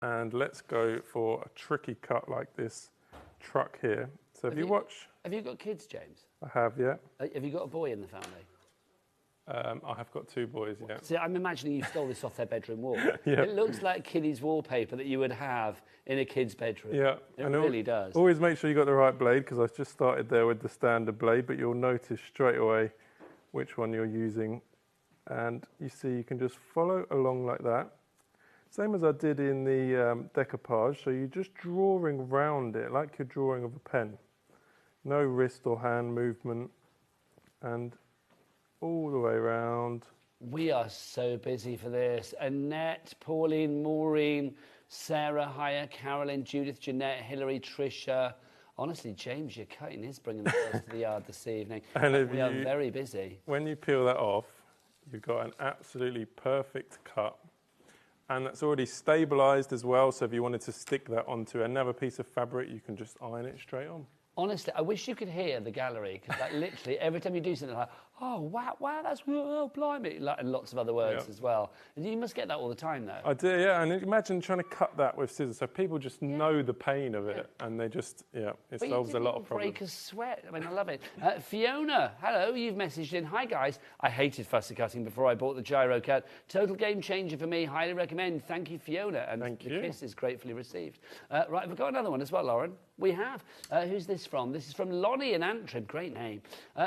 And let's go for a tricky cut like this truck here. So if you watch... Have you got kids, James? I have, yeah. Have you got a boy in the family? I have got 2 boys, yeah. See, I'm imagining you stole this off their bedroom wall. Yeah. It looks like kiddie's wallpaper that you would have in a kid's bedroom. Yeah. It really does. Always make sure you got the right blade, because I just started there with the standard blade, but you'll notice straight away which one you're using. And you see you can just follow along like that. Same as I did in the decoupage, so you're just drawing round it like you're drawing of a pen. No wrist or hand movement, and all the way around. We are so busy for this. Annette, Pauline, Maureen, Sarah, Haya, Carolyn, Judith, Jeanette, Hilary, Tricia. Honestly, James, your cutting is bringing the girls to the yard this evening. And we are very busy. When you peel that off, you've got an absolutely perfect cut. And that's already stabilised as well, so if you wanted to stick that onto another piece of fabric, you can just iron it straight on. Honestly, I wish you could hear the gallery, because like, literally every time you do something like, oh, wow, that's, oh, blimey, like, and lots of other words as well. And you must get that all the time, though. I do, yeah, and imagine trying to cut that with scissors. So people just know the pain of it, and they just, it solves a lot of problems. Break a sweat. I mean, I love it. Fiona, hello, you've messaged in. Hi, guys. I hated fussy cutting before I bought the gyro cut. Total game changer for me. Highly recommend. Thank you, Fiona. And the kiss is gratefully received. Right, we've got another one as well, Lauren. We have. Who's this from? This is from Lonnie in Antrim. Great name.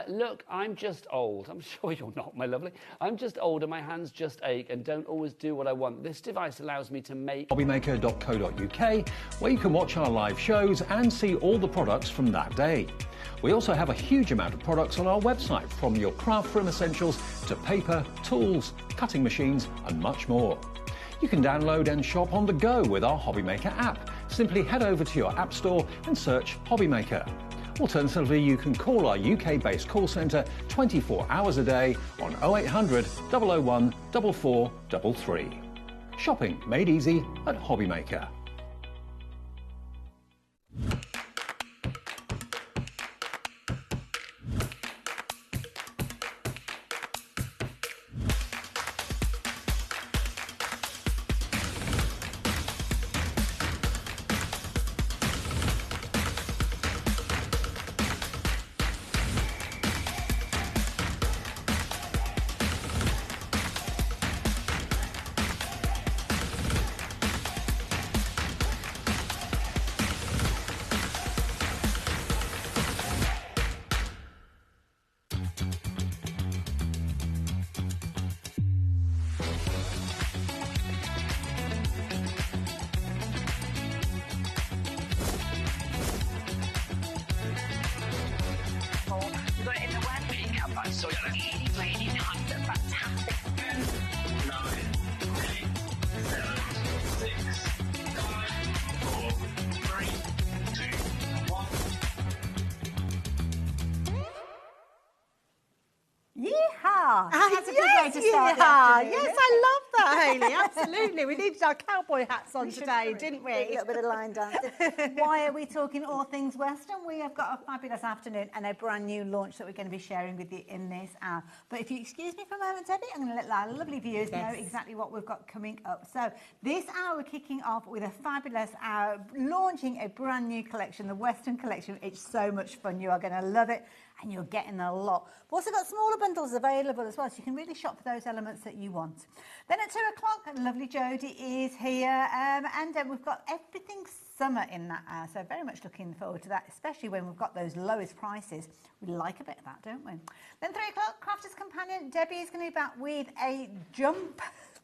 Look, I'm just old. I'm sure you're not, my lovely. I'm just old and my hands just ache and don't always do what I want. This device allows me to make... HobbyMaker.co.uk, where you can watch our live shows and see all the products from that day. We also have a huge amount of products on our website, from your craft room essentials to paper, tools, cutting machines and much more. You can download and shop on the go with our HobbyMaker app. Simply head over to your app store and search HobbyMaker. Alternatively, you can call our UK-based call centre 24 hours a day on 0800 001 4433. Shopping made easy at HobbyMaker. That's a good way to start the afternoon. Yes, I love that, Hayley. Absolutely. We needed our cowboy hats on today, didn't we? A little bit of line dancing. Why are we talking all things Western? We have got a fabulous afternoon and a brand new launch that we're going to be sharing with you in this hour. But if you excuse me for a moment, Debbie, I'm going to let our lovely viewers know exactly what we've got coming up. So this hour we're kicking off with a fabulous hour, launching a brand new collection, the Western collection. It's so much fun. You are going to love it. And you're getting a lot. We've also got smaller bundles available as well, so you can really shop for those elements that you want. Then at 2 o'clock, lovely Jodie is here, and we've got everything summer in that hour, so very much looking forward to that, especially when we've got those lowest prices. We like a bit of that, don't we? Then 3 o'clock, Crafter's Companion. Debbie is going to be back with a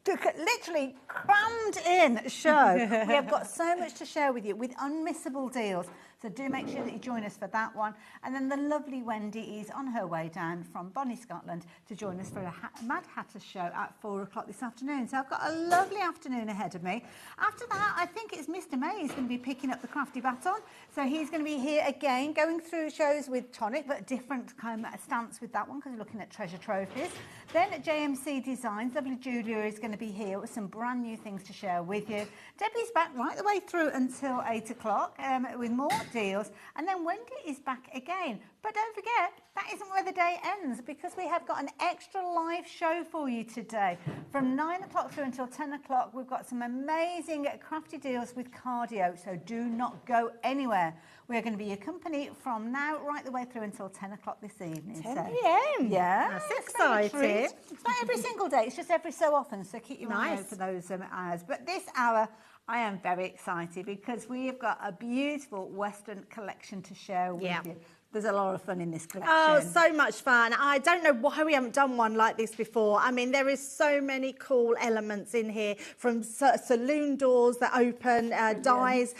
literally crammed in show. We have got so much to share with you with unmissable deals. So do make sure that you join us for that one. And then the lovely Wendy is on her way down from Bonnie, Scotland to join us for a Mad Hatter show at 4 o'clock this afternoon. So I've got a lovely afternoon ahead of me. After that, I think it's Mr. May is going to be picking up the Crafty baton. So he's going to be here again, going through shows with Tonic, but a different kind of stance with that one because we're looking at treasure trophies. Then at JMC Designs, lovely Julia is going to be here with some brand new things to share with you. Debbie's back right the way through until 8 o'clock with more. deals. And then Wendy is back again. But don't forget, that isn't where the day ends, because we have got an extra live show for you today. From 9 o'clock through until 10 o'clock, we've got some amazing crafty deals with Cardio, so do not go anywhere. We're going to be your company from now right the way through until 10 o'clock this evening. 10 p.m. Yeah. That's exciting. It's not every single day, it's just every so often, so keep your eye out for those hours. But this hour, I am very excited because we have got a beautiful Western collection to share with you. There's a lot of fun in this collection. Oh, so much fun. I don't know why we haven't done one like this before. I mean, there is so many cool elements in here, from saloon doors that open, dies,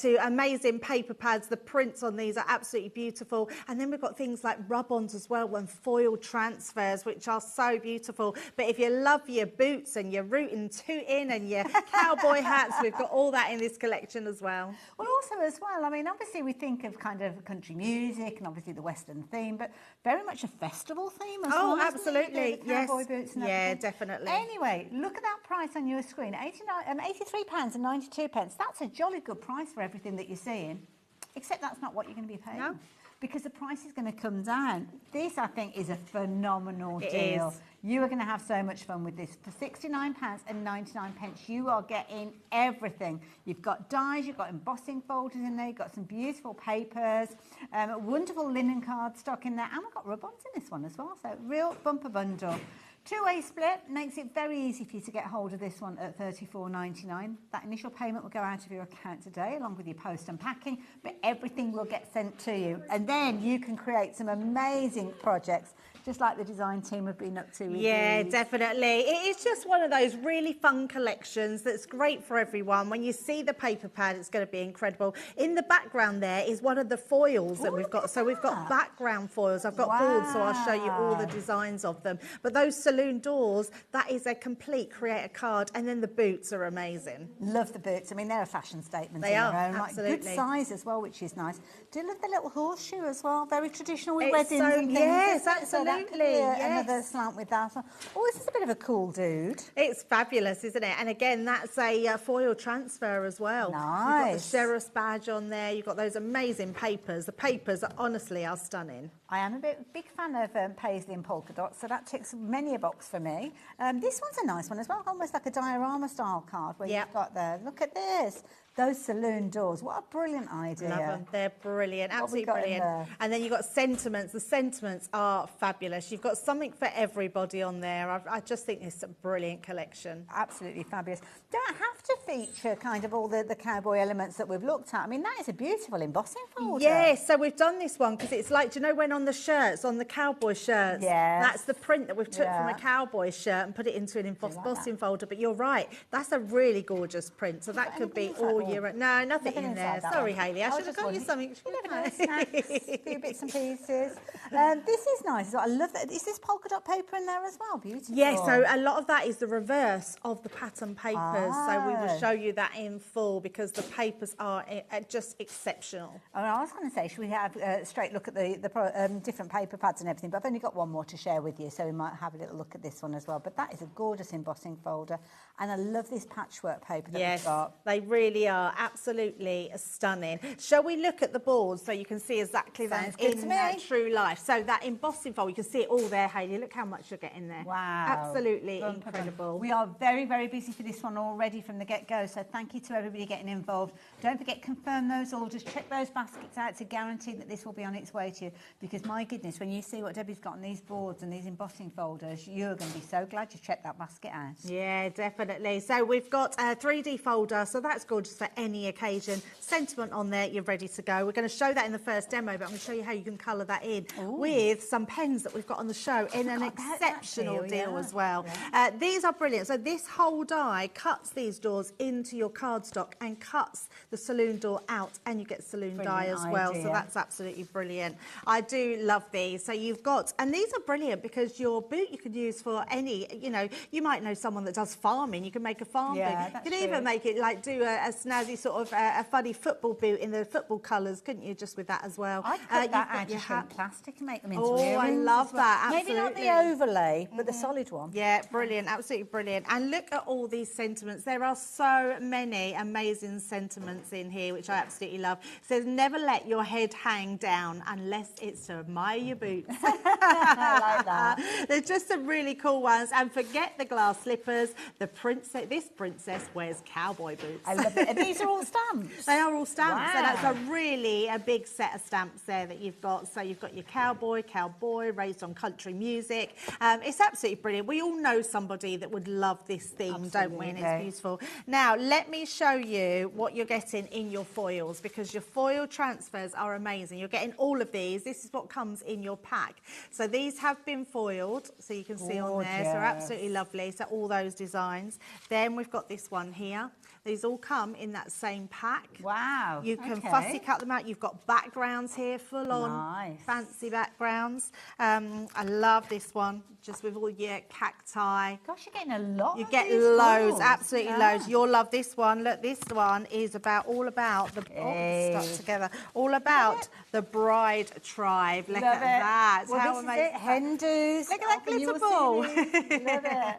to amazing paper pads. The prints on these are absolutely beautiful. And then we've got things like rub-ons as well, and foil transfers, which are so beautiful. But if you love your boots and your rootin' tootin' and your cowboy hats, we've got all that in this collection as well. Well, also as well, I mean, obviously we think of kind of country music and obviously the Western theme, but very much a festival theme as well. Oh, absolutely. Yes. Cowboy boots and yeah, everything. definitely. Anyway, look at that price on your screen, £83.92. That's a jolly good price for everything that you're seeing, except that's not what you're going to be paying. No. Because the price is going to come down. This, I think, is a phenomenal deal. It is. You are going to have so much fun with this. For £69.99, you are getting everything. You've got dies, you've got embossing folders in there, you've got some beautiful papers, wonderful linen cardstock in there, and we've got rub-ons in this one as well. So real bumper bundle. Two-way split makes it very easy for you to get hold of this one at $34.99. That initial payment will go out of your account today, along with your post and packing, but everything will get sent to you. And then you can create some amazing projects, just like the design team have been up to. Yeah, definitely. It is just one of those really fun collections that's great for everyone. When you see the paper pad, it's going to be incredible. In the background there is one of the foils that we've got. So we've got background foils. I've got boards, so I'll show you all the designs of them. But those saloon doors, that is a complete create a card. And then the boots are amazing. Love the boots. I mean, they're a fashion statement. They are, their own. absolutely. Like, good size as well, which is nice. Do you love the little horseshoe as well? Very traditional with It's weddings and things. yes, isn't it? So that could be absolutely, another slant with that. Oh, this is a bit of a cool dude. It's fabulous, isn't it? And again, that's a foil transfer as well. Nice. You've got the sheriff's badge on there. You've got those amazing papers. The papers are honestly stunning. I am a big fan of paisley and polka dots, so that ticks many a box for me. This one's a nice one as well, almost like a diorama style card where you've got there. Look at this. Those saloon doors, what a brilliant idea. Love them, they're brilliant, absolutely brilliant. And then you've got sentiments, the sentiments are fabulous. You've got something for everybody on there. I just think it's a brilliant collection. Absolutely fabulous. Don't have to feature kind of all the cowboy elements that we've looked at. I mean, that is a beautiful embossing folder. Yes, so we've done this one because it's like, do you know when on the shirts, on the cowboy shirts, that's the print that we've took from a cowboy shirt and put it into an embossing folder. But you're right, that's a really gorgeous print, so that could be all year. No, nothing in there. Sorry, Hayley. I should have got you something. You never know, snacks, a few bits and pieces. This is nice. I love that. Is this polka dot paper in there as well? Beautiful. Yeah, so a lot of that is the reverse of the pattern papers. So we will show you that in full because the papers are just exceptional. I was going to say, should we have a straight look at the different paper pads and everything? But I've only got one more to share with you, so we might have a little look at this one as well. But that is a gorgeous embossing folder. And I love this patchwork paper that we've got. They really are absolutely stunning. Shall we look at the boards so you can see exactly that in true life? So that embossing fold, you can see it all there, Hayley. Look how much you're getting there. Wow. Absolutely incredible. We are very, very busy for this one already from the get-go, so thank you to everybody getting involved. Don't forget, confirm those orders, check those baskets out to guarantee that this will be on its way to you, because my goodness, when you see what Debbie's got on these boards and these embossing folders, you're going to be so glad you checked that basket out. Yeah, definitely. So we've got a 3D folder, so that's gorgeous for any occasion. Sentiment on there, you're ready to go. We're going to show that in the first demo, but I'm going to show you how you can colour that in with some pens that we've got on the show in an exceptional deal as well. Yeah. These are brilliant. So this whole die cuts these doors into your cardstock and cuts the saloon door out, and you get saloon die as well. So that's absolutely brilliant. I do do love these. So you've got, and these are brilliant because your boot you could use for any, you know, you might know someone that does farming. You can make a farm boot. You could even make it like do a snazzy sort of a funny football boot in the football colours, couldn't you? Just with that as well. I'd cut that out of shrink plastic and make them into earrings. I love that. Absolutely. Maybe not the overlay, but the solid one. Yeah, brilliant. Absolutely brilliant. And look at all these sentiments. There are so many amazing sentiments in here, which I absolutely love. It says, never let your head hang down unless it's to admire your boots. I like that. They're just some really cool ones. And forget the glass slippers. This princess wears cowboy boots. I love it. And these are all stamps. They are all stamps. Wow. So that's a big set of stamps there that you've got. So you've got your cowboy, raised on country music. It's absolutely brilliant. We all know somebody that would love this theme, don't we? And it's beautiful. Now, let me show you what you're getting in your foils, because your foil transfers are amazing. You're getting all of these. This is what comes in your pack. So these have been foiled, so you can see on there. So absolutely lovely. So all those designs. Then we've got this one here. These all come in that same pack. Wow. You can fussy cut them out. You've got backgrounds here, full on fancy backgrounds. I love this one, just with all your cacti. Gosh, you're getting a lot. You get loads, absolutely loads. You'll love this one. Look, this one is all about the stuck together. All about the bride tribe. Look at that. Well, how this amazing! is it. Hindus. Look at that glitter ball. Love it.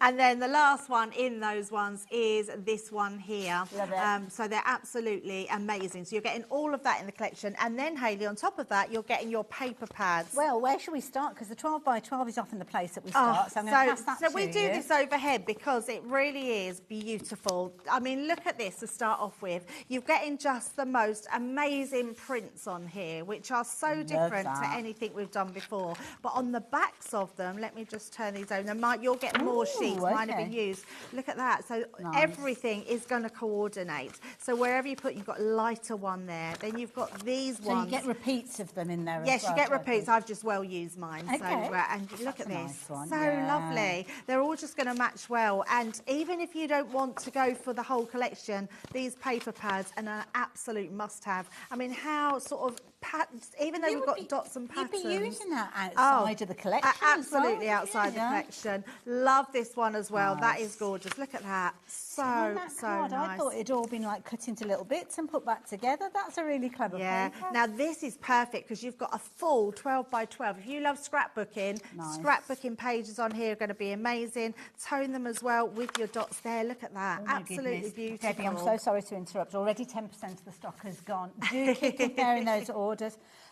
And then the last one in those ones is this one here. Love it. So they're absolutely amazing. So you're getting all of that in the collection. And then, Hayley, on top of that, you're getting your paper pads. Well, where should we start? Because the 12 by 12 is often the place that we start. So I'm going to pass that to you. So we do this overhead because it really is beautiful. I mean, look at this to start off with. You're getting just the most amazing prints on here, which are so different to anything we've done before. But on the backs of them, let me just turn these over. You'll get more sheets. Mine have been used. Look at that. So everything is going to coordinate. So wherever you put, you've got a lighter one there. Then you've got these ones. So you get repeats of them in there as yes, well, you get repeats. I've just well used mine. Okay. So, and look at this. Nice one. So lovely. They're all just going to match well. And even if you don't want to go for the whole collection, these paper pads are an absolute must-have. I mean, how sort of patterns, even though we've got dots and patterns. You'd be using that outside of the collection. Absolutely outside the collection. Love this one as well. That is gorgeous. Look at that. So nice. I thought it'd all been like cut into little bits and put back together. That's a really clever paper. Now this is perfect because you've got a full 12 by 12. If you love scrapbooking, scrapbooking pages on here are going to be amazing. Tone them as well with your dots there. Look at that. Absolutely beautiful. Debbie, I'm so sorry to interrupt. Already 10% of the stock has gone. Do keep comparing those orders.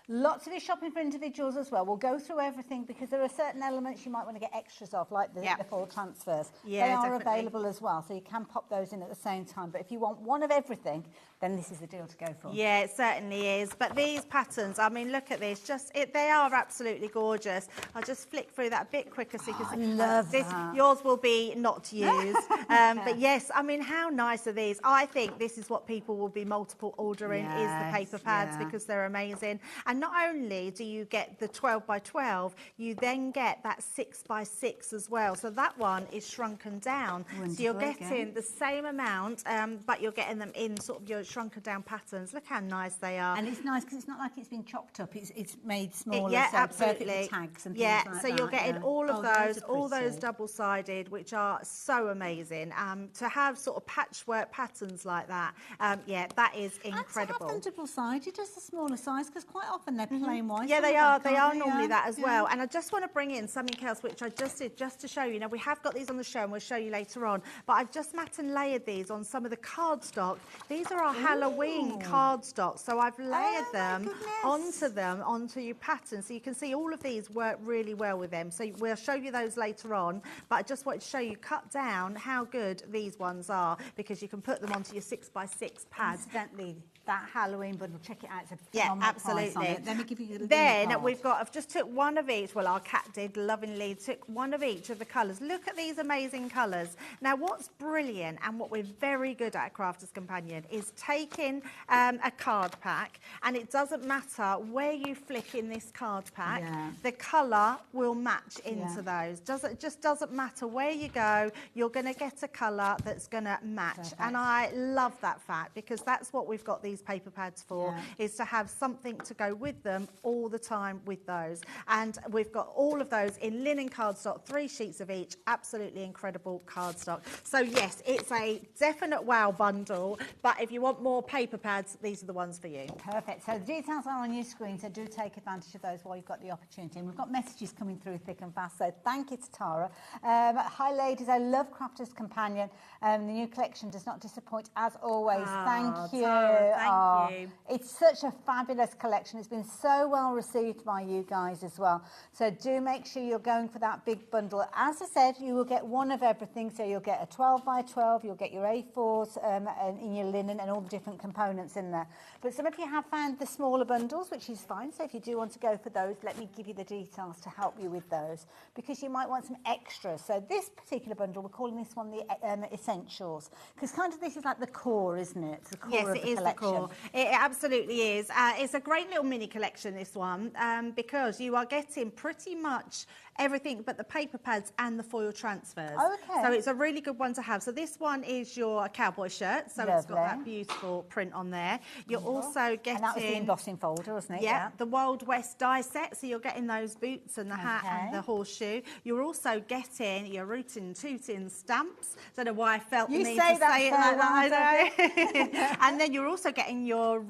Lots of it shopping for individuals as well. We'll go through everything because there are certain elements you might want to get extras of, like the full transfers. They are available as well, so you can pop those in at the same time. But if you want one of everything, then this is the deal to go for. Yeah, it certainly is. But these patterns, I mean, look at this. They are absolutely gorgeous. I'll just flick through that a bit quicker so you can see. Love this. Yours will be not used. But yes, I mean, how nice are these? I think this is what people will be multiple ordering is the paper pads because they're amazing. And not only do you get the 12 by 12, you then get that 6 by 6 as well. So that one is shrunken down. Wonderful, so you're getting the same amount, but you're getting them in sort of your shrunken down patterns. Look how nice they are. And it's nice because it's not like it's been chopped up. It's made smaller. Yeah, so absolutely. Perfect tags and things like that. So you're getting all of those, all those double-sided, which are so amazing. To have sort of patchwork patterns like that, that is incredible. And to have them double-sided, just a smaller size, because quite often they're plain white. Yeah, they are. They are normally that as well. And I just want to bring in something else, which I just did just to show you. Now, we have got these on the show, and we'll show you later on. But I've just mat and layered these on some of the cardstock. These are our Halloween cardstock. So I've layered them onto your pattern. So you can see all of these work really well with them. So we'll show you those later on. But I just wanted to show you cut down how good these ones are, because you can put them onto your 6 by 6 pads. Incidentally, that Halloween bundle, check it out. It's a absolutely. price on it. Let me give you the Then I've just took one of each. Well, our cat did lovingly took one of each of the colours. Look at these amazing colours. Now, what's brilliant and what we're very good at Crafters Companion is taking a card pack, and it doesn't matter where you flick in this card pack, the colour will match into those. It just doesn't matter where you go, you're going to get a colour that's going to match. Perfect. And I love that fact, because that's what we've got these paper pads for, is to have something to go with them all the time with those. And we've got all of those in linen cardstock, 3 sheets of each, absolutely incredible cardstock. So yes, it's a definite wow bundle, but if you want more paper pads, these are the ones for you. Perfect. So the details are on your screen, so do take advantage of those while you've got the opportunity. And we've got messages coming through thick and fast, so thank you to Tara. Hi ladies, I love Crafter's Companion. The new collection does not disappoint as always. Thank you. Tara, thank you. It's such a fabulous collection. It's been so well received by you guys as well. So do make sure you're going for that big bundle. As I said, you will get one of everything. So you'll get a 12 by 12, you'll get your A4s in your linen and all the different components in there. But some of you have found the smaller bundles, which is fine. So if you do want to go for those, let me give you the details to help you with those, because you might want some extras. So this particular bundle, we're calling this one the essentials, because kind of this is like the core, isn't it? It's the core yes, of it the is collection. the core. It absolutely is. It's a great little mini collection, this one, because you are getting pretty much everything but the paper pads and the foil transfers. Okay. So it's a really good one to have. So this one is your cowboy shirt. So it's got that beautiful print on there. You're also getting... And that was the embossing folder, wasn't it? Yeah, the Wild West die set. So you're getting those boots and the hat and the horseshoe. You're also getting your rootin' tootin' stamps. Don't know why I felt the need to say it like that. I know. And then you're also getting your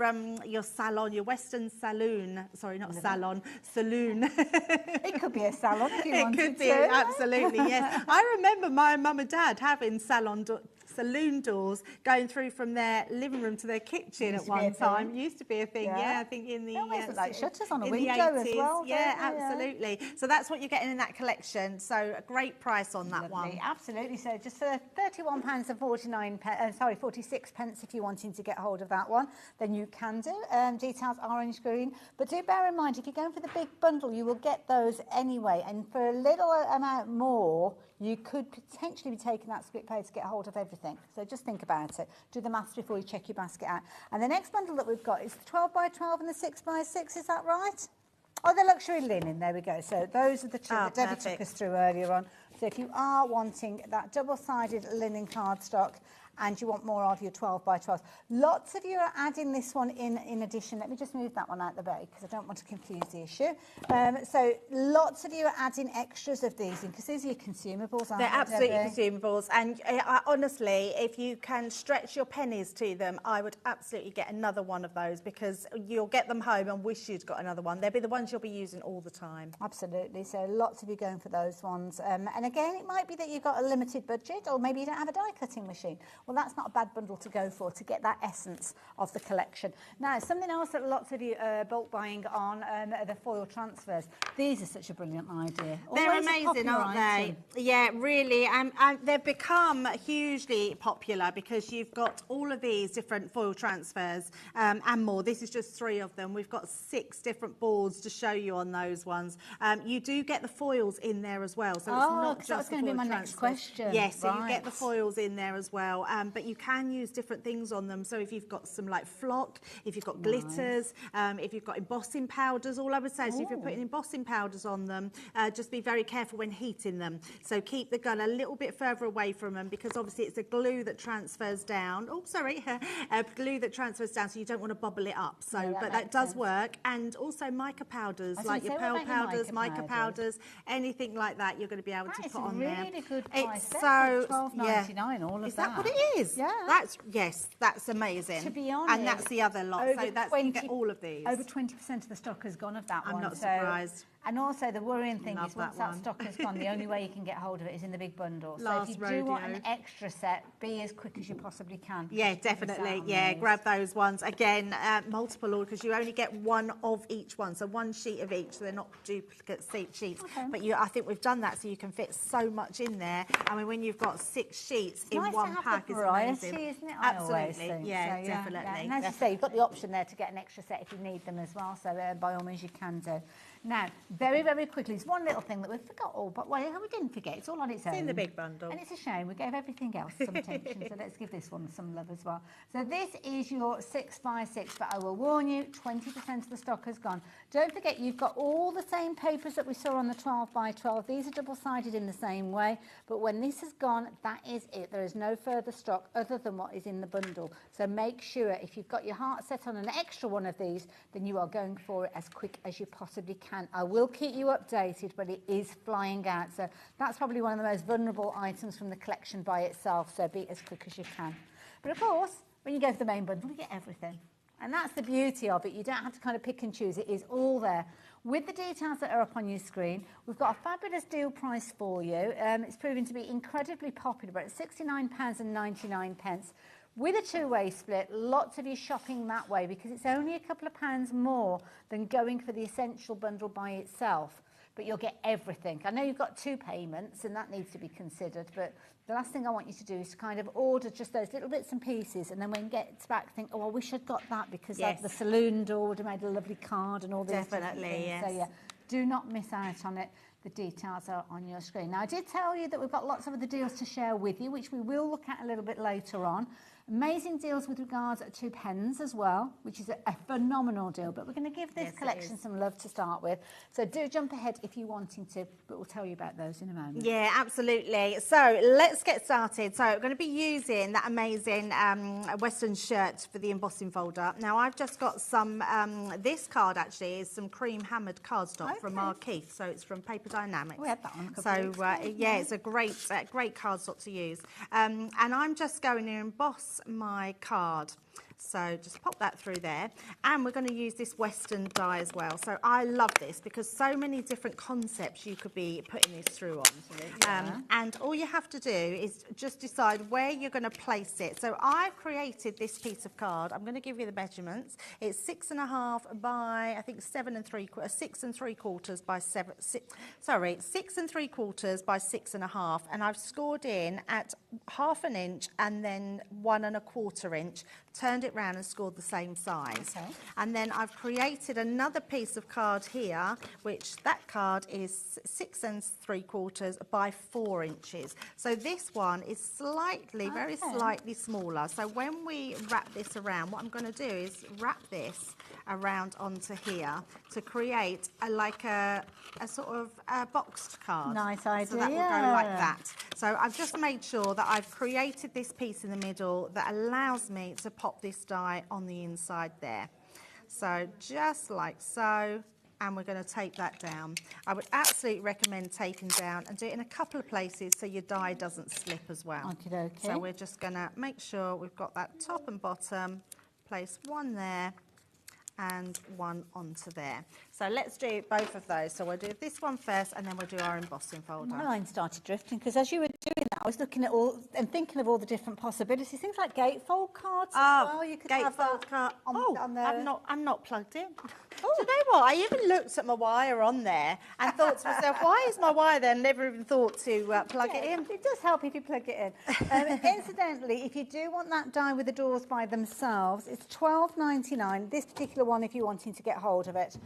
salon, your Western saloon. Sorry, not salon, saloon. It could be a salon. It could be, absolutely, yes. I remember my mum and dad having saloon doors going through from their living room to their kitchen at one time. Used to be a thing, yeah, I think in the... like shutters on a in window the 80s. as well. Yeah, absolutely. So that's what you're getting in that collection. So a great price on that one. Absolutely. So just for £31 and 46 pence if you're wanting to get hold of that one, then you can do. Details are on your screen. But do bear in mind, if you're going for the big bundle, you will get those anyway. And for a little amount more, you could potentially be taking that split pay to get hold of everything. So just think about it. Do the maths before you check your basket out. And the next bundle that we've got is the 12 by 12 and the 6 by 6. Is that right? Oh, the luxury linen. There we go. So those are the two that Debbie took us through earlier on. So if you are wanting that double-sided linen cardstock and you want more of your 12 by 12. Lots of you are adding this one in addition. Let me just move that one out the way because I don't want to confuse the issue. So lots of you are adding extras of these in because these are your consumables, aren't they? They're absolutely consumables. And honestly, if you can stretch your pennies to them, I would absolutely get another one of those because you'll get them home and wish you'd got another one. They'll be the ones you'll be using all the time. Absolutely. So lots of you going for those ones. And again, it might be that you've got a limited budget or maybe you don't have a die cutting machine. Well, that's not a bad bundle to go for to get that essence of the collection. Now, something else that lots of you are bulk buying on are the foil transfers. These are such a brilliant idea. They're amazing, aren't they? Yeah, really. And they've become hugely popular because you've got all of these different foil transfers and more. This is just 3 of them. We've got 6 different boards to show you on those ones. You do get the foils in there as well. So it's not just that was going to be my next question. Yes, so you get the foils in there as well. But you can use different things on them. So if you've got some like flock, if you've got glitters, if you've got embossing powders, all I would say is if you're putting embossing powders on them, just be very careful when heating them. So keep the gun a little bit further away from them because obviously it's a glue that transfers down. Oh, sorry, glue that transfers down, so you don't want to bubble it up. So, but that does work. And also mica powders, like your pearl powders, mica powders, anything like that, you're going to be able to put on there. That is a really good price. It's so £12.99, all of that. Is that what it is? Yeah. That's amazing. To be honest, and that's the other lot. So that's you get all of these. Over 20% of the stock has gone of that one. I'm not surprised. And also the worrying thing is once that stock has gone, the only way you can get hold of it is in the big bundle. So if you do want an extra set, be as quick as you possibly can. Yeah, definitely. Yeah, grab those ones. Again, multiple orders because you only get one of each one. So 1 sheet of each. So they're not duplicate sheets. Okay. But I think we've done that so you can fit so much in there. I mean, when you've got 6 sheets in one pack, it's amazing. Isn't it? Absolutely. Yeah, so, definitely. And as you say, you've got the option there to get an extra set if you need them as well. So by all means, you can do. Now, very, very quickly, there's one little thing that we forgot all, but well, we didn't forget. It's all on its own. It's in the big bundle. And it's a shame. We gave everything else some attention, so let's give this one some love as well. So this is your 6x6, but I will warn you, 20% of the stock has gone. Don't forget, you've got all the same papers that we saw on the 12x12. These are double-sided in the same way, but when this is gone, that is it. There is no further stock other than what is in the bundle. So make sure, if you've got your heart set on an extra one of these, then you are going for it as quick as you possibly can. I will keep you updated, but it is flying out. So that's probably one of the most vulnerable items from the collection by itself, so be as quick as you can. But of course, when you go for the main bundle, you get everything. And that's the beauty of it. You don't have to kind of pick and choose. It is all there. With the details that are up on your screen, we've got a fabulous deal price for you. It's proven to be incredibly popular, but it's £69.99. With a two-way split, lots of you shopping that way because it's only a couple of pounds more than going for the essential bundle by itself, but you'll get everything. I know you've got 2 payments and that needs to be considered, but the last thing I want you to do is to kind of order just those little bits and pieces, and then when it gets back, think, oh, I wish I'd got that because the saloon door would have made a lovely card and all these Definitely, things. yes. So yeah, do not miss out on it. The details are on your screen. Now, I did tell you that we've got lots of other deals to share with you, which we will look at a little bit later on. Amazing deals with regards to pens as well, which is a phenomenal deal. But we're going to give this collection some love to start with. So do jump ahead if you're wanting to, but we'll tell you about those in a moment. Yeah, absolutely. So let's get started. So we're going to be using that amazing Western shirt for the embossing folder. Now I've just got some, this card actually is some cream hammered cardstock from Marquis. So it's from Paper Dynamics. We had that one a couple of weeks ago. Yeah, it's a great cardstock to use. And I'm just going to emboss my card. So just pop that through there, and we're going to use this Western die as well. So I love this because so many different concepts you could be putting this through on. And all you have to do is just decide where you're going to place it. So I've created this piece of card. I'm going to give you the measurements. It's 6.5 by, I think 6 3/4 by 6 3/4 by 6.5, and I've scored in at 1/2 inch and then 1 1/4 inch. Turned it round and scored the same size. Okay. And then I've created another piece of card here, which that card is 6 3/4 by 4 inches. So this one is slightly, very slightly smaller. So when we wrap this around, what I'm going to do is wrap this around onto here to create a sort of boxed card. Nice idea. So that will go like that. So I've just made sure that I've created this piece in the middle that allows me to pop this die on the inside there. So just like so, and we're going to tape that down. I would absolutely recommend taping down and do it in a couple of places so your die doesn't slip as well. Okay. So we're just going to make sure we've got that top and bottom, place one there and one onto there. So let's do both of those. So we'll do this one first and then we'll do our embossing folder. My line started drifting because as you were doing that, I was looking at all and thinking of all the different possibilities. Things like gatefold cards as well. You could have gatefold card. on there. I'm not plugged in. Do you know what? I even looked at my wire on there and thought to myself, why is my wire there? Never even thought to plug it in. It does help if you plug it in. Incidentally, if you do want that die with the doors by themselves, it's £12.99. This particular one, if you're wanting to get hold of it.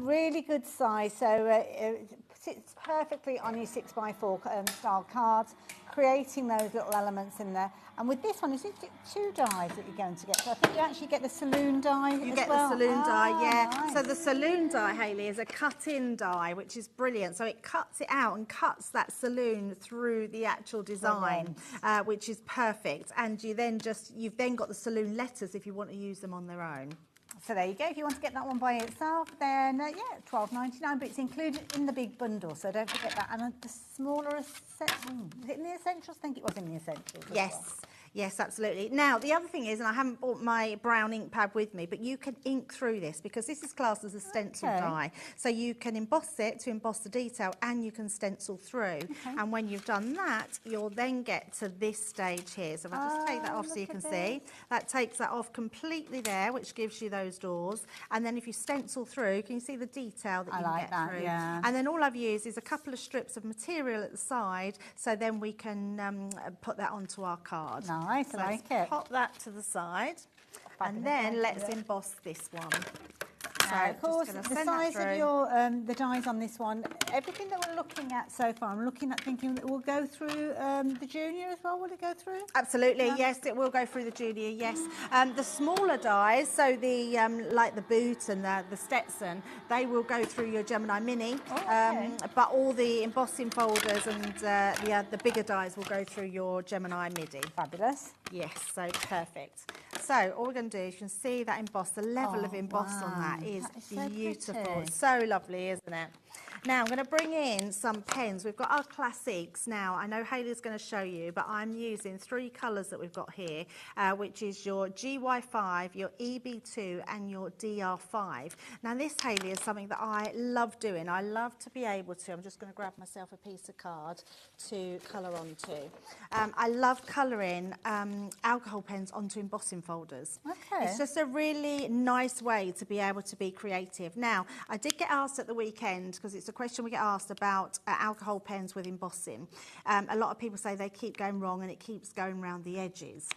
Really good size, so it sits perfectly on your 6x4 style cards, creating those little elements in there. And with this one, is it 2 dies that you're going to get? So I think you actually get the saloon die You as get well. the saloon die, yeah. Nice. So the saloon die, Hayley, is a cut-in die, which is brilliant. So it cuts it out and cuts that saloon through the actual design, which is perfect. And you've then got the saloon letters if you want to use them on their own. So there you go. If you want to get that one by itself, then £12.99, but it's included in the big bundle, so don't forget that. And the smaller, is it in the essentials? I think it was in the essentials. Yes. Yes, absolutely. Now, the other thing is, and I haven't brought my brown ink pad with me, but you can ink through this because this is classed as a stencil die. So you can emboss it to emboss the detail and you can stencil through. And when you've done that, you'll then get to this stage here. So if I just take that off so you can see, that takes that off completely there, which gives you those doors. And then if you stencil through, can you see the detail that you can get through? Yeah. And then all I've used is a couple of strips of material at the side, so then we can put that onto our card. Nice, I like it. Pop that to the side, and then let's emboss this one. Of course, the size of your the dies on this one, everything that we're looking at so far, I'm looking at thinking that will go through the junior as well. Will it go through? Absolutely, yes, it will go through the junior. Yes, the smaller dies, so the like the boot and the Stetson, they will go through your Gemini Mini. But all the embossing folders and the bigger dies will go through your Gemini Midi. Fabulous. Yes, so perfect. So all we're going to do is you can see that emboss, the level of emboss on that is beautiful. So it's so lovely, isn't it? Now I'm going to bring in some pens. We've got our classics now. I know Hayley's going to show you, but I'm using 3 colours that we've got here, which is your GY5, your EB2 and your DR5. Now this, Hayley, is something that I love doing. I love to be able to, I'm just going to grab myself a piece of card to colour onto. I love colouring alcohol pens onto embossing folders. Okay. It's just a really nice way to be able to be creative. Now, I did get asked at the weekend, because it's a question we get asked about alcohol pens with embossing. A lot of people say they keep going wrong and it keeps going around the edges.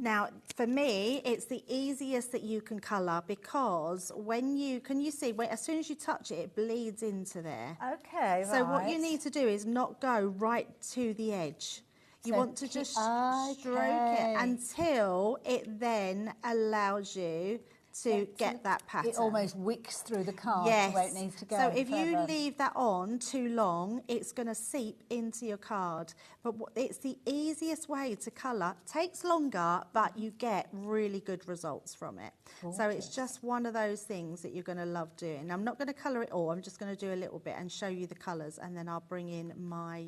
Now, for me, it's the easiest that you can colour, because when you, can you see, as soon as you touch it, it bleeds into there. Okay, So what you need to do is not go right to the edge. You want to just stroke it until it then allows you to get that pattern. It almost wicks through the card yes. to where it needs to go. So if you leave that on too long, it's going to seep into your card. But it's the easiest way to colour. Takes longer, but you get really good results from it. Gorgeous. So it's just one of those things that you're going to love doing. I'm not going to colour it all. I'm just going to do a little bit and show you the colours, and then I'll bring in my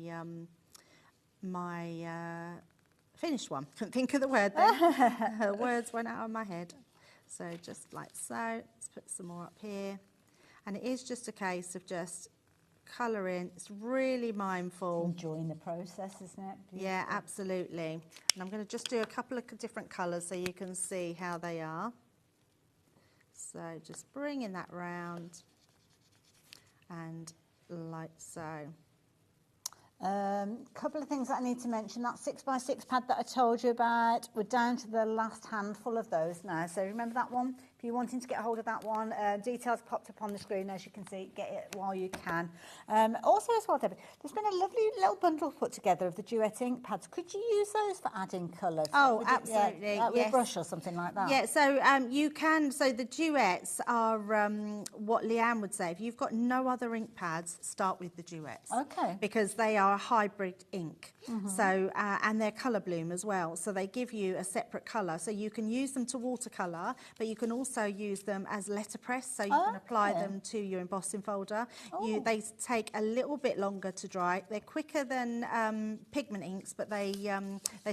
finished one. Couldn't think of the word then. The words went out of my head. So just like so, let's put some more up here. And it is just a case of just colouring. It's really mindful. Enjoying the process, isn't it? Beautiful. Yeah, absolutely. And I'm going to just do a couple of different colours so you can see how they are. So just bringing that round and like so. Couple of things that I need to mention. That 6x6 pad that I told you about, we're down to the last handful of those now. So remember that one? If you're wanting to get a hold of that one, details popped up on the screen, as you can see. Get it while you can. Also as well, Debbie, there's been a lovely little bundle put together of the duet ink pads. Could you use those for adding colours? Oh, absolutely. With a brush or something like that? Yeah, so you can. So the duets are what Leanne would say. If you've got no other ink pads, start with the duets. Okay. Because they are a hybrid ink. So and they're colour bloom as well. So they give you a separate colour. So you can use them to watercolour, but you can also use them as letterpress. So you can apply them to your embossing folder. They take a little bit longer to dry. They're quicker than pigment inks, but they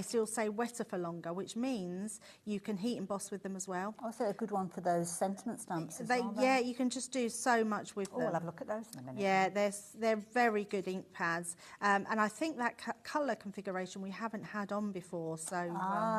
still stay wetter for longer, which means you can heat emboss with them as well. Also a good one for those sentiment stamps as well. Yeah, you can just do so much with them. I'll have a look at those in a minute. Yeah, they're very good ink pads. And I think that colour configuration we haven't had on before. So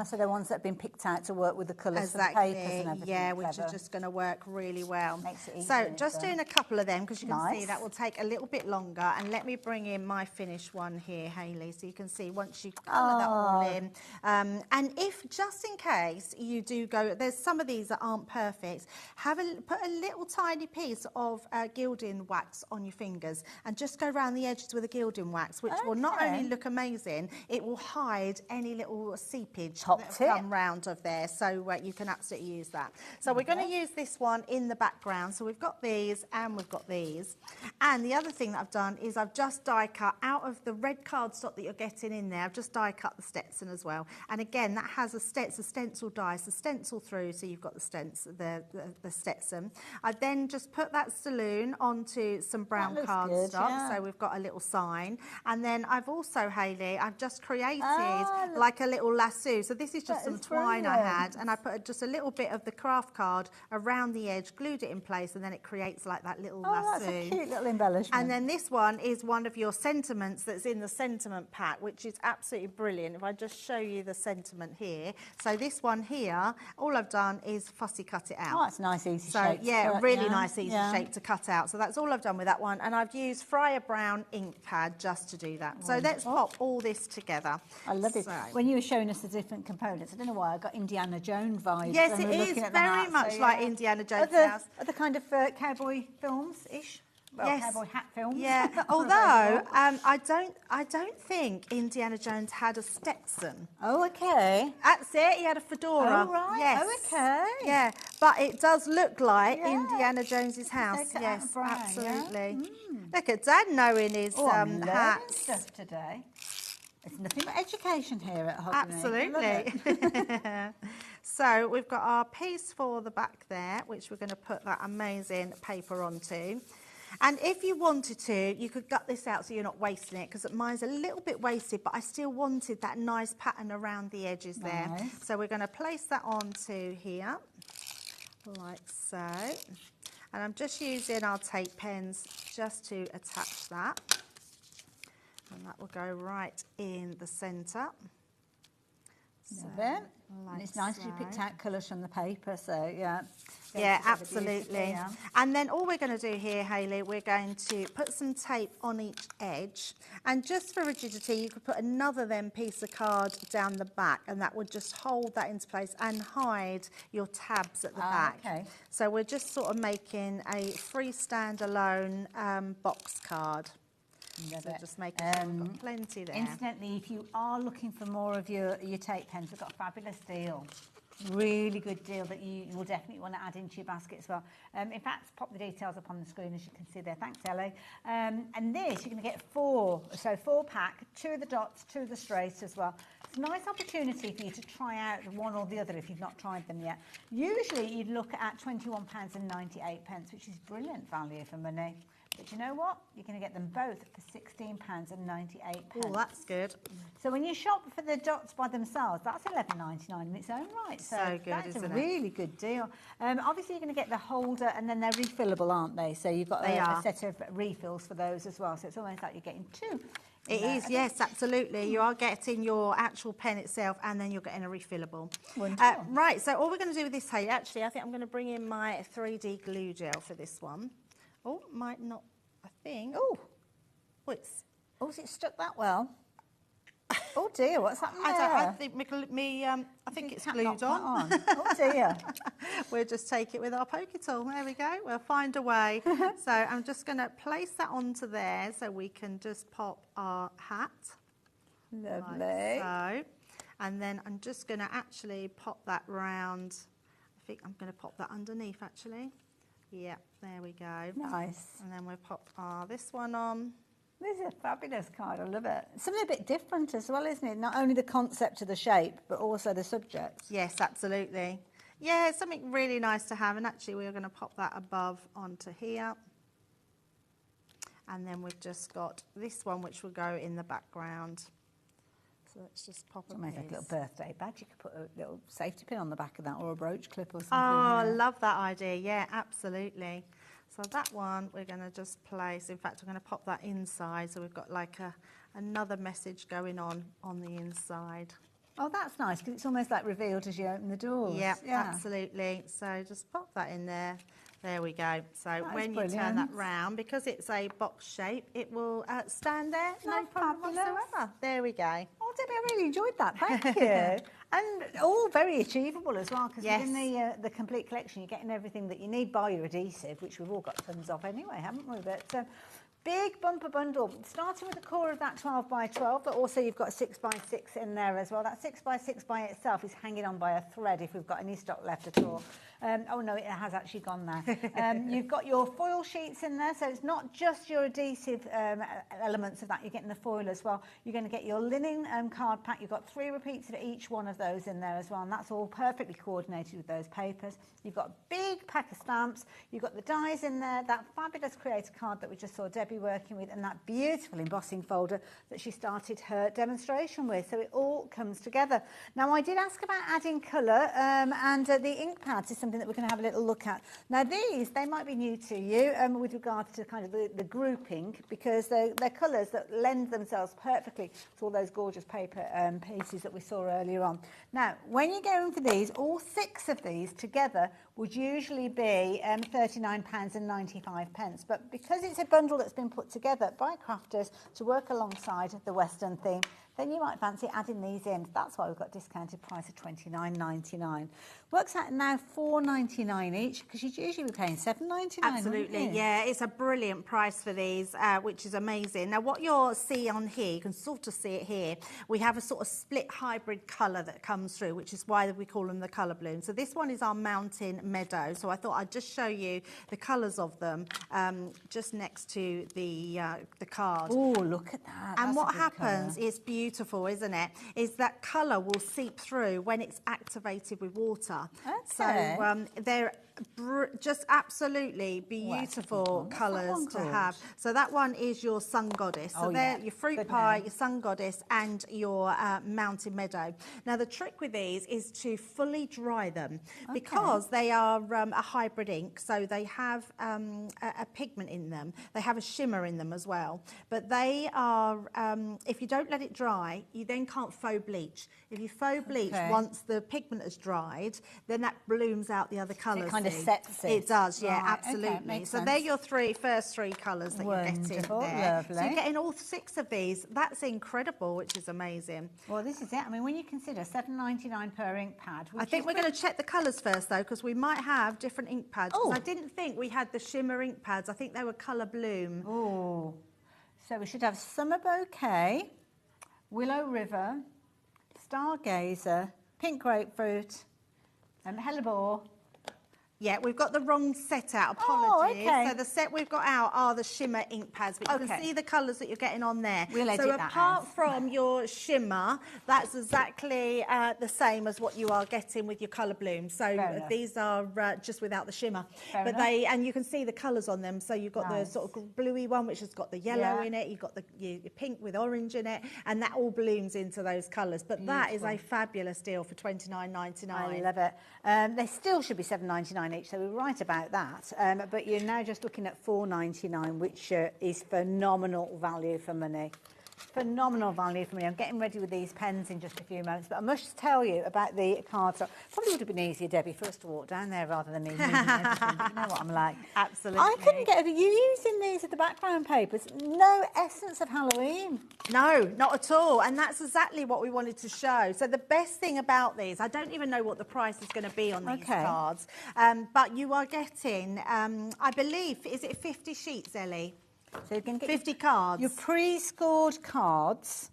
so they're ones that have been picked out to work with the colours exactly, for the papers and everything. Yeah, which are just going to work really well. Makes it easy. So just doing a couple of them, because you can see that will take a little bit longer. And let me bring in my finished one here, Hayley, so you can see once you colour that all in. And if, just in case you do go, there's some of these that aren't perfect, put a little tiny piece of gilding wax on your fingers and just go around the edges with a gilding wax, which will not only look amazing, it will hide any little seepage that will come round of there. So you can absolutely use that. So we're going to use this one in the background. So we've got these and we've got these. And the other thing that I've done is I've just die cut out of the red cardstock that you're getting in there. I've just die cut the Stetson as well. And again, that has a stencil die, so stencil through, so you've got the Stetson. I then just put that saloon onto some brown cardstock, so we've got a little sign. And then I've also, Hayley, I've just created like a little lasso. So this is just some twine I had, and I put just a little bit of the craft card around the edge, glued it in place, and then it creates like that little lasso. That's a cute little embellishment. And then this one is one of your sentiments that's in the sentiment pack, which is absolutely brilliant. If I just show you the sentiment here. So this one here, all I've done is fussy cut it out. Oh, it's a nice, easy shape. Yeah, really nice, easy shape to cut out. So that's all I've done with that one. And I've used Fryer Brown ink pad just to do that. So let's pop all this together. I love it. So, When you were showing us the different components, I don't know why I got Indiana Jones vibes. yes, when it we were is looking at the very hat, much so, like yeah. Indiana Jones' house. Other kind of cowboy films-ish. Well, Yes. cowboy hat films. Yeah, although I don't think Indiana Jones had a Stetson. Oh, okay. That's it. He had a fedora. Oh, right. Yes. Oh, okay. Yeah, but it does look like Yeah. Indiana Jones's house. Take it out Yes, and brown, yeah? absolutely. Look at Dad knowing his I'm learning hats. stuff today. It's nothing but education here at HobbyMaker. Absolutely. So we've got our piece for the back there, which we're going to put that amazing paper onto. And if you wanted to, you could gut this out so you're not wasting it, because mine's a little bit wasted, but I still wanted that nice pattern around the edges there. Nice. So we're going to place that onto here, like so. And I'm just using our tape pens just to attach that. And that will go right in the centre. Love it. Like And it's nice that you picked so. out colours from the paper, so yeah. Yeah, Goes together absolutely. beautifully, yeah. And then all we're going to do here, Hayley, we're going to put some tape on each edge. And just for rigidity, you could put another then piece of card down the back, and that would just hold that into place and hide your tabs at the back. Okay. So we're just sort of making a free standalone box card. Love So it. just making sure we've got plenty there. Incidentally, if you are looking for more of your tape pens, we've got a fabulous deal. Really good deal that you will definitely want to add into your basket as well. In fact, pop the details up on the screen as you can see there. Thanks, Ellie. And this, you're going to get 4 pack, 2 of the dots, 2 of the straights as well. It's a nice opportunity for you to try out one or the other if you've not tried them yet. Usually you'd look at £21.98, which is brilliant value for money. But you know what? You're going to get them both for £16.98. Oh, that's good. So when you shop for the dots by themselves, that's $11.99 in its own right. So good, that's isn't a it? really good deal. Obviously, you're going to get the holder, and then they're refillable, aren't they? So you've got a set of refills for those as well. So it's almost like you're getting 2. It is, yes, absolutely. You are getting your actual pen itself, and then you're getting a refillable. Wonderful. Right, so all we're going to do with this, hey, actually, I think I'm going to bring in my 3D glue gel for this one. Oh, might not, I think. Oh, It's, has it stuck that well? Oh dear, what's happened there? I think I think it's Tap glued not quite on. Oh dear. We'll just take it with our poker tool. There we go. We'll find a way. So I'm just going to place that onto there so we can just pop our hat. Lovely. Like so. And then I'm just going to actually pop that round. I think I'm going to pop that underneath actually. Yeah, there we go. Nice. And then we'll pop this one on. This is a fabulous card, I love it. Something a bit different as well, isn't it? Not only the concept of the shape, but also the subject. Yes, absolutely. Yeah, it's something really nice to have. And actually we're going to pop that above onto here. And then we've just got this one which will go in the background. So let's just pop it. Almost like a little birthday badge. You could put a little safety pin on the back of that, or a brooch clip or something. Oh, I yeah. love that idea. Yeah, absolutely. So that one we're going to just place. In fact, we're going to pop that inside. So we've got like another message going on the inside. Oh, that's nice, because it's almost like revealed as you open the doors. Yeah, absolutely. So just pop that in there. There we go. So when you turn that round, because it's a box shape, it will stand there, no problem whatsoever. There we go. Oh, Debbie, I really enjoyed that. Thank you. And all very achievable as well, because Yes. within the complete collection, you're getting everything that you need by your adhesive, which we've all got tons of anyway, haven't we? But big bumper bundle, starting with the core of that 12 by 12, but also you've got a 6 by 6 in there as well. That 6 by 6 by itself is hanging on by a thread if we've got any stock left at all. Oh no, it has actually gone now. You've got your foil sheets in there, so it's not just your adhesive elements of that, you're getting the foil as well. You're going to get your linen card pack. You've got 3 repeats of each one of those in there as well, and that's all perfectly coordinated with those papers. You've got a big pack of stamps. You've got the dies in there, that fabulous creator card that we just saw Debbie working with, and that beautiful embossing folder that she started her demonstration with. So it all comes together. Now, I did ask about adding colour, and the ink pads is something something that we're going to have a little look at. Now these, they might be new to you with regards to kind of the grouping, because they're colours that lend themselves perfectly to all those gorgeous paper pieces that we saw earlier on. Now, when you're going for these, all 6 of these together would usually be £39.95. But because it's a bundle that's been put together by crafters to work alongside the Western theme, then you might fancy adding these in. That's why we've got discounted price of £29.99. Works out now £4.99 each, because you'd usually be paying £7.99. Absolutely, yeah. It's a brilliant price for these, which is amazing. Now, what you'll see on here, you can sort of see it here, we have a sort of split hybrid colour that comes through, which is why we call them the colour bloom. So this one is our Mountain Meadow. So I thought I'd just show you the colours of them just next to the card. Oh, look at that. And what happens, it's beautiful, isn't it, is that colour will seep through when it's activated with water. Okay. So they're just absolutely beautiful colours to have. So that one is your Sun Goddess. So they're your Fruit Pie, your Sun Goddess, and your Mountain Meadow. Now the trick with these is to fully dry them, because they are a hybrid ink. So they have a pigment in them. They have a shimmer in them as well. But they are, if you don't let it dry, you then can't faux bleach. If you faux bleach once the pigment has dried, then that blooms out the other colours. It kind of sets it. It does, yeah, Right, absolutely. okay, so they're your first three colours that you're getting there. Lovely. So you're getting all 6 of these. That's incredible, which is amazing. Well, this is it. I mean, when you consider £7.99 per ink pad. I think we're going to check the colours first, though, because we might have different ink pads. Oh. I didn't think we had the shimmer ink pads. I think they were colour bloom. Oh. So we should have Summer Bouquet, Willow River, Stargazer, Pink Grapefruit, Hellebore. Yeah, we've got the wrong set out. Apologies. Oh, okay. So the set we've got out are the shimmer ink pads, but you can see the colours that you're getting on there. We'll edit so that apart out. from your shimmer, that's exactly the same as what you are getting with your colour bloom. So these are just without the shimmer. And you can see the colours on them. So you've got the sort of bluey one, which has got the yellow in it. You've got the pink with orange in it, and that all blooms into those colours. But that is a fabulous deal for £29.99. I love it. They still should be £7.99 each, so we're right about that. But you're now just looking at £4.99, which is phenomenal value for money. Phenomenal value for money. I'm getting ready with these pens in just a few moments, but I must tell you about the cards. Probably would have been easier, Debbie, for us to walk down there rather than me moving everything. But you know what I'm like. Absolutely. I couldn't get over you using these as the background papers. No essence of Halloween. No, not at all. And that's exactly what we wanted to show. So the best thing about these, I don't even know what the price is going to be on these cards, but you are getting, I believe, is it 50 sheets, Ellie? So you can get 50 cards. Your pre-scored cards.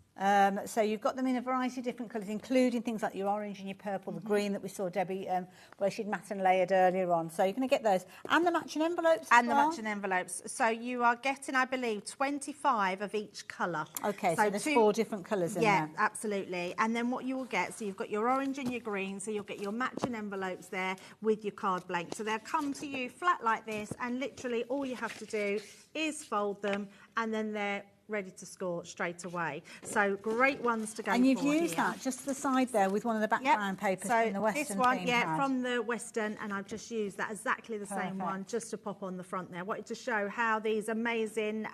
So you've got them in a variety of different colours, including things like your orange and your purple, the green that we saw Debbie where she'd matte and layered earlier on. So you're going to get those. And the matching envelopes and the matching envelopes. So you are getting, I believe, 25 of each colour. Okay, so there's 4 different colours in there. Yeah, absolutely. And then what you will get, so you've got your orange and your green, so you'll get your matching envelopes there with your card blank. So they'll come to you flat like this, and literally all you have to do is fold them, and then they're ready to score straight away. So great ones to go for. And you've used that just to the side there with one of the background papers from the Western this one, theme from the Western, and I've just used that exactly the same one just to pop on the front there. I wanted to show how these amazing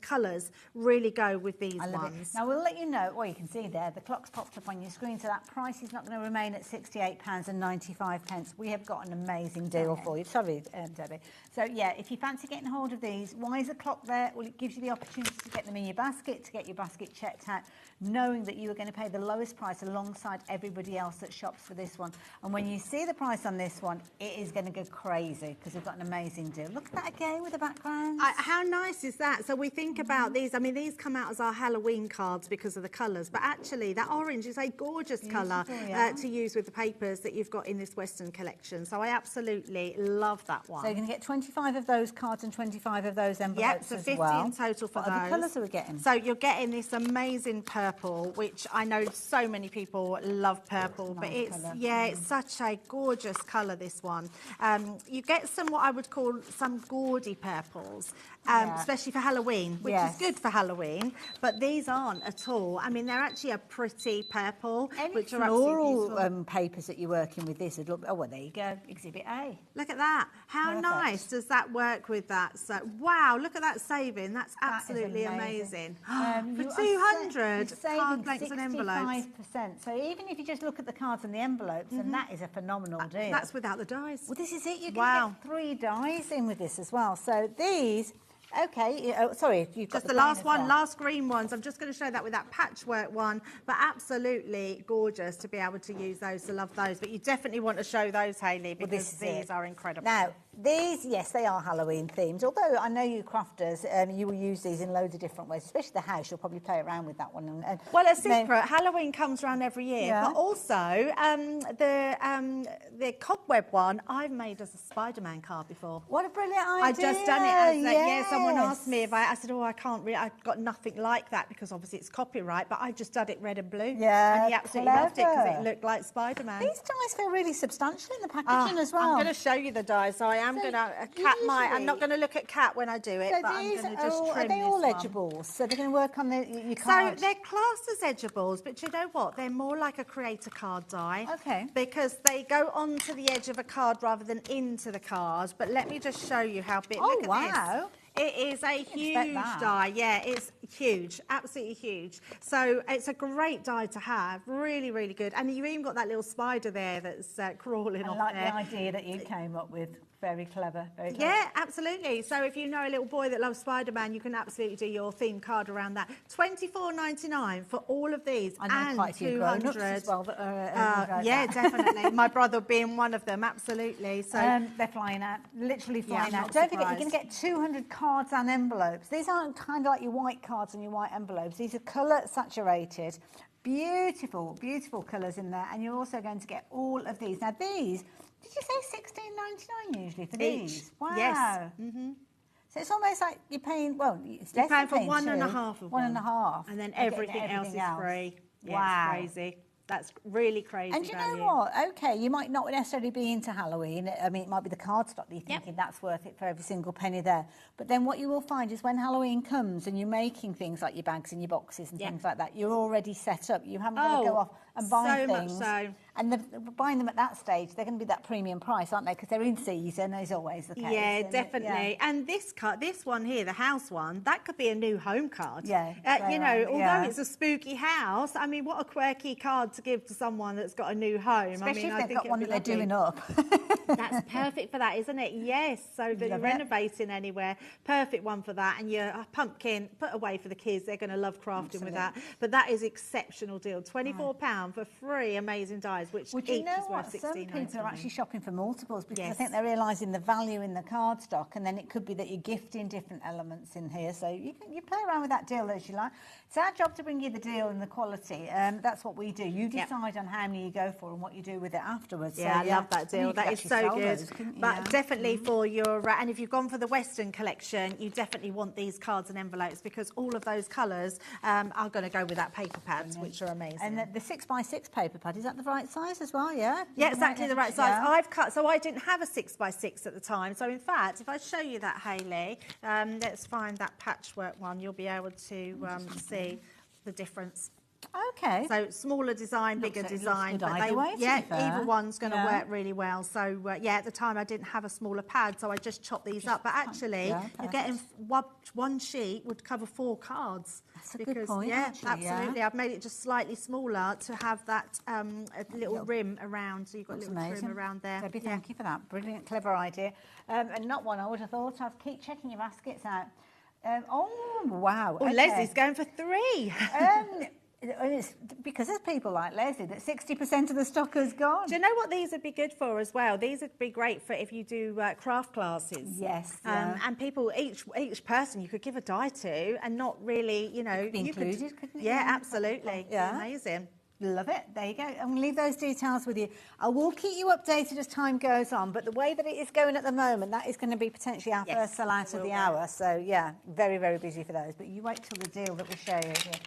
colours really go with these ones. Now we'll let you know, well you can see there, the clock's popped up on your screen, so that price is not going to remain at £68.95. We have got an amazing deal for you. Sorry, Debbie. So yeah, if you fancy getting hold of these, why is the clock there? Well, it gives you the opportunity to get them in your basket, to get your basket checked out, knowing that you are going to pay the lowest price alongside everybody else that shops for this one. And when you see the price on this one, it is going to go crazy because we've got an amazing deal. Look at that again with the background. How nice is that? So we think about these, I mean, these come out as our Halloween cards because of the colours, but actually that orange is a gorgeous colour to use with the papers that you've got in this Western collection. So I absolutely love that one. So you're going to get 25 of those cards and 25 of those envelopes so as 50 well. in total for What those. What colours are we getting? So you're getting this amazing purple, which I know so many people love purple, but it's it's such a gorgeous colour, this one. You get some what I would call some gaudy purples, especially for Halloween, which is good for Halloween, but these aren't at all. I mean, they're actually a pretty purple, which are floral papers that you're working with this. Oh, well, there you go, Exhibit A. Look at that. How nice does that work with that? So, wow, look at that saving. That's absolutely amazing. For 200 card blanks and envelopes. 65%. So even if you just look at the cards and the envelopes, and that is a phenomenal deal. That's without the dies. Well, this is it. You can get 3 dies in with this as well. So these... Okay, sorry, you've got just the last one, last green ones. I'm just going to show that with that patchwork one, but absolutely gorgeous to be able to use those, to love those. But you definitely want to show those, Hayley, because these are incredible. Now, these, yes, they are Halloween themed, although I know you crafters, you will use these in loads of different ways, especially the house. You'll probably play around with that one. Well, a secret, Halloween comes around every year, but also the cobweb one, I've made as a Spider-Man card before. What a brilliant idea. I just done it as someone asked me if I said, oh, I can't really, I've got nothing like that because obviously it's copyright, but I just done it red and blue. Yeah, and he absolutely loved it because it looked like Spider-Man. These dies feel really substantial in the packaging as well. I'm going to show you the dies, so I am going to, I'm not going to look at Cat when I do it, but I'm going to just trim are they all this edgables? So they're going to work on your card? So they're classed as edgables, but you know what? They're more like a creator card die. Okay. Because they go onto the edge of a card rather than into the card. But let me just show you how big. Oh, look at this. It is a huge die. Yeah, it's huge, absolutely huge. So it's a great die to have, really, really good. And you've even got that little spider there that's crawling off there. I like the idea that you came up with. Very clever, very clever. Yeah, absolutely. So if you know a little boy that loves Spider-Man, you can absolutely do your theme card around that. $24.99 for all of these. I know quite a few grown-ups as well that are yeah, definitely. My brother being one of them, absolutely. So they're flying out, literally flying out. Don't forget, you're going to get 200 cards and envelopes. These aren't kind of like your white cards and your white envelopes. These are colour saturated. Beautiful, beautiful colours in there. And you're also going to get all of these. Now these... Did you say $16.99 usually for these? Wow. Yes. So it's almost like you're paying, well, it's you're less paying than for one and a half of one. 1.5. And then everything else is free. Yeah, wow. It's crazy. That's really crazy. And you know what? Okay, you might not necessarily be into Halloween. I mean, it might be the cardstock that you're thinking that's worth it for every single penny there. But then what you will find is when Halloween comes and you're making things like your bags and your boxes and things like that, you're already set up. You haven't got to go off and buy things. So much so. And buying them at that stage, they're going to be that premium price, aren't they? Because they're in season, as always the case. Yeah, definitely. And this card, this one here, the house one, that could be a new home card. Yeah. You know, although it's a spooky house, I mean, what a quirky card to give to someone that's got a new home. Especially I mean, if they've got one that they're doing up. That's perfect for that, isn't it? Yes. So that you're renovating anywhere. Perfect one for that. And your pumpkin, put away for the kids. They're going to love crafting with that. But that is exceptional deal. £24 for 3 amazing dies, which each is worth $16.99. Some people are actually shopping for multiples because I think they're realising the value in the cardstock, and then it could be that you're gifting different elements in here. So you play around with that deal as you like. It's our job to bring you the deal and the quality. That's what we do. You decide on how many you go for and what you do with it afterwards. Yeah, so, I love that deal. That is so good. Those, but definitely for your, and if you've gone for the Western collection, you definitely want these cards and envelopes because all of those colours are going to go with that paper pads, which are amazing. And the 6x6 paper pad, is that the right size as well? Yeah. Yeah, exactly the right size. I've cut, so I didn't have a 6x6 at the time. So in fact, if I show you that, Hayley, let's find that patchwork one. You'll be able to see the difference. Okay. So smaller design, bigger design. But either one's going to work really well. So at the time I didn't have a smaller pad, so I just chopped these up. But actually, you're getting one sheet would cover 4 cards. That's a good point. Yeah, actually, absolutely. I've made it just slightly smaller to have that a little rim around. So you've got a little trim around there. Debbie, thank you for that. Brilliant, clever idea. And not one I would have thought of. Keep checking your baskets out. Oh wow! Oh, Leslie's going for 3. And it's because of people like Leslie that 60% of the stock is gone. Do you know what these would be good for as well? These would be great for if you do craft classes. Yes. And people, each person you could give a die to and not really, you know. Be included, couldn't it? Yeah, absolutely. Yeah. Amazing. Love it. There you go. I'm going to leave those details with you. I will keep you updated as time goes on, but the way that it is going at the moment, that is going to be potentially our first sell out of the hour. So, yeah, very, very busy for those. But you wait till the deal that we show you here.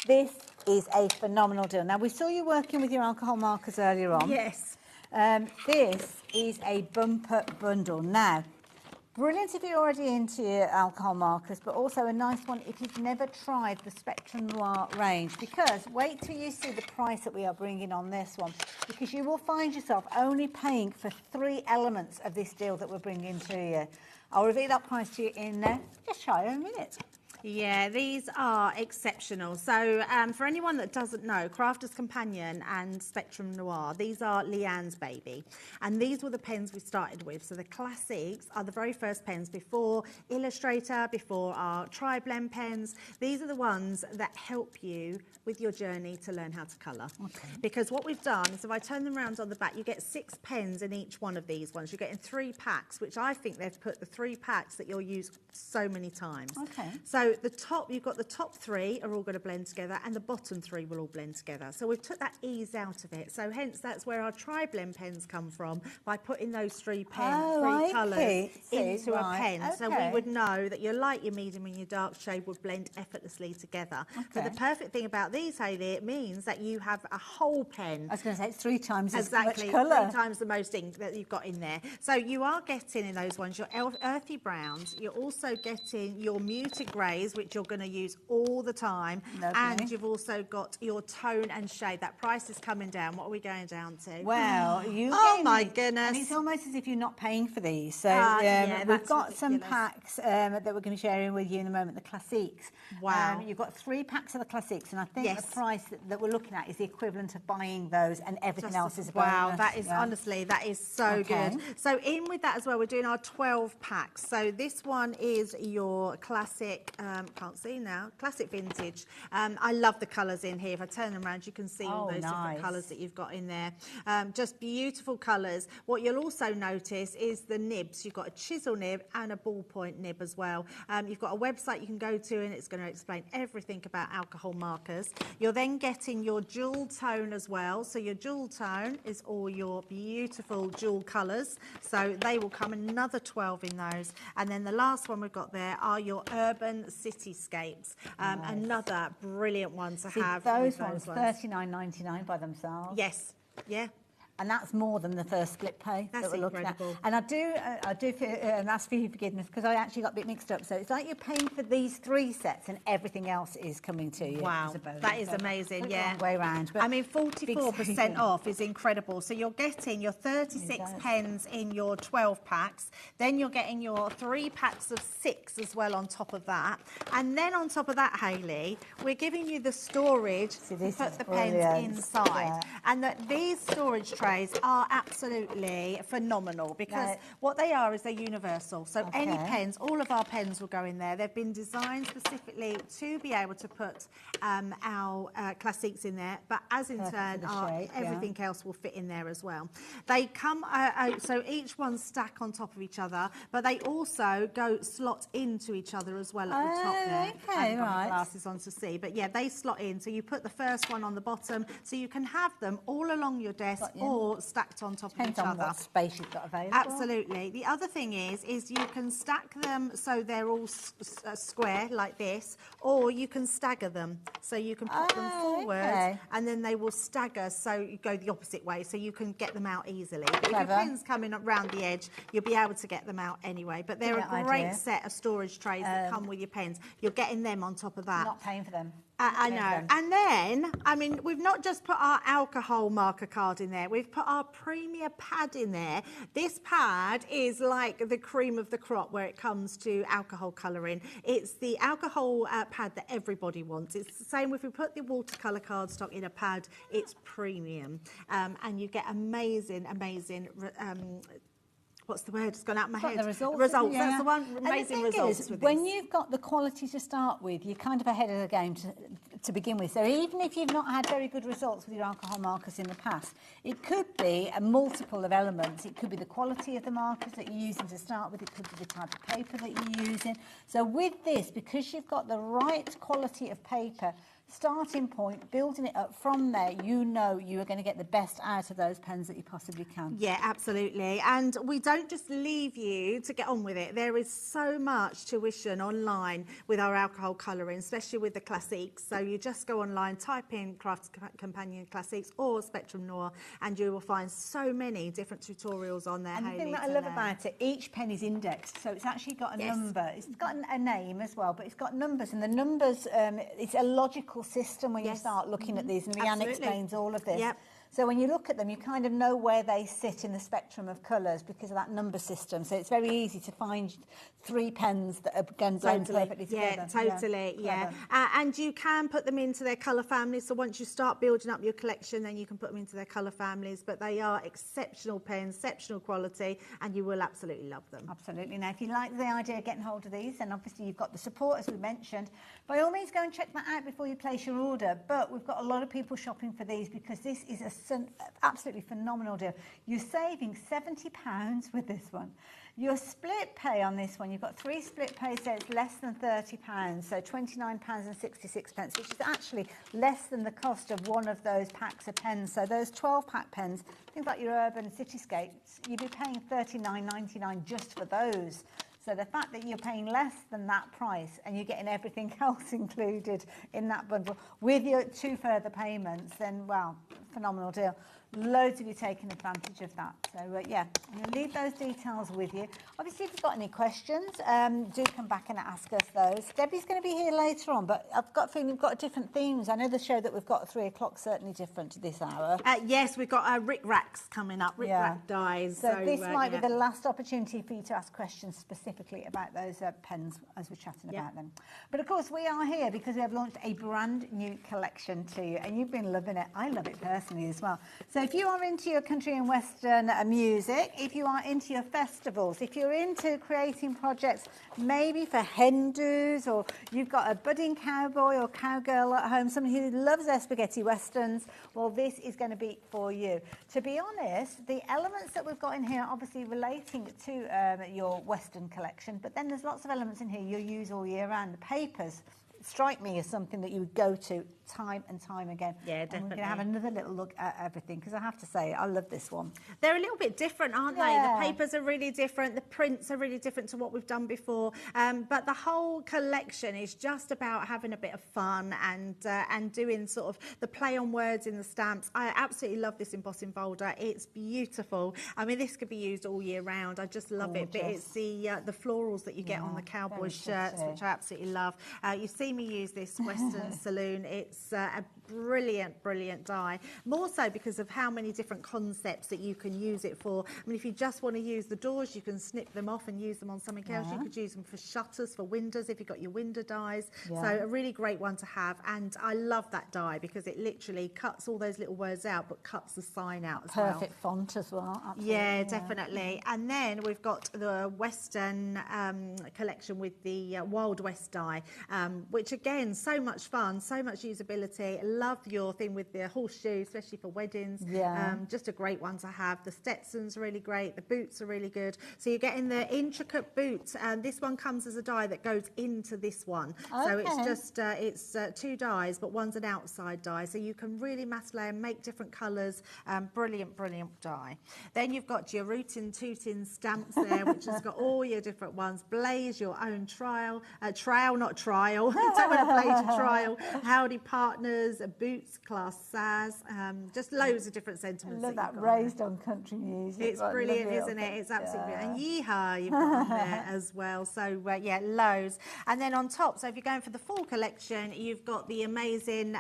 This is a phenomenal deal. Now, we saw you working with your alcohol markers earlier on. Yes. This is a bumper bundle. Now, brilliant if you're already into your alcohol markers, but also a nice one if you've never tried the Spectrum Noir range, because wait till you see the price that we are bringing on this one, because you will find yourself only paying for 3 elements of this deal that we're bringing to you. I'll reveal that price to you in just shy of a minute. Yeah, these are exceptional. So for anyone that doesn't know, Crafter's Companion and Spectrum Noir, these are Leanne's baby. And these were the pens we started with. So the classics are the very first pens before Illustrator, before our tri-blend pens. These are the ones that help you with your journey to learn how to colour. Okay. Because what we've done is if I turn them around on the back, you get 6 pens in each one of these ones. You're getting 3 packs, which I think they've put the 3 packs that you'll use so many times. Okay. So the top, you've got the top 3 are all going to blend together and the bottom 3 will all blend together. So we've took that ease out of it. So hence that's where our tri-blend pens come from, by putting those 3 colours into a pen. Okay. So we would know that your light, your medium and your dark shade would blend effortlessly together. Okay. But the perfect thing about these, Hayley, it means that you have a whole pen. I was going to say it's 3 times as much exactly, colour. 3 times the most ink that you've got in there. So you are getting in those ones your earthy browns. You're also getting your muted greys, which you're going to use all the time. Lovely. And you've also got your tone and shade. That price is coming down. What are we going down to? Well, oh my goodness. And it's almost as if you're not paying for these. So yeah, we've got some packs that we're going to be sharing with you in a moment, the classiques. Wow. You've got 3 packs of the classiques, and I think the price that we're looking at is the equivalent of buying those, and everything else is a bonus. Wow, that is honestly, that is so good. So in with that as well, we're doing our 12 packs. So this one is your classic, can't see now, classic vintage. I love the colours in here. If I turn them around, you can see all those different colours that you've got in there. Just beautiful colours. What you'll also notice is the nibs. You've got a chisel nib and a ballpoint nib as well. You've got a website you can go to, and it's going to explain everything about alcohol markers. You're then getting your dual tone as well. So your dual tone is all your beautiful dual colours. So they will come, another 12 in those. And then the last one we've got there are your urban cityscapes. Another brilliant one to have. Those ones, $39.99 by themselves. Yes, yeah. And that's more than the first split pay that we're looking at. And I do feel, ask for your forgiveness, because I actually got a bit mixed up. So it's like you're paying for these 3 sets and everything else is coming to you. Wow, that is amazing, yeah. Way round. I mean, 44% off is incredible. So you're getting your 36 pens in your 12 packs. Then you're getting your 3 packs of 6 as well on top of that. And then on top of that, Hayley, we're giving you the storage to put the pens inside. Yeah. And that these storage trays are absolutely phenomenal, because what they are is they're universal. So any pens, all of our pens will go in there. They've been designed specifically to be able to put our classiques in there, but as in turn everything else will fit in there as well. They come so each one stack on top of each other, but they also go slot into each other as well at the top there. Okay, I've got my glasses on to see, but yeah, they slot in. So you put the first one on the bottom, so you can have them all along your desk or stacked on top of each other. What space you've got available. Absolutely. The other thing is you can stack them so they're all square like this, or you can stagger them. So you can put them forward and then they will stagger, so you go the opposite way, so you can get them out easily. But if your pen's coming up round the edge, you'll be able to get them out anyway. But they're a great set of storage trays that come with your pens. You're getting them on top of that. Not paying for them. I know. And then, I mean, we've not just put our alcohol marker card in there, we've put our Premier pad in there. This pad is like the cream of the crop where it comes to alcohol colouring. It's the alcohol pad that everybody wants. It's the same if we put the watercolour cardstock in a pad, it's premium. And you get amazing what's the word? It's gone out of my head. The results. That's the one. Amazing results with this. When you've got the quality to start with, you're kind of ahead of the game to begin with. So even if you've not had very good results with your alcohol markers in the past, it could be a multiple of elements. It could be the quality of the markers that you're using to start with. It could be the type of paper that you're using. So with this, because you've got the right quality of paper starting point, building it up from there, you know you are going to get the best out of those pens that you possibly can. Yeah, absolutely. And we don't just leave you to get on with it. There is so much tuition online with our alcohol colouring, especially with the classiques. So you just go online, type in Craft Companion Classics or Spectrum Noir, and you will find so many different tutorials on there. And the thing that I love about it, each pen is indexed, so it's actually got a number. It's got a name as well, but it's got numbers, and the numbers, it's a logical system when you start looking at these, and Leanne explains all of this. Yep. So when you look at them, you kind of know where they sit in the spectrum of colours because of that number system. So it's very easy to find 3 pens that are going to blend perfectly together. Yeah, totally, yeah. And you can put them into their colour families. So once you start building up your collection, then you can put them into their colour families. But they are exceptional pens, exceptional quality, and you will absolutely love them. Absolutely. Now, if you like the idea of getting hold of these, then obviously you've got the support, as we mentioned. By all means, go and check that out before you place your order. But we've got a lot of people shopping for these because this is an absolutely phenomenal deal. You're saving £70 with this one. Your split pay on this one, you've got 3 split pays, so it's less than £30, so £29.66, which is actually less than the cost of one of those packs of pens. So those 12-pack pens, things like your Urban Cityscapes, you'd be paying £39.99 just for those. So the fact that you're paying less than that price and you're getting everything else included in that bundle with your 2 further payments, then, wow, phenomenal deal. Loads of you taking advantage of that. So, yeah, I'm going to leave those details with you. Obviously, if you've got any questions, do come back and ask us those. Debbie's going to be here later on, but I've got a feeling we've got different themes. I know the show that we've got at 3 o'clock certainly different to this hour. Yes, we've got Rick Racks coming up, Rick Rack dies. So this might be the last opportunity for you to ask questions specifically about those pens as we're chatting about them. But of course, we are here because we have launched a brand new collection to you, and you've been loving it. I love it personally as well. So if you are into your country and western music, if you are into your festivals, if you're into creating projects maybe for hen do's, or you've got a budding cowboy or cowgirl at home, somebody who loves their spaghetti westerns, well, this is going to be for you. To be honest, the elements that we've got in here are obviously relating to your western collection, but then there's lots of elements in here you'll use all year round. The papers strike me as something that you would go to time and time again. Yeah, And definitely. we're going to have another little look at everything, because I have to say, I love this one. They're a little bit different, aren't they? Yeah. The papers are really different. The prints are really different to what we've done before. But the whole collection is just about having a bit of fun and doing sort of the play on words in the stamps. I absolutely love this embossing folder. It's beautiful. I mean, this could be used all year round. I just love it. But it's the florals that you get on the cowboy shirts, which I absolutely love. You've seen me use this Western Saloon. It's a brilliant, brilliant die. More so because of how many different concepts that you can use it for. I mean, if you just want to use the doors, you can snip them off and use them on something else. You could use them for shutters, for windows, if you've got your window dies. So a really great one to have. And I love that die because it literally cuts all those little words out, but cuts the sign out as well. Perfect font as well. Absolutely. Yeah, definitely. And then we've got the Western collection with the Wild West die, which again, so much fun, so much usability. Love your thing with the horseshoe, especially for weddings. Just a great one to have. The Stetson's really great. The boots are really good. So you're getting the intricate boots, and this one comes as a die that goes into this one. So it's just it's 2 dies, but one's an outside die. So you can really mass layer and make different colours. Brilliant, brilliant die. Then you've got your rootin' tootin' stamps there, which has got all your different ones. Blaze your own trail, not trial. Don't want to blaze your trial. Howdy partners, boots, class Saz, just loads of different sentiments. I love that raised on country music. It's brilliant, isn't it? It's absolutely brilliant. And yeehaw, you've got on there as well. So yeah, loads. And then on top, so if you're going for the full collection, you've got the amazing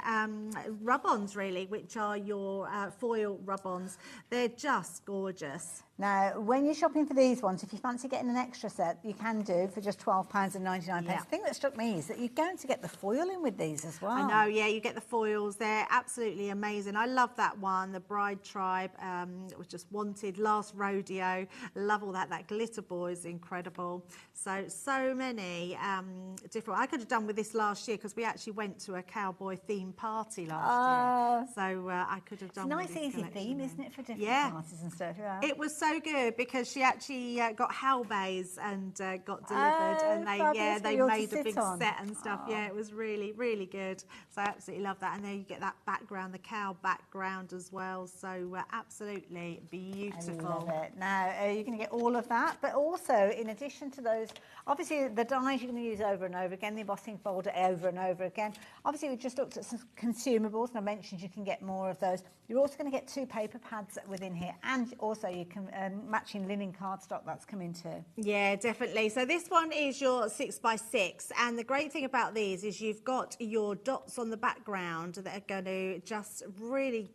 rub-ons, really, which are your foil rub-ons. They're just gorgeous. Now, when you're shopping for these ones, if you fancy getting an extra set, you can do for just £12.99. The thing that struck me is that you're going to get the foil in with these as well. I know, yeah, you get the foils. They're absolutely amazing. I love that one, the Bride Tribe, was just wanted, Last Rodeo. Love all that. That glitter boy is incredible. So many different. I could have done with this last year because we actually went to a cowboy theme party last year. So I could have done with this nice, easy collection theme, there. isn't it, for different parties and stuff? It was so so good because she actually got Halbays and got delivered, and they made a big set and stuff. Yeah, it was really, really good. So I absolutely love that. And then you get that background, the cow background as well. So absolutely beautiful. I love it. Now you're going to get all of that, but also in addition to those, obviously the dies you're going to use over and over again, the embossing folder over and over again. Obviously we just looked at some consumables, and I mentioned you can get more of those. You're also going to get 2 paper pads within here, and also you can matching linen cardstock that's coming too. Yeah, definitely. So this one is your 6x6, and the great thing about these is you've got your dots on the background that are going to just really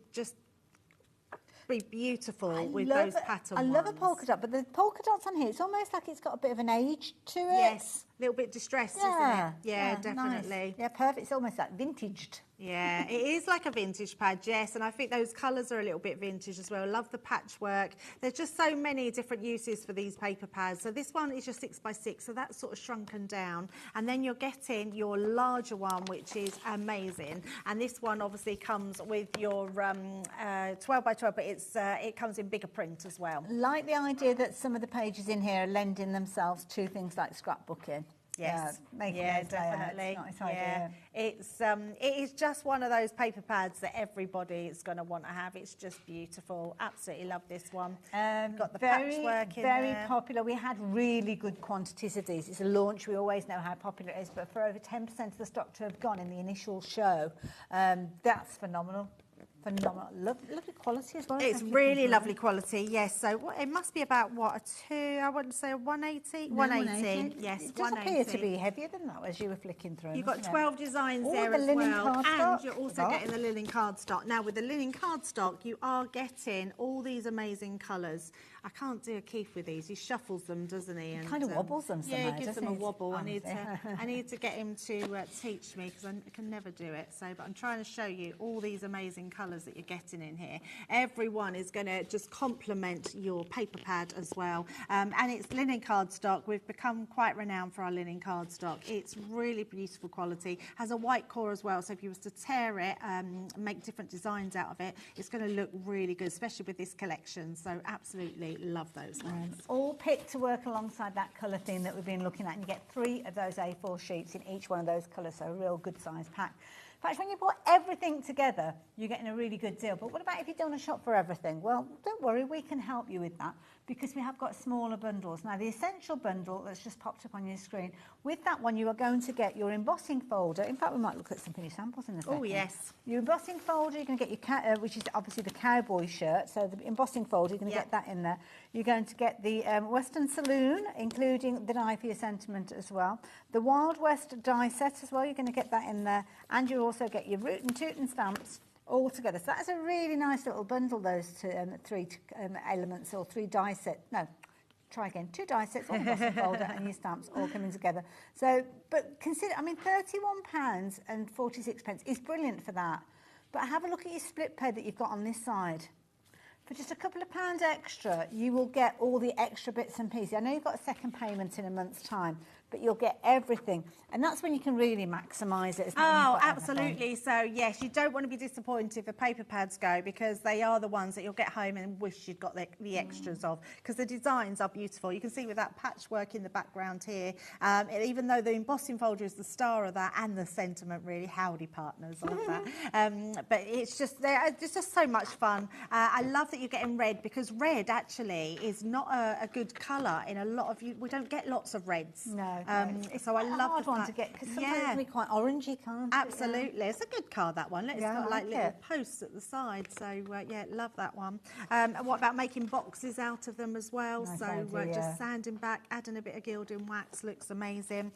be beautiful with those pattern ones. I love a polka dot, but the polka dots on here, it's almost like it's got a bit of an age to it. Yes, a little bit distressed, isn't it? Yeah, definitely. Nice. Yeah, perfect. It's almost like vintaged. Yeah, it is like a vintage pad, yes, and I think those colours are a little bit vintage as well. Love the patchwork. There's just so many different uses for these paper pads. So this one is your 6x6, so that's sort of shrunken down, and then you're getting your larger one, which is amazing. And this one obviously comes with your 12x12, but it comes in bigger print as well. Like the idea that some of the pages in here are lending themselves to things like scrapbooking. Yes, yeah, definitely. It's nice idea. It is just one of those paper pads that everybody is going to want to have. It's just beautiful. Absolutely love this one. Got the patchwork in there. Very popular. We had really good quantities of these. It's a launch. We always know how popular it is, but for over 10% of the stock to have gone in the initial show, that's phenomenal. Phenomenal. Lovely quality as well. It's really lovely quality, yes. So it must be about, what, I wouldn't say a 180? 180, yes, it does appear to be heavier than that as you were flicking through. You've got 12 designs there as well. And you're also getting the linen cardstock. Now, with the linen cardstock, you are getting all these amazing colours. I can't do a Keith with these. He shuffles them, doesn't he? He kind of wobbles them somehow. Yeah, he gives them a wobble. I need to get him to teach me, because I can never do it. So, but I'm trying to show you all these amazing colours that you're getting in here. Everyone is going to just complement your paper pad as well. And it's linen cardstock. We've become quite renowned for our linen cardstock. It's really beautiful quality. Has a white core as well. So if you was to tear it, make different designs out of it, it's going to look really good, especially with this collection. So absolutely love those ones. All picked to work alongside that colour theme that we've been looking at, and you get 3 of those A4 sheets in each one of those colours, so a real good size pack. In fact, when you put everything together, you're getting a really good deal. But what about if you don't want to shop for everything? Well, don't worry, we can help you with that, because we have got smaller bundles. Now, the essential bundle that's just popped up on your screen, with that one you are going to get your embossing folder. In fact, we might look at some penny samples in a second. Oh, yes. Your embossing folder, you're going to get your, which is obviously the cowboy shirt, so the embossing folder, you're going to get that in there. You're going to get the Western Saloon, including the die for your sentiment as well. The Wild West die set as well, you're going to get that in there. And you also get your Root and Tootin' stamps all together. So that's a really nice little bundle, those 3 elements, or 3 die sets. No, try again. 2 die sets, one embossing folder, and your stamps all coming together. So, but consider, I mean, £31 and 46 is brilliant for that. But have a look at your split pay that you've got on this side. For just a couple of pounds extra, you will get all the extra bits and pieces. I know you've got a second payment in a month's time, but you'll get everything. And that's when you can really maximise it. Oh, absolutely. So, yes, you don't want to be disappointed if the paper pads go, because they are the ones that you'll get home and wish you'd got the extras of, because the designs are beautiful. You can see with that patchwork in the background here, even though the embossing folder is the star of that, and the sentiment, really, howdy partners, I love that. But it's just so much fun. I love that you're getting red, because red actually is not a good colour in a lot of we don't get lots of reds. No. So I love the one to get, because sometimes it can be quite orangey, can't it? Absolutely. It's a good card, that one. It's got like little posts at the side. So yeah, love that one. What about making boxes out of them as well? Nice so idea. Just sanding back, adding a bit of gilding wax, looks amazing.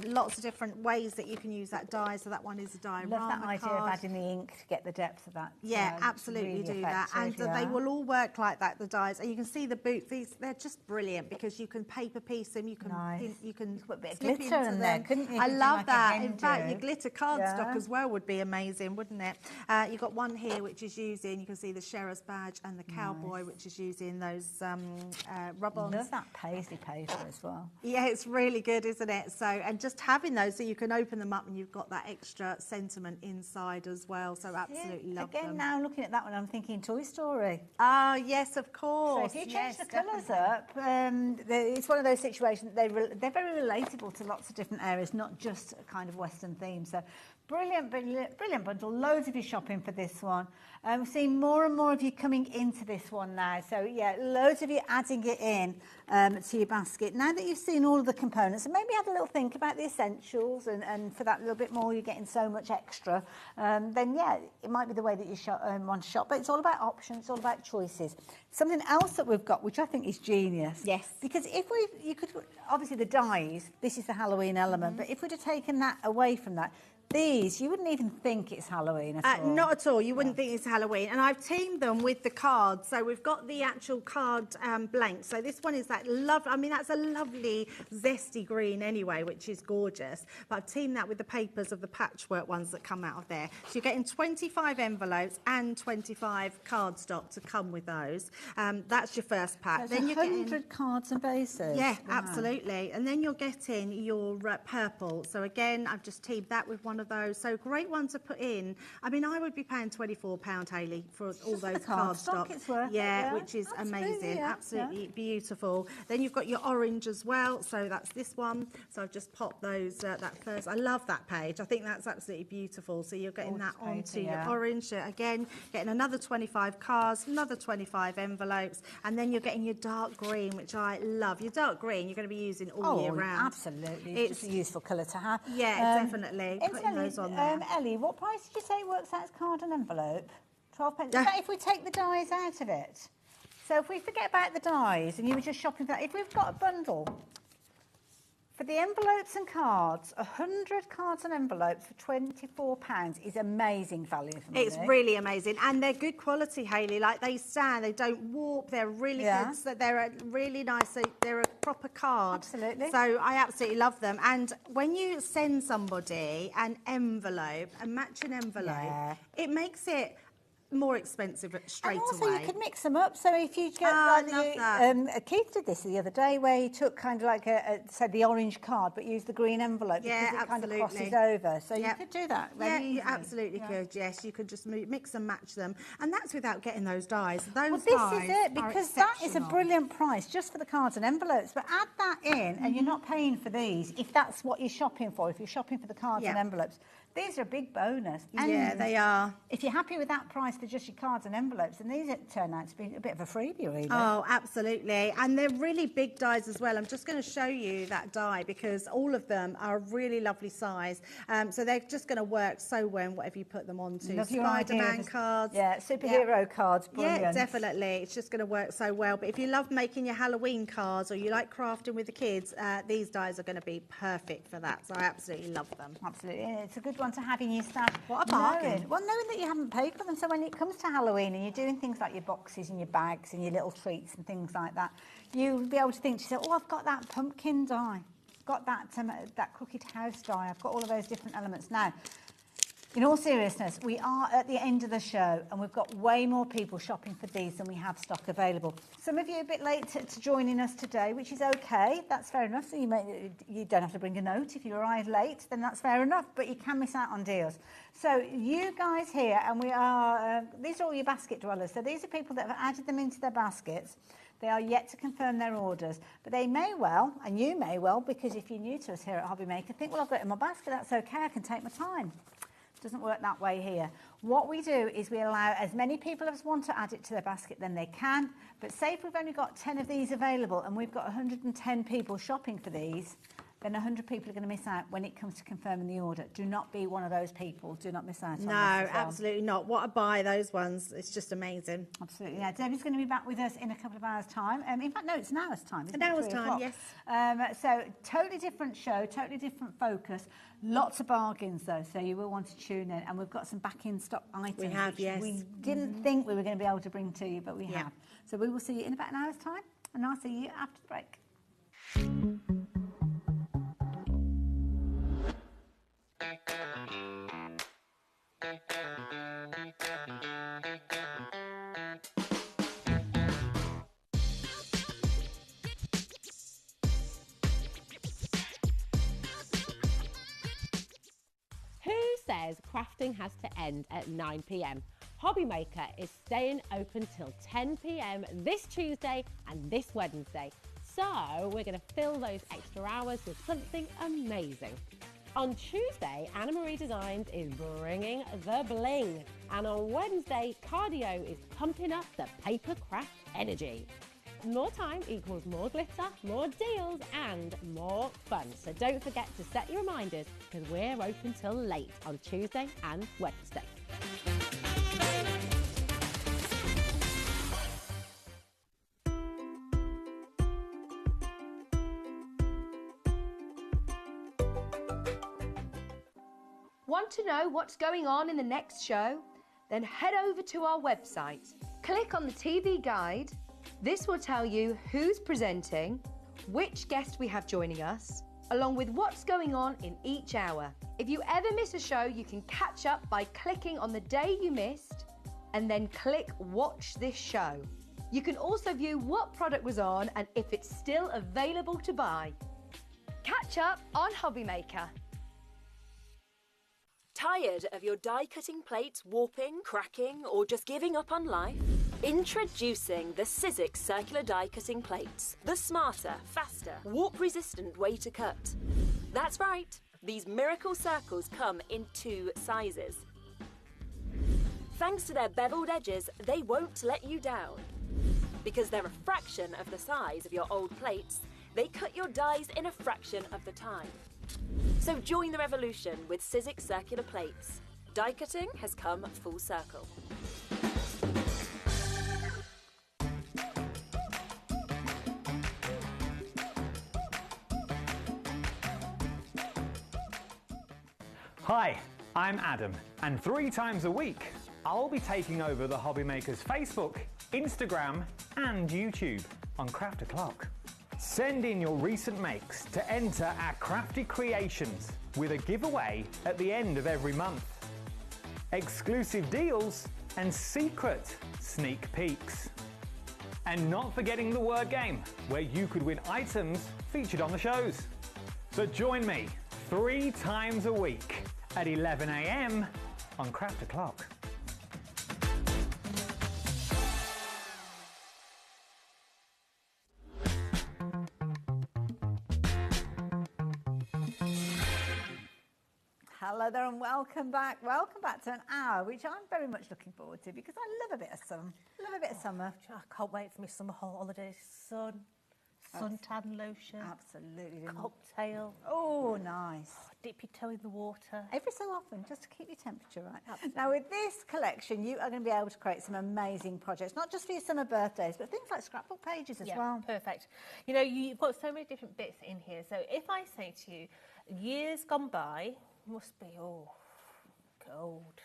Lots of different ways that you can use that die. So that one is a diorama Love that idea card. of adding the ink to get the depth of that. Yeah, absolutely do that. And they will all work like that, the dies. And you can see the boots. They're just brilliant, because you can paper piece them. You can you can put a bit of slip glitter in there, couldn't you? I love like that. In fact, your glitter cardstock as well would be amazing, wouldn't it? You've got one here which is using, you can see the sheriff's badge, and the cowboy, which is using those rub-ons. I love that paisley paper as well. Yeah, it's really good, isn't it? So, and just having those, so you can open them up and you've got that extra sentiment inside as well. So absolutely love them. Again, now looking at that one, I'm thinking Toy Story. Ah, yes, of course. So if you change the colours up, it's one of those situations, they're very relatable to lots of different areas, not just a kind of Western theme. So brilliant, brilliant bundle. Loads of you shopping for this one. We're seeing more and more of you coming into this one now. So yeah, loads of you adding it in to your basket. Now that you've seen all of the components, and maybe have a little think about the essentials, and for that little bit more, you're getting so much extra, then yeah, it might be the way that you want to shop. But it's all about options, it's all about choices. Something else that we've got, which I think is genius. Yes. Because if you could, obviously the dies, this is the Halloween element, but if we'd have taken that away from that, these, you wouldn't even think it's Halloween at all. Not at all. You wouldn't think it's Halloween. And I've teamed them with the cards. So we've got the actual card blank. So this one is that lovely, I mean, that's a lovely zesty green anyway, which is gorgeous. But I've teamed that with the papers of the patchwork ones that come out of there. So you're getting 25 envelopes and 25 cardstock to come with those. That's your first pack. So then you're 100 cards and bases. Yeah, absolutely. And then you're getting your purple. So again, I've just teamed that with one of those. So great one to put in. I mean, I would be paying £24, Hayley, for all those cardstock. It's worth yeah, it, which is amazing. Yeah, absolutely beautiful. Then you've got your orange as well. So that's this one. So I've just popped those, that first. I love that page. I think that's absolutely beautiful. So you're getting that onto your orange. So again, getting another 25 cards, another 25 envelopes, and then you're getting your dark green, which I love. Your dark green, you're going to be using all year round. Absolutely. It's just a useful colour to have. Yeah, definitely. Putting those on there. Ellie, what price did you say it works out as card and envelope? 12 pence. Is that if we take the dies out of it? So if we forget about the dies and you were just shopping for that, if we've got a bundle for the envelopes and cards, 100 cards and envelopes for £24 is amazing value for money. It's really amazing, and they're good quality, Hayley. Like, they stand, they don't warp. They're really good. So they're really nice. So they're a proper card. Absolutely. So I absolutely love them. And when you send somebody an envelope, a matching envelope, it makes it more expensive straight away. And also you could mix them up. So if you get Keith did this the other day, where he took kind of like say the orange card, but used the green envelope because it kind of crosses over. So you could do that. You absolutely could. Yes, you could just mix and match them, and that's without getting those dies. Those this is it, because that is a brilliant price just for the cards and envelopes. But add that in, and you're not paying for these if that's what you're shopping for. If you're shopping for the cards and envelopes. These are a big bonus. And yeah, they are. If you're happy with that price for just your cards and envelopes, then these turn out to be a bit of a freebie, really. Oh, absolutely. And they're really big dies as well. I'm just going to show you that die because all of them are a really lovely size. So they're just going to work so well whatever you put them onto. Spider-Man cards. Yeah, superhero cards, brilliant. Yeah, definitely. It's just going to work so well. But if you love making your Halloween cards or you like crafting with the kids, these dies are going to be perfect for that. So I absolutely love them. Absolutely. It's a good one to have in your stash. What a bargain. Knowing that you haven't paid for them, so when it comes to Halloween and you're doing things like your boxes and your bags and your little treats and things like that, you'll be able to think to yourself, oh, I've got that pumpkin die, got that crooked house die, I've got all of those different elements. Now, in all seriousness, we are at the end of the show and we've got way more people shopping for these than we have stock available. Some of you are a bit late to joining us today, which is okay. That's fair enough. So you don't have to bring a note. If you arrive late, then that's fair enough, but you can miss out on deals. So you guys here, and we are, these are all your basket dwellers. So these are people that have added them into their baskets. They are yet to confirm their orders, but they may well, and you may well, because if you're new to us here at HobbyMaker, think, well, I've got it in my basket, that's okay, I can take my time. Doesn't work that way here. What we do is we allow as many people as want to add it to their basket then they can, but say if we've only got 10 of these available and we've got 110 people shopping for these, then 100 people are going to miss out when it comes to confirming the order. Do not be one of those people. Do not miss out on this. No, absolutely not. What a buy, those ones. It's just amazing. Absolutely. Yeah, Debbie's going to be back with us in a couple of hours' time. In fact, no, it's an hour's time. An hour's time, yes. So totally different show, totally different focus. Lots of bargains, though, so you will want to tune in. And we've got some back-in-stock items. We have, yes. We didn't think we were going to be able to bring to you, but we have. So we will see you in about an hour's time, and I'll see you after the break. Who says crafting has to end at 9 p.m? HobbyMaker is staying open till 10 p.m. this Tuesday and this Wednesday. So we're going to fill those extra hours with something amazing. On Tuesday, Anna Marie Designs is bringing the bling. And on Wednesday, Cardio is pumping up the paper craft energy. More time equals more glitter, more deals and more fun. So don't forget to set your reminders because we're open till late on Tuesday and Wednesday. Want to know what's going on in the next show? Then head over to our website. Click on the TV guide. This will tell you who's presenting, which guest we have joining us, along with what's going on in each hour. If you ever miss a show, you can catch up by clicking on the day you missed and then click Watch This Show. You can also view what product was on and if it's still available to buy. Catch up on HobbyMaker. Tired of your die-cutting plates warping, cracking, or just giving up on life? Introducing the Suitcase circular die-cutting plates. The smarter, faster, warp-resistant way to cut. That's right, these miracle circles come in 2 sizes. Thanks to their beveled edges, they won't let you down. Because they're a fraction of the size of your old plates, they cut your dies in a fraction of the time. So join the revolution with Suitcase circular plates. Die cutting has come full circle. Hi, I'm Adam, and 3 times a week I'll be taking over the HobbyMaker's Facebook, Instagram and YouTube on Craft O'Clock. Send in your recent makes to enter our crafty creations with a giveaway at the end of every month. Exclusive deals and secret sneak peeks. And not forgetting the word game, where you could win items featured on the shows. So join me 3 times a week at 11 a.m. on Craft O'Clock. Hello there and welcome back. Welcome back to an hour, which I'm very much looking forward to because I love a bit of sun. Love a bit of summer. I can't wait for my summer holidays. Suntan lotion. Absolutely. Cocktail. Oh, nice. Dip your toe in the water. Every so often, just to keep your temperature right. Absolutely. Now, with this collection, you are going to be able to create some amazing projects, not just for your summer birthdays, but things like scrapbook pages as well. Perfect. You know, you've got so many different bits in here. So if I say to you, years gone by, must be, gold,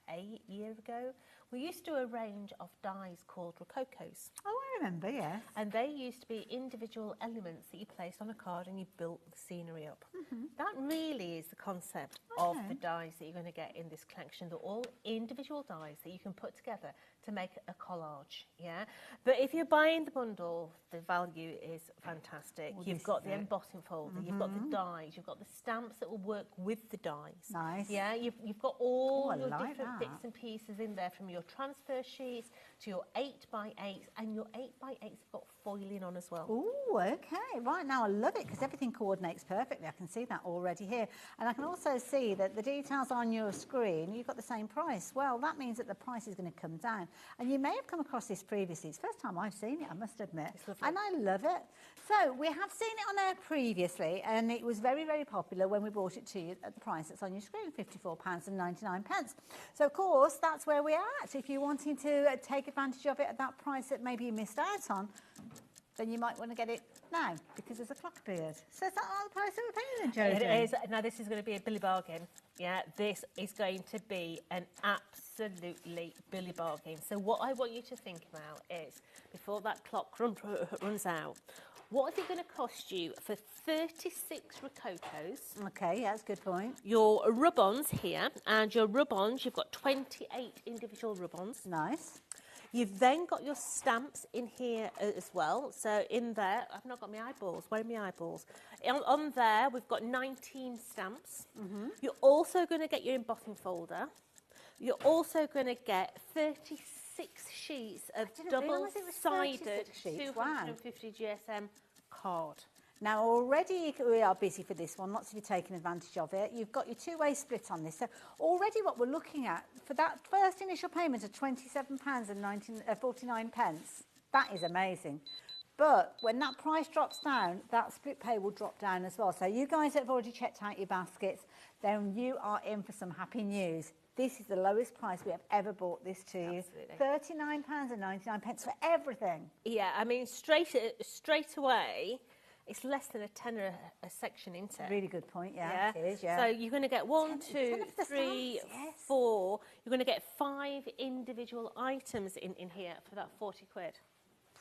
8 years ago, we used to do a range of dies called Rococo's. Oh, I remember, yes. And they used to be individual elements that you placed on a card and you built the scenery up. Mm-hmm. That really is the concept of the dies that you're going to get in this collection. They're all individual dies that you can put together to make a collage, yeah? But if you're buying the bundle, the value is fantastic. Well, you've got the embossing folder, you've got the dies, you've got the stamps that will work with the dies. Nice. Yeah, you've got all your like different bits and pieces in there, from your transfer sheets to your 8x8s, and your 8x8s have got foiling on as well. Oh, okay. Right, now I love it because everything coordinates perfectly. I can see that already here. And I can also see that the details on your screen, you've got the same price. Well, that means that the price is going to come down. And you may have come across this previously. It's the first time I've seen it, I must admit. And I love it. So we have seen it on air previously, and it was very, very popular when we brought it to you at the price that's on your screen, £54.99. So, of course, that's where we're at. If you're wanting to take advantage of it at that price that maybe you missed out on, then you might want to get it now because there's a clock period. So is that all the price that we're paying then, Jodie? It is. Now, this is going to be a Billy bargain. Yeah, this is going to be an absolutely Billy bargain. So what I want you to think about is, before that clock runs out, what is it going to cost you for 36 Rococo's? Okay, yeah, that's a good point. Your rub-ons here, and your rub-ons, you've got 28 individual rub-ons. Nice. You've then got your stamps in here as well. So in there, I've not got my eyeballs. Where are my eyeballs? On there, we've got 19 stamps. Mm-hmm. You're also going to get your embossing folder. You're also going to get 36 sheets of double-sided 250 GSM card. Now, already we are busy for this one. Lots of you taking advantage of it. You've got your two-way split on this. So already what we're looking at, for that first initial payment of £27.49, that is amazing. But when that price drops down, that split pay will drop down as well. So you guys that have already checked out your baskets, then you are in for some happy news. This is the lowest price we have ever bought this to you. £39.99 for everything. Yeah, I mean, straight away, it's less than a tenner a section, isn't it? Really good point, yeah. It is, yeah. So you're going to get 1, 2, 3, 4. You're going to get 5 individual items in here for that 40 quid.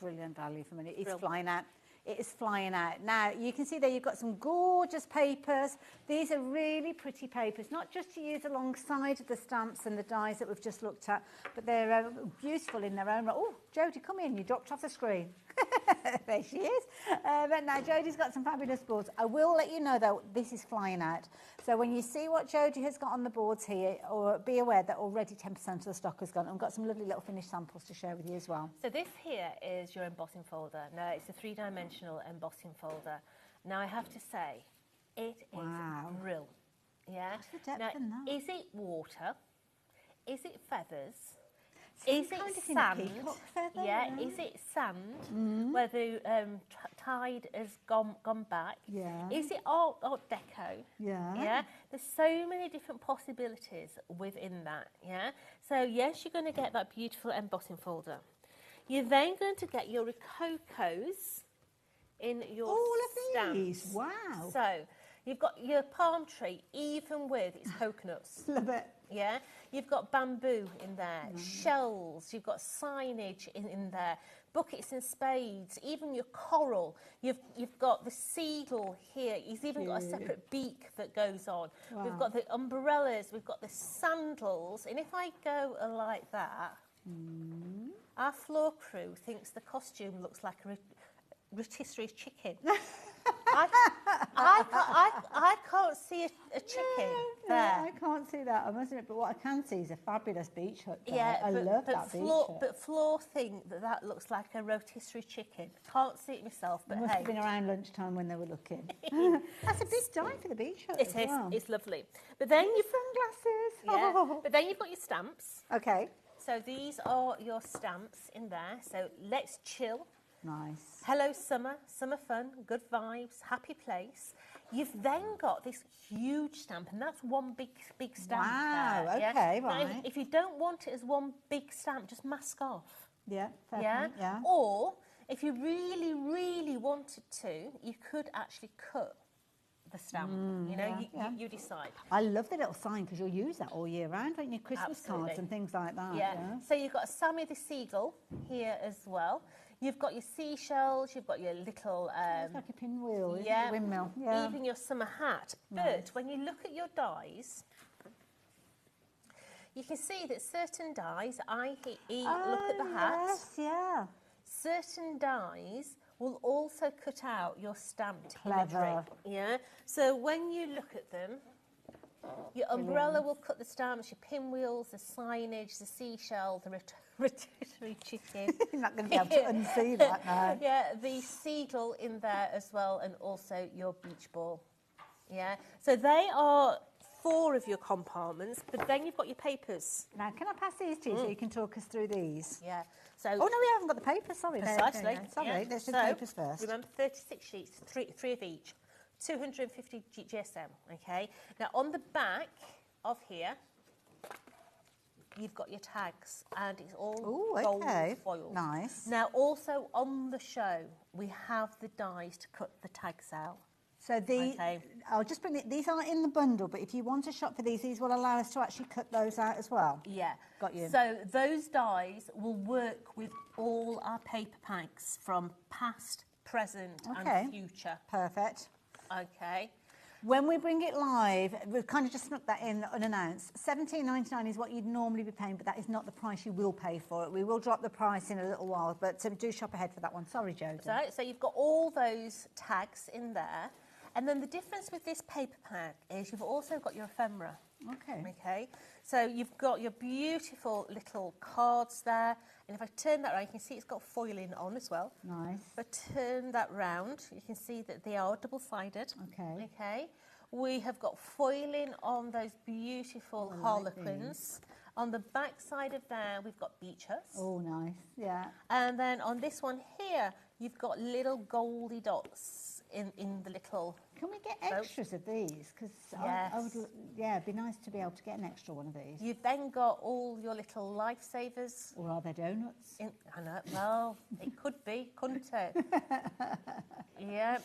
Brilliant value for money. It's flying out. It is flying out. Now, you can see there you've got some gorgeous papers. These are really pretty papers, not just to use alongside the stamps and the dies that we've just looked at, but they're beautiful in their own right. Oh, Jodie, come in. You dropped off the screen. There she is. But now Jodie's got some fabulous boards. I will let you know, though, this is flying out. So when you see what Jodie has got on the boards here, or be aware that already 10% of the stock has gone. And we've got some lovely little finished samples to share with you as well. So this here is your embossing folder. Now, it's a 3-dimensional embossing folder. Now, I have to say, it is brilliant. Yeah. What's the depth now, in that? is it water? Is it feathers? Is it sand? Yeah. Is it sand? Where the tide has gone back? Yeah. Is it art deco? Yeah. Yeah. There's so many different possibilities within that. Yeah. So yes, you're going to get that beautiful embossing folder. You're then going to get your Rococos in your all stamps. of these. Wow. So you've got your palm tree, even with its coconuts. Love it. Yeah, you've got bamboo in there, shells, you've got signage in there, buckets and spades, even your coral. You've got the seagull here. He's even got a separate beak that goes on. Wow. We've got the umbrellas, we've got the sandals. And if I go like that, our floor crew thinks the costume looks like a rotisserie chicken. I can't see a chicken there. I can't see that, I must admit, but what I can see is a fabulous beach hut there. Yeah, I love that beach hut. But Floor think that looks like a rotisserie chicken. Can't see it myself, but It must have been around lunchtime when they were looking. That's a big dime for the beach hut. It is. Well. It's lovely. But then you've sunglasses. Yeah. But then you've got your stamps. Okay. So these are your stamps in there. So let's chill. Nice. Hello summer, summer fun, good vibes, happy place. You've then got this huge stamp, and that's one big stamp. Wow, there, okay, Now, right. if you don't want it as one big stamp, just mask off. Yeah, fair point, yeah. Or if you really, really wanted to, you could actually cut the stamp. You decide. I love the little sign because you'll use that all year round, won't you? Christmas Absolutely. cards and things like that. Yeah. So you've got Sammy the seagull here as well. You've got your seashells, you've got your little... it's like a pinwheel, isn't it? Windmill. Yeah. Even your summer hat. Nice. But when you look at your dies, you can see that certain dies, look at the hat. Yes, yeah. Certain dies will also cut out your stamped Clever. imagery. Yeah. So when you look at them, your umbrella will cut the stamps, your pinwheels, the signage, the seashell, the rotisserie chicken. You're not going to be able to unsee that now. Yeah, the seagull in there as well, and also your beach ball. Yeah. So they are 4 of your compartments, but then you've got your papers. Now, can I pass these to you so you can talk us through these? Yeah. So. Oh, no, we haven't got the papers, sorry. Precisely. Sorry, let's do the papers first. Remember, 36 sheets, three of each, 250 GSM, okay? Now, on the back of here, you've got your tags, and it's all gold foil. Nice. Now, also on the show, we have the dies to cut the tags out. So I'll just bring these aren't in the bundle, but if you want to shop for these will allow us to actually cut those out as well. Yeah. Got you. So those dies will work with all our paper packs from past, present, and future. Perfect. Okay. When we bring it live, we've kind of just snuck that in unannounced. £17.99 is what you'd normally be paying, but that is not the price you will pay for it. We will drop the price in a little while, but do shop ahead for that one. Sorry, Jodie. So you've got all those tags in there. And then the difference with this paper pack is you've also got your ephemera. Okay. Okay, so you've got your beautiful little cards there, and if I turn that around, you can see it's got foiling on as well. Nice. If I turn that round, you can see that they are double-sided. Okay. Okay, we have got foiling on those beautiful harlequins. On the back side of there, we've got beach huts. Oh, nice. Yeah. And then on this one here, you've got little goldy dots in the little... Can we get extras of these? Because I would, yeah, it'd be nice to be able to get an extra one of these. You've then got all your little lifesavers. Or are they donuts? I know, well, it could be, couldn't it? Yeah.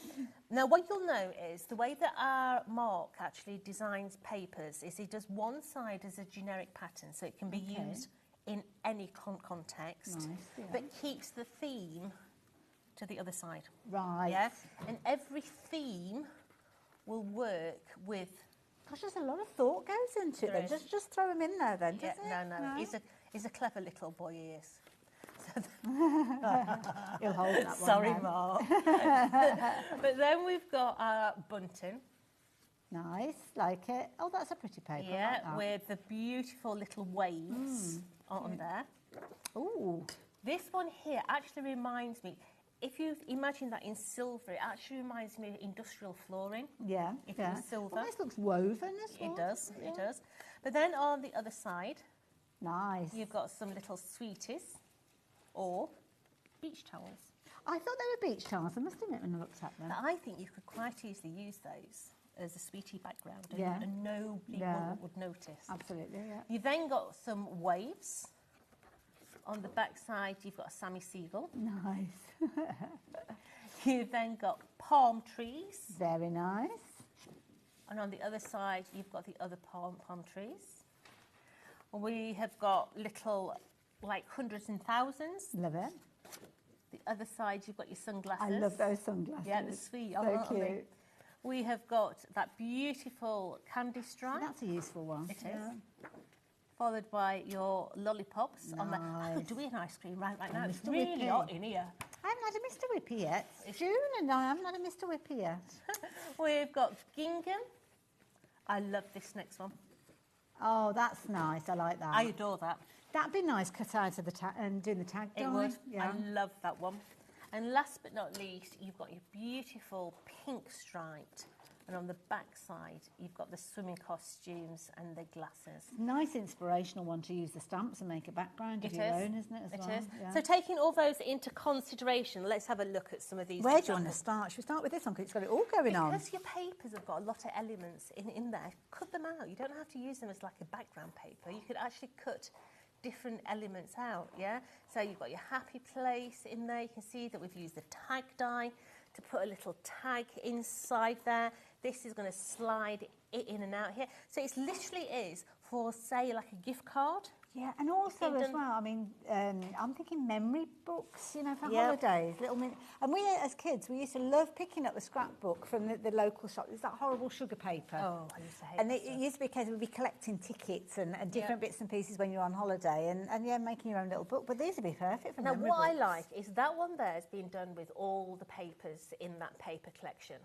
Now, what you'll know is the way that our Mark actually designs papers is he does one side as a generic pattern, so it can be used in any context, but keeps the theme to the other side. Right. Yeah. And every theme will work with... Gosh, there's a lot of thought goes into it then. Just throw them in there then, doesn't it? No. He's a clever little boy, he is. He'll hold that one. Sorry, Mark. But then we've got our bunting. Nice, like it. Oh, that's a pretty paper. Yeah, like with the beautiful little waves on there. Ooh. This one here actually reminds me, if you imagine that in silver, it actually reminds me of industrial flooring. Yeah, If it was silver. Well, this looks woven as well. It does, it does. But then on the other side, nice. You've got some little sweeties or beach towels. I thought they were beach towels, I must admit, when I looked at them. Now, I think you could quite easily use those as a sweetie background and nobody would notice. Absolutely, yeah. You've then got some waves. On the back side, you've got a Sammy Seagull. Nice. You've then got palm trees. Very nice. And on the other side, you've got the other palm trees. We have got little, like hundreds and thousands. Love it. The other side, you've got your sunglasses. I love those sunglasses. Yeah, they're sweet. So cute. We have got that beautiful candy stripe. That's a useful one. It is. Followed by your lollipops. Nice. On the, I could do an ice cream right now. It's Mr. really Whippy. hot in here. I haven't had a Mr. Whippy yet. It's June and I haven't had a Mr. Whippy yet. We've got gingham. I love this next one. Oh, that's nice. I like that. I adore that. That'd be nice cut out of the tag and doing the tag dye. It would. Yeah. I love that one. And last but not least, you've got your beautiful pink striped. And on the back side, you've got the swimming costumes and the glasses. Nice inspirational one to use the stamps and make a background of your own, isn't it, as well? It is. Yeah. So taking all those into consideration, let's have a look at some of these. Where do you want to start? Should we start with this one? Because it's got it all going on. Because your papers have got a lot of elements in there, cut them out. You don't have to use them as like a background paper. You could actually cut different elements out, yeah? So you've got your happy place in there. You can see that we've used the tag die to put a little tag inside there. This is going to slide it in and out here. So it literally is for, say, like a gift card. Yeah, and also as well, I mean, I'm thinking memory books, you know, for holidays. And we, as kids, we used to love picking up the scrapbook from the local shop. It's that horrible sugar paper. Oh, I used to hate and it used to be a case we'd be collecting tickets and different bits and pieces when you're on holiday and yeah, making your own little book. But these would be perfect for memory books. Now, what I like is that one there has been done with all the papers in that paper collection.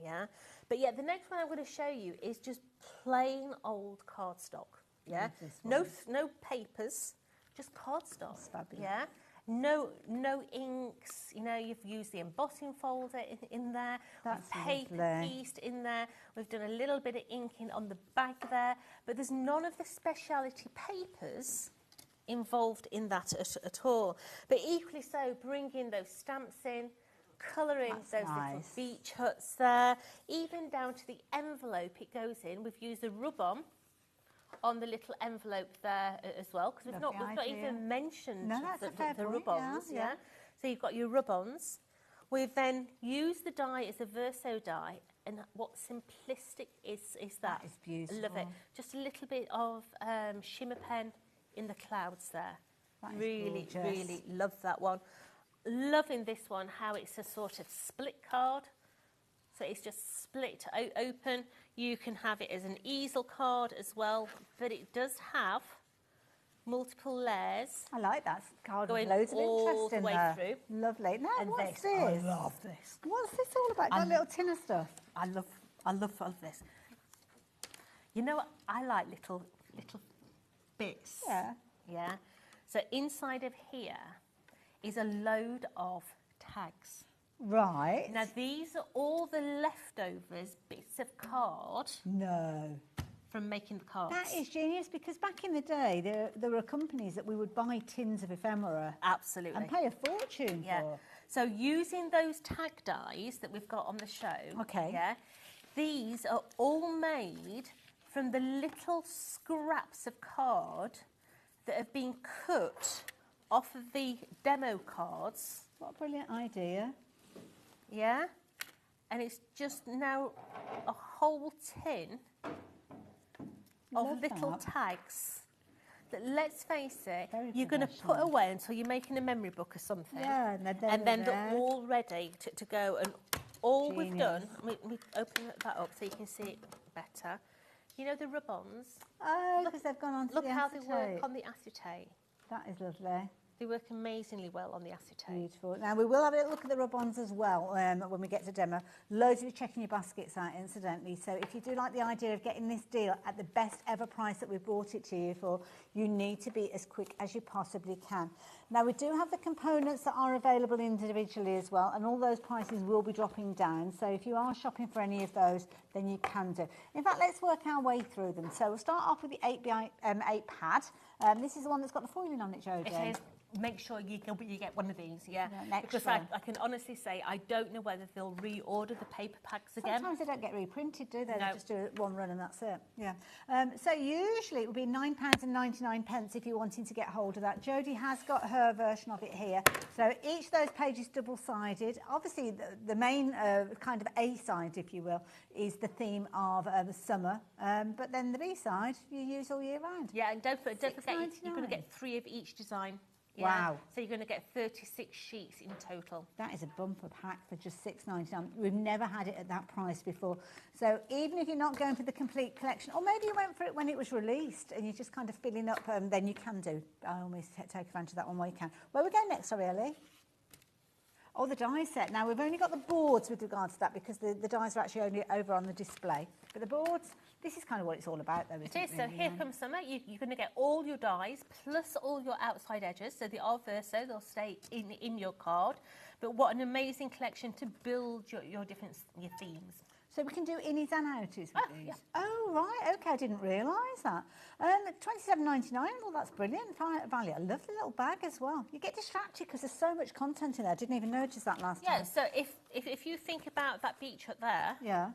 Yeah, but yeah, the next one I'm going to show you is just plain old cardstock. Yeah, no papers, just cardstock. Yeah, no inks. You know, you've used the embossing folder in there. That's paper pieced in there. We've done a little bit of inking on the back there, but there's none of the speciality papers involved in that at all. But equally so, bringing those stamps in. Colouring those little beach huts there, even down to the envelope it goes in. We've used the rub-on the little envelope there as well, because we've not even mentioned the rub-ons. Yeah. So you've got your rub-ons. We've then used the die as a verso die, and what simplistic is that? That is beautiful. I love it. Just a little bit of shimmer pen in the clouds there. That is really, gorgeous. really love that one. Loving this one, how it's a sort of split card. So it's just split open. You can have it as an easel card as well, but it does have multiple layers. I like that card going with loads of all interest the in way there. through. Lovely. Now, And what's this, I this? love this. What's this all about? Got a little tin of stuff. I love this. You know what? I like little bits. Yeah. Yeah. So inside of here is a load of tags. Right. Now these are all the leftovers bits of card. No. From making the cards. That is genius, because back in the day, there were companies that we would buy tins of ephemera. Absolutely. And pay a fortune for. So using those tag dies that we've got on the show. Okay. Yeah. These are all made from the little scraps of card that have been cut off of the demo cards. What a brilliant idea. Yeah. And it's just now a whole tin of little tags that, let's face it, you're going to put away until you're making a memory book or something. Yeah, and then they're all ready to go. And all we've done, let me open that up so you can see it better. You know the rub-ons? Oh, because they've gone on to the acetate. Look how they work on the acetate. That is lovely. They work amazingly well on the acetate. Beautiful. Now, we will have a little look at the rub-ons as well when we get to demo. Loads of you checking your baskets out, incidentally. So if you do like the idea of getting this deal at the best ever price that we've brought it to you for, you need to be as quick as you possibly can. Now, we do have the components that are available individually as well, and all those prices will be dropping down. So if you are shopping for any of those, then you can do. In fact, let's work our way through them. So we'll start off with the 8x8 pad. This is the one that's got the foiling on it, Jodie. It is. Make sure you get one of these, because one. I can honestly say I don't know whether they'll reorder the paper packs again. Sometimes they don't get reprinted, do they? No. They just do one run and that's it. Yeah. So usually it would be £9.99 if you're wanting to get hold of that. Jodie has got her version of it here. So each of those pages double-sided. Obviously, the main kind of A side, if you will, is the theme of the summer. But then the B side you use all year round. Yeah, and don't forget you're going to get 3 of each design. Yeah. Wow. So you're going to get 36 sheets in total. That is a bumper pack for just £6.99. We've never had it at that price before. So even if you're not going for the complete collection, or maybe you went for it when it was released and you're just kind of filling up, then you can do. I always take advantage of that one while you can. Where we go next, sorry, Ellie? Oh, the die set. Now, we've only got the boards with regards to that because the dies are actually only over on the display. But the boards, this is kind of what it's all about, though, isn't it? It is. So here comes summer. You're going to get all your dies plus all your outside edges. So they are verso. They'll stay in your card. But what an amazing collection to build your themes. So we can do innies and outies with these? Yeah. Oh, right. OK, I didn't realise that. £27.99. Well, that's brilliant value. I love the little bag as well. You get distracted because there's so much content in there. I didn't even notice that last time. Yeah, so if you think about that beach hut there... Yeah.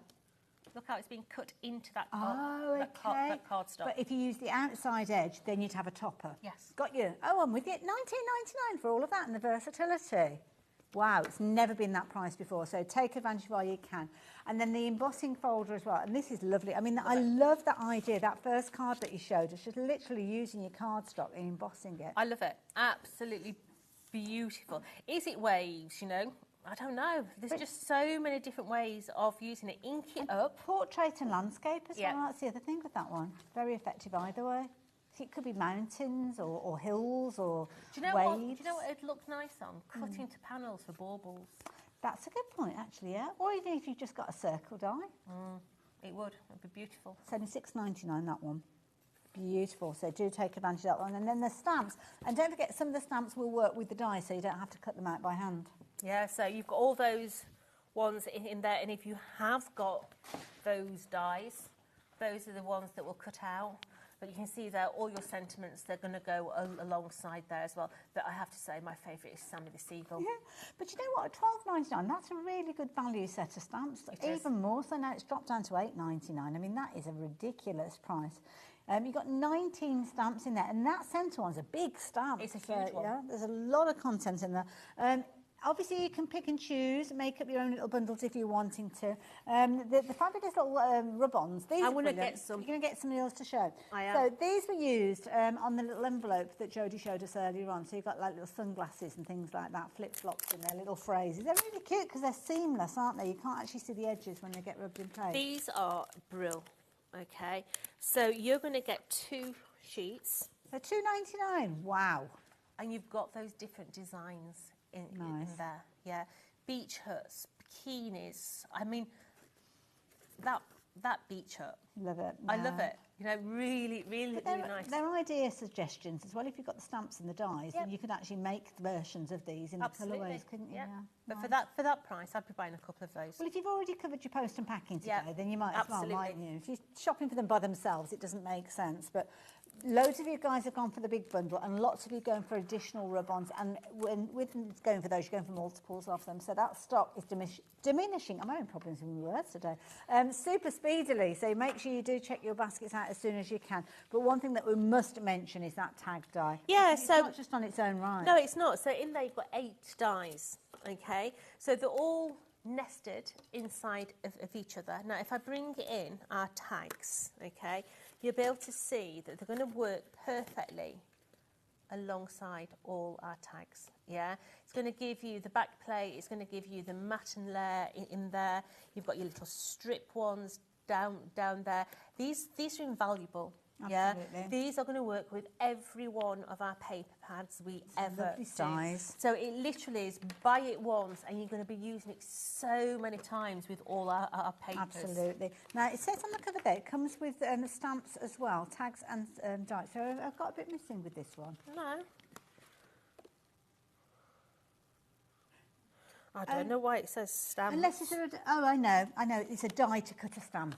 Look how it's been cut into that cardstock. But if you use the outside edge, then you'd have a topper. Yes. Got you. Oh, I'm with you. £19.99 for all of that and the versatility. Wow, it's never been that price before, so take advantage while you can. And then the embossing folder as well, and this is lovely. I mean, I love that idea, that first card that you showed us, just literally using your cardstock and embossing it. I love it. Absolutely beautiful. Is it waves, you know? I don't know. There's just so many different ways of using it. Ink it up. Portrait and landscape as well. That's the other thing with that one. Very effective either way. So it could be mountains or hills or waves. Do you know what it looks nice on? Cut into panels for baubles. That's a good point, actually, yeah. Or even if you've just got a circle die. It would. It'd be beautiful. It's only £6.99, that one. Beautiful. So do take advantage of that one. And then the stamps. And don't forget, some of the stamps will work with the die, so you don't have to cut them out by hand. Yeah, so you've got all those ones in there, and if you have got those dies, those are the ones that will cut out. But you can see there all your sentiments, they're going to go alongside there as well. But I have to say, my favourite is Sammy the Seagull. Yeah, but you know what, £12.99, that's a really good value set of stamps. Even more so now, it's dropped down to £8.99. I mean, that is a ridiculous price. You've got 19 stamps in there, and that centre one's a big stamp. It's a huge one. Yeah, there's a lot of content in there. Obviously, you can pick and choose, make up your own little bundles if you're wanting to. The fabulous little rub-ons. I'm going to get some. You're going to get some of yours to show. I am. So these were used on the little envelope that Jodie showed us earlier on. So you've got like little sunglasses and things like that, flip-flops in there, little phrases. They're really cute because they're seamless, aren't they? You can't actually see the edges when they get rubbed in place. These are brill. Okay, so you're going to get 2 sheets. They're £2.99. Wow. And you've got those different designs in there. Yeah, beach huts, bikinis. I mean, that beach up. Love it. I love it. You know, really, really, really nice. They're idea suggestions as well. If you've got the stamps and the dies, then you could actually make versions of these in the colourways, couldn't you? Yeah. Yeah. But for that price, I'd be buying a couple of those. Well, if you've already covered your post and packing today, then you might as well, mightn't you? If you're shopping for them by themselves, it doesn't make sense. But loads of you guys have gone for the big bundle, and lots of you going for additional rub-ons. And with going for those, you're going for multiples of them. So that stock is diminishing. I'm having problems with my words today. Super speedily. So make sure you do check your baskets out as soon as you can. But one thing that we must mention is that tag die. Yeah, it's not just on its own right. No, it's not. So in there you've got 8 dies, okay? So they're all nested inside of each other. Now, if I bring in our tags, okay, you'll be able to see that they're going to work perfectly alongside all our tags, yeah? It's going to give you the back plate, it's going to give you the matten layer in there. You've got your little strip ones down there. These are invaluable. Absolutely. Yeah, these are going to work with every one of our paper pads we ever do. Size. So it literally is buy it once and you're going to be using it so many times with all our papers. Absolutely. Now it says on the cover there it comes with stamps as well, tags and dies. So I've got a bit missing with this one. No. I don't know why it says stamp. Unless it's I know. It's a die to cut a stamp.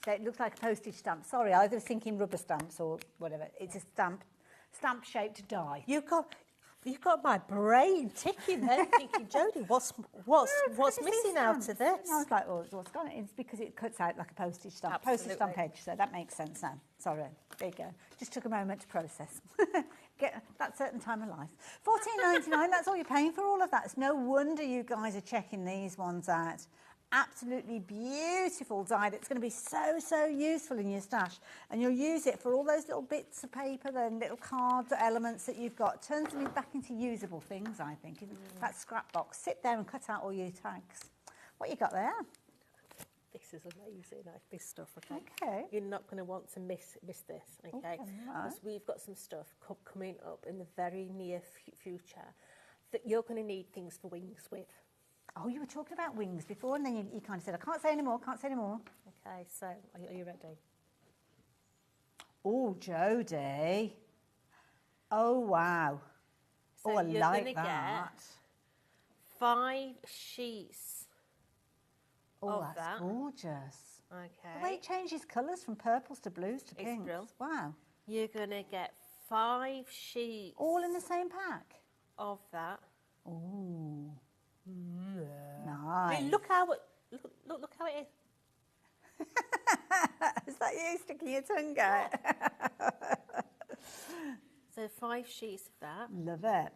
So it looks like a postage stamp. Sorry, I was thinking rubber stamps or whatever. It's a stamp-shaped die. You've got my brain ticking there, thinking, Jodie, what's missing out of this? And I was like, well, what's gone? It's because it cuts out like a postage stamp. Absolutely. Postage stamp edge. So that makes sense now. Sorry. There you go. Just took a moment to process. Get that certain time of life. $14.99. That's all you're paying for all of that. It's no wonder you guys are checking these ones out. Absolutely beautiful die that's going to be so useful in your stash, and you'll use it for all those little bits of paper, the little card elements that you've got. Turns them back into usable things, I think. That scrap box, sit there and cut out all your tags. What you got there? This is amazing, this stuff, okay? You're not going to want to miss this, okay? Because we've got some stuff coming up in the very near future that you're going to need things for wings with. Oh, you were talking about wings before, and then you kind of said, I can't say any more. Okay, so are you ready? Oh, Jodie. Oh, wow. So I you're like gonna that. Get 5 sheets of that's that. Gorgeous. Okay. The way it changes colours from purples to blues to pinks. Brilliant. Wow. You're going to get 5 sheets. All in the same pack? Of that. Ooh. Nice. I mean, look how it is. Is that you sticking your tongue out? So 5 sheets of that. Love it.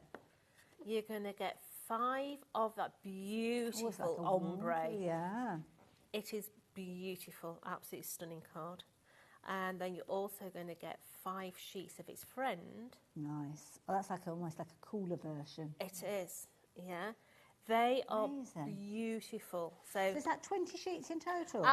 You're going to get 5 of that beautiful ombre. Yeah. It is beautiful, absolutely stunning card. And then you're also going to get 5 sheets of its friend. Nice. Oh, that's like almost like a cooler version. It is, yeah. They are beautiful. So is that 20 sheets in total?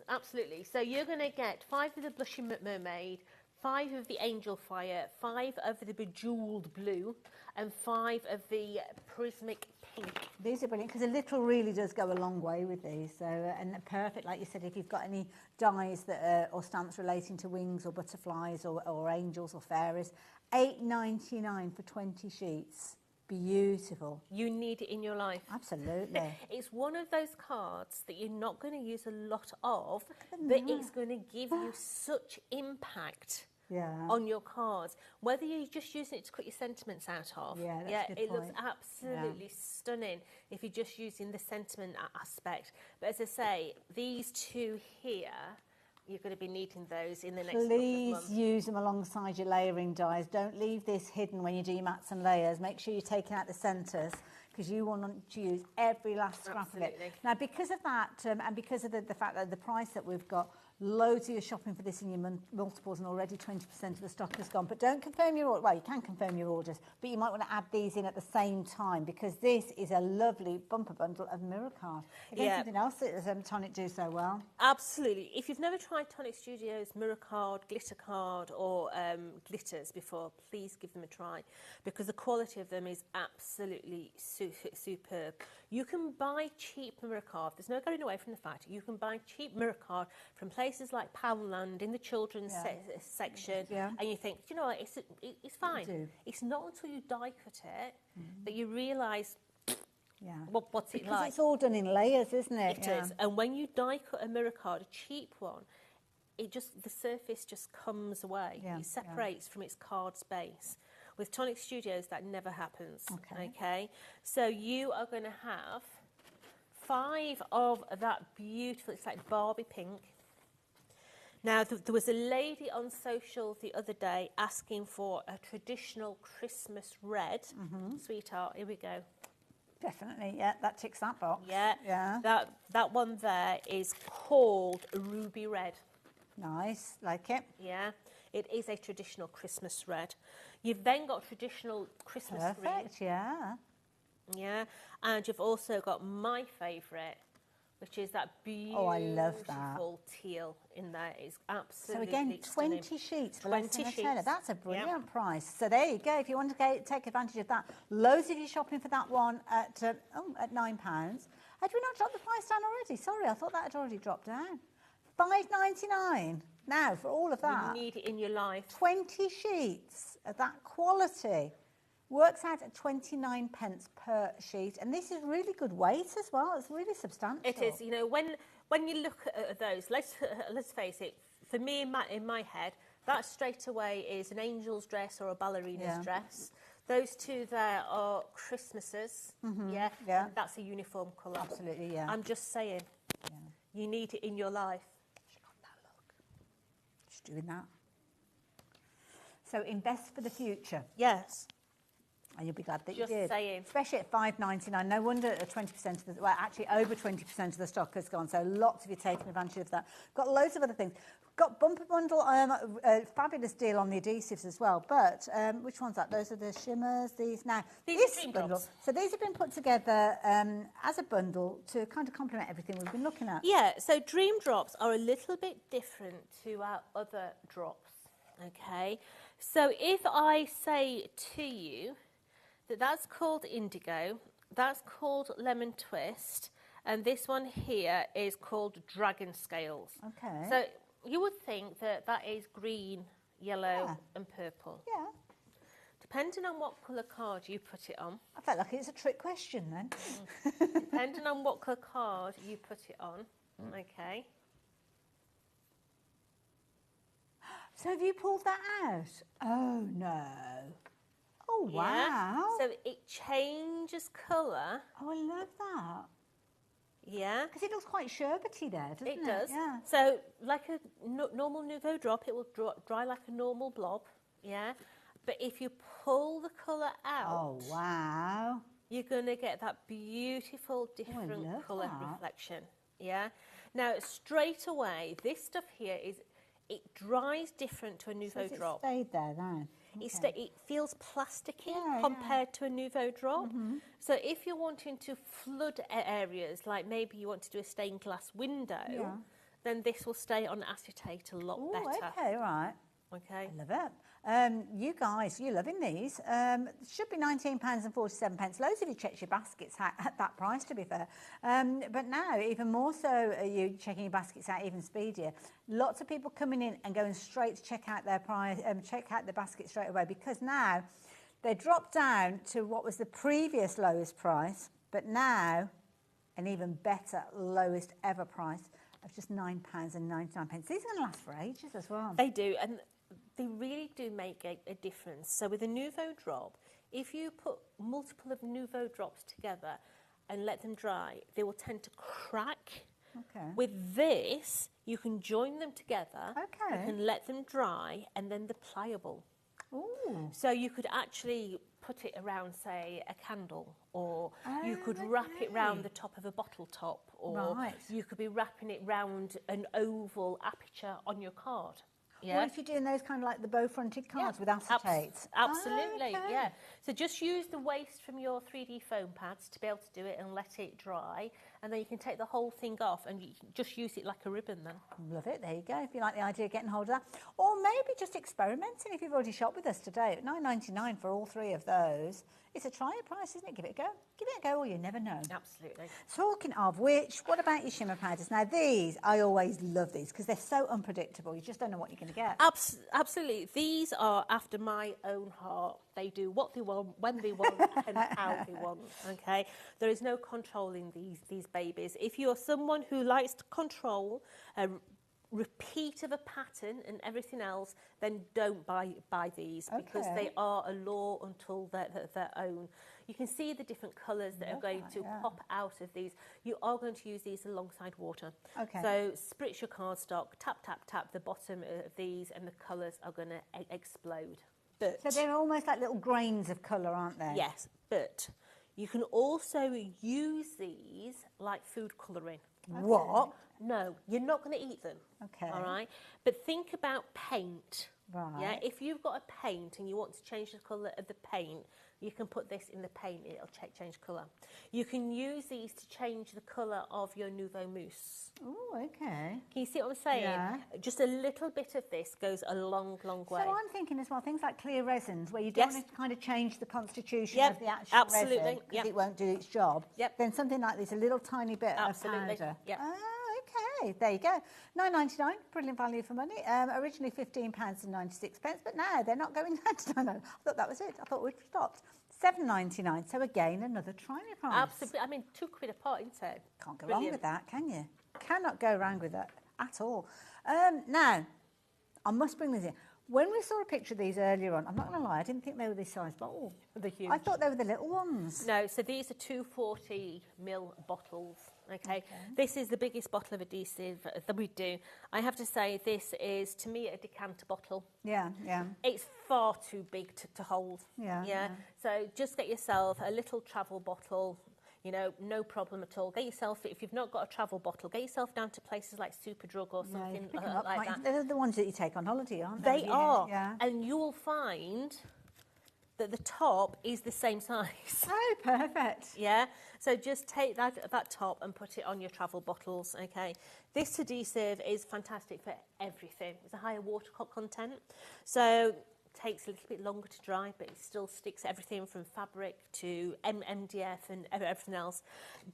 Absolutely. So you're going to get 5 of the Blushing Mermaid, 5 of the Angel Fire, 5 of the Bejeweled Blue, and 5 of the Prismic Pink. These are brilliant because a little really does go a long way with these. So and perfect, like you said, if you've got any dies that or stamps relating to wings or butterflies or angels or fairies, $8.99 for 20 sheets. Beautiful. You need it in your life. Absolutely. It's one of those cards that you're not going to use a lot of, but it's going to give you such impact on your cards. Whether you're just using it to cut your sentiments out of, it looks absolutely stunning if you're just using the sentiment aspect. But as I say, these 2 here, you're going to be needing those in the next couple of months. Please use them alongside your layering dies. Don't leave this hidden when you do your mats and layers. Make sure you're taking out the centres because you want to use every last scrap of it. Now, because of that and because of the fact that the price that we've got, loads of you are shopping for this in your multiples and already 20% of the stock has gone. But don't confirm your order. Well, you can confirm your orders, but you might want to add these in at the same time because this is a lovely bumper bundle of mirror card. Again, something else that Tonic do so well. Absolutely. If you've never tried Tonic Studios mirror card, glitter card or glitters before, please give them a try because the quality of them is absolutely super. superb. You can buy cheap mirror card. There's no going away from the fact you can buy cheap mirror card from places like Poundland in the children's section, and you think, you know what, it's fine. It's not until you die cut it that you realise what's it like. Because it's all done in layers, isn't it? It is. And when you die cut a mirror card, a cheap one, the surface just comes away. It separates from its card's base. With Tonic Studios, that never happens. Okay. So you are going to have 5 of that beautiful, it's like Barbie pink. Now, there was a lady on social the other day asking for a traditional Christmas red. Sweetheart, here we go. Definitely, yeah, that ticks that box. Yeah. That one there is called Ruby Red. Nice, like it. Yeah, it is a traditional Christmas red. You've then got traditional Christmas green. Perfect, yeah. Yeah, and you've also got my favourite, which is that beautiful I love that. Teal in there. It's absolutely So again, 20 stunning. sheets for 20 less than a sheets. tenner. That's a brilliant price. So there you go. If you want to take advantage of that, loads of you shopping for that one at £9. Had we not dropped the price down already? Sorry, I thought that had already dropped down. £5.99 now for all of that. You need it in your life. 20 sheets of that quality. Works out at 29 pence per sheet, and this is really good weight as well. It's really substantial. It is. You know, when you look at those, let's face it. For me, in my head, that straight away is an angel's dress or a ballerina's dress. Those two there are Christmases. Yeah. And that's a uniform colour. Absolutely. Yeah. I'm just saying. Yeah. You need it in your life. Just doing that. So invest for the future. Yes. And you'll be glad that Just you did. saying. Especially at £5.99. No wonder 20% of the, well, actually over 20% of the stock has gone. So lots of you taking advantage of that. Got loads of other things. Got bumper bundle, fabulous deal on the adhesives as well. But which one's that? Those are the shimmers. These now. These are dream bundle. drops. So these have been put together as a bundle to kind of complement everything we've been looking at. Yeah. So dream drops are a little bit different to our other drops. Okay. So if I say to you that's called indigo, that's called lemon twist, and this one here is called dragon scales. Okay. So you would think that is green, yellow and purple. Yeah. Depending on what colour card you put it on. I felt like it's a trick question then. Depending on what colour card you put it on. Okay. So have you pulled that out? Oh no. Oh, wow. So it changes colour. Oh, I love that. Yeah. Because it looks quite sherbety there, doesn't it? It does. Yeah. So like a normal Nouveau drop, it will dry like a normal blob. Yeah. But if you pull the colour out... Oh, wow. You're going to get that beautiful different colour reflection. Yeah. Now, straight away, this stuff here it dries different to a Nouveau drop. It stayed there then. Okay. It feels plasticky compared to a Nouveau drop. So if you're wanting to flood areas, like maybe you want to do a stained glass window, then this will stay on acetate a lot better. Okay, right. Okay. I love it. You guys, you're loving these. Should be £19.47. Loads of you checked your baskets out at that price, to be fair. But now, even more so, are you checking your baskets out even speedier. Lots of people coming in and going straight to check out their price, check out the basket straight away, because now they dropped down to what was the previous lowest price, but now an even better lowest ever price of just £9.99. These are going to last for ages as well. They do, and they really do make a difference. So with a Nouveau drop, if you put multiple of Nouveau drops together and let them dry, they will tend to crack. Okay. With this, you can join them together. Okay. You can let them dry, and then they're pliable. Ooh. So you could actually put it around, say, a candle, or you could wrap it round the top of a bottle top, or you could be wrapping it round an oval aperture on your card. Yeah. Or if you're doing those kind of like the bow-fronted cards with acetate. Absolutely, okay. yeah. So just use the waste from your 3D foam pads to be able to do it and let it dry. and then you can take the whole thing off and you can just use it like a ribbon then. Love it. There you go. If you like the idea of getting hold of that. Or maybe just experimenting if you've already shopped with us today. £9.99 for all 3 of those. It's a try-it price, isn't it? Give it a go. Give it a go or you never know. Absolutely. Talking of which, what about your shimmer powders? Now, these, I always love these because they're so unpredictable. You just don't know what you're going to get. Absolutely. These are after my own heart. They do what they want, when they want, and how they want, okay? There is no controlling these babies. If you're someone who likes to control repeat of a pattern and everything else, then don't buy these because they are a law until their own. You can see the different colours that are going to pop out of these. You are going to use these alongside water. Okay. So spritz your cardstock, tap, tap, tap the bottom of these, and the colours are going to explode. But so they're almost like little grains of colour, aren't they? Yes, but you can also use these like food colouring. Okay. What? No, you're not going to eat them. Okay. All right? But think about paint. Right. Yeah, if you've got a paint and you want to change the colour of the paint, you can put this in the paint, it'll change colour. You can use these to change the colour of your Nouveau mousse. Oh, okay. Can you see what I'm saying? Yeah. Just a little bit of this goes a long, long way. So I'm thinking as well, things like clear resins, where you don't want to kind of change the constitution of the actual absolutely. resin, because it won't do its job. Yep. Then something like this, a little tiny bit of powder. Yep. Okay, there you go. £9.99, brilliant value for money. Originally £15.96, but now they're not going down to £9. I thought that was it. I thought we'd stopped. £7.99. So again, another try-me price. Absolutely. I mean, £2 a pot, isn't it? Can't go wrong with that, can you? Cannot go wrong with that at all. Now, I must bring this in. When we saw a picture of these earlier on, I'm not going to lie, I didn't think they were this size bottle. They're huge. I thought they were the little ones. No, so these are 240ml bottles. Okay, this is the biggest bottle of adhesive that we do. I have to say, this is, to me, a decanter bottle. Yeah, yeah. It's far too big to hold. Yeah. So just get yourself a little travel bottle. You know, no problem at all. Get yourself, if you've not got a travel bottle, get yourself down to places like Superdrug or something like that. They're the ones that you take on holiday, aren't they? They are. Yeah. And you will find that the top is the same size. Oh, perfect. Yeah. So just take that top and put it on your travel bottles, okay? This adhesive is fantastic for everything. It's a higher water content. So takes a little bit longer to dry, but it still sticks everything from fabric to MDF and everything else.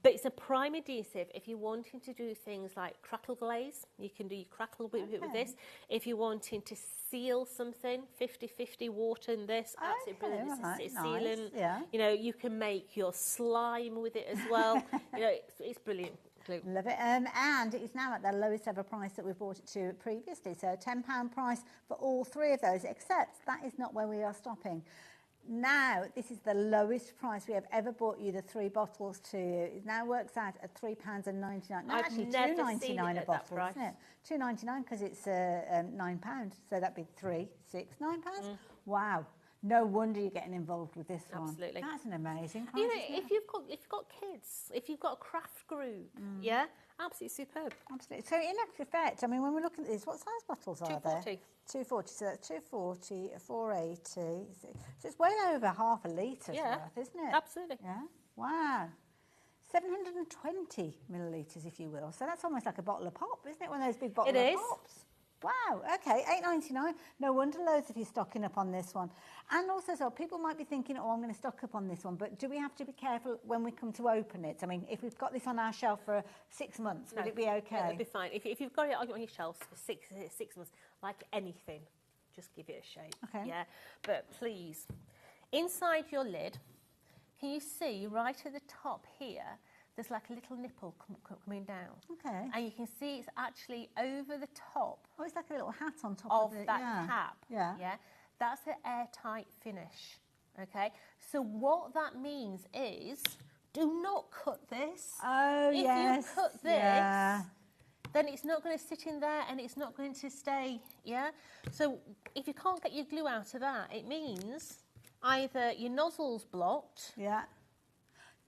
But it's a prime adhesive. If you're wanting to do things like crackle glaze, you can do your crackle with this. If you're wanting to seal something, 50-50 water in this, absolutely brilliant. It's sealant. Yeah. You know, you can make your slime with it as well. You know, it's brilliant. Love it. And it is now at the lowest ever price that we bought it to previously. So £10 price for all 3 of those, except that is not where we are stopping. Now, this is the lowest price we have ever bought you the 3 bottles to. It now works out at £3.99. No, actually £2.99 a bottle, isn't it? £2.99 because it's £9. So that'd be £3, £6, £9. Wow. No wonder you're getting involved with this one. Absolutely. That's an amazing price. You know, if you've got kids, if you've got a craft group, yeah, absolutely superb. Absolutely. So in actual fact, I mean, when we're looking at these, what size bottles are there? 240. So that's 240, 480. So it's way over half a litre's worth, isn't it? Absolutely. Yeah. Wow. 720 millilitres, if you will. So that's almost like a bottle of pop, isn't it? One of those big bottles of pops. Wow, okay, £8.99. No wonder loads of you stocking up on this one. And also, so people might be thinking, oh, I'm going to stock up on this one, but do we have to be careful when we come to open it? I mean, if we've got this on our shelf for 6 months, would it be okay? Yeah, it'll be fine. If you've got it on your shelves for six months, like anything, just give it a shake. Okay. Yeah, but please, inside your lid, can you see right at the top here, there's like a little nipple coming down. Okay. And you can see it's actually over the top. Oh, it's like a little hat on top of it. that cap. Yeah. Yeah. That's an airtight finish. Okay. So what that means is, do not cut this. Oh, yes. If you cut this, then it's not going to sit in there and it's not going to stay. Yeah. So if you can't get your glue out of that, it means either your nozzle's blocked. Yeah.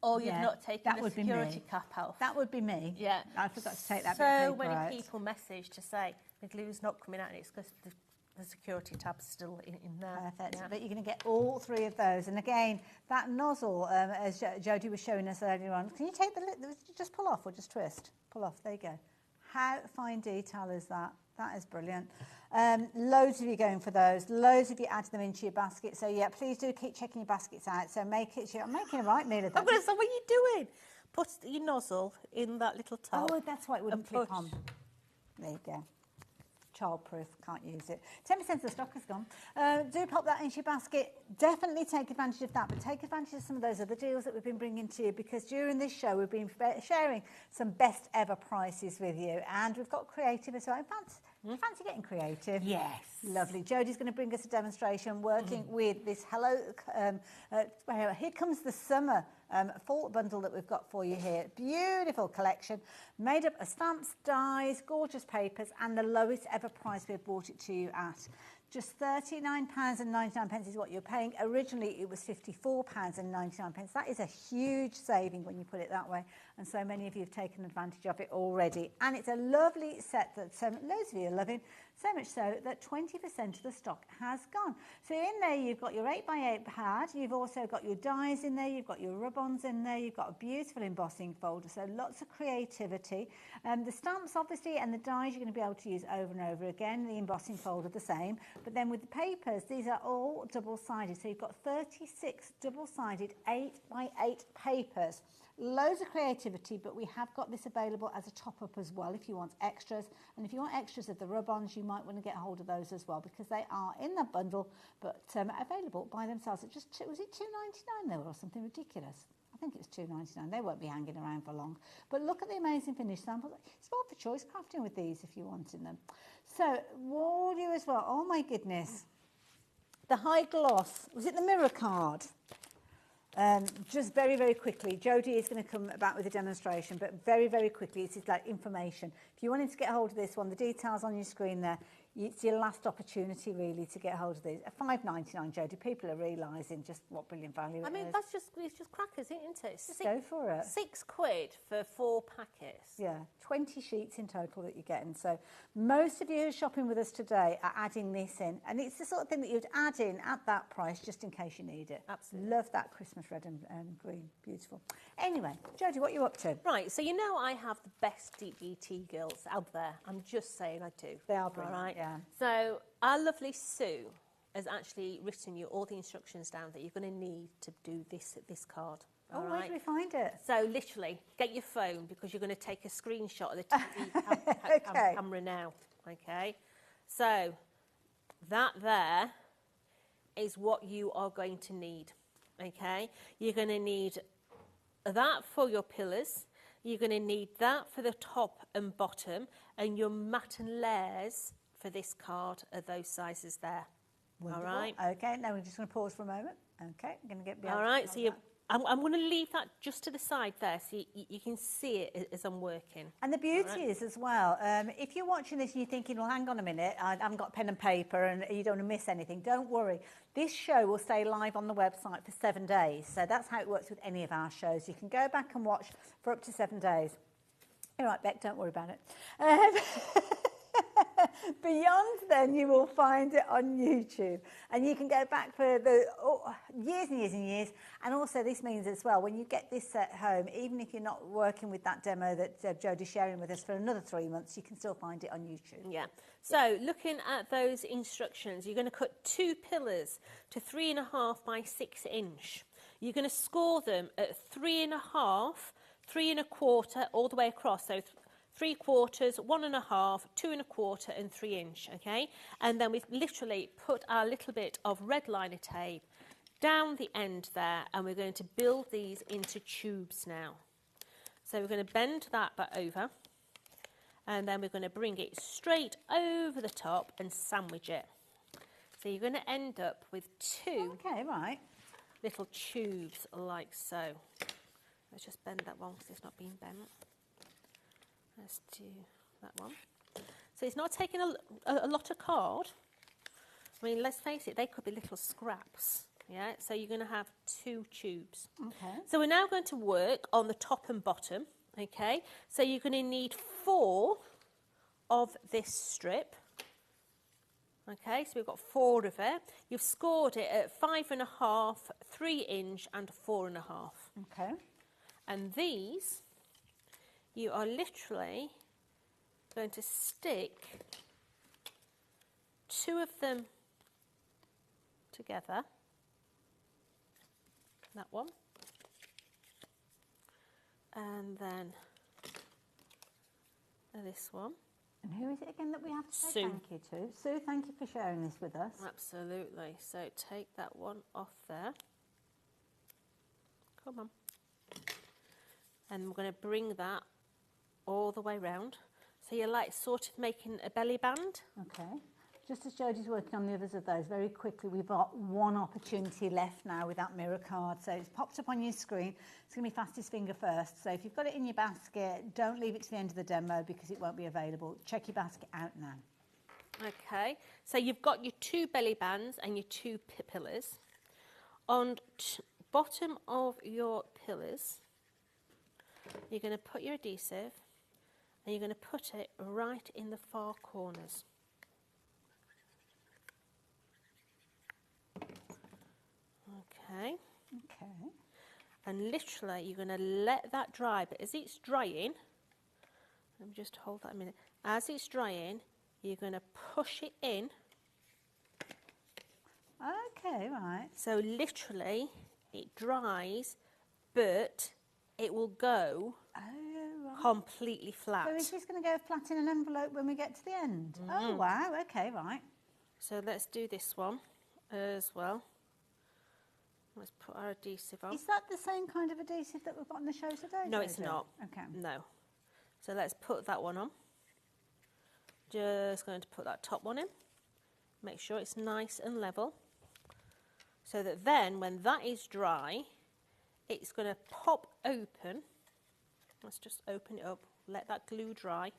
Or you've not taken the security cap off. That would be me. Yeah. I forgot to take that bit bit So of paper many out. people message to say the glue's not coming out and it's because the the security tab's still in there. Perfect. Yeah. But you're going to get all 3 of those. And again, that nozzle, as Jodie was showing us earlier on, can you take the lid, just pull off or just twist? Pull off, there you go. How fine detail is that? That is brilliant. Loads of you going for those. Loads of you adding them into your basket. So yeah, please do keep checking your baskets out. So make it, I'm making a right meal of that. I'm going to say, what are you doing? Put your nozzle in that little tub. Oh, that's why it wouldn't clip on. There you go. Childproof, can't use it. 10% of the stock is gone. Do pop that into your basket. Definitely take advantage of that, but take advantage of some of those other deals that we've been bringing to you, because during this show we've been sharing some best ever prices with you, and we've got creative as well. Fancy getting creative? Yes. Lovely. Jodie's going to bring us a demonstration working with this Here Comes the Summer fall bundle that we've got for you here. Beautiful collection made up of stamps, dies, gorgeous papers, and the lowest ever price we've brought it to you at. Just £39.99 is what you're paying. Originally, it was £54.99. That is a huge saving when you put it that way. And so many of you have taken advantage of it already. And it's a lovely set that loads of you are loving, so much so that 20% of the stock has gone. So in there, you've got your 8x8 pad. You've also got your dies in there. You've got your rub-ons in there. You've got a beautiful embossing folder. So lots of creativity. The stamps, obviously, and the dies you're going to be able to use over and over again. The embossing folder, the same. But then with the papers, these are all double-sided. So you've got 36 double-sided 8x8 papers. Loads of creativity, but we have got this available as a top-up as well if you want extras. And if you want extras of the rub-ons, you might want to get hold of those as well, because they are in the bundle, but available by themselves at just, was it $2.99 though, or something ridiculous? I think it's $2.99. They won't be hanging around for long. But look at the amazing finished samples. It's more for choice crafting with these if you're wanting them. So, Warrior as well. Oh my goodness. The high gloss. Was it the mirror card? Just very, very quickly, Jodie is going to come back with a demonstration, but very, very quickly, it's like information. If you wanted to get hold of this one, the details on your screen there, it's your last opportunity, really, to get hold of these. $5.99, Jodie. People are realising just what brilliant value it is. I mean, it's just crackers, isn't it? Go for it. £6 for 4 packets. Yeah, 20 sheets in total that you're getting. So most of you who are shopping with us today are adding this in. And it's the sort of thing that you'd add in at that price just in case you need it. Absolutely. Love that Christmas red and green. Beautiful. Anyway, Jodie, what are you up to? Right, so you know I have the best DBT girls out there. I'm just saying I do. They are brilliant, all right? Yeah. So our lovely Sue has actually written you all the instructions down that you're going to need to do this card. Oh, where do we find it? So literally, get your phone, because you're going to take a screenshot of the TV camera now. Okay. So that there is what you are going to need. Okay. You're going to need that for your pillars. You're going to need that for the top and bottom, and your mat and layers for this card are those sizes there. Wonderful. All right. Okay, now we're just going to pause for a moment. Okay, I'm going to get behind. All right, so I'm going to leave that just to the side there, so you can see it as I'm working. And the beauty is as well, if you're watching this and you're thinking, well, hang on a minute, I haven't got pen and paper and you don't want to miss anything, don't worry. This show will stay live on the website for 7 days. So that's how it works with any of our shows. You can go back and watch for up to 7 days. All right, Beck, don't worry about it. Beyond then, you will find it on YouTube, and you can go back for the years and years and years. And also, this means as well, when you get this at home, even if you're not working with that demo that Jodie's sharing with us for another 3 months, you can still find it on YouTube. Yeah. So looking at those instructions, you're going to cut 2 pillars to 3.5 by 6 inch. You're going to score them at 3.5, 3.25 all the way across. So 3/4, 1.5, 2.25 and 3 inch, okay? And then we've literally put our little bit of red liner tape down the end there, and we're going to build these into tubes now. So we're going to bend that back over, and then we're going to bring it straight over the top and sandwich it. So you're going to end up with 2 little tubes like so. Let's just bend that one because it's not being bent. Let's do that one. So it's not taking a lot of card. I mean, let's face it, they could be little scraps. Yeah, so you're going to have 2 tubes. Okay. So we're now going to work on the top and bottom. Okay, so you're going to need 4 of this strip. Okay, so we've got 4 of it. You've scored it at 5.5, 3 inch and 4.5. Okay. And these, you are literally going to stick 2 of them together. That one. And then this one. And who is it again that we have to say Sue. thank you to? Sue, thank you for sharing this with us. Absolutely. So take that one off there. Come on. And we're going to bring that all the way round. So you're like sort of making a belly band. Okay. Just as Jodie's working on the others of those, very quickly, we've got one opportunity left now with that mirror card. So it's popped up on your screen. It's going to be fastest finger first. So if you've got it in your basket, don't leave it to the end of the demo because it won't be available. Check your basket out now. Okay, so you've got your 2 belly bands and your 2 pillars. On bottom of your pillars, you're going to put your adhesive and you're going to put it right in the far corners. Okay. Okay. And literally you're going to let that dry, but as it's drying, let me just hold that a minute. As it's drying, you're going to push it in. Okay, right. So literally it dries, but it will go completely flat. So is this going to go flat in an envelope when we get to the end? Oh, wow. Okay, right. So let's do this one as well. Let's put our adhesive on. Is that the same kind of adhesive that we've got on the show today? No, it's Jojo? not. Okay. No. So let's put that one on. Just going to put that top one in. Make sure it's nice and level. So that then, when that is dry, it's going to pop open. Let's just open it up. Let that glue dry.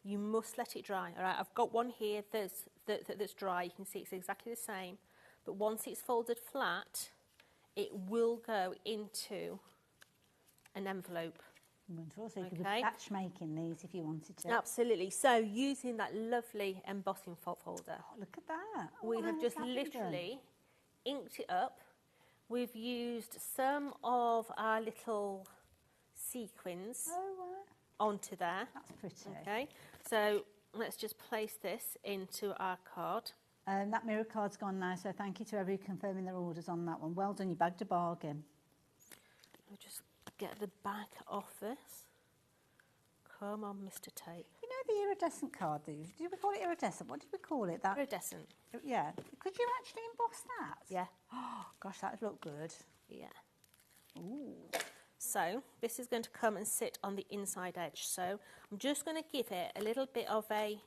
You must let it dry. All right, I've got one here that's dry. You can see it's exactly the same. But once it's folded flat, it will go into an envelope. Wonderful. So you could be batch making these if you wanted to. Absolutely. So using that lovely embossing folder. Oh, look at that. We have just literally inked it up. We've used some of our little sequins onto there. That's pretty. Okay. So let's just place this into our card. That mirror card's gone now, so thank you to everybody confirming their orders on that one. Well done, you bagged a bargain. I'll just get the back off this. Come on, Mr. Tape. You know the iridescent card, did we call it iridescent? What did we call it? That Iridescent. Yeah. Could you actually emboss that? Yeah. Oh, gosh, that would look good. Yeah. Ooh. So this is going to come and sit on the inside edge. So I'm just going to give it a little bit of a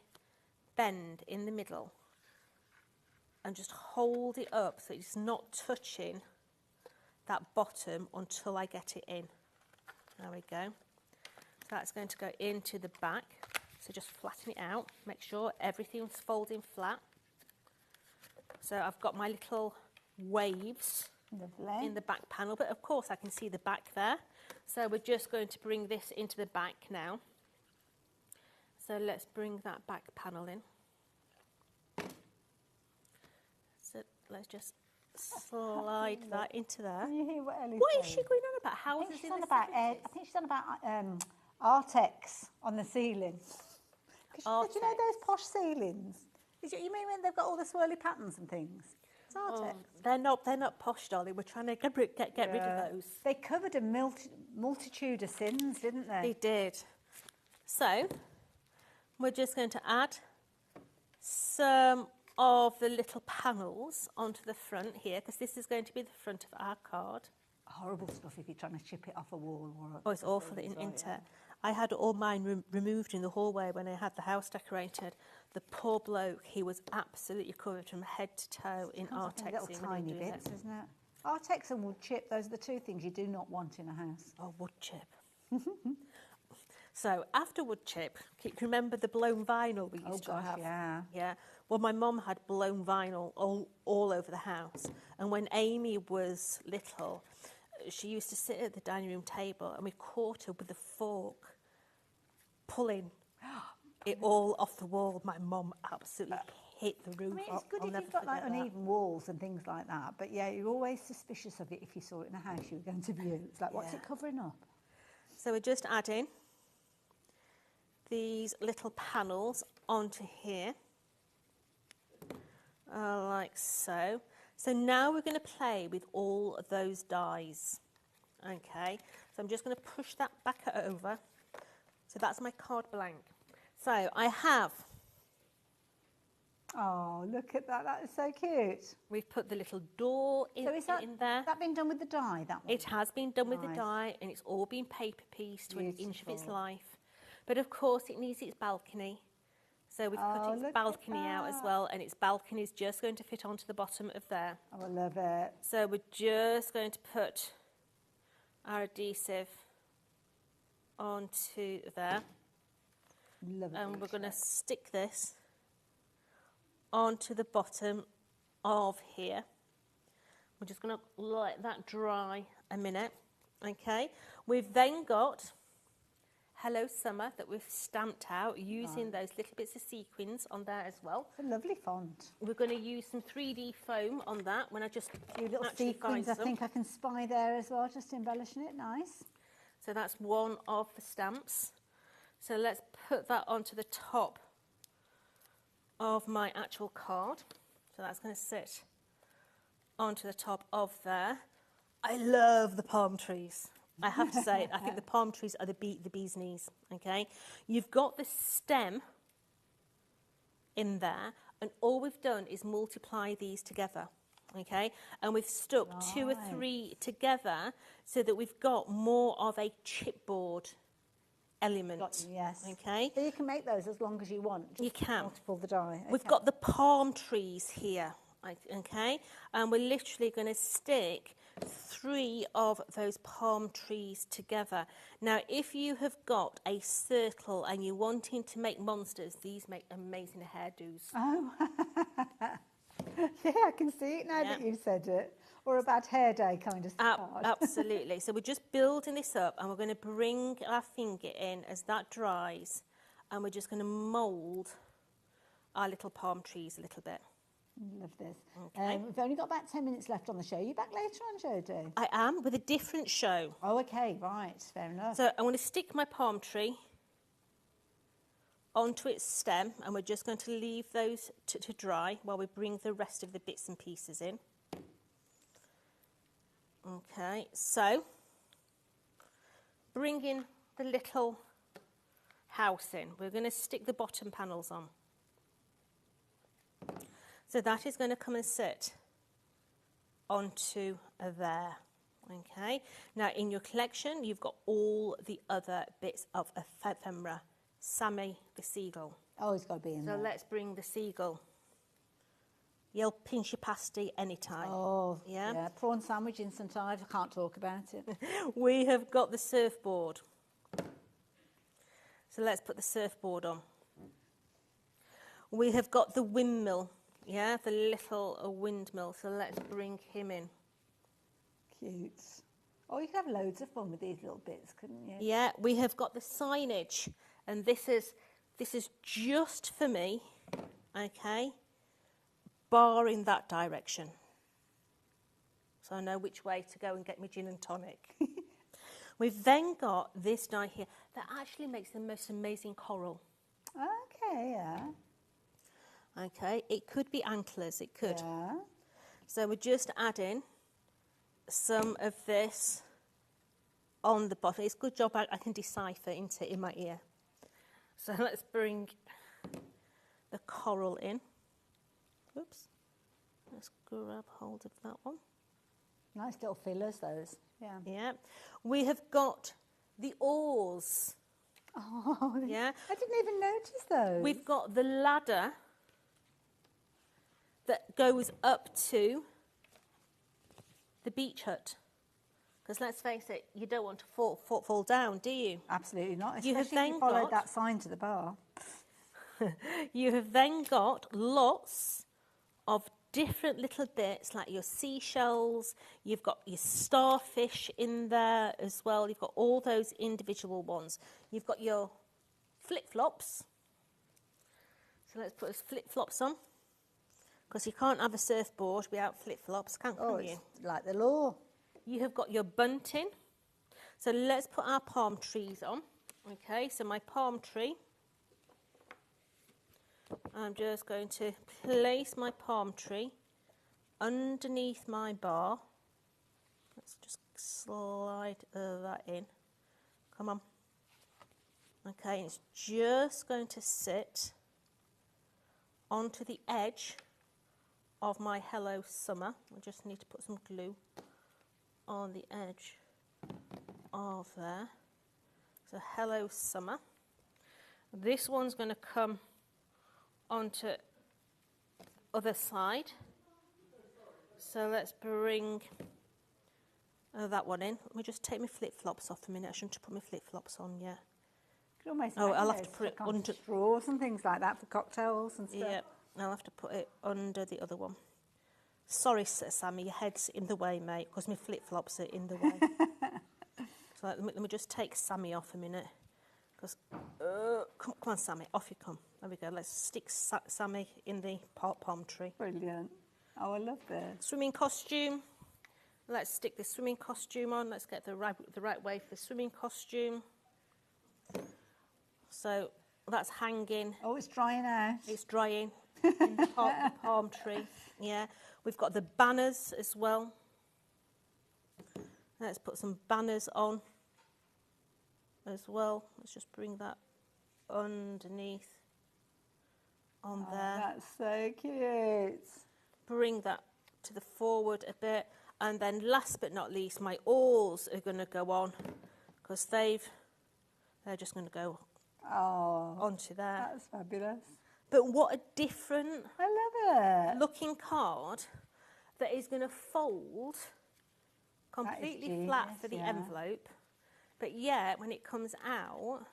bend in the middle and just hold it up so it's not touching that bottom until I get it in. There we go. So that's going to go into the back. So just flatten it out. Make sure everything's folding flat. So I've got my little waves in the back panel, but of course I can see the back there. So we're just going to bring this into the back now. So let's bring that back panel in. So let's just slide that into there. Can you hear what Ellie's What is saying? she going on about? How I is think this she's in on the about. 70s? I think she's on about Artex on the ceiling. She said, you know those posh ceilings? You mean when they've got all the swirly patterns and things? It's Artex. Oh, they're not posh, darling. We're trying to get rid of those. They covered a multitude of sins, didn't they? They did. So we're just going to add some of the little panels onto the front here, because this is going to be the front of our card. Horrible stuff if you're trying to chip it off a wall. Oh, it's awful in Inter. I had all mine removed in the hallway when I had the house decorated. The poor bloke, he was absolutely covered from head to toe in Artex. Little tiny bits, isn't it? Artex and wood chip, those are the two things you do not want in a house. Oh, wood chip. So after wood chip, can you remember the blown vinyl we used to have? Yeah. Well, my mum had blown vinyl all over the house. And when Amy was little, she used to sit at the dining room table and we caught her with a fork pulling it all off the wall. My mum absolutely hit the roof. I mean, it's good if you've got like uneven walls and things like that, but yeah, you're always suspicious of it if you saw it in a house you were going to view. It's like, what's it covering up? So we're just adding these little panels onto here, like so. So now we're going to play with all of those dies. Okay, so I'm just going to push that back over. So that's my card blank. So I have. Oh, look at that. That is so cute. We've put the little door in, so is that, in there. That been done with the die, that one? It has been done with the die, and it's all been paper pieced to an inch of its life. But of course, it needs its balcony. So we've cut its balcony out as well, and its balcony is just going to fit onto the bottom of there. Oh, I love it. So we're just going to put our adhesive onto there. Love it. And we're going to stick this onto the bottom of here. We're just going to let that dry a minute. Okay. We've then got Hello Summer that we've stamped out using those little bits of sequins on there as well. It's a lovely font. We're going to use some 3D foam on that when I just a few little sequins I think I can spy there as well, just embellishing it. Nice. So that's one of the stamps. So let's put that onto the top of my actual card. So that's going to sit onto the top of there. I love the palm trees. I have to say, I think the palm trees are the bee's knees, okay? You've got the stem in there, and all we've done is multiply these together, okay? And we've stuck 2 or 3 together so that we've got more of a chipboard element. Yes. Okay. So you can make those as long as you want. Just you can. Multiple the die. Okay. We've got the palm trees here, okay? And we're literally going to stick 3 of those palm trees together. Now, if you have got a circle and you're wanting to make monsters, these make amazing hairdos. Oh, yeah, I can see it now that you've said it. Or a bad hair day kind of card. Absolutely. So we're just building this up, and we're going to bring our finger in as that dries, and we're just going to mould our little palm trees a little bit. Love this. Okay. We've only got about 10 minutes left on the show. Are you back later on, Jodie? I am, with a different show. Oh, okay, right. Fair enough. So I'm going to stick my palm tree onto its stem, and we're just going to leave those to dry while we bring the rest of the bits and pieces in. Okay, so bringing the little house in, we're going to stick the bottom panels on. So that is going to come and sit onto there. Okay, now in your collection, you've got all the other bits of ephemera. Sammy the seagull. Oh, it's got to be in there. So let's bring the seagull. You'll pinch your pasty anytime. Oh, yeah. Prawn sandwich, instant I can't talk about it. We have got the surfboard. So let's put the surfboard on. We have got the windmill. Yeah, the little windmill. So let's bring him in. Cute. Oh, you could have loads of fun with these little bits, couldn't you? Yeah, we have got the signage. And this is just for me, okay? Bar in that direction. So I know which way to go and get my gin and tonic. We've then got this die here that actually makes the most amazing coral. Okay, yeah. Okay, it could be antlers, it could. Yeah. So we're just adding some of this on the bottom. It's a good job I can decipher into in my ear. So let's bring the coral in. Oops. Let's grab hold of that one. Nice little fillers, those. Yeah. Yeah. We have got the oars. Oh, yeah. I didn't even notice those. We've got the ladder that goes up to the beach hut. Because let's face it, you don't want to fall down, do you? Absolutely not. You have Especially if you followed that sign to the bar. You have then got lots of different little bits, like your seashells. You've got your starfish in there as well. You've got all those individual ones. You've got your flip-flops. So let's put his flip-flops on, because you can't have a surfboard without flip-flops, can you? It's like the law. You have got your bunting. So let's put our palm trees on. Okay, so my palm tree. I'm just going to place my palm tree underneath my bar. Let's just slide that in. Come on. Okay, it's just going to sit onto the edge of my Hello Summer. I just need to put some glue on the edge of there. So Hello Summer. This one's going to come onto other side. So let's bring that one in. Let me just take my flip-flops off a minute. I shouldn't have put my flip-flops on yet. I'll have to put it under straws and things like that for cocktails and stuff. Yeah, I'll have to put it under the other one. Sorry, Sammy, your head's in the way, mate, because my flip-flops are in the way. So let me just take Sammy off a minute. Because, come on, Sammy, off you come. There we go. Let's stick Sammy in the palm tree. Brilliant. Oh, I love this. Swimming costume. Let's stick the swimming costume on. Let's get the right way for the swimming costume. So that's hanging. Oh, it's drying out. It's drying in the palm tree. Yeah. We've got the banners as well. Let's put some banners on as well. Let's just bring that underneath on there. That's so cute. Bring that to the forward a bit. And then last but not least, my oars are going to go on, because they're just going to go onto there. That's fabulous. But what a different I love it. looking card that is going to fold completely flat for the envelope. But yet, when it comes out,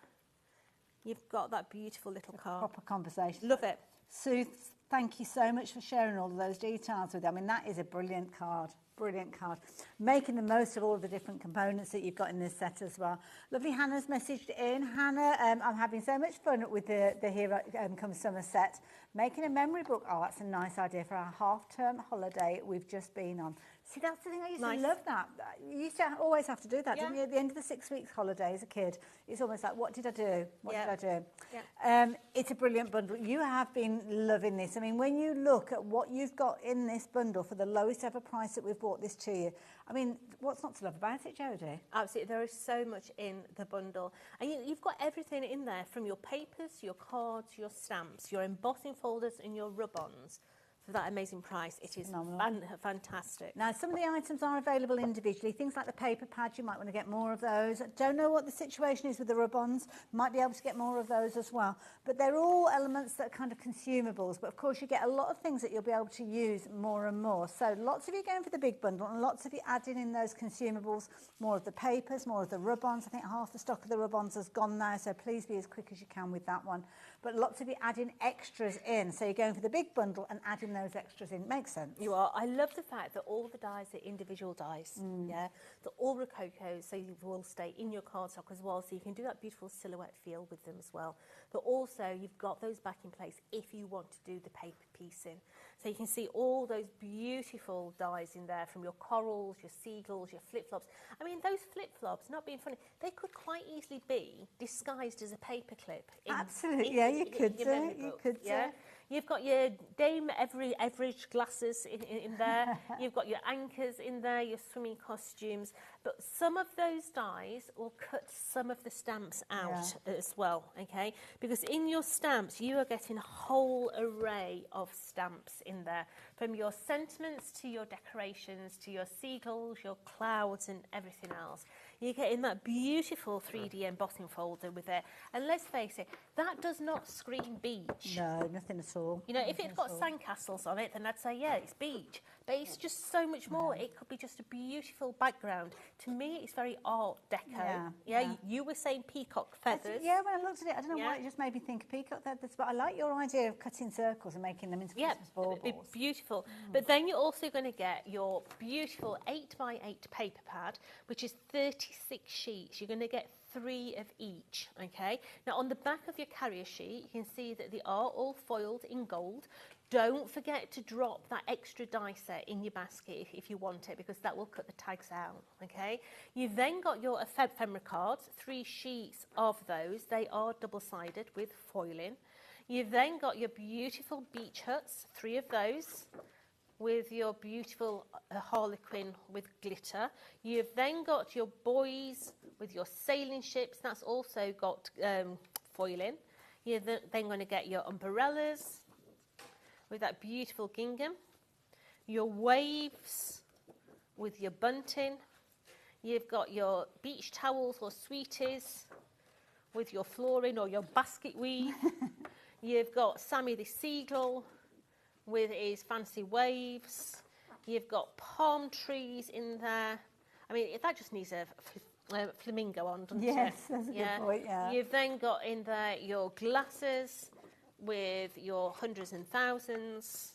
you've got that beautiful little card. Proper conversation. Love it. Sue, thank you so much for sharing all of those details with them. I mean, that is a brilliant card. Brilliant card. Making the most of all of the different components that you've got in this set as well. Lovely Hannah's messaged in. Hannah, I'm having so much fun with the Here Comes Summer set. Making a memory book. Oh, that's a nice idea for our half-term holiday we've just been on. See, that's the thing, I used to love that. You used to always have to do that, didn't you? At the end of the 6 weeks holiday as a kid, it's almost like, what did I do? What did I do? Yeah. It's a brilliant bundle. You have been loving this. I mean, when you look at what you've got in this bundle for the lowest ever price that we've brought this to you, I mean, what's not to love about it, Jodie? Absolutely. There is so much in the bundle. And you've got everything in there, from your papers, your cards, your stamps, your embossing folders and your rub-ons. For that amazing price, it is fantastic. Now, some of the items are available individually. Things like the paper pads, you might want to get more of those. Don't know what the situation is with the rub-ons. Might be able to get more of those as well. But they're all elements that are kind of consumables. But of course, you get a lot of things that you'll be able to use more and more. So lots of you going for the big bundle, and lots of you adding in those consumables, more of the papers, more of the rub-ons. I think half the stock of the rub-ons has gone now, so please be as quick as you can with that one. But lots of you adding extras in. So you're going for the big bundle and adding those extras in. Makes sense. You are. I love the fact that all the dies are individual dies. Yeah, they're all Rococo, so you will stay in your cardstock as well, so you can do that beautiful silhouette feel with them as well. But also, you've got those back in place if you want to do the paper piecing. So you can see all those beautiful dies in there, from your corals, your seagulls, your flip-flops. I mean, those flip-flops, not being funny, they could quite easily be disguised as a paper clip. Absolutely, yeah, you could do. You could do. You've got your Dame Average glasses in there. You've got your anchors in there, your swimming costumes. But some of those dies will cut some of the stamps out as well, okay? Because in your stamps, you are getting a whole array of stamps in there, from your sentiments to your decorations to your seagulls, your clouds and everything else. You're getting that beautiful 3D embossing folder with it. And let's face it, that does not scream beach. No, nothing at all. You know, if it's got sandcastles on it, then I'd say, yeah, it's beach. But it's just so much more. It could be just a beautiful background. To me, it's very art deco. Yeah. You were saying peacock feathers. Yeah, when I looked at it, I don't know why, it just made me think of peacock feathers. But I like your idea of cutting circles and making them into Christmas baubles. Yeah, beautiful. But then you're also going to get your beautiful 8x8 paper pad, which is 36 sheets. You're going to get 3 of each, okay? Now on the back of your carrier sheet, you can see that they are all foiled in gold. Don't forget to drop that extra die set in your basket if you want it, because that will cut the tags out, okay? You've then got your ephemera cards, 3 sheets of those. They are double-sided with foiling. You've then got your beautiful beach huts, 3 of those, with your beautiful harlequin with glitter. You've then got your buoys with your sailing ships. That's also got foiling. You're then going to get your umbrellas with that beautiful gingham. Your waves with your bunting. You've got your beach towels or sweeties with your flooring or your basket weave. You've got Sammy the Seagull with his fancy waves. You've got palm trees in there. I mean, that just needs a flamingo on, doesn't it? Yes, that's a good point, yeah. You've then got in there your glasses with your hundreds and thousands.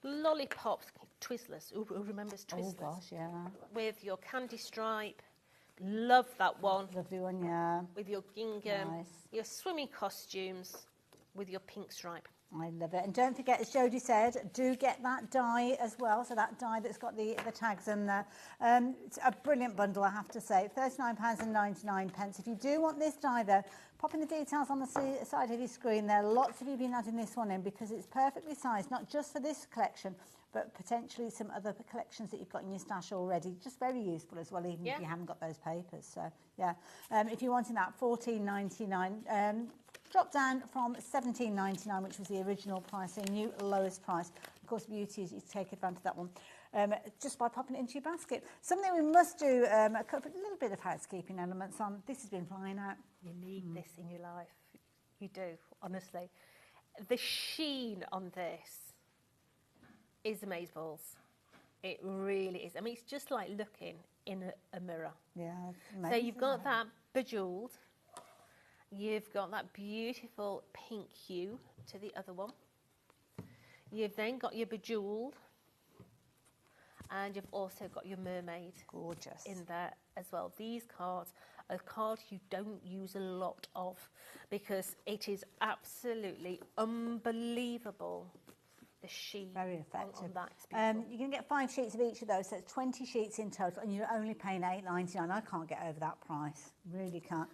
Lollipops, Twizzlers. Who remembers Twizzlers? Oh, gosh, yeah. With your candy stripe. Love that one. Lovely one, yeah. With your gingham. Nice. Your swimming costumes with your pink stripe. I love it. And don't forget, as Jodie said, do get that die as well. So that die that's got the tags in there. It's a brilliant bundle, I have to say. £39.99. If you do want this die, though, pop in the details on the side of your screen there. Lots of you have been adding this one in because it's perfectly sized, not just for this collection, but potentially some other collections that you've got in your stash already. Just very useful as well, even if you haven't got those papers. So, yeah. If you're wanting that, $14.99. Drop down from $17.99, which was the original price, a new lowest price. Of course, beauty is you take advantage of that one just by popping it into your basket. Something we must do, a little bit of housekeeping elements on. This has been flying out. You need this in your life. You do, honestly. The sheen on this is amazeballs. It really is. I mean, it's just like looking in a mirror. Yeah, so you've got that bejeweled. You've got that beautiful pink hue to the other one. You've then got your bejeweled. And you've also got your mermaid. Gorgeous. In there as well. These cards are cards you don't use a lot of because it is absolutely unbelievable. The sheen. Very effective. On that. You can get 5 sheets of each of those, so it's 20 sheets in total, and you're only paying $8.99. I can't get over that price. Really can't.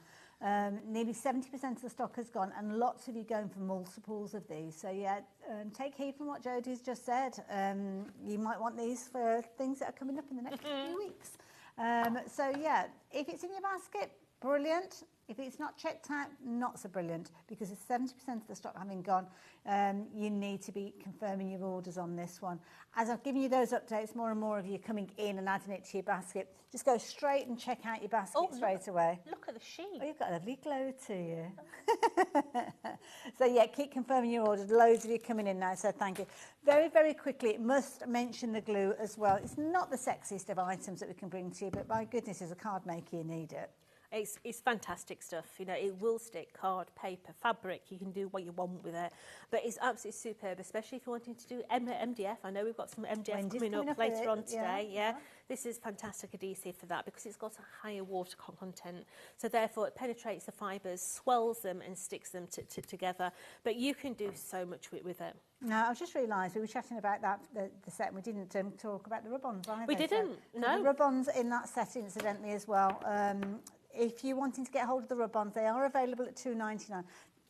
Nearly 70% of the stock has gone, and lots of you going for multiples of these. So yeah, take heed from what Jodie's just said. You might want these for things that are coming up in the next few weeks. So yeah, if it's in your basket, brilliant. If it's not checked out, not so brilliant, because with 70% of the stock having gone, you need to be confirming your orders on this one. As I've given you those updates, more and more of you coming in and adding it to your basket. Just go straight and check out your basket straight away. Look at the sheen. Oh, you've got a lovely glow to you. So yeah, keep confirming your orders. Loads of you coming in now, so thank you. Very, very quickly, must mention the glue as well. It's not the sexiest of items that we can bring to you, but my goodness, as a card maker, you need it. It's fantastic stuff. You know, it will stick, card, paper, fabric. You can do what you want with it. But it's absolutely superb, especially if you're wanting to do MDF. I know we've got some MDF coming up later on today. Yeah. This is fantastic adhesive for that because it's got a higher water content. So therefore, it penetrates the fibres, swells them and sticks them together. But you can do so much with it. No, I've just realised we were chatting about that, the set, and we didn't talk about the rub-ons either. We didn't, no. The rub-ons in that set, incidentally, as well. If you're wanting to get hold of the rub-ons, they are available at $2.99.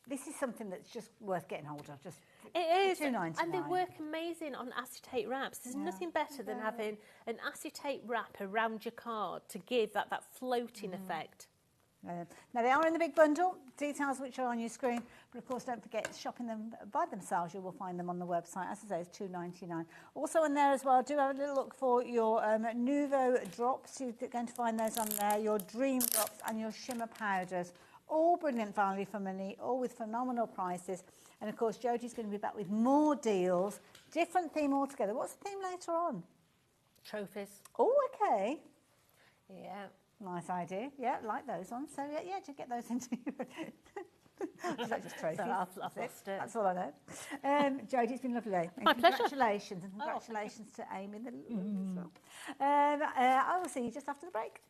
This is something that's just worth getting hold of. Just it is, $2.99. and they work amazing on acetate wraps. There's nothing better than having an acetate wrap around your card to give that floating effect. Now, they are in the big bundle, details which are on your screen, but of course don't forget shopping them by themselves. You will find them on the website. As I say, it's $2.99. Also in there as well, do have a little look for your Nouveau drops. You're going to find those on there, your Dream drops and your shimmer powders. All brilliant value for money, all with phenomenal prices. And of course, Jodie's going to be back with more deals, different theme altogether. What's the theme later on? Trophies. Oh, okay. Yeah. Nice idea. Yeah, like those ones. So yeah, to get those into Is that just trophies? So I've lost it. That's all I know. Jodie, it's been lovely. My pleasure. Congratulations, and congratulations to Amy as well. I will see you just after the break.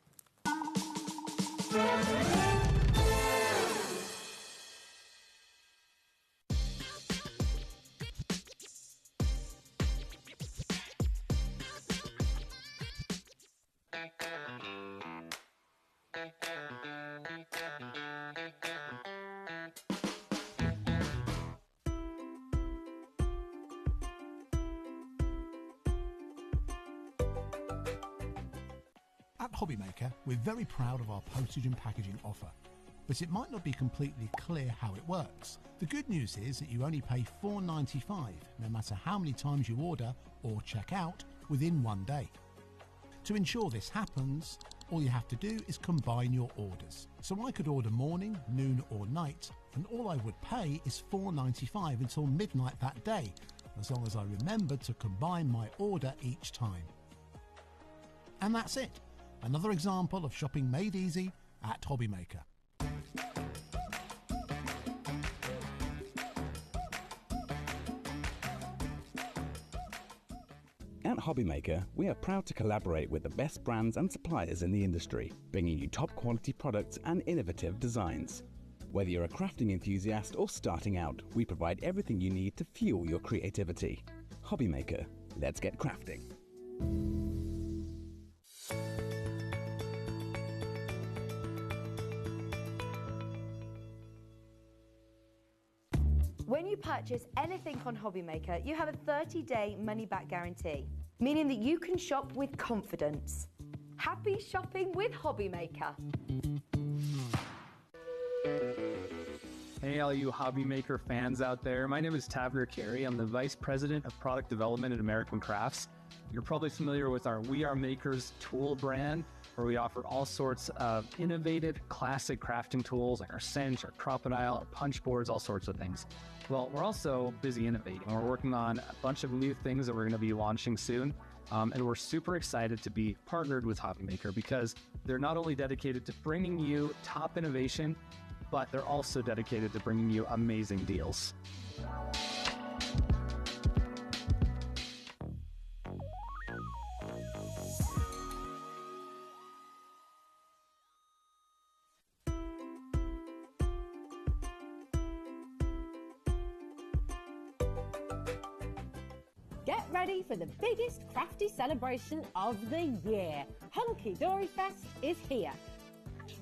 At HobbyMaker, we're very proud of our postage and packaging offer, but it might not be completely clear how it works. The good news is that you only pay $4.95 no matter how many times you order or check out within one day. To ensure this happens, all you have to do is combine your orders. So I could order morning, noon or night, and all I would pay is $4.95 until midnight that day, as long as I remembered to combine my order each time. And that's it. Another example of shopping made easy at HobbyMaker. At HobbyMaker, we are proud to collaborate with the best brands and suppliers in the industry, bringing you top quality products and innovative designs. Whether you're a crafting enthusiast or starting out, we provide everything you need to fuel your creativity. HobbyMaker, let's get crafting. When you purchase anything on HobbyMaker, you have a 30-day money-back guarantee, meaning that you can shop with confidence. Happy shopping with HobbyMaker. Hey, all you HobbyMaker fans out there. My name is Tavner Carey. I'm the Vice President of Product Development at American Crafts. You're probably familiar with our We Are Makers tool brand, where we offer all sorts of innovative, classic crafting tools like our cinch, our crocodile, our punch boards, all sorts of things. Well, we're also busy innovating. We're working on a bunch of new things that we're going to be launching soon. And we're super excited to be partnered with HobbyMaker because they're not only dedicated to bringing you top innovation, but they're also dedicated to bringing you amazing deals. Get ready for the biggest crafty celebration of the year. Hunky Dory Fest is here.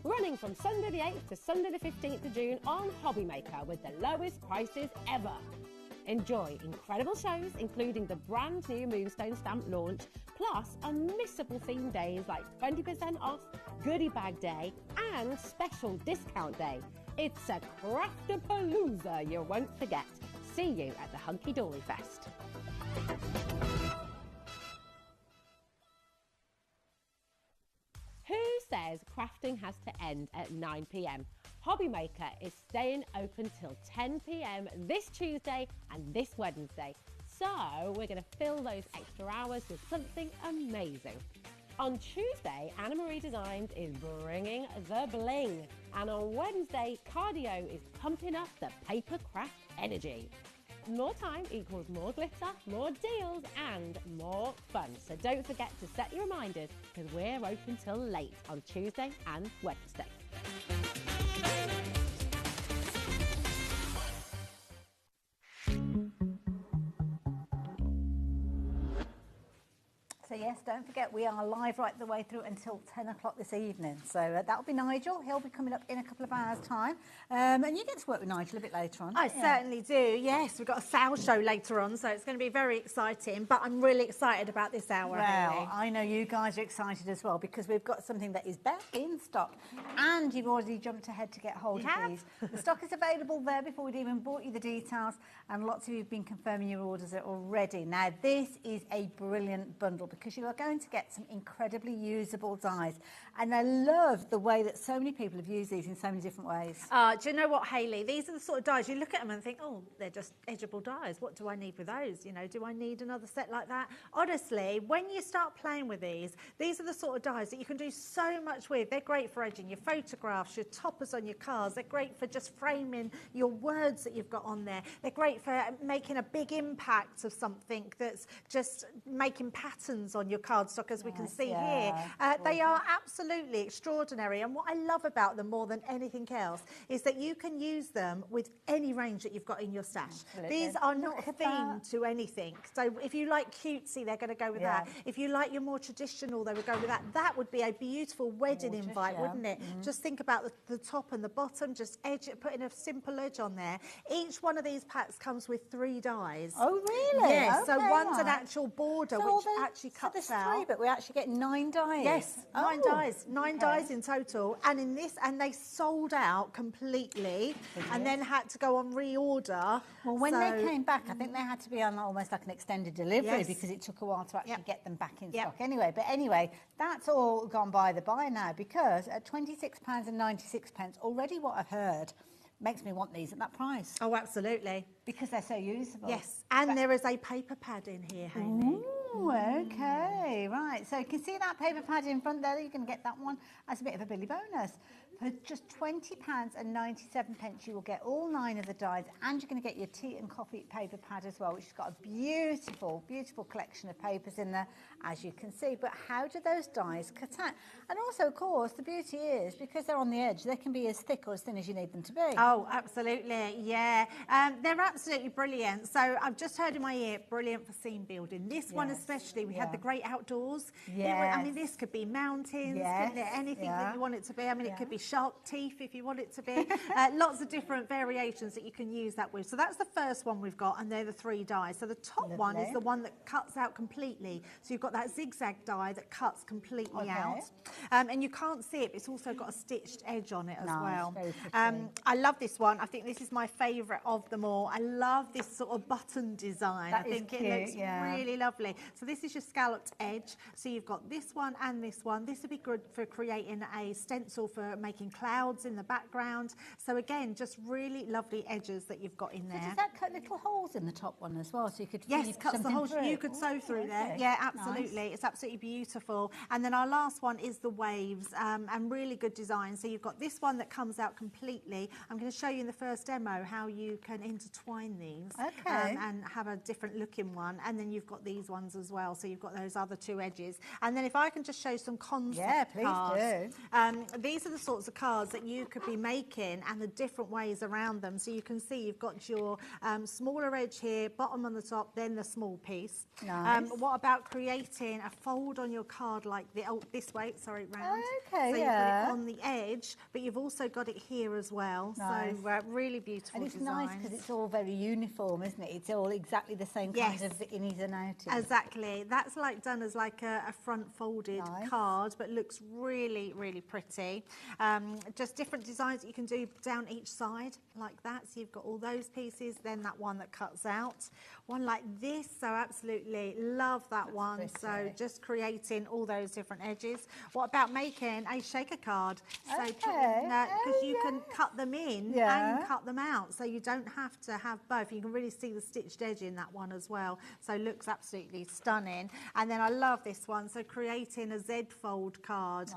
Running from Sunday the 8th to Sunday the 15th of June on HobbyMaker with the lowest prices ever. Enjoy incredible shows including the brand new Moonstone stamp launch, plus unmissable theme days like 20% off, goodie bag day and special discount day. It's a Craftapalooza you won't forget. See you at the Hunky Dory Fest. Who says crafting has to end at 9 p.m? HobbyMaker is staying open till 10 p.m. this Tuesday and this Wednesday. So we're going to fill those extra hours with something amazing. On Tuesday, Anna Marie Designs is bringing the bling. And on Wednesday, Cardio is pumping up the paper craft energy. More time equals more glitter, more deals and more fun. So don't forget to set your reminders because we're open till late on Tuesday and Wednesday. So yes, don't forget we are live right the way through until 10 o'clock this evening. So that'll be Nigel. He'll be coming up in a couple of hours' time. And you get to work with Nigel a bit later on. I certainly do, yes. We've got a sales show later on, so it's going to be very exciting. But I'm really excited about this hour. Well, really. I know you guys are excited as well because we've got something that is back in stock and you've already jumped ahead to get hold of these. The stock is available there before we'd even brought you the details, and lots of you have been confirming your orders already. Now, this is a brilliant bundle because you are going to get some incredibly usable dies. And I love the way that so many people have used these in so many different ways. Do you know what, Hayley? These are the sort of dies, you look at them and think, oh, they're just edgeable dies. What do I need with those? You know, do I need another set like that? Honestly, when you start playing with these are the sort of dies that you can do so much with. They're great for edging your photographs, your toppers on your cards. They're great for just framing your words that you've got on there. They're great for making a big impact of something that's just making patterns on your cardstock, as we can see here. They are absolutely extraordinary, and what I love about them more than anything else is that you can use them with any range that you've got in your stash. These are not themed to anything, so if you like cutesy, they're going to go with that. If you like your more traditional, they would go with that. That would be a beautiful wedding invite, wouldn't it? Just think about the top and the bottom, just edge it, putting a simple edge on there. Each one of these packs comes with 3 dies. Oh, really? Yes, so one's an actual border, which actually cuts there's 3, but we actually get 9 dies. Yes, 9 dies. 9 dies in total. And in this, and they sold out completely and then had to go on reorder. Well, when they came back, I think they had to be on almost like an extended delivery because it took a while to actually get them back in stock anyway. But anyway, that's all gone by the by now, because at £26.96, already what I've heard makes me want these at that price. Oh, absolutely. Because they're so usable. Yes, and there is a paper pad in here, Hayley. Ooh, okay, right. So you can see that paper pad in front there. You can get that one as a bit of a Billy bonus. For just £20.97, you will get all 9 of the dies, and you're going to get your tea and coffee paper pad as well, which has got a beautiful, beautiful collection of papers in there, as you can see. But how do those dies cut out? And also, of course, the beauty is, because they're on the edge, they can be as thick or as thin as you need them to be. Oh, absolutely, yeah. They're absolutely brilliant. So I've just heard in my ear, brilliant for scene building. This one especially, we had the great outdoors. I mean, this could be mountains, couldn't it? Anything that you want it to be. I mean, it could be shark teeth if you want it to be. Lots of different variations that you can use that with. So that's the first one we've got, and they're the 3 dies. So the top one is the one that cuts out completely. So you've got that zigzag die that cuts completely out. And you can't see it, but it's also got a stitched edge on it as well. I love this one. I think this is my favourite of them all. I love this sort of button design. I think it looks really lovely. So this is your scalloped edge. So you've got this one and this one. This would be good for creating a stencil for making clouds in the background. So again, just really lovely edges that you've got in there. So does that cut little holes in the top one as well? So you could cuts the holes. You could sew through there. Yeah, absolutely. It's absolutely beautiful. And then our last one is the waves, and really good design. So you've got this one that comes out completely. I'm going to show you in the first demo how you can intertwine these and have a different looking one. And then you've got these ones as well. So you've got those other 2 edges. And then if I can just show some concept cards. These are the sorts of cards that you could be making and the different ways around them. So you can see you've got your smaller edge here, bottom on the top, then the small piece. What about creating a fold on your card like this way, round. So you've got it on the edge, but you've also got it here as well. So really beautiful And it's designs. nice because it's all very uniform, isn't it? It's all exactly the same kind of innies and outies. Exactly. That's like done as like a front folded card, but looks really, really pretty. Just different designs that you can do down each side like that. So you've got all those pieces, then that one that cuts out. One like this, so absolutely love that one. Pretty. So just creating all those different edges. What about making a shaker card? So because you can cut them in and cut them out, so you don't have to have both. You can really see the stitched edge in that one as well. So looks absolutely stunning. And then I love this one. So creating a Z fold card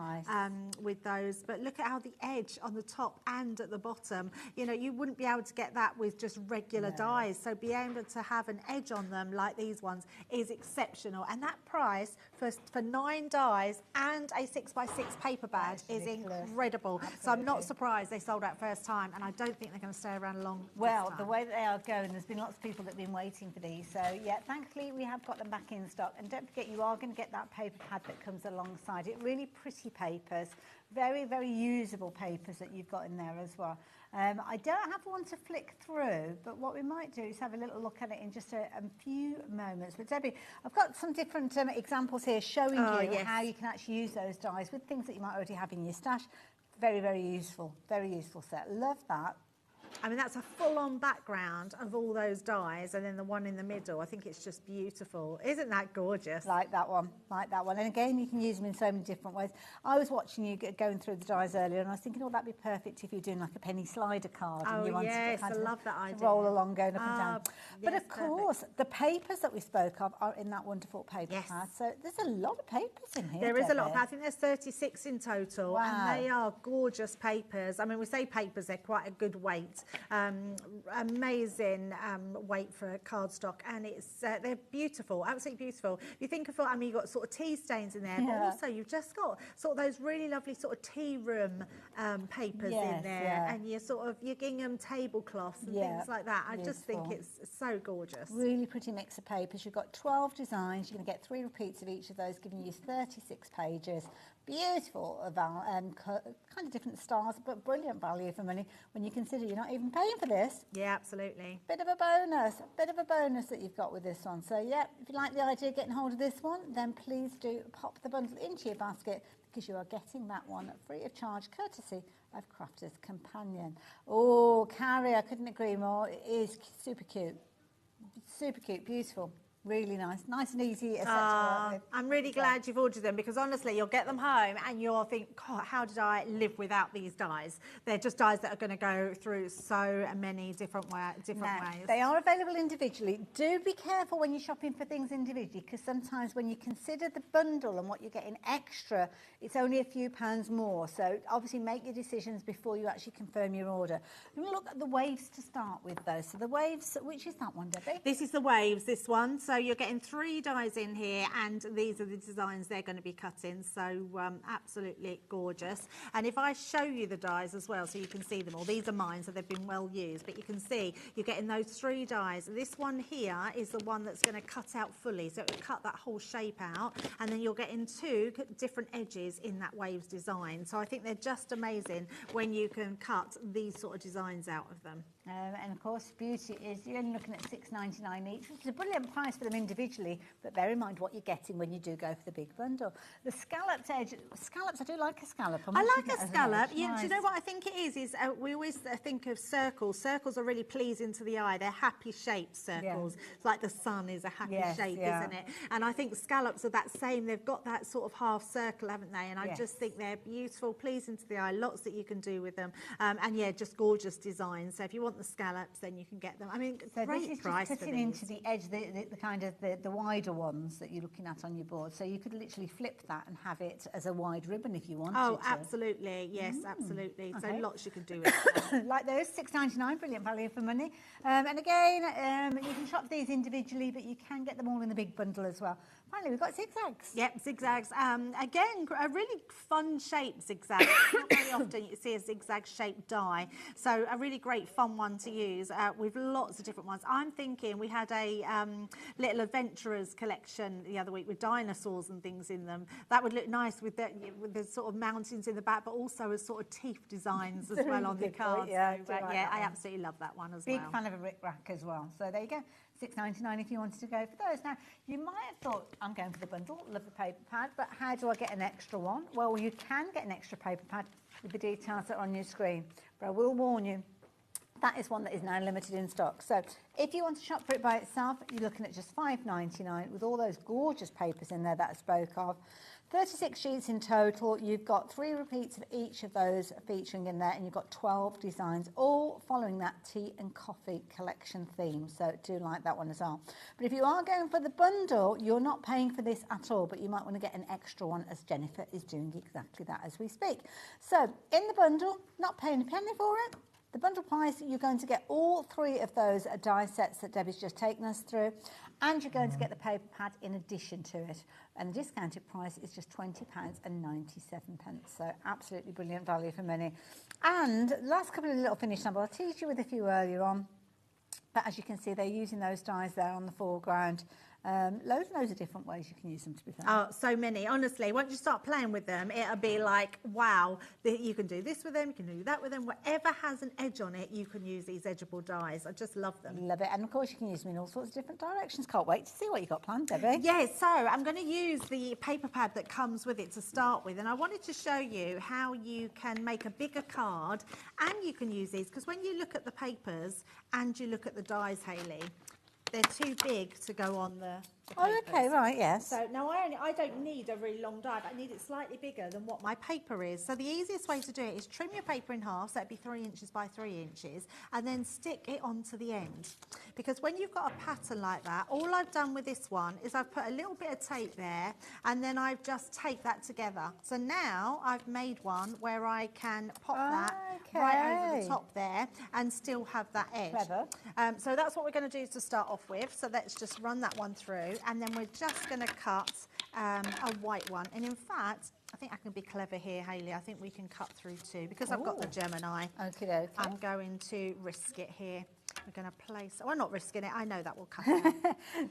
with those. But look at how the edge on the top and at the bottom, you know, you wouldn't be able to get that with just regular dies. So being able to have an edge on them like these ones is exceptional. And that price for 9 dies and a 6x6 paper bag is incredible. Absolutely. So I'm not surprised they sold out first time, and I don't think they're going to stay around long. Well, the way that they are going, there's been lots of people that have been waiting for these. So yeah, thankfully we have got them back in stock. And don't forget, you are going to get that paper pad that comes alongside it. Really pretty papers, very, very usable papers that you've got in there as well. I don't have one to flick through, but what we might do is have a little look at it in just a few moments. But Debbie, I've got some different examples here showing you how you can actually use those dies with things that you might already have in your stash. Very, very useful set. Love that. I mean, that's a full-on background of all those dies, and then the one in the middle. I think it's just beautiful. Isn't that gorgeous? Like that one, like that one. And again, you can use them in so many different ways. I was watching you going through the dies earlier, and I was thinking, oh, that'd be perfect if you're doing like a penny slider card. Oh, and you wanted yes, to kind I of love that idea. Roll along, going up and down. But yes, of course, the papers that we spoke of are in that wonderful paper pad. So there's a lot of papers in here. There is a lot. I think there's 36 in total. Wow. And they are gorgeous papers. I mean, we say papers, they're quite a good weight. Amazing weight for cardstock, and it's they're beautiful, absolutely beautiful. You think of, I mean, you've got sort of tea stains in there, but also you've just got sort of those really lovely sort of tea room papers in there, and your gingham tablecloths and things like that. I just think it's so gorgeous. Really pretty mix of papers. You've got 12 designs. You're going to get 3 repeats of each of those, giving you 36 pages. Beautiful, kind of different styles, but brilliant value for money when you consider you're not not even paying for this. Yeah, absolutely. Bit of a bonus that you've got with this one. So yeah, if you like the idea of getting hold of this one, then please do pop the bundle into your basket, because you are getting that one free of charge, courtesy of Crafter's Companion. Oh, Carrie, I couldn't agree more. It is super cute. Super cute, beautiful. Really nice and easy to work with. I'm really glad you've ordered them, because honestly you'll get them home and you'll think, God, how did I live without these dies? They're just dies that are going to go through so many different ways. They are available individually. Do be careful when you're shopping for things individually, because sometimes when you consider the bundle and what you're getting extra, it's only a few pounds more. So obviously make your decisions before you actually confirm your order. We're going to look at the waves to start with though. So the waves, which is that one, Debbie? This is the waves, this one. So you're getting 3 dies in here, and these are the designs they're going to be cut in. So absolutely gorgeous. And if I show you the dies as well, so you can see them all. These are mine, so they've been well used, but you can see you're getting those 3 dies. This one here is the one that's going to cut out fully, so it will cut that whole shape out, and then you're getting 2 different edges in that waves design. So I think they're just amazing when you can cut these sort of designs out of them. And of course, beauty is you're only looking at $6.99 each, which is a brilliant price for them individually, but bear in mind what you're getting when you do go for the big bundle. The scalloped edge, scallops, I do like a scallop. I like a scallop. Do you know what I think it is we always think of circles. Circles are really pleasing to the eye. They're happy shaped circles. Yeah. It's like the sun is a happy shape, isn't it? And I think scallops are that same. They've got that sort of half circle, haven't they? And I just think they're beautiful, pleasing to the eye. Lots that you can do with them. And yeah, just gorgeous designs. So if you want the scallops, then you can get them. I mean, so great this is price just for cutting these. into the edge, the kind of the wider ones that you're looking at on your board. So you could literally flip that and have it as a wide ribbon if you wanted to. Oh, absolutely. Yes, absolutely. Okay. So lots you can do with it. Like those, $6.99, brilliant value for money. And again, you can shop these individually, but you can get them all in the big bundle as well. Finally, we've got zigzags. Yep, zigzags. Again, a really fun shape zigzag. Not very often you see a zigzag shaped die. So a really great fun one to use with lots of different ones. I'm thinking we had a little adventurers collection the other week with dinosaurs and things in them. That would look nice with the sort of mountains in the back, but also as sort of teeth designs as well on the cards. Yeah, so, I absolutely love that one as well. Big fan of a Rick Rack as well. So there you go. $6.99 if you wanted to go for those. Now, you might have thought, I'm going for the bundle, love the paper pad, but how do I get an extra one? Well, you can get an extra paper pad with the details that are on your screen. But I will warn you, that is one that is now limited in stock. So if you want to shop for it by itself, you're looking at just $5.99 with all those gorgeous papers in there that I spoke of. 36 sheets in total. You've got 3 repeats of each of those featuring in there, and you've got 12 designs, all following that tea and coffee collection theme. So do like that one as well. But if you are going for the bundle, you're not paying for this at all, but you might want to get an extra one, as Jennifer is doing exactly that as we speak. So in the bundle, not paying a penny for it. The bundle price, you're going to get all 3 of those die sets that Debbie's just taken us through, and you're going to get the paper pad in addition to it. And the discounted price is just £20.97. So absolutely brilliant value for money. And last couple of little finish samples, I'll tease you with a few earlier on. But as you can see, they're using those dies there on the foreground. Loads of different ways you can use them, to be fair. Oh, so many. Honestly, once you start playing with them, it'll be like, wow, you can do this with them, you can do that with them. Whatever has an edge on it, you can use these edgeable dies. I just love them. Love it. And of course, you can use them in all sorts of different directions. Can't wait to see what you've got planned, Debbie. Yes, so I'm going to use the paper pad that comes with it to start with. And I wanted to show you how you can make a bigger card, and you can use these, because when you look at the papers and you look at the dies, Hayley, they're too big to go on the papers. Okay, right, yes. So now I don't need a really long die, but I need it slightly bigger than what my paper is. So the easiest way to do it is trim your paper in half, so it'd be 3 inches by 3 inches, and then stick it onto the end. Because when you've got a pattern like that, all I've done with this one is I've put a little bit of tape there, and then I've just taped that together. So now I've made one where I can pop that right over the top there and still have that edge. Clever. So that's what we're going to do to start off with. So let's just run that one through, and then we're just going to cut a white one. And in fact, I think I can be clever here, Hayley. I think we can cut through 2 because I've got the Gemini. Okay. I'm going to risk it here. We're going to place, we're not risking it, I know that will cut out.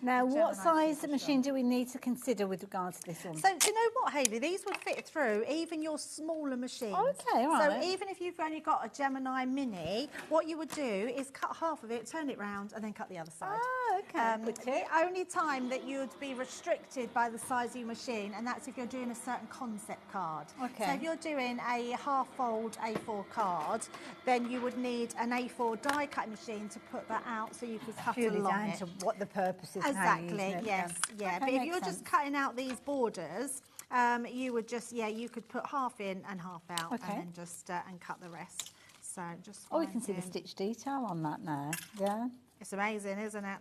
Now, what size machine do we need to consider with regards to this one? So, do you know what, Hayley? These would fit through even your smaller machines. Okay, all right. So, even if you've only got a Gemini Mini, what you would do is cut half of it, turn it round, and then cut the other side. Oh, okay. Good tip. The only time that you would be restricted by the size of your machine, and that's if you're doing a certain concept card. Okay. So, if you're doing a half-fold A4 card, then you would need an A4 die-cutting machine to put that out so you could cut Purely along down it. to what the purpose is. Exactly, yes, yeah. Okay, But if makes you're just sense. cutting out these borders, you would just, you could put half in and half out, Okay. and then just and cut the rest. So just. Oh, we can see the finding- stitch detail on that now. Yeah. It's amazing, isn't it?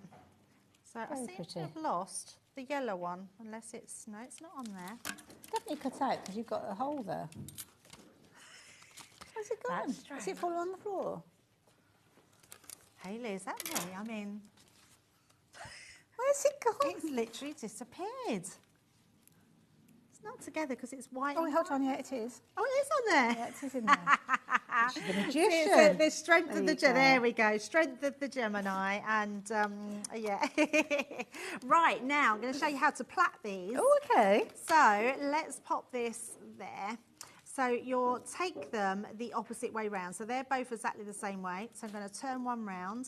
So I Very seem pretty. to have lost the yellow one, unless it's it's not on there. Definitely cut out because you've got a hole there. Where's it gone? That's Is it strange. falling on the floor? Hayley, is that me? I mean, Where's it gone? it's literally disappeared. It's not together because it's white. Oh, and hold white. on, yeah, it is. Oh, it is on there. Yeah, it is in there. She's the See, magician. the strength There of the you go. there we go. Strength of the Gemini, and yeah. Right, now I'm going to show you how to plait these. Oh, okay. So let's pop this there. So you'll take them the opposite way round. So they're both exactly the same way. So I'm going to turn one round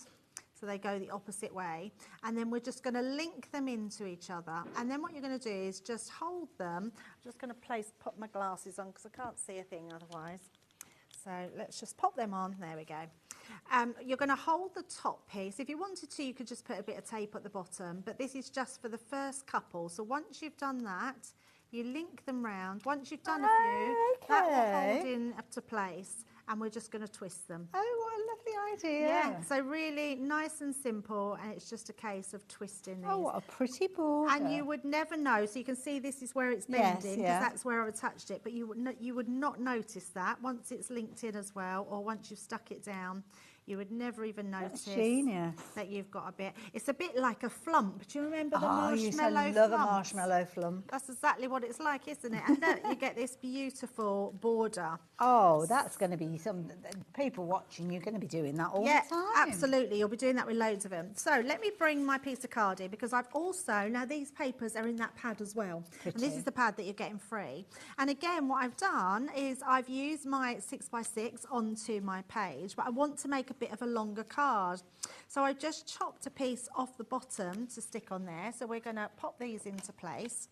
so they go the opposite way. And then we're just going to link them into each other. And then what you're going to do is just hold them. I'm just going to put my glasses on because I can't see a thing otherwise. So let's just pop them on. There we go. You're going to hold the top piece. If you wanted to, you could just put a bit of tape at the bottom. But this is just for the first couple. So once you've done that, you link them round. Once you've done a few, that will hold in up to place. And we're just going to twist them. Oh, what a lovely idea. Yeah, so really nice and simple, and it's just a case of twisting these. Oh, what a pretty border. And you would never know, so you can see this is where it's Yes, bending, because yeah. that's where I've attached it, but you would not notice that once it's linked in as well, or once you've stuck it down. You would never even notice genius. that you've got a bit. It's a bit like a flump. Do you remember the I used to marshmallow love a flumps? marshmallow flump. That's exactly what it's like, isn't it? And look, you get this beautiful border. Oh, that's going to be some people watching. You're going to be doing that all the time. Absolutely. You'll be doing that with loads of them. So let me bring my piece of card in, because I've also, now these papers are in that pad as well. And this is the pad that you're getting free. And again, what I've done is I've used my 6x6 onto my page, but I want to make a bit of a longer card. So I just chopped a piece off the bottom to stick on there. So we're going to pop these into place.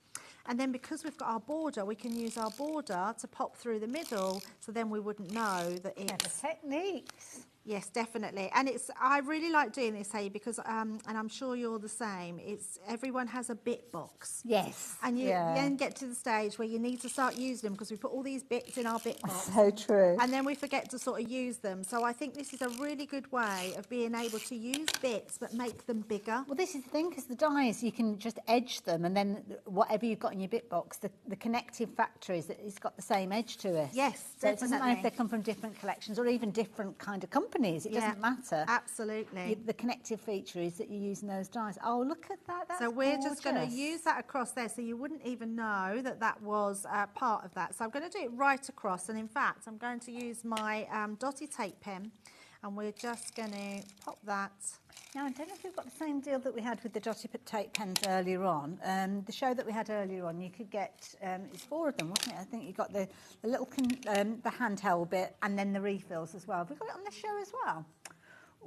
And then because we've got our border, we can use our border to pop through the middle, so then we wouldn't know that it's... The techniques. Yes, definitely. And I really like doing this, hey, because, and I'm sure you're the same, everyone has a bit box. Yes. And you then get to the stage where you need to start using them, because we put all these bits in our bit box. So true. And then we forget to sort of use them. So I think this is a really good way of being able to use bits but make them bigger. Well, this is the thing, because the dies, you can just edge them, and then whatever you've got in your bit box, the connective factor is that it's got the same edge to it. Yes, so it doesn't matter if definitely. they come from different collections or even different kind of companies. It doesn't matter. Absolutely. The connective feature is that you're using those dies. Oh, look at that. That's So we're just going to gorgeous. use that across there, so you wouldn't even know that that was part of that. So I'm going to do it right across, and in fact I'm going to use my dotty tape pen, and we're just going to pop that. Now, I don't know if we've got the same deal that we had with the dotty tape pens earlier on. The show that we had earlier on, you could get, it's 4 of them, wasn't it? I think you got the little, the handheld bit, and then the refills as well. Have we got it on this show as well?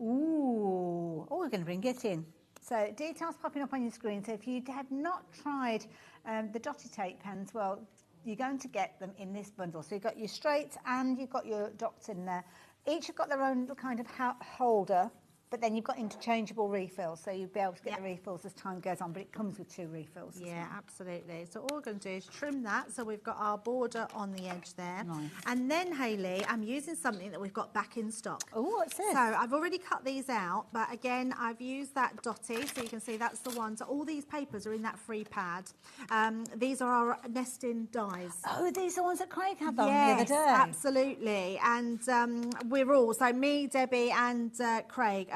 Ooh, oh, we're going to bring it in. So details popping up on your screen. So if you have not tried the dotty tape pens, well, you're going to get them in this bundle. So you've got your straights and you've got your dots in there. Each have got their own little kind of holder, but then you've got interchangeable refills, so you'll be able to get the refills as time goes on, but it comes with 2 refills as well. Absolutely. So all we're going to do is trim that, so we've got our border on the edge there. Nice. And then, Hayley, I'm using something that we've got back in stock. Oh, what's this? So I've already cut these out, but again, I've used that dotty, so you can see that's the one. So all these papers are in that free pad. These are our nesting dies. Oh, these are the ones that Craig had on the Yes, other day. absolutely. And we're all, so me, Debbie and Craig,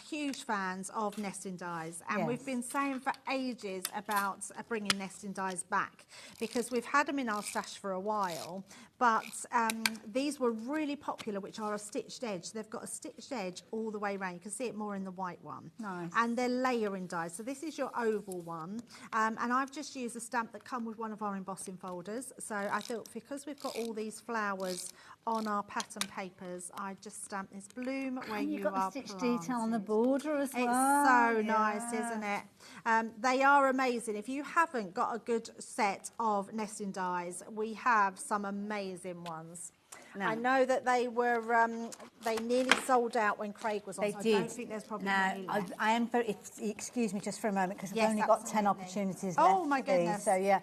huge fans of nesting dies. And we've been saying for ages about bringing nesting dies back, because we've had them in our stash for a while, but these were really popular, which are a stitched edge. They've got a stitched edge all the way around. You can see it more in the white one. Nice. And they're layering dies. So this is your oval one. And I've just used a stamp that come with one of our embossing folders. So I thought because we've got all these flowers on our pattern papers, I just stamped this bloom where and you got are the stitch planted. detail on the border as well. It's so nice, isn't it? They are amazing. If you haven't got a good set of nesting dies, we have some amazing ones. No. I know that they were, they nearly sold out when Craig was on. They so did. I don't think there's probably many left. I am very, excuse me just for a moment, because Yes, I've only got 10 absolutely. opportunities Oh, left. my for these. goodness. So yeah,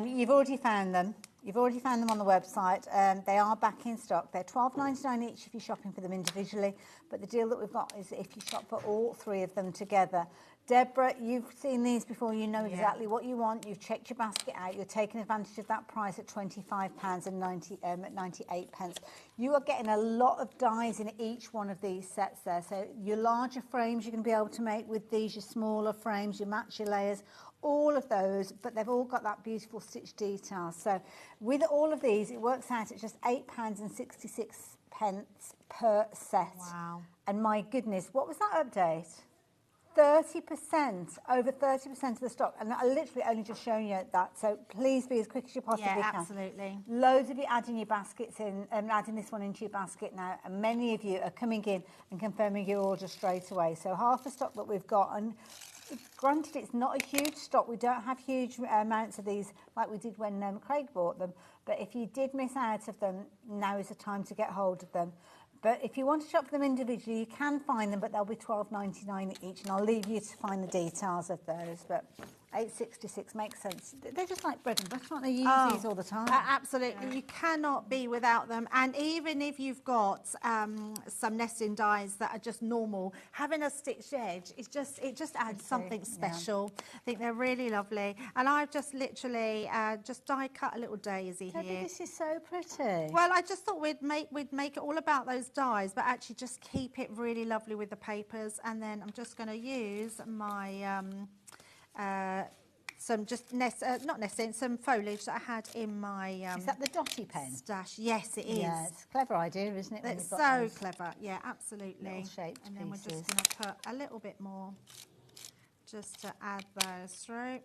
you've already found them. You've already found them on the website. They are back in stock. They're $12.99 each if you're shopping for them individually. But the deal that we've got is if you shop for all three of them together. Deborah, you've seen these before. You know exactly what you want. You've checked your basket out. You're taking advantage of that price at £25.98. You are getting a lot of dies in each one of these sets there. So your larger frames you're going to be able to make with these. Your smaller frames, your match your layers. All of those, but they've all got that beautiful stitch detail. So with all of these, it works out at just £8.66 per set. Wow. And my goodness, what was that update? 30%, over 30% of the stock. And I literally only just shown you that. So please be as quick as you possibly can. Absolutely. Loads of you adding your baskets in, adding this one into your basket now. And many of you are coming in and confirming your order straight away. So half the stock that we've got, and granted, it's not a huge stock. We don't have huge amounts of these like we did when Craig bought them. But if you did miss out of them, now is the time to get hold of them. But if you want to shop for them individually, you can find them, but they'll be $12.99 each. And I'll leave you to find the details of those. But $8.66 makes sense. They're just like bread and butter, aren't they? You use these all the time. Absolutely. You cannot be without them. And even if you've got some nesting dies that are just normal, having a stitched edge, it just adds something special. I think they're really lovely. And I've just literally just die cut a little daisy here. This is so pretty. Well, I just thought we'd make it all about those dies, but actually just keep it really lovely with the papers. And then I'm just going to use my some just not nesting, some foliage that I had in my is that the dotty pen stash? Yes, it is. Yeah, it's a clever idea, isn't it? It's so clever. Yeah, absolutely. Shaped and then we're just going to put a little bit more just to add those through.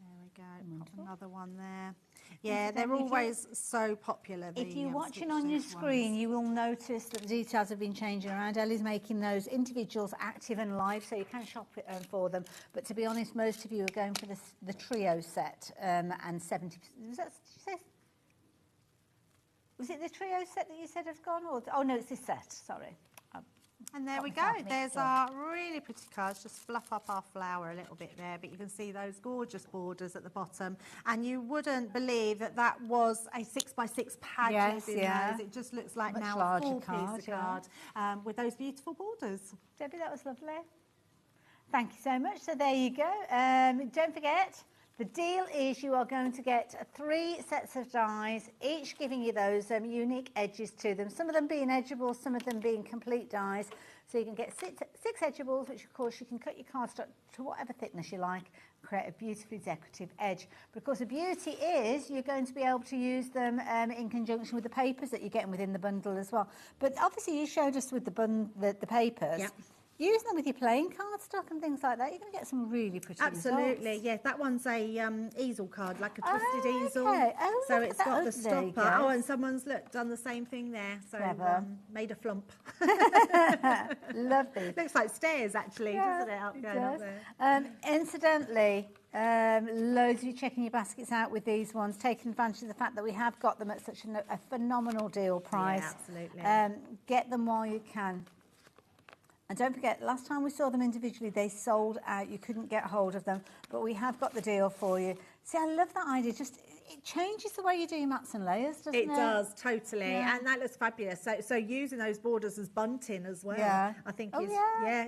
There we go. Pop another one there. Yeah, they're always so popular. If you're watching on your screen, you will notice that the details have been changing around. Ellie's making those individuals active and live, so you can shop for them. But to be honest, most of you are going for the trio set, and 70%. Was it the trio set that you said has gone? Or, oh no, it's this set. Sorry. And there we go. There's our really pretty cards. Just fluff up our flower a little bit there, but you can see those gorgeous borders at the bottom. And you wouldn't believe that that was a 6x6 pages in those. It just looks like much now larger a full piece of card with those beautiful borders. Debbie, that was lovely. Thank you so much. So there you go. Don't forget, the deal is you are going to get 3 sets of dies, each giving you those unique edges to them. Some of them being edgeables, some of them being complete dies. So you can get 6 edgeables, which of course you can cut your cardstock to whatever thickness you like, create a beautifully decorative edge. But of course the beauty is you're going to be able to use them in conjunction with the papers that you're getting within the bundle as well. But obviously you showed us with the papers. Yep. Use them with your playing cardstock and things like that. You're going to get some really pretty Absolutely, results. yeah. That one's a easel card, like a twisted easel. Okay. Oh, so it's got the there you stopper. go. Oh, and someone's done the same thing there. So made a flump. Lovely. Looks like stairs, actually, doesn't it? Up there. Incidentally, loads of you checking your baskets out with these ones, taking advantage of the fact that we have got them at such a phenomenal deal price. Yeah, absolutely. Get them while you can. And don't forget, last time we saw them individually, they sold out. You couldn't get hold of them. But we have got the deal for you. See, I love that idea. Just it changes the way you do your mats and layers, doesn't it? It does, totally. Yeah. And that looks fabulous. So using those borders as bunting as well, I think is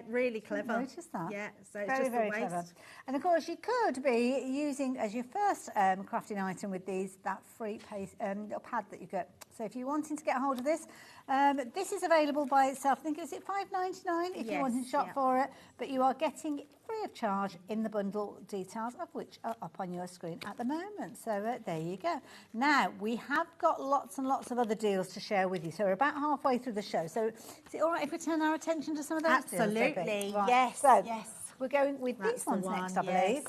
really clever. I noticed that. Yeah, so it's very, just very a waste. clever. And of course, you could be using as your first crafting item with these that free little pad that you get. So if you're wanting to get a hold of this, this is available by itself. I think is it $5.99 if you want to shop for it. But you are getting it free of charge in the bundle, details of which are up on your screen. screen at the moment. So there you go. Now, we have got lots and lots of other deals to share with you. So we're about halfway through the show. So is it all right if we turn our attention to some of those deals? Absolutely, Right. yes, So yes. we're going with these ones next, I believe.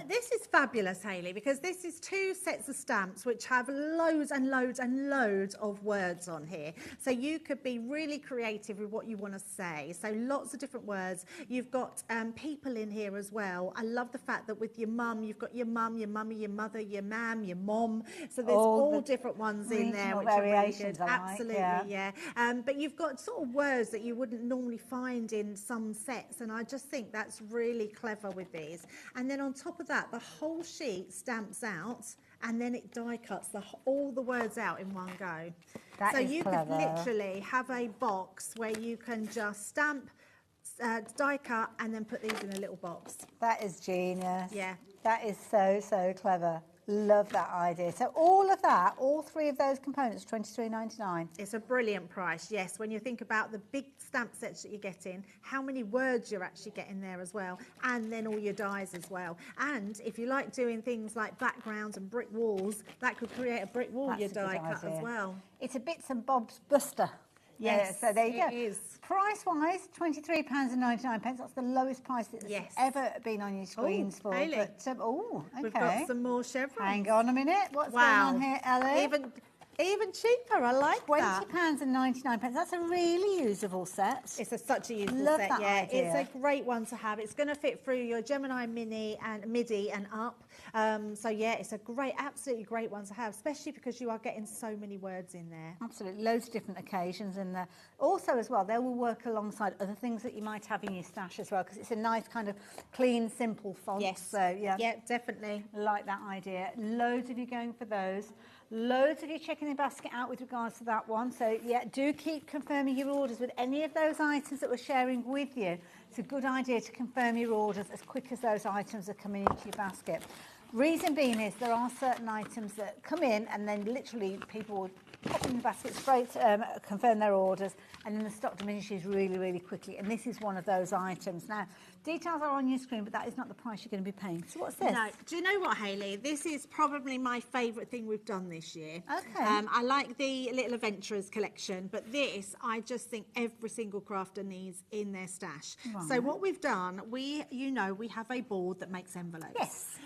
This is fabulous, Hayley, because this is 2 sets of stamps which have loads and loads and loads of words on here. So you could be really creative with what you want to say. So lots of different words. You've got people in here as well. I love the fact that with your mum, you've got your mum, your mummy, your mother, your mam, your mom. So there's all different ones in there, which are really good. Absolutely, yeah. But you've got sort of words that you wouldn't normally find in some sets, and I just think that's really clever with these. And then on top of that, the whole sheet stamps out, and then it die cuts all the words out in one go. So you could literally have a box where you can just stamp, die cut, and then put these in a little box. That is genius. Yeah. That is so, so clever. Love that idea. So all of that, all 3 of those components, $23.99. It's a brilliant price, yes. When you think about the big stamp sets that you're getting, how many words you're actually getting there as well, and then all your dies as well. And if you like doing things like backgrounds and brick walls, that could create a brick wall, your die cut as well. It's a bits and bobs buster. Yes, so there you go. it is. Price-wise, £23.99. That's the lowest price that's ever been on your screens for. Hayley. But, okay. We've got some more chevrons. Hang on a minute. What's going on here, Ellie? Even cheaper, I like that. £20.99. That's a really usable set. It's such a useful Love set, that idea. It's a great one to have. It's going to fit through your Gemini Mini and MIDI and up. So yeah, it's a absolutely great one to have, especially because you are getting so many words in there. Absolutely, loads of different occasions in there. Also as well, they will work alongside other things that you might have in your stash as well, because it's a nice kind of clean, simple font. Yes, so yeah. Yeah, definitely. Like that idea. Loads of you going for those. Loads of you checking the basket out with regards to that one. So, yeah, do keep confirming your orders with any of those items that we're sharing with you. It's a good idea to confirm your orders as quick as those items are coming into your basket. Reason being is there are certain items that come in and then literally people will pop in the basket straight, confirm their orders, and then the stock diminishes really, really quickly. And this is one of those items. Now, details are on your screen, but that is not the price you're going to be paying. So what's this? No, do you know what, Hayley? This is probably my favourite thing we've done this year. Okay. I like the Little Adventurers collection, but this, I just think every single crafter needs in their stash. Right. So what we've done, we have a board that makes envelopes. Yes.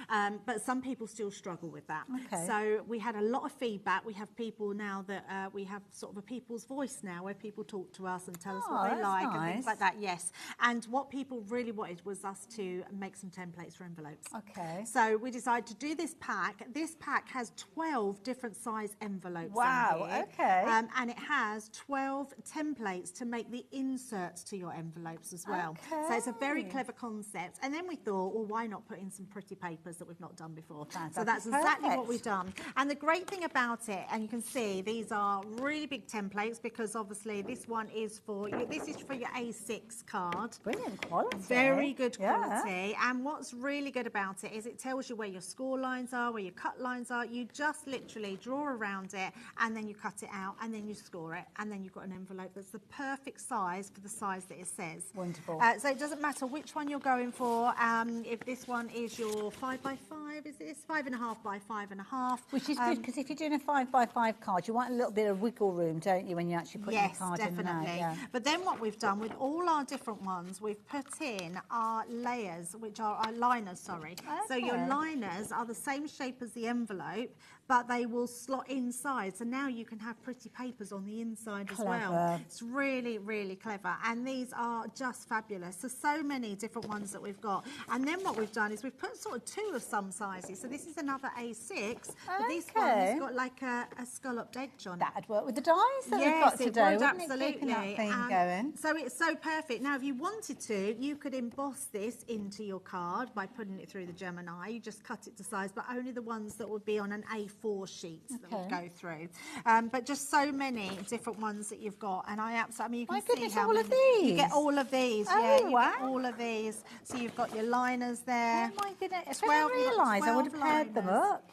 But some people still struggle with that. Okay. So we had a lot of feedback. We have people now that we have sort of a people's voice now, where people talk to us and tell us what they like and things like that. Yes. And what people really wanted was us to make some templates for envelopes. Okay. So we decided to do this pack. This pack has 12 different size envelopes. Wow, in here. okay. And it has 12 templates to make the inserts to your envelopes as well. Okay. So it's a very clever concept. And then we thought, well, why not put in some pretty papers that we've not done before? So that's exactly what we've done. And the great thing about it, and you can see these are really big templates, because obviously this one is for your A6 card. Brilliant quality. Very good quality. And what's really good about it is it tells you where your score lines are, where your cut lines are. You just literally draw around it, and then you cut it out, and then you score it, and then you've got an envelope that's the perfect size for the size that it says. Wonderful. So it doesn't matter which one you're going for. If this one is your 5x5, is this 5.5 by 5.5? Which is good, because if you're doing a 5x5 card, you want a little bit of wiggle room, don't you, when you actually put your card in there? Yes, definitely. But then what we've done with all our different ones, we've put in our layers, which are our liners, sorry. Okay. So your liners are the same shape as the envelope, but they will slot inside. So now you can have pretty papers on the inside as well. It's really, really clever. And these are just fabulous. So many different ones that we've got. And then what we've done is we've put sort of 2 of some sizes. So this is another A6, but this one's got like a scalloped edge on it. That'd work with the dies that we've got today, would, wouldn't absolutely. it? Keeping that theme going. So it's so perfect. Now, if you wanted to, you could emboss this into your card by putting it through the Gemini. You just cut it to size, but only the ones that would be on an A4 sheet that would go through. But just so many different ones that you've got. And I mean, you can see how all many. of these. You get all of these. Oh, you get all of these. So you've got your liners there. Oh my goodness! If I realised, I would have paired them up.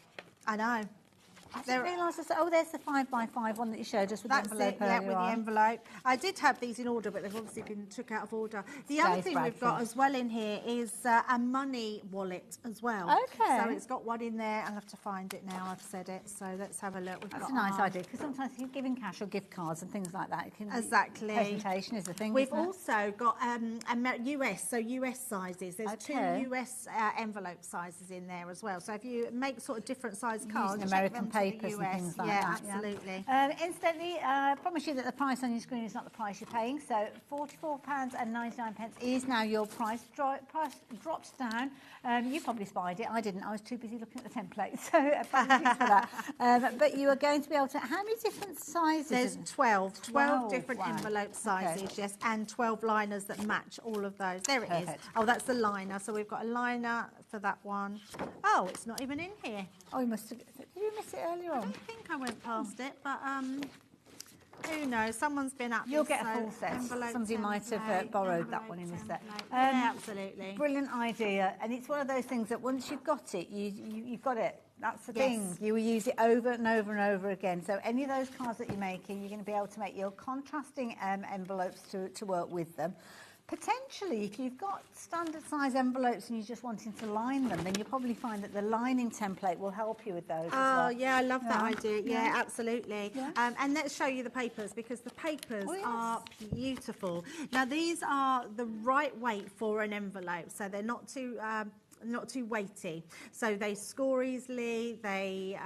I know. I didn't realise this. Oh, there's the 5x5 one that you showed us with That's the envelope it, yeah, earlier with the on. envelope. I did have these in order, but they've obviously been took out of order. The other thing we've got as well in here is a money wallet as well. Okay. So it's got one in there. I'll have to find it now. I've said it. So let's have a look. That's a nice idea, because sometimes if you're giving cash or gift cards and things like that, it can exactly. Presentation is the thing. We've also got US, so US sizes. There's 2 US envelope sizes in there as well. So if you make sort of different size cards, using American papers and things like that. Absolutely. Incidentally, I promise you that the price on your screen is not the price you're paying. So £44.99 is now your price. Price dropped down. You probably spied it. I didn't. I was too busy looking at the template. So apologies for that. But you are going to be able to. How many different sizes? There's 12 different envelope sizes, yes, and 12 liners that match all of those. There it is. Oh, that's the liner. So we've got a liner for that one. Oh, it's not even in here. Oh, you must have. Did you miss it earlier on? I don't think I went past it, but who knows? Someone's been up. You'll get a full set. Somebody might have borrowed that one in the set. Yeah, absolutely. Brilliant idea, and it's one of those things that once you've got it, you've got it. That's the thing. You will use it over and over and over again. So any of those cards that you're making, you're going to be able to make your contrasting envelopes to work with them. Potentially, if you've got standard size envelopes and you're just wanting to line them, then you'll probably find that the lining template will help you with those as well. Oh, yeah, I love that idea. Yeah, absolutely. Yeah. And let's show you the papers, because the papers are beautiful. Now, these are the right weight for an envelope, so they're not too weighty. So they score easily, they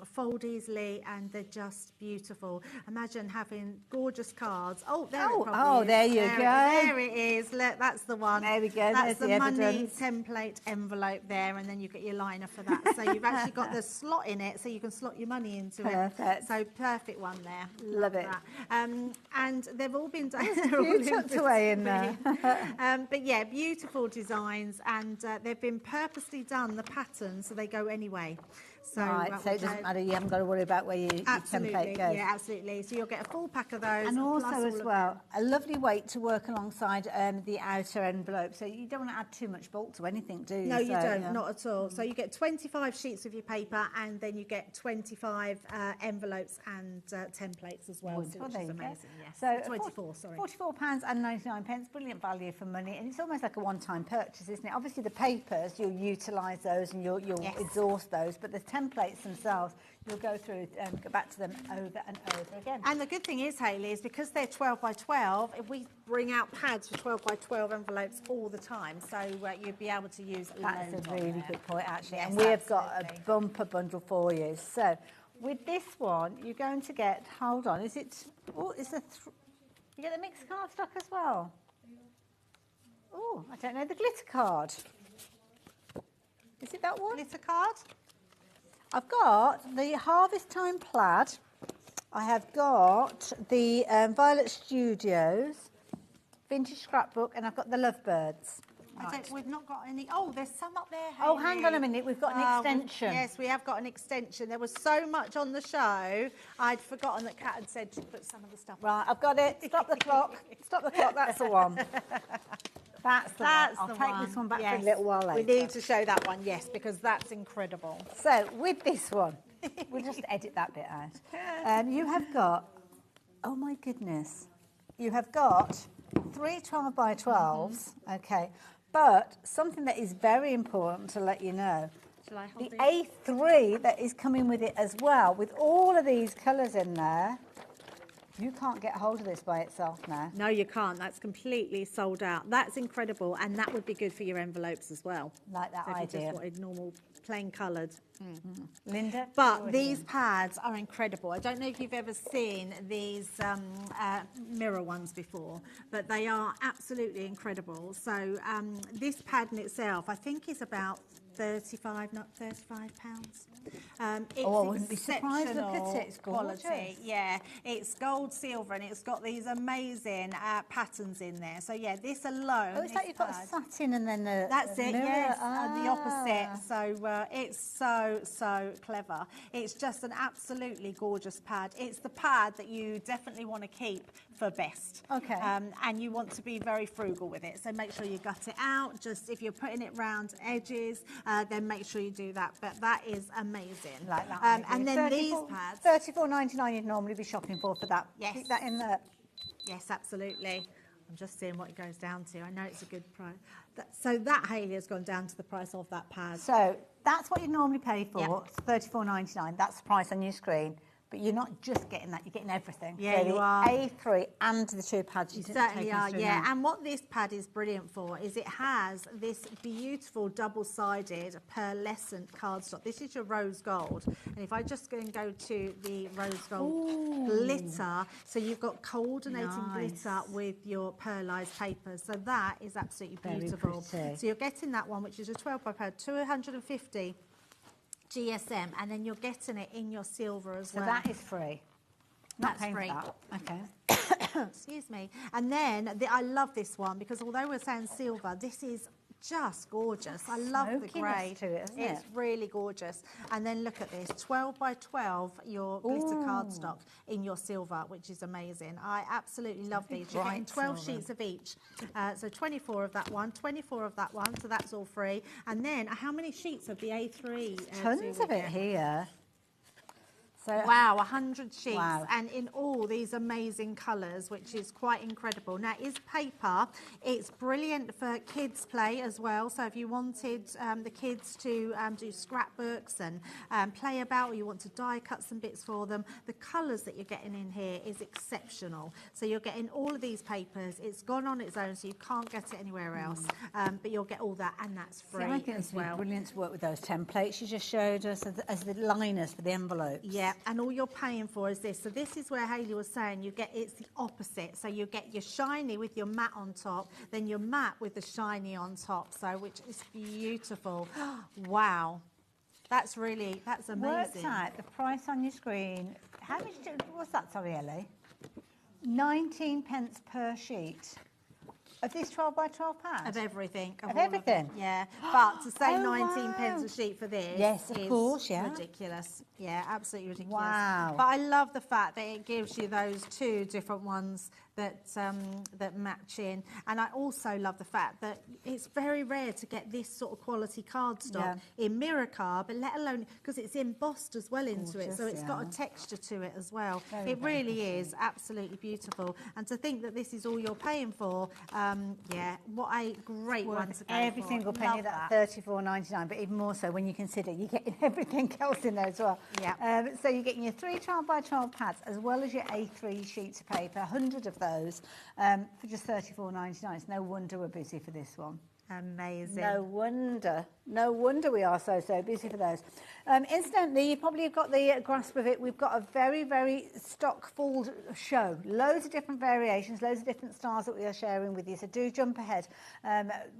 fold easily, and they're just beautiful. Imagine having gorgeous cards. Oh, there it probably is. There you go. There it is. Look, that's the one. There we go. That's the money evidence. template envelope there, and then you get your liner for that. So you've actually got the slot in it, so you can slot your money into it. So perfect one there. Love it. That. And they've all been done. Tucked away in there. But yeah, beautiful designs, and they've been purposely done, the pattern, so they go anyway. So, so it doesn't matter, you haven't got to worry about where your template goes. Yeah, absolutely. So you'll get a full pack of those. And also as well, a lovely weight to work alongside the outer envelope. So you don't want to add too much bulk to anything, do you? No, you don't, not at all. So you get 25 sheets of your paper, and then you get 25 envelopes and templates as well, which is amazing. Yes. So 24, sorry. £44.99, brilliant value for money, and it's almost like a one-time purchase, isn't it? Obviously the papers, you'll utilise those and you'll exhaust those, but the templates themselves, you'll go through and go back to them over and over again. And the good thing is, Hayley, is because they're 12 by 12, if we bring out pads for 12 by 12 envelopes all the time, so you'd be able to use That's a really good point, actually. Yes, and we've got a bumper bundle for you. So with this one, you're going to get, hold on, is it, you get the mixed card stock as well? Oh, I don't know, the glitter card. Is it that one? Glitter card? I've got the Harvest Time Plaid. I have got the Violet Studios Vintage Scrapbook, and I've got the Lovebirds. We've not got any. Oh, there's some up there, Hayley. Oh, hang on a minute. We've got an extension. Yes, we have got an extension. There was so much on the show, I'd forgotten that Kat had said to put some of the stuff. Right, I've got it. Stop the clock. Stop the clock. That's the one. That's the one. I'll take this one back for a little while later. We need to show that one, yes, because that's incredible. So, with this one, we'll just edit that bit out. You have got, oh my goodness, you have got 3 12 by 12s, okay, but something that is very important to let you know, the A3 that is coming with it as well, with all of these colours in there. You can't get hold of this by itself now. No, you can't. That's completely sold out. That's incredible, and that would be good for your envelopes as well. Like that so idea. If you just wanted normal, plain coloured. Linda? But these pads are incredible. I don't know if you've ever seen these mirror ones before, but they are absolutely incredible. So this pad in itself, I think, is about £35 pounds. I wouldn't be surprised. Look at it, it's quality. Yeah, it's gold, silver, and it's got these amazing patterns in there. So yeah, this alone. Oh, it's like you've got satin and then that's it. Mirror. Yes, the opposite. So it's so clever. It's just an absolutely gorgeous pad. It's the pad that you definitely want to keep for best. Okay. And you want to be very frugal with it. So make sure you gut it out. Just if you're putting it round edges, then make sure you do that. But that is amazing. Like that. And then these pads. $34.99 you'd normally be shopping for that. Yes. Keep that in there. Yes, absolutely. I'm just seeing what it goes down to. I know it's a good price. So that, Hayley, has gone down to the price of that pad. So that's what you normally pay for. Yep. It's $34.99. That's the price on your screen. But you're not just getting that, you're getting everything. Yeah, so you the are. A3 and the 2 pads. You certainly are, yeah. And what this pad is brilliant for is it has this beautiful double-sided pearlescent cardstock. This is your rose gold. And if I just go to the rose gold glitter, so you've got coordinating glitter with your pearlized paper. So that is absolutely beautiful. Very pretty. So you're getting that one, which is a 12 by pad, 250 GSM, and then you're getting it in your silver as well. So that is free. That's paying for free. that. Okay. Excuse me. And then I love this one because although we're saying silver, this is just gorgeous. I love the grey. To it, isn't it's really gorgeous. And then look at this, 12 by 12, your glitter cardstock in your silver, which is amazing. I absolutely love these. You're getting 12 sheets of each. So 24 of that one, 24 of that one, so that's all free. And then how many sheets of the A3? Tons of it here. So, wow, 100 sheets, wow. And in all these amazing colours, which is quite incredible. Now, it's paper. It's brilliant for kids' play as well. So if you wanted the kids to do scrapbooks and play about, or you want to die cut some bits for them, the colours that you're getting in here is exceptional. So you're getting all of these papers. It's gone on its own, so you can't get it anywhere else. But you'll get all that, and that's free I think as well. It's brilliant to work with those templates you just showed us as the liners for the envelopes. Yeah. And all you're paying for is this. So this is where Hayley was saying it's the opposite. So you get your shiny with your matte on top, then your matte with the shiny on top. So which is beautiful. Wow. That's amazing. Works out the price on your screen. How much was that, sorry, Ellie? 19 pence per sheet. Of this 12 by 12 pad? Of everything. Of everything? Yeah. But to say Oh, 19 wow. pence a sheet for this Yes, of course, yeah. ridiculous. Yeah, absolutely ridiculous. Wow. But I love the fact that it gives you those two different ones that match in. And I also love the fact that it's very rare to get this sort of quality cardstock in mirror card, but let alone because it's embossed as well into it. So it's got a texture to it as well. It really is absolutely beautiful. And to think that this is all you're paying for, what a great one to go every for. single penny of that $34.99, but even more so when you consider you're getting everything else in there as well. Yeah. So you're getting your 3 12 by 12 pads as well as your A3 sheets of paper, 100 of those for just $34.99. It's no wonder we're busy for this one. Amazing. No wonder we are so busy for those. Incidentally, you probably have got the grasp of it. We've got a very, very stock full show. Loads of different variations, loads of different styles that we are sharing with you. So do jump ahead.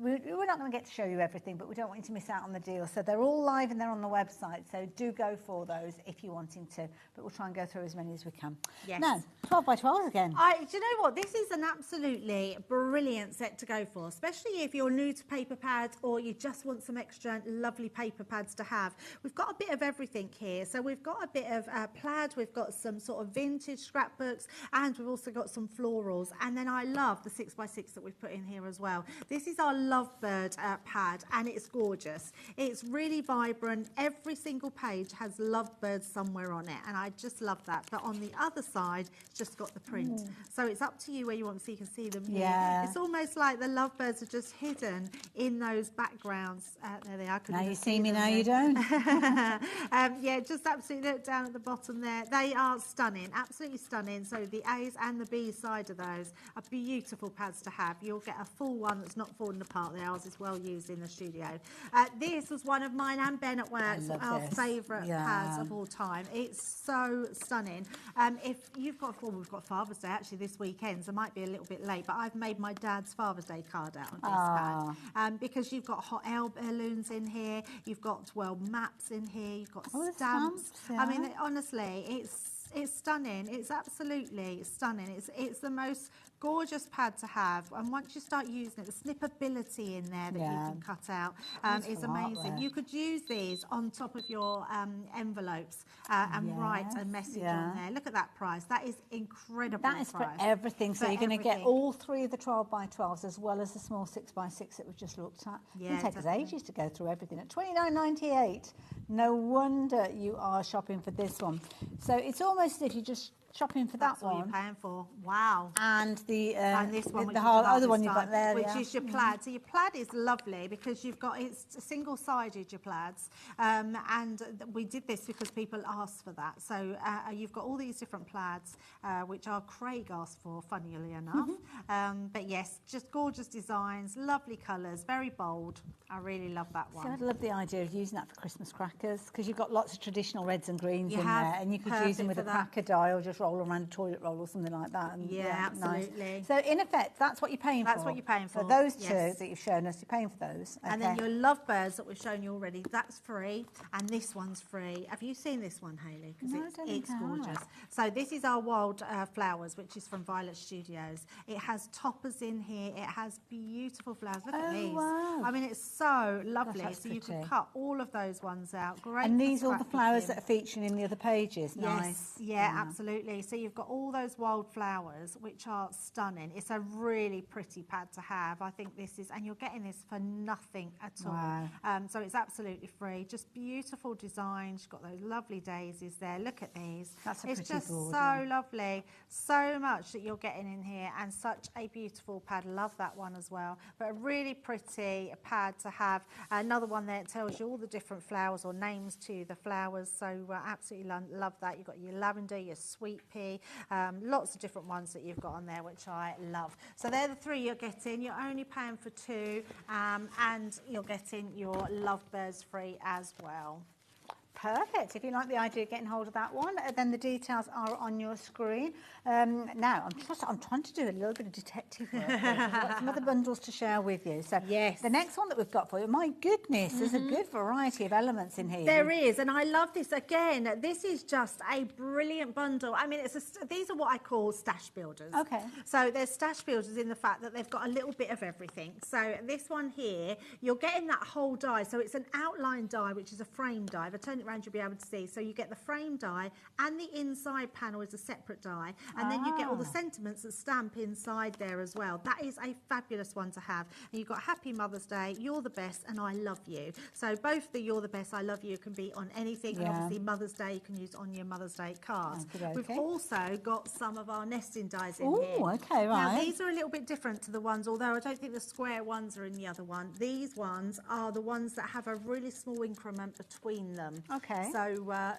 We're not going to get to show you everything, but we don't want you to miss out on the deal. So they're all live and they're on the website. So do go for those if you're wanting to. But we'll try and go through as many as we can. Yes. Now, 12 by 12 again. Do you know what? This is an absolutely brilliant set to go for, especially if you're new to paper pads or you just want some extra lovely paper pads to have. We've got a bit of everything here. So we've got a bit of plaid, we've got some sort of vintage scrapbooks, and we've also got some florals. And then I love the 6x6 that we've put in here as well. This is our Lovebird pad, and it's gorgeous. It's really vibrant. Every single page has Lovebird somewhere on it, and I just love that. But on the other side, it's just got the print. So it's up to you where you want, so you can see them here. Yeah. It's almost like the Lovebirds are just hidden in those backgrounds. There they are. Now you see me, now you don't. Yeah, just absolutely look down at the bottom there. They are stunning, absolutely stunning. So the A's and the B's side of those are beautiful pads to have. You'll get a full one that's not falling apart. Ours is well used in the studio. This was one of mine and Ben at Work's, our favourite pads of all time. It's so stunning. If you've got, we've got Father's Day actually this weekend, so it might be a little bit late, but I've made my dad's Father's Day card out on this pad. Because you've got hot air balloons in here, you've got maps in here, you've got stamps. I mean, honestly, it's stunning. It's absolutely stunning. It's the most gorgeous pad to have, and once you start using it, the snippability in there that you can cut out is amazing. You could use these on top of your envelopes and write a message on there. Look at that price. That is incredible. That is for everything. So you're going to get all 3 of the 12 by 12s as well as the small 6 by 6 that we've just looked at. Yeah, it takes us ages to go through everything. At $29.98, no wonder you are shopping for this one. So it's almost as if you just shopping for that one. That's what you're paying for. Wow. And the and this one, the other one you've got there, which is your plaid. So your plaid is lovely because you've got it's single-sided, your plaids, and we did this because people asked for that. So you've got all these different plaids, which our Craig asked for, funnily enough. But yes, just gorgeous designs, lovely colours, very bold. I really love that one. So I love the idea of using that for Christmas crackers because you've got lots of traditional reds and greens in there, and you could use them with a cracker die or just roll around a toilet roll or something like that. And absolutely. Nice. So in effect, that's what you're paying for. That's what you're paying for. So those two that you've shown us, you're paying for those. And then your lovebirds that we've shown you already, that's free, and this one's free. Have you seen this one, Hayley? Because it's gorgeous. So this is our wild flowers, which is from Violet Studios. It has toppers in here. It has beautiful flowers. Look at these. Wow. I mean, it's so lovely. Gosh, so you can cut all of those ones out. Great. And these are all the flowers that are featuring in the other pages. Nice. Yeah, absolutely. So you've got all those wild flowers, which are stunning. It's a really pretty pad to have. I think this is, and you're getting this for nothing at all. Wow. So it's absolutely free. Just beautiful designs. You've got those lovely daisies there. Look at these. That's a it's pretty just board, so lovely. So much that you're getting in here, and such a beautiful pad. Love that one as well. But a really pretty pad to have. Another one there that tells you all the different flowers or names to the flowers. So absolutely love that. You've got your lavender, your sweet pea, lots of different ones that you've got on there, which I love. So they're the 3 you're getting. You're only paying for 2, and you're getting your lovebirds free as well. Perfect. If you like the idea of getting hold of that one, then the details are on your screen. Now, I'm trying to do a little bit of detective work. I've got some other bundles to share with you. So the next one that we've got for you, my goodness, there's a good variety of elements in here. There is, and I love this. Again, this is just a brilliant bundle. I mean, these are what I call stash builders. Okay. So there's stash builders in the fact that they've got a little bit of everything. So this one here, you're getting that whole die. So it's an outline die, which is a frame die. If I turn it around, you'll be able to see. So you get the frame die, and the inside panel is a separate die, and then you get all the sentiments that stamp inside there as well. That is a fabulous one to have. And you've got Happy Mother's Day, You're the Best, and I Love You. So both the You're the Best, I Love You can be on anything, and obviously Mother's Day you can use on your Mother's Day cards. We've also got some of our nesting dies in here. Okay, right. Now these are a little bit different to the ones, although I don't think the square ones are in the other one. These ones are the ones that have a really small increment between them. Okay. So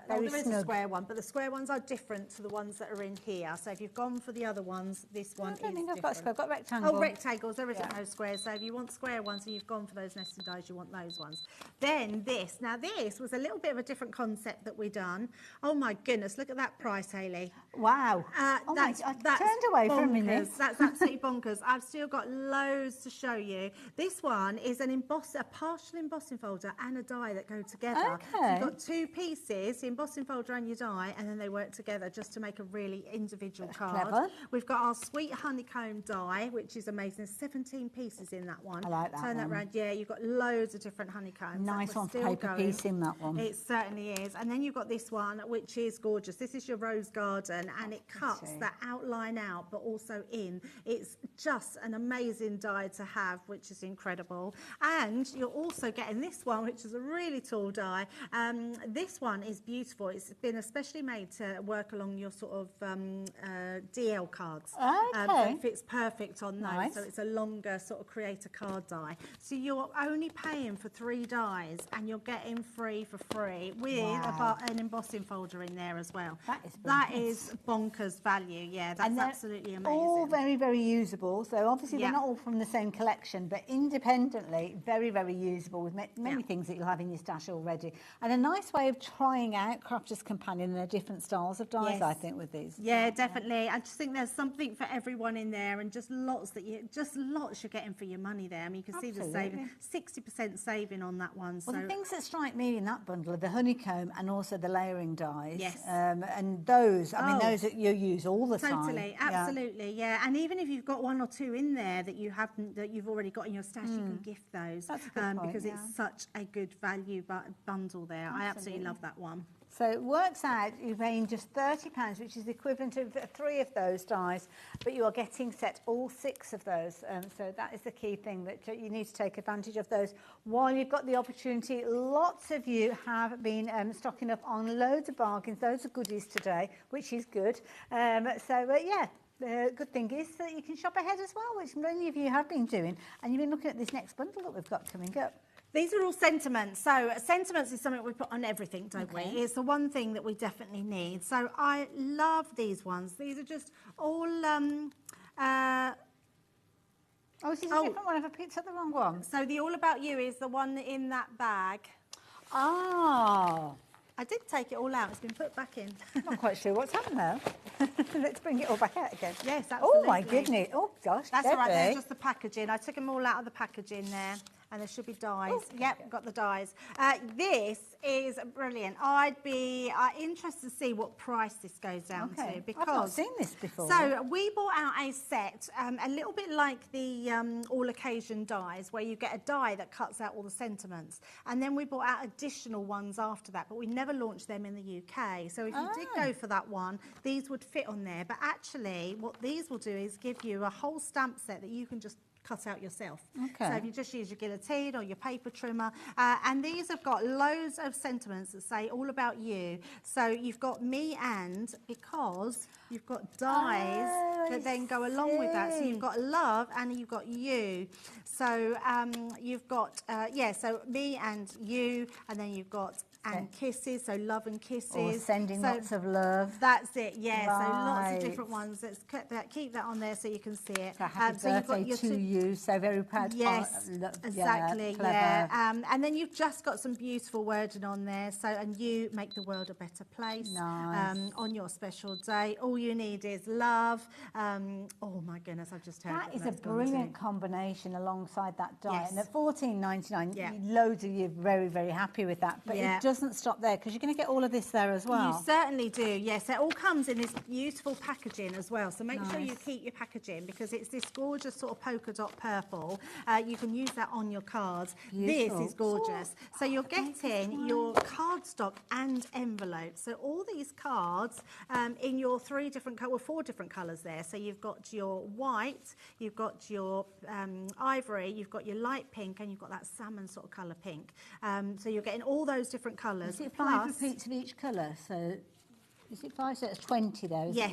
there is a square one, but the square ones are different to the ones that are in here. So if you've gone for the other ones, this one is different. I've got square, I've got rectangle. Oh, rectangles, there isn't no squares. So if you want square ones and you've gone for those nesting dies, you want those ones. Then this. Now this was a little bit of a different concept that we done. Oh my goodness, look at that price, Hayley. Wow. I turned away for a minute. That's absolutely bonkers. I've still got loads to show you. This one is a partial embossing folder and a die that go together. Okay. So you've got 2 pieces, the embossing folder and your die, and then they work together just to make a really individual card. Clever. We've got our sweet honeycomb die, which is amazing. There's 17 pieces in that one. I like that Turn that one. round. Yeah, you've got loads of different honeycombs. Nice one, paper piece in that one. It certainly is. And then you've got this one, which is gorgeous. This is your rose garden, and it cuts that outline out, but also in. It's just an amazing die to have, which is incredible. And you're also getting this one, which is a really tall die. This one is beautiful. It's been especially made to work along your sort of DL cards. Okay. So it fits perfect on those. Nice. So it's a longer sort of creator card die. So you're only paying for 3 dies, and you're getting free for free with an embossing folder in there as well. That is bonkers value. Yeah, that's absolutely amazing. All very, very usable. So obviously they're not all from the same collection, but independently very, very usable with many things that you'll have in your stash already. And a nice nice way of trying out Crafter's Companion and their different styles of dies, I think, with these. Yeah, definitely. I just think there's something for everyone in there, and just lots you're getting for your money there. I mean, you can see the saving, 60% saving on that one. Well, the things that strike me in that bundle are the honeycomb and also the layering dies. Yes. And those, I mean, those that you use all the time. Totally, absolutely, yeah. And even if you've got one or two in there that you haven't, that you've already got in your stash, you can gift those. That's a good point, because it's such a good value bundle there. Absolutely. I absolutely love that one. So it works out, you're paying just £30, which is the equivalent of 3 of those dies, but you are getting set all 6 of those. So that is the key thing, that you need to take advantage of those while you've got the opportunity. Lots of you have been stocking up on loads of bargains, loads of goodies today, which is good. Yeah. The good thing is that you can shop ahead as well, which many of you have been doing, and you've been looking at this next bundle that we've got coming up. These are all sentiments. So sentiments is something we put on everything, don't we? It's the one thing that we definitely need. So I love these ones. These are just all... this is a different one. I've picked up the wrong one. So the All About You is the one in that bag. Ah. I did take it all out. It's been put back in. I'm not quite sure what's happened there. Let's bring it all back out again. Yes, absolutely. Oh, my goodness. Oh, gosh. That's all right. There's just the packaging. I took them all out of the packaging there. And there should be dies. Oh, yep, got the dies. This is brilliant. I'd be interested to see what price this goes down to, because I've not seen this before. So we bought out a set, a little bit like the all occasion dies, where you get a die that cuts out all the sentiments, and then we bought out additional ones after that, but we never launched them in the UK. So if you did go for that one, these would fit on there. But actually, what these will do is give you a whole stamp set that you can just cut out yourself. So if you just use your guillotine or your paper trimmer, and these have got loads of sentiments that say all about you. So you've got me and, because you've got dies that then go along with that. So you've got love and you've got you. So you've got, so me and you, and then you've got and kisses, so love and kisses. Or sending lots of love. That's it, yeah. So lots of different ones. Let's keep that on there so you can see it. So happy birthday to you, so very proud. Yes, exactly, yeah. And then you've just got some beautiful wording on there. So, and you make the world a better place. Nice. On your special day. All you need is love. Oh my goodness, I've just heard that is a brilliant combination alongside that die. And at $14.99, loads of you are very, very happy with that. But it doesn't stop there, because you're going to get all of this there as well. You certainly do, yes. It all comes in this beautiful packaging as well. So make sure you keep your packaging, because it's this gorgeous sort of polka dot purple. You can use that on your cards. Beautiful. This is gorgeous. So you're getting your cardstock and envelopes. So all these cards in your 4 different colours there. So you've got your white, you've got your ivory, you've got your light pink, and you've got that salmon sort of colour pink. So you're getting all those different colours. Is it 5 repeats of each colour? So is it 5? So it's 20 though, isn't it?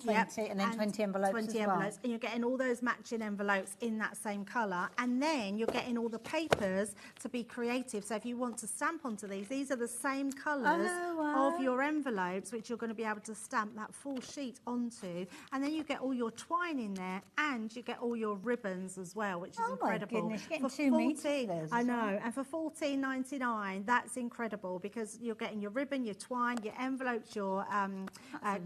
Yeah, 20, and then 20 envelopes 20 as well. envelopes, and you're getting all those matching envelopes in that same colour, and then you're getting all the papers to be creative. So if you want to stamp onto these are the same colours of your envelopes, which you're going to be able to stamp that full sheet onto, and then you get all your twine in there, and you get all your ribbons as well, which is incredible. My goodness, you're getting 2 meters. I know, and for $14.99, that's incredible, because you're getting your ribbon, your twine, your envelopes, your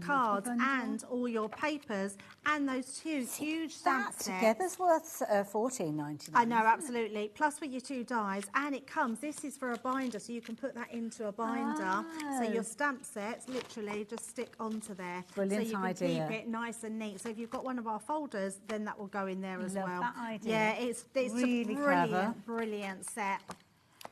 cards, and all your papers, and those 2 huge stamp sets. Together's worth $14.99. I know, absolutely. Plus with your 2 dies, and it comes. This is for a binder, so you can put that into a binder. So your stamp sets literally just stick onto there. Brilliant idea. So you can keep it nice and neat. So if you've got one of our folders, then that will go in there as well. That idea. Yeah, it's really a brilliant set.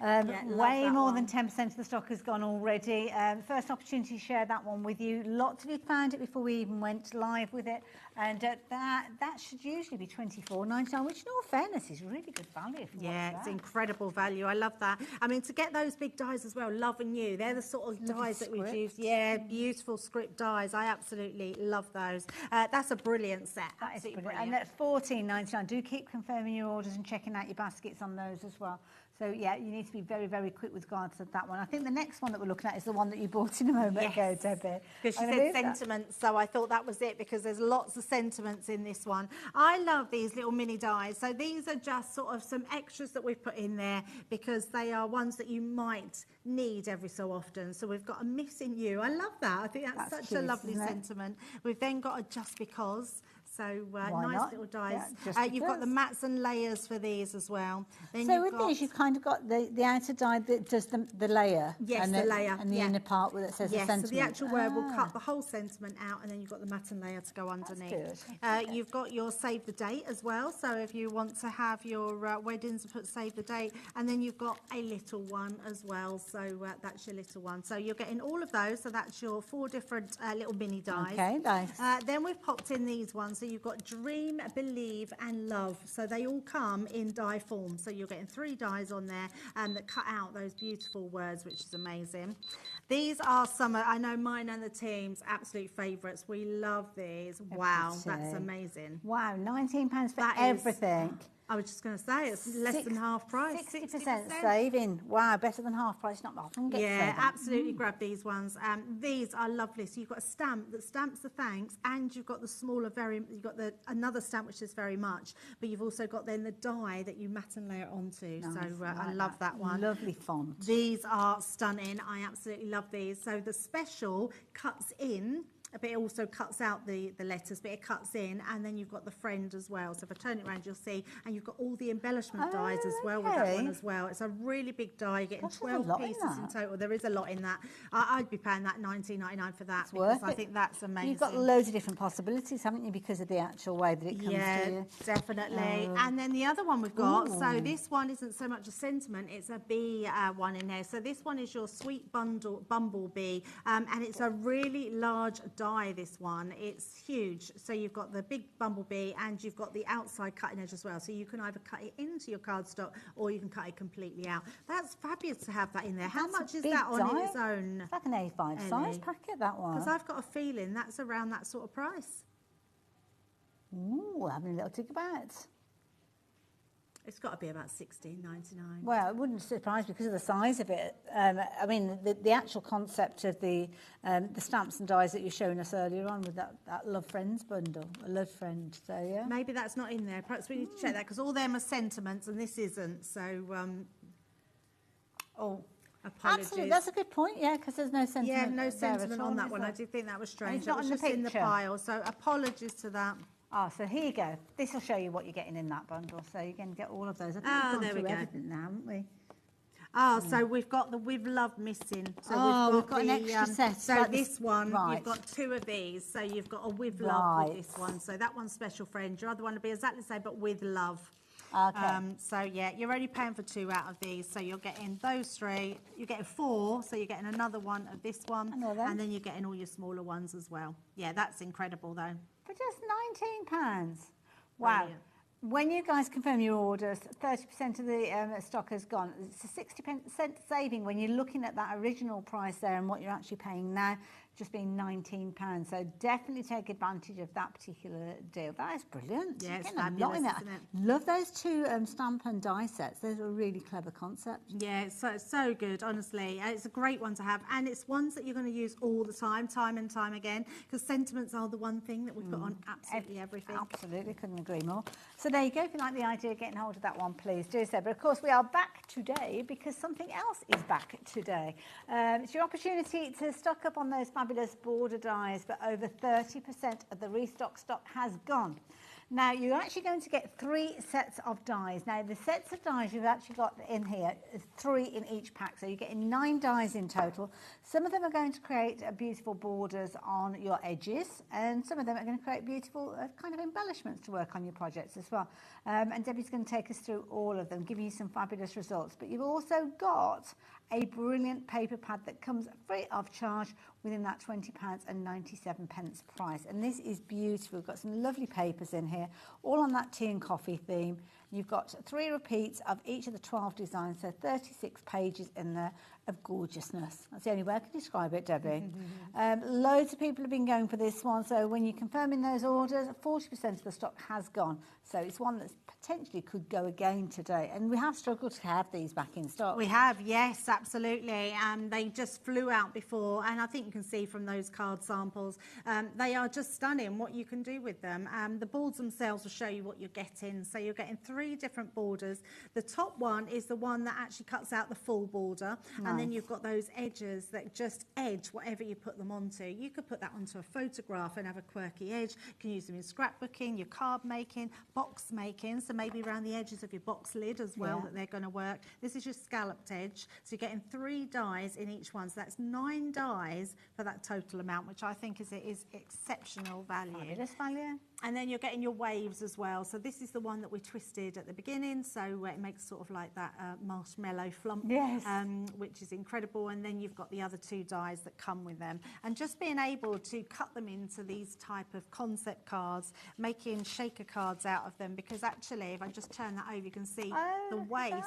Way more than 10% of the stock has gone already. First opportunity to share that one with you. Lots of you found it before we even went live with it, and that should usually be $24.99, which in all fairness is really good value. It's incredible value. I love that. I mean, to get those big dies as well, Love and You, they're the sort of dies that we've used. Yeah, beautiful script dies. I absolutely love those. That's a brilliant set. That is brilliant. And at $14.99, do keep confirming your orders and checking out your baskets on those as well. So, yeah, you need to be very, very quick with regards to that one. I think the next one that we're looking at is the one that you bought in a moment ago, Debbie. Because she said sentiments, so I thought that was it, because there's lots of sentiments in this one. I love these little mini dies. So these are just sort of some extras that we've put in there because they are ones that you might need every so often. So we've got a missing you. I love that. I think that's such cute, a lovely sentiment. We've then got a just because. So nice little dies. Yeah, you've got the mats and layers for these as well. Then so with these, you've kind of got the outer die that does the layer. Yes, and the layer. And the inner part where it says the sentiment. So the actual word will cut the whole sentiment out, and then you've got the mat and layer to go underneath. You've got your save the date as well. So if you want to have your weddings, put save the date. And then you've got a little one as well. So that's your little one. So you're getting all of those. So that's your 4 different little mini dies. Okay, nice. Then we've popped in these ones. So you've got dream, believe and love. So they all come in die form. So you're getting 3 dies on there that cut out those beautiful words, which is amazing. These are some, I know mine and the team's absolute favourites. We love these. Wow, that's amazing. Wow, £19 for everything. I was just going to say, it's less than half price. 60% saving. Wow, better than half price. Not often gets saving. Absolutely grab these ones. These are lovely. So you've got a stamp that stamps the thanks, and you've got the smaller you've got another stamp which is very much, but you've also got then the die that you mat and layer onto. Nice, so I love that one. Lovely font. These are stunning. I absolutely love these. So the special cuts in, but it also cuts out the letters, but it cuts in, and then you've got the friend as well. So if I turn it around, you'll see, and you've got all the embellishment dies as well with that one as well. It's a really big die. You're getting 12 pieces in total. There is a lot in that. I'd be paying that $19.99 for that because I think that's amazing. You've got loads of different possibilities, haven't you, because of the actual way that it comes to you? Definitely. And then the other one we've got, so this one isn't so much a sentiment, it's a bee one in there. So this one is your Sweet Bumblebee, and it's a really large die, this one. It's huge. So you've got the big bumblebee and you've got the outside cutting edge as well. So you can either cut it into your cardstock or you can cut it completely out. That's fabulous to have that in there. How much is that on its own? It's like an A5 size packet, that one. Because I've got a feeling that's around that sort of price. Ooh, having a little think about it. It's got to be about $16.99. Well, it wouldn't surprise me because of the size of it. I mean, the actual concept of the stamps and dies that you're showing us earlier on with that Love Friends bundle, a Love Friend. So yeah, maybe that's not in there. Perhaps we need to check that because all them are sentiments and this isn't. So, apologies. Absolutely, that's a good point. Yeah, because there's no sentiment. Yeah, no sentiment on that one. I did think that was strange. It's not it was just in the pile. So apologies to that. Oh, so here you go. This will show you what you're getting in that bundle. So you're going to get all of those. I think we've gone through everything now, haven't we? So we've got the With Love missing. So we've got an extra set. So like this one, you've got 2 of these. So you've got a With Love with this one. So that one's special friend. Your other one will be exactly the same, but with love. Okay. So yeah, you're only paying for 2 out of these. So you're getting those 3. You're getting 4. So you're getting another one of this one, and then you're getting all your smaller ones as well. Yeah, that's incredible though. For just £19. Wow. Brilliant. When you guys confirm your orders, 30% of the stock has gone. It's a 60% saving when you're looking at that original price there and what you're actually paying now, just being £19. So definitely take advantage of that particular deal. That is brilliant. Yeah, it's fabulous, isn't it? Love those 2 stamp and die sets. Those are a really clever concept. Yeah, it's so good, honestly. It's a great one to have. And it's ones that you're going to use all the time and time again, because sentiments are the one thing that we put on absolutely everything. Absolutely, couldn't agree more. So there you go. If you like the idea of getting hold of that one, please do so. But of course, we are back today because something else is back today. It's your opportunity to stock up on those fabulous border dies, but over 30% of the restock stock has gone. Now, you're actually going to get 3 sets of dies. Now, the sets of dies you've actually got in here is 3 in each pack, so you're getting 9 dies in total. Some of them are going to create beautiful borders on your edges, and some of them are going to create beautiful kind of embellishments to work on your projects as well. And Debbie's going to take us through all of them, give you some fabulous results. But you've also got a brilliant paper pad that comes free of charge within that £20.97 price. And this is beautiful. We've got some lovely papers in here, all on that tea and coffee theme. You've got 3 repeats of each of the 12 designs, so 36 pages in there of gorgeousness. That's the only way I can describe it, Debbie. Loads of people have been going for this one, so when you're confirming those orders, 40% of the stock has gone. So it's one that potentially could go again today. And we have struggled to have these back in stock. We have, yes, absolutely. They just flew out before, and I think you can see from those card samples, they are just stunning what you can do with them. The boards themselves will show you what you're getting. So you're getting 3 different borders. The top one is the one that actually cuts out the full border. And then you've got those edges that just edge whatever you put them onto. You could put that onto a photograph and have a quirky edge. You can use them in scrapbooking, your card making, box making, so maybe around the edges of your box lid as well, that they're going to work. This is your scalloped edge. So you're getting 3 dies in each one. So that's 9 dies for that total amount, which I think is exceptional value. Fabulous value. And then you're getting your waves as well. So this is the one that we twisted at the beginning. So it makes sort of like that marshmallow flump, which is incredible. And then you've got the other 2 dies that come with them. And just being able to cut them into these type of concept cards, making shaker cards out of them, because actually, if I just turn that over, you can see the waist.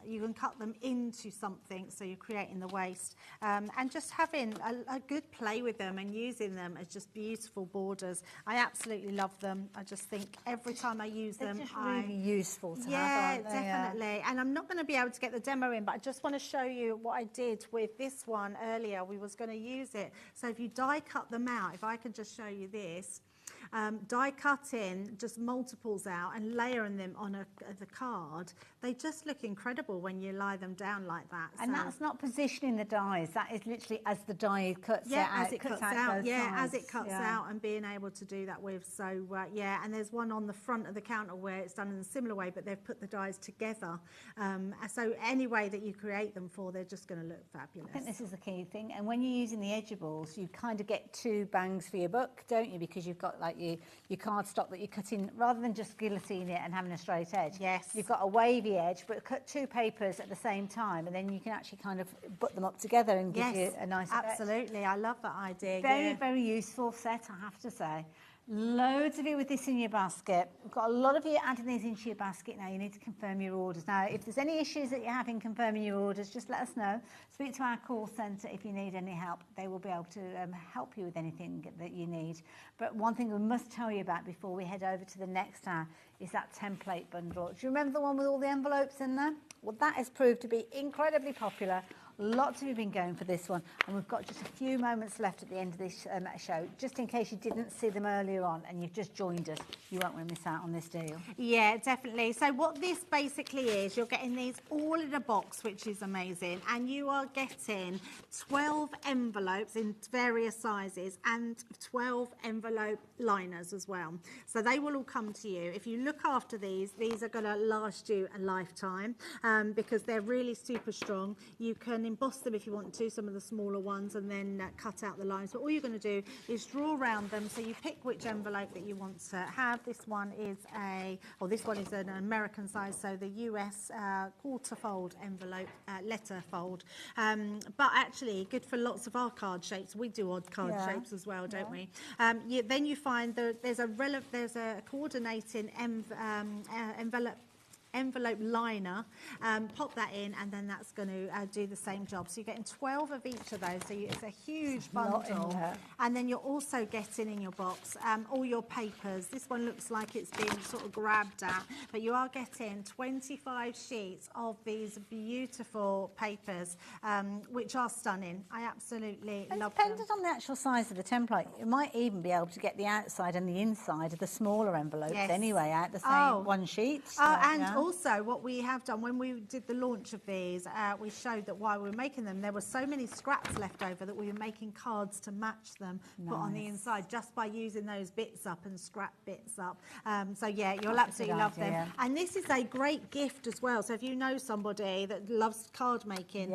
You can cut them into something, so you're creating the waist. And just having a good play with them and using them as just beautiful borders. I absolutely love them. I just think every time I use them, just really useful to have, aren't they? Definitely. And I'm not going to be able to get the demo in, but I just want to show you what I did with this one earlier. We was going to use it. So if you die cut them out, if I could just show you this. Die cutting just multiples out and layering them on the card, they just look incredible when you lie them down like that. And that's not positioning the dies, that is literally as the die cuts out. As it cuts out, as it cuts out, and being able to do that with. So and there's one on the front of the counter where it's done in a similar way, but they've put the dies together. So any way that you create them for, they're just going to look fabulous. I think this is the key thing. And when you're using the edgables, you kind of get 2 bangs for your buck, don't you? Because you've got like your card stock that you're cutting, rather than just guillotine it and having a straight edge. Yes. You've got a wavy edge, but cut 2 papers at the same time, and then you can actually kind of put them up together and give you a nice effect. Absolutely. I love that idea. Very, very useful set, I have to say. Loads of you with this in your basket. We've got a lot of you adding these into your basket now. You need to confirm your orders. Now, if there's any issues that you're having confirming your orders, just let us know. Speak to our call centre if you need any help. They will be able to help you with anything that you need. But one thing we must tell you about before we head over to the next hour is that template bundle. Do you remember the one with all the envelopes in there? Well, that has proved to be incredibly popular. Lots of you have been going for this one, and we've got just a few moments left at the end of this show, just in case you didn't see them earlier on and you've just joined us. You won't want to miss out on this deal. Yeah, definitely. So what this basically is, you're getting these all in a box, which is amazing, and you are getting 12 envelopes in various sizes and 12 envelope liners as well. So they will all come to you. If you look after these are going to last you a lifetime because they're really super strong. You can emboss them if you want to, some of the smaller ones, and then cut out the lines. But all you're going to do is draw around them. So you pick which envelope that you want to have. This one is an American size, so the US quarter fold envelope, letter fold. But actually good for lots of our card shapes. We do odd card shapes as well, don't we? Then you find there's a coordinating envelope liner, pop that in, and then that's going to do the same job. So you're getting 12 of each of those, so it's a huge bundle. And then you're also getting in your box all your papers. This one looks like it's been sort of grabbed at, but you are getting 25 sheets of these beautiful papers, which are stunning. I absolutely love them. Depending on the actual size of the template, you might even be able to get the outside and the inside of the smaller envelopes anyway out the same one sheet. Also, what we have done when we did the launch of these, we showed that while we were making them, there were so many scraps left over that we were making cards to match them, put on the inside, just by using those bits up and scrap bits up. So yeah, you'll absolutely love them. And this is a great gift as well. So if you know somebody that loves card making,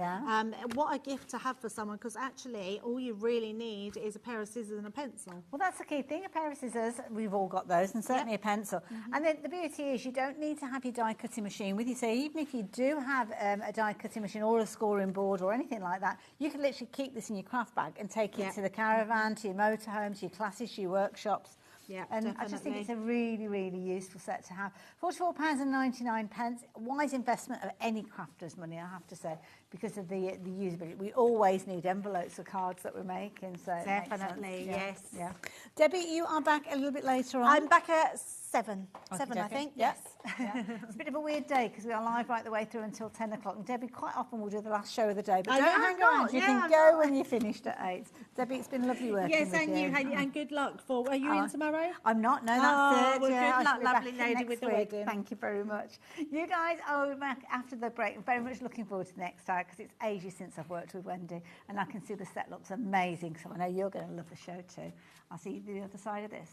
what a gift to have for someone, because actually all you really need is a pair of scissors and a pencil. Well, that's the key thing, a pair of scissors. We've all got those, and certainly a pencil. And then the beauty is you don't need to have your die cutting machine with you. So even if you do have a die cutting machine or a scoring board or anything like that, you can literally keep this in your craft bag and take it to the caravan, to your motorhome, to your classes, to your workshops. Yeah, and definitely. I just think it's a really, really useful set to have. £44.99, wise investment of any crafter's money, I have to say, because of the usability. We always need envelopes for cards that we're making, so definitely, yes. Yeah. Debbie, you are back a little bit later on. I'm back at 7. Okay, 7, I okay. think. Yes. Yeah. It's a bit of a weird day because we are live right the way through until 10 o'clock. And Debbie, quite often we'll do the last show of the day, but don't hang around. You can go when you're finished at 8. Debbie, it's been lovely working with you. Yes, and you, Hayley, and good luck for. Are you in tomorrow? I'm not. No, that's it. Well, yeah, good luck, I shall be lovely back lady, next with the week. wedding. Thank you very much. You guys, I'll be back after the break. I'm very much looking forward to the next time because it's ages since I've worked with Wendy, and I can see the set looks amazing. So I know you're going to love the show too. I'll see you the other side of this.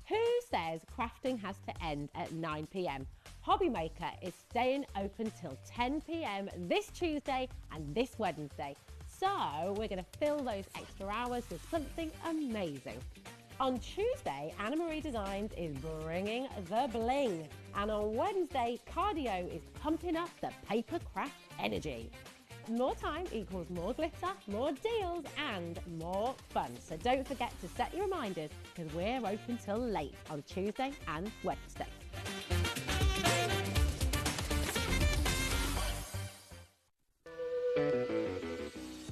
Who says crafting has to end at 9 p.m? HobbyMaker is staying open till 10 p.m. this Tuesday and this Wednesday. So we're going to fill those extra hours with something amazing. On Tuesday, Anna Marie Designs is bringing the bling. And on Wednesday, Cardio is pumping up the paper craft energy. More time equals more glitter, more deals and more fun. So don't forget to set your reminders because we're open till late on Tuesday and Wednesday.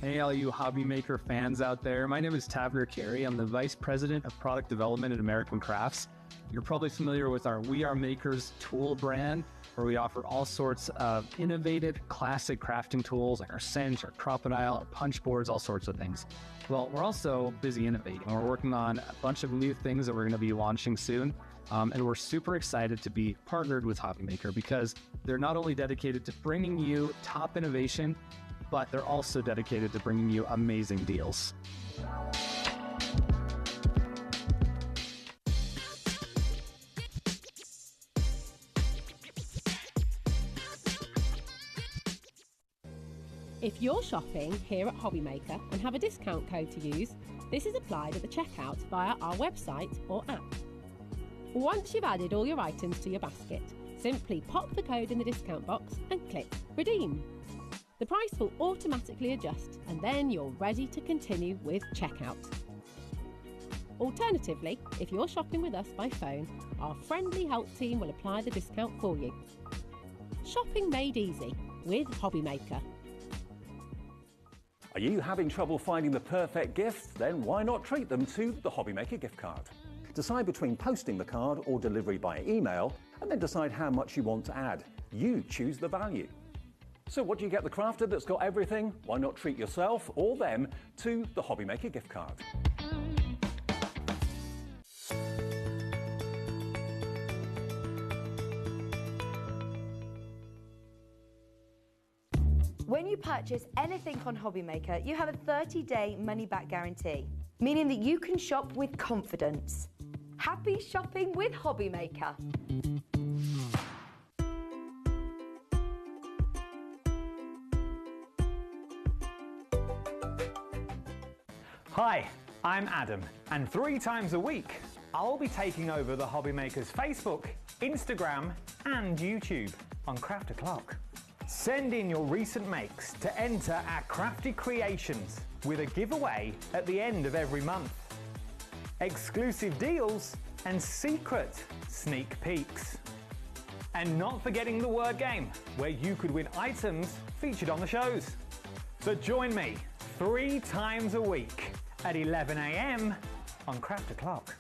Hey, all you HobbyMaker fans out there. My name is Tavener Carey. I'm the Vice President of Product Development at American Crafts. You're probably familiar with our We Are Makers tool brand, where we offer all sorts of innovative, classic crafting tools like our cinch, our crocodile, our punch boards, all sorts of things. Well, we're also busy innovating. We're working on a bunch of new things that we're going to be launching soon. And we're super excited to be partnered with HobbyMaker because they're not only dedicated to bringing you top innovation, but they're also dedicated to bringing you amazing deals. If you're shopping here at HobbyMaker and have a discount code to use, this is applied at the checkout via our website or app. Once you've added all your items to your basket, simply pop the code in the discount box and click Redeem. The price will automatically adjust and then you're ready to continue with checkout. Alternatively, if you're shopping with us by phone, our friendly help team will apply the discount for you. Shopping made easy with HobbyMaker. Are you having trouble finding the perfect gift? Then why not treat them to the HobbyMaker gift card? Decide between posting the card or delivery by email, and then decide how much you want to add. You choose the value. So what do you get the crafter that's got everything? Why not treat yourself or them to the HobbyMaker gift card? When you purchase anything on HobbyMaker, you have a 30-day money-back guarantee, meaning that you can shop with confidence. Happy shopping with HobbyMaker. Hi, I'm Adam, and 3 times a week, I'll be taking over the HobbyMaker's Facebook, Instagram, and YouTube on Craft O'Clock. Send in your recent makes to enter our Crafty Creations with a giveaway at the end of every month. Exclusive deals and secret sneak peeks. And not forgetting the word game, where you could win items featured on the shows. So join me 3 times a week at 11 a.m. on Craft O'Clock.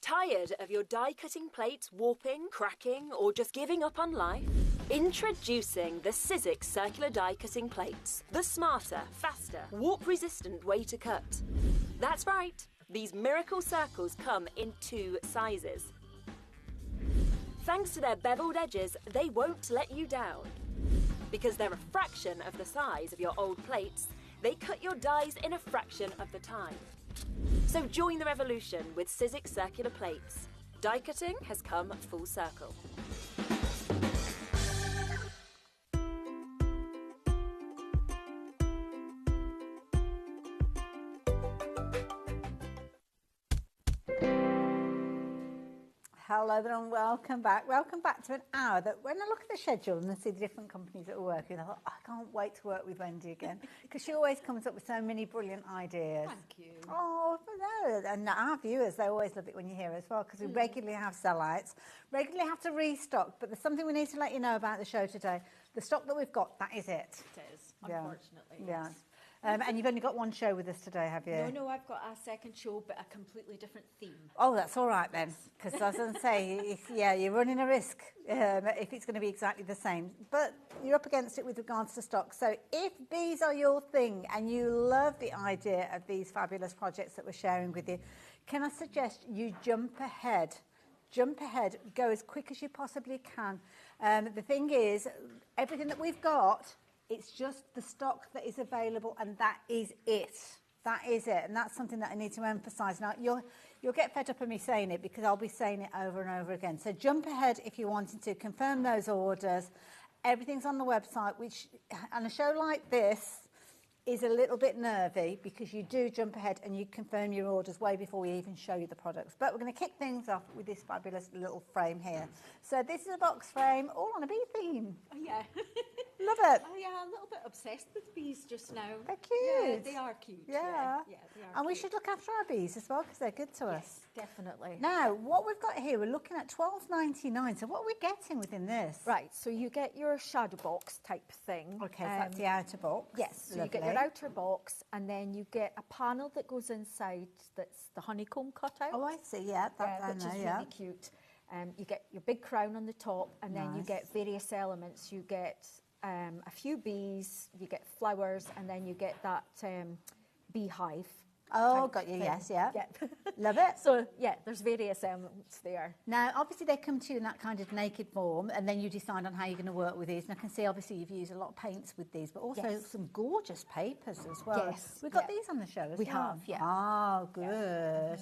Tired of your die-cutting plates warping, cracking, or just giving up on life? Introducing the Sizzix circular die-cutting plates. The smarter, faster, warp-resistant way to cut. That's right, these miracle circles come in 2 sizes. Thanks to their beveled edges, they won't let you down. Because they're a fraction of the size of your old plates, they cut your dies in a fraction of the time. So join the revolution with Sizzix circular plates. Die cutting has come full circle. Hello there and welcome back. Welcome back to an hour that when I look at the schedule and I see the different companies that we're working with, I thought, I can't wait to work with Wendy again because she always comes up with so many brilliant ideas. Thank you. Oh, no. And our viewers, they always love it when you're here as well because we regularly have sellouts, regularly have to restock, but there's something we need to let you know about the show today. The stock that we've got, that is it. It is, unfortunately. Yeah. And you've only got one show with us today, have you? No, I've got a second show, but a completely different theme. Oh, that's all right then, because I was going to say, you're running a risk if it's going to be exactly the same. But you're up against it with regards to stock. So if these are your thing and you love the idea of these fabulous projects that we're sharing with you, can I suggest you jump ahead? Jump ahead, go as quick as you possibly can. The thing is, everything that we've got, it's just the stock that is available, and that is it. That is it, and that's something that I need to emphasise. Now, you'll get fed up of me saying it because I'll be saying it over and over again. So jump ahead if you're wanting to confirm those orders. Everything's on the website, which on a show like this is a little bit nervy because you do jump ahead and you confirm your orders way before we even show you the products. But we're going to kick things off with this fabulous little frame here. So this is a box frame, all on a bee theme. Oh, yeah. Love it. Oh, yeah, a little bit obsessed with bees just now. They're cute. Yeah, they are cute. Yeah. Yeah, they are and we cute. should look after our bees as well because they're good to us. Definitely. Now, what we've got here, we're looking at $12.99. So what are we getting within this? Right, so you get your shadow box type thing. Okay, so that's the outer box. Yes, so you get your outer box and then you get a panel that goes inside that's the honeycomb cutout. Oh, I see, yeah. Which is really cute. You get your big crown on the top and then you get various elements. You get a few bees, you get flowers, and then you get that beehive. Oh, got you, yes, yeah. Love it. So, yeah, there's various elements there. Now, obviously, they come to you in that kind of naked form, and then you decide on how you're going to work with these. And I can see, obviously, you've used a lot of paints with these, but also some gorgeous papers as well. Yes. We've got these on the show as well. We have, yeah. Oh, good.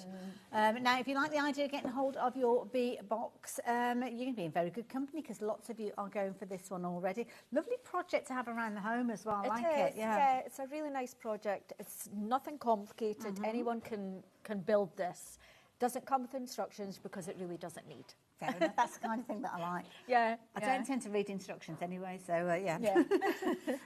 Now, if you like the idea of getting hold of your bee box, you're going to be in very good company because lots of you are going for this one already. Lovely project to have around the home as well. I like it. Yeah, it's a really nice project. It's nothing complicated. Anyone can build this. Doesn't come with instructions because it really doesn't need. Fair enough. That's the kind of thing that I like. Yeah. I don't tend to read instructions anyway, so yeah. Yeah.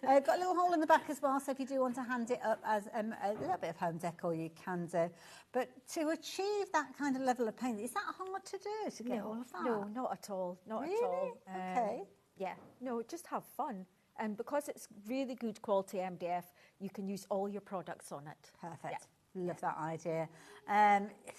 Got a little hole in the back as well, so if you do want to hand it up as a little bit of home decor, you can do. But to achieve that kind of level of paint, is that hard to do, to get all of that? No, not at all. Not really? at all. Okay. Yeah. No, just have fun. And because it's really good quality MDF, you can use all your products on it. Perfect. Love that idea.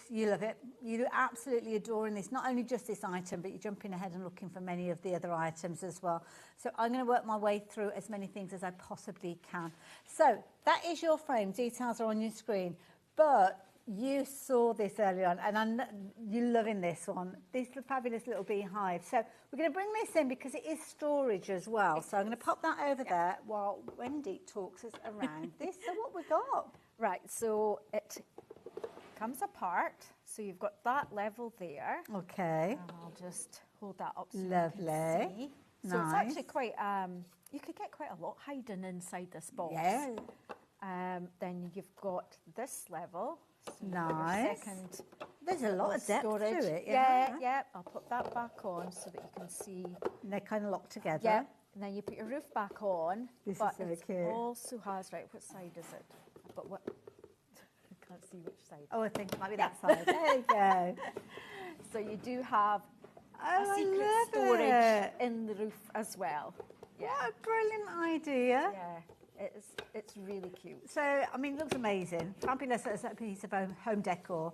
You love it. You're absolutely adoring this. Not only just this item, but you're jumping ahead and looking for many of the other items as well. So I'm going to work my way through as many things as I possibly can. So that is your frame. Details are on your screen. But you saw this earlier on, and you're loving this one. This fabulous little beehive. So we're going to bring this in because it is storage as well. So I'm going to pop that over there while Wendy talks us around this. So what we got? Right, so it comes apart. So you've got that level there. Okay. And I'll just hold that up so Lovely. you can see. So Nice. it's actually quite, you could get quite a lot hiding inside this box. Yeah. Then you've got this level. So Nice. Second There's a lot of depth storage. to it. Yeah. I'll put that back on so that you can see. And they're kind of locked together. Yeah. And then you put your roof back on. This but is so it cute. also has, right, what side is it? But what? I can't see which side. Oh, I think it might be that side. There you go. So you do have Oh, a secret I love storage it. in the roof as well. Yeah. What a brilliant idea. Yeah. It's really cute. So, I mean, it looks amazing. Fabulous as a piece of home decor.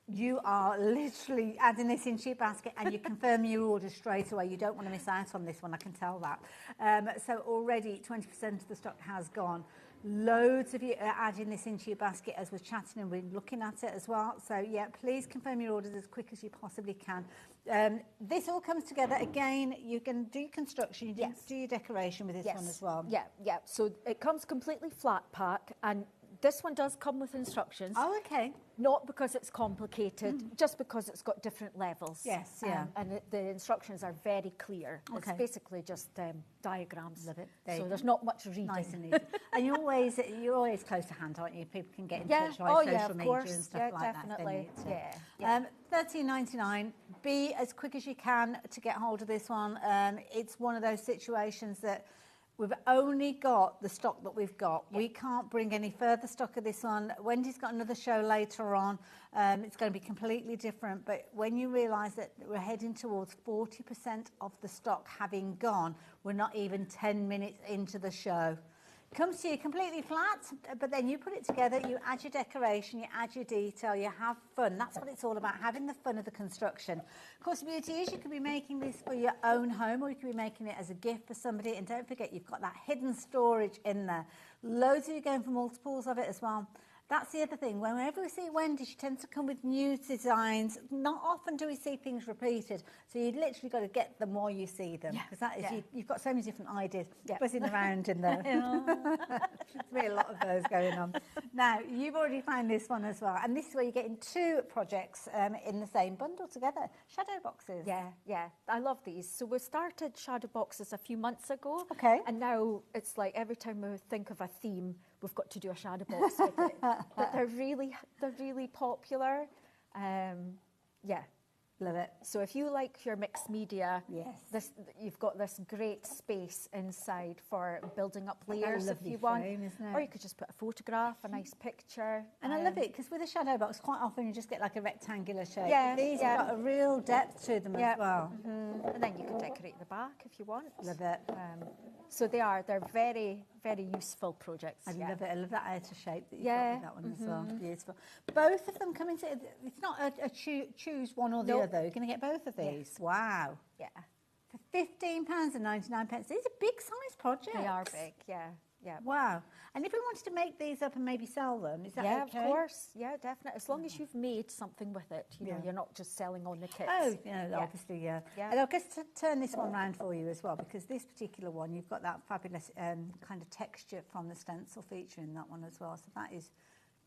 You are literally adding this into your basket and you confirm your order straight away. You don't want to miss out on this one, I can tell that. So already 20% of the stock has gone. Loads of you are adding this into your basket as we're chatting and we're looking at it as well. So yeah, please confirm your orders as quick as you possibly can. This all comes together. Again, you can do your construction, you do your decoration with this one as well. Yeah. So it comes completely flat pack, and this one does come with instructions. Oh, okay. Not because it's complicated, just because it's got different levels. Yes, yeah. And the instructions are very clear. Okay. It's basically just diagrams. Love it. So there's not much reading. Nice and easy. And you're always close to hand, aren't you? People can get in touch via social media and stuff like definitely. that. Yeah. $13.99. Be as quick as you can to get hold of this one. It's one of those situations that we've only got the stock that we've got. We can't bring any further stock of this one. Wendy's got another show later on. It's going to be completely different. But when you realise that we're heading towards 40% of the stock having gone, we're not even 10 minutes into the show. Comes to you completely flat, but then you put it together, you add your decoration, you add your detail, you have fun. That's what it's all about, having the fun of the construction. Of course, the beauty is you could be making this for your own home, or you could be making it as a gift for somebody. And don't forget, you've got that hidden storage in there. Loads of you going for multiples of it as well. That's the other thing. Whenever we see Wendy, she tends to come with new designs. Not often do we see things repeated. So you've literally got to get them while you see them. Because that is, you've got so many different ideas buzzing around in there. There's really a lot of those going on. Now, you've already found this one as well. And this is where you're getting two projects in the same bundle together. Shadow boxes. Yeah. I love these. So we started shadow boxes a few months ago. Okay. And now it's like every time we think of a theme, we've got to do a shadow box with it. But they're really popular. Yeah. Love it. So if you like your mixed media, yes, you've got this great space inside for building up layers if you want. Frame, isn't it? Or you could just put a photograph, a nice picture. And I love it because with a shadow box, quite often you just get like a rectangular shape. Yeah, These have got a real depth to them as well. And then you can decorate the back if you want. Love it. So they're very, very useful projects. I love it. I love that outer shape that you've got with that one as well. Beautiful. Both of them come into, it's not a choose one or the other. You're going to get both of these. Wow. Yeah. For £15.99. These are big size projects. They are big, yeah. Wow. And if we wanted to make these up and maybe sell them, is that okay? Yeah, of course. Yeah, definitely. As long as you've made something with it, you know, you're not just selling on the kits. Oh, obviously, yeah. And I'll just turn this one round for you as well, because this particular one, you've got that fabulous kind of texture from the stencil feature in that one as well. So that is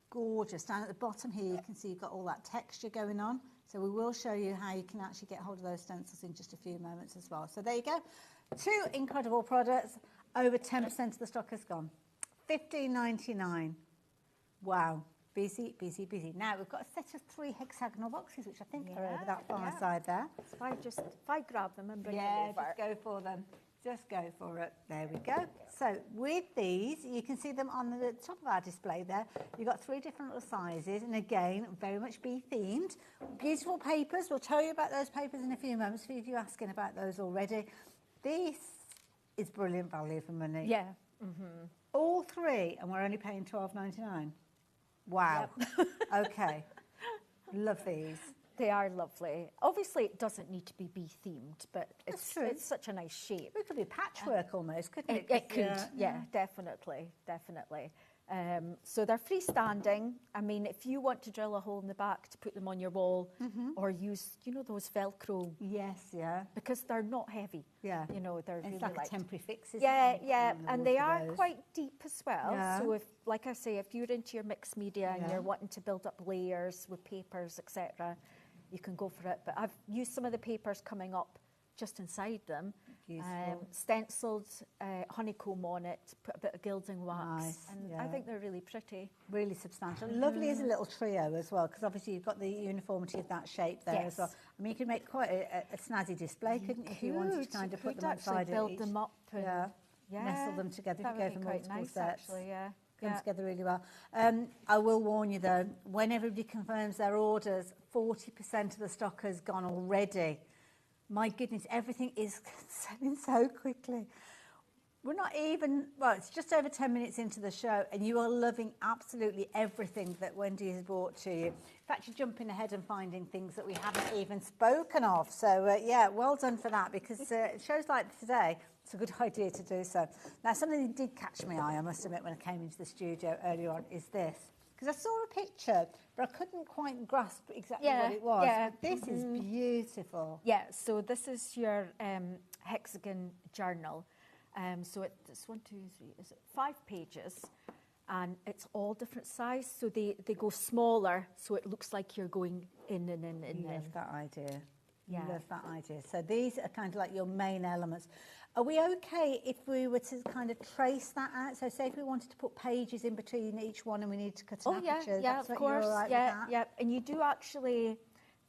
gorgeous. Down at the bottom here, you can see you've got all that texture going on. So we will show you how you can actually get hold of those stencils in just a few moments as well. So there you go. Two incredible products. Over 10% of the stock has gone. $15.99. Wow. Busy. Now, we've got a set of 3 hexagonal boxes, which I think are over that far side there. So if I grab them and bring them over. Just go for them. Just go for it. There we go. So with these, you can see them on the top of our display there. You've got 3 different little sizes, and again, very much bee themed. Beautiful papers. We'll tell you about those papers in a few moments. For you asking about those already. This is brilliant value for money. Yeah. All 3, and we're only paying $12.99. Wow. Okay. Love these. They are lovely. Obviously, it doesn't need to be bee themed, but it's such a nice shape. It could be patchwork almost, couldn't it? It could, yeah, definitely. So they're freestanding. I mean, if you want to drill a hole in the back to put them on your wall, or use, you know, those Velcro. Yes, yeah. Because they're not heavy. Yeah. You know, they're really like a temporary fix, isn't yeah, it? yeah, and they are quite deep as well. Yeah. So if, like I say, if you're into your mixed media and you're wanting to build up layers with papers, etc., you can go for it. But I've used some of the papers coming up just inside them. Stenciled honeycomb on it, put a bit of gilding wax, and I think they're really pretty. Really substantial. Lovely as a little trio as well, because obviously you've got the uniformity of that shape there as well. I mean, you could make quite a snazzy display, couldn't you, if you wanted to kind of put them inside build of them up and nestle them together. That If you would go be for quite multiple nice, sets. actually, Comes together really well. I will warn you though, when everybody confirms their orders, 40% of the stock has gone already. My goodness, everything is selling so quickly. We're not even, well, it's just over 10 minutes into the show, and you are loving absolutely everything that Wendy has brought to you. In fact, you're jumping ahead and finding things that we haven't even spoken of. So, yeah, well done for that, because shows like today, it's a good idea to do so. Now, something that did catch my eye, I must admit, when I came into the studio earlier on, is this. Because I saw a picture, but I couldn't quite grasp exactly what it was. Yeah. But this is beautiful. Yeah, so this is your hexagon journal. So it's 1, 2, 3, is it 5 pages? and it's all different size, so they go smaller, so it looks like you're going in and in and in. Love that idea. Yeah. Love that idea. So these are kind of like your main elements. Are we okay if we were to kind of trace that out? So say if we wanted to put pages in between each one and we need to cut an aperture, that's of what you're course. all right with that? Yeah, and you do actually,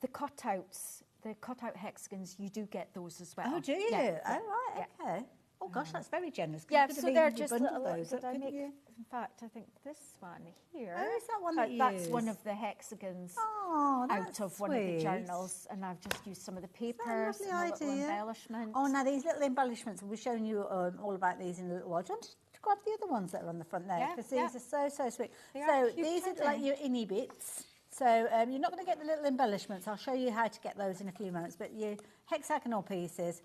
the cutouts, the cutout hexagons, you do get those as well. Oh, do you? Yeah, Oh, right, okay. Oh, gosh, that's very generous. Yeah, Could so have they're easily just bundled little, those did up, I couldn't make, you? in fact, I think this one here. Oh, is that one that you That's one use? of the hexagons Oh, that's out of one of the sweet. journals, and I've just used some of the Isn't that a papers lovely and the little idea? embellishments. Oh, now these little embellishments, we'll be showing you all about these in a little while. Do you want to grab the other ones that are on the front there? Yeah, Because yeah. these are so sweet. They So are cute, these aren't are like they? your innie bits. So you're not going to get the little embellishments. I'll show you how to get those in a few moments. But your hexagonal pieces,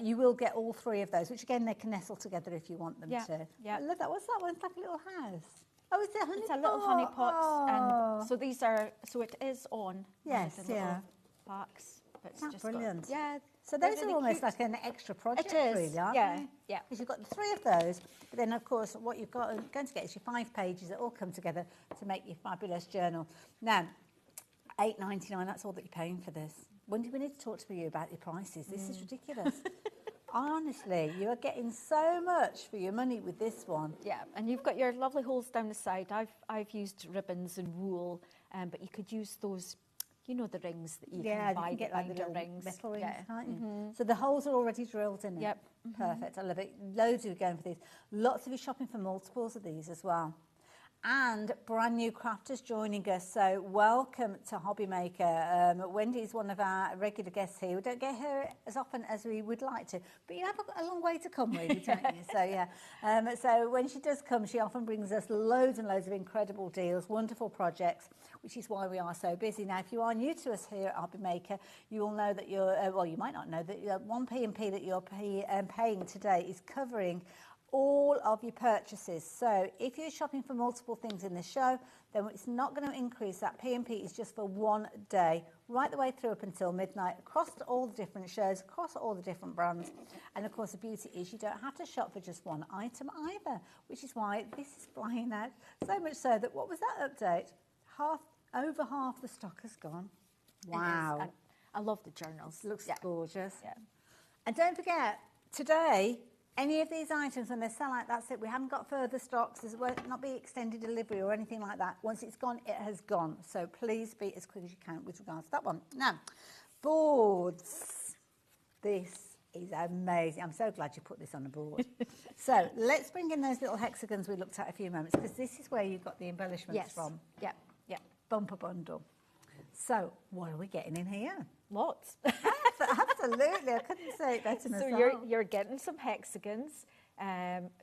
you will get all three of those, which again, they can nestle together if you want them to. Yeah. I love that. What's that one? It's like a little house. Oh, is it a honey It's a little honey pot, Oh. and so these are, so it is on. Yes, the little yeah. plaques. But it's That's just brilliant. yeah. So they're those are really almost cute. like an extra project, It is, really, aren't yeah, they? yeah. Because you've got the three of those, but then, of course, what you've got going to get is your 5 pages that all come together to make your fabulous journal. Now, $8.99, that's all that you're paying for this. When do we need to talk to you about your prices? This is ridiculous. Honestly, you are getting so much for your money with this one. Yeah, and you've got your lovely holes down the side. I've used ribbons and wool, but you could use those, you know, the rings that you can buy, you can get like the binder little rings. metal rings, Yeah. can't you? So the holes are already drilled in it. Yep. Perfect, I love it. Loads of you going for these. Lots of you shopping for multiples of these as well. And brand new crafters joining us. So welcome to HobbyMaker. Wendy's one of our regular guests here. We don't get her as often as we would like to, but you have a long way to come, really, don't you? So yeah. So when she does come, she often brings us loads and loads of incredible deals, wonderful projects, which is why we are so busy. Now, if you are new to us here at HobbyMaker, you will know that you're, well, you might not know that 1 P&P that you're paying today is covering all of your purchases. So if you're shopping for multiple things in the show, then it's not going to increase. That P&P is just for 1 day, right the way through up until midnight, across all the different shows, across all the different brands. And of course, the beauty is you don't have to shop for just one item either, which is why this is flying out. So much so that, what was that update? Over half the stock has gone. Wow. I love the journals. Looks gorgeous. Yeah. And don't forget, today, any of these items, when they sell out, that's it. We haven't got further stocks. There will not be extended delivery or anything like that. Once it's gone, it has gone. So please be as quick as you can with regards to that one. Now, boards. This is amazing. I'm so glad you put this on the board. So let's bring in those little hexagons we looked at a few moments, because this is where you got the embellishments from. Yeah, yeah. Bumper bundle. So what are we getting in here? Lots. Absolutely, I couldn't say it better myself. So you're getting some hexagons,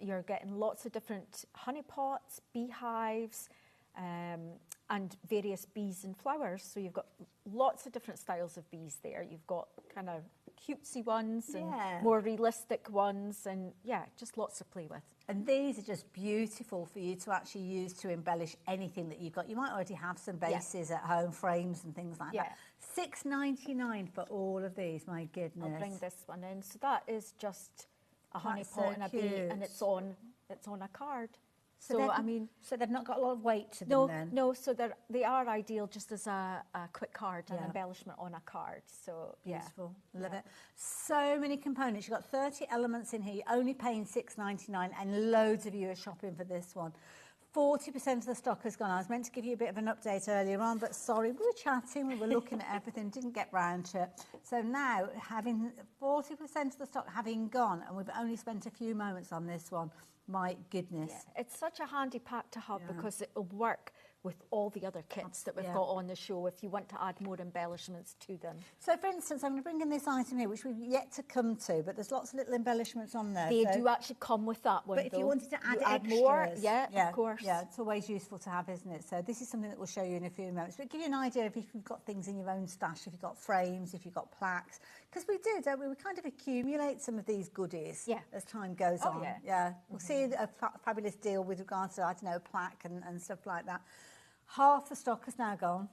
you're getting lots of different honey pots, beehives, and various bees and flowers. So you've got lots of different styles of bees there. You've got kind of cutesy ones and more realistic ones, and yeah, just lots to play with. And these are just beautiful for you to actually use to embellish anything that you've got. You might already have some bases at home, frames and things like that. $6.99 for all of these, my goodness. I'll bring this one in. So that is just a honey That's pot so and a bee, cute. and it's on a card. So they've not got a lot of weight to them No, then? no, so they are ideal just as a quick card, an embellishment on a card. So Beautiful, love it. So many components. You've got 30 elements in here. You're only paying $6.99, and loads of you are shopping for this one. 40% of the stock has gone. I was meant to give you a bit of an update earlier on, but sorry, we were chatting, we were looking at everything, didn't get round to it. So now, having 40% of the stock having gone, and we've only spent a few moments on this one, my goodness. Yeah. It's such a handy pack to have because it will work with all the other kits that we've got on the show if you want to add more embellishments to them. So, for instance, I'm going to bring in this item here, which we've yet to come to, but there's lots of little embellishments on there. They do actually come with that one, But if you wanted to add extras, more, of course. Yeah, it's always useful to have, isn't it? So this is something that we'll show you in a few moments. But give you an idea of if you've got things in your own stash, if you've got frames, if you've got plaques. Because we do, don't we? We kind of accumulate some of these goodies as time goes on. Yeah. We'll see a fabulous deal with regards to, I don't know, plaque and stuff like that. Half the stock has now gone.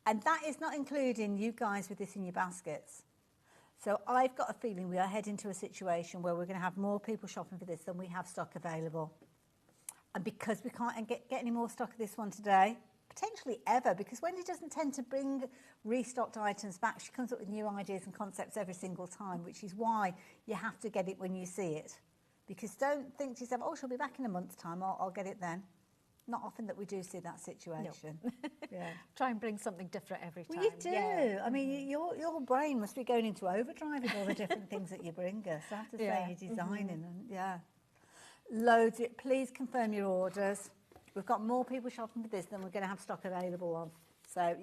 And that is not including you guys with this in your baskets. So I've got a feeling we are heading to a situation where we're going to have more people shopping for this than we have stock available. And because we can't get any more stock of this one today, potentially ever, because Wendy doesn't tend to bring restocked items back. She comes up with new ideas and concepts every single time, which is why you have to get it when you see it. Because don't think to yourself, oh, she'll be back in a month's time, I'll get it then. Not often that we do see that situation. No. Yeah. Try and bring something different every time. Well, you do. Yeah. I mean, your brain must be going into overdrive with all the different things that you bring us. I have to say, you're designing and loads. Please confirm your orders. We've got more people shopping for this than we're going to have stock available of. So,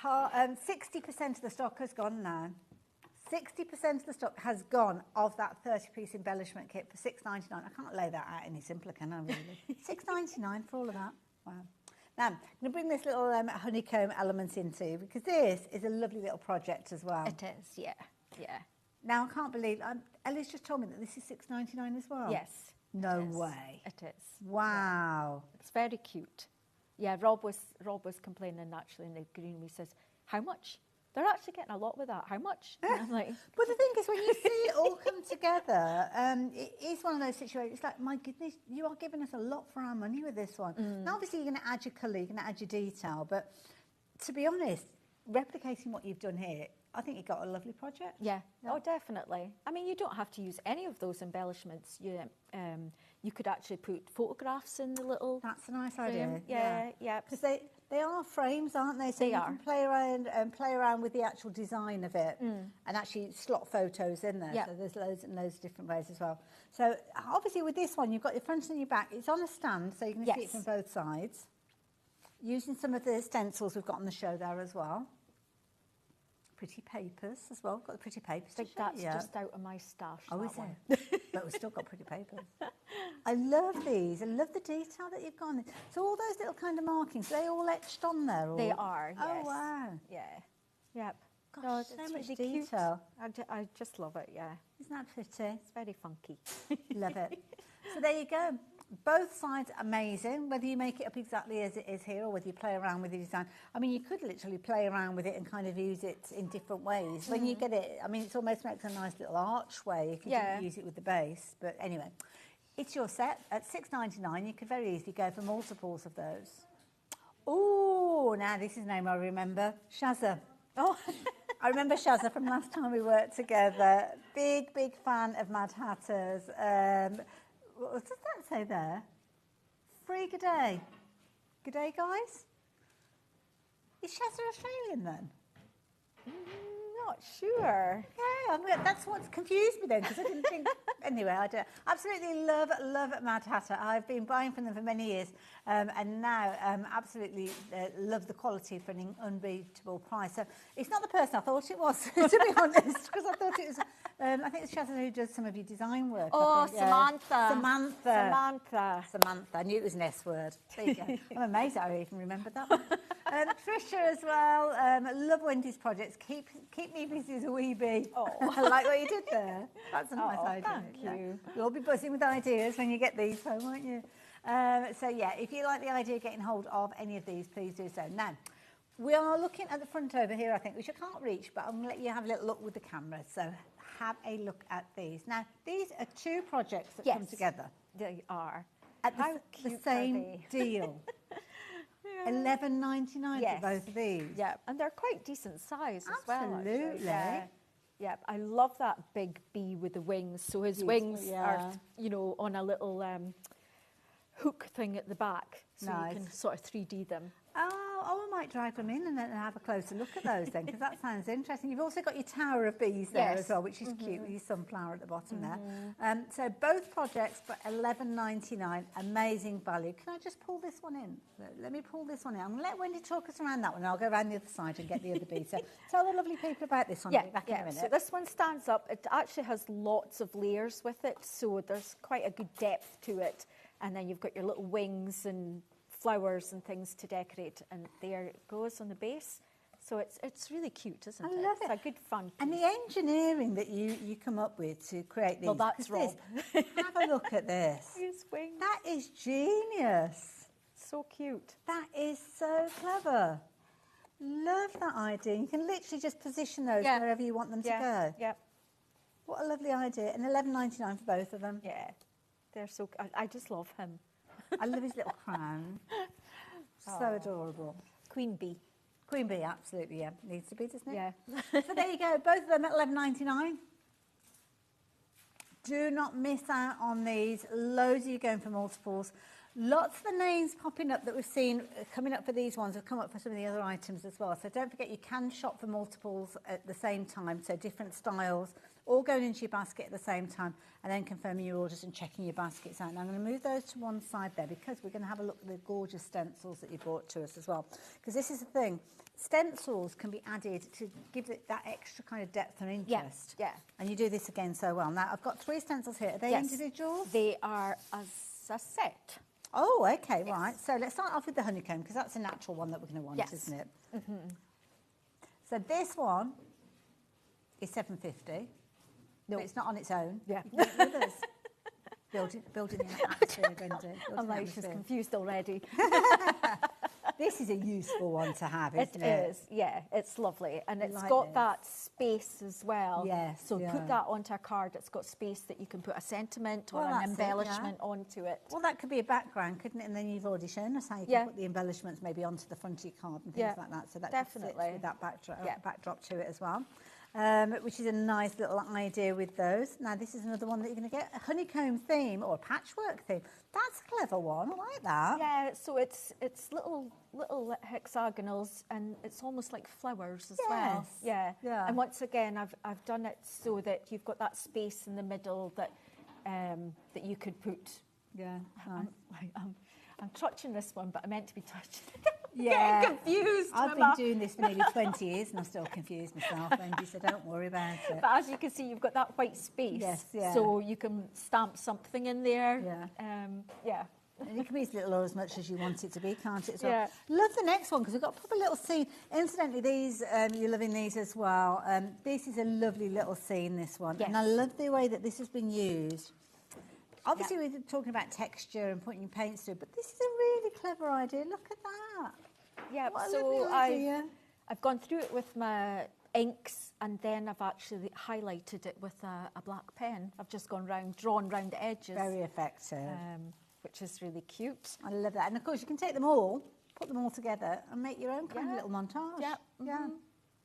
60% of the stock has gone now. 60% of the stock has gone of that 30-piece embellishment kit for $6.99. I can't lay that out any simpler, can I, really? $6.99 for all of that. Wow. Now, I'm going to bring this little honeycomb element into, because this is a lovely little project as well. It is, yeah. Now, I can't believe, Ellie's just told me that this is $6.99 as well. Yes. No way. It is. Wow. Yeah. It's very cute. Yeah, Rob was complaining actually in the green. He says, how much? They're actually getting a lot with that. How much? And I'm like, but the thing is, when you see it all come together, it is one of those situations. It's like, my goodness, you are giving us a lot for our money with this one. Now, obviously, you're going to add your colour, you're going to add your detail, but to be honest, replicating what you've done here, I think you got a lovely project. Yeah. Oh, definitely. I mean, you don't have to use any of those embellishments. You could actually put photographs in the little. That's a nice frame. idea. Yeah. Because they are frames, aren't they? So you can play around with the actual design of it, and actually slot photos in there. So there's loads and loads of different ways as well. So obviously with this one, you've got your front and your back. It's on a stand, so you can see it from both sides. Using some of the stencils we've got on the show there as well. Pretty papers as well. Got the pretty papers. I think that's just out of my stash. Oh, is it? But we've still got pretty papers. I love these. I love the detail that you've got. So all those little kind of markings, they all etched on there? Or? They are, yes. Oh, wow. Yeah. Yep. Gosh, no, so much really detail. Cute. I just love it, yeah. Isn't that pretty? It's very funky. Love it. So there you go. Both sides amazing, whether you make it up exactly as it is here or whether you play around with the design. I mean, you could literally play around with it and kind of use it in different ways. When you get it, I mean, it almost makes a nice little archway if you didn't use it with the base. But anyway, it's your set at $6.99. You could very easily go for multiples of those. Oh, now this is a name I remember. Shazza. Oh, I remember Shazza from last time we worked together. Big fan of Mad Hatters. What does that say there? Free good day. Good day, guys. Is Shazza Australian then? Not sure. Yeah, that's what's confused me then, because I didn't think. Anyway, I do. Absolutely love Mad Hatter. I've been buying from them for many years, and now absolutely love the quality for an unbeatable price. So it's not the person I thought it was, to be honest, because I thought it was. I think it's Shazza who does some of your design work. Oh, Samantha. I knew it was an S word. There you go. I'm amazed I even remembered that one. Trisha as well. Love Wendy's projects. Keep me busy as a wee bee. Oh, I like what you did there. That's a nice idea. Thank you. You'll be buzzing with ideas when you get these home, won't you? So yeah, if you like the idea of getting hold of any of these, please do so. Now, we are looking at the front over here, I think, which I can't reach, but I'm going to let you have a little look with the camera. So have a look at these. Now, these are two projects that come together. They are. At the same deal. $11.99 for both of these. Yeah, and they're quite decent size as well. Absolutely. Yeah, I love that big bee with the wings. So his wings are, on a little hook thing at the back, so you can sort of 3D them. Oh, I might drag them in and then have a closer look at those then, because that sounds interesting. You've also got your tower of bees there as well, which is cute, with your sunflower at the bottom there. So both projects for $11.99, amazing value. Can I just pull this one in? Let me pull this one in. I'm going to let Wendy talk us around that one, and I'll go around the other side and get the other bee. So tell the lovely people about this one. I'll be back in a minute. So this one stands up. It actually has lots of layers with it, so there's quite a good depth to it. And then you've got your little wings and flowers and things to decorate, and there it goes on the base. So it's really cute, isn't it? I love it. It's a good fun piece. And the engineering that you come up with to create these. Well, that's Rob. Have a look at this. His wings. That is genius. So cute. That is so clever. Love that idea. You can literally just position those wherever you want them to go. Yeah. What a lovely idea. And $11.99 for both of them. Yeah. They're so. I just love him. I love his little crown. So adorable. Queen bee. Queen bee, absolutely, yeah. Needs to be, doesn't it? Yeah. So there you go, both of them at $11.99. Do not miss out on these. Loads of you going for multiples. Lots of the names popping up that we've seen coming up for these ones have come up for some of the other items as well. So don't forget you can shop for multiples at the same time, so different styles, all going into your basket at the same time, and then confirming your orders and checking your baskets out. Now I'm going to move those to one side there because we're going to have a look at the gorgeous stencils that you brought to us as well. Because this is the thing, stencils can be added to give it that extra kind of depth and interest. Yeah. And you do this again so well. Now I've got 3 stencils here. Are they individuals? They are as a set. Oh, okay, right. So let's start off with the honeycomb because that's a natural one that we're going to want, isn't it? So this one is $7.50. No, but it's not on its own. Yeah. Building the atmosphere, Brenda. I'm like, she's confused already. This is a useful one to have, isn't it? It is, yeah. It's lovely. And it's got that space as well. Yes, so put that onto a card. It's got space that you can put a sentiment or an embellishment onto it. Well, that could be a background, couldn't it? And then you've already shown us how you can put the embellishments maybe onto the front of your card and things like that. So that definitely fits with that backdrop to it as well. Which is a nice little idea with those. Now, this is another one that you're going to get, a honeycomb theme or a patchwork theme. That's a clever one. I like that. Yeah, so it's little hexagonals and it's almost like flowers as well. Yeah. And once again, I've done it so that you've got that space in the middle that that you could put. Yeah. I'm touching this one, but I meant to be touching. Yeah. Getting confused. I've been doing this for nearly 20 years and I'm still confused myself, Wendy, so don't worry about it. But as you can see, you've got that white space. Yes, yeah. So you can stamp something in there. Yeah. And it can be as little or as much as you want it to be, can't it? So love the next one because we've got a proper little scene. Incidentally, these, you're loving these as well. This is a lovely little scene, this one. Yes. And I love the way that this has been used. Obviously, we're talking about texture and putting your paints through, but this is a really clever idea. Look at that. Yeah, what so I've gone through it with my inks and then I've actually highlighted it with a black pen. I've just drawn round the edges. Very effective. Which is really cute. I love that. And of course, you can take them all, put them all together and make your own kind of little montage. Yeah.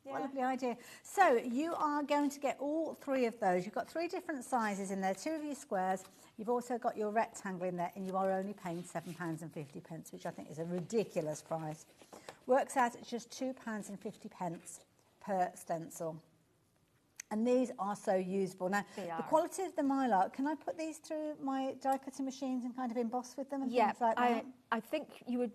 What a lovely idea. So you are going to get all 3 of those. You've got 3 different sizes in there, 2 of your squares. You've also got your rectangle in there and you are only paying £7.50, which I think is a ridiculous price. Works out at just £2.50 per stencil. And these are so usable. Now, the quality of the mylar, can I put these through my die cutting machines and kind of emboss with them and things like that? I think you would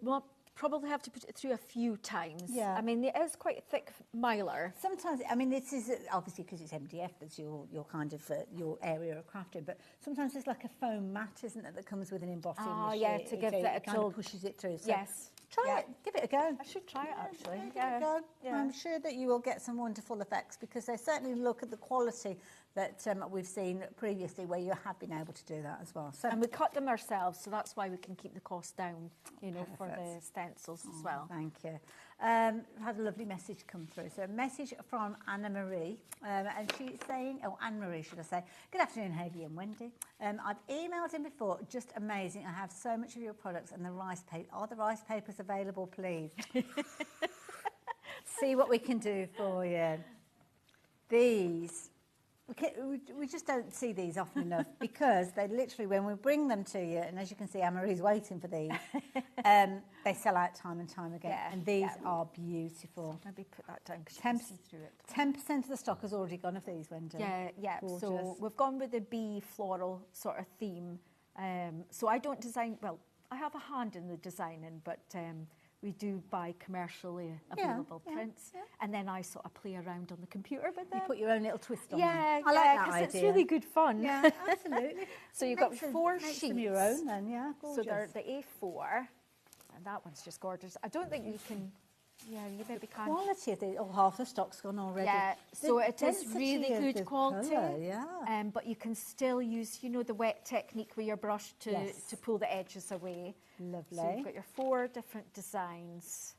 probably have to put it through a few times. Yeah. I mean, it is quite a thick mylar. Sometimes, I mean, this is obviously because it's MDF, that's your kind of your area of crafting, but sometimes there's like a foam mat, isn't it, that comes with an embossing machine. Yeah, to give it a kind of pushes it through. So yes. Try it, give it a go. I should try it actually. Give it a go. I'm sure that you will get some wonderful effects because they certainly look at the quality that we've seen previously where you have been able to do that as well. So, and we cut them ourselves, so that's why we can keep the cost down, you know, for the stencils as well. Thank you. I've had a lovely message come through. So a message from Anna Marie, and she's saying, Anne Marie should I say, good afternoon, Hayley and Wendy. I've emailed in before, just amazing. I have so much of your products and the rice paper. Are the rice papers available, please? See what we can do for you. These. We just don't see these often enough because they literally, when we bring them to you, and as you can see, Anne-Marie's waiting for these, they sell out time and time again. And these are beautiful. Maybe put that down because you can see through it. 10% of the stock has already gone of these, Wendy. Yeah. Gorgeous. So we've gone with the bee floral sort of theme. So I don't design, well, I have a hand in the designing, but we do buy commercially available prints, and then I sort of play around on the computer with them. You put your own little twist on them. I like that idea. It's really good fun. Yeah, absolutely. So you've got 4 sheets. Them your own then, yeah. Gorgeous. So they're the A4, and that one's just gorgeous. I don't think you can. Yeah, you maybe can't. Quality of the half the stock's gone already. Yeah, so it is really good quality. Colour, but you can still use, you know, the wet technique with your brush to pull the edges away. Lovely. So you've got your 4 different designs.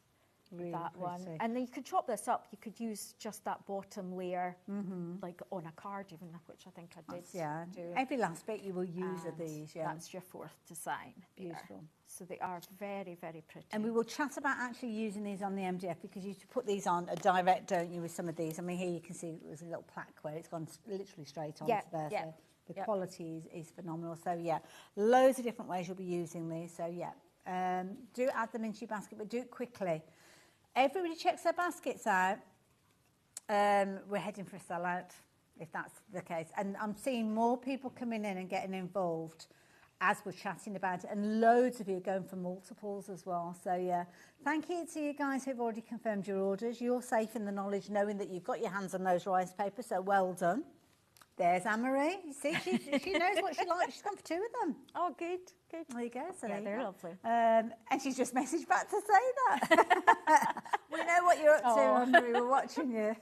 Really that one. pretty. And then you could chop this up. You could use just that bottom layer, like on a card even, which I think I did do. Every last bit you will use of these, That's your fourth design. Beautiful. There. So they are very, very pretty. And we will chat about actually using these on the MDF, because you put these on a direct, don't you, with some of these. I mean, here you can see there's a little plaque where it's gone literally straight onto there. So the quality is phenomenal. So, yeah, loads of different ways you'll be using these. So, yeah, do add them into your basket, but do it quickly. Everybody checks their baskets out. We're heading for a sellout, if that's the case. And I'm seeing more people coming in and getting involved as we're chatting about it, and loads of you are going for multiples as well. So, yeah, thank you to you guys who've already confirmed your orders. You're safe in the knowledge knowing that you've got your hands on those rice papers, so well done. There's Anne-Marie. You see, she knows what she likes. She's gone for 2 of them. Oh, good, good. There you go. So yeah, they're lovely. And she's just messaged back to say that. We know what you're up to, Anne-Marie. We're watching you.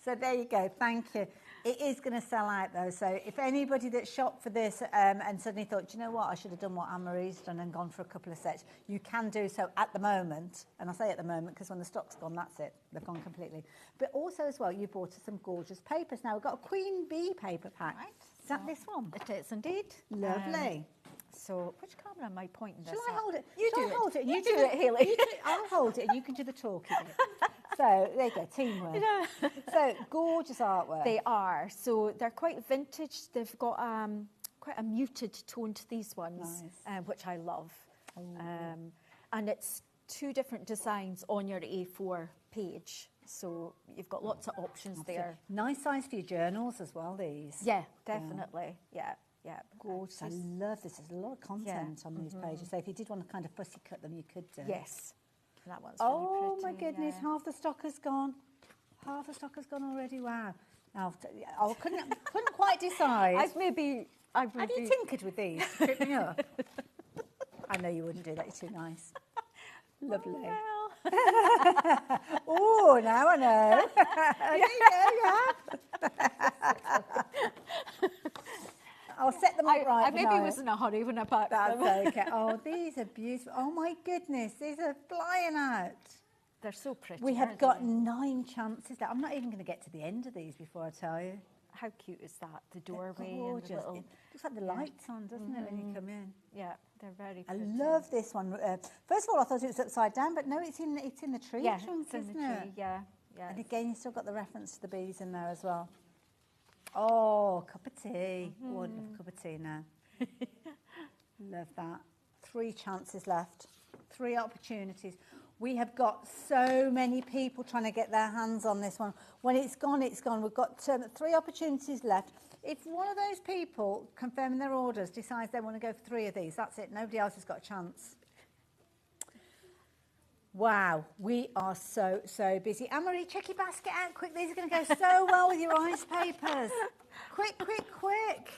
So there you go. Thank you. It is going to sell out, though. So if anybody that shopped for this and suddenly thought, do you know what, I should have done what Anne-Marie's done and gone for a couple of sets, you can do so at the moment. And I say at the moment because when the stock's gone, that's it. They've gone completely. But also as well, you bought us some gorgeous papers. Now, we've got a Queen Bee paper pack. Right. Is that this one? It is indeed. Lovely. So which camera am I pointing this Shall I at? hold it? You Shall do I it. hold it? You do it, Hayley. I'll hold it and you can do the talking bit. So, there you go, teamwork. So, gorgeous artwork. They are. So, they're quite vintage. They've got quite a muted tone to these ones, which I love. And it's 2 different designs on your A4 page. So, you've got lots of options there. Nice size for your journals as well, these. Yeah, definitely. Yeah. Yeah, gorgeous. I love this. There's a lot of content on these pages. So, if you did want to kind of fussy cut them, you could do. Yes. That one's really pretty, my goodness, half the stock has gone. Half the stock has gone already. Wow. Now, I couldn't quite decide. Have you tinkered with these? Trip me up. I know you wouldn't do that. You're too nice. Lovely. Oh, now I know. I'll set them up right. I maybe was in a hurry when I packed them. That's okay. Oh, these are beautiful. Oh, my goodness. These are flying out. They're so pretty. We have got 9 chances. I'm not even going to get to the end of these before I tell you. How cute is that? The doorway. Gorgeous. And the little... It looks like the lights on, doesn't it, when you come in? Yeah, they're very pretty. I love this one. First of all, I thought it was upside down, but no, it's in the tree trunk, it's in the tree. Yeah, yeah. And again, you've still got the reference to the bees in there as well. Oh, cup of tea. Oh, I'd love a cup of tea now. Love that. 3 chances left. 3 opportunities. We have got so many people trying to get their hands on this one. When it's gone, it's gone. We've got 3 opportunities left. If one of those people confirming their orders decides they want to go for 3 of these, that's it. Nobody else has got a chance. Wow, we are so, so busy. Anne-Marie, check your basket out quick. These are going to go so well with your ice papers. Quick, quick, quick.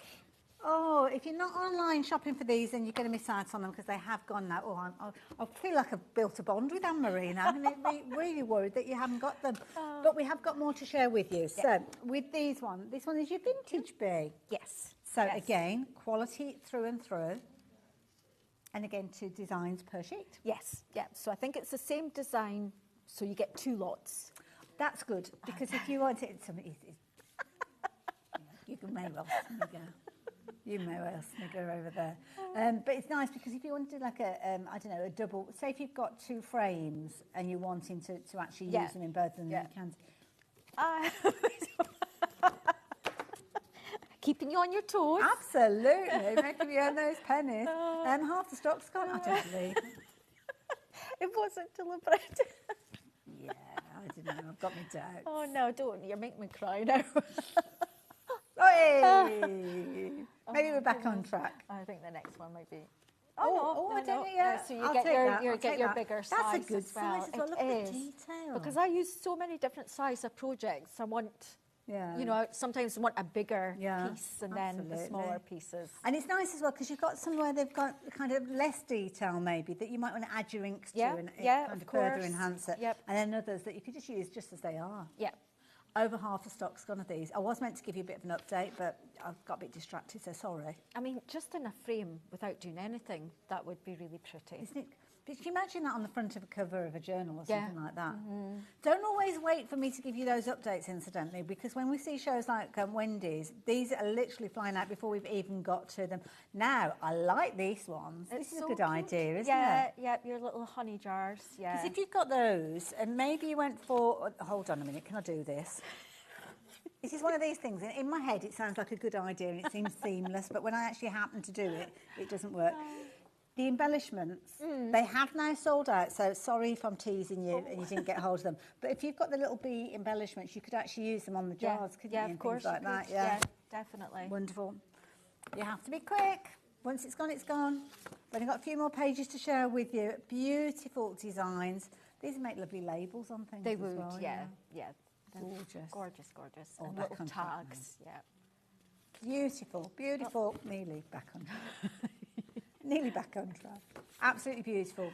Oh, if you're not online shopping for these, then you're going to miss out on them because they have gone now. Oh, I feel like I've built a bond with Anne-Marie now. I'm really worried that you haven't got them. But we have got more to share with you. Yeah. So, with these one, this one is your vintage bee. Yes. So, again, quality through and through. And again, 2 designs per sheet. Yes, yeah. So I think it's the same design, so you get 2 lots. That's good, because if you want it, you may well snigger. You may well snigger over there. But it's nice because if you want to do like a, I don't know, a double, say if you've got 2 frames and you're wanting to actually use them in both of them, you can. Keeping you on your toes. Absolutely, making you earn those pennies. Half the stock's gone, I don't believe. It wasn't deliberate. Yeah, I don't know, I've got my doubts. Oh no, don't, you're making me cry now. Maybe we're back on track. I think the next one might be. I don't know. Yeah. So you get your bigger size. That's a good size as well. Look at the detail. Because I use so many different size of projects. I want, you know, sometimes I want a bigger piece and then the smaller pieces. And it's nice as well because you've got some where they've got kind of less detail maybe that you might want to add your inks to and kind of further enhance it. Yep. And then others that you could just use just as they are. Yeah. Over half the stock's gone of these. I was meant to give you a bit of an update, but I've got a bit distracted, so sorry. I mean, just in a frame without doing anything, that would be really pretty. Isn't it? But can you imagine that on the front of a cover of a journal or something like that? Don't always wait for me to give you those updates, incidentally, because when we see shows like Wendy's, these are literally flying out before we've even got to them. Now, I like these ones. This is a good idea, isn't it? Yeah, your little honey jars, yeah. Because if you've got those, and maybe you went for... hold on a minute, can I do this? This is one of these things. In my head, it sounds like a good idea and it seems seamless, but when I actually happen to do it, it doesn't work. The embellishments, they have now sold out, so sorry if I'm teasing you and you didn't get hold of them. But if you've got the little bee embellishments, you could actually use them on the jars, couldn't you? Yeah, of course. Things like that, yeah, definitely. Wonderful. You have to be quick. Once it's gone, it's gone. But I've got a few more pages to share with you. Beautiful designs. These make lovely labels on things. They as would, well, yeah. Gorgeous. Gorgeous. All And back little on track tags, yeah. Beautiful. Nearly back on track. Nearly back on track. Absolutely beautiful.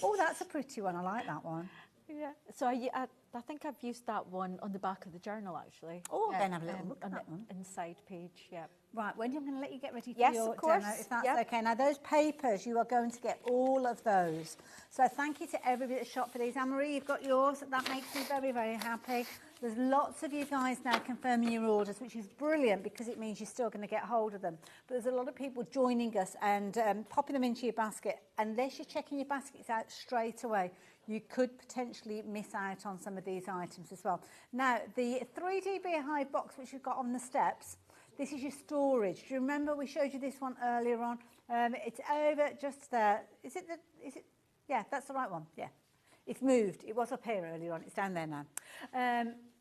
Oh, that's a pretty one. I like that one. Yeah. So I think I've used that one on the back of the journal, actually. Oh, then have a little look at on that the one. inside page, yeah. Right, Wendy, I'm going to let you get ready for Yes, your of course. demo, if that's Yep. okay. Now, those papers, you are going to get all of those. So thank you to everybody that shopped for these. Anne-Marie, you've got yours. That makes me very, very happy. There's lots of you guys now confirming your orders, which is brilliant because it means you're still going to get hold of them. But there's a lot of people joining us and popping them into your basket. Unless you're checking your baskets out straight away, you could potentially miss out on some of these items as well. Now, the 3D Beehive box, which you've got on the steps, this is your storage. Do you remember we showed you this one earlier on? It's over just there. Is it? Yeah, that's the right one. Yeah. It's moved. It was up here earlier on. It's down there now.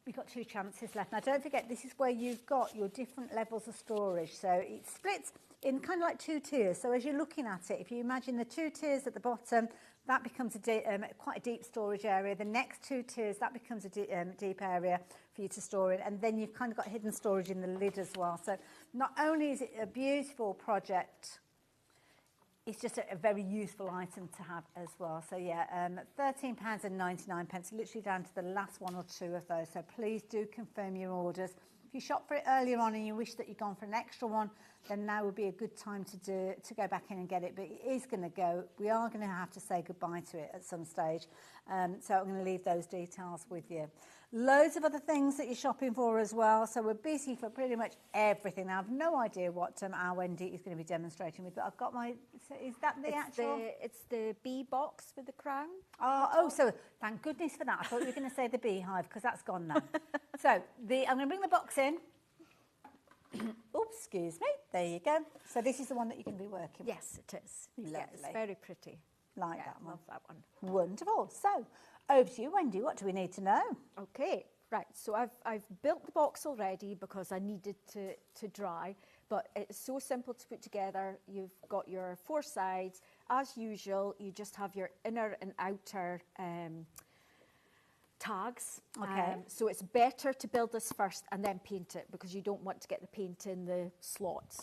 We've got 2 chances left. Now, don't forget, this is where you've got your different levels of storage. So it splits in kind of like 2 tiers. So as you're looking at it, if you imagine the 2 tiers at the bottom, that becomes quite a deep storage area. The next 2 tiers, that becomes a deep area for you to store in. And then you've kind of got hidden storage in the lid as well. So not only is it a beautiful project, it's just a very useful item to have as well. So yeah, £13.99, literally down to the last 1 or 2 of those. So please do confirm your orders. If you shop for it earlier on and you wish that you'd gone for an extra one, then now would be a good time to go back in and get it. But it is going to go. We are going to have to say goodbye to it at some stage. So I'm going to leave those details with you. Loads of other things that you're shopping for as well. So we're busy for pretty much everything. Now, I've no idea what our Wendy is going to be demonstrating with, but I've got my... So is that the actual... It's the bee box with the crown. Oh, so thank goodness for that. I thought you were going to say the beehive, because that's gone now. So I'm going to bring the box in. Oops, excuse me. There you go. So this is the one that you're going to be working with. Yes, it is. Lovely. Yeah, it's very pretty. Like that one. Love that one. Wonderful. So over to you, Wendy. What do we need to know? Okay, right. So I've built the box already because I needed to dry, but it's so simple to put together. You've got your 4 sides. As usual, you just have your inner and outer tags. Okay. So it's better to build this first and then paint it because you don't want to get the paint in the slots.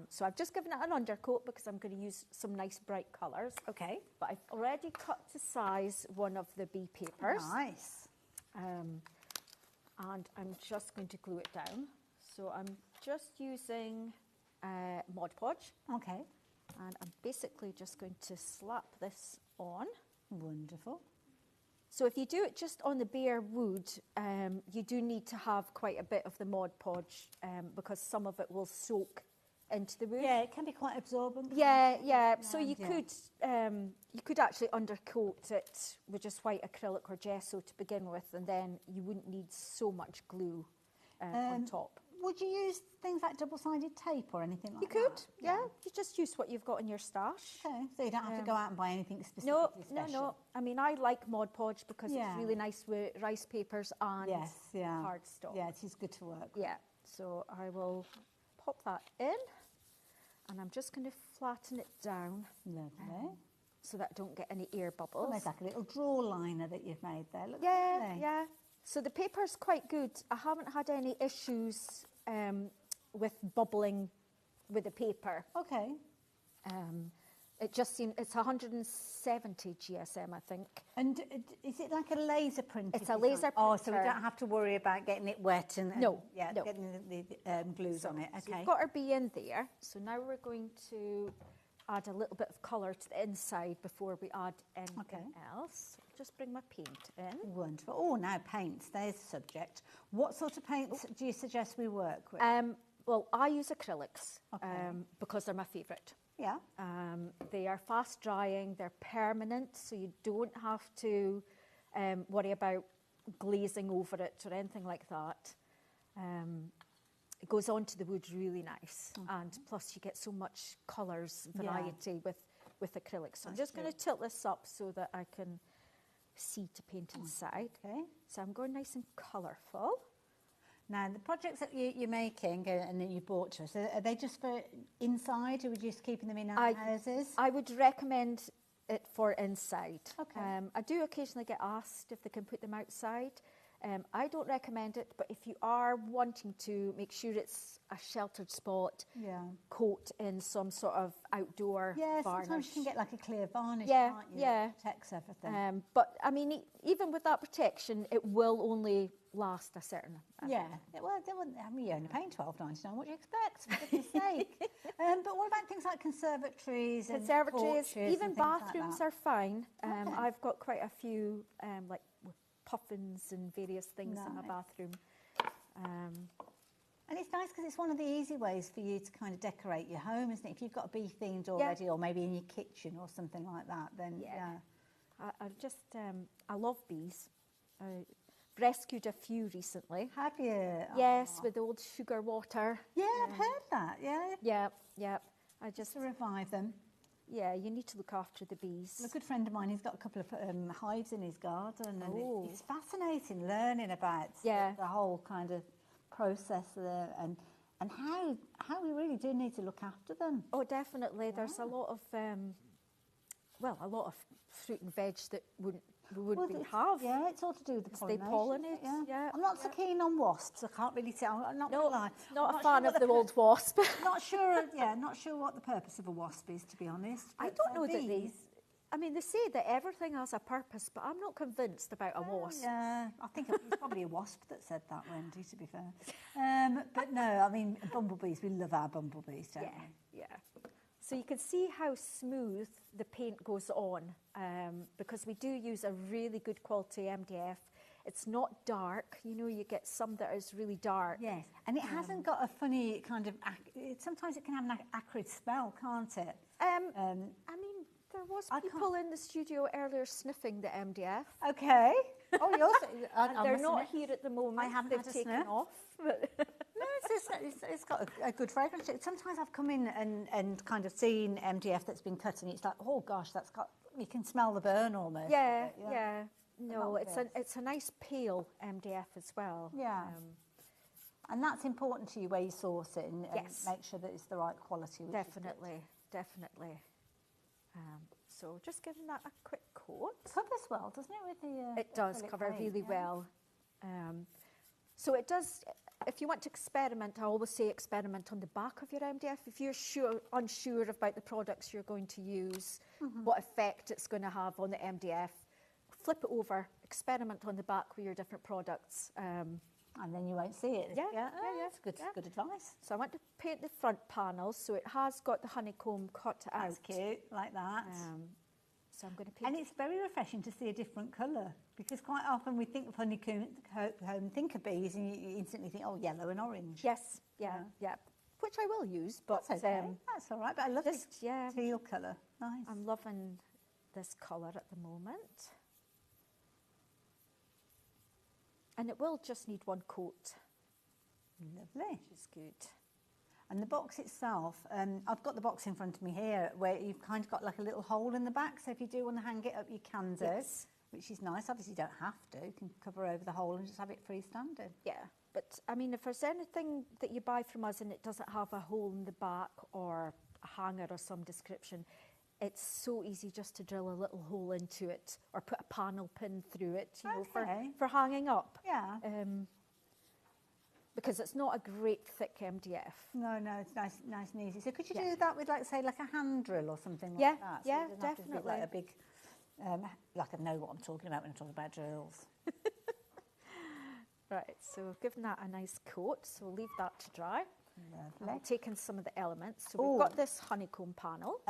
So I've just given it an undercoat because I'm going to use some nice bright colours. Okay. But I've already cut to size one of the bee papers. Nice. And I'm just going to glue it down. So I'm just using Mod Podge. Okay. And I'm basically just going to slap this on. Wonderful. So if you do it just on the bare wood, you do need to have quite a bit of the Mod Podge because some of it will soak into the wood. Yeah, it can be quite absorbent. Yeah. So you could actually undercoat it with just white acrylic or gesso to begin with, and then you wouldn't need so much glue on top. Would you use things like double-sided tape or anything like that? You could, yeah. You just use what you've got in your stash. Okay, so you don't have to go out and buy anything specifically special. No. I mean, I like Mod Podge because it's really nice with rice papers and cardstock. Yeah, it is good to work with. Yeah, so I will pop that in, and I'm just going to flatten it down. Lovely. So that I don't get any air bubbles. Almost like a little draw liner that you've made there. Look Yeah. So the paper's quite good. I haven't had any issues with bubbling with the paper. Okay. It just seems it's 170 GSM, I think. And is it like a laser print? It's a laser printer. Oh, so we don't have to worry about getting it wet and getting the glues on it. Okay. So we've got our bee in there. So now we're going to add a little bit of colour to the inside before we add anything else. I'll just bring my paint in. Wonderful. Oh, now paints, there's the subject. What sort of paints do you suggest we work with? Well, I use acrylics because they're my favourite. Yeah. They are fast drying, they're permanent, so you don't have to worry about glazing over it or anything like that. It goes onto the wood really nice, and plus you get so much colours, variety with acrylics. So I'm just going to tilt this up so that I can see to paint inside. Okay. So I'm going nice and colourful. Now, the projects that you're making and that you brought to us, are they just for inside, or would you just keeping them in our houses? I would recommend it for inside. Okay. I do occasionally get asked if they can put them outside. I don't recommend it, but if you are wanting to make sure it's a sheltered spot, coat in some sort of outdoor varnish. Sometimes you can get like a clear varnish, can't you? That protects everything. But I mean, even with that protection, it will only last a certain well, they wouldn't, I mean, you're only paying $12.99. What do you expect? For goodness sake. But what about things like conservatories and porches, even and bathrooms like are fine. I've got quite a few like puffins and various things in my bathroom. And it's nice because it's one of the easy ways for you to kind of decorate your home, isn't it? If you've got a bee themed already, or maybe in your kitchen or something like that, then I love bees. Rescued a few recently. Have you? Yes, with old sugar water. Yeah, I've heard that. Yeah. I just to revive them. Yeah, you need to look after the bees. A good friend of mine, he's got a couple of hives in his garden, and it's fascinating learning about the whole kind of process there and how we really do need to look after them. Oh, definitely. There's a lot of a lot of fruit and veg that we wouldn't have. Yeah, it's all to do with the pollination. They pollinate. Yeah. I'm not so keen on wasps. I can't really tell. I'm not no, gonna lie. Not a fan of the old wasp. Not sure. Not sure what the purpose of a wasp is, to be honest. I don't know that they. I mean, they say that everything has a purpose, but I'm not convinced about a wasp. Yeah, I think it was probably a wasp that said that, Wendy, to be fair. But no, I mean, bumblebees, we love our bumblebees, don't we? Yeah. So you can see how smooth the paint goes on because we do use a really good quality MDF. It's not dark, you get some that is really dark. Yes, and it hasn't got a funny kind of, sometimes it can have an acrid smell, can't it? I mean, there was people in the studio earlier sniffing the MDF. Okay. Oh, you're also, they're not here at the moment. I haven't had a taken sniff. Off. No, it's got a good fragrance. Sometimes I've come in and kind of seen MDF that's been cut, and it's like, oh gosh, you can smell the burn almost. Yeah. No, it's a nice pale MDF as well. Yeah. And that's important to you where you source it and make sure that it's the right quality. Definitely. So just giving that a quick coat. It covers well, doesn't it? With the it does cover really well. So it does. If you want to experiment, I always say experiment on the back of your MDF. If you're unsure about the products you're going to use, what effect it's going to have on the MDF, flip it over, experiment on the back with your different products. And then you won't see it. Yeah. That's good advice. So I want to paint the front panels, so it has got the honeycomb cut out. That's cute, like that. So I'm going to paint. And it's very refreshing to see a different colour, because quite often we think of honeycomb, think of bees, and you instantly think, oh, yellow and orange. Yes, yeah. Which I will use, but that's okay. That's all right. But I love this teal colour. Nice. I'm loving this colour at the moment. And it will just need one coat. Lovely. Which is good. And the box itself, I've got the box in front of me here where you've kind of got like a little hole in the back. So if you do want to hang it up, you can do, which is nice. Obviously, you don't have to. You can cover over the hole and just have it freestanding. Yeah, but I mean, if there's anything that you buy from us and it doesn't have a hole in the back or a hanger or some description, it's so easy just to drill a little hole into it or put a panel pin through it, for hanging up. Yeah. Because it's not a great thick MDF. No, it's nice and easy. So could you do that with, like, say, like a hand drill or something like that? Yeah, so definitely. Like a big, like I know what I'm talking about when I'm talking about drills. Right, so I've given that a nice coat, so we'll leave that to dry. Lovely. I've taken some of the elements. So we've got this honeycomb panel.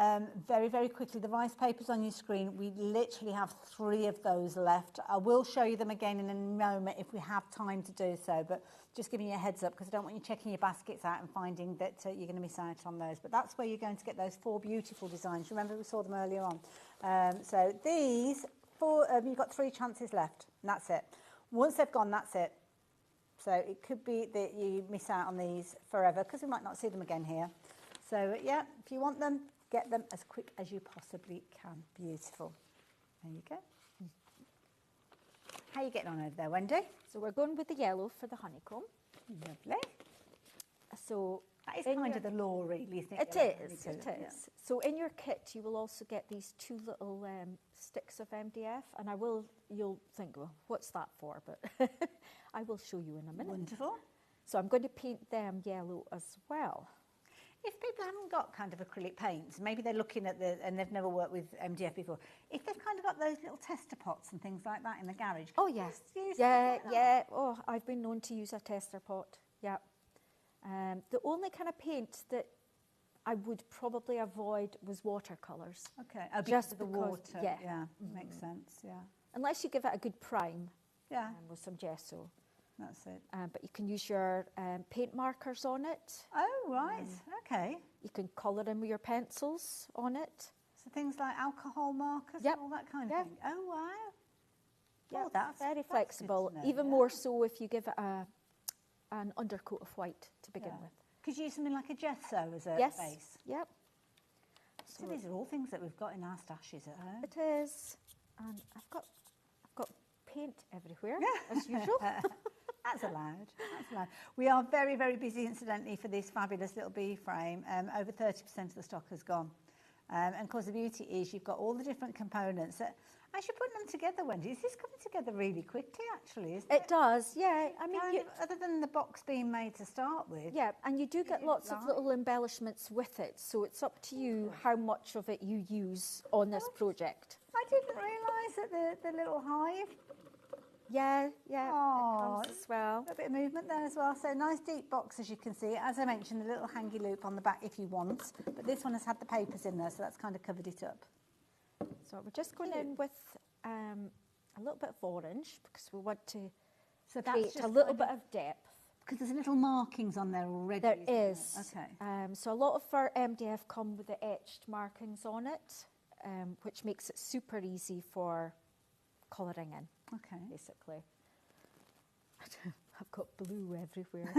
Very, very quickly, the rice papers on your screen, we literally have 3 of those left. I will show you them again in a moment if we have time to do so, but just giving you a heads up because I don't want you checking your baskets out and finding that you're going to miss out on those. But that's where you're going to get those 4 beautiful designs. Remember we saw them earlier on. So these 4, you've got 3 chances left, and that's it. Once they've gone, that's it. So it could be that you miss out on these forever because we might not see them again here. So yeah, if you want them, get them as quick as you possibly can. Beautiful. There you go. How are you getting on over there, Wendy? So we're going with the yellow for the honeycomb. Lovely. So that is kind of the law, really, isn't it? It is. Yeah. So in your kit, you will also get these 2 little sticks of MDF, and you'll think, well, what's that for? But I will show you in a minute. Wonderful. So I'm going to paint them yellow as well. If people haven't got kind of acrylic paints, maybe they're looking at and they've never worked with MDF before, if they've kind of got those little tester pots and things like that in the garage. Oh, yes. Yeah. Oh, I've been known to use a tester pot. Yeah. The only kind of paint that I would probably avoid was watercolours. Okay, just the water. Yeah, makes sense, yeah. Unless you give it a good prime with some gesso. That's it. But you can use your paint markers on it. Oh, right, okay. You can colour in with your pencils on it. So things like alcohol markers and all that kind of thing. Oh, wow. Yeah, that's very flexible. Even more so if you give it an undercoat of white to begin with. Could you use something like a gesso as a base? Yep. So these are all things that we've got in our stashes at home. It is. And I've got paint everywhere, as usual. That's allowed. That's allowed. We are very, very busy, incidentally, for this fabulous little bee frame. Over 30% of the stock has gone. And of course, the beauty is you've got all the different components that, as you're putting them together, Wendy, is this coming together really quickly, actually, isn't it? It does, yeah. I mean, other than the box being made to start with. Yeah, and you do get lots of little embellishments with it, so it's up to you how much of it you use on this project. I didn't realise that the little hive. Yeah, it comes as well. A bit of movement there as well. So nice deep box, as you can see. As I mentioned, the little hangy loop on the back if you want, but this one has had the papers in there, so that's kind of covered it up. So we're just going in with a little bit of orange because we want to create a little bit of depth. Because there's little markings on there already. There is. Okay. So a lot of our MDF come with the etched markings on it, which makes it super easy for colouring in. Okay. Basically. I've got blue everywhere.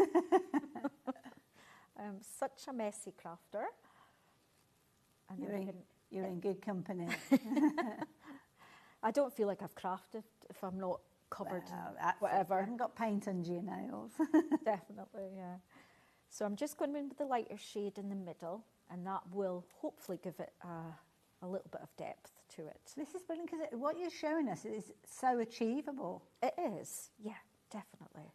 I'm such a messy crafter. And you're in good company. I don't feel like I've crafted if I'm not covered, whatever. You haven't got paint under your nails. Definitely, yeah. So I'm just going in with the lighter shade in the middle, and that will hopefully give it a little bit of depth to it. This is brilliant because what you're showing us is so achievable. It is, yeah, definitely.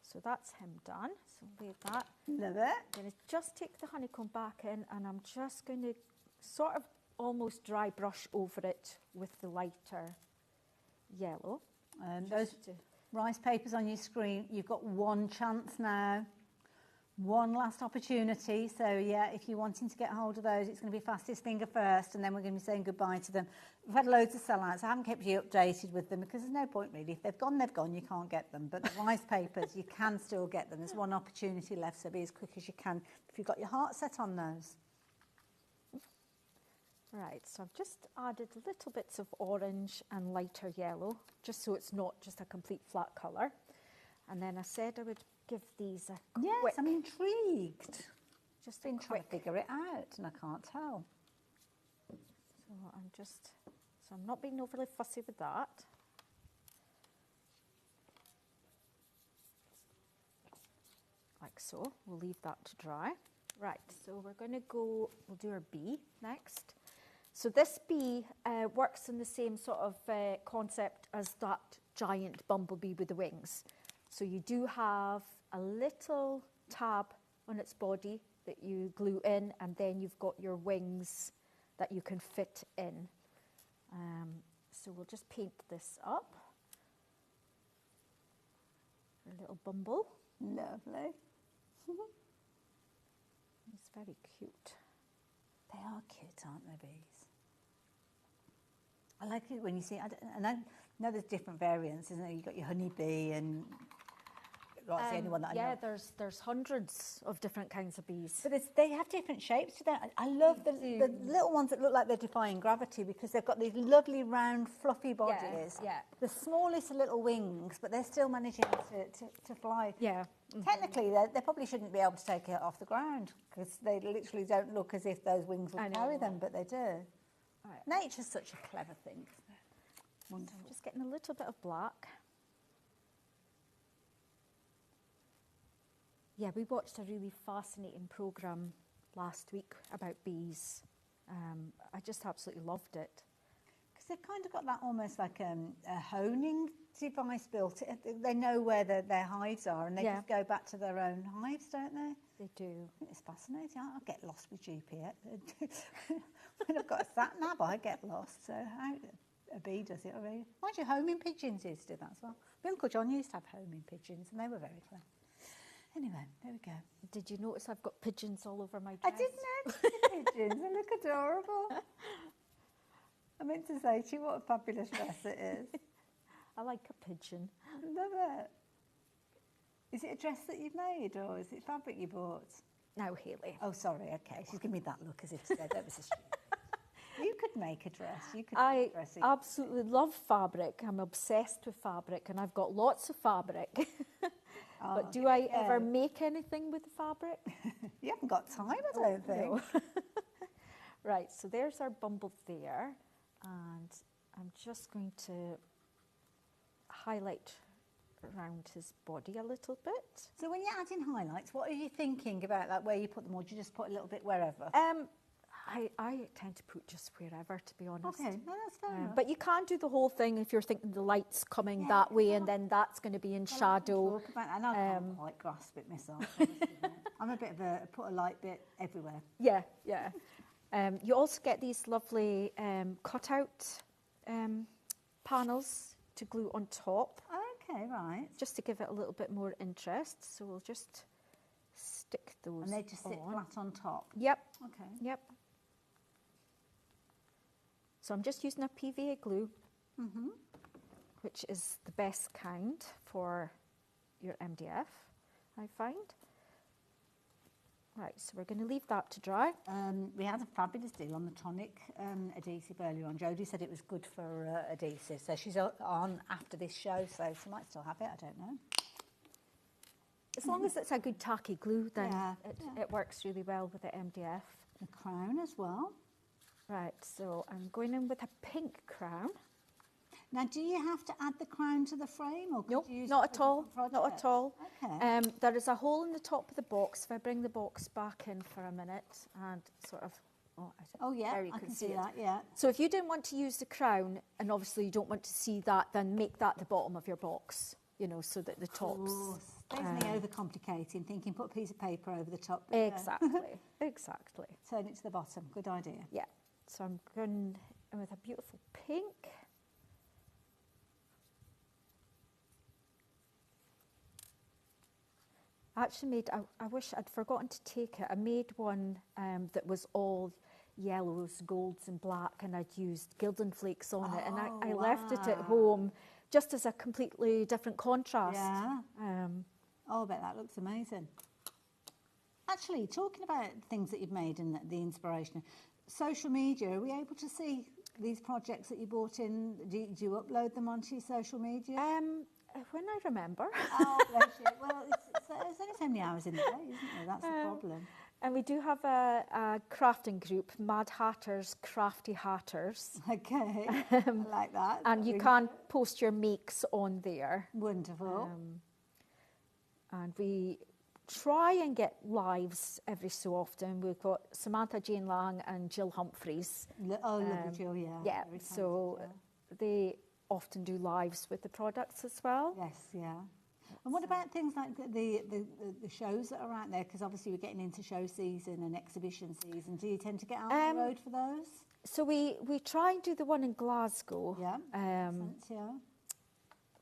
So that's him done. So leave that. Love it. I'm going to just take the honeycomb back in, and I'm just going to sort of almost dry brush over it with the lighter yellow. Those rice papers on your screen, you've got one chance now. One last opportunity. So yeah, if you're wanting to get hold of those, it's going to be fastest finger first, and then we're going to be saying goodbye to them. We've had loads of sellouts. I haven't kept you updated with them because there's no point really. If they've gone, they've gone. You can't get them. But the rice papers, you can still get them. There's one opportunity left, so be as quick as you can if you've got your heart set on those. Right, so I've just added little bits of orange and lighter yellow, just so it's not just a complete flat colour. And then I said I would give these a quick... Yes, I'm intrigued. Just been trying to figure it out, and I can't tell. So I'm not being overly fussy with that. Like so. We'll leave that to dry. Right, so we're going to go, we'll do our bee next. So this bee works in the same sort of concept as that giant bumblebee with the wings. So you do have a little tab on its body that you glue in, and then you've got your wings that you can fit in. So we'll just paint this up. A little bumble. Lovely. very cute. They are cute, aren't they, bees? I like it when you see, and I know there's different variants, isn't there? You've got your honeybee and that's the only one that I know. Yeah, there's hundreds of different kinds of bees. But they have different shapes to them. I love the little ones that look like they're defying gravity because they've got these lovely round fluffy bodies. Yeah. The smallest little wings, but they're still managing to fly. Yeah. Technically, they probably shouldn't be able to take it off the ground because they literally don't look as if those wings would carry them, but they do. Right. Nature's such a clever thing, isn't it? Wonderful. I'm just getting a little bit of black. Yeah, we watched a really fascinating programme last week about bees. I just absolutely loved it. Because they've kind of got that almost like a honing device built. They know where their hives are and they just go back to their own hives, don't they? They do. I think it's fascinating. I'll get lost with GPS. When I've got a sat nav, I get lost. So how a bee does it already. Mind you, homing pigeons used to do that as well. My Uncle John used to have homing pigeons and they were very clever. Anyway, there we go. Did you notice I've got pigeons all over my dress? I did notice the pigeons. They look adorable. I meant to say to you what a fabulous dress it is. I like a pigeon. Love it. Is it a dress that you've made or is it fabric you bought? No, Hayley. Oh, sorry. Okay. She's giving me that look as if she said that was a stupid. You could make a dress. You could I make a dress. absolutely love fabric. I'm obsessed with fabric and I've got lots of fabric. But do I ever make anything with the fabric? You haven't got time, I don't think. No. Right, so there's our bumble there. And I'm just going to highlight around his body a little bit. So when you're adding highlights, what are you thinking about, like where you put them, or do you just put a little bit wherever? I tend to put just wherever, to be honest. Okay, no, that's fair enough. But you can do the whole thing if you're thinking the light's coming that way and then that's going to be in shadow. Talk about, and I can't quite grasp it myself. I'm a bit of put a light bit everywhere. Yeah. You also get these lovely cutout panels to glue on top. Okay, right. Just to give it a little bit more interest. So we'll just stick those And they just sit flat on top? Yep. Okay. Yep. So I'm just using a PVA glue, which is the best kind for your MDF, I find. Right, so we're going to leave that to dry. We had a fabulous deal on the tonic adhesive earlier on. Jodie said it was good for adhesive, so she's on after this show, so she might still have it, I don't know. As long as it's a good tacky glue, then it works really well with the MDF. The crown as well. Right, so I'm going in with a pink crown. Now, do you have to add the crown to the frame? Or No, you use not at all. Not at all. Okay. There is a hole in the top of the box. If I bring the box back in for a minute and sort of... Oh, yeah, there you I can can see see it. that, yeah. So if you didn't want to use the crown, and obviously you don't want to see that, then make that the bottom of your box, you know, so that the tops... There's me overcomplicating, thinking put a piece of paper over the top. Exactly, exactly. Turn it to the bottom. Good idea. Yeah. So I'm going in with a beautiful pink. I actually made, I wish I'd forgotten to take it. I made one that was all yellows, golds and black, and I'd used gilding flakes on it, and I left it at home just as a completely different contrast. Yeah. I bet that looks amazing. Actually, talking about things that you've made and the inspiration, social media, are we able to see these projects that you brought in? Do you upload them onto your social media? When I remember. Oh, bless you. Well, there's only so many hours in the day, isn't there? That's the problem. And we do have a crafting group, Mad Hatters, Crafty Hatters. Okay, I like that. And you can post your makes on there. Wonderful. And we try and get lives every so often. We've got Samantha Jane Lang and Jill Humphreys. Lovely Jill, yeah. Yeah, so they often do lives with the products as well. Yes, yeah. And what about things like the shows that are out there? Because obviously we're getting into show season and exhibition season. Do you tend to get out on the road for those? So we try and do the one in Glasgow. Yeah,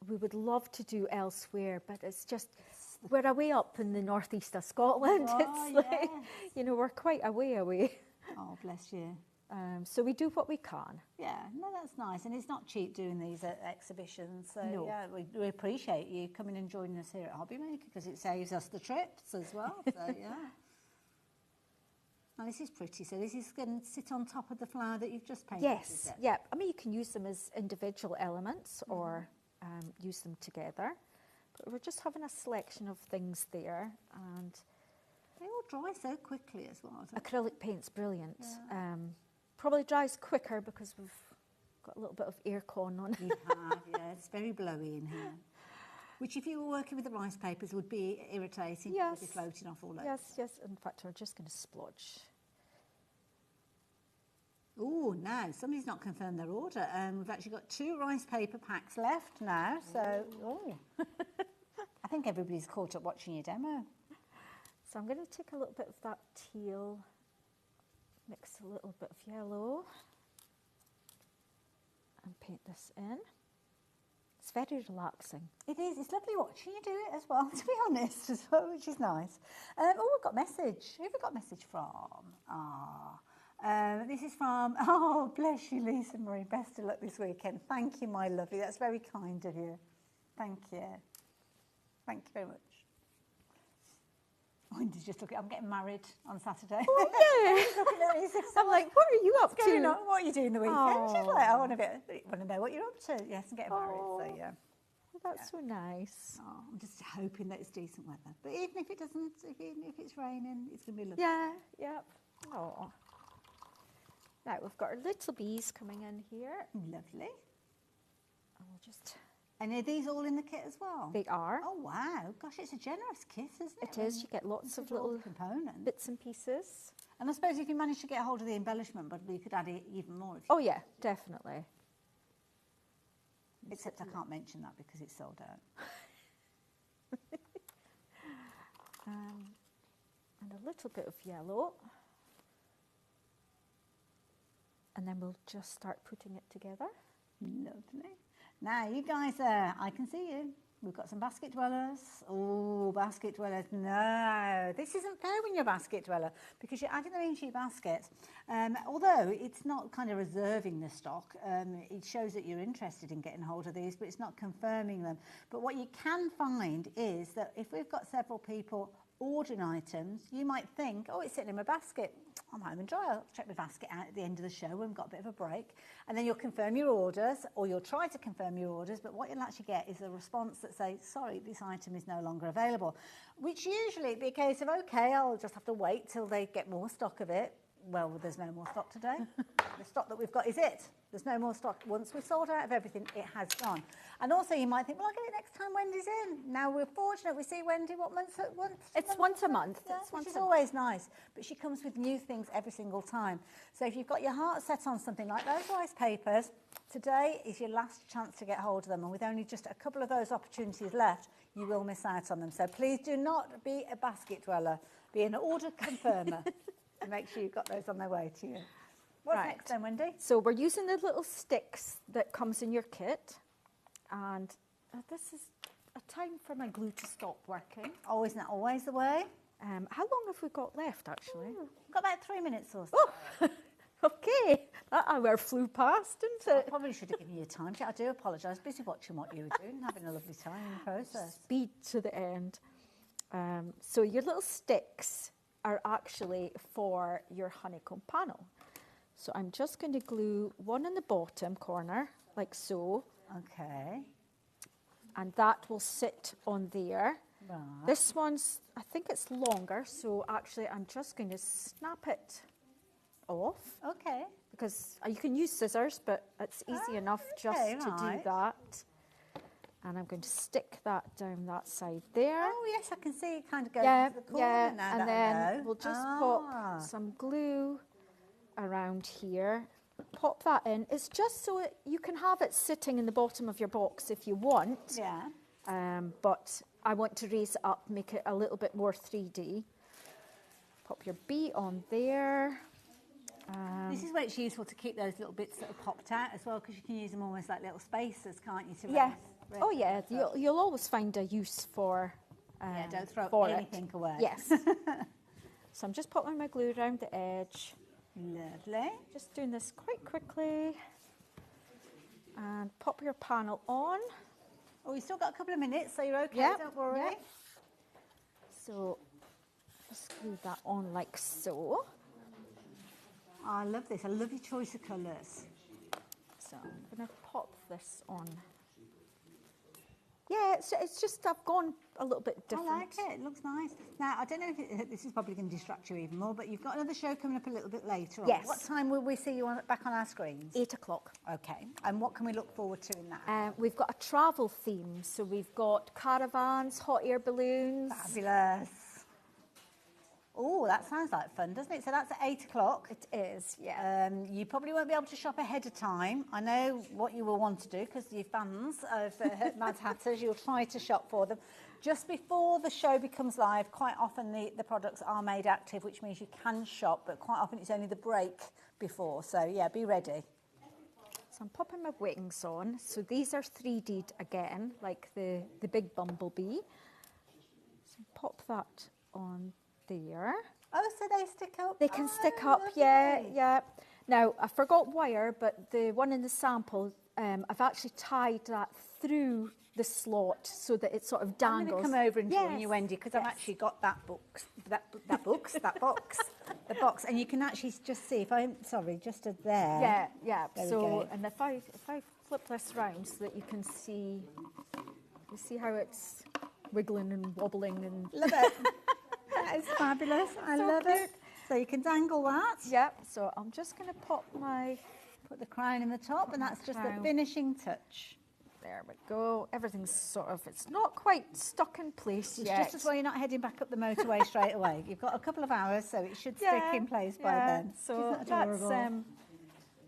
We would love to do elsewhere, but it's just we're away up in the northeast of Scotland. It's like, you know, we're quite away. Oh, bless you. So we do what we can. Yeah, no, that's nice. And it's not cheap doing these exhibitions. So, No. yeah, we appreciate you coming and joining us here at HobbyMaker because it saves us the trips as well. So, yeah. Now, this is pretty. So this is going to sit on top of the flower that you've just painted, Yes, is it? yeah. I mean, you can use them as individual elements or use them together. But we're just having a selection of things there. And they all dry so quickly as well. Acrylic paint's brilliant. Yeah. Probably dries quicker because we've got a little bit of air con on. You have, yeah. It's very blowy in here. Which, if you were working with the rice papers, would be irritating. Yes. They'd be floating off all over. Yes. In fact, we're just going to splodge. Oh, no, somebody's not confirmed their order. We've actually got 2 rice paper packs left now. So, I think everybody's caught up watching your demo. So I'm going to take a little bit of that teal, mix a little bit of yellow, and paint this in. It's very relaxing. It is. It's lovely watching you do it as well, to be honest, as well, which is nice. We've got a message. Who have we got a message from? This is from, oh, bless you, Lisa Marie. Best of luck this weekend. Thank you, my lovely. That's very kind of you. Thank you. Thank you very much. Wendy's just looking. I'm getting married on Saturday. Oh, yeah. Looking at me, I'm like, what are you up to? What are you doing the weekend? Oh. She's like, I want to know what you're up to. Yes, I'm getting married. So, yeah. Well, that's so nice. Oh, I'm just hoping that it's decent weather. But even if it doesn't, even if it's raining, it's going to be lovely. Yeah. Oh. Now, we've got our little bees coming in here. Lovely. And we'll just... And are these all in the kit as well? They are. Oh, wow. Gosh, it's a generous kit, isn't it? It is. You get lots of little components. Bits and pieces. And I suppose if you manage to get a hold of the embellishment, but we could add even more. If you oh, yeah, definitely. Except I can't mention that because it's sold out. And a little bit of yellow. And then we'll just start putting it together. Lovely. Now, you guys, I can see you. We've got some basket dwellers. Oh, basket dwellers. No, this isn't fair when you're a basket dweller because you're adding them into your basket. Although it's not kind of reserving the stock, it shows that you're interested in getting hold of these, but it's not confirming them. But what you can find is that if we've got several people ordering items, you might think, oh, it's sitting in my basket. I'm home and dry. I'll check my basket out at the end of the show when we've got a bit of a break. And then you'll confirm your orders, or you'll try to confirm your orders, but what you'll actually get is a response that says, sorry, this item is no longer available, which usually be a case of, okay, I'll just have to wait till they get more stock of it. Well, there's no more stock today. The stock that we've got is it. There's no more stock. Once we've sold out of everything, it has gone. And also you might think, well, I'll get it next time Wendy's in. Now we're fortunate we see Wendy, what month? It's once a month. Yeah, which is always nice. But she comes with new things every single time. So if you've got your heart set on something like those rice papers, today is your last chance to get hold of them. And with only just a couple of those opportunities left, you will miss out on them. So please do not be a basket dweller. Be an order confirmer. And make sure you've got those on their way to you. What's next then, Wendy? So we're using the little sticks that comes in your kit. And this is a time for my glue to stop working. Oh, isn't that always the way? How long have we got left, actually? We've got about 3 minutes or so. Oh, okay. That hour flew past, didn't it? I probably should have given you time. I do apologise. Busy watching what you were doing, having a lovely time in the process. Speed to the end. So your little sticks are actually for your honeycomb panel. So I'm just going to glue one in the bottom corner, like so. Okay. And that will sit on there. Right. This one's, I think it's longer, so actually I'm just going to snap it off. Okay. Because you can use scissors, but it's easy enough just to do that. And I'm going to stick that down that side there. Oh, yes, I can see it kind of goes into the corner now. And then we'll just pop some glue around here. Pop that in. It's just so you can have it sitting in the bottom of your box if you want. Yeah. But I want to raise it up, make it a little bit more 3D. Pop your bee on there. This is where it's useful to keep those little bits that are popped out as well, because you can use them almost like little spacers, can't you? Yeah. Oh yeah, you'll always find a use for Yeah, don't throw for anything away. Yes. So I'm just popping my glue around the edge. Lovely. Just doing this quite quickly. And pop your panel on. Oh, we've still got a couple of minutes, so you're okay, Yep, don't worry. yep. So just glue that on like so. Oh, I love this. I love your choice of colours. So I'm going to pop this on. Yeah, it's just I've gone a little bit different. I like it. It looks nice. Now, I don't know if this is probably going to distract you even more, but you've got another show coming up a little bit later on. Yes. What time will we see you back on our screens? 8 o'clock. Okay. And what can we look forward to in that? We've got a travel theme, so we've got caravans, hot air balloons. Fabulous. Oh, that sounds like fun, doesn't it? So that's at 8 o'clock. It is, yeah. You probably won't be able to shop ahead of time. I know what you will want to do because you're fans of Mad Hatters. You'll try to shop for them. Just before the show becomes live, quite often the products are made active, which means you can shop, but quite often it's only the break before. So, yeah, be ready. So I'm popping my wings on. So these are 3D'd again, like the big bumblebee. So pop that on there. Oh, so they stick up? They can stick up, yeah, yeah. Now, I forgot wire, but the one in the sample, I've actually tied that through the slot so that it sort of dangles. I'm going to come over and join you, Wendy, because I've actually got that box, the box, and you can actually just see if I'm sorry, just there. Yeah, yeah. There we so, go. and if I flip this round so that you can see, you see how it's wiggling and wobbling and love it. That is fabulous. I love it. So you can dangle that. Yep. So I'm just going to put the crown in the top, and that's just the finishing touch. There we go. Everything's sort of, it's not quite stuck in place It's yet. just as well you're not heading back up the motorway straight away. You've got a couple of hours, so it should stick in place by then. So Isn't that adorable?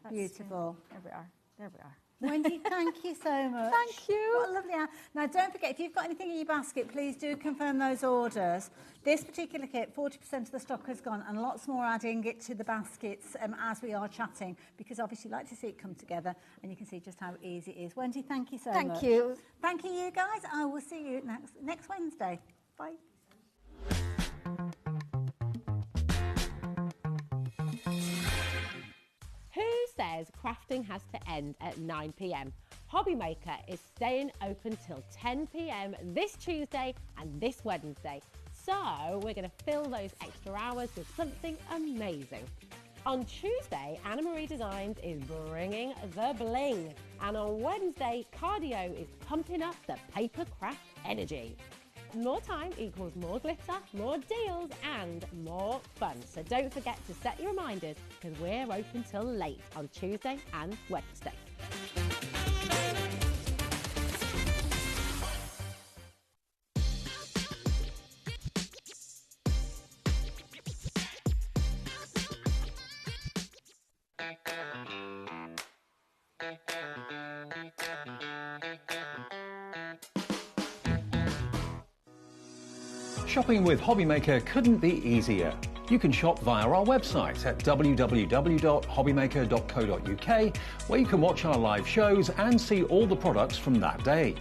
that's beautiful. There we are. There we are. Wendy, thank you so much. Thank you. What a lovely hour. Now, don't forget, if you've got anything in your basket, please do confirm those orders. This particular kit, 40% of the stock has gone, and lots more adding it to the baskets as we are chatting, because obviously you like to see it come together, and you can see just how easy it is. Wendy, thank you so much. Thank you. Thank you, guys. I will see you next Wednesday. Bye. Who says crafting has to end at 9 p.m? HobbyMaker is staying open till 10 p.m. this Tuesday and this Wednesday. So we're going to fill those extra hours with something amazing. On Tuesday, Anna Marie Designs is bringing the bling. And on Wednesday, Cardio is pumping up the paper craft energy. More time equals more glitter, more deals and more fun. So don't forget to set your reminders because we're open till late on Tuesday and Wednesday. Shopping with HobbyMaker couldn't be easier. You can shop via our website at www.hobbymaker.co.uk, where you can watch our live shows and see all the products from that day.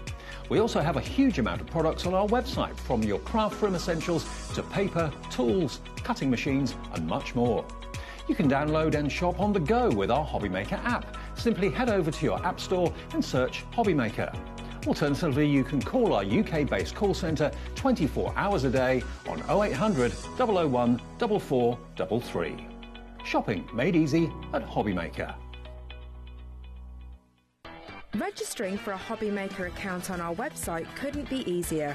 We also have a huge amount of products on our website, from your craft room essentials to paper, tools, cutting machines and much more. You can download and shop on the go with our HobbyMaker app. Simply head over to your app store and search HobbyMaker. Alternatively, you can call our UK-based call centre 24 hours a day on 0800 001 4433. Shopping made easy at HobbyMaker. Registering for a HobbyMaker account on our website couldn't be easier.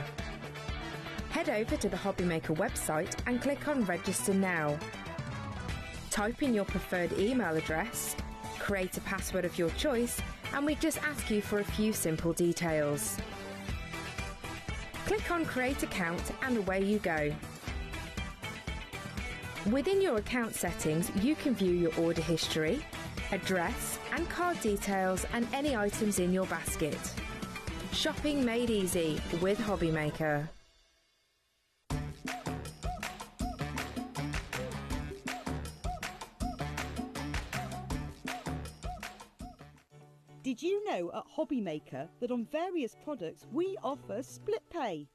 Head over to the HobbyMaker website and click on Register Now. Type in your preferred email address, create a password of your choice, and we just ask you for a few simple details. Click on Create Account and away you go. Within your account settings, you can view your order history, address and card details and any items in your basket. Shopping made easy with HobbyMaker. Did you know at HobbyMaker that on various products we offer split pay?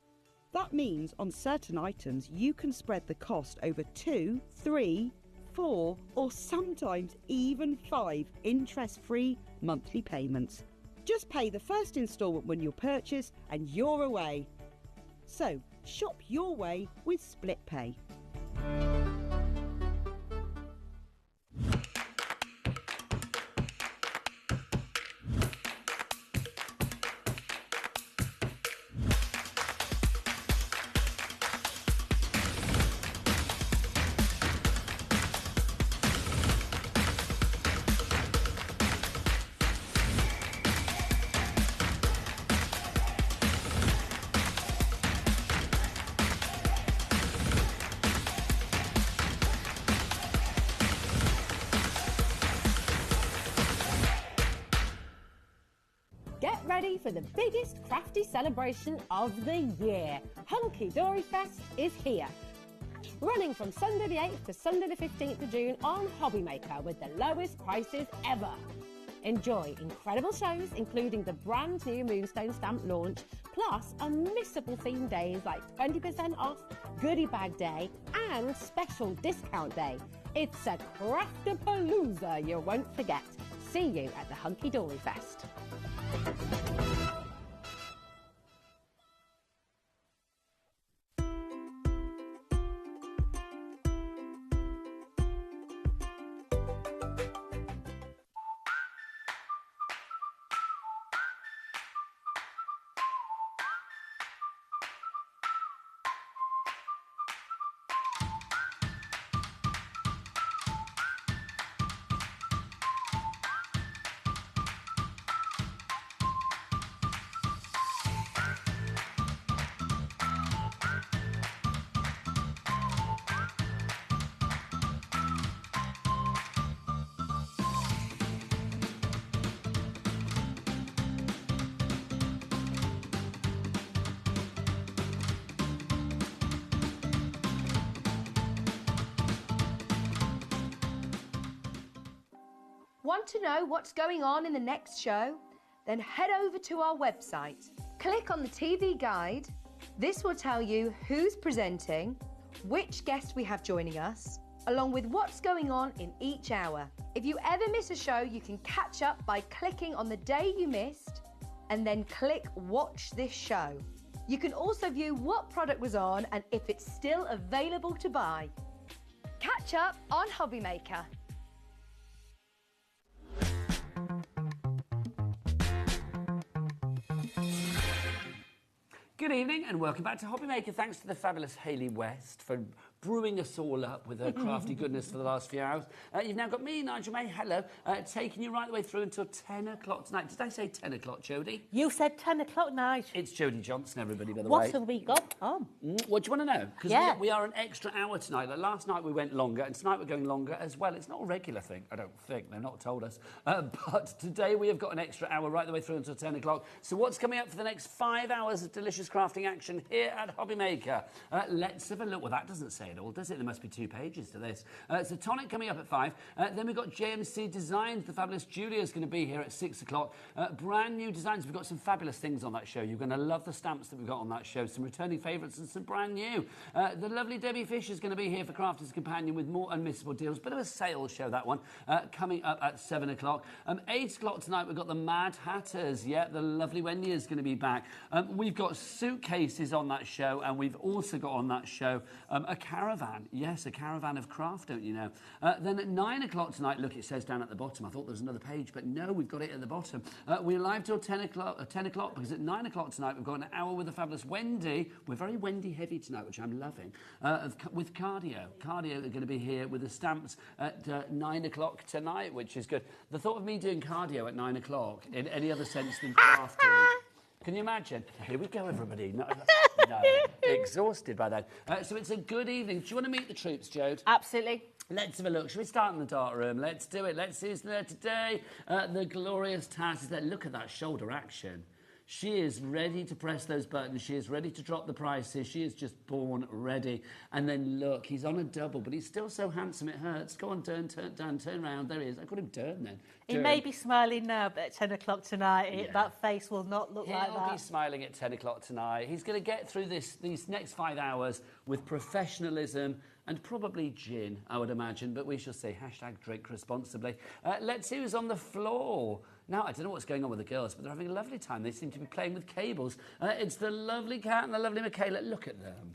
That means on certain items you can spread the cost over 2, 3, 4 or sometimes even 5 interest-free monthly payments. Just pay the first instalment when you purchase and you're away. So shop your way with Split Pay. Ready for the biggest crafty celebration of the year. Hunky Dory Fest is here. Running from Sunday the 8th to Sunday the 15th of June on HobbyMaker with the lowest prices ever. Enjoy incredible shows including the brand new Moonstone stamp launch, plus unmissable theme days like 20% off, goodie bag day and special discount day. It's a Craftapalooza you won't forget. See you at the Hunky Dory Fest. Want to know what's going on in the next show? Then head over to our website. Click on the TV guide. This will tell you who's presenting, which guest we have joining us, along with what's going on in each hour. If you ever miss a show, you can catch up by clicking on the day you missed and then click Watch This Show. You can also view what product was on and if it's still available to buy. Catch up on HobbyMaker. Good evening and welcome back to HobbyMaker. Thanks to the fabulous Hayley West for brewing us all up with her crafty goodness for the last few hours. You've now got me, Nigel May, hello, taking you right the way through until 10 o'clock tonight. Did I say 10 o'clock, Jodie? You said 10 o'clock, Nigel. It's Jodie Johnson, everybody, by the way. What have we got on? What do you want to know? Because yeah. we are an extra hour tonight. Like last night we went longer, and tonight we're going longer as well. It's not a regular thing, I don't think. They've not told us. But today we have got an extra hour right the way through until 10 o'clock. So what's coming up for the next 5 hours of delicious crafting action here at HobbyMaker? Let's have a look. Well, that doesn't say it all, does it? There must be 2 pages to this. So Tonic coming up at 5. Then we've got JMC Designs. The fabulous Julia's going to be here at 6 o'clock. Brand new designs. We've got some fabulous things on that show. You're going to love the stamps that we've got on that show. Some returning favourites and some brand new. The lovely Debbie Fisher is going to be here for Crafters Companion with more unmissable deals. Bit of a sales show, that one. Coming up at 7 o'clock. 8 o'clock tonight, we've got the Mad Hatters. Yeah, the lovely Wendy is going to be back. We've got Suitcases on that show, and we've also got on that show a caravan. Yes, a caravan of craft, don't you know? Then at 9 o'clock tonight, look, it says down at the bottom. I thought there was another page, but no, we've got it at the bottom. We're live till 10 o'clock because at 9 o'clock tonight, we've got an hour with the fabulous Wendy. We're very Wendy heavy tonight, which I'm loving, with Cardio. Cardio are going to be here with the stamps at 9 o'clock tonight, which is good. The thought of me doing cardio at 9 o'clock in any other sense than crafting. Can you imagine? Here we go, everybody. No, exhausted by that. So it's a good evening. Do you want to meet the troops, Jode? Absolutely. Let's have a look. Shall we start in the dark room? Let's do it. Let's see who's there today. The glorious Taz is there. Look at that shoulder action. She is ready to press those buttons. She is ready to drop the prices. She is just born ready. And then look, he's on a double, but he's still so handsome it hurts. Go on, turn around. There he is. I call him Dern then. He may be smiling now, but at 10 o'clock tonight, that face will not look like that. He'll be smiling at 10 o'clock tonight. He's going to get through these next 5 hours with professionalism and probably gin, I would imagine, but we shall see. Hashtag drink responsibly. Let's see who's on the floor. Now, I don't know what's going on with the girls, but they're having a lovely time. They seem to be playing with cables. It's the lovely Kat and the lovely Michaela. Look at them.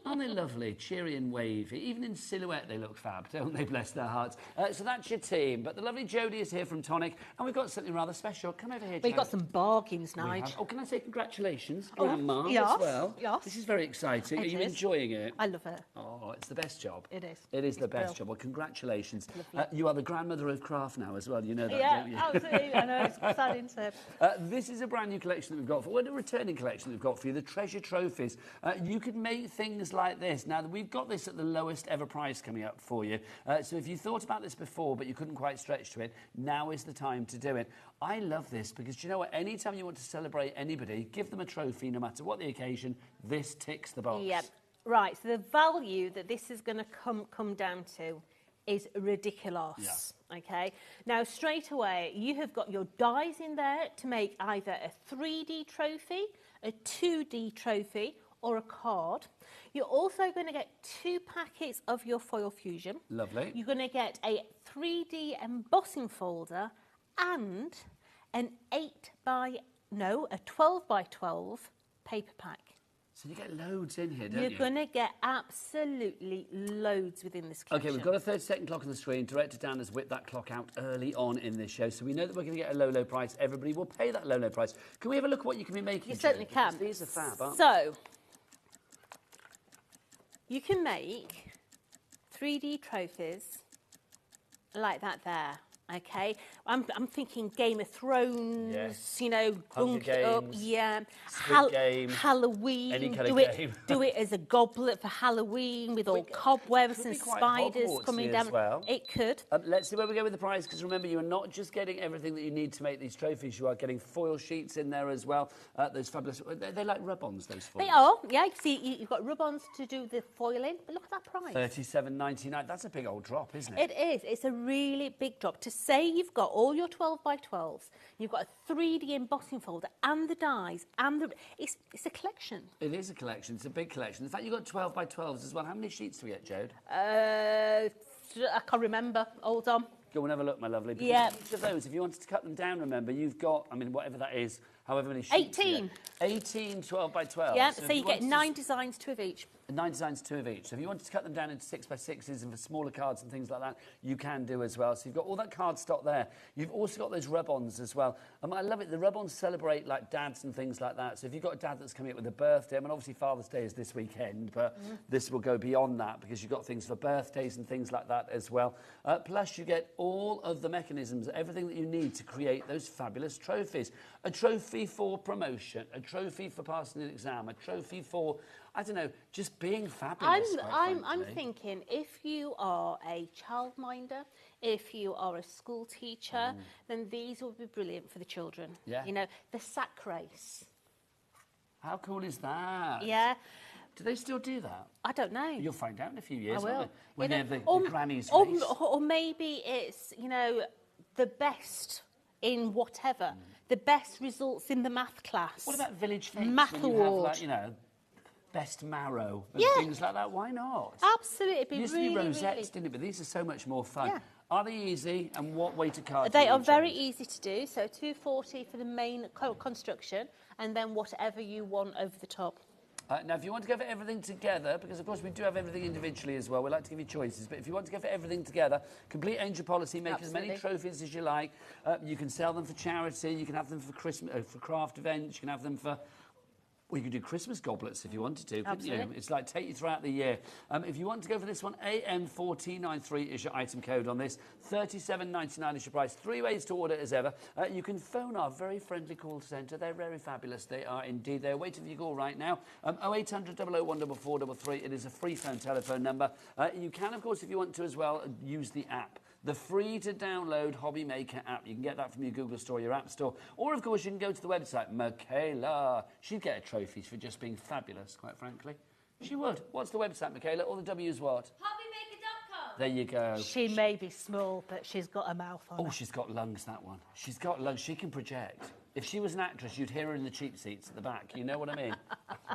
Aren't they lovely? Cheery and wavy. Even in silhouette, they look fab, don't they? Bless their hearts. So that's your team. But the lovely Jodie is here from Tonic, and we've got something rather special. Come over here, We've got some bargains, Nigel. Oh, can I say congratulations, Grandma, as well? Yes. This is very exciting. Are you enjoying it? I love it. Oh, it's the best job. It is. It is the best job. Well, congratulations. You are the grandmother of craft now as well. You know that, don't you? Yeah, absolutely. I know. It's exciting to... This is a brand new collection that we've got for a returning collection that we've got for you, the treasure trophies. You can make things like this. Now, we've got this at the lowest ever price coming up for you. So if you thought about this before, but you couldn't quite stretch to it, now is the time to do it. I love this because, do you know what? Anytime you want to celebrate anybody, give them a trophy, no matter what the occasion, this ticks the box. Yep. Right, so the value that this is going to come down to is ridiculous. Yeah. Okay, now straight away you have got your dies in there to make either a 3D trophy, a 2D trophy, or a card. You're also going to get 2 packets of your foil fusion. Lovely. You're going to get a 3D embossing folder and a 12 by 12 paper pack. So you get loads in here, don't you? You're going to get absolutely loads within this collection. OK, we've got a 30-second clock on the screen. Director Dan has whipped that clock out early on in this show, so we know that we're going to get a low, low price. Everybody will pay that low, low price. Can we have a look at what you can be making? You certainly can. These are fab, aren't they? So, you can make 3D trophies like that there. Okay, I'm thinking Game of Thrones, yes. You know, Hunger it up, Games, yeah. Game, Halloween, any kind do of it, game. do it as a goblet for Halloween with all cobwebs and spiders coming down. Well. It could. Let's see where we go with the prize, because remember, you are not just getting everything that you need to make these trophies. You are getting foil sheets in there as well. Those fabulous. They're like rub-ons. Those foils. They are. Yeah, you see, you've got rub-ons to do the foiling, but look at that price. $37.99. That's a big old drop, isn't it? It is. It's a really big drop. To say you've got all your 12 by 12s, you've got a 3D embossing folder and the dies and the... It's a collection. It is a collection. It's a big collection. In fact, you've got 12 by 12s as well. How many sheets do we get, Jode? I can't remember. Hold on. Go and have a look, my lovely. Because yeah. Each of those, if you wanted to cut them down, remember, you've got, I mean, whatever that is, however many sheets. 18. 18 12 by 12. Yeah, so you get 9 designs, 2 of each. 9 designs, 2 of each. So if you wanted to cut them down into 6 by 6s and for smaller cards and things like that, you can do as well. So you've got all that card stock there. You've also got those rub-ons as well. I love it. The rub-ons celebrate like dads and things like that. So if you've got a dad that's coming up with a birthday, I mean, obviously Father's Day is this weekend, but this will go beyond that because you've got things for birthdays and things like that as well. Plus you get all of the mechanisms, everything that you need to create those fabulous trophies. A trophy for promotion, a trophy for passing an exam, a trophy for, I don't know, just being fabulous. I'm thinking if you are a childminder, if you are a school teacher, then these will be brilliant for the children. Yeah. You know, the sack race. How cool is that? Yeah. Do they still do that? I don't know. You'll find out in a few years, I will. won't they? When they have the granny's race. Or maybe it's, you know, the best in whatever. The best results in the math class. What about village fete? Math when you award. have, like, you know, best marrow and things like that. Why not? Absolutely. It'd be used to be rosettes, didn't it? But these are so much more fun. Yeah. Are they easy? And what weight of cards? They are very easy to do. So 240 for the main construction, and then whatever you want over the top. Now, if you want to go for everything together, because of course we do have everything individually as well, we like to give you choices, but if you want to go for everything together, complete angel policy, make as many trophies as you like. You can sell them for charity, you can have them for Christmas, for craft events, you can have them for... Well, you could do Christmas goblets if you wanted to, couldn't you? It's like take you throughout the year. If you want to go for this one, AM1493 is your item code on this. $37.99 is your price. 3 ways to order as ever. You can phone our very friendly call centre. They're very fabulous. They are indeed. They're waiting for your call right now. 0800 001 4433. It is a free phone telephone number. You can, of course, if you want to as well, use the app. the free-to-download HobbyMaker app. You can get that from your Google Store, your App Store, or, of course, you can go to the website. Michaela, she'd get a trophy for just being fabulous, quite frankly. She would. What's the website, Michaela? All the W's what? HobbyMaker.com. There you go. She may be small, but she's got a mouth on her. Oh, she's got lungs, that one. She's got lungs. She can project. If she was an actress, you'd hear her in the cheap seats at the back. You know what I mean?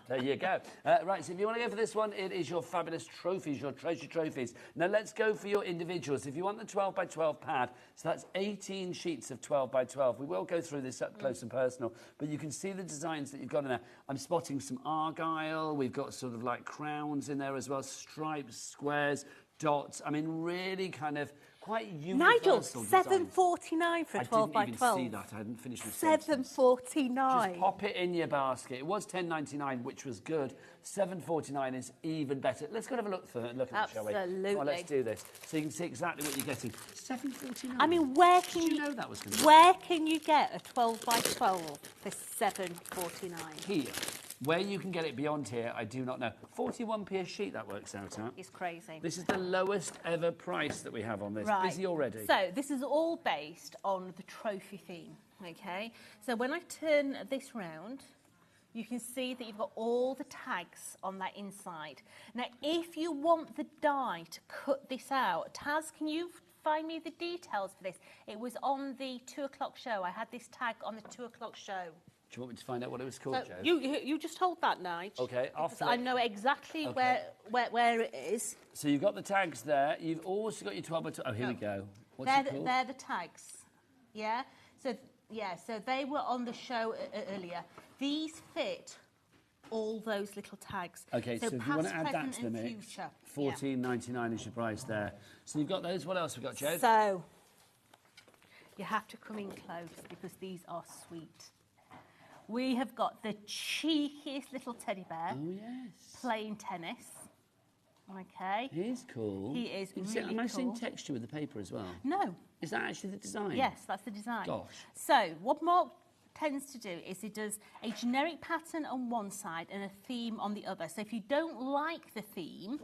There you go. Right, so if you want to go for this one, it is your fabulous trophies, your treasure trophies. Now, let's go for your individuals. If you want the 12 by 12 pad, so that's 18 sheets of 12 by 12. We will go through this up close and personal, but you can see the designs that you've got in there. I'm spotting some argyle. We've got sort of like crowns in there as well, stripes, squares, dots. I mean, really kind of quite universal. Nigel, $7.49 for a 12 by 12. I didn't even see that. I hadn't finished with $7.49. Just pop it in your basket. It was $10.99, which was good. $7.49 is even better. Let's go and have a look at it, shall we? Absolutely. Well, let's do this. So you can see exactly what you're getting. $7.49. I mean, where can Did you know that was going to be? Where can you get a 12 by 12 for $7.49? Here. Where you can get it beyond here, I do not know. 41p a sheet, that works out at. It's crazy. This is the lowest ever price that we have on this. Right. Busy already? So this is all based on the trophy theme, okay? So when I turn this round, you can see that you've got all the tags on that inside. Now, if you want the die to cut this out, Taz, can you find me the details for this? It was on the 2 o'clock show. I had this tag on the 2 o'clock show. Do you want me to find out what it was called, So Jo? you just hold that, Nige. Okay, I know exactly where it is. So you've got the tags there. You've also got your 12 by 12. Oh, here we go. What's it called? They're the tags. Yeah. So they were on the show earlier. These fit all those little tags. Okay, so if you want to add that to the mix, future. $14.99 is your price there. So you've got those. What else have we got, Jo? So you have to come in close because these are sweet. We have got the cheekiest little teddy bear playing tennis. Okay. He's cool. He is really cool. Am I seeing texture with the paper as well? No. Is that actually the design? Yes, that's the design. Gosh. So what Mark tends to do is he does a generic pattern on one side and a theme on the other. So if you don't like the theme...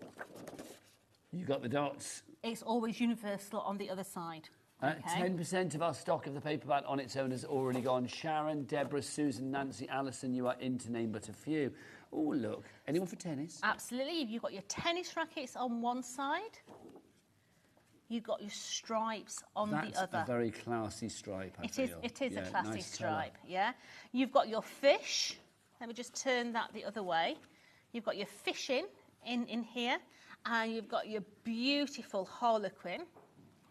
You got the dots. It's always universal on the other side. 10% of our stock of the paperback on its own has already gone. Sharon, Deborah, Susan, Nancy, Alison, you are in to name but a few. Oh, look. Anyone for tennis? Absolutely. You've got your tennis rackets on one side. You've got your stripes on the other. That's a very classy stripe, I feel. It is a classy nice stripe, yeah. You've got your fish. Let me just turn that the other way. You've got your fishing in here. And you've got your beautiful harlequin.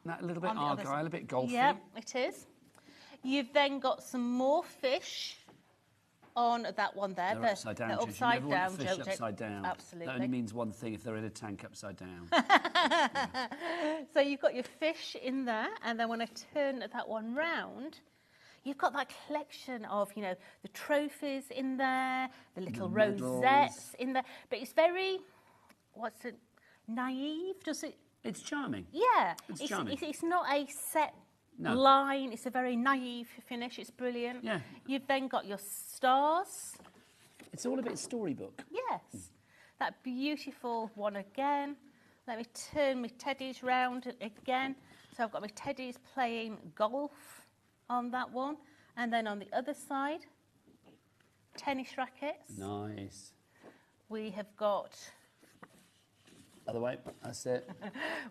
That little bit argyle, a bit golfy. Yeah, it is. You've then got some more fish on that one there. They're upside down. They're upside down. Fish upside down. Absolutely. That only means one thing: if they're in a tank upside down. So you've got your fish in there, and then when I turn that one round, you've got that collection of, you know, the trophies in there, the little rosettes in there. But it's very, naive? Does it? It's charming. Yeah. It's charming. It's not a set line. It's a very naive finish. It's brilliant. Yeah. You've then got your stars. It's all a bit storybook. Yes. That beautiful one again. Let me turn my teddies round again. So I've got my teddies playing golf on that one. And then on the other side, tennis rackets. Nice. We have got... Other way, that's it.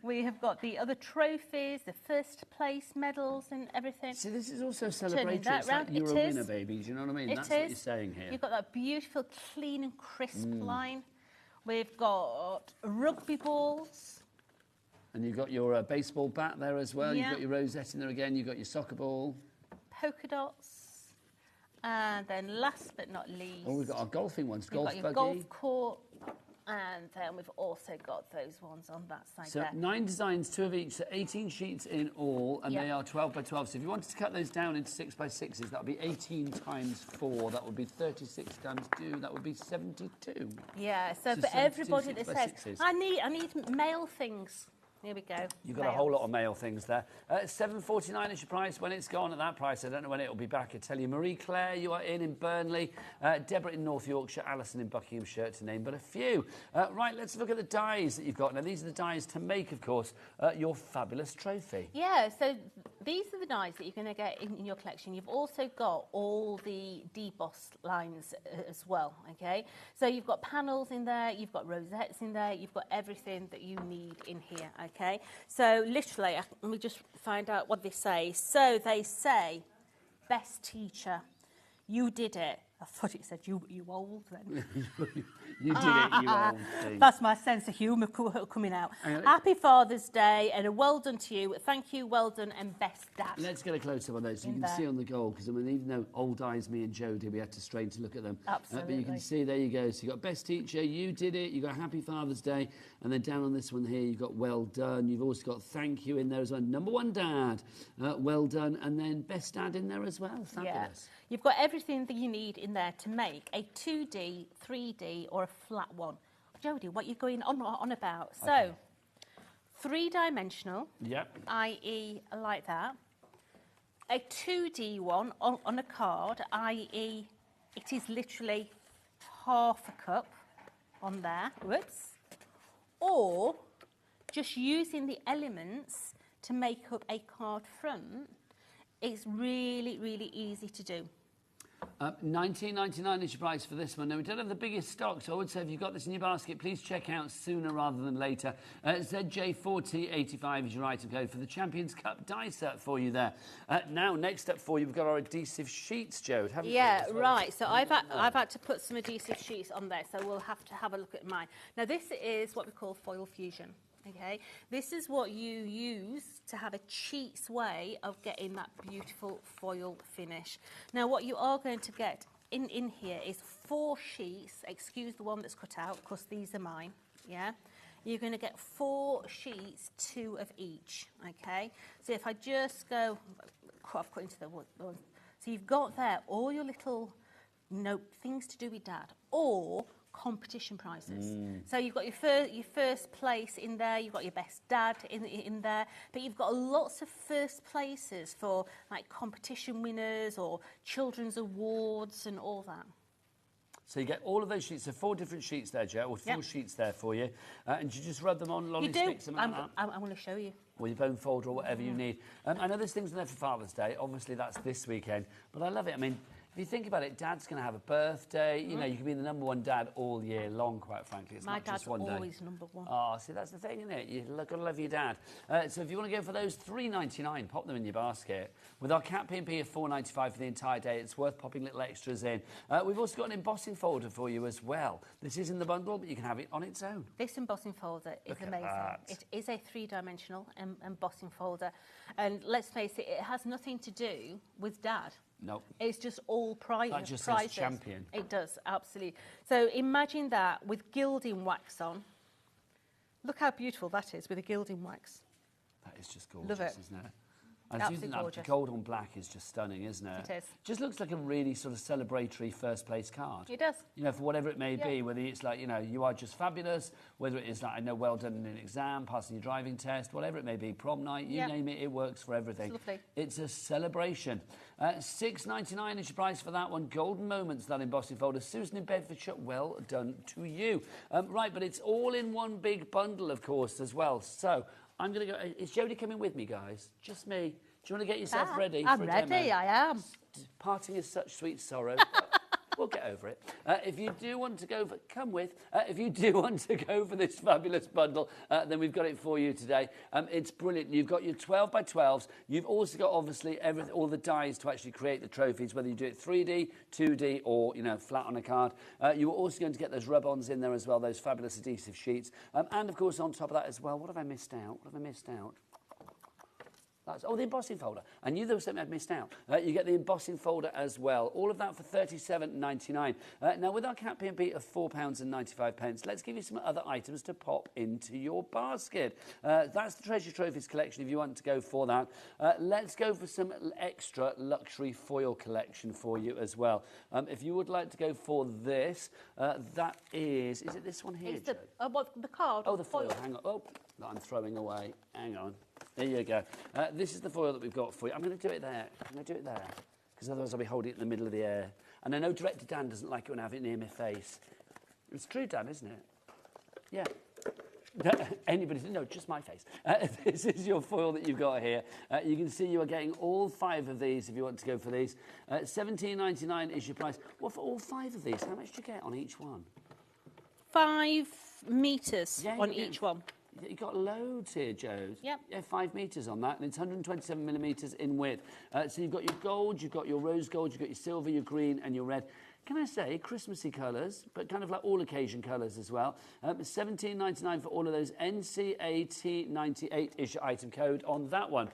We have got the other trophies, the first place medals and everything. See, this is also celebratory. It's like you're a winner, baby. Do you know what I mean? That's what you're saying here. You've got that beautiful, clean and crisp line. We've got rugby balls. And you've got your baseball bat there as well. Yeah. You've got your rosette in there again. You've got your soccer ball. Polka dots. And then last but not least... Oh, we've got our golfing ones. We've got your golf court. And then we've also got those ones on that side there. So 9 designs, 2 of each, so 18 sheets in all, and they are 12 by 12. So if you wanted to cut those down into 6 by 6s, that would be 18 times 4. That would be 36 times 2. That would be 72. Yeah, so for everybody that says, I need male things. Here we go. You've got a whole lot of mail things there. $7.49 is your price when it's gone at that price. I don't know when it'll be back. I tell you, Marie Claire, you are in Burnley. Deborah in North Yorkshire. Alison in Buckinghamshire, to name but a few. Right, let's look at the dies that you've got. Now, these are the dies to make, of course, your fabulous trophy. Yeah, so these are the dies that you're going to get in your collection. You've also got all the deboss lines as well, okay? So you've got panels in there, you've got rosettes in there, you've got everything that you need in here, okay? So literally, let me just find out what they say. So they say, best teacher, you did it. I thought it said you old then. You did it, you old thing. That's my sense of humour coming out. Happy Father's Day and a well done to you. Thank you, well done, and best dad. Let's get a close-up on those so you can see on the gold, because I mean, even though old eyes, me and Jodie, we had to strain to look at them. Absolutely. But you can see, there you go. So you've got best teacher, you did it, you've got Happy Father's Day, and then down on this one here, you've got well done. You've also got thank you in there as well. Number one dad, well done, and then best dad in there as well. Fabulous. Yeah. You've got everything that you need in there to make a 2D, 3D or a flat one. Jodie, what are you going on about? Okay. So, three-dimensional, Yep. i.e. like that. A 2D one on a card, i.e. it is literally half a cup on there. Whoops. Or just using the elements to make up a card front. It's really, really easy to do. $19.99 is your price for this one. Now, we don't have the biggest stock, so I would say if you've got this in your basket, please check out sooner rather than later. ZJ4085 is your item code for the Champions Cup die set for you there. Now, next up for you, we've got our adhesive sheets, Jode. Yeah, right. So I've had to put some adhesive sheets on there, so we'll have to have a look at mine. Now, this is what we call foil fusion. Okay, this is what you use to have a cheats way of getting that beautiful foil finish. Now, what you are going to get in here is 4 sheets. Excuse the one that's cut out, because these are mine. Yeah, you're going to get 4 sheets, 2 of each. Okay, so if I just go, I've cut into the wood. So you've got there all your little things to do with dad, or competition prizes. So you've got your first place in there, you've got your best dad in there, but you've got lots of first places for like competition winners or children's awards and all that. So you get all of those sheets. So 4 different sheets there, Joe, or 4 sheets there for you. And you just rub them on, lolly sticks them I'm going to show you. Or your bone folder or whatever you need. I know there's things in there for Father's Day. Obviously, that's this weekend. But I love it. I mean, if you think about it, Dad's going to have a birthday. You know, you can be the number one dad all year long, quite frankly. It's not just one day. My dad's always number one. Oh, see, that's the thing, isn't it? You've got to love your dad. So if you want to go for those $3.99, pop them in your basket. With our Cat P&P of $4.95 for the entire day, it's worth popping little extras in. We've also got an embossing folder for you as well. This is in the bundle, but you can have it on its own. This embossing folder is amazing. That. It is a 3-dimensional embossing folder. And let's face it, it has nothing to do with Dad. Nope. It's just all prizes. That just says champion. It does, absolutely. So imagine that with gilding wax on. Look how beautiful that is with a gilding wax. That is just gorgeous, Love it. Isn't it? I do think that gold on black is just stunning, isn't it? It is. Just looks like a really sort of celebratory first place card. It does. You know, for whatever it may be, whether it's like, you know, you are just fabulous, whether it is like, I know, well done in an exam, passing your driving test, whatever it may be, prom night, you name it, it works for everything. It's lovely. It's a celebration. $6.99 is your price for that one. Golden Moments, that embossing folder. Susan in Bedfordshire, well done to you. Right, but it's all in one big bundle, of course, as well. So I'm going to go. Is Jodie coming with me, guys? Just me. Do you want to get yourself ready? I'm for a ready, demo? I am. Parting is such sweet sorrow. We'll get over it. If you do want to go for, come with. If you do want to go for this fabulous bundle, then we've got it for you today. It's brilliant. You've got your 12 by 12s. You've also got obviously all the dies to actually create the trophies, whether you do it 3D, 2D, or flat on a card. You're also going to get those rub-ons in there as well, those fabulous adhesive sheets, and of course on top of that as well. What have I missed out? What have I missed out? The embossing folder. I knew there was something I'd missed out. You get the embossing folder as well. All of that for £37.99. Now, with our Cat P&P of £4.95, let's give you some other items to pop into your basket. That's the Treasure Trophies collection if you want to go for that. Let's go for some extra luxury foil collection for you as well. If you would like to go for this, that is it this one here, It's the card. Oh, the foil. Hang on. Oh, that I'm throwing away. Hang on. There you go. This is the foil that we've got for you. I'm going to do it there. I'm going to do it there. Because otherwise I'll be holding it in the middle of the air. And I know Director Dan doesn't like it when I have it near my face. It's true, Dan, isn't it? Yeah. Anybody? No, just my face. This is your foil that you've got here. You can see you are getting all 5 of these if you want to go for these. $17.99 is your price. Well, for all 5 of these, how much do you get on each one? 5 metres on each one. You've got loads here, Jode. Yep. Yeah, 5 metres on that, and it's 127 millimetres in width. So you've got your gold, you've got your rose gold, you've got your silver, your green, and your red. Can I say Christmassy colours, but kind of like all occasion colours as well. $17.99 for all of those. NCAT98 is your item code on that one.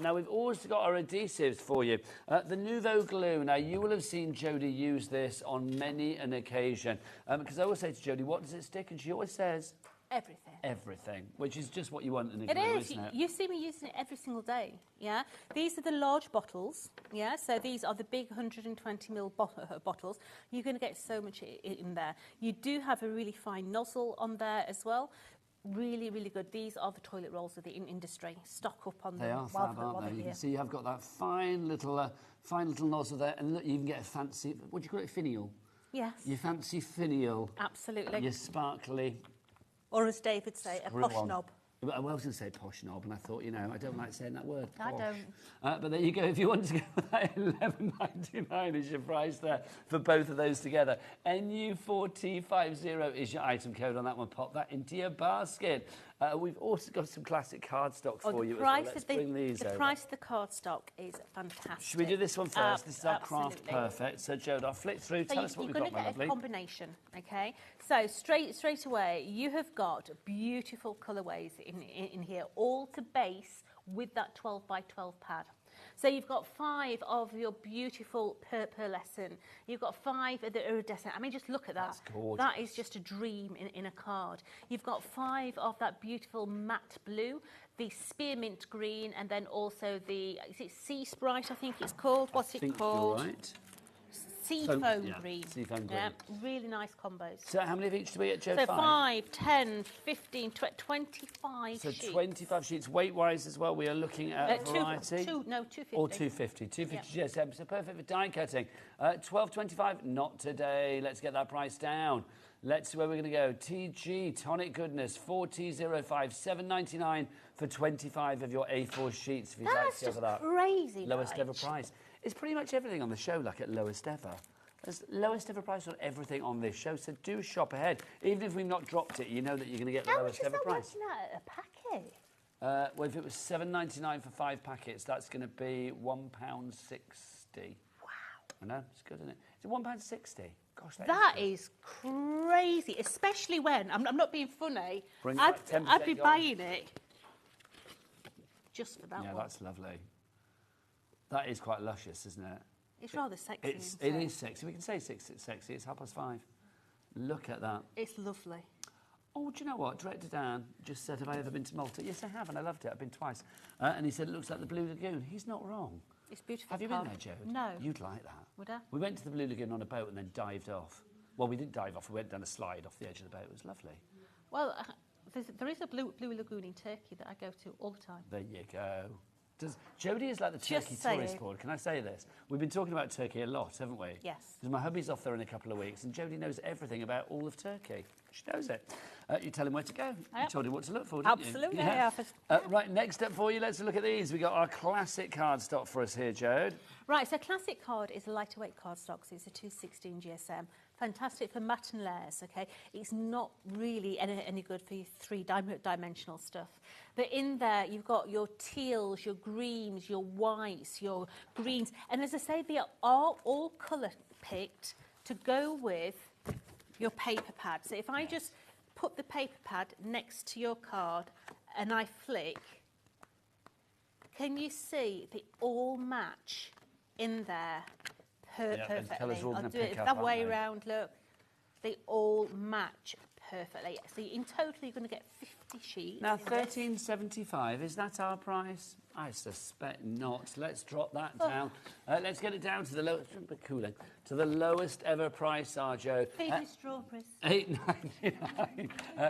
Now, we've also got our adhesives for you. The Nouveau glue. Now, you will have seen Jodie use this on many an occasion. Because I always say to Jodie, what does it stick? And she always says... Everything. Everything, which is just what you want in a glue, isn't it? You see me using it every single day, yeah? These are the large bottles, yeah? So these are the big 120ml bottles. You're going to get so much in there. You do have a really fine nozzle on there as well. Really, really good. These are the toilet rolls of the industry. Stock up on them. They are fab, aren't they? You can see you have got that fine little nozzle there, and look, you can get a fancy, what do you call it, finial? Yes. Your fancy finial. Absolutely. Your sparkly... Or as David say, a posh knob. I was going to say posh knob, and I thought, you know, I don't like saying that word. I posh. don't. But there you go. If you want to go with that, $11.99 is your price there for both of those together. NU4T50 is your item code on that one. Pop that into your basket. We've also got some classic cardstock for you as well. Let's bring these over. The price of the cardstock is fantastic. Should we do this one first? This is our Craft Perfect. So, Jode, I'll flick through. Tell us what we've got, my lovely. You're going to get a combination, okay? So, straight away, you have got beautiful colourways in here, all to base with that 12 by 12 pad. So you've got 5 of your beautiful pearlescent. You've got 5 of the iridescent. I mean, just look at that. That's gorgeous. That is just a dream in a card. You've got 5 of that beautiful matte blue, the spearmint green, and then also the, is it Sea Sprite, I think it's called? What's it called? You're right. Seafoam green. Seafoam green. Yeah, really nice combos. So how many of each do we get, Joe? So 5, 10, 15, 25 so sheets. 25 sheets. Weight-wise as well, we are looking at a variety. 250. Or 250. 250, yes. So perfect for die cutting. $12.25, not today. Let's get that price down. Let's see where we're going to go. TG, Tonic Goodness, 4T05, $7.99 for 25 of your A4 sheets. If you'd like to go for that. Crazy. Lowest ever price. It's pretty much everything on the show, like at lowest ever. There's lowest ever price on everything on this show, so do shop ahead. Even if we've not dropped it, you know that you're going to get the lowest ever price. A packet? Well, if it was $7.99 for 5 packets, that's going to be £1.60. Wow. I know, it's good, isn't it? Is it £1.60? Gosh, that is crazy, especially when, I'm not being funny, I'd be buying it just for that one. Yeah, that's lovely. That is quite luscious, isn't it? It's rather sexy. It is sexy. We can say it's sexy. It's 5:30. Look at that. It's lovely. Oh, do you know what? Director Dan just said, have I ever been to Malta? Yes, I have, and I loved it. I've been twice. And he said, it looks like the Blue Lagoon. He's not wrong. It's beautiful. Have you been there, Jode? No. You'd like that. Would I? We went to the Blue Lagoon on a boat and then dived off. Well, we didn't dive off. We went down a slide off the edge of the boat. It was lovely. Well, there is a Blue Lagoon in Turkey that I go to all the time. There you go. Jodie is like the Turkey tourist board. Can I say this? We've been talking about Turkey a lot, haven't we? Yes. Because my hubby's off there in a couple of weeks, and Jodie knows everything about all of Turkey. She knows it. You tell him where to go. You told him what to look for, didn't you? Absolutely. Yeah. Right, next up for you, let's look at these. We've got our classic cardstock for us here, Jode. Right, so classic card is a lightweight cardstock, so it's a 216 GSM. Fantastic for matte and layers, okay? It's not really any good for your 3-dimensional stuff. But in there, you've got your teals, your greens, your whites, your greens. And as I say, they are all colour picked to go with your paper pad. So if I just put the paper pad next to your card and I flick, can you see they all match in there perfectly? I'll do it that way around, look. They all match perfectly. So in total, you're going to get 50 sheets. Now, $13.75, is that our price? I suspect not. Let's drop that down. Let's get it down to the lowest. Cooling to the lowest ever price, Arjo. Baby strawberries. £8.99,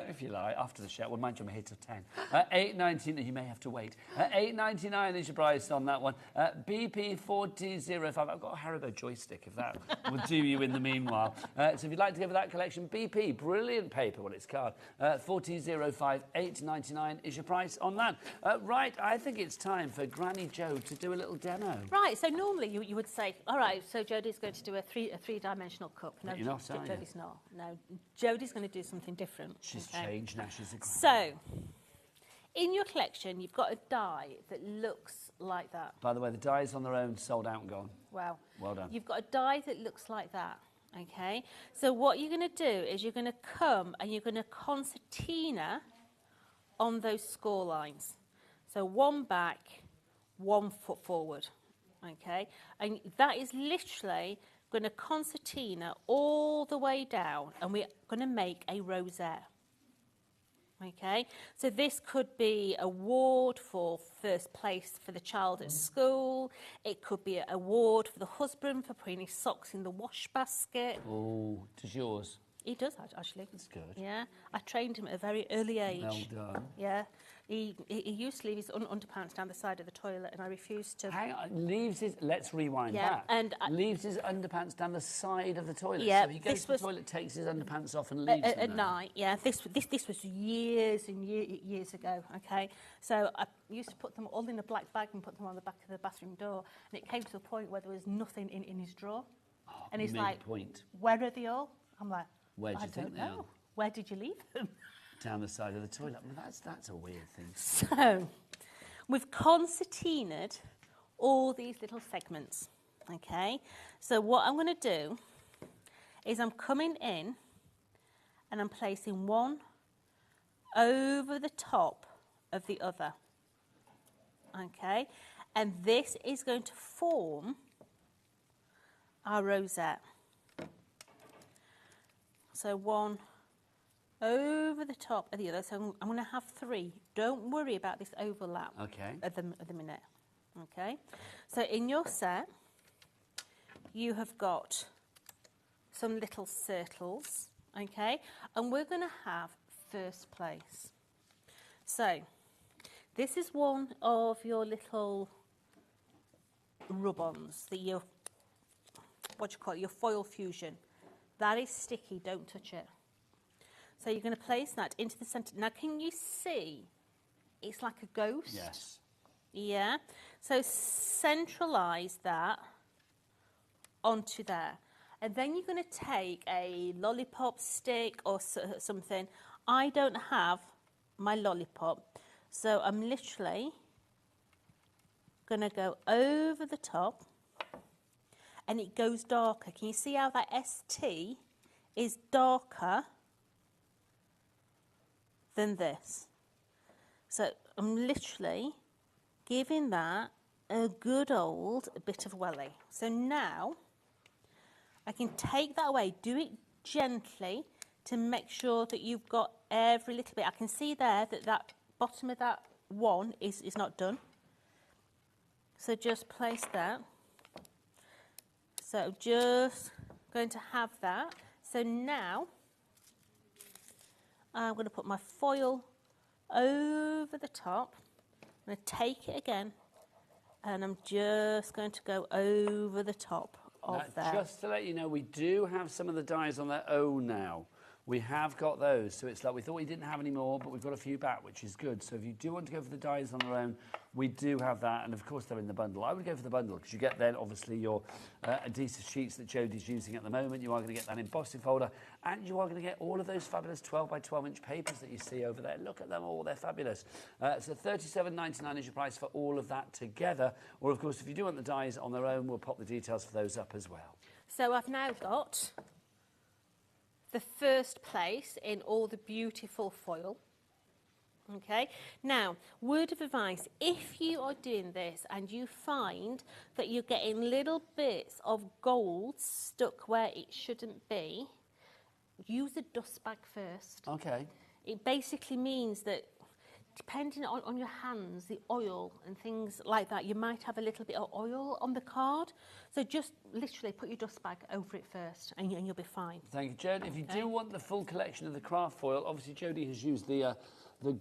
if you like, after the show. Well, mind you, I'm a hit of 10. £8.99. You may have to wait. £8.99 is your price on that one. BP4005. I've got a Haribo joystick, if that will do you in the meanwhile. So if you'd like to go for that collection, BP, brilliant paper, well, it's card. 4005, £8.99 is your price on that. Right, I think it's time for Granny Jo to do a little demo. Right, so normally you would say, all right, so Jodie's going to do a three-dimensional cup. No, you're not, are you? Jodie's not. No, Jodie's going to do something different. She's changed now, she's a granny. So, in your collection, you've got a die that looks like that. By the way, the dies on their own sold out and gone. Wow. Well done. You've got a die that looks like that, okay? So what you're going to do is you're going to come and you're going to concertina on those score lines. So one back, 1 foot forward, okay? And that is literally going to concertina all the way down, and we're going to make a rosette. Okay, so this could be an award for first place for the child at school. It could be an award for the husband for putting his socks in the wash basket. Oh, does yours? He does, actually. That's good. Yeah, I trained him at a very early age. Well done. Yeah, he used to leave his underpants down the side of the toilet, and I refused to. Hang on, leaves his. Let's rewind back. And leaves his underpants down the side of the toilet. Yeah, so he goes to the toilet, takes his underpants off, and leaves them at there. night. Yeah, this was years and years ago. Okay, so I used to put them all in a black bag and put them on the back of the bathroom door, and it came to a point where there was nothing in his drawer, and he's like, "Where are they all?" I'm like, "Where do you think they are? Where did you leave them?" Down the side of the toilet. I mean, that's a weird thing. So, we've concertinaed all these little segments, okay? So what I'm going to do is I'm coming in and I'm placing one over the top of the other, okay? And this is going to form our rosette. So one over the top of the other. So I'm going to have 3. Don't worry about this overlap at the minute. Okay. So in your set, you have got some little circles. Okay. And we're going to have first place. So this is one of your little rub-ons that your foil fusion. That is sticky. Don't touch it. So you're going to place that into the centre. Now, can you see? It's like a ghost. Yes. Yeah. So centralise that onto there. And then you're going to take a lollipop stick or something. I don't have my lollipop. So I'm literally going to go over the top. And it goes darker. Can you see how that ST is darker than this? So I'm literally giving that a good old bit of welly. So now I can take that away. Do it gently to make sure that you've got every little bit. I can see there that that bottom of that one is not done. So just place that. So just going to have that. So now I'm going to put my foil over the top. I'm going to take it again and I'm just going to go over the top of that. Just to let you know, we do have some of the dies on their own now. We have got those, so it's like we thought we didn't have any more, but we've got a few back, which is good. So if you do want to go for the dies on their own, we do have that, and of course they're in the bundle. I would go for the bundle because you get then obviously your adhesive sheets that Jodie's using at the moment. You are going to get that embossing folder, and you are going to get all of those fabulous 12 by 12 inch papers that you see over there. Look at them all, they're fabulous. So $37.99 is your price for all of that together. Or of course, if you do want the dies on their own, we'll pop the details for those up as well. So I've now got the first place in all the beautiful foil. Okay, now, word of advice, if you are doing this and you find that you're getting little bits of gold stuck where it shouldn't be, use a dust bag first. Okay. It basically means that depending on your hands, the oil and things like that, you might have a little bit of oil on the card. So just literally put your dust bag over it first and you'll be fine. Thank you, Jodie. If you do want the full collection of the craft foil, obviously Jodie has used the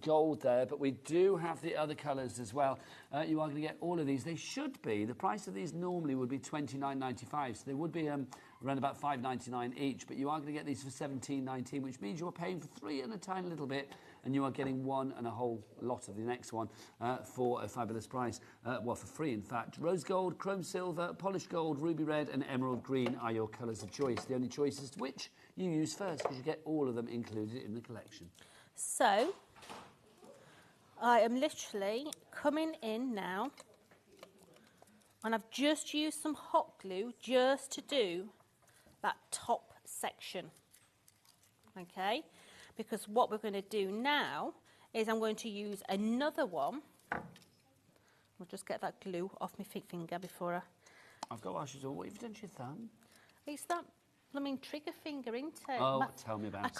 gold there, but we do have the other colours as well. You are going to get all of these. They should be, the price of these normally would be $29.95, so they would be around about $5.99 each, but you are going to get these for $17.19, which means you are paying for 3 and a tiny little bit, and you are getting 1 and a whole lot of the next one for a fabulous price. Well, for free, in fact. Rose gold, chrome silver, polished gold, ruby red, and emerald green are your colours of choice. The only choice is which you use first, because you get all of them included in the collection. So I am literally coming in now, and I've just used some hot glue just to do that top section, okay? Because what we're going to do now is I'm going to use another one. I'll just get that glue off my finger before I've got washes on. What have you done to your thumb? It's that blooming trigger finger, isn't it? Oh, tell me about it.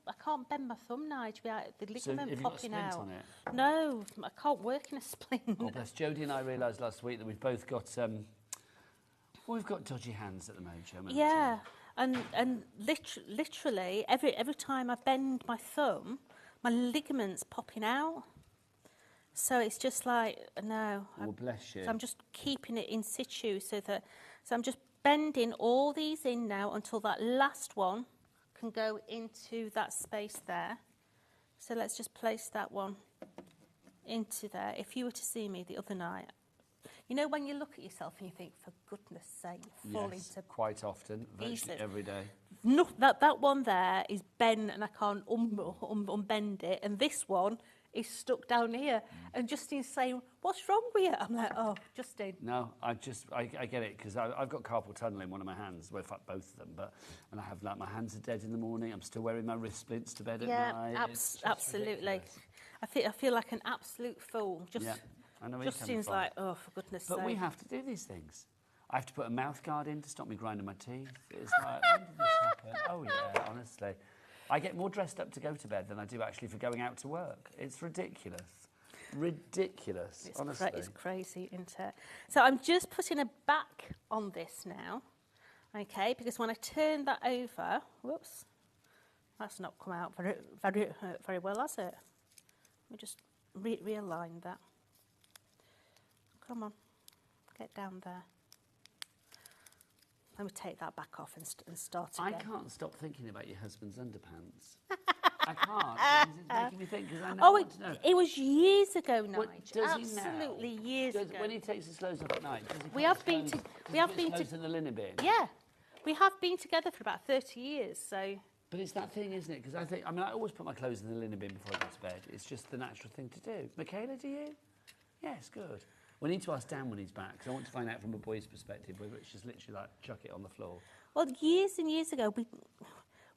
I can't bend my thumb now. The ligament popping out. On it? No, I can't work in a splint. Oh, bless. Jodie and I realised last week that we've both got we've got dodgy hands at the moment, haven't we? Yeah, and literally every time I bend my thumb, my ligament's popping out. So it's just like no. Oh, bless you. So I'm just keeping it in situ so I'm just bending all these in now until that last one can go into that space there. So let's just place that one into there. If you were to see me the other night, you know when you look at yourself and you think, for goodness sake, fall into... quite often, virtually every day. No, that one there is bent and I can't unbend it, and this one is stuck down here. And Justine's saying, what's wrong with you? I'm like, oh, Justine. No, I get it, because I've got carpal tunnel in one of my hands, well, in fact, both of them, and I have, like, my hands are dead in the morning, I'm still wearing my wrist splints to bed at night. Yeah, absolutely. I feel like an absolute fool. I know Justine's like, oh, for goodness sake. But we have to do these things. I have to put a mouth guard in to stop me grinding my teeth. It's like, when did this happen? Oh, yeah, honestly. I get more dressed up to go to bed than I do actually for going out to work. It's ridiculous. Ridiculous, honestly. It's crazy, isn't it? So I'm just putting a back on this now, okay, because when I turn that over, whoops, that's not come out very well, has it? Let me just realign that. Come on, get down there. Let me take that back off and start again. I can't stop thinking about your husband's underpants. I can't, because it's making me think, because I know what to know. It was years ago, Nigel. Does Absolutely he now? years ago. When he takes his clothes off at night, does he we have been in the linen bin? Yeah, we have been together for about 30 years, so... But it's that thing, isn't it? Because I always put my clothes in the linen bin before I go to bed. It's just the natural thing to do. Michaela, do you? Yes, good. We need to ask Dan when he's back, because I want to find out from a boy's perspective whether it's just literally like chuck it on the floor. Well, years and years ago,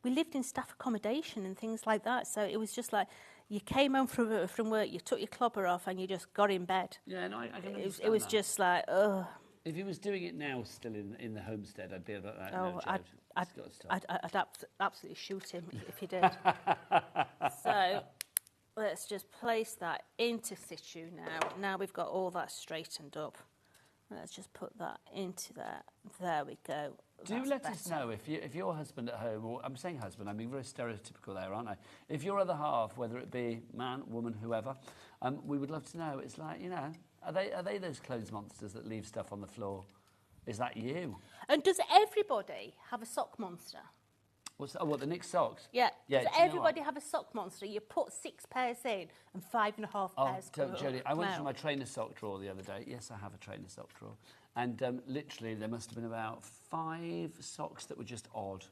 we lived in staff accommodation and things like that, so it was just like you came home from work, you took your clobber off and you just got in bed. Yeah, and I can understand It was that. just like, ugh. If he was doing it now still in the homestead, I'd be like that. Oh, no, I'd absolutely shoot him if he did. So... let's just place that into situ now. Now we've got all that straightened up. Let's just put that into there. There we go. Do let us know if your husband at home, or I'm saying husband, I mean very stereotypical there, aren't I? If your other half, whether it be man, woman, whoever, we would love to know. It's like, you know, are they those clothes monsters that leave stuff on the floor? Is that you? And does everybody have a sock monster? What, the Nick socks? Yeah. Does everybody have a sock monster? You put 6 pairs in and 5.5 pairs come out. Jodie, I went through my trainer sock drawer the other day. Yes, I have a trainer sock drawer. And literally, there must have been about 5 socks that were just odd.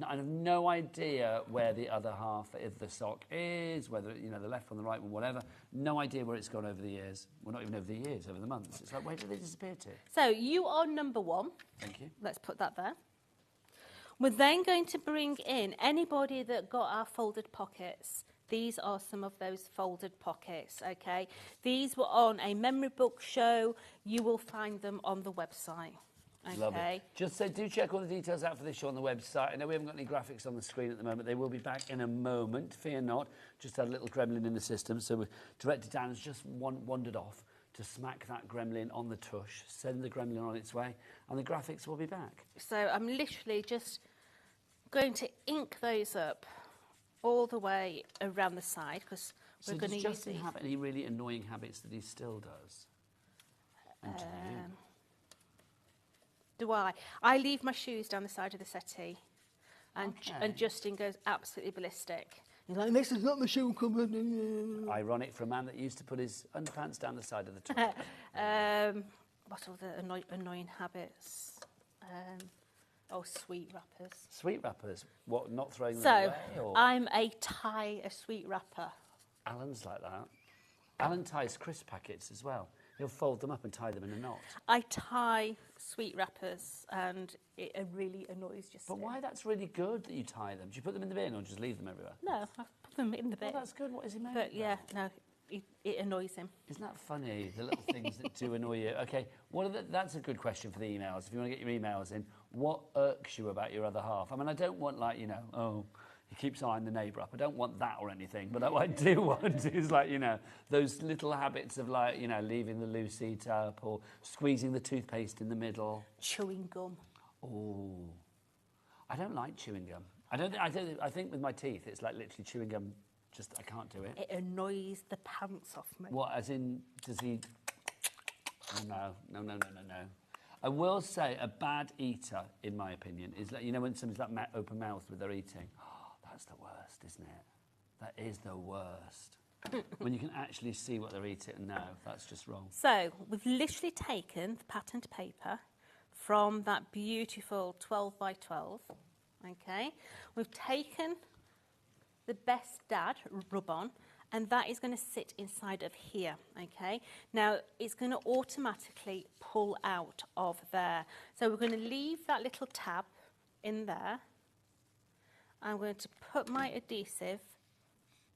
I have no idea where the other half of the sock is, whether, you know, the left one, the right one, whatever. No idea where it's gone over the years. Well, not even over the years, over the months. It's like, where did they disappear to? So, you are number 1. Thank you. Let's put that there. We're then going to bring in anybody that got our folded pockets. These are some of those folded pockets, okay? These were on a memory book show. You will find them on the website, Love Okay. it. Just say, do check all the details out for this show on the website. I know we haven't got any graphics on the screen at the moment. They will be back in a moment. Fear not. Just had a little gremlin in the system. So Director Dan's just wandered off to smack that gremlin on the tush, send the gremlin on its way, and the graphics will be back. So I'm literally just going to ink those up all the way around the side because we're going to use Does Justin these. have any really annoying habits that he still does? And do you? Do I? I leave my shoes down the side of the settee, and Okay. and Justin goes absolutely ballistic. He's like, "This is not my shoe cupboard." Ironic for a man that used to put his underpants down the side of the toilet. What are the annoying habits? Sweet wrappers. Sweet wrappers? What, not throwing them So away? Or? I'm a sweet wrapper. Alan's like that. Alan ties crisp packets as well. He'll fold them up and tie them in a knot. I tie sweet wrappers, and it really annoys Justin. But why that's really good that you tie them? Do you put them in the bin or just leave them everywhere? No, I put them in the bin. Oh, that's good. What is he made? But yeah, no, it annoys him. Isn't that funny, the little things that do annoy you? Okay, that's a good question for the emails. If you want to get your emails in, what irks you about your other half? I mean, I don't want, like, you know, oh, he keeps eyeing the neighbour up. I don't want that or anything, but what I do want is, like, you know, those little habits of, like, you know, leaving the loo seat up or squeezing the toothpaste in the middle. Chewing gum. Oh, I don't like chewing gum. I think with my teeth, it's like literally chewing gum. Just, I can't do it. It annoys the pants off me. What, as in, does he... Oh, no. I will say a bad eater, in my opinion, is like, you know, when somebody's like open-mouthed with their eating. Oh, that's the worst, isn't it? That is the worst. When you can actually see what they're eating and no, that's just wrong. So we've literally taken the patterned paper from that beautiful 12 by 12, okay? We've taken the Best Dad rub-on, and that is going to sit inside of here, okay? Now, it's going to automatically pull out of there. So we're going to leave that little tab in there. I'm going to put my adhesive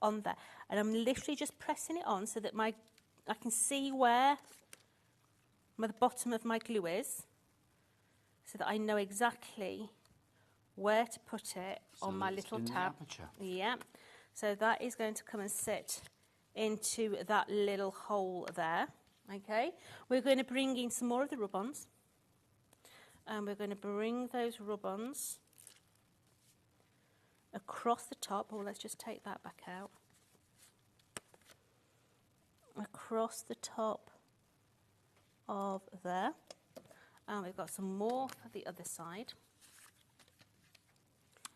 on there, and I'm literally just pressing it on so that I can see where the bottom of my glue is, so that I know exactly where to put it on my little tab. Yeah. So that is going to come and sit into that little hole there. Okay. We're going to bring in some more of the rub-ons, and we're going to bring those rub-ons across the top. Oh, let's just take that back out. Across the top of there. And we've got some more for the other side.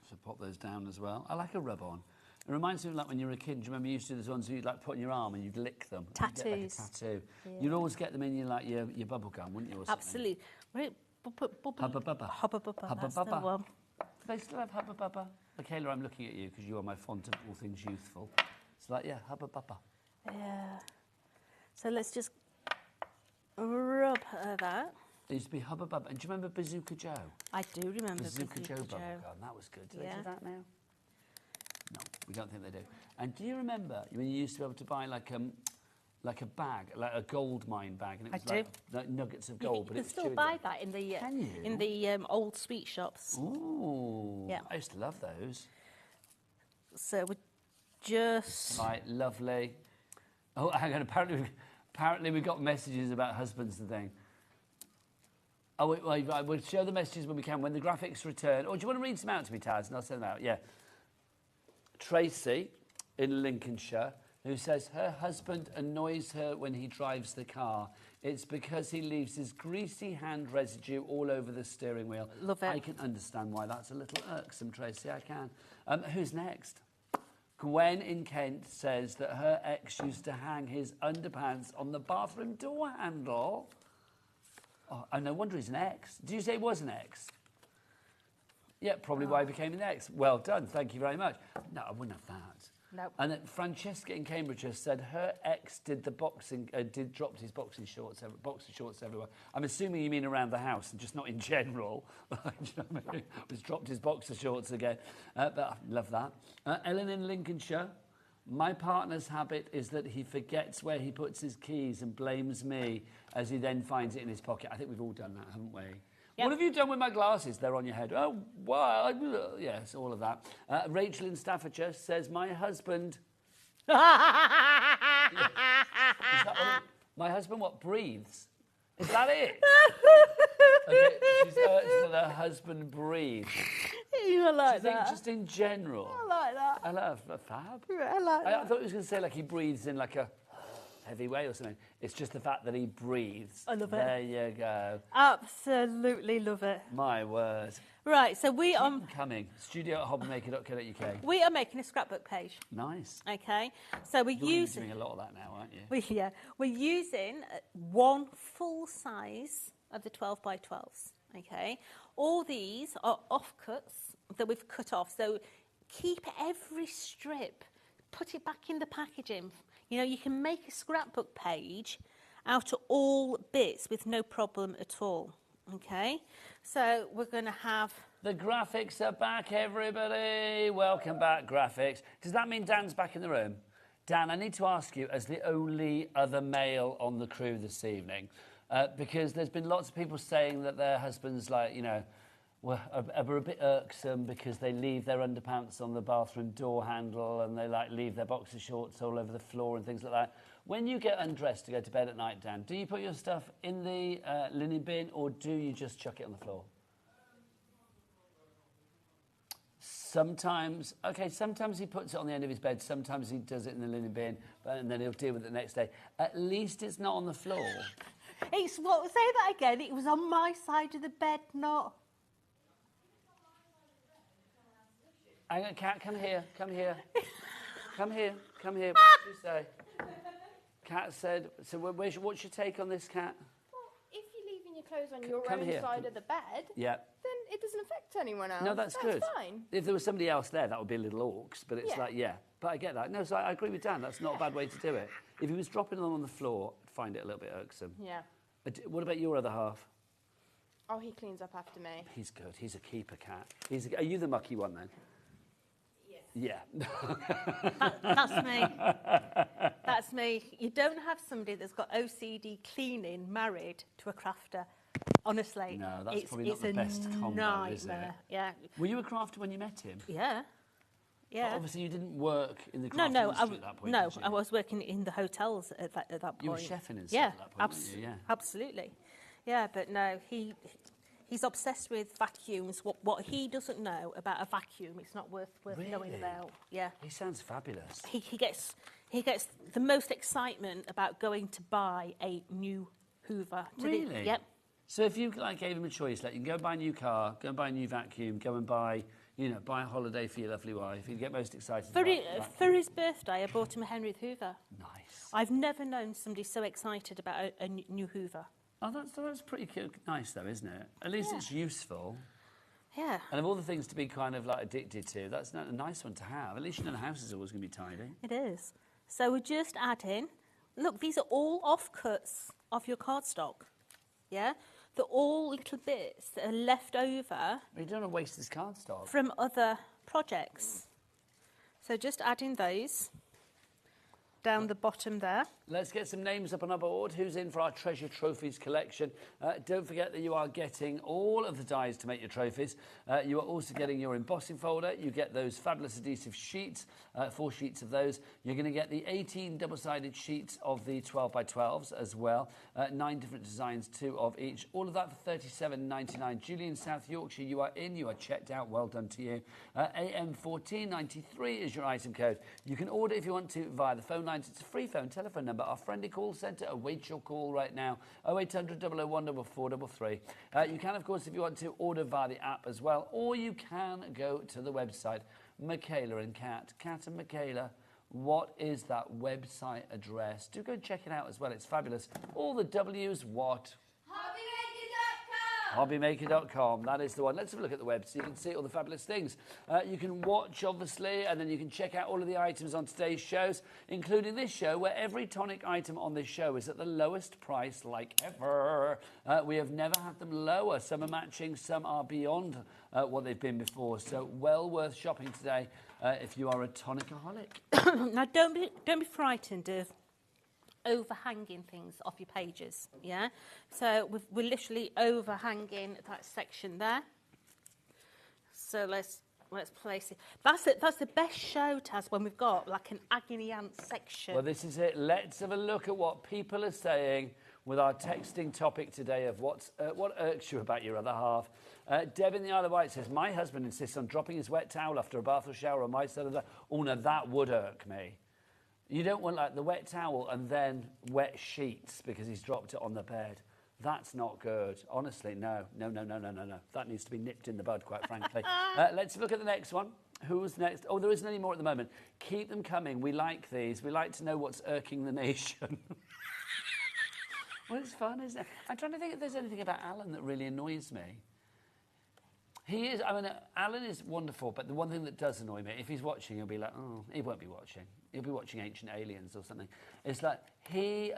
So pop those down as well. I like a rub-on. It reminds me of like when you were a kid. Do you remember you used to do those ones you'd like put on your arm and you'd lick them? Tattoos. You'd get like a tattoo. Yeah. You'd always get them in your like your bubble gum, wouldn't you? Or Absolutely. Hubba Bubba. Hubba Bubba. Hubba That's the Bubba. one. Do they still have Hubba Bubba? Michaela, I'm looking at you because you are my font of all things youthful. It's like, yeah, Hubba Bubba. Yeah. So let's just rub that. There used to be Hubba Bubba. And do you remember Bazooka Joe? I do remember Bazooka Joe bubble gum. That was good. Do they do that now? No, we don't think they do. And do you remember when you used to be able to buy like a bag, like a gold mine bag, and it was like nuggets of gold, You but can it was still chewing buy gum? that in the Can you? in the old sweet shops. Ooh, Yeah. I used to love those. So we're just Right, lovely. Oh, hang on. Apparently we got messages about husbands and things. Oh, wait, we'll show the messages when we can, when the graphics return. Or do you want to read some out to me, Taz, and I'll send them out? Yeah. Tracy in Lincolnshire, who says her husband annoys her when he drives the car. It's because he leaves his greasy hand residue all over the steering wheel. Love it. I can understand why that's a little irksome, Tracy, I can. Who's next? Gwen in Kent says that her ex used to hang his underpants on the bathroom door handle. Oh, no wonder he's an ex. Did you say he was an ex? Yeah, probably why he became an ex. Well done, thank you very much. No, I wouldn't have that. Nope. And then Francesca in Cambridgeshire said her ex did dropped his boxing shorts everywhere. I'm assuming you mean around the house and just not in general. Do you know what I mean? Just dropped his boxer shorts again. But I love that. Ellen in Lincolnshire. My partner's habit is that he forgets where he puts his keys and blames me as he then finds it in his pocket. I think we've all done that, haven't we? What have you done with my glasses? They're on your head. Oh, wow. Yes, all of that. Rachel in Staffordshire says, my husband... My husband, what, breathes? Is that it? Okay, she's urged that her husband breathes. You like Do you that? think just in general? I like that. I love a fab. I like that. I thought he was going to say like he breathes in like a heavy way or something. It's just the fact that he breathes. I love it. There you go. Absolutely love it. My word. Right, so we are coming. Studio at hobbymaker.co.uk. We are making a scrapbook page. Nice. Okay, so we're You're using doing a lot of that now, aren't you? We're using one full size of the 12 by 12s. Okay, all these are offcuts that we've cut off. So keep every strip, put it back in the packaging. You know, you can make a scrapbook page out of all bits with no problem at all. Okay, so we're going to have... The graphics are back, everybody. Welcome back, graphics. Does that mean Dan's back in the room? Dan, I need to ask you, as the only other male on the crew this evening, because there's been lots of people saying that their husbands, like, you know, are a bit irksome because they leave their underpants on the bathroom door handle and they like leave their boxer shorts all over the floor and things like that. When you get undressed to go to bed at night, Dan, do you put your stuff in the linen bin or do you just chuck it on the floor? Sometimes, okay, sometimes he puts it on the end of his bed, sometimes he does it in the linen bin, and then he'll deal with it the next day. At least it's not on the floor. It's what? Say that again. It was on my side of the bed, not... Hang on, Kat, come here, come here. Come here, come here. What did you say? Kat said, so what's your take on this, Kat? Well, if you're leaving your clothes on your come own here. side of the bed, Yeah. then it doesn't affect anyone else. No, that's good. Fine. If there was somebody else there, that would be a little orcs, but it's like, yeah. But I get that. No, so I agree with Dan. That's not a bad way to do it. If he was dropping them on the floor, I'd find it a little bit irksome. Yeah. What about your other half? Oh, he cleans up after me. He's good. He's a keeper, Cat. Are you the mucky one, then? Yeah. That's me. That's me. You don't have somebody that's got OCD cleaning married to a crafter. Honestly. No, that's probably not the best combo, is it? Yeah. Were you a crafter when you met him? Yeah. Yeah. But obviously, you didn't work in the craft industry at that point, No, did you? I was working in the hotels at that point. You were chefing and stuff at that point, weren't you? Yeah. Absolutely. Yeah, but no, he's obsessed with vacuums. What he doesn't know about a vacuum, it's not worth knowing about. Yeah. He sounds fabulous. He gets the most excitement about going to buy a new Hoover. Really? Yep. So if you gave him a choice, like you can go buy a new car, go and buy a new vacuum, go and buy a holiday for your lovely wife, he'd get most excited For his birthday, I bought him a Henry Hoover. Nice. I've never known somebody so excited about a new Hoover. Oh, that's pretty cute. Nice, though, isn't it? At least it's useful. Yeah. And of all the things to be kind of like addicted to, that's not a nice one to have. At least you know the house is always going to be tidy. It is. So we're just adding... Look, these are all offcuts of your cardstock. Yeah? They're all little bits that are left over... You don't want to waste this cardstock. ...from other projects. So just adding those down the bottom there. Let's get some names up on our board. Who's in for our treasure trophies collection? Don't forget that you are getting all of the dies to make your trophies. You are also getting your embossing folder. You get those fabulous adhesive sheets, 4 sheets of those. You're going to get the 18 double-sided sheets of the 12 by 12s as well. 9 different designs, 2 of each. All of that for £37.99. Julie in South Yorkshire, you are in. You are checked out. Well done to you. AM1493 is your item code. You can order if you want to via the phone lines. It's a free telephone number. Our friendly call centre awaits your call right now. 0800 001 4433. You can, of course, if you want to, order via the app as well, or you can go to the website. Michaela and Kat. Kat and Michaela, what is that website address? Do go and check it out as well. It's fabulous. All the W's, what? HobbyMaker.com, that is the one. Let's have a look at the web so you can see all the fabulous things. You can watch, obviously, and then you can check out all of the items on today's shows, including this show, where every tonic item on this show is at the lowest price like ever. We have never had them lower. Some are matching, some are beyond what they've been before. So well worth shopping today if you are a tonicaholic. Now, don't be frightened overhanging things off your pages, yeah? So we're literally overhanging that section there. So let's place it. That's the best show, Taz, when we've got like an agony aunt section. Well, this is it. Let's have a look at what people are saying with our texting topic today of what irks you about your other half. Deb in the Isle of Wight says, my husband insists on dropping his wet towel after a bath or shower on my side of the... Oh, no, that would irk me. You don't want, like, the wet towel and then wet sheets because he's dropped it on the bed. That's not good. Honestly, no. That needs to be nipped in the bud, quite frankly. Let's look at the next one. Who's next? Oh, there isn't any more at the moment. Keep them coming. We like these. We like to know what's irking the nation. Well, it's fun, isn't it? I'm trying to think if there's anything about Alan that really annoys me. He is, I mean, Alan is wonderful, but the one thing that does annoy me, if he's watching, he'll be like, oh, he won't be watching. He'll be watching Ancient Aliens or something. It's like, he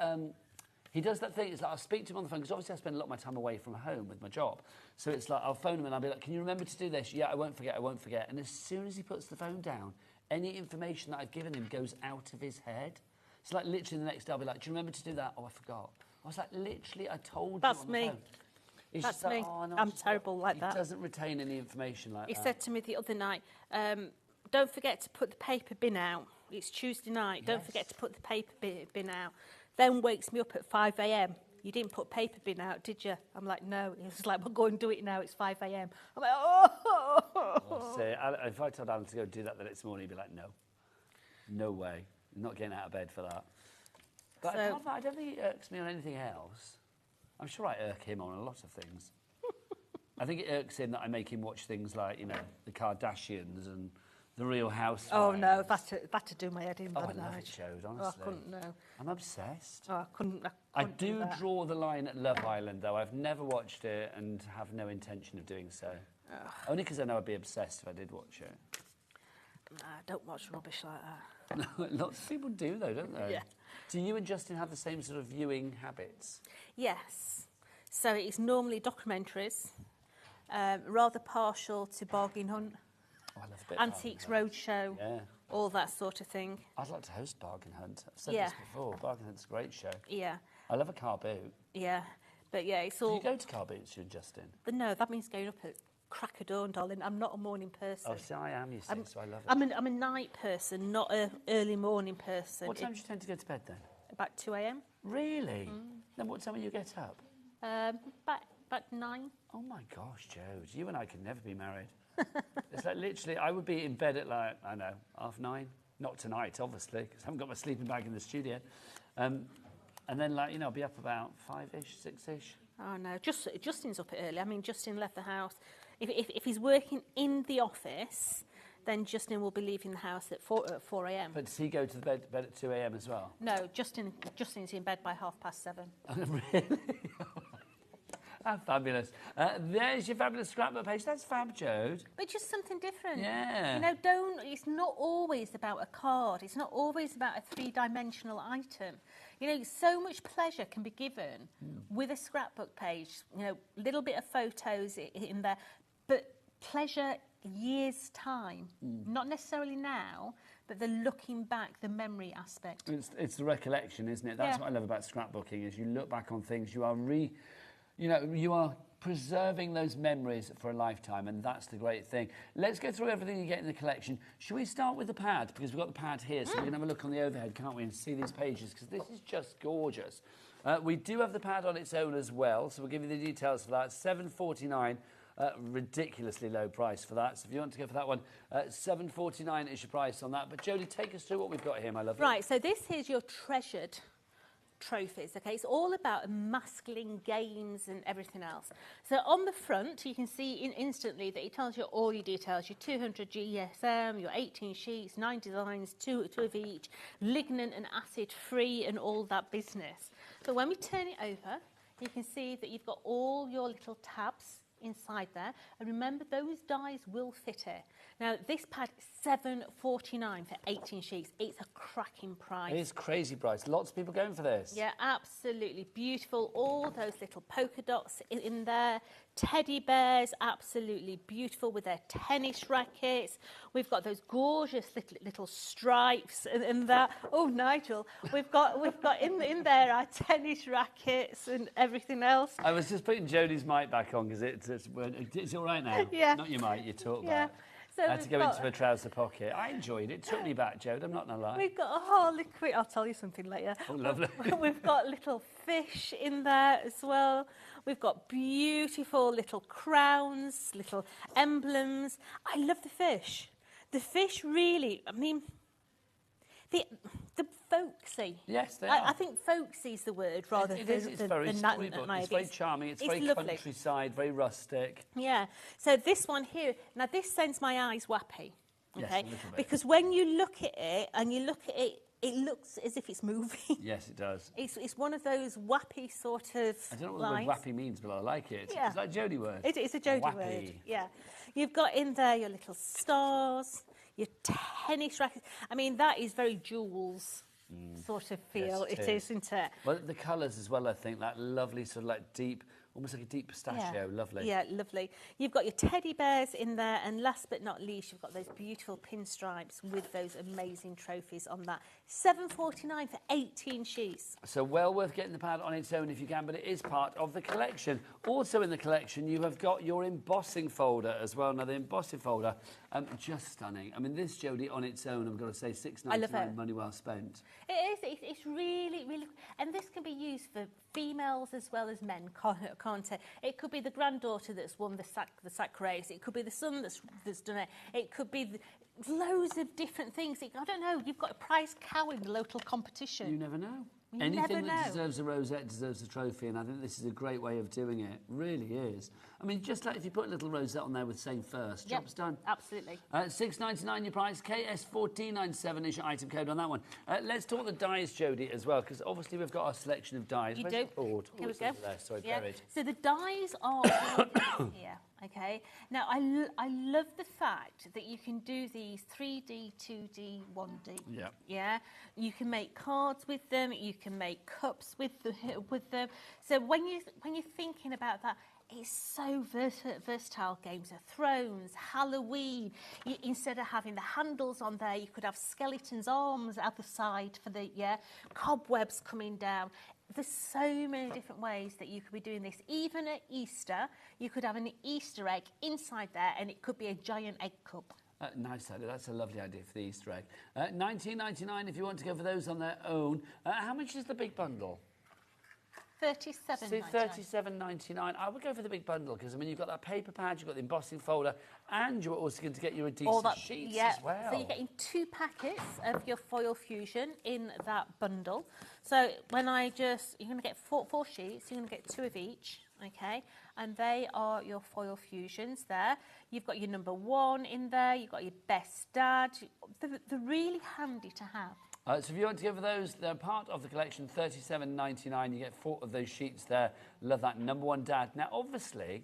does that thing, it's like, I'll speak to him on the phone, because obviously I spend a lot of my time away from home with my job. So it's like, I'll phone him and I'll be like, can you remember to do this? Yeah, I won't forget. And as soon as he puts the phone down, any information that I've given him goes out of his head. It's like, literally the next day I'll be like, do you remember to do that? Oh, I forgot. I was like, literally, I told you on the phone. That's me. That's me. Oh, no, I'm terrible like that. He doesn't retain any information like that. He said to me the other night, don't forget to put the paper bin out. It's Tuesday night. Don't forget to put the paper bin out. Then wakes me up at 5 a.m. You didn't put paper bin out, did you? I'm like, no. He's like, well, go and do it now. It's 5 a.m. I'm like, oh. See, if I told Alan to go do that the next morning, he'd be like, no. No way. I'm not getting out of bed for that. But so, I don't think he irks me on anything else. I'm sure I irk him on a lot of things. I think it irks him that I make him watch things like, you know, the Kardashians and the Real Housewives. Oh, no, that'd do my head in. Oh, I love it, Jode, honestly. Oh, I couldn't, no. I'm obsessed. Oh, I couldn't I do draw the line at Love Island, though. I've never watched it and have no intention of doing so. Ugh. Only because I know I'd be obsessed if I did watch it. Nah, don't watch rubbish like that. Lots of people do, though, don't they? Yeah. Do you and Justin have the same sort of viewing habits? Yes. So it's normally documentaries, rather partial to Bargain Hunt, I love a bit Antiques Roadshow, all that sort of thing. I'd like to host Bargain Hunt. I've said this before. Bargain Hunt's a great show. Yeah. I love a car boot. Yeah. But yeah, it's all... Do you go to car boots, you and Justin? But no, that means going up at crack of dawn, darling. I'm not a morning person. Oh, see, I am, you see, so I love it. I'm a night person, not an early morning person. What time do you tend to go to bed then? About 2 a.m. Really? Then what time will you get up? About 9. Oh my gosh, Jode, you and I could never be married. It's like literally, I would be in bed at like, I don't know, 9:30. Not tonight, obviously, because I haven't got my sleeping bag in the studio. And then, like, you know, I'll be up about 5-ish, 6-ish. Oh no, Justin's up early. I mean, Justin left the house. If he's working in the office, then Justin will be leaving the house at 4 a.m. But does he go to the bed at 2 a.m. as well? No, Justin's in bed by 7:30. Oh, really? How fabulous. There's your fabulous scrapbook page. That's fab, Jode. But just something different. Yeah. You know, it's not always about a card. It's not always about a three-dimensional item. You know, so much pleasure can be given with a scrapbook page. You know, little bit of photos in there, but pleasure years' time. Not necessarily now, but the looking back, the memory aspect. It's the recollection, isn't it? That's what I love about scrapbooking, is you look back on things, you are preserving those memories for a lifetime, and that's the great thing. Let's go through everything you get in the collection. Should we start with the pad? Because we've got the pad here, so we can have a look on the overhead, can't we, and see these pages, because this is just gorgeous. We do have the pad on its own as well, so we'll give you the details for that. $7.49, ridiculously low price for that. So if you want to go for that one, $7.49 is your price on that. But Jodie, take us through what we've got here, my lovely. Right, so this is your treasured trophies, okay? It's all about masculine games and everything else. So on the front, you can see instantly that it tells you all your details, your 200 GSM, your 18 sheets, 9 designs, two of each, lignin and acid free and all that business. But when we turn it over, you can see that you've got all your little tabs inside there. And remember, those dies will fit it. Now, this pad, $7.49 for 18 sheets. It's a cracking price. It is crazy price. Lots of people going for this. Yeah, absolutely beautiful. All those little polka dots in there. Teddy bears, absolutely beautiful with their tennis rackets. We've got those gorgeous little stripes in that. Oh, Nigel, we've got in there our tennis rackets and everything else. I was just putting Jodie's mic back on because it's all right now. Yeah. Not your mic, you talk Yeah. about. So I had to go into a trouser pocket. I enjoyed it. It took me back, Jode. I'm not going to lie. We've got a whole liquid. I'll tell you something later. Oh, lovely. We've got little fish in there as well. We've got beautiful little crowns, little emblems. I love the fish. The fish really, I mean, the folksy. Yes, they I are. think folksy is the word rather It than is. It's very storybook. It's very charming. It's very lovely. countryside, very rustic. Yeah. So this one here, now this sends my eyes wappy. Yes, Okay. a little bit. Because when you look at it and you look at it, it looks as if it's moving. Yes, it does. It's one of those wappy sort of I don't know what lines. the word wappy means, but I like it. Yeah. It's like a Jodie word. It's a Jodie Wappy. word. Yeah. You've got in there your little stars, your tennis rackets. I mean, that is very Jules sort of feel. Yes, it is, isn't it? Well, the colours as well, I think, that lovely sort of like deep, almost like a deep pistachio, lovely. Yeah, lovely. You've got your teddy bears in there, and last but not least, you've got those beautiful pinstripes with those amazing trophies on that. $7.49 for 18 sheets. So well worth getting the pad on its own if you can, but it is part of the collection. Also in the collection, you have got your embossing folder as well. Now, the embossing folder, just stunning. I mean, this, Jodie, on its own, I've got to say, $6.99, money well spent. It is. It's really, really... And this can be used for females as well as men, can't it? It could be the granddaughter that's won the sack race. It could be the son that's done it. It could be loads of different things. I don't know. You've got a prize cow in the local competition. You never know. You Anything never that know. deserves a rosette deserves a trophy, and I think this is a great way of doing it. Really is. I mean, just like if you put a little rosette on there with "Save First," Yep, job's done. Absolutely. $6.99 your price. KS1497 is your item code on that one. Let's talk the dies, Jodie, as well, because obviously we've got our selection of dies. You Where's do. the board? Here we it's go. over there. Sorry, Yeah. buried. So the dies are all here. Okay. Now I love the fact that you can do these 3D, 2D, 1D. Yeah. Yeah. You can make cards with them. You can make cups with them. So when you're thinking about that, it's so versatile. Games of Thrones, Halloween. Instead of having the handles on there, you could have skeletons' arms at the side for the cobwebs coming down. There's so many different ways that you could be doing this. Even at Easter, you could have an Easter egg inside there, and it could be a giant egg cup. Nice idea. That's a lovely idea for the Easter egg. $19.99 if you want to go for those on their own. How much is the big bundle? $37.99. $37.99. I would go for the big bundle because, I mean, you've got that paper pad, you've got the embossing folder, and you're also going to get your adhesive sheets as well. So you're getting 2 packets of your foil fusion in that bundle. So when you're going to get four sheets, you're going to get 2 of each, okay? And they are your foil fusions there. You've got your number 1 in there. You've got your best dad. They're really handy to have. So if you want to go for those, they're part of the collection, $37.99. You get 4 of those sheets there. Love that. Number 1 dad. Now, obviously,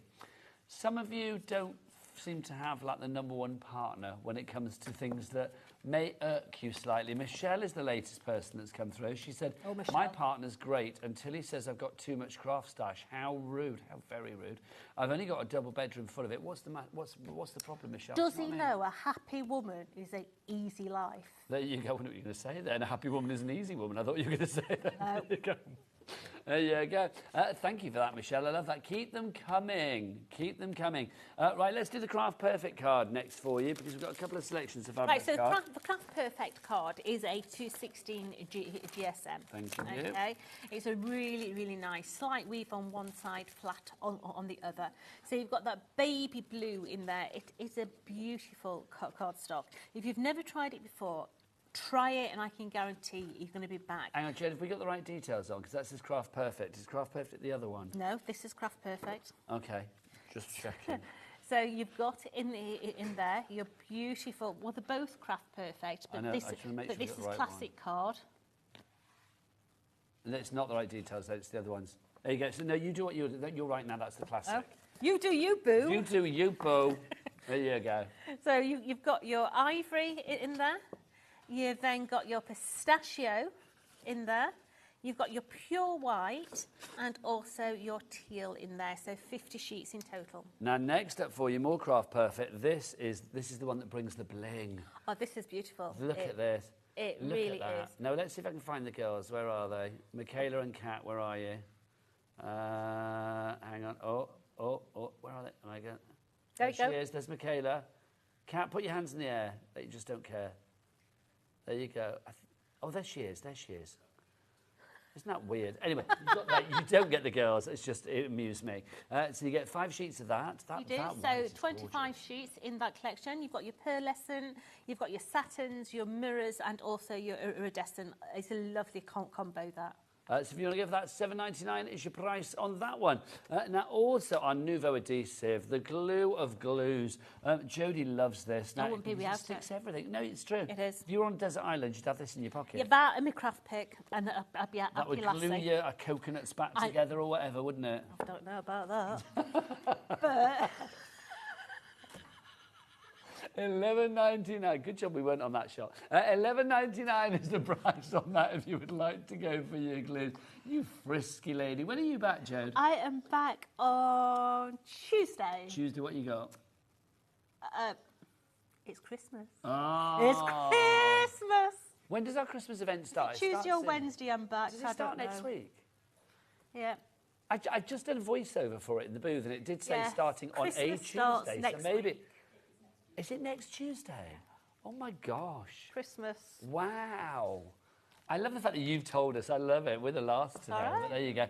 some of you don't seem to have like the number 1 partner when it comes to things that may irk you slightly. Michelle is the latest person that's come through. She said, my partner's great until he says I've got too much craft stash. How rude, how very rude. I've only got a double bedroom full of it. What's the problem, Michelle? Does he know a happy woman is an easy life? There you go. I know what you're going to say then. A happy woman is an easy woman. I thought you were going to say that. No. There you go. There you go. Thank you for that, Michelle. I love that. Keep them coming. Keep them coming. Right, let's do the Craft Perfect card next for you because we've got a couple of selections of fabric Right, so cards. the Craft Perfect card is a 216 GSM. Thank you. Okay, it's a really, really nice slight weave on one side, flat on the other. So you've got that baby blue in there. It is a beautiful cardstock. If you've never tried it before, try it and I can guarantee you're going to be back. Hang on, Jed, have we got the right details on? Because that says Craft Perfect. Is Craft Perfect the other one? No, this is Craft Perfect. Okay, just checking. So you've got in there your beautiful, well, they're both Craft Perfect, but I know, this, I just wanna make sure but we this got is the right classic card. It's not the right details, though, it's the other ones. There you go. So, no, you do what you're right now. That's the classic. Oh. You do you, boo. You do you, boo. There you go. So you've got your ivory in there. You've then got your pistachio in there. You've got your pure white and also your teal in there. So 50 sheets in total. Now, next up for you, more Craft Perfect. This is the one that brings the bling. Oh, this is beautiful. Look at this. It Look really at that. is. Now, let's see if I can find the girls. Where are they? Michaela and Kat, where are you? Hang on. Oh, where are they? Oh my God. There she is. There's Michaela. Kat, put your hands in the air. That you just don't care. There you go. Oh, there she is. There she is. Isn't that weird? Anyway, you don't get the girls. It's just, it amused me. So you get 5 sheets of that. You do. So 25 sheets in that collection. You've got your pearlescent, you've got your satins, your mirrors, and also your iridescent. It's a lovely combo, that. So if you want to give that $7.99 is your price on that one. Now, also our Nouveau Adhesive, the glue of glues. Jodie loves this. Now, I wouldn't be without it. Sticks everything. No, it's true. It is. If you were on a desert island, you'd have this in your pocket. Yeah, that and my craft pick, and I'd be that would glue your coconuts back together or whatever, wouldn't it? I don't know about that. But... $11.99. Good job we weren't on that shot. $11.99 is the price on that if you would like to go for your glues. You frisky lady. When are you back, Jode? I am back on Tuesday. Tuesday, what you got? It's Christmas. Oh. It's Christmas. When does our Christmas event start? Tuesday or Wednesday I'm back. Does it start next week? Yeah. I just did a voiceover for it in the booth, and it did say starting Christmas on a Tuesday. starts next so maybe. week. Is it next Tuesday? Oh my gosh. Christmas. Wow. I love the fact that you've told us. I love it. We're the last to know. All right. But there you go.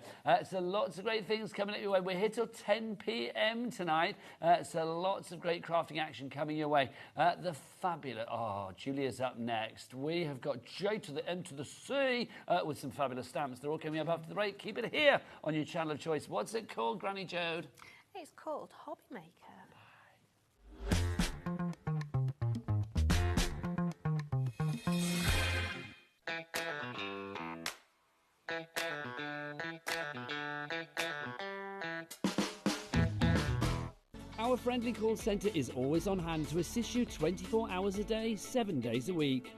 So lots of great things coming at your way. We're here till 10 p.m. tonight. So lots of great crafting action coming your way. The fabulous... Oh, Julia's up next. We have got J to the M to the C with some fabulous stamps. They're all coming up after the break. Keep it here on your channel of choice. What's it called, Granny Jode? It's called HobbyMaker. Our friendly call centre is always on hand to assist you 24 hours a day, 7 days a week.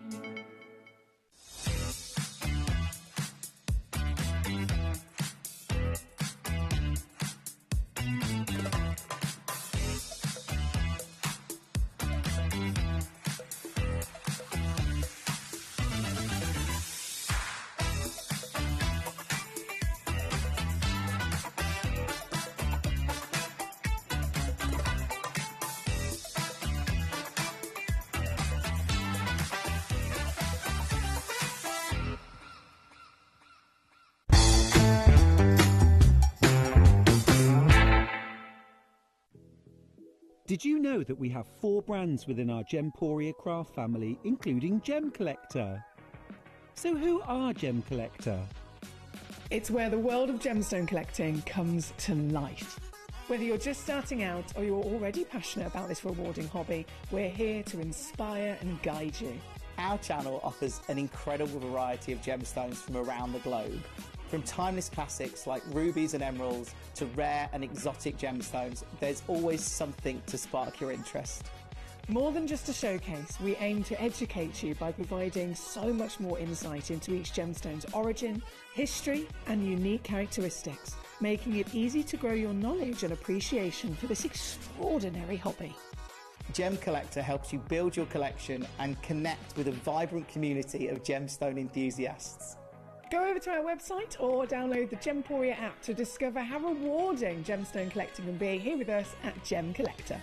Did you know that we have 4 brands within our Gemporia craft family, including Gem Collector? So who are Gem Collector? It's where the world of gemstone collecting comes to life. Whether you're just starting out or you're already passionate about this rewarding hobby, we're here to inspire and guide you. Our channel offers an incredible variety of gemstones from around the globe. From timeless classics like rubies and emeralds to rare and exotic gemstones, there's always something to spark your interest. More than just a showcase, we aim to educate you by providing so much more insight into each gemstone's origin, history, and unique characteristics, making it easy to grow your knowledge and appreciation for this extraordinary hobby. Gem Collector helps you build your collection and connect with a vibrant community of gemstone enthusiasts. Go over to our website or download the Gemporia app to discover how rewarding gemstone collecting can be here with us at Gem Collector.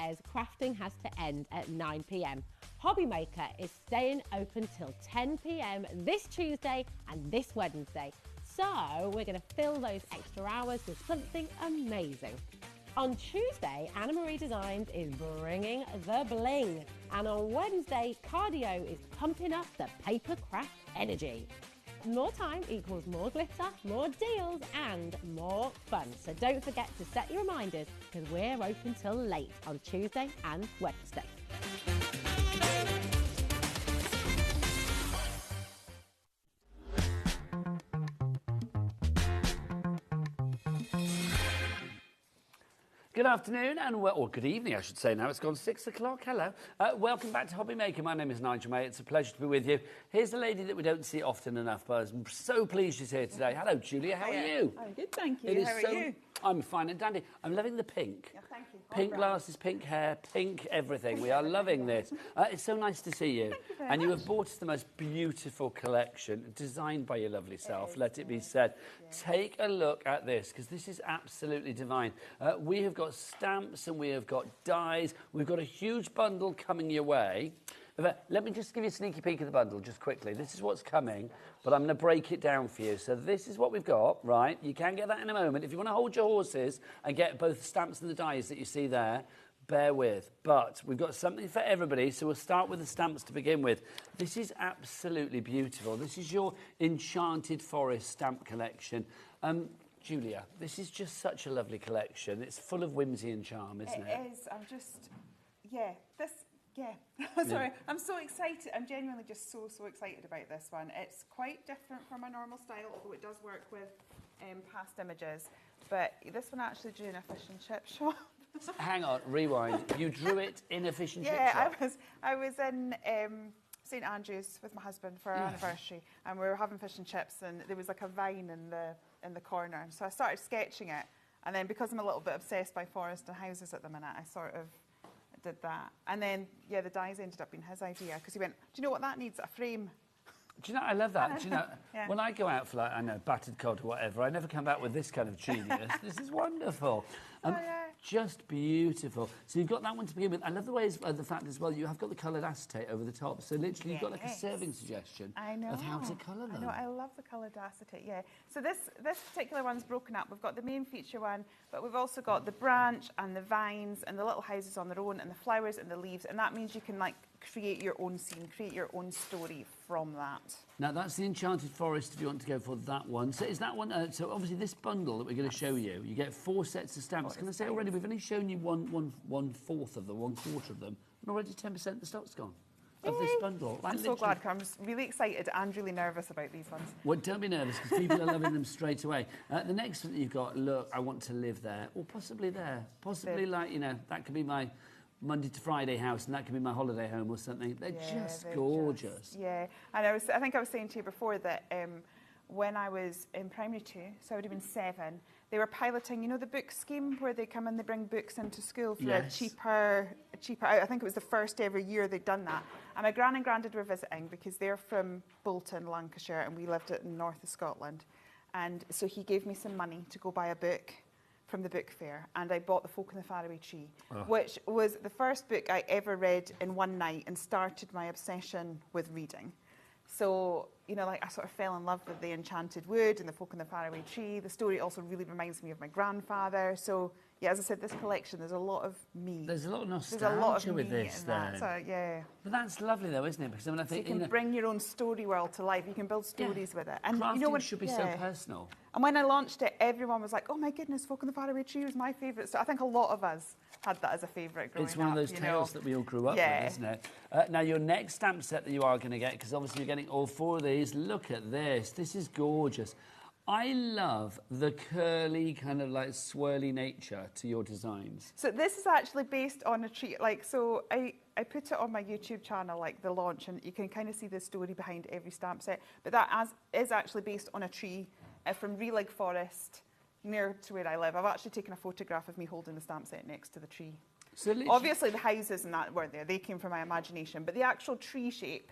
says crafting has to end at 9 p.m. HobbyMaker is staying open till 10 p.m. this Tuesday and this Wednesday. So we're going to fill those extra hours with something amazing. On Tuesday, Anna Marie Designs is bringing the bling. And on Wednesday, Cardio is pumping up the paper craft energy. More time equals more glitter, more deals and more fun. So don't forget to set your reminders because we're open till late on Tuesday and Wednesday. Good afternoon or good evening, I should say now. It's gone 6 o'clock. Hello. Welcome back to HobbyMaker. My name is Nigel May. It's a pleasure to be with you. Here's a lady that we don't see often enough, but I'm so pleased she's here today. Hello, Julia. How are you? I'm good, thank you. How are you? I'm fine and dandy. I'm loving the pink. Yeah, thank you. Pink glasses, pink hair, pink everything. We are loving this. It's so nice to see you. Thank you very and you much. have bought us the most beautiful collection, designed by your lovely self, let it be said. Yeah. Take a look at this, because this is absolutely divine. We have got stamps and we have got dies. We've got a huge bundle coming your way. Let me just give you a sneaky peek of the bundle, just quickly. This is what's coming, but I'm going to break it down for you. So this is what we've got, right? You can get that in a moment. If you want to hold your horses and get both the stamps and the dies that you see there, bear with. But we've got something for everybody, so we'll start with the stamps to begin with. This is absolutely beautiful. This is your Enchanted Forest stamp collection. Julia, this is just such a lovely collection. It's full of whimsy and charm, isn't it? It is. I'm just, Sorry, I'm so excited. I'm genuinely just so excited about this one. It's quite different from my normal style, although it does work with past images. But this one actually drew in a fish and chip shop. Hang on, rewind. You drew it in a fish and chip shop? Yeah, I was in St Andrews with my husband for our anniversary, and we were having fish and chips, and there was like a vine in the corner. And so I started sketching it, and then because I'm a little bit obsessed by forest and houses at the minute, I sort of did that. And then, the dies ended up being his idea, because he went, do you know what that needs? A frame. Do you know, I love that. Do you know, when I go out for, like, I know, battered cod or whatever, I never come back with this kind of genius. This is wonderful. Just beautiful. So you've got that one to begin with. I love the way, the fact as well, you have got the coloured acetate over the top. So literally you've got like a serving suggestion of how to colour them. I know, I love the coloured acetate, So this particular one's broken up. We've got the main feature one, but we've also got the branch and the vines and the little houses on their own and the flowers and the leaves. And that means you can, like, create your own scene, create your own story from that. Now, that's the Enchanted Forest if you want to go for that one. So is that one, so obviously this bundle that we're going to show you, you get 4 sets of stamps. Can I say already, we've only shown you one fourth of them, 1/4 of them, and already 10% of the stock's gone of this bundle. I'm so glad, because I'm just really excited and really nervous about these ones. Well, don't be nervous, because people are loving them straight away. The next one that you've got, look, I want to live there, or possibly there. Possibly, like, you know, that could be my Monday to Friday house, and that could be my holiday home or something. They're just gorgeous. And I think I was saying to you before that when I was in primary 2, so I would have been 7, they were piloting, you know, the book scheme where they come and they bring books into school for a cheaper out. I think it was the first ever year they'd done that. And my gran and granddad were visiting, because they're from Bolton, Lancashire, and we lived in the north of Scotland. And so he gave me some money to go buy a book from the book fair, and I bought The Folk in the Faraway Tree, which was the first book I ever read in one night and started my obsession with reading. So, you know, like, I sort of fell in love with the Enchanted Wood and The Folk in the Faraway Tree. The story also really reminds me of my grandfather. So, as I said, this collection, there's a lot of me. There's a lot of nostalgia with this, then. So, But that's lovely, though, isn't it? Because I mean, I think you can bring your own story world to life. You can build stories with it. And crafting, you know what, should be so personal. And when I launched it, everyone was like, "Oh my goodness, Folk in the Faraway Tree was my favourite." So I think a lot of us had that as a favourite growing up. It's one of those tales that we all grew up with, isn't it? Now, your next stamp set that you are going to get, because obviously you're getting all 4 of these. Look at this. This is gorgeous. I love the curly, kind of like swirly nature to your designs. So this is actually based on a tree. Like, so I put it on my YouTube channel, like the launch, and you can kind of see the story behind every stamp set. But that is actually based on a tree from Reelig Forest, near to where I live. I've actually taken a photograph of me holding the stamp set next to the tree. So obviously the houses and that weren't there. They came from my imagination. But the actual tree shape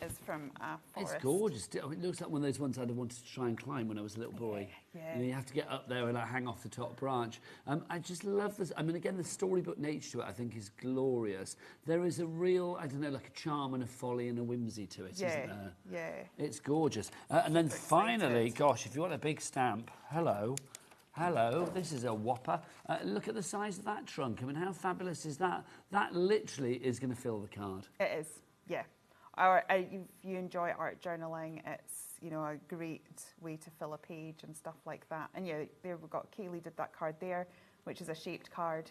is from a forest. It's gorgeous. It looks like one of those ones I'd have wanted to try and climb when I was a little boy. Yeah. You know, you have to get up there and like, hang off the top branch. I just love this. I mean, again, the storybook nature to it, I think, is glorious. There is a real, I don't know, like a charm and a folly and a whimsy to it, isn't there? Yeah. It's gorgeous. And then finally, gosh, if you want a big stamp, hello, this is a whopper. Look at the size of that trunk. I mean, how fabulous is that? That literally is going to fill the card. It is, yeah. If you enjoy art journaling, it's, you know, a great way to fill a page and stuff like that. And yeah, there we've got Kaylee did that card there, which is a shaped card.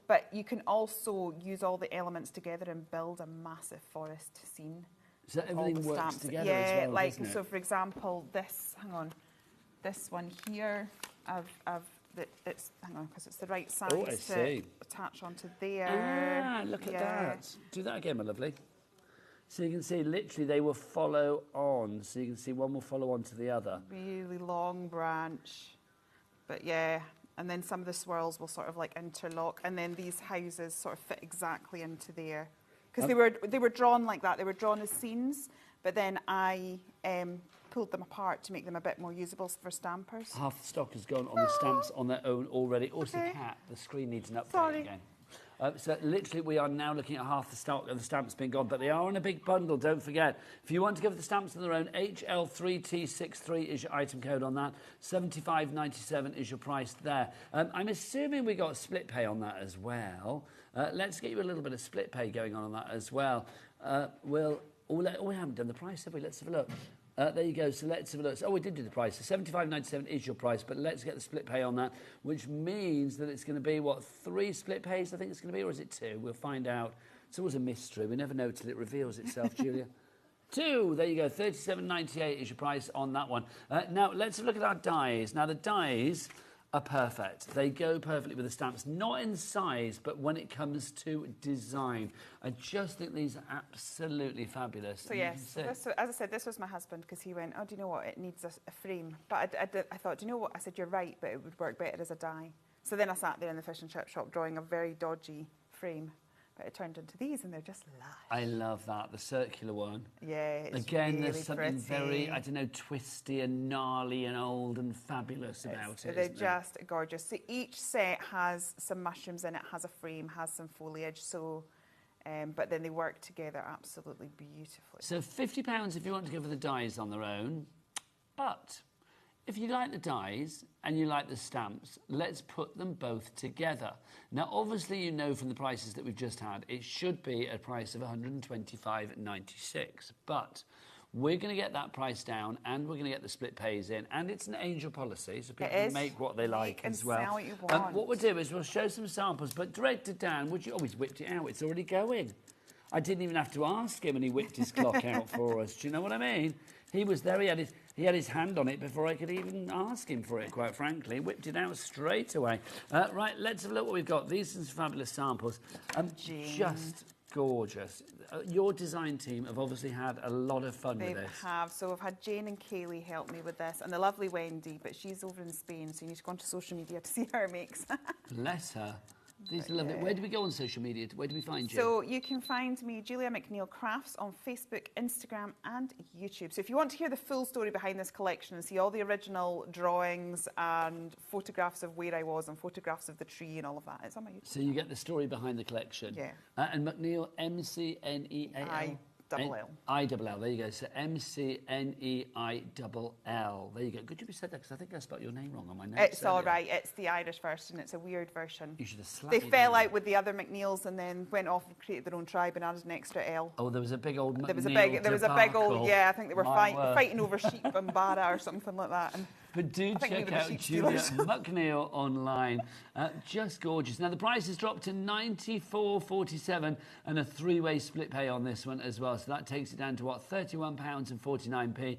But you can also use all the elements together and build a massive forest scene. So everything works together as well, like, doesn't it? So for example, this, this one here, it's, hang on, because it's the right size to attach onto there. Ah, look at that. Do that again, my lovely. So you can see, literally, they will follow on. So you can see one will follow on to the other. Really long branch. But yeah, and then some of the swirls will sort of like interlock. And then these houses sort of fit exactly into there. Because they were drawn like that. They were drawn as scenes. But then I pulled them apart to make them a bit more usable for stampers. Half the stock has gone on the stamps on their own already. Also, Cat, the screen needs an update again. So literally we are now looking at half the stock of the stamps being gone, but they are in a big bundle, don't forget. If you want to give the stamps on their own, HL3T63 is your item code on that. $75.97 is your price there. I'm assuming we got split pay on that as well. Let's get you a little bit of split pay going on that as well. We haven't done the price, have we? Let's have a look. There you go, so let's have a look. Oh, we did do the price. So $75.97 is your price, but let's get the split pay on that, which means that it's going to be, what, 3 split pays I think it's going to be, or is it 2? We'll find out. It's always a mystery. We never know till it reveals itself, Julia. 2, there you go, $37.98 is your price on that one. Now, let's have a look at our dies. Now, the dies are perfect. They go perfectly with the stamps, not in size, but when it comes to design. I just think these are absolutely fabulous. So yes, as I said, this was my husband, because he went, oh, do you know what, it needs a frame. But I thought, do you know what, I said, you're right, but it would work better as a die. So then I sat there in the fish and chip shop drawing a very dodgy frame. But it turned into these, and they're just lush. I love that, the circular one. Yeah, it's Again, really there's something pretty. very, I don't know, twisty and gnarly and old and fabulous about it. They're just gorgeous. So each set has some mushrooms in it, has a frame, has some foliage. So, but then they work together absolutely beautifully. So £50 if you want to go for the dies on their own, but if you like the dies and you like the stamps, let's put them both together. Now, obviously, you know from the prices that we've just had, it should be a price of $125.96, but we're going to get that price down, and we're going to get the split pays in, and it's an angel policy, so people can make what they like as well. Sell what you want. What we'll do is we'll show some samples, but directed down, would you always whipped it out? It's already going. I didn't even have to ask him, and he whipped his clock out for us. Do you know what I mean? He was there. He had his hand on it before I could even ask him for it, quite frankly. He whipped it out straight away. Right, let's have a look what we've got. These are some fabulous samples. Just gorgeous. Your design team have obviously had a lot of fun with this. They have. So I've had Jane and Kaylee help me with this, and the lovely Wendy, but she's over in Spain, so you need to go onto social media to see her makes. Bless her. These are lovely. Where do we go on social media? Where do we find you? So you can find me, Julia McNeil Crafts, on Facebook, Instagram and YouTube. So if you want to hear the full story behind this collection and see all the original drawings and photographs of where I was and photographs of the tree and all of that, it's on my YouTube. So you get the story behind the collection. Yeah. And McNeil, McNeil. I-double-L, there you go. So McNeil. There you go. Good job you said that, because I think I spelled your name wrong on my notes. It's all right. It's the Irish version. It's a weird version. You should have slapped They fell out with the other McNeils and then went off and created their own tribe and added an extra L. Oh, there was a big old McNeil There was a big old, yeah, I think they were fighting over sheep and Barra or something like that. And but do check out Julia McNeil online. Just gorgeous. Now, the price has dropped to $94.47 and a 3-way split pay on this one as well. So that takes it down to, what, £31.49.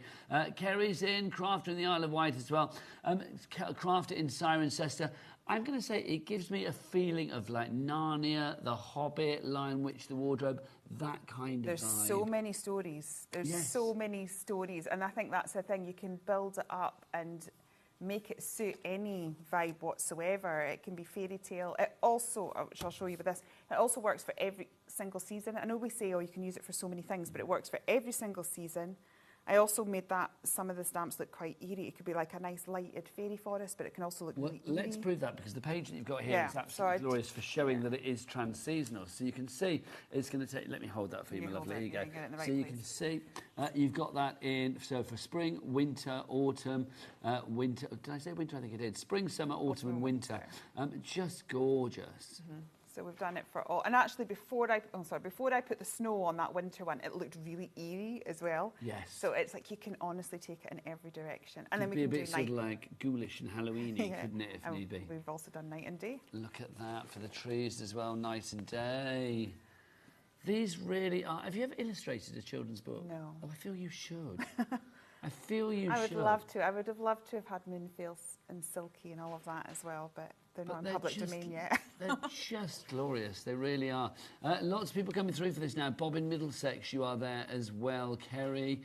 Kerry's in, Crafter in the Isle of Wight as well. Crafter in Cirencester. I'm going to say it gives me a feeling of like Narnia, The Hobbit, Lion, Witch, The Wardrobe, that kind of vibe. There's so many stories. There's so many stories. And I think that's the thing. You can build it up and make it suit any vibe whatsoever. It can be fairy tale. It also, which I'll show you with this, it also works for every single season. I know we say, oh, you can use it for so many things, but it works for every single season. I also made some of the stamps look quite eerie. It could be like a nice lighted fairy forest, but it can also look really eerie. Let's prove that, because the page that you've got here is absolutely glorious for showing that it is trans-seasonal. So you can see it's going to take, let me hold that for you, my lovely, here you go. So you can see you've got that in, so for spring, winter, autumn, winter, did I say winter? I think I did. Spring, summer, autumn and winter. Just gorgeous. So we've done it for all, and actually before I put the snow on that winter one, it looked really eerie as well. Yes. So it's like you can honestly take it in every direction, and Could then we be can a bit do sort night. of like ghoulish and Halloweeny, couldn't it, if need be? We've also done night and day. Look at that for the trees as well, night and day. These really are. Have you ever illustrated a children's book? No. Oh, I feel you should. I feel you should. I would love to. I would have loved to have had Moonfields and Silky and all of that as well, but they're not in public domain yet. They're just glorious. They really are. Lots of people coming through for this now. Bob in Middlesex, you are there as well. Kerry,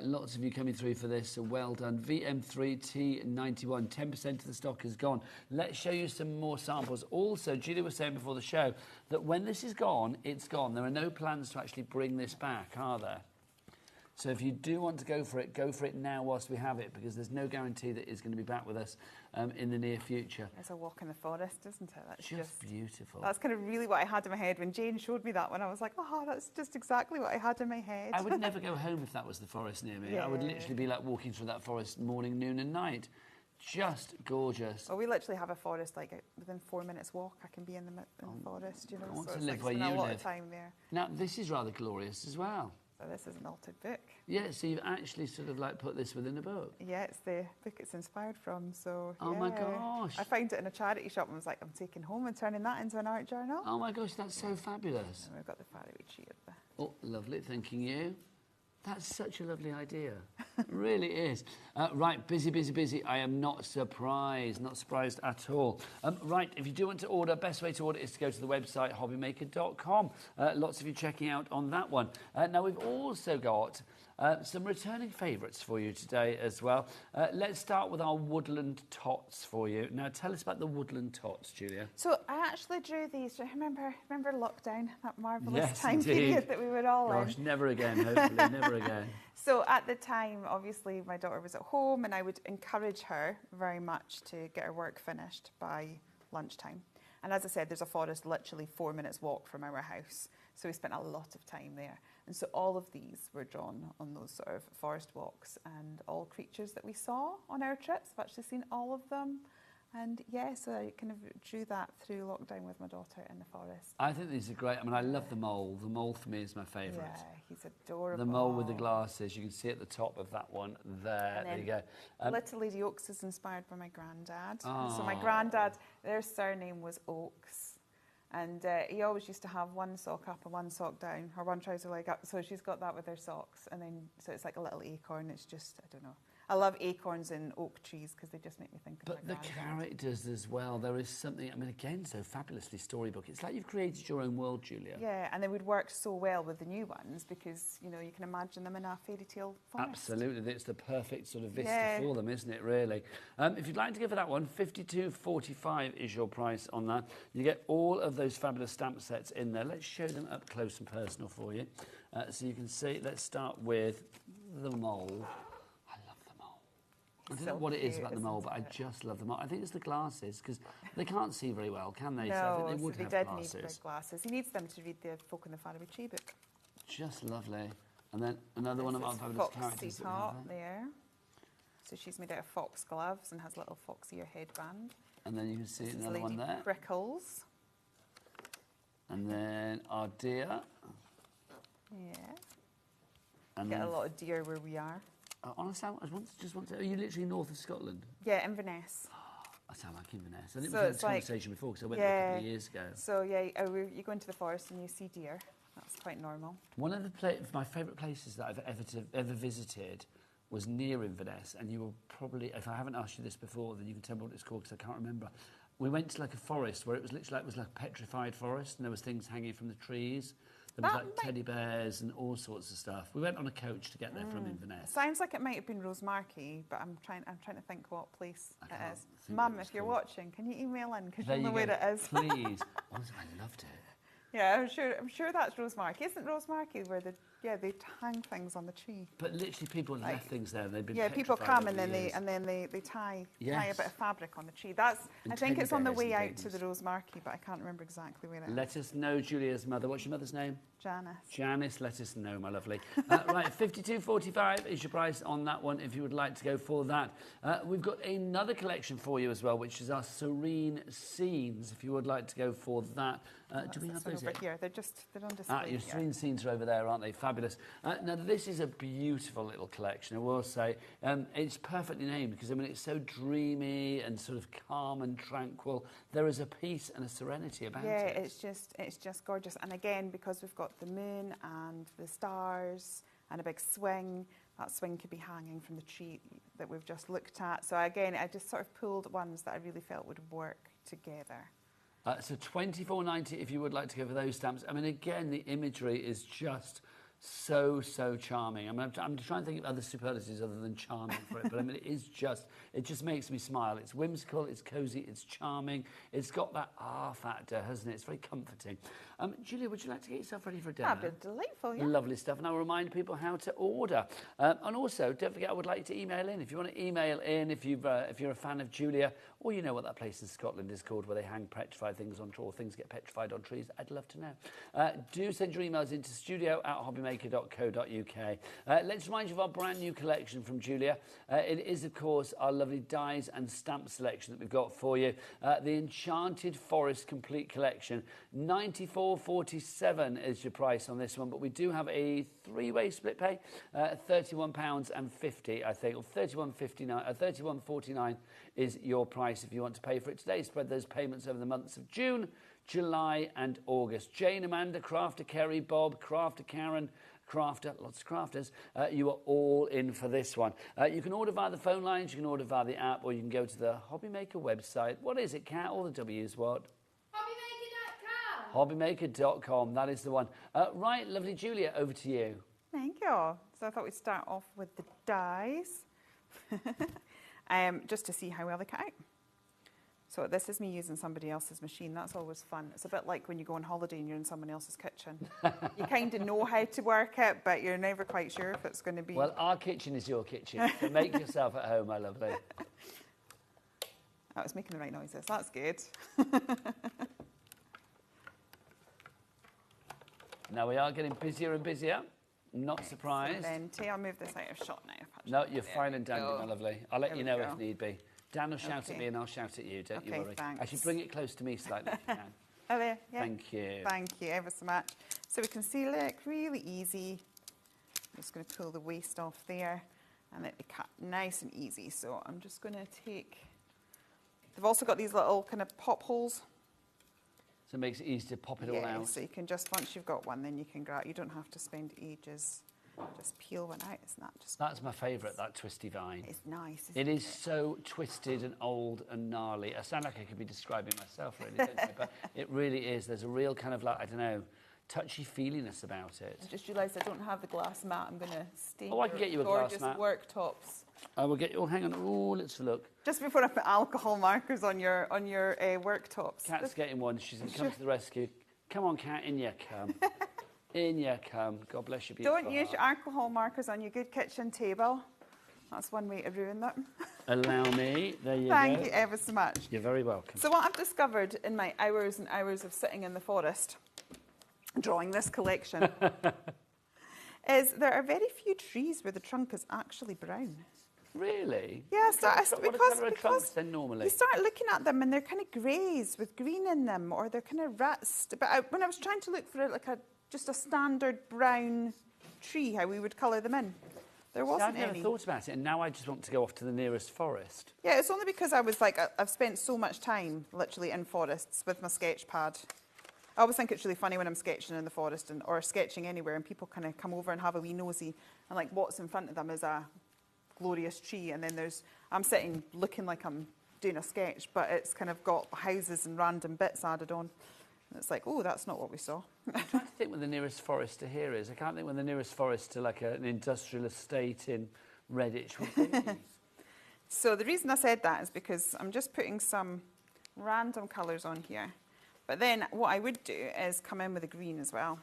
lots of you coming through for this, so well done. VM3T91, 10% of the stock is gone. Let's show you some more samples. Also, Julia was saying before the show that when this is gone, it's gone. There are no plans to actually bring this back, are there? So if you do want to go for it now whilst we have it, because there's no guarantee that it's going to be back with us in the near future. It's a walk in the forest, isn't it? That's just beautiful. That's kind of really what I had in my head. When Jane showed me that one, I was like, oh, that's just exactly what I had in my head. I would never go home if that was the forest near me. Yeah. I would literally be like walking through that forest morning, noon and night. Just gorgeous. Well, we literally have a forest like within 4 minutes walk. I can be in the forest, you know. I want so to it's live like where you spend a lot live. of time there. Now, this is rather glorious as well. So this is an altered book. Yeah, so you've actually sort of like put this within a book. Yeah, it's the book it's inspired from. So oh my gosh, I found it in a charity shop and was like, I'm taking home and turning that into an art journal. Oh my gosh, that's so fabulous. And we've got the fairy tree at the. Oh, lovely, thanking you. That's such a lovely idea. It really is. Right, busy. I am not surprised at all. Right, if you do want to order, best way to order is to go to the website hobbymaker.com. Lots of you checking out on that one. Now, we've also got some returning favourites for you today as well. Let's start with our woodland tots for you. Now, tell us about the woodland tots, Julia. So I actually drew these. Remember lockdown, that marvellous time indeed. Period that we were all in? Gosh, never again, hopefully, never again. So at the time, obviously, my daughter was at home and I would encourage her very much to get her work finished by lunchtime. And as I said, there's a forest literally 4 minutes walk from our house. So we spent a lot of time there. And so all of these were drawn on those sort of forest walks, and all creatures that we saw on our trips. I've actually seen all of them. And yeah, so I kind of drew that through lockdown with my daughter in the forest. I think these are great. I mean, I love the mole. The mole for me is my favourite. Yeah, he's adorable. The mole with the glasses. You can see at the top of that one there. There you go. Little Lady Oaks is inspired by my granddad. Oh. So my granddad, their surname was Oaks. And he always used to have one sock up and one sock down, or one trouser leg up. So she's got that with her socks. And then, so it's like a little acorn. It's just, I don't know. I love acorns in oak trees because they just make me think of But the characters as well, there is something, I mean, again, so fabulously storybook. It's like you've created your own world, Julia. Yeah, and they would work so well with the new ones because, you know, you can imagine them in a fairy tale forest. Absolutely, it's the perfect sort of vista for them, isn't it, really? If you'd like to go for that one, $52.45 is your price on that. You get all of those fabulous stamp sets in there. Let's show them up close and personal for you. So you can see, let's start with the mole. I don't know what it is about the mole, but I just love the mole. I think it's the glasses, because they can't see very well, can they? No, so I think they would have did glasses. need big glasses. He needs them to read the Folk in the Faraway Tree book. Just lovely. And then another one of our fabulous characters. There. So she's made out of fox gloves and has a little fox ear headband. And then you can see another Lady one there. Prickles. And then our deer. Yeah. And Get then a lot of deer where we are. Honestly, I just want to. Are you literally north of Scotland? Yeah, Inverness. I sound like Inverness. I think we've had this conversation before because I went there a couple of years ago. So yeah, you go into the forest and you see deer. That's quite normal. One of my favourite places that I've ever visited was near Inverness, and you will probably, if I haven't asked you this before, then you can tell me what it's called because I can't remember. We went to like a forest where it was literally like a petrified forest, and there was things hanging from the trees. There was like teddy bears and all sorts of stuff. We went on a coach to get there from Inverness. Sounds like it might have been Rosemarkie, but I'm trying to think what place it is. Mum, if you're watching, can you email in? Because you'll know where it is. Please. Honestly, I loved it. Yeah, I'm sure that's Rosemarkie. Isn't Rosemarkie where they hang things on the tree? But literally, people have left things there. And they've been people come petrified and then they tie a bit of fabric on the tree. I think it's on the way out to the Rosemarkie, but I can't remember exactly where it is. Let us know, Julia's mother. What's your mother's name? Janice. Janice, let us know, my lovely. Right, $52.45 is your price on that one if you would like to go for that. We've got another collection for you as well, which is our Serene Scenes, if you would like to go for that. Do we have those over here? They're on display. Your Serene Scenes are over there, aren't they? Fabulous. Now, this is a beautiful little collection, I will say. It's perfectly named because, I mean, it's so dreamy and sort of calm and tranquil. There is a peace and a serenity about it. Yeah, it's just gorgeous. And again, because we've got the moon and the stars and a big swing, that swing could be hanging from the tree that we've just looked at. So again, I just sort of pulled ones that I really felt would work together. So $24.90 if you would like to go for those stamps. I mean, again, the imagery is just so charming. I mean, I'm trying to think of other superlatives other than charming for it, but I mean, it just makes me smile. It's whimsical, it's cozy, it's charming. It's got that factor, hasn't it? It's very comforting. Julia, would you like to get yourself ready for dinner? That'd be delightful, yeah. Lovely stuff. And I'll remind people how to order. And also, don't forget, I would like you to email in. If you want to email in, if you're a fan of Julia, or you know what that place in Scotland is called, where they hang petrified things on trees, or things get petrified on trees, I'd love to know. Do send your emails into studio@hobbymaker.co.uk. Let's remind you of our brand new collection from Julia. It is, of course, our lovely dies and stamp selection that we've got for you. The Enchanted Forest Complete Collection. $94.47 is your price on this one, but we do have a three-way split pay, £31.50, I think, or $31.49 is your price if you want to pay for it today. Spread those payments over the months of June, July and August. Jane, Amanda, Crafter, Kerry, Bob, Crafter, Karen, Crafter, lots of crafters, you are all in for this one. You can order via the phone lines, you can order via the app, or you can go to the HobbyMaker website. What is it, Kat? All the W's, what? HobbyMaker.com, that is the one. Right, lovely Julia, over to you. Thank you. So I thought we'd start off with the dies, just to see how well they cut out. So this is me using somebody else's machine. That's always fun. It's a bit like when you go on holiday and you're in someone else's kitchen. You kind of know how to work it, but you're never quite sure if it's going to be... Well, our kitchen is your kitchen, so make yourself at home, my lovely. Oh, it's making the right noises. That's good. Now we are getting busier and busier. Not surprised. I'll move this out of shot now. No, you're fine and dandy, my lovely. I'll let you know if need be. Dan will shout at me and I'll shout at you, don't you worry. Thanks. Actually, bring it close to me slightly if you can. Oh, there, yeah. Thank you. Thank you ever so much. So we can seal it really easy. I'm just going to pull the waste off there and let it cut nice and easy. So I'm just going to take... They've also got these little kind of pop holes. So it makes it easy to pop it all out. So you can just, once you've got one, then you can grab, you don't have to spend ages. Just peel one out, isn't that just... That's my favourite, that twisty vine. It's nice, It is so twisted and old and gnarly. I sound like I could be describing myself, really, don't I? But it really is. There's a real kind of, like, I don't know, touchy-feeliness about it. I just realised I don't have the glass mat. I'm going to stain I can get you a glass mat. Worktops. I will get you... Oh, hang on. Oh, let's look. Just before I put alcohol markers on your worktops. Kat's getting one. She's going to come to the rescue. Come on, Kat, in you come. In you come. God bless you, beautiful Don't use your alcohol markers on your good kitchen table. That's one way to ruin them. Allow me. There you go. Thank you ever so much. You're very welcome. So what I've discovered in my hours and hours of sitting in the forest, drawing this collection, is there are very few trees where the trunk is actually brown. Really? Yeah, what colour are trunks then normally? You start looking at them and they're kind of greys with green in them, or they're kind of rust. But when I was trying to look for just a standard brown tree, how we would colour them in, there wasn't any. I've never thought about it, and now I just want to go off to the nearest forest. Yeah, it's only because I was like, I've spent so much time literally in forests with my sketch pad. I always think it's really funny when I'm sketching in the forest or sketching anywhere, and people kind of come over and have a wee nosy, and like what's in front of them is a glorious tree, and then I'm sitting looking like I'm doing a sketch, but it's kind of got houses and random bits added on. And it's like, oh, that's not what we saw. I'm trying to think when the nearest forest to here is. I can't think when the nearest forest to like an industrial estate in Redditch would be. So the reason I said that is because I'm just putting some random colours on here. But then what I would do is come in with a green as well.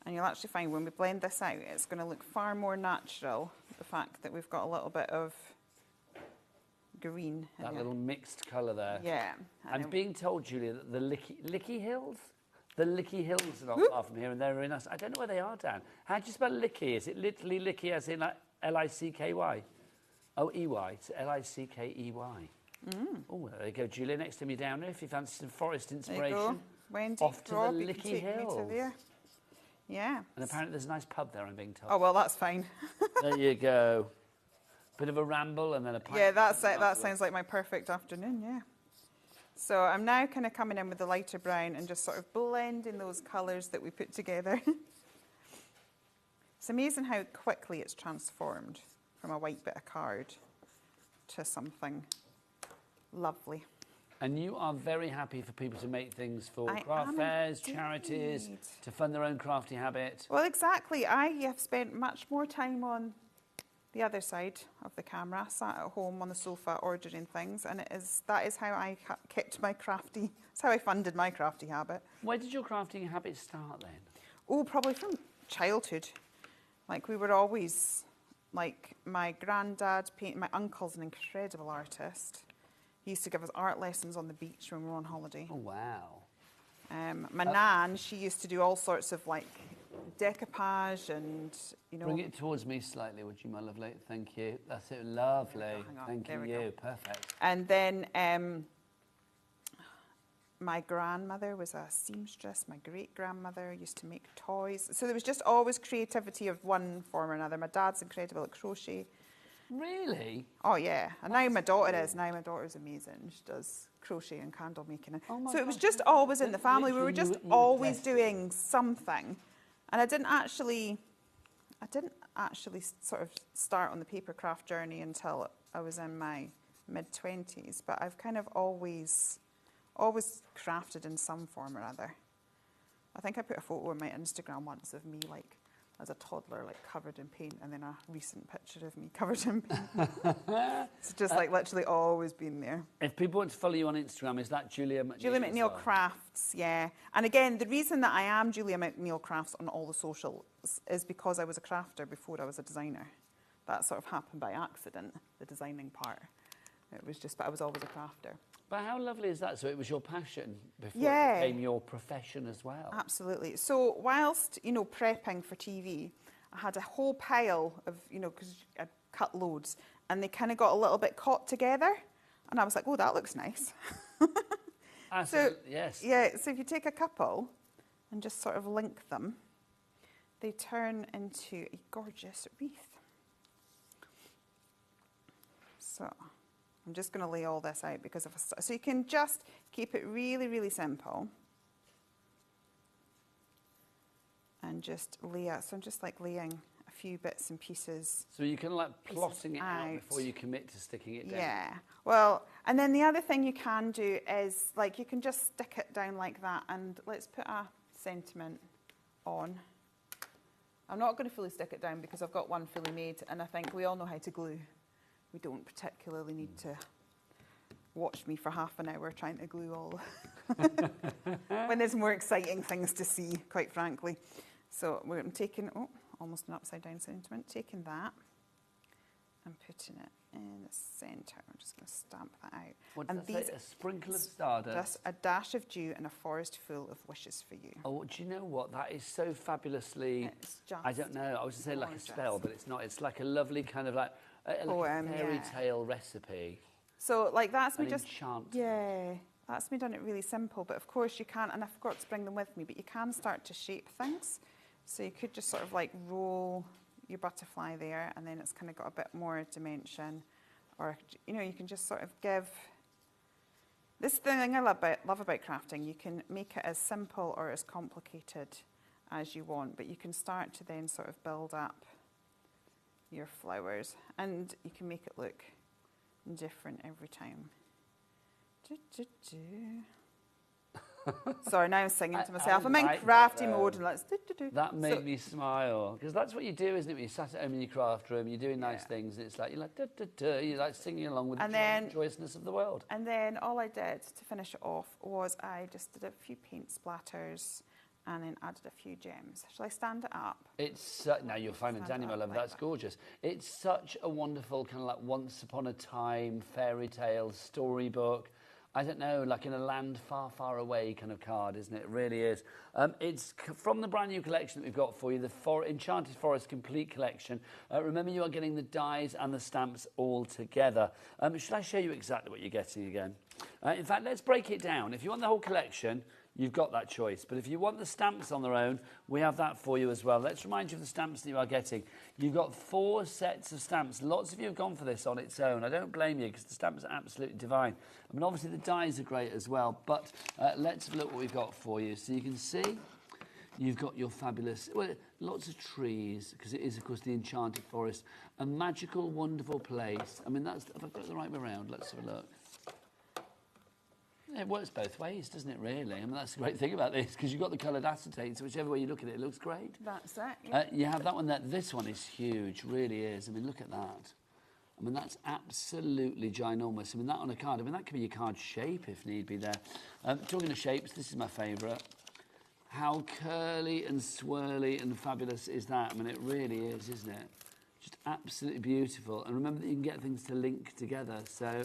And you'll actually find when we blend this out, it's going to look far more natural, the fact that we've got a little bit of green. That little mixed colour there. Yeah. I'm being told, Julia, that the Licky Hills? The Licky Hills are not far from here, and they're in us. I don't know where they are, Dan. How do you spell Licky? Is it literally Licky as in like L-I-C-K-Y? Oh, E-Y. It's L-I-C-K-E-Y. Oh, there you go, Julia. Next time you're down there, if you fancy some forest inspiration, there you go. Wendy, off to Rob, the you can Licky take me Hills. to there. Yeah. And apparently there's a nice pub there, I'm being told. Oh, well, that's fine. There you go. Bit of a ramble and then a pint. Yeah, that's it. That sounds like my perfect afternoon, yeah. So I'm now kind of coming in with the lighter brown and just sort of blending those colours that we put together. It's amazing how quickly it's transformed from a white bit of card to something lovely. And you are very happy for people to make things for craft fairs, charities, to fund their own crafty habit. Well, exactly. I have spent much more time on the other side of the camera, sat at home on the sofa ordering things, and that is how I kept my crafty, that's how I funded my crafty habit. Where did your crafting habit start then? Oh, probably from childhood. Like we were always, like my granddad painted, my uncle's an incredible artist. He used to give us art lessons on the beach when we were on holiday. Oh, wow. My nan, she used to do all sorts of like decoupage and, you know. Bring it towards me slightly, would you, my lovely? Thank you. That's it. Lovely. Thank you. Perfect. And then my grandmother was a seamstress. My great-grandmother used to make toys. So there was just always creativity of one form or another. My dad's incredible at crochet. Really? Oh, yeah. And now my daughter is. Now my daughter's amazing. She does crochet and candle making. So it was just always in the family. We were just always doing something. And I didn't actually sort of start on the paper craft journey until I was in my mid-20s. But I've kind of always crafted in some form or other. I think I put a photo on my Instagram once of me like as a toddler, like covered in paint, and then a recent picture of me covered in paint. It's just like literally always been there. If people want to follow you on Instagram, is that Julia McNeil? Julia McNeil Crafts, yeah. And again, the reason that I am Julia McNeil Crafts on all the socials is because I was a crafter before I was a designer. That sort of happened by accident, the designing part. It was just, but I was always a crafter. But how lovely is that? So it was your passion before it became your profession as well. Absolutely. So whilst, you know, prepping for TV, I had a whole pile of, you know, because I cut loads, and they kind of got a little bit caught together. And I was like, oh, that looks nice. So, yes. Yeah, so if you take a couple and just sort of link them, they turn into a gorgeous wreath. So I'm just going to lay all this out because so you can just keep it really, really simple. And just lay out. So I'm just like laying a few bits and pieces. So you can like plotting it out before you commit to sticking it down. Yeah. Well, and then the other thing you can do is like you can just stick it down like that, and let's put a sentiment on. I'm not going to fully stick it down because I've got one fully made, and I think we all know how to glue. We don't particularly need to watch me for half an hour trying to glue all when there's more exciting things to see, quite frankly. So I'm taking, almost an upside down sentiment, taking that and putting it in the centre. I'm just going to stamp that out. What does that say? A sprinkle of stardust? Just a dash of dew and a forest full of wishes for you. Oh, do you know what? That is so fabulously, it's just I don't know, I was going to say like a gorgeous. spell, but it's not. It's like a lovely kind of like a fairy tale recipe. So like that's me An just, enchantment. yeah, that's me done it really simple, but of course you can, and I forgot to bring them with me, but you can start to shape things. So you could just sort of like roll your butterfly there, and then it's kind of got a bit more dimension. Or, you know, you can just sort of give, this thing I love about crafting, you can make it as simple or as complicated as you want, but you can start to then sort of build up your flowers, and you can make it look different every time. Sorry, now I'm singing to myself. I'm in crafty mode and let's do. That made me smile, because that's what you do, isn't it? When you sat at home in your craft room, you're doing nice things, and it's like you're like you're like singing along with the joyousness of the world. And then all I did to finish it off was I just did a few paint splatters and then added a few gems. Shall I stand it up? It's now you'll find it, Daniel, my love. That's gorgeous. It's such a wonderful kind of like once upon a time fairy tale storybook. I don't know, like in a land far, far away kind of card, isn't it? It really is. It's from the brand new collection that we've got for you, the Enchanted Forest Complete Collection. Remember, you are getting the dies and the stamps all together. Should I show you exactly what you're getting again? In fact, let's break it down. If you want the whole collection, you've got that choice. But if you want the stamps on their own, we have that for you as well. Let's remind you of the stamps that you are getting. You've got 4 sets of stamps. Lots of you have gone for this on its own. I don't blame you, because the stamps are absolutely divine. I mean, obviously, the dies are great as well. But let's have a look what we've got for you. So you can see you've got your fabulous, well, lots of trees, because it is, of course, the Enchanted Forest. A magical, wonderful place. I mean, that's, have I got it the right way around? Let's have a look. It works both ways, doesn't it, really? I mean, that's the great thing about this, because you've got the coloured acetate, so whichever way you look at it, it looks great. That's it. Yeah. You have that one there. This one is huge, really is. I mean, look at that. I mean, that's absolutely ginormous. I mean, that on a card, I mean, that could be your card shape if need be there. Talking of shapes, this is my favourite. How curly and swirly and fabulous is that? I mean, it really is, isn't it? Just absolutely beautiful. And remember that you can get things to link together, so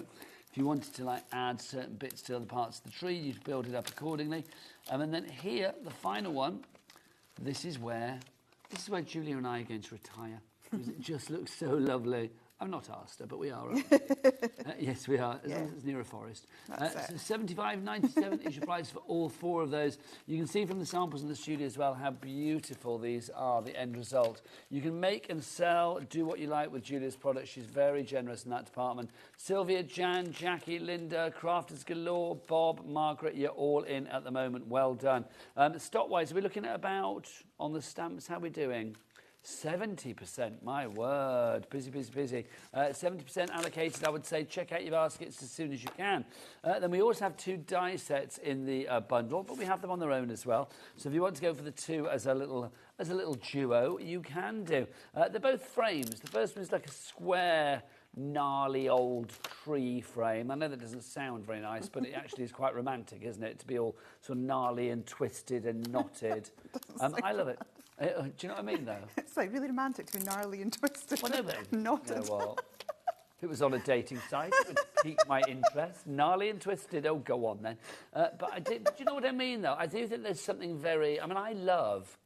if you wanted to like add certain bits to other parts of the tree, you'd build it up accordingly. And then here, the final one, this is where Julia and I are going to retire, because it just looks so lovely. I've not asked her, but we are. Yes, we are, as long as it's near a forest. So $75.97 is your price for all 4 of those. You can see from the samples in the studio as well how beautiful these are, the end result. You can make and sell, do what you like with Julia's products. She's very generous in that department. Sylvia, Jan, Jackie, Linda, Crafters Galore, Bob, Margaret, you're all in at the moment. Well done. Stock-wise, we're looking at about, on the stamps, how are we doing? 70%, my word, busy, busy, busy. 70% allocated, I would say check out your baskets as soon as you can. Then we also have 2 die sets in the bundle, but we have them on their own as well. So if you want to go for the 2 as a little duo, you can do. They're both frames. The first one is like a square, gnarly old tree frame. I know that doesn't sound very nice, but it actually is quite romantic, isn't it? To be all sort of gnarly and twisted and knotted. I love it. Do you know what I mean, though? It's like really romantic to be gnarly and twisted. Well, no, but knotted. You know what? If it was on a dating site, it would pique my interest. Gnarly and twisted. Oh, go on then. But do you know what I mean, though? I do think there's something very. I mean, I love.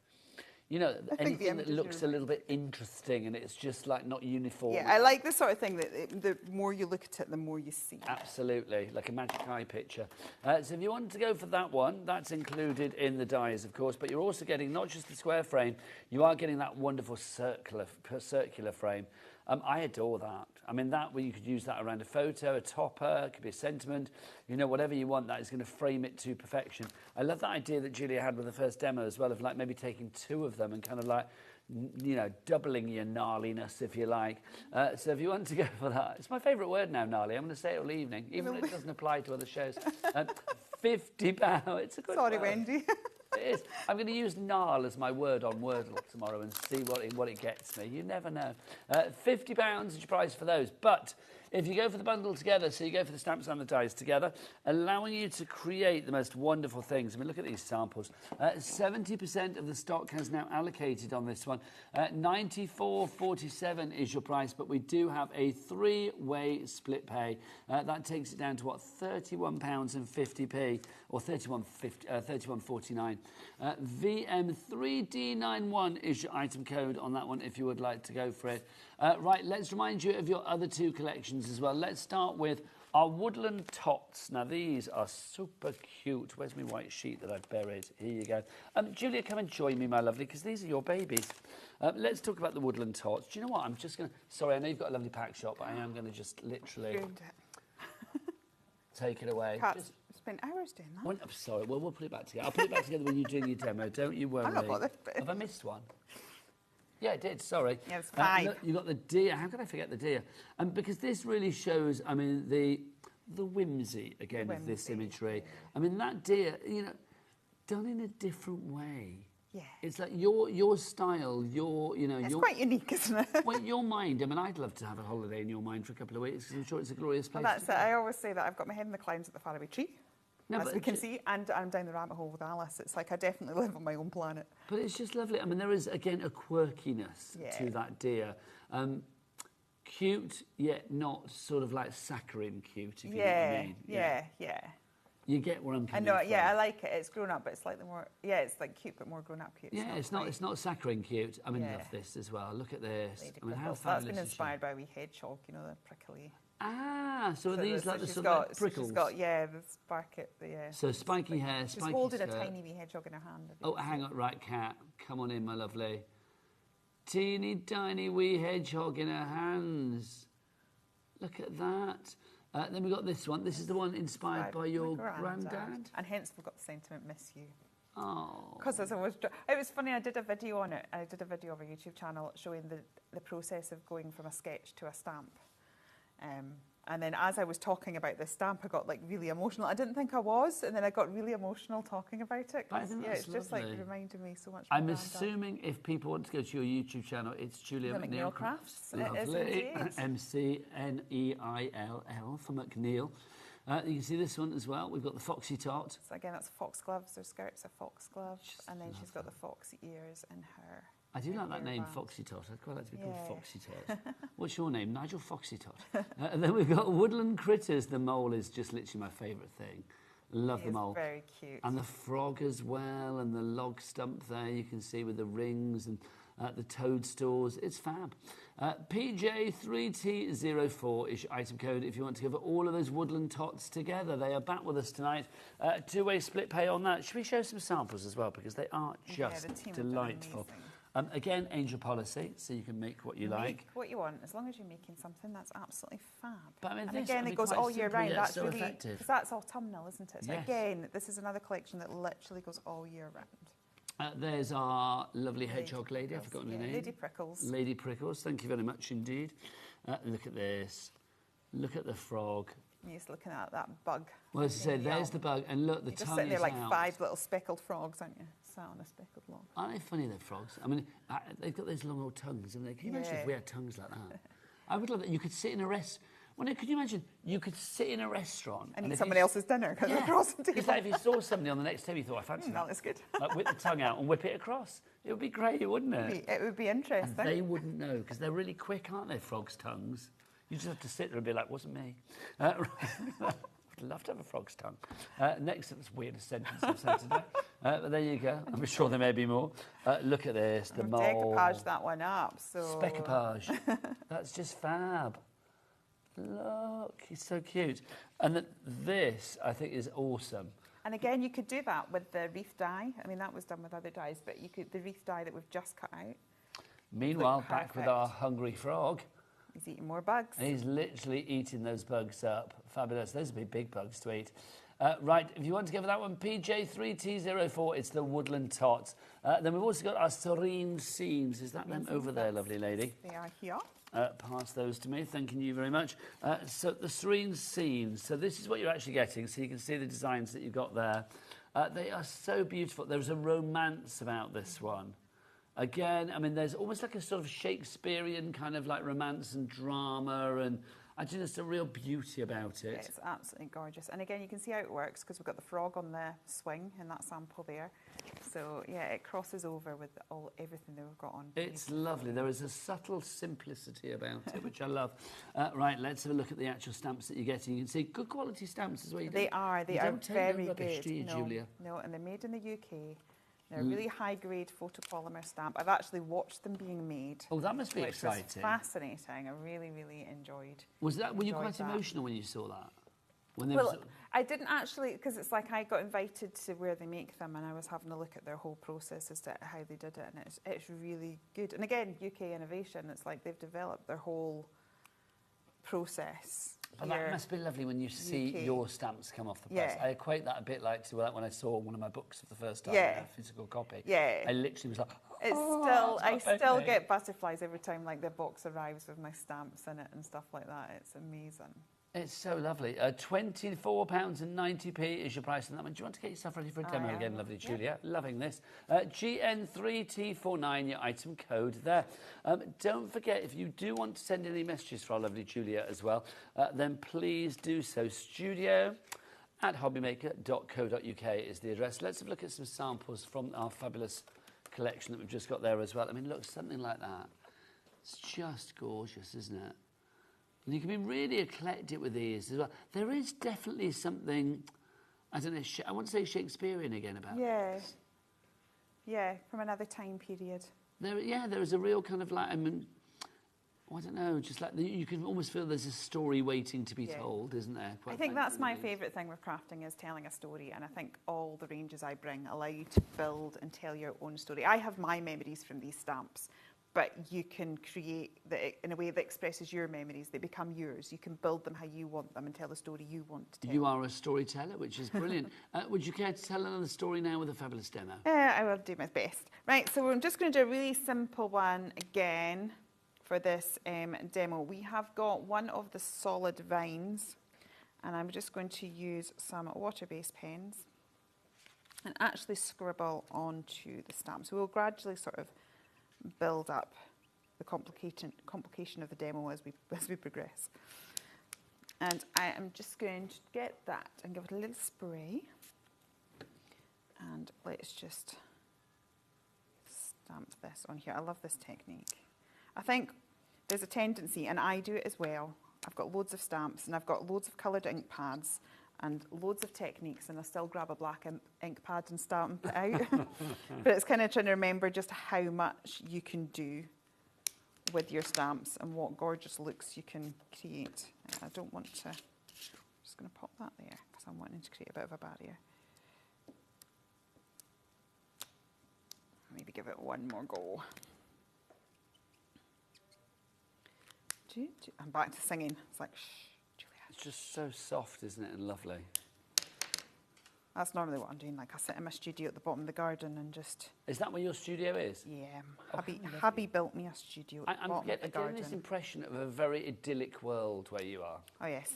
You know, anything that looks a little bit interesting and it's just like not uniform. Yeah, I like the sort of thing that the more you look at it, the more you see. Absolutely, like a magic eye picture. So if you wanted to go for that one, that's included in the dies, of course, but you're also getting not just the square frame, you are getting that wonderful circular frame. I adore that. I mean, that where you could use that around a photo, a topper, it could be a sentiment, you know, whatever you want, that is going to frame it to perfection. I love that idea that Julia had with the first demo as well, of like maybe taking 2 of them and kind of like, you know, doubling your gnarliness, if you like. So if you want to go for that, it's my favourite word now, gnarly. I'm going to say it all evening, even though it doesn't apply to other shows. £50, it's a good Sorry, word. Wendy. It is. I'm going to use gnarl as my word on Wordle tomorrow and see what it gets me. You never know. £50 is your price for those. But if you go for the bundle together, so you go for the stamps and the dies together, allowing you to create the most wonderful things. I mean, look at these samples. 70% of the stock has now allocated on this one. $94.47 is your price, but we do have a 3-way split pay. That takes it down to, what, £31.50p or $31.49. VM3D91 is your item code on that one if you would like to go for it. Right, let's remind you of your other 2 collections as well. Let's start with our woodland tots. Now, these are super cute. Where's my white sheet that I've buried? Here you go. Julia, come and join me, my lovely, because these are your babies. Let's talk about the woodland tots. Do you know what? I'm just going to... Sorry, I know you've got a lovely pack shop, but I am going to just literally take it away. Just spent hours doing that. Well, I'm sorry. Well, we'll put it back together. I'll put it back together when you're doing your demo. Don't you worry. I'm not bothered. Have I missed one? Yeah, it did, sorry. Yeah, it was 5. Look, you got the deer. How could I forget the deer? Because this really shows, I mean, the whimsy, again, of this imagery. I mean, that deer, you know, done in a different way. Yeah. It's like your style, It's quite unique, isn't it? Well, your mind. I mean, I'd love to have a holiday in your mind for a couple of weeks because I'm sure it's a glorious place. Well, that's it. I always say that I've got my head in the clouds at the faraway tree. No, as we can see, and I'm down the rabbit hole with Alice. It's like I definitely live on my own planet. But it's just lovely. I mean, there is, again, a quirkiness to that deer. Cute, yet not sort of like saccharine cute, if you know what I mean. Yeah. You get where I'm coming I know, from. I like it. It's grown up, but it's slightly more, it's like cute, but more grown up cute. Yeah, it's not saccharine cute. I mean, love this as well. Look at this. Lady I mean, how Prickles. fabulous That's been is she? inspired by a wee hedgehog, you know, the prickly. Ah, so are these like the she's sort got, of prickles? She's got, the spark So spiky hair, spiky She's holding skirt. a tiny wee hedgehog in her hand. Oh, hang on, right, cat. Come on in, my lovely. Teeny tiny wee hedgehog in her hands. Look at that. Then we got this one. This is the one inspired by your granddad. And hence we've got the sentiment, miss you. Oh. Because it was funny, I did a video on it. I did a video of our YouTube channel showing the process of going from a sketch to a stamp. And then as I was talking about this stamp, I got like really emotional. I didn't think I was, and then I got really emotional talking about it. I think that's it's just like lovely. reminded me so much. of I'm my assuming if people want to go to your YouTube channel, it's Julia The McNeil McNeil Crafts. Lovely. It is indeed. McNeil for McNeil. You can see this one as well. We've got the foxy tot. So again, that's fox gloves. Her skirts are fox gloves, and then she's got the foxy ears in her. I do like that name, band. Foxy Tot. I'd quite like to be called Foxy Tot. What's your name? Nigel Foxy Tot. And then we've got Woodland Critters. The mole is just literally my favourite thing. Love the mole. Very cute. And the frog as well, and the log stump there you can see with the rings and the toadstools. It's fab. PJ3T04 is your item code if you want to cover all of those woodland tots together. They are back with us tonight. Two-way split pay on that. Should we show some samples as well? Because they are just delightful. Again, angel policy, so you can make what you like. Make what you want, as long as you're making something that's absolutely fab. But I mean, and this, again, it goes all year round. That's so really effective. because that's autumnal, isn't it? So Yes. again, this is another collection that literally goes all year round. There's our lovely hedgehog lady. I've forgotten her name. Lady Prickles. Lady Prickles. Thank you very much indeed. Look at this. Look at the frog. You're just looking at that bug. Well, as I say, there's the bug, and look, the You're just tongue sitting there is like out. 5 little speckled frogs, aren't you? Sat on a speckled log. Aren't they funny, the frogs? I mean, they've got those long old tongues, haven't they? Can you imagine if we had tongues like that? I would love that. You could sit in a could you imagine? You could sit in a restaurant and eat somebody else's dinner because they're across the table. It's like if you saw somebody on the next table, you thought, I fancy that. That's good. Like whip the tongue out and whip it across. It would be great, wouldn't it? It would be interesting. And they wouldn't know because they're really quick, aren't they, frogs' tongues? You just have to sit there and be like, wasn't me. I'd love to have a frog's tongue. Next, that's the weirdest sentence I've said today. But there you go. I'm sure there may be more. Look at this, the mole. Decoupage that one up. So Specoupage. That's just fab. Look, he's so cute. And this, I think, is awesome. And again, you could do that with the wreath die. I mean, that was done with other dies, but you could the wreath die that we've just cut out. Meanwhile, back with our hungry frog. He's eating more bugs. He's literally eating those bugs up. Fabulous. Those would be big bugs to eat. Right, if you want to go for that one, PJ3T04, it's the woodland tots. Then we've also got our serene seams. Is that them over there, lovely lady? They are here. Pass those to me, thanking you very much. So the serene seams. So this is what you're actually getting. So you can see the designs that you've got there. They are so beautiful. There's a romance about this one. Again, I mean, there's almost like a sort of Shakespearean kind of like romance and drama, and I think there's a real beauty about it. Yeah, it's absolutely gorgeous. And again, you can see how it works because we've got the frog on the swing in that sample there. So yeah, it crosses over with everything that we've got on. It's lovely. There is a subtle simplicity about it, which I love. Right, let's have a look at the actual stamps that you're getting. You can see good quality stamps as well. They are don't take very no rubbish, good. do you, Julia? No, and they're made in the UK. They're a really high-grade photopolymer stamp. I've actually watched them being made. Oh, that must be which exciting. was fascinating. I really, really enjoyed. Were you quite emotional when you saw that? I didn't actually, because it's like I got invited to where they make them, and I was having a look at their whole process as to how they did it, and it's really good. And again, UK innovation. It's like they've developed their whole process. But that must be lovely when you see your stamps come off the press. Yeah. I equate that a bit like to when I saw one of my books for the first time, Yeah. a physical copy. Yeah. I literally was like, I still get butterflies every time like the box arrives with my stamps in it and stuff like that. It's amazing. It's so lovely. £24.90 is your price on that one. Do you want to get yourself ready for a demo again, lovely Julia? Loving this. GN3T49, your item code there. Don't forget, if you do want to send any messages for our lovely Julia as well, then please do so. studio@hobbymaker.co.uk is the address. Let's have a look at some samples from our fabulous collection that we've just got there as well. I mean, look, something like that. It's just gorgeous, isn't it? And you can be really eclectic with these as well. There is definitely something, I don't know, I want to say Shakespearean again about this. Yeah, from another time period. There is a real kind of like, I mean, I don't know, just like, you can almost feel there's a story waiting to be told, isn't there? I think that's my favourite thing with crafting, is telling a story, and I think all the ranges I bring allow you to build and tell your own story. I have my memories from these stamps, but you can create in a way that expresses your memories. They become yours. You can build them how you want them and tell the story you want to tell. You are a storyteller, which is brilliant. Would you care to tell another story now with a fabulous demo? I will do my best. Right, so I'm just going to do a really simple one again for this demo. We have got one of the solid vines, and I'm just going to use some water-based pens and actually scribble onto the stamp. So we'll gradually sort of build up the complication of the demo as we progress. And I am just going to get that and give it a little spray. And let's just stamp this on here. I love this technique. I think there's a tendency, and I do it as well. I've got loads of stamps and I've got loads of coloured ink pads and loads of techniques, and I still grab a black ink pad and stamp it out. But it's kind of trying to remember just how much you can do with your stamps and what gorgeous looks you can create. I don't want to, I'm just going to pop that there because I'm wanting to create a bit of a barrier. Maybe give it one more go. I'm back to singing. It's like, shh, Julia. It's just so soft, isn't it, and lovely. That's normally what I'm doing. Like, I sit in my studio at the bottom of the garden and just... Is that where your studio is? Yeah. Hubby built me a studio at the bottom of the garden. I'm getting this impression of a very idyllic world where you are. Oh, yes.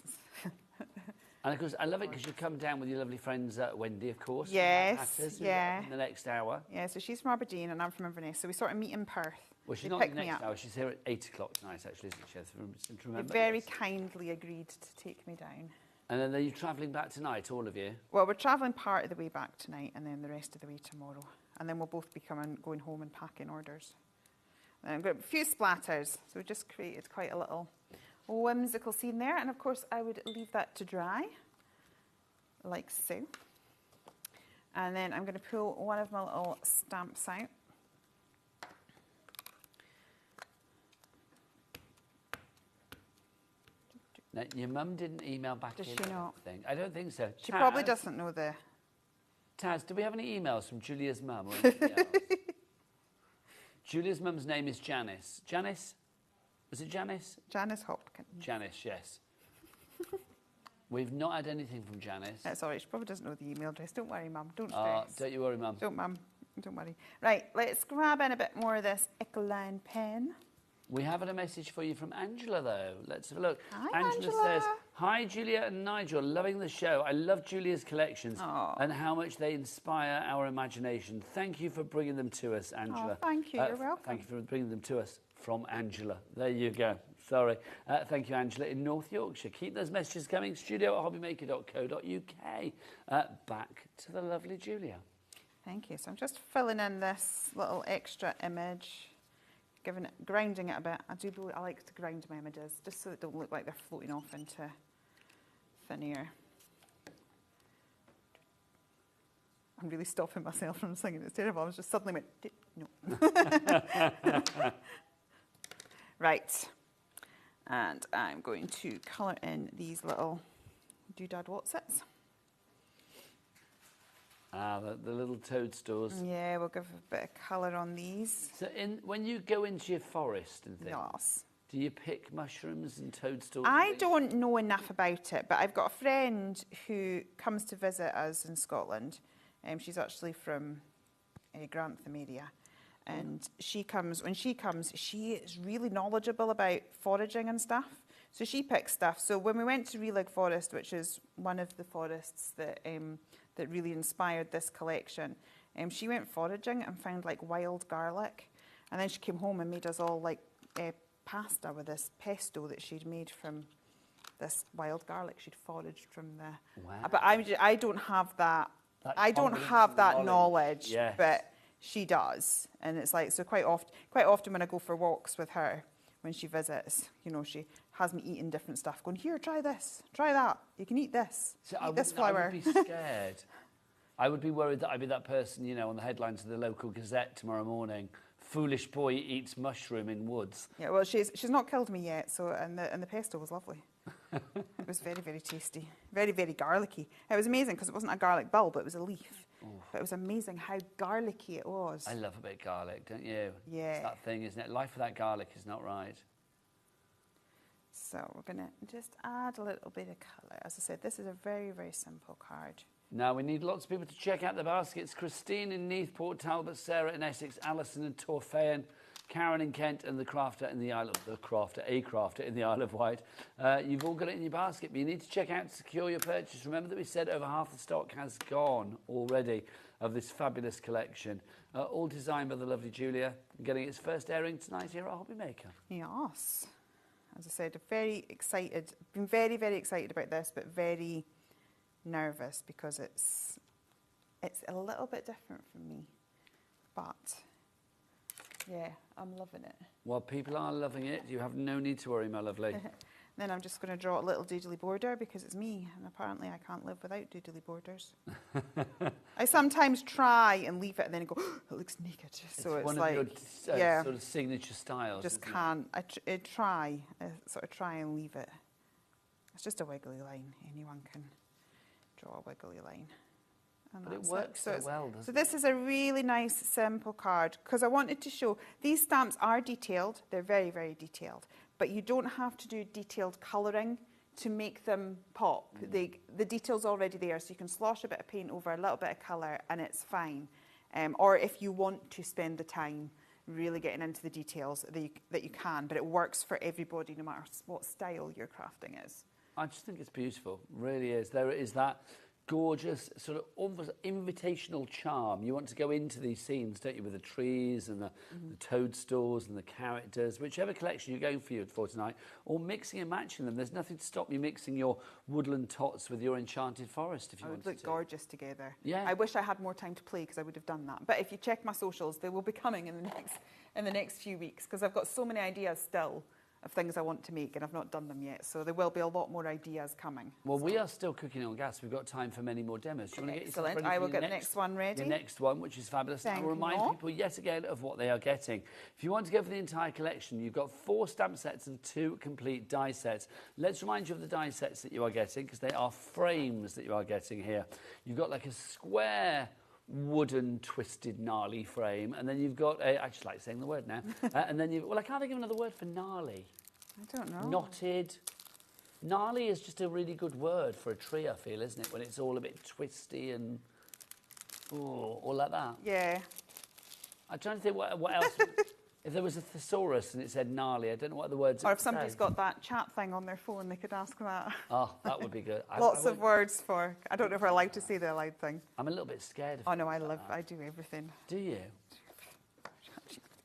And of course, I love it because you come down with your lovely friends, Wendy, of course. Yes, in the next hour. Yeah, so she's from Aberdeen and I'm from Inverness, so we sort of meet in Perth. Well, she's not in the next hour. She's here at 8 o'clock tonight, actually, isn't she? They very kindly agreed to take me down. And then are you travelling back tonight, all of you? Well, we're travelling part of the way back tonight and then the rest of the way tomorrow. And then we'll both be going home and packing orders. And I've got a few splatters, so we just created quite a little whimsical scene there. And of course, I would leave that to dry, like so. And then I'm going to pull one of my little stamps out. Now, your mum didn't email back in. Does she not? I don't think so. She probably doesn't know the... Taz, do we have any emails from Julia's mum or anything else? Julia's mum's name is Janice. Janice? Was it Janice? Janice Hopkins. Janice, yes. We've not had anything from Janice. That's all right. She probably doesn't know the email address. Don't worry, Mum. Don't stress. Don't you worry, Mum. Don't, Mum. Don't worry. Right, let's grab in a bit more of this Ecoline pen. We have had a message for you from Angela, though. Let's have a look. Hi, Angela says, hi, Julia and Nigel. Loving the show. I love Julia's collections and how much they inspire our imagination. Thank you for bringing them to us, Angela. Oh, thank you. You're welcome. Thank you for bringing them to us from Angela. There you go. Sorry. Thank you, Angela, in North Yorkshire. Keep those messages coming. studio@hobbymaker.co.uk. Back to the lovely Julia. Thank you. So I'm just filling in this little extra image. Grounding it a bit. I like to ground my images just so they don't look like they're floating off into thin air. I'm really stopping myself from singing. It's terrible. I was just suddenly went, no. Right. And I'm going to colour in these little doodad Watsits. The little toadstools. Yeah, we'll give a bit of colour on these. So when you go into your forest and things, yes. Do you pick mushrooms and toadstools? I don't know enough about it, but I've got a friend who comes to visit us in Scotland. She's actually from Grantham area. And when she comes, she is really knowledgeable about foraging and stuff. So she picks stuff. So when we went to Relig Forest, which is one of the forests that that really inspired this collection, she went foraging and found like wild garlic, and then she came home and made us all like pasta with this pesto that she'd made from this wild garlic she'd foraged from the. Wow. But I don't have that. I don't have that knowledge, yes. but she does, and it's like so. Quite often when I go for walks with her, when she visits, you know, she has me eating different stuff. Going, here, try this, try that. You can eat this. So eat this flower. I would be scared. I would be worried that I'd be that person, you know, on the headlines of the local Gazette tomorrow morning. Foolish boy eats mushroom in woods. Yeah, well, she's not killed me yet. So and the pesto was lovely. It was very, very tasty, very, very garlicky. It was amazing because it wasn't a garlic bulb; it was a leaf. Ooh. But it was amazing how garlicky it was. I love a bit of garlic, don't you? Yeah. It's that thing, isn't it? Life without garlic is not right. So we're going to just add a little bit of colour. As I said, this is a very, very simple card. Now, we need lots of people to check out the baskets. Christine in Neath, Port Talbot, Sarah in Essex, Alison in Torfaen, Karen in Kent, and the crafter in the Isle of a crafter in the Isle of Wight. You've all got it in your basket, but you need to check out to secure your purchase. Remember that we said over half the stock has gone already of this fabulous collection. All designed by the lovely Julia, getting its first airing tonight here at HobbyMaker. Yes. As I said, very excited. Been very, very excited about this, but very nervous because it's a little bit different from me. But yeah, I'm loving it. Well, people are loving it. You have no need to worry, my lovely. Then I'm just going to draw a little doodly border because it's me, and apparently I can't live without doodly borders. I sometimes try and leave it and then go, oh, it looks naked. So it's one like, of your yeah, sort of signature styles. Just can't. I sort of try and leave it. It's just a wiggly line. Anyone can draw a wiggly line. And but it that's works so well, doesn't it? So this is a really nice, simple card because I wanted to show these stamps are detailed. They're very, very detailed. But you don't have to do detailed colouring to make them pop. The detail's already there, so you can slosh a bit of paint over a little bit of colour and it's fine. Or if you want to spend the time really getting into the details, that you can, but it works for everybody no matter what style your crafting is. I just think it's beautiful, really is. There is that gorgeous sort of almost invitational charm. You want to go into these scenes, don't you, with the trees and the toadstools and the characters, whichever collection you're going for tonight, or mixing and matching them. There's nothing to stop you mixing your woodland tots with your enchanted forest if you wanted to. It would look gorgeous together. Yeah. I wish I had more time to play because I would have done that. But if you check my socials, they will be coming in the next few weeks because I've got so many ideas still of things I want to make and I've not done them yet. So there will be a lot more ideas coming. Well, we are still cooking on gas. We've got time for many more demos. Do you want to get yourself ready? I will get the next one ready. The next one, which is fabulous. I'll remind people yet again of what they are getting. If you want to go for the entire collection, you've got 4 stamp sets and 2 complete die sets. Let's remind you of the die sets that you are getting because they are frames that you are getting here. You've got like a square wooden twisted gnarly frame, and then you've got a, I just like saying the word now, and then you've, well, I can't think of another word for gnarly. I don't know. Knotted. Gnarly is just a really good word for a tree, I feel, isn't it? When it's all a bit twisty and all like that. Yeah. I'm trying to think what else. If there was a thesaurus and it said gnarly, I don't know what the words. Or if somebody's got that chat thing on their phone, they could ask that. Oh, that would be good. Lots of words for. I don't know if we're allowed to say the allowed thing. I'm a little bit scared of. Oh no, I do everything. Do you?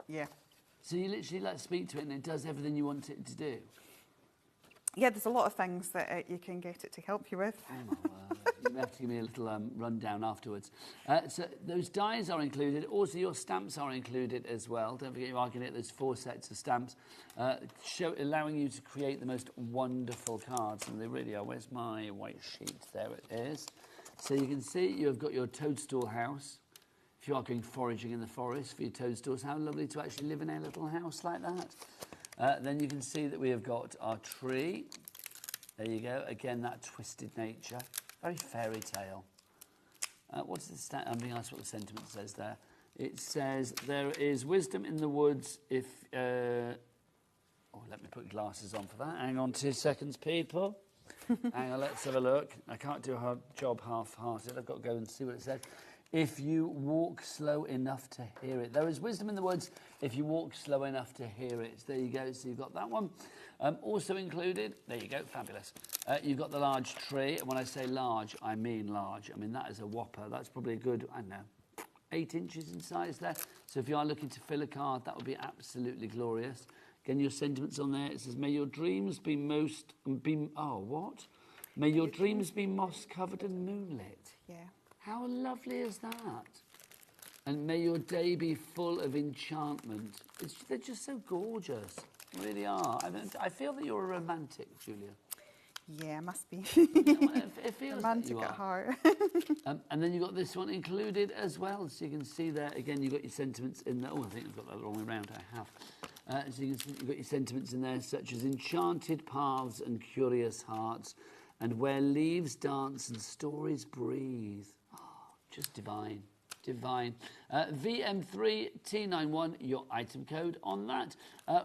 Yeah. So you literally like speak to it and it does everything you want it to do? Yeah, there's a lot of things that you can get it to help you with. Oh, you have to give me a little rundown afterwards. So those dies are included. Also, your stamps are included as well. Don't forget you are going to get those 4 sets of stamps, allowing you to create the most wonderful cards. And they really are. Where's my white sheet? There it is. So you can see you have got your toadstool house. If you are going foraging in the forest for your toadstools, how lovely to actually live in a little house like that. Then you can see that we have got our tree. There you go. Again, that twisted nature. Very fairy tale. What's the I'm being asked what the sentiment says there. It says, there is wisdom in the woods if... let me put glasses on for that. Hang on 2 seconds, people. Hang on, let's have a look. I can't do a job half-hearted. I've got to go and see what it says. if you walk slow enough to hear it. There is wisdom in the woods if you walk slow enough to hear it. There you go. So you've got that one. Also included, there you go, fabulous. You've got the large tree. And when I say large, I mean large. I mean, that is a whopper. That's probably a good, I don't know, 8 inches in size there. So if you are looking to fill a card, that would be absolutely glorious. Again, your sentiments on there. It says, may your dreams be May your dreams be moss-covered and moonlit. Yeah. How lovely is that? And may your day be full of enchantment. They're just so gorgeous. They really are. I feel that you're a romantic, Julia. Yeah, must be. It feels romantic like you at heart. And then you've got this one included as well. So you can see there, again, you've got your sentiments in there. Oh, I think I've got that the wrong way around. I have. So you can see you've got your sentiments in there, such as enchanted paths and curious hearts, and where leaves dance and stories breathe. Oh, just divine. Divine. VM3T91, your item code on that.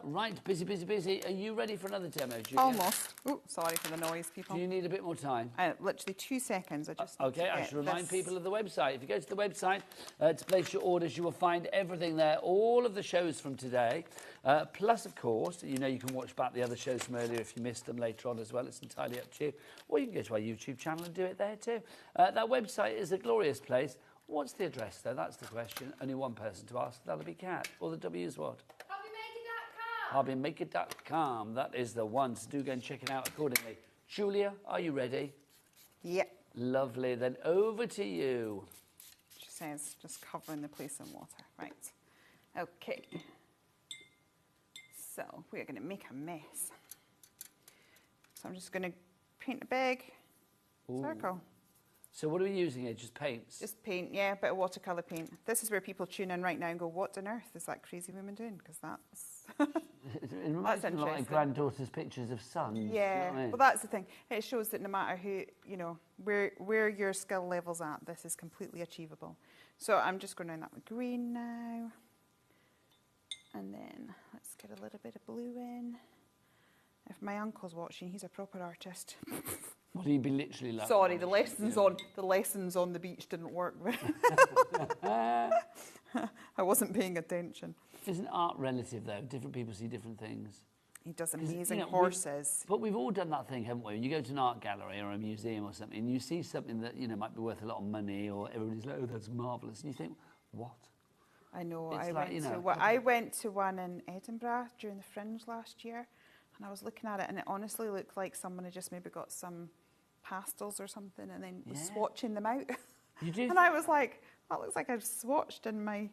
Right, busy. Are you ready for another demo, Julia? Almost. Oh, sorry for the noise, people. Do you need a bit more time? Literally 2 seconds. I just okay, I should remind people of the website. If you go to the website to place your orders, you will find everything there, all of the shows from today. Plus, of course, you know you can watch back the other shows from earlier if you missed them later on as well. It's entirely up to you. Or you can go to our YouTube channel and do it there too. That website is a glorious place. What's the address, though? That's the question. Only one person to ask. That'll be Kat. Or the W is what? HobbyMaker.com. HobbyMaker.com. That is the one. So do go and check it out accordingly. Julia, are you ready? Yep. Lovely. Then over to you. She says, just covering the place in water. Right. Okay. So we're going to make a mess. So I'm just going to paint a big circle. So what are we using here? Just paints? Just paint, yeah, a bit of watercolour paint. This is where people tune in right now and go, what on earth is that crazy woman doing? Because that's... It reminds me of my granddaughter's pictures of suns. Yeah, you know what I mean? Well, that's the thing. It shows that no matter who, you know, where your skill level's at, this is completely achievable. So I'm just going around that with green now. And then let's get a little bit of blue in. If my uncle's watching, he's a proper artist. Well, he'd be literally like... Sorry, the lessons on the beach didn't work. I wasn't paying attention. Isn't art relative, though? Different people see different things. He does amazing horses. But we've all done that thing, haven't we? When you go to an art gallery or a museum or something, and you see something that, you know, might be worth a lot of money, or everybody's like, oh, that's marvellous. And you think, what? I know. It's I went to one in Edinburgh during the Fringe last year, and I was looking at it, and it honestly looked like someone had just maybe got some pastels or something and then was swatching them out. You do? And I was like, that looks like I've swatched in my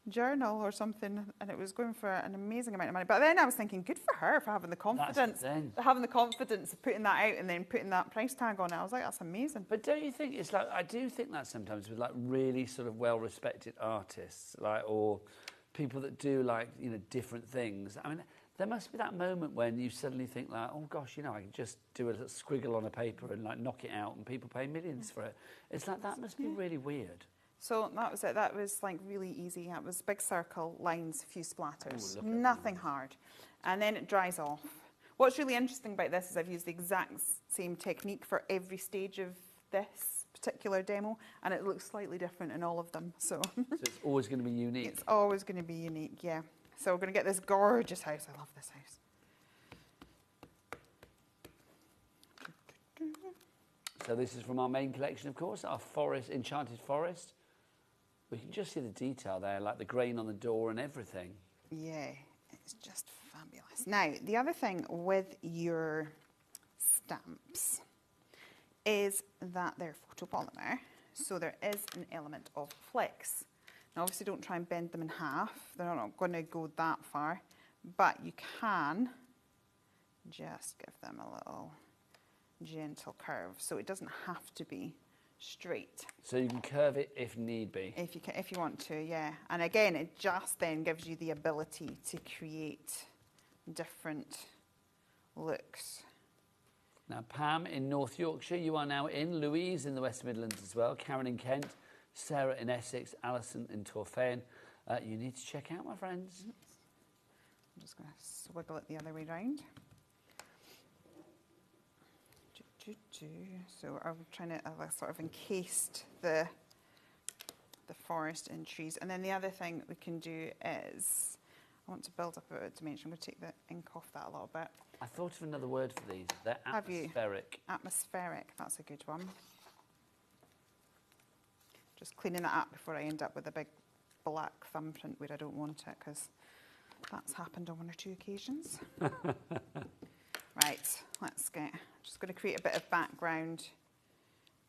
journal or something, and it was going for an amazing amount of money. But then I was thinking, good for her for having the confidence, of putting that out and then putting that price tag on it. I was like, that's amazing. But don't you think it's like, I do think that sometimes with like really sort of well-respected artists, like, or people that do like, you know, different things. I mean, there must be that moment when you suddenly think like, oh gosh, you know, I can just do a little squiggle on a paper and like knock it out and people pay millions for it. It's like, that must be really weird. So that was it. That was like really easy. It was big circle, lines, a few splatters, nothing hard. And then it dries off. What's really interesting about this is I've used the exact same technique for every stage of this particular demo, and it looks slightly different in all of them. So it's always going to be unique. It's always going to be unique, yeah. So we're going to get this gorgeous house. I love this house. So this is from our main collection, of course, our forest, enchanted forest. We can just see the detail there, like the grain on the door and everything. Yeah, it's just fabulous. Now, the other thing with your stamps is that they're photopolymer, so there is an element of flex. Now, obviously, don't try and bend them in half. They're not going to go that far, but you can just give them a little gentle curve, so it doesn't have to be straight. So you can curve it if need be. If you want to, yeah. And again, it just then gives you the ability to create different looks. Now, Pam in North Yorkshire, you are now in. Louise in the West Midlands as well. Karen in Kent. Sarah in Essex. Alison in Torfaen. You need to check out, my friends. I'm just going to swiggle it the other way round. So I'm trying to, I've sort of encased the the forest and trees. And then the other thing we can do is, I want to build up a dimension. I'm going to take the ink off that a little bit. I thought of another word for these. They're atmospheric. Atmospheric, that's a good one. Just cleaning that up before I end up with a big black thumbprint where I don't want it, because that's happened on 1 or 2 occasions. Right, let's get, just going to create a bit of background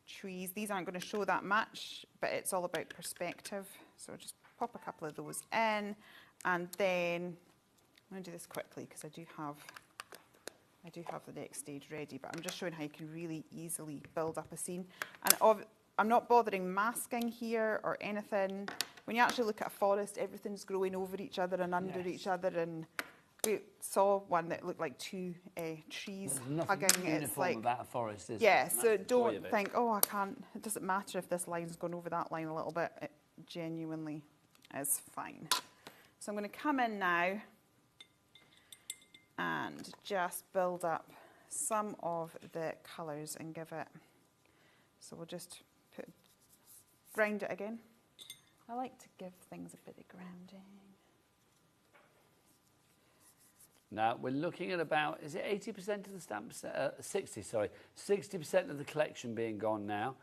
trees. These aren't going to show that much, but it's all about perspective. So just pop a couple of those in, and then I'm going to do this quickly because I do have the next stage ready, but I'm just showing how you can really easily build up a scene. And I'm not bothering masking here or anything. When you actually look at a forest, everything's growing over each other and under each other, and we saw one that looked like 2 trees hugging. It's like about a forest, is yeah, so don't think, oh, I can't, it doesn't matter if this line's gone over that line a little bit. It genuinely is fine. So I'm going to come in now and just build up some of the colours and give it, so we'll just grind it again. I like to give things a bit of grounding. Now, we're looking at about, is it 80% of the stamps, 60% of the collection being gone now.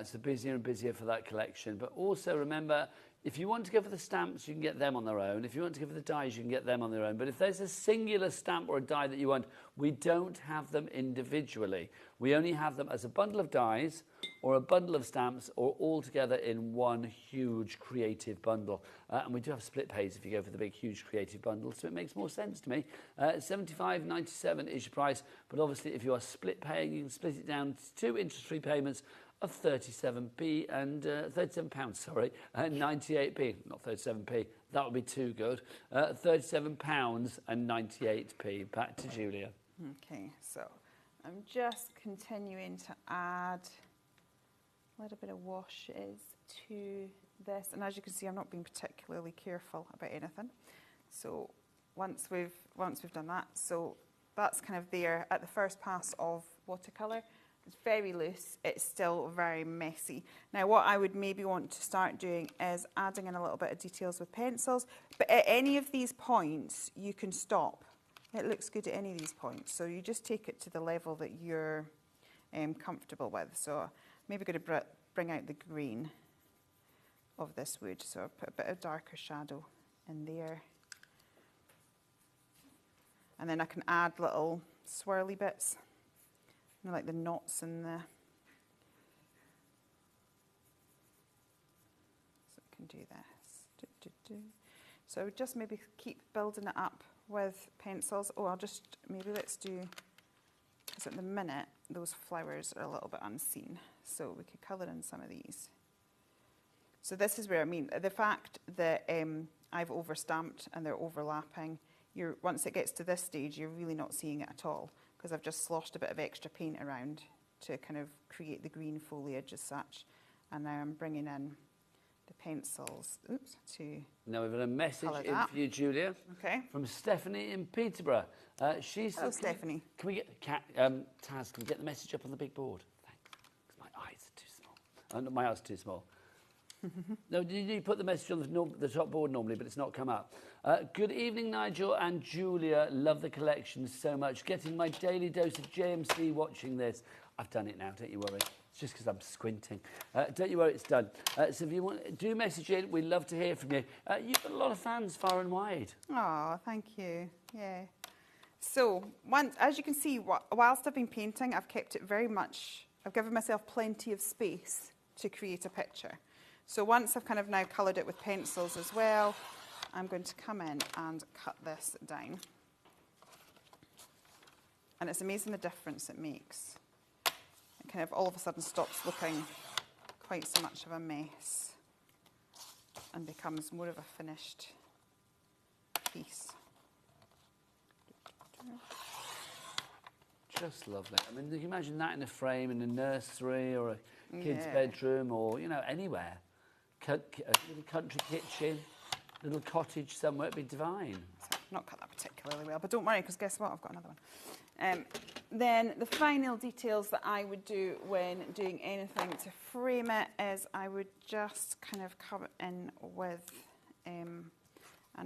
So busier and busier for that collection. But also remember, if you want to go for the stamps, you can get them on their own. If you want to go for the dies, you can get them on their own. But if there's a singular stamp or a die that you want, we don't have them individually. We only have them as a bundle of dies or a bundle of stamps, or all together in one huge creative bundle. And we do have split pays if you go for the big huge creative bundle, so it makes more sense to me. $75.97 is your price, but obviously if you are split paying, you can split it down to 2 interest-free payments of 37p and £37, sorry, and 98p, not 37p. That would be too good. £37 and 98p. Back to Julia. Okay, so I'm just continuing to add a little bit of washes to this, and as you can see, I'm not being particularly careful about anything. So once we've done that, so that's kind of there at the first pass of watercolour. It's very loose, it's still very messy. Now what I would maybe want to start doing is adding in a little bit of details with pencils, but at any of these points you can stop. It looks good at any of these points, so you just take it to the level that you're comfortable with. So maybe going to bring out the green of this wood, so I'll put a bit of darker shadow in there. And then I can add little swirly bits, you know, like the knots in the... So I can do this. So just maybe keep building it up with pencils. Oh, let's do, because at the minute, those flowers are a little bit unseen. So we could colour in some of these. So this is where, I mean, the fact that I've overstamped and they're overlapping, once it gets to this stage, you're really not seeing it at all, because I've just sloshed a bit of extra paint around to kind of create the green foliage as such. And now I'm bringing in the pencils, to Now we've got a message in for you, Julia. Okay. From Stephanie in Peterborough. She says, Stephanie. Can we get, Taz, can we get the message up on the big board? Thanks. My eyes are too small. My eyes are too small. No, you put the message on the top board normally, but it's not come up. Good evening, Nigel and Julia. Love the collection so much. Getting my daily dose of JMC watching this. I've done it now, don't you worry. It's just because I'm squinting. Don't you worry, it's done. So if you want, do message in. We'd love to hear from you. You've got a lot of fans far and wide. Oh, thank you. Yeah. So, as you can see, whilst I've been painting, I've kept it very much, I've given myself plenty of space to create a picture. So once I've kind of now coloured it with pencils as well, I'm going to come in and cut this down. And it's amazing the difference it makes. It kind of all of a sudden stops looking quite so much of a mess and becomes more of a finished piece. Just lovely. I mean, you can imagine that in a frame in a nursery or a kid's bedroom, or, you know, anywhere. A little country kitchen, little cottage somewhere, it'd be divine. So I've not cut that particularly well, but don't worry, because guess what? I've got another one. Then the final details that I would do when doing anything to frame it is I would just kind of come in with an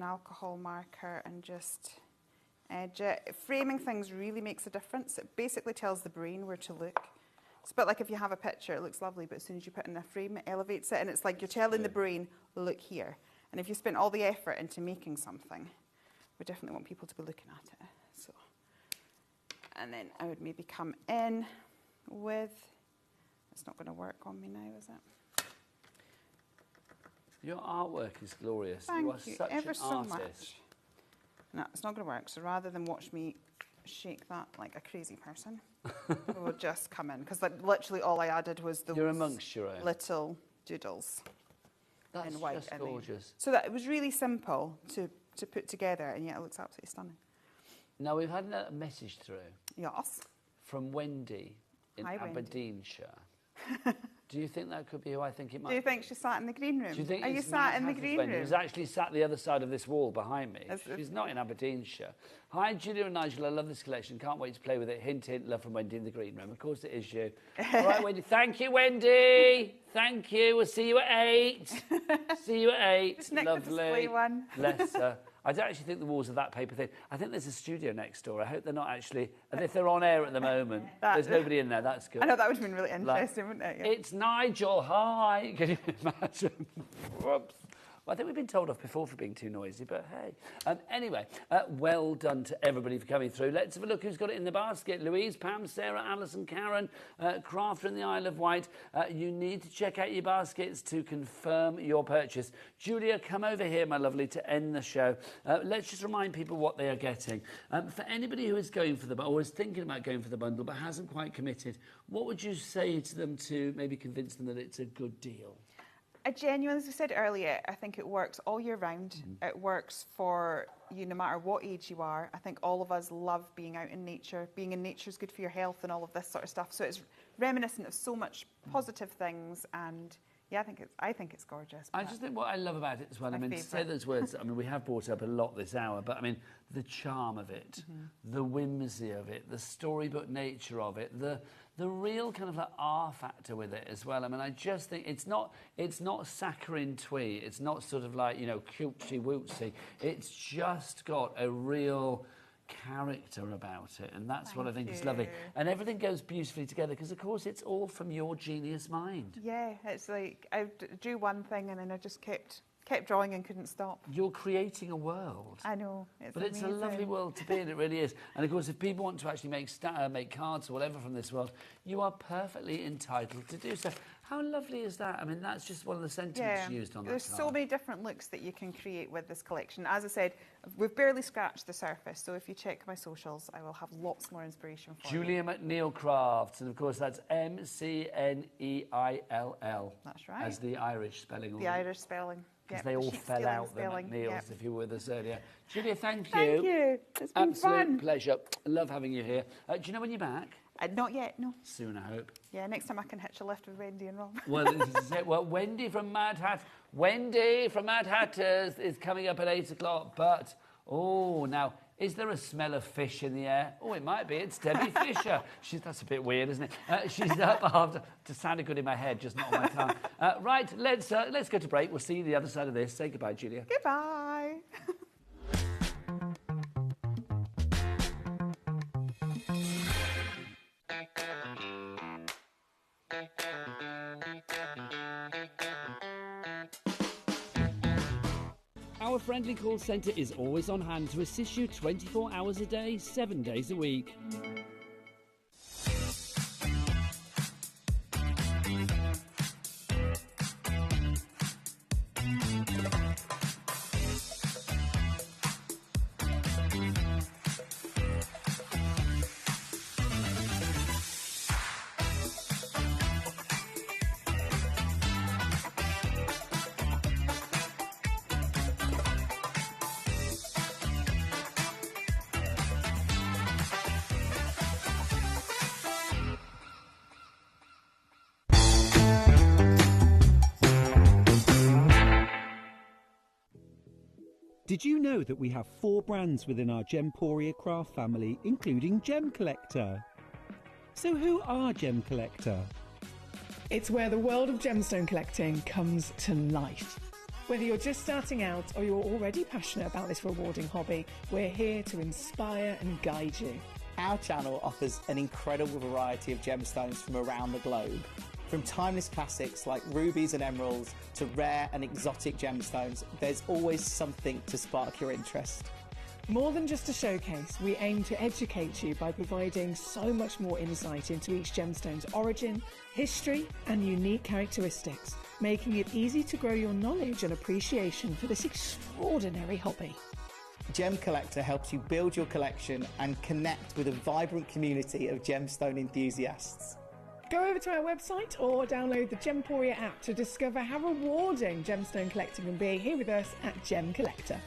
alcohol marker and just edge it. Framing things really makes a difference. It basically tells the brain where to look. It's a bit like if you have a picture, it looks lovely, but as soon as you put it in a frame, it elevates it, and it's like you're telling the brain, look here. And if you spent all the effort into making something, we definitely want people to be looking at it. So. And then I would maybe come in with, it's not going to work on me now, is it? Your artwork is glorious. Thank you are you such ever an so artist. much. No, it's not going to work. So rather than watch me shake that like a crazy person, we'll just come in. Because like, literally all I added was those You're amongst your own. little doodles. That's in white. just gorgeous. So that it was really simple to put together, and yet it looks absolutely stunning. Now, we've had a message through. Yes. From Wendy in Hi, Wendy. Aberdeenshire. Do you think that could be who I think it might Do you be? think she sat in the green room? Do you think Are you it's sat Mad in the Hatter's green Wendy? room? Who's actually sat the other side of this wall behind me. She's not in Aberdeenshire. Hi, Julia and Nigel. I love this collection. Can't wait to play with it. Hint, hint. Love from Wendy in the green room. Of course, it is you. All right, Wendy. Thank you, Wendy. Thank you. We'll see you at 8. See you at 8. Just nick Lovely. the display one. Bless her. I don't actually think the walls are that paper thin. I think there's a studio next door. I hope they're not actually... And if they're on air at the moment, there's nobody in there. That's good. I know, that would have been really interesting, wouldn't it? Yeah. It's Nigel. Hi. Can you imagine? Whoops. Well, I think we've been told off before for being too noisy, but hey. Anyway, well done to everybody for coming through. Let's have a look who's got it in the basket. Louise, Pam, Sarah, Alison, Karen, Crafter in the Isle of Wight. You need to check out your baskets to confirm your purchase. Julia, come over here, my lovely, to end the show. Let's just remind people what they are getting. For anybody who is going for the or is thinking about going for the bundle but hasn't quite committed, what would you say to them to maybe convince them that it's a good deal? I genuinely, as I said earlier, I think it works all year round. It works for you no matter what age you are. I think all of us love being out in nature. Being in nature is good for your health and all of this sort of stuff. So it's reminiscent of so much positive things, and yeah, I think it's gorgeous. I just think what I love about it as well, I mean, to say those words, I mean, we have brought up a lot this hour, but I mean, the charm of it, the whimsy of it, the storybook nature of it, the real kind of like R factor with it as well. I mean, I just think it's not saccharine twee. It's not sort of like, you know, cutesy wootsy. It's just got a real character about it, and that's what I think is lovely. And everything goes beautifully together because, of course, it's all from your genius mind. Yeah, it's like I drew one thing and then I just kept drawing and couldn't stop. You're creating a world. I know. It's But amazing. it's a lovely world to be in, it really is. And of course, if people want to actually make cards or whatever from this world, you are perfectly entitled to do so. How lovely is that? I mean, that's just one of the sentiments used on that There's card. so many different looks that you can create with this collection. As I said, we've barely scratched the surface, so if you check my socials, I will have lots more inspiration for you. Julia McNeil Crafts, and of course that's McNeill. That's right. As the Irish spelling. The Irish spelling. Because Yep, they the all sheep fell stealing out, the spelling. McNeils, Yep. if you were with us earlier. Julia, thank you. Thank you. It's been Absolute fun. pleasure. Love having you here. Do you know when you're back? Not yet, no. Soon, I hope. Yeah, next time I can hitch a lift with Wendy and Rob. Well, this is it. Well, Wendy from Mad Hatters is coming up at 8 o'clock. But, now, is there a smell of fish in the air? Oh, it might be. It's Debbie Fisher. That's a bit weird, isn't it? She's up after... It sounded good in my head, just not on my tongue. Right, let's go to break. We'll see you the other side of this. Say goodbye, Julia. Goodbye. Our friendly call centre is always on hand to assist you 24 hours a day, 7 days a week. Did you know that we have 4 brands within our Gemporia craft family, including Gem Collector? So who are Gem Collector? It's where the world of gemstone collecting comes to life. Whether you're just starting out or you're already passionate about this rewarding hobby, we're here to inspire and guide you. Our channel offers an incredible variety of gemstones from around the globe. From timeless classics like rubies and emeralds to rare and exotic gemstones, there's always something to spark your interest. More than just a showcase, we aim to educate you by providing so much more insight into each gemstone's origin, history, and unique characteristics, making it easy to grow your knowledge and appreciation for this extraordinary hobby. Gem Collector helps you build your collection and connect with a vibrant community of gemstone enthusiasts. Go over to our website or download the Gemporia app to discover how rewarding gemstone collecting can be here with us at Gem Collector.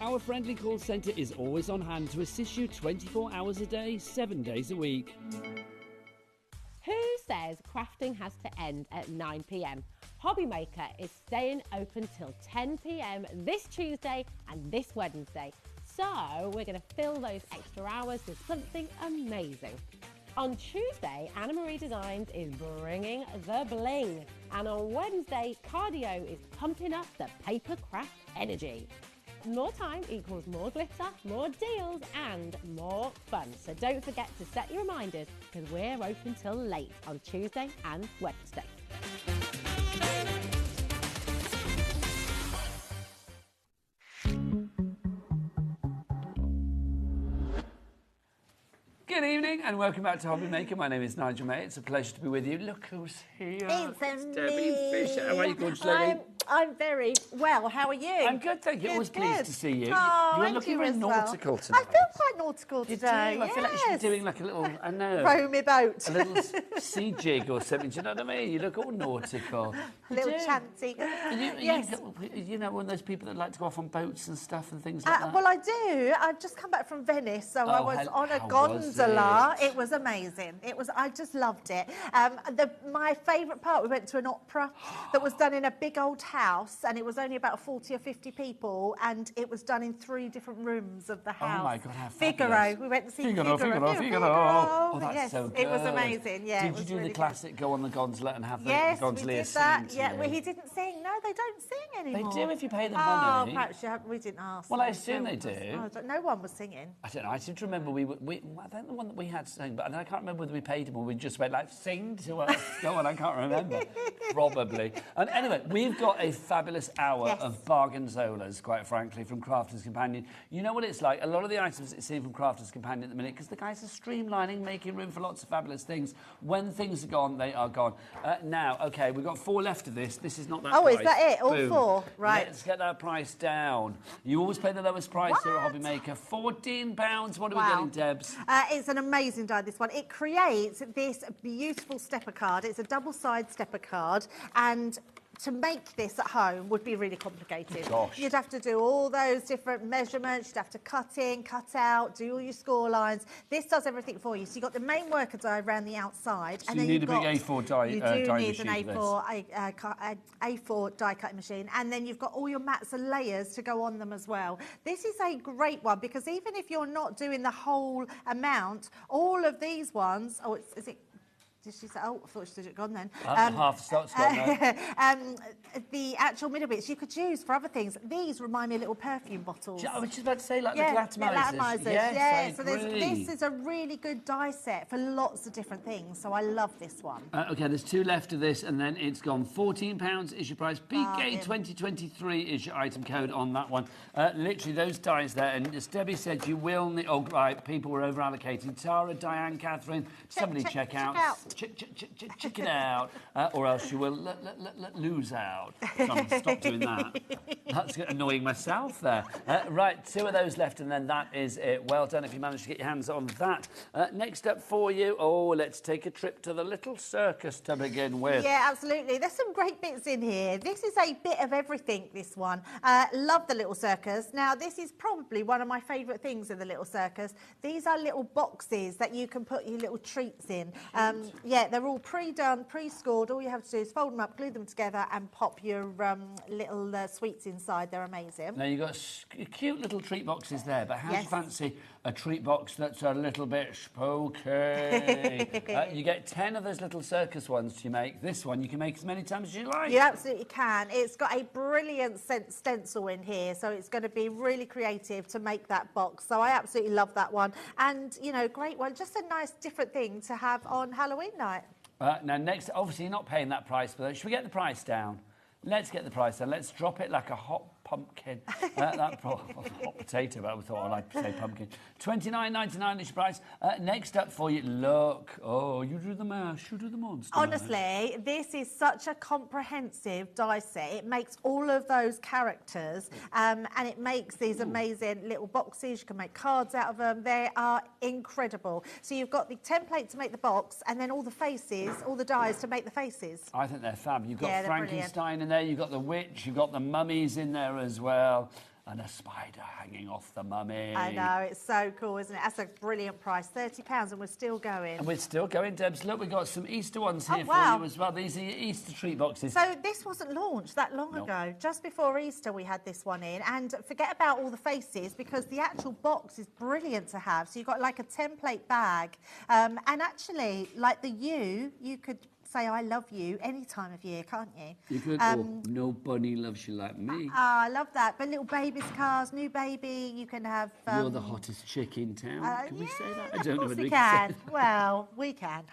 Our friendly call centre is always on hand to assist you 24 hours a day, 7 days a week. Who says crafting has to end at 9 p.m? HobbyMaker is staying open till 10 p.m. this Tuesday and this Wednesday. So we're going to fill those extra hours with something amazing. On Tuesday, Anna Marie Designs is bringing the bling. And on Wednesday, Cardio is pumping up the paper craft energy. More time equals more glitter, more deals and more fun. So don't forget to set your reminders because we're open till late on Tuesday and Wednesday. Good evening and welcome back to HobbyMaker. My name is Nigel May. It's a pleasure to be with you. Look who's here. It's Debbie Fisher. How are you, gorgeous lady? I'm very well. How are you? I'm good, thank you. Always pleased to see you. Oh, You're looking very nautical tonight. I feel quite nautical today. You do? I feel like you should be doing like a little, I know. Row me boat. A little sea jig or something. Do you know what I mean? You look all nautical. A little chanty. Yes. You know, one of those people that like to go off on boats and stuff and things like that? Well, I do. I've just come back from Venice, so I was on a gondola. It was amazing. I just loved it. My favourite part, we went to an opera that was done in a big old house, and it was only about 40 or 50 people, and it was done in 3 different rooms of the house. Oh my God, how Figaro. fabulous. We went to see Figaro. Oh, that's yes, so good. It was amazing. Yeah. Did you do the classic go on the gondola and have the yes, gondolier we did that. singing to Yeah, you? well, he didn't sing. No, they don't sing anymore. They do if you pay them Oh, money. perhaps we didn't ask. Well, I assume they do. No one was singing. I don't know. I seem to remember I think the one that we had sang, but I can't remember whether we paid him or we just went like, sing to us. Go on, I can't remember. Probably. Anyway, we've got a fabulous hour of bargainzolas, quite frankly, from Crafter's Companion. You know what it's like? A lot of the items that you see from Crafter's Companion at the minute, because the guys are streamlining, making room for lots of fabulous things. When things are gone, they are gone. Now, okay, we've got 4 left of this. This is not that price. Oh, is that it? All Boom. 4? Right. Let's get that price down. You always pay the lowest price here at HobbyMaker. £14. What are we getting, Debs? It's an amazing die, this one. It creates this beautiful stepper card. It's a double-side stepper card, and to make this at home would be really complicated. Gosh. You'd have to do all those different measurements. You'd have to cut in, cut out, do all your score lines. This does everything for you. So you've got the main worker die around the outside. So and you then need a big A4 die You machine do need for an A4 die cutting machine. And then you've got all your mats and layers to go on them as well. This is a great one because even if you're not doing the whole amount, all of these ones... Oh, is it... Did she say, oh, I thought she had gone then. Half the stock's gone now. The actual middle bits you could use for other things. These remind me of little perfume bottles. I was just about to say, like little atomisers. Atomisers. Yes, so this is a really good die set for lots of different things. So I love this one. Okay, there's 2 left of this, and then it's gone. £14 is your price. BK 2023 is your item code on that one. Literally, those dies there. And as Debbie said, you will need... Oh, right, people were over-allocating. Tara, Diane, Catherine, somebody check out. Check it out, or else you will lose out. Stop doing that. That's annoying myself there. Right, 2 of those left, and then that is it. Well done if you managed to get your hands on that. Next up for you, let's take a trip to the little circus to begin with. Yeah, absolutely. There's some great bits in here. This is a bit of everything, this one. Love the little circus. Now, this is probably one of my favourite things in the little circus. These are little boxes that you can put your little treats in. Yeah, they're all pre-done, pre-scored. All you have to do is fold them up, glue them together, and pop your little sweets inside. They're amazing. Now, you've got cute little treat boxes there, but how do you fancy a treat box that's a little bit spooky? You get 10 of those little circus ones to make. This one you can make as many times as you like. You absolutely can. It's got a brilliant stencil in here, so it's going to be really creative to make that box. So I absolutely love that one. And, you know, great one. Just a nice different thing to have on Halloween night. Now, next, obviously, you're not paying that price for those. Should we get the price down? Let's get the price down. Let's drop it like a hot pumpkin. Hot potato, but I thought I'd like to say pumpkin. $29.99 is your price. Next up for you, look. Oh, you do the mash, you do the monster. Honestly, this is such a comprehensive die set. It makes all of those characters and it makes these amazing little boxes. You can make cards out of them. They are incredible. So you've got the template to make the box and then all the faces, all the dies to make the faces. I think they're fab. You've got Frankenstein in there, you've got the witch, you've got the mummies in there as well, and a spider hanging off the mummy. I know, it's so cool, isn't it? That's a brilliant price, £30, and we're still going. And we're still going, Debs. Look, we've got some Easter ones here for you as well. These are your Easter treat boxes. So this wasn't launched that long ago. Just before Easter, we had this one in. And forget about all the faces, because the actual box is brilliant to have. So you've got like a template bag. And actually, like the you could say I love you any time of year, can't you? You could, no bunny loves you like me. I love that. But little baby's cars, new baby, you can have... You're the hottest chick in town. Can we say that? I don't know whether we can. Well, we can.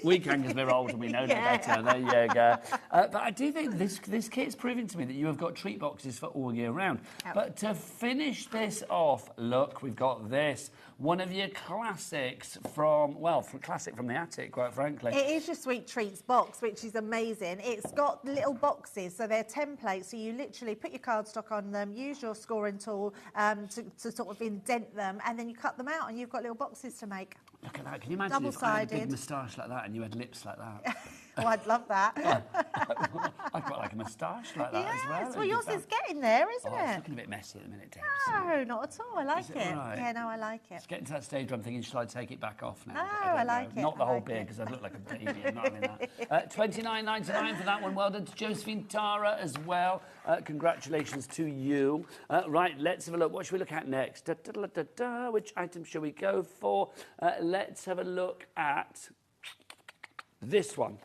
We can because we're old and we know no better. There you go. But I do think this kit's proving to me that you have got treat boxes for all year round. Yep. But to finish this off, look, we've got this. One of your classics from the attic, quite frankly. It is your sweet treats box, which is amazing. It's got little boxes, so they're templates. So you literally put your cardstock on them, use your scoring tool to sort of indent them, and then you cut them out, and you've got little boxes to make. Look at that. Can you imagine if I had a big moustache like that and you had lips like that? Oh, I'd love that. I've got like a moustache like that as well. Well, yours is getting there, isn't it? It's looking a bit messy at the minute, Dave. No, not at all. I like it. Right? Yeah, no, I like it. It's getting to that stage where I'm thinking, shall I take it back off now? No, I like it. Not the whole beard, because I'd look like a baby. I'm not having that. $29.99 for that one. Well done to Josephine Tara as well. Congratulations to you. Right, let's have a look. What should we look at next? Which item shall we go for? Let's have a look at... this one.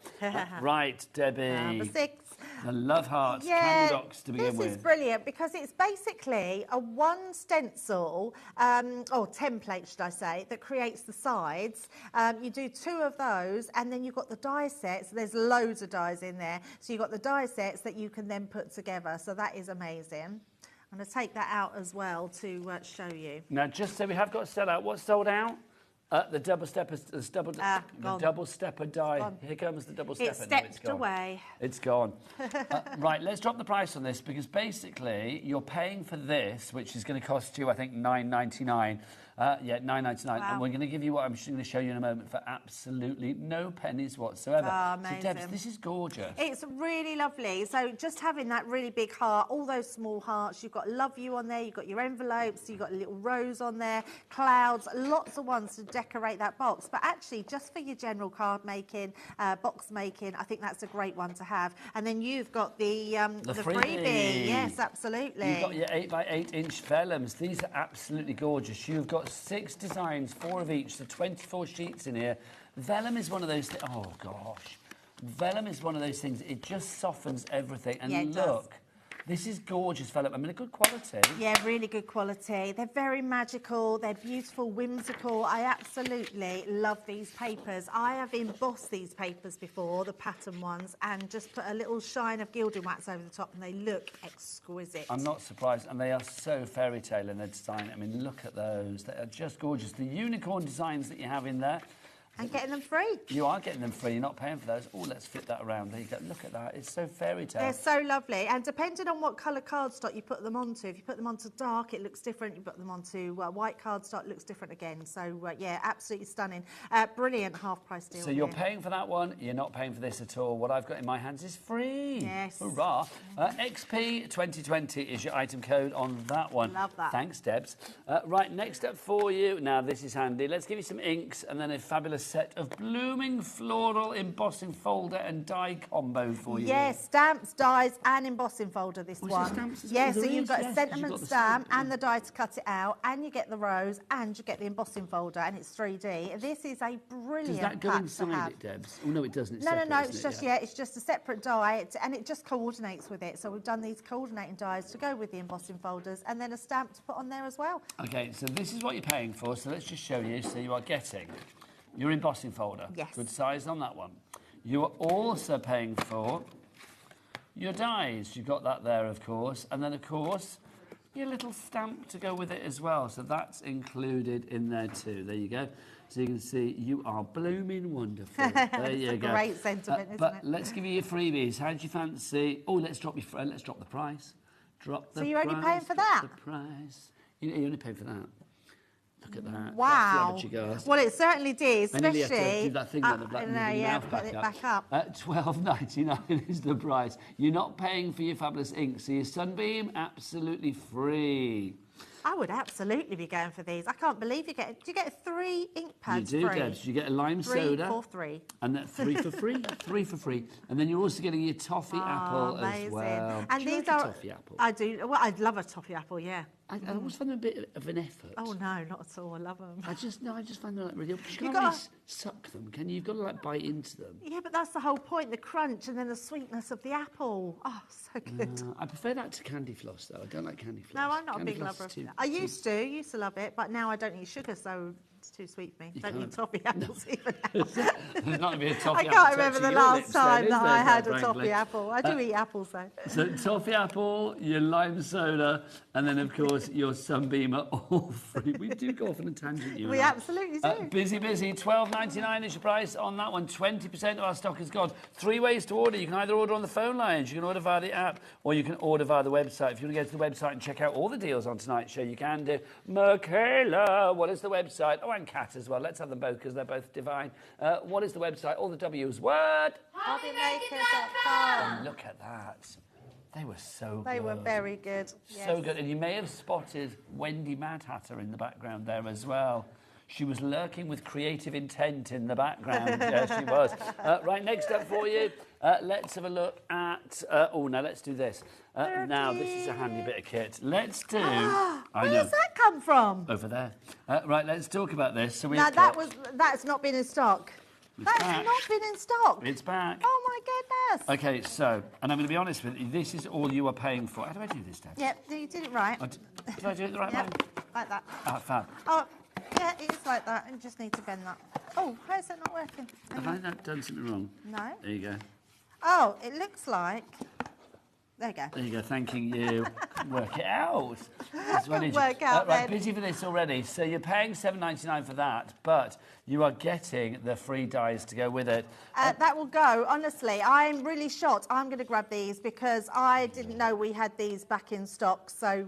Right, Debbie. Number 6. The love hearts, Yeah, candy box to begin with. this is brilliant because it's basically a one stencil, or template, should I say, that creates the sides. You do 2 of those, and then you've got the die sets. There's loads of dies in there. So you've got the die sets that you can then put together. So that is amazing. I'm going to take that out as well to show you. Now, just so we have got to sell out, what's sold out? The double stepper, the double stepper die. Here comes the double stepper. It stepped away. It's gone. Right, let's drop the price on this because basically you're paying for this, which is going to cost you, I think, $9.99. Yeah, $9.99, Wow. and we're going to give you what I'm going to show you in a moment for absolutely no pennies whatsoever. Oh, so, amazing. Debs, this is gorgeous. It's really lovely. So just having that really big heart, all those small hearts, you've got love you on there, you've got your envelopes, you've got a little rose on there, clouds, lots of ones to decorate that box. But actually, just for your general card making, box making, I think that's a great one to have. And then you've got the freebie. Yes, absolutely. You've got your 8x8-inch vellums. These are absolutely gorgeous. You've got 6 designs, 4 of each, so 24 sheets in here. Vellum is one of those things. Oh gosh, vellum is one of those things. It just softens everything. And Yeah, it look, does. this is gorgeous vellum. I mean, a good quality. Yeah, really good quality. They're very magical. They're beautiful, whimsical. I absolutely love these papers. I have embossed these papers before, the pattern ones, and just put a little shine of gilding wax over the top, and they look exquisite. I'm not surprised, and they are so fairy tale in their design. I mean, look at those. They are just gorgeous. The unicorn designs that you have in there. And getting them free. You are getting them free. You're not paying for those. Oh, let's flip that around. There you go. Look at that. It's so fairy tale. They're so lovely. And depending on what colour cardstock you put them onto, if you put them onto dark, it looks different. You put them onto white cardstock, it looks different again. So, yeah, absolutely stunning. Brilliant half-price deal. So you're paying for that one. You're not paying for this at all. What I've got in my hands is free. Yes. Hurrah. XP 2020 is your item code on that one. Love that. Thanks, Debs. Right, next up for you. Now, this is handy. Let's give you some inks and then a fabulous set of blooming floral embossing folder and die combo for you. Yes, stamps, dies and embossing folder, this Oh, is one. it stamps as Yeah, well? so There you've is, got yes, a 'cause you've sentiment got the stamp stamp, and the die to cut it out, and you get the rose and you get the embossing folder, and it's 3D. This is a brilliant Does that go pack to inside have. it, Debs? Oh, no, it doesn't. It's No, separate, it's isn't just, it? yeah, it's just a separate die, and it just coordinates with it. So we've done these coordinating dies to go with the embossing folders, and then a stamp to put on there as well. Okay, so this is what you're paying for, so let's just show you. So you are getting your embossing folder. Yes. Good size on that one. You are also paying for your dies. You've got that there, of course. And then, of course, your little stamp to go with it as well. So that's included in there too. There you go. So you can see you are blooming wonderful. There you go. Great sentiment, isn't but it? let's give you your freebies. How do you fancy? Oh, let's drop the price. Drop the price. So you're only paying for that? The price. You only pay for that. Look at that. Wow. Well, it certainly did, I nearly especially. have to do that thing on the black put it back up. $12.99 is the price. You're not paying for your fabulous ink, so your Sunbeam absolutely free. I would absolutely be going for these. I can't believe you get. Do you get 3 ink pads You do, free? Debs. You get a lime 3 soda. for free. And that 3 for free. 3 for free. And then you're also getting your toffee apple amazing. as well. And do you these like a are. toffee apple? I do. Well, I'd love a toffee apple. Yeah. I always find them a bit of an effort. Oh no, not at all. I love them. I just find them like really. You You can't gotta- really suck them, can you? You've got to like bite into them. Yeah, but that's the whole point. The crunch and then the sweetness of the apple. Oh, so good. I prefer that to candy floss, though. I don't like candy floss. No, I'm not a Candy big floss lover is of too- that. I used to love it, but now I don't eat sugar, so it's too sweet for me. Don't eat toffee apples even now. There's not going to be a toffee I apple can't remember the touching your last lips then, time is that there, I had a frankly? toffee apple. I do eat apples though. So toffee apple, your lime soda, and then of course your Sunbeam are all free. We do go off on a tangent, you We and I. absolutely do. Busy, $12.99 is your price on that one. 20% of our stock is gone. 3 ways to order. You can either order on the phone lines, you can order via the app, or you can order via the website. If you want to go to the website and check out all the deals on tonight's show, you can do. Michaela, what is the website? Oh, and Kat as well. Let's have them both because they're both divine. What is the website? All the W's. Word. HobbyMaker.com. Look at that. They were so good. They were very good. So good. And you may have spotted Wendy Mad Hatter in the background there as well. She was lurking with creative intent in the background. She was. Right, next up for you, let's have a look at... now let's do this. Now, this is a handy bit of kit. Let's do... Where does that come from? Over there. Right, let's talk about this. So we Now, that's not been in stock. That's not been in stock. It's back. Oh my goodness. Okay, so, and I'm going to be honest with you, this is all you are paying for. How do I do this, Deb? Yep, you did it right. Did I do it the right way? Like that. Ah, fab. Oh, yeah, it is like that. You just need to bend that. Oh, how is it not working? Have I done something wrong? No. There you go. Oh, it looks like... There you go. There you go, thanking you. Work it out. Work out right, then. busy for this already. So you're paying $7.99 for that, but you are getting the free dies to go with it. That will go. Honestly, I'm really shocked. I'm going to grab these because I didn't know we had these back in stock. So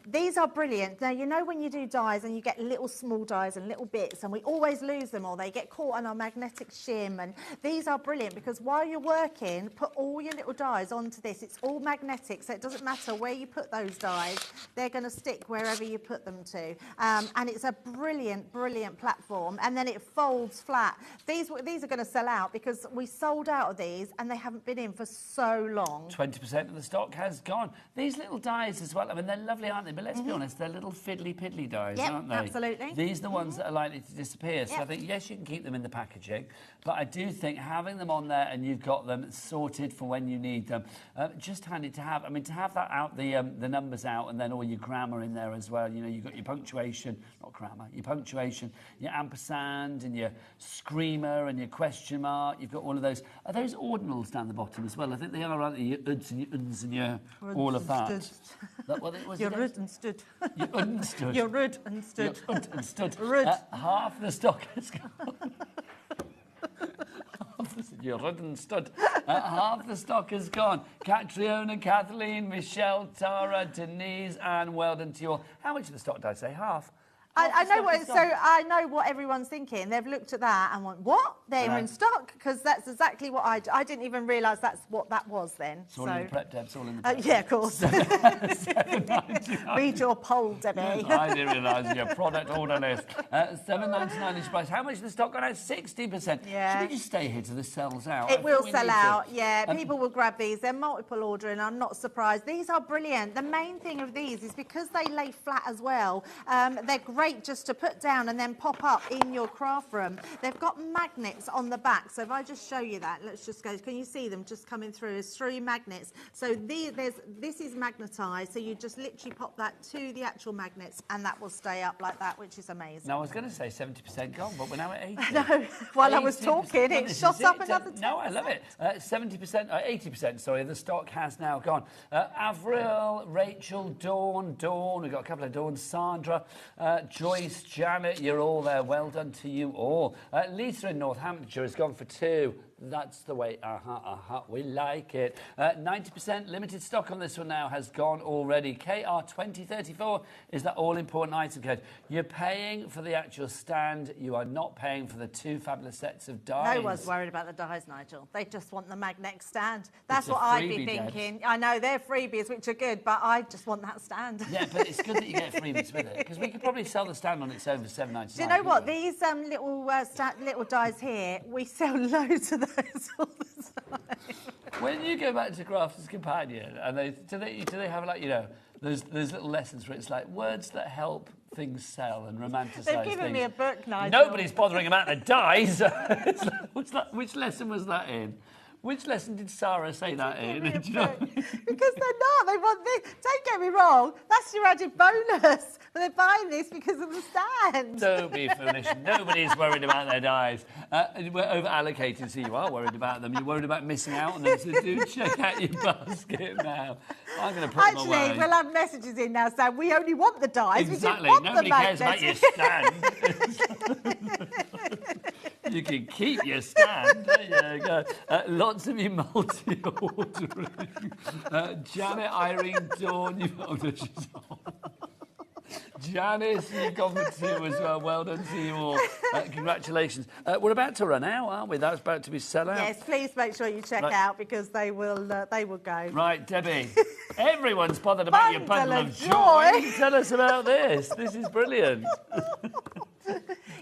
these are brilliant. Now, you know when you do dies and you get little small dies and little bits and we always lose them or they get caught on our magnetic shim. And these are brilliant because while you're working, put all your little dies onto this. It's all magnetic, so it doesn't matter where you put those dies. They're going to stick wherever you put them to. And it's a brilliant, brilliant platform. And then it folds flat. These are going to sell out because we sold out of these and they haven't been in for so long. 20% of the stock has gone. These little dies as well, I mean, they're lovely, aren't they? But let's be honest, they're little fiddly-piddly dies, aren't they? Absolutely. These are the ones that are likely to disappear. So I think, yes, you can keep them in the packaging, but I do think having them on there and you've got them sorted for when you need them, just handy to have. I mean, to have that out, the numbers out, and then all your grammar in there as well. You know, you've got your punctuation, not grammar, your punctuation, your ampersand, and your screamer, and your question mark. You've got all of those. Are those ordinals down the bottom as well? I think they are, aren't they? Your uds and your uns and your all of that. You're rud and stood. You're unstood. You're rud and stood. You're and stood. Half the stock has gone. You're rud and stood. Half the stock is gone. Catriona, Kathleen, Michelle, Tara, Denise, and well done to you all. How much of the stock did I say? Half? I know what. So I know what everyone's thinking. They've looked at that and went, "What? They're in stock?" Because that's exactly what I didn't even realise that's what that was then. It's all in the prep, Deb. It's all in the prep. Yeah, of course. Read your poll, Debbie. I didn't realise your product order list. $7.99 each price. How much of the stock gone out? 60%. Yeah. Should we just stay here till this sells out? It will sell out. Yeah, people will grab these. They're multiple ordering. I'm not surprised. These are brilliant. The main thing of these is because they lay flat as well. They're great just to put down and then pop up in your craft room. They've got magnets on the back. So if I just show you that, let's just go. Can you see them just coming through? There's 3 magnets. So this is magnetised. So you just literally pop that to the actual magnets and that will stay up like that, which is amazing. Now, I was going to say 70% gone, but we're now at 80. No, while I was talking, it shot up another 10%. No, I love it. 70%, 80%, sorry, the stock has now gone. Avril, Rachel, Dawn, we've got a couple of Dawns, Sandra, Joyce, Janet, you're all there. Well done to you all. Lisa in Northamptonshire has gone for 2. That's the way. We like it. 90% limited stock on this one now has gone already. KR2034 is that all-important item code. You're paying for the actual stand. You are not paying for the 2 fabulous sets of dies. No one's worried about the dies, Nigel. They just want the magnetic stand. That's what I'd be thinking. I know they're freebies, which are good, but I just want that stand. Yeah, but it's good that you get freebies with it because we could probably sell the stand on its own for $7.99. Do you know what? These little dies here, we sell loads of those all the time. When you go back to Crafters Companion, and do they have, like, you know, there's little lessons where it's like words that help things sell and romanticise They've things. given me a book, Nigel. Nobody's bothering about the dies. Which lesson was that in? Which lesson did Sarah say that in? Because they're not. They want this. Don't get me wrong. That's your added bonus. But they're buying this because of the stand. Don't be foolish. Nobody's worried about their dies. We're over-allocated, so you are worried about them. You're worried about missing out on them, so do check out your basket now. I'm going to put them away. Actually, we'll have messages in now saying we only want the dies. Exactly. We don't want Nobody cares about your stand. You can keep your stand. There you go. Lots of you multi-ordering. Janet, Irene, Dawn, Janice, you've gone for 2 as well. Well done to you all. Congratulations. We're about to run out, aren't we? That's about to be sell out. Yes, please make sure you check out because they will go. Right, Debbie. Everyone's bothered about your bundle of joy. Tell us about this. This is brilliant.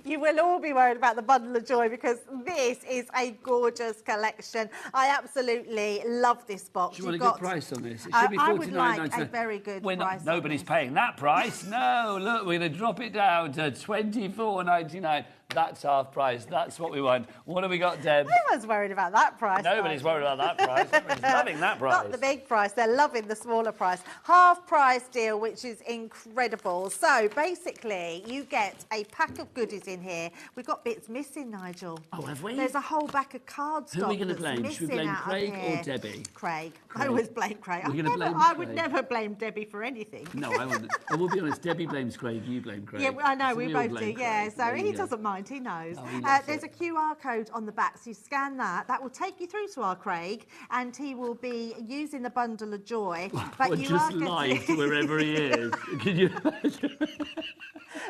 You will all be worried about the bundle of joy because this is a gorgeous collection. I absolutely love this box. Do you want a good price on this? It should be I would $49.99. like a very good price. Nobody's paying that price. No, look, we're going to drop it down to $24.99. That's half price. That's what we want. What have we got, Deb? No one's worried about that price. Nobody's worried about that price. Everybody's loving that price. Not the big price. They're loving the smaller price. Half price deal, which is incredible. So basically, you get a pack of goodies in here. We've got bits missing, Nigel. Oh, have we? There's a whole back of cardstock. Who are we going to blame? Should we blame Craig or Debbie? Craig. I always blame Craig. I would never blame Debbie for anything. No, I wouldn't. Well, we'll be honest. Debbie blames Craig. You blame Craig. Yeah, I know. So we both do. Yeah. So he doesn't mind. He knows. Oh, there's a QR code on the back, so you scan that. That will take you through to our Craig, and he will be using the bundle of joy. But you just live to wherever he is. Can you imagine?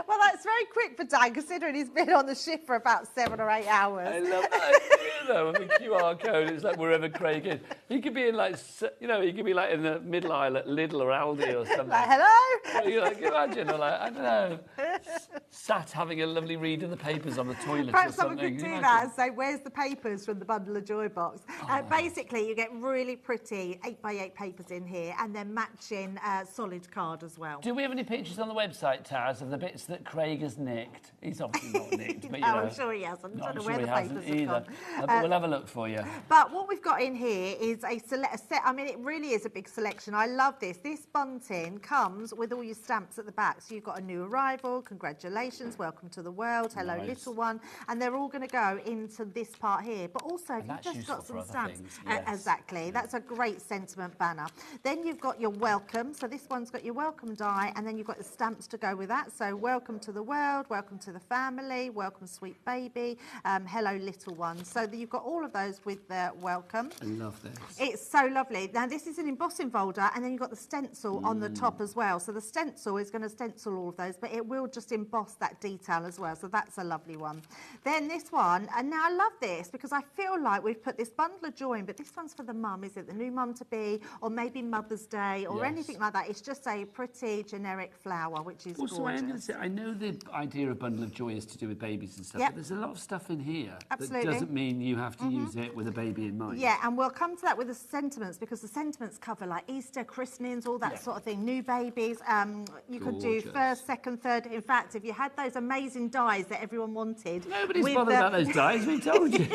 Well, that's very quick for Dan, considering he's been on the ship for about 7 or 8 hours. I love that idea, though, with the QR code. It's like wherever Craig is. He could be in, like, he could be, like, in the middle aisle at Lidl or Aldi or something. Like, hello? You like, imagine, or like, I don't know, sat having a lovely read of the papers on the toilet Perhaps or something. someone could do that and say, where's the papers from the bundle of joy box? Basically, you get really pretty 8x8 papers in here and then matching solid card as well. Do we have any pictures on the website, Taz, of the bits that Craig has nicked? He's obviously not nicked, but you know. I'm sure he hasn't. No, I don't know I'm sure where he the hasn't papers have either. gone. But we'll have a look for you. But what we've got in here is a set. I mean, it really is a big selection. I love this. This bunting comes with all your stamps at the back. So you've got a new arrival, congratulations, welcome to the world, hello little one, and they're all going to go into this part here. But also, if you've just got some stamps, exactly, that's a great sentiment banner. Then you've got your welcome. So this one's got your welcome die, and then you've got the stamps to go with that. So welcome to the world, welcome to the family, welcome sweet baby, hello little one. So you've got all of those with the welcome. I love this. It's so lovely. Now this is an embossing folder, and then you've got the stencil on the top as well. So the stencil is going to stencil all of those, but it will just emboss that detail as well. So that's a lovely one. Then this one, and now I love this because I feel like we've put this bundle of joy in, but this one's for the mum, is it? The new mum to be, or maybe Mother's Day, or anything like that. It's just a pretty generic flower, which is also, gorgeous. I am going to say, I know the idea of bundle of joy is to do with babies and stuff, but there's a lot of stuff in here that doesn't mean you have to use it with a baby in mind. Yeah, and we'll come to that with the sentiments, because the sentiments cover like Easter, christenings, all that sort of thing, new babies. You could do first, second, third. In fact, if you had those amazing dies that everyone wanted. Nobody's bothered about those dies, we told you.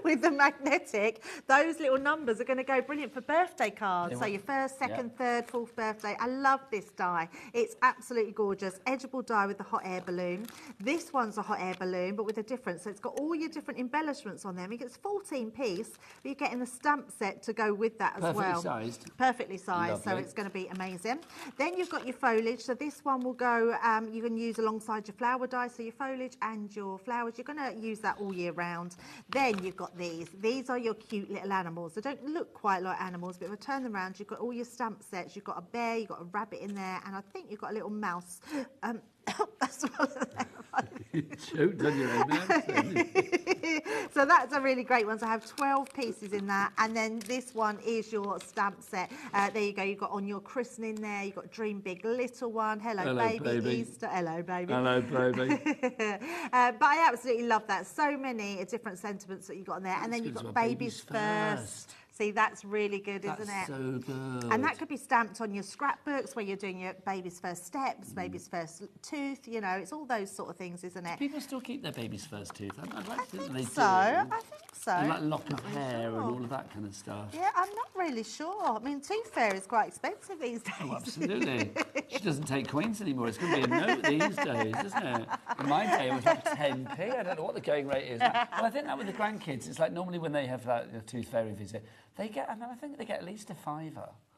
with the magnetic, those little numbers are going to go brilliant for birthday cards. So your first, second, third, fourth birthday. I love this die. It's absolutely gorgeous. Edgeable die with the hot air balloon. This one's a hot air balloon, but with a difference. So it's got all your different embellishments on them. It gets 14 piece, but you're getting the stamp set to go with that as well. Perfectly sized, so it's going to be amazing. Then you've got your foliage. So this one will go, you can use alongside your flower die. So your foliage and your flowers, you're going to use that all year round. Then you've got these. These are your cute little animals. They don't look quite like animals, but if I turn them around, you've got all your stamp sets. You've got a bear, you've got a rabbit in there, and I think you've got a little mouse. That's choked on your own mouth. So that's a really great one. So I have 12 pieces in that, and then this one is your stamp set. There you go. You've got on your christening there. You've got Dream Big Little One. Hello baby. Easter. Hello baby. Hello baby. But I absolutely love that. So many different sentiments that you've got in there, and then you've got babies first. See, that's really good, isn't it? That's so good. And that could be stamped on your scrapbooks where you're doing your baby's first steps, baby's first tooth, you know, it's all those sort of things, isn't it? Do people still keep their baby's first tooth? I'd like to think they do. I think so. And like lock of hair and all of that kind of stuff. Yeah, I'm not really sure. I mean, tooth fairy is quite expensive these days. Oh, absolutely. She doesn't take coins anymore. It's going to be a note these days, isn't it? In my day, it was like 10p. I don't know what the going rate is. Well, I think that with the grandkids, it's like normally when they have like, a tooth fairy visit, they get, I think they get at least a £5.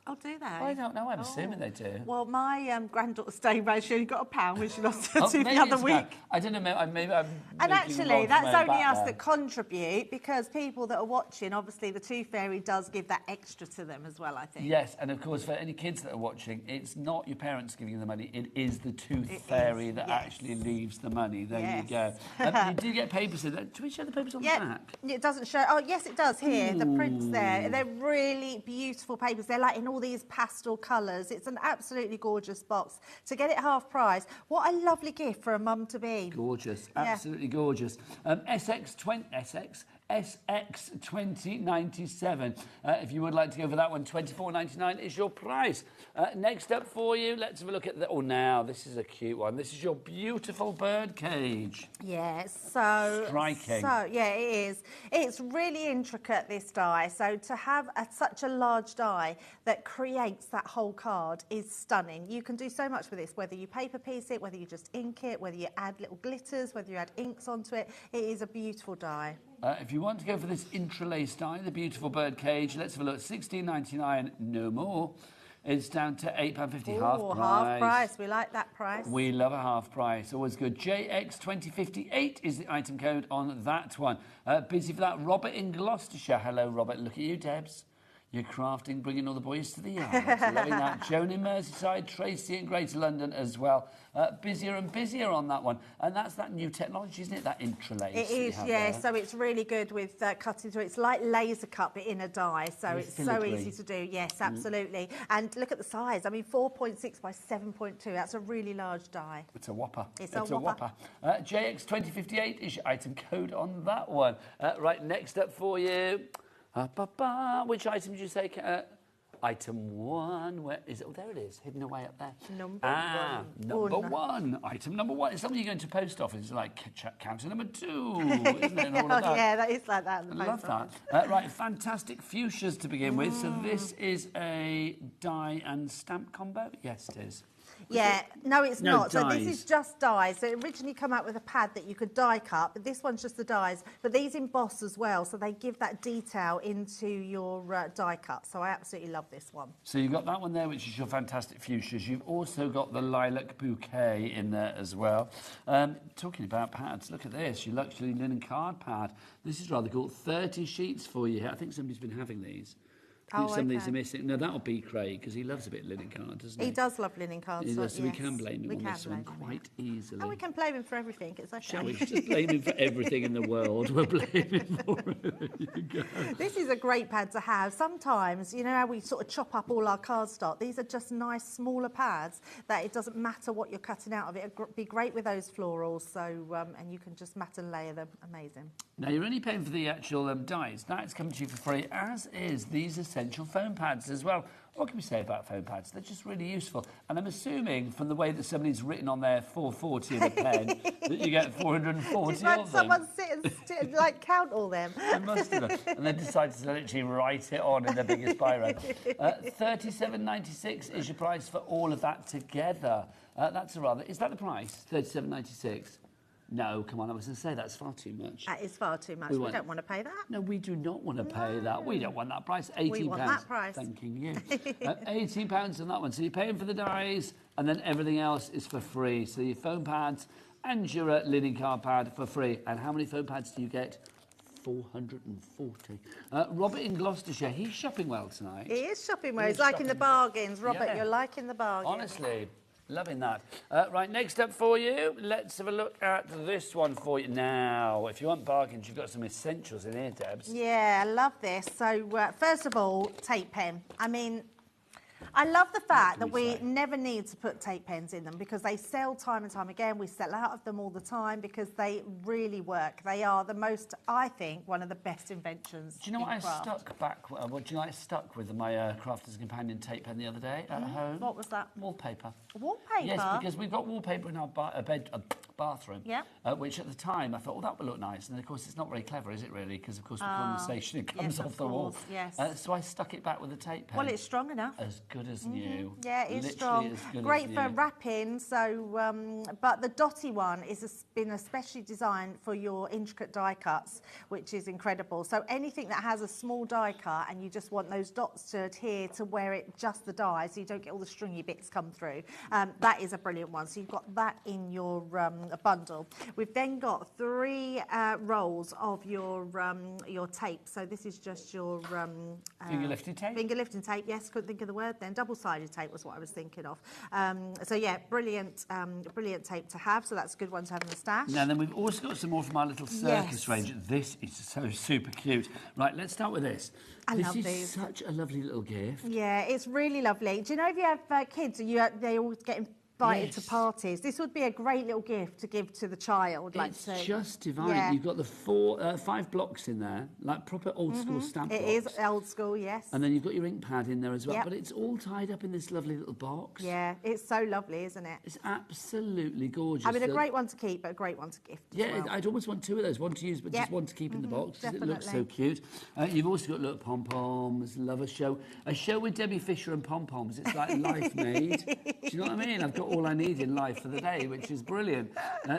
Oh, do they? I don't know. I'm assuming they do. Well, my granddaughter stayed by. She only got £1 when she lost her tooth the other week. I don't know. Maybe I'm. And actually, that's only us that contribute, because people that are watching, obviously, the tooth fairy does give that extra to them as well, I think. Yes, and of course, for any kids that are watching, it's not your parents giving you the money. It is the tooth fairy that actually leaves the money. There you go. You do get papers in there. Do we show the papers on the back? It doesn't show. Oh, yes, it does here. The prints there. They're really beautiful papers. They're like in all all these pastel colours. It's an absolutely gorgeous box. To get it half price, what a lovely gift for a mum-to-be. Gorgeous, absolutely gorgeous. SX2097. If you would like to go for that one, $24.99 is your price. Next up for you, let's have a look at the. Oh, now this is a cute one. This is your beautiful bird cage. Yeah, so striking. So yeah, it is. It's really intricate, this die. So to have such a large die that creates that whole card is stunning. You can do so much with this, whether you paper piece it, whether you just ink it, whether you add little glitters, whether you add inks onto it. It is a beautiful die. If you want to go for this interlace die, the beautiful bird cage, let's have a look. $16.99, no more. It's down to £8.50, half price. Half price. We like that price. We love a half price. Always good. JX2058 is the item code on that one. Busy for that. Robert in Gloucestershire. Hello, Robert. Look at you, Debs. You're crafting, bringing all the boys to the yard. Loving that. Joan in Merseyside, Tracy in Greater London as well. Busier and busier on that one. And that's that new technology, isn't it? That interlace. It is, yeah. So it's really good with cutting through. It's like laser cut, but in a die. So it's so easy to do. Yes, absolutely. And look at the size. I mean, 4.6 by 7.2. That's a really large die. It's a whopper. It's a whopper. JX2058 is your item code on that one. Right, next up for you. Which item did you say? Item 1. Where is it? Oh, there it is, hidden away up there. Number one. Item number 1. It's something you go into post office, like counter number 2, isn't it? And all of that. Yeah, that is like that. I love that. Right, fantastic fuchsias to begin with. So this is a die and stamp combo. Yes, it is. Yeah, no, it's not. Dies. So this is just dies. So it originally come out with a pad that you could die cut, but this one's just the dies. But these emboss as well, so they give that detail into your die cut. So I absolutely love this one. So you've got that one there, which is your fantastic fuchsias. You've also got the lilac bouquet in there as well. Talking about pads, look at this, your luxury linen card pad. This is rather cool. 30 sheets for you here. I think somebody's been having these. I think some of these are missing. No, that'll be Craig, because he loves a bit of linen card, doesn't he? He does love linen cards. So yes. We can blame him on this one quite easily. Oh, we can blame him for everything. It's okay. Shall we just blame him for everything in the world? We'll blame him for it. There you go. This is a great pad to have. Sometimes, you know how we sort of chop up all our cardstock? These are just nice, smaller pads that it doesn't matter what you're cutting out of it. It'd be great with those florals, so and you can just mat and layer them. Amazing. Now, you're only paying for the actual dies. That's coming to you for free, as is these essential foam pads as well. What can we say about foam pads? They're just really useful. And I'm assuming from the way that somebody's written on their 440 in a pen that you get 440 like of them. someone sit and like count all them. They must have done. And they decided to literally write it on in their biggest biro. $37.96 is your price for all of that together. That's a rather... Is that the price? $37.96? No, come on, I was going to say that's far too much. That is far too much. We don't want to pay that. No, we do not want to pay that. We don't want that price. £18. We want that price. Thanking you. £18 on that one. So you're paying for the dies, and then everything else is for free. So your foam pads and your linen card pad for free. And how many foam pads do you get? 440. Robert in Gloucestershire, he's shopping well tonight. He is shopping well. He's liking the bargains. Robert, you're liking the bargains. Honestly. Loving that. Right, next up for you, let's have a look at this one for you. Now, if you want bargains, you've got some essentials in here, Debs. Yeah, I love this. So, first of all, tape pen. I mean, I love the fact that we never need to put tape pens in them because they sell time and time again. We sell out of them all the time because they really work. They are the most, I think, one of the best inventions. Do you know what I stuck back? What do you know? I stuck with my Crafter's Companion tape pen the other day at home. What was that? Wallpaper. Wallpaper? Yes, because we've got wallpaper in our bathroom. Yeah. Which at the time I thought, oh, that would look nice. And of course, it's not very clever, is it really? Because of course, with condensation, it comes off the wall. Yes. So I stuck it back with a tape pen. Well, it's strong enough. As good as new. Yeah, it is strong. Great for wrapping. So, but the dotty one is been especially designed for your intricate die cuts, which is incredible. So anything that has a small die cut and you just want those dots to adhere to where it just the die, so you don't get all the stringy bits come through. That is a brilliant one. So you've got that in your bundle. We've then got 3 rolls of your tape. So this is just your finger lifting tape. Finger lifting tape. Yes, couldn't think of the word word then? Double-sided tape was what I was thinking of. So yeah, brilliant tape to have. So that's a good one to have in the stash. Now then, we've also got some more from our little circus range. This is so super cute. Right, let's start with this. This is such a lovely little gift. Yeah, it's really lovely. Do you know if you have kids, they always get invited to parties? This would be a great little gift to give to the child. It's just divine. You've got the 5 blocks in there, like proper old school stamp blocks. It is old school, yes. And then you've got your ink pad in there as well, but it's all tied up in this lovely little box. Yeah, it's so lovely, isn't it? It's absolutely gorgeous. I mean, a great one to keep, but a great one to gift as well. I'd almost want 2 of those, one to use, but just one to keep in the box, because it looks so cute. You've also got little pom-poms. Love a show with Debbie Fisher and pom-poms. It's like life made. Do you know what I mean? I've got all I need in life for the day, which is brilliant.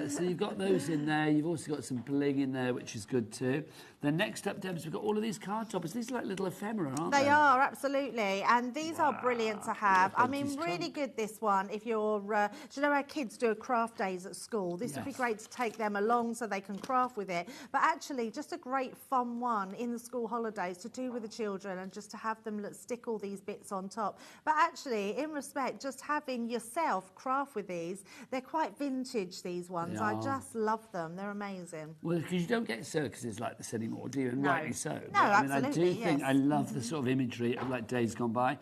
So you've got those in there. You've also got some bling in there, which is good too. Then next up, Debs, we've got all of these card toppers. These are like little ephemera, aren't they? They are, absolutely. And these are brilliant to have. I mean, really good, this one. If you're, do you know our kids do craft days at school? This would be great to take them along so they can craft with it. But actually, just a great fun one in the school holidays to do with the children and just to have them stick all these bits on top. But actually, in respect, just having yourself craft with these, they're quite vintage, these ones. I just love them. They're amazing. Well, because you don't get circuses like this anymore, do you? And No. rightly so. No, But, I mean, absolutely, I do think I love the sort of imagery of like days gone by.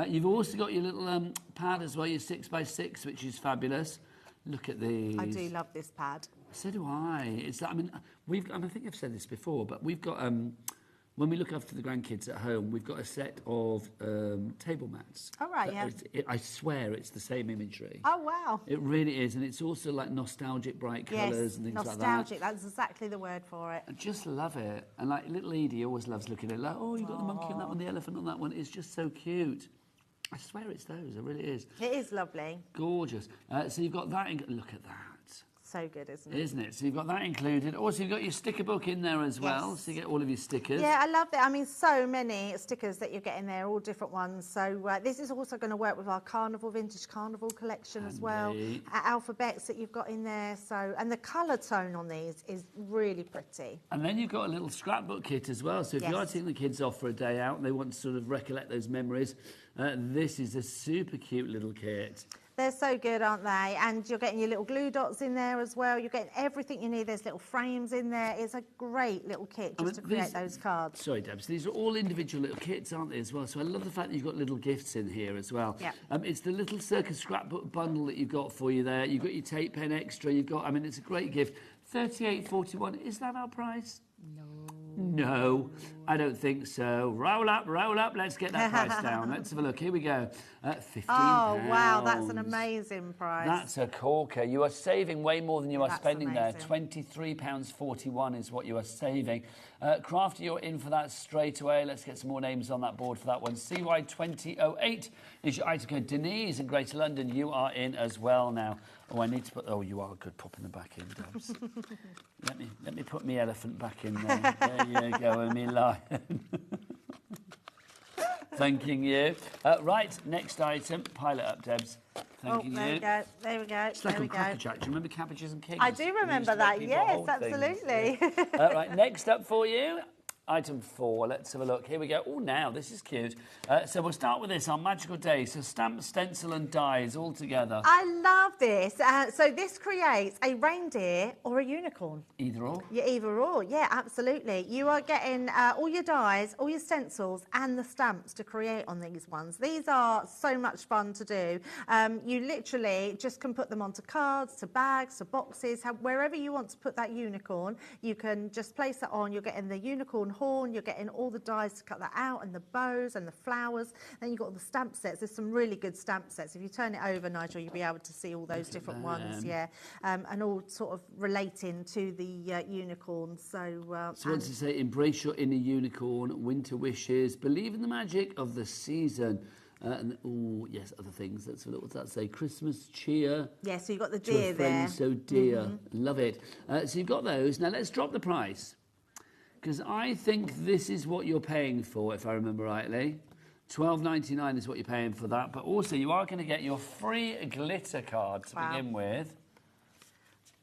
You've also got your little pad as well, your 6x6, which is fabulous. Look at these. I do love this pad. So do I. It's I mean, I think I've said this before, but we've got when we look after the grandkids at home, we've got a set of table mats. Oh, right, yeah. I swear it's the same imagery. Oh, wow. It really is, and it's also like nostalgic, bright colours and things like that. Nostalgic, that's exactly the word for it. I just love it. And like little Edie always loves looking at it, like, oh, you've got the monkey on that one, the elephant on that one. It's just so cute. I swear it's those, it really is. It is lovely. Gorgeous. So you've got that, look at that. So good, isn't it? Isn't it? So you've got that included. Also, you've got your sticker book in there as well, so you get all of your stickers. Yeah, I love that. I mean, so many stickers that you're getting there, all different ones. So this is also going to work with our vintage carnival collection as well. Alphabets that you've got in there. So, and the colour tone on these is really pretty. And then you've got a little scrapbook kit as well. So if you are taking the kids off for a day out and they want to sort of recollect those memories, this is a super cute little kit. They're so good, aren't they? And you're getting your little glue dots in there as well. You're getting everything you need. There's little frames in there. It's a great little kit just to create those cards. Sorry, Debs. These are all individual little kits, aren't they, as well? So I love the fact that you've got little gifts in here as well. Yeah. It's the little circus scrapbook bundle that you've got for you there. You've got your tape pen extra. You've got, I mean, it's a great gift. $38.41. Is that our price? No, I don't think so. Roll up, let's get that price down. Let's have a look, here we go. £15. Oh, wow, that's an amazing price. That's a corker. You are saving way more than you are spending there. £23.41 is what you are saving. Crafty, you're in for that straight away. Let's get some more names on that board for that one. CY2008 is your item code. Denise in Greater London, you are in as well now. Oh, I need to put... Oh, you are good popping them back in, Debs. Let me put me elephant back in there. There you go, and me lion. Thanking you. Right, next item. Pile it up, Debs. Thanking there you. We go. There we go. It's like on Cracker Jack. Do you remember Cabbages and Kings? I do remember that, yes, absolutely. Right, next up for you. Item 4, let's have a look. Here we go. Oh, now, this is cute. So we'll start with this, our magical day. So stamp, stencil and dies all together. I love this. So this creates a reindeer or a unicorn. Either or? Yeah, either or. Yeah, absolutely. You are getting all your dies, all your stencils and the stamps to create on these ones. These are so much fun to do. You literally just can put them onto cards, to bags, to boxes, wherever you want to put that unicorn, you can just place that on. You're getting the unicorn horn, you're getting all the dies to cut that out and the bows and the flowers. Then you've got all the stamp sets. There's some really good stamp sets. If you turn it over, Nigel, you'll be able to see all those different ones, yeah. And all sort of relating to the unicorn. So what's to say? Embrace your inner unicorn, winter wishes, believe in the magic of the season. And oh yes, other things. That's a little. What's that say? Christmas cheer. Yeah, so you've got the to deer a friend there. So dear, love it. So you've got those. Now let's drop the price, because I think this is what you're paying for, if I remember rightly. $12.99 is what you're paying for that. But also, you are going to get your free glitter card to begin with.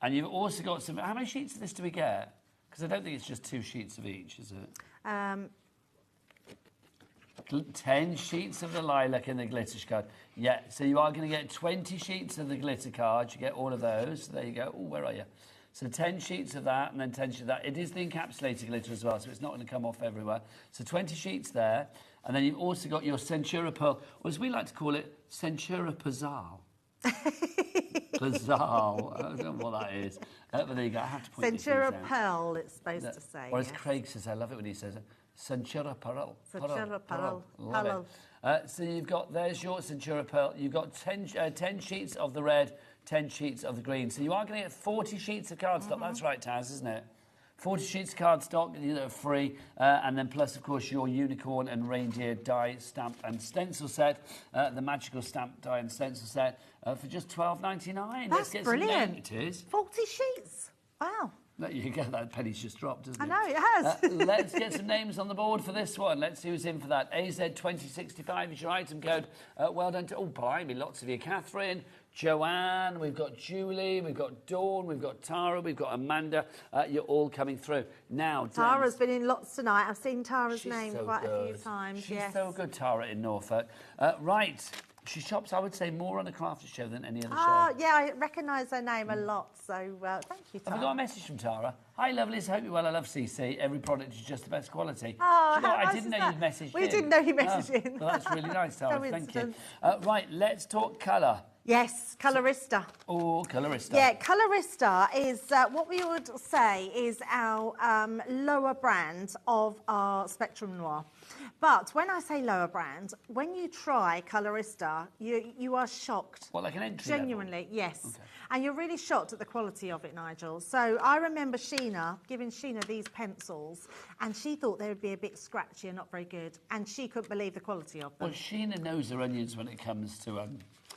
And you've also got some... How many sheets of this do we get? Because I don't think it's just 2 sheets of each, is it? 10 sheets of the lilac in the glitter card. Yeah, so you are going to get 20 sheets of the glitter card. You get all of those. There you go. Oh, where are you? So 10 sheets of that and then 10 sheets of that. It is the encapsulated glitter as well, so it's not going to come off everywhere. So 20 sheets there. And then you've also got your Centura Pearl, or as we like to call it, Centura Pizzale. Pizzale. I don't know what that is. But there you go. I have to point these things out. Centura Pearl, it's supposed to say. Or as Craig says, I love it when he says it, Centura Pearl. Centura Pearl. Love it. So you've got, there's your Centura Pearl. You've got 10 sheets of the red, 10 sheets of the green. So you are going to get 40 sheets of cardstock. That's right, Taz, isn't it? 40 sheets of cardstock, you know, free, and then plus, of course, your unicorn and reindeer die, stamp and stencil set, the magical stamp, die and stencil set for just $12.99. That's brilliant. It is. 40 sheets. Wow. There you go, that penny's just dropped, isn't it? I know, it has. Let's get some names on the board for this one. Let's see who's in for that. AZ2065 is your item code. Well done to, oh, blimey, lots of you. Catherine, Joanne, we've got Julie, we've got Dawn, we've got Tara, we've got Amanda. You're all coming through. Now, Tara's been in lots tonight. I've seen Tara's name so quite good. a few times. She's so good, Tara, in Norfolk. Right. She shops, I would say, more on a crafty show than any other show. Yeah, I recognise her name a lot, so thank you, Tara. Have we got a message from Tara? Hi, lovelies. Hope you're well. I love CC. Every product is just the best quality. Oh, do you know how what? nice I didn't is know that? you'd messaged We in. didn't know you messaged in. Well, that's really nice, Tara. Thank you. Coincidence. Right, let's talk colour. Yes, Colorista. Oh, Colorista. Yeah, Colorista is what we would say is our lower brand of our Spectrum Noir. But when I say lower brand, when you try Colorista, you are shocked. What, like an entry Genuinely, level? yes. Okay. And you're really shocked at the quality of it, Nigel. So I remember giving Sheena these pencils, and she thought they would be a bit scratchy and not very good, and she couldn't believe the quality of them. Well, Sheena knows her onions when it comes to...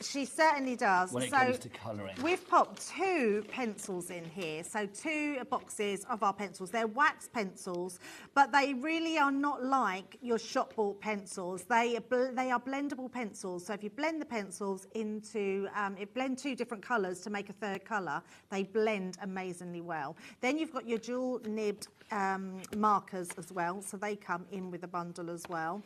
She certainly does. When it comes to colouring. We've popped 2 pencils in here, so 2 boxes of our pencils. They're wax pencils, but they really are not like your shop-bought pencils. They are blendable pencils, so if you blend the pencils into, blend 2 different colours to make a third colour, they blend amazingly well. Then you've got your dual-nibbed markers as well, so they come in with a bundle as well.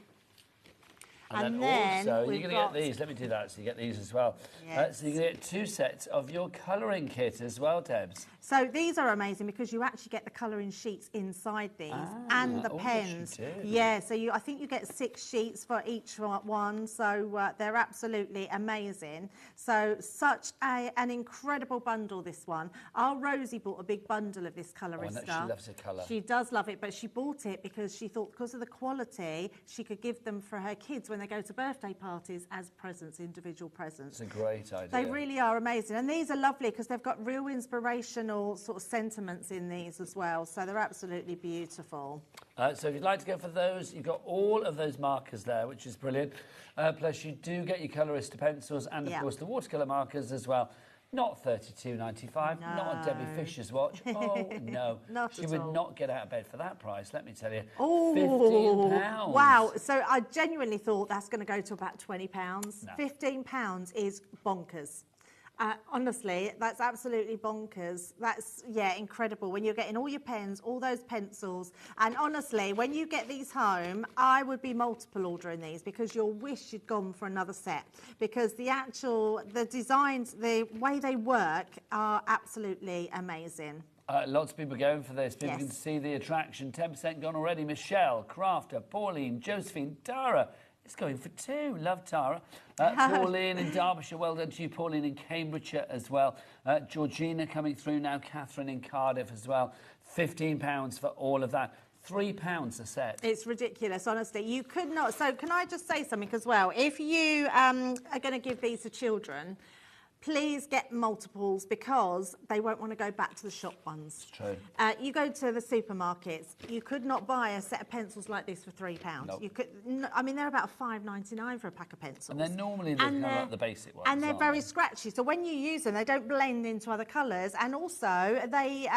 And then also, you're going to get these. Let me do that. So you get these as well. Yes. So you get 2 sets of your colouring kit as well, Debs. So these are amazing because you actually get the colouring sheets inside these and the pens. Yes, yeah, so I think you get 6 sheets for each one. So they're absolutely amazing. So such an incredible bundle, this one. Our Rosie bought a big bundle of this Colorista. She loves a colour. She does love it, but she bought it because she thought because of the quality, she could give them for her kids when they go to birthday parties as presents, individual presents. It's a great idea. They really are amazing. And these are lovely because they've got real inspirational sort of sentiments in these as well. So they're absolutely beautiful. So if you'd like to go for those, you've got all of those markers there, which is brilliant. Plus you do get your Colorista pencils and, of course, the watercolour markers as well. Not $32.95, no. not a Debbie Fisher's watch. Oh, no. She would not get out of bed for that price, let me tell you. Oh, £15. Wow. So I genuinely thought that's going to go to about £20. No. £15 is bonkers. Honestly, that's absolutely bonkers. That's, yeah, incredible. When you're getting all your pens, all those pencils, and honestly, when you get these home, I would be multiple ordering these because you'll wish you'd gone for another set because the designs, the way they work are absolutely amazing. Lots of people going for this. People can see the attraction. 10% gone already. Michelle, Crafter, Pauline, Josephine, Tara. It's going for 2. Love Tara. Pauline in Derbyshire. Well done to you, Pauline in Cambridgeshire as well. Georgina coming through now. Catherine in Cardiff as well. £15 for all of that. £3 a set. It's ridiculous, honestly. You could not. So can I just say something as well? If you are going to give these to children, please get multiples because they won't want to go back to the shop ones. It's true. You go to the supermarkets, you could not buy a set of pencils like this for £3. Nope. You could, I mean, they're about $5.99 for a pack of pencils. And then normally they come up the basic ones. And they're very scratchy. So when you use them, they don't blend into other colours, and also they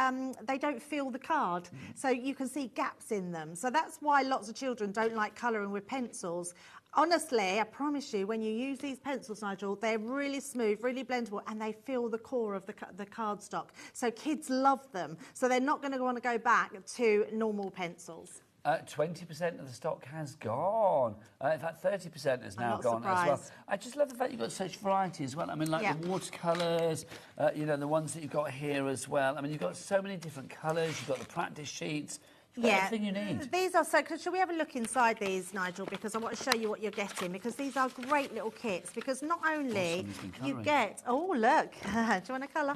don't feel the card. So you can see gaps in them. So that's why lots of children don't like colouring with pencils. Honestly, I promise you, when you use these pencils, Nigel, they're really smooth, really blendable, and they feel the core of the cardstock. So kids love them. So they're not going to want to go back to normal pencils. 20% of the stock has gone. In fact, 30% has now gone as well. I just love the fact you've got such variety as well. I mean, like the watercolours, you know, the ones that you've got here as well. I mean, you've got so many different colours. You've got the practice sheets. Everything you need. These are so good. Shall we have a look inside these, Nigel? Because I want to show you what you're getting, because these are great little kits. Because not only you get, oh look, do you want a colour?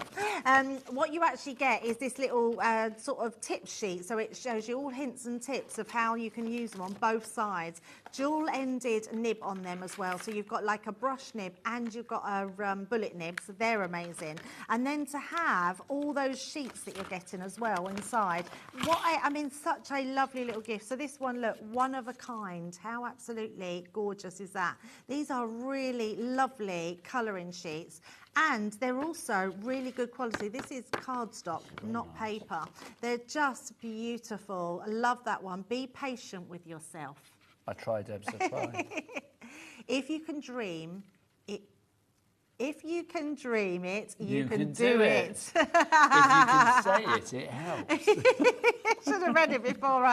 What you actually get is this little sort of tip sheet. So it shows you all hints and tips of how you can use them on both sides. Dual-ended nib on them as well. So you've got like a brush nib and you've got a bullet nib. So they're amazing. And then to have all those sheets that you're getting as well inside. I mean, such a lovely little gift. So this one, look, one of a kind. How absolutely gorgeous is that? These are really lovely colouring sheets. And they're also really good quality. This is cardstock, not paper. They're just beautiful. I love that one. Be patient with yourself. I tried, Debs, I tried. If you can dream it, you can do it. If you can say it, it helps. I should have read it before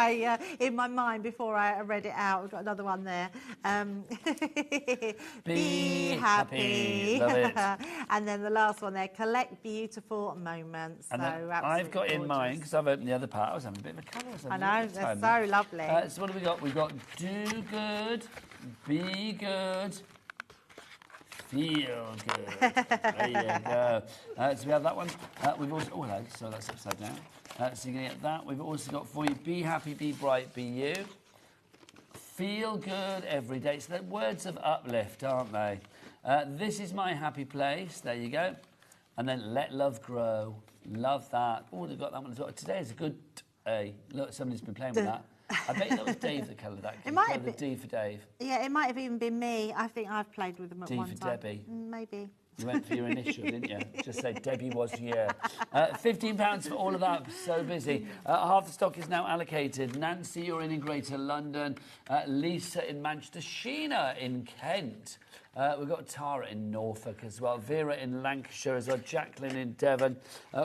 in my mind, before I read it out. We've got another one there. Be happy. Love it. And then the last one there, collect beautiful moments. And so I've got gorgeous. in mind, because I've opened the other part, I was having a bit of a colour. I know, they're so lovely. So what have we got? We've got do good, be good, feel good. There you go. So we have that one. We've also, oh hello, so that's upside down. So you're going to get that. We've also got for you, be happy, be bright, be you. Feel good every day. So they're words of uplift, aren't they? This is my happy place. There you go. And then let love grow. Love that. Oh, they've got that one as well. Today is a good day. Look, somebody's been playing with that. I bet that was Dave that coloured that. It might have been the D for Dave. Yeah, it might have even been me. I think I've played with them at one time. D for Debbie. Maybe. You went for your initial, didn't you? Just say Debbie was here. £15 for all of that. So busy. Half the stock is now allocated. Nancy, you're in Greater London. Lisa in Manchester. Sheena in Kent. We've got Tara in Norfolk as well. Vera in Lancashire as well. Jacqueline in Devon.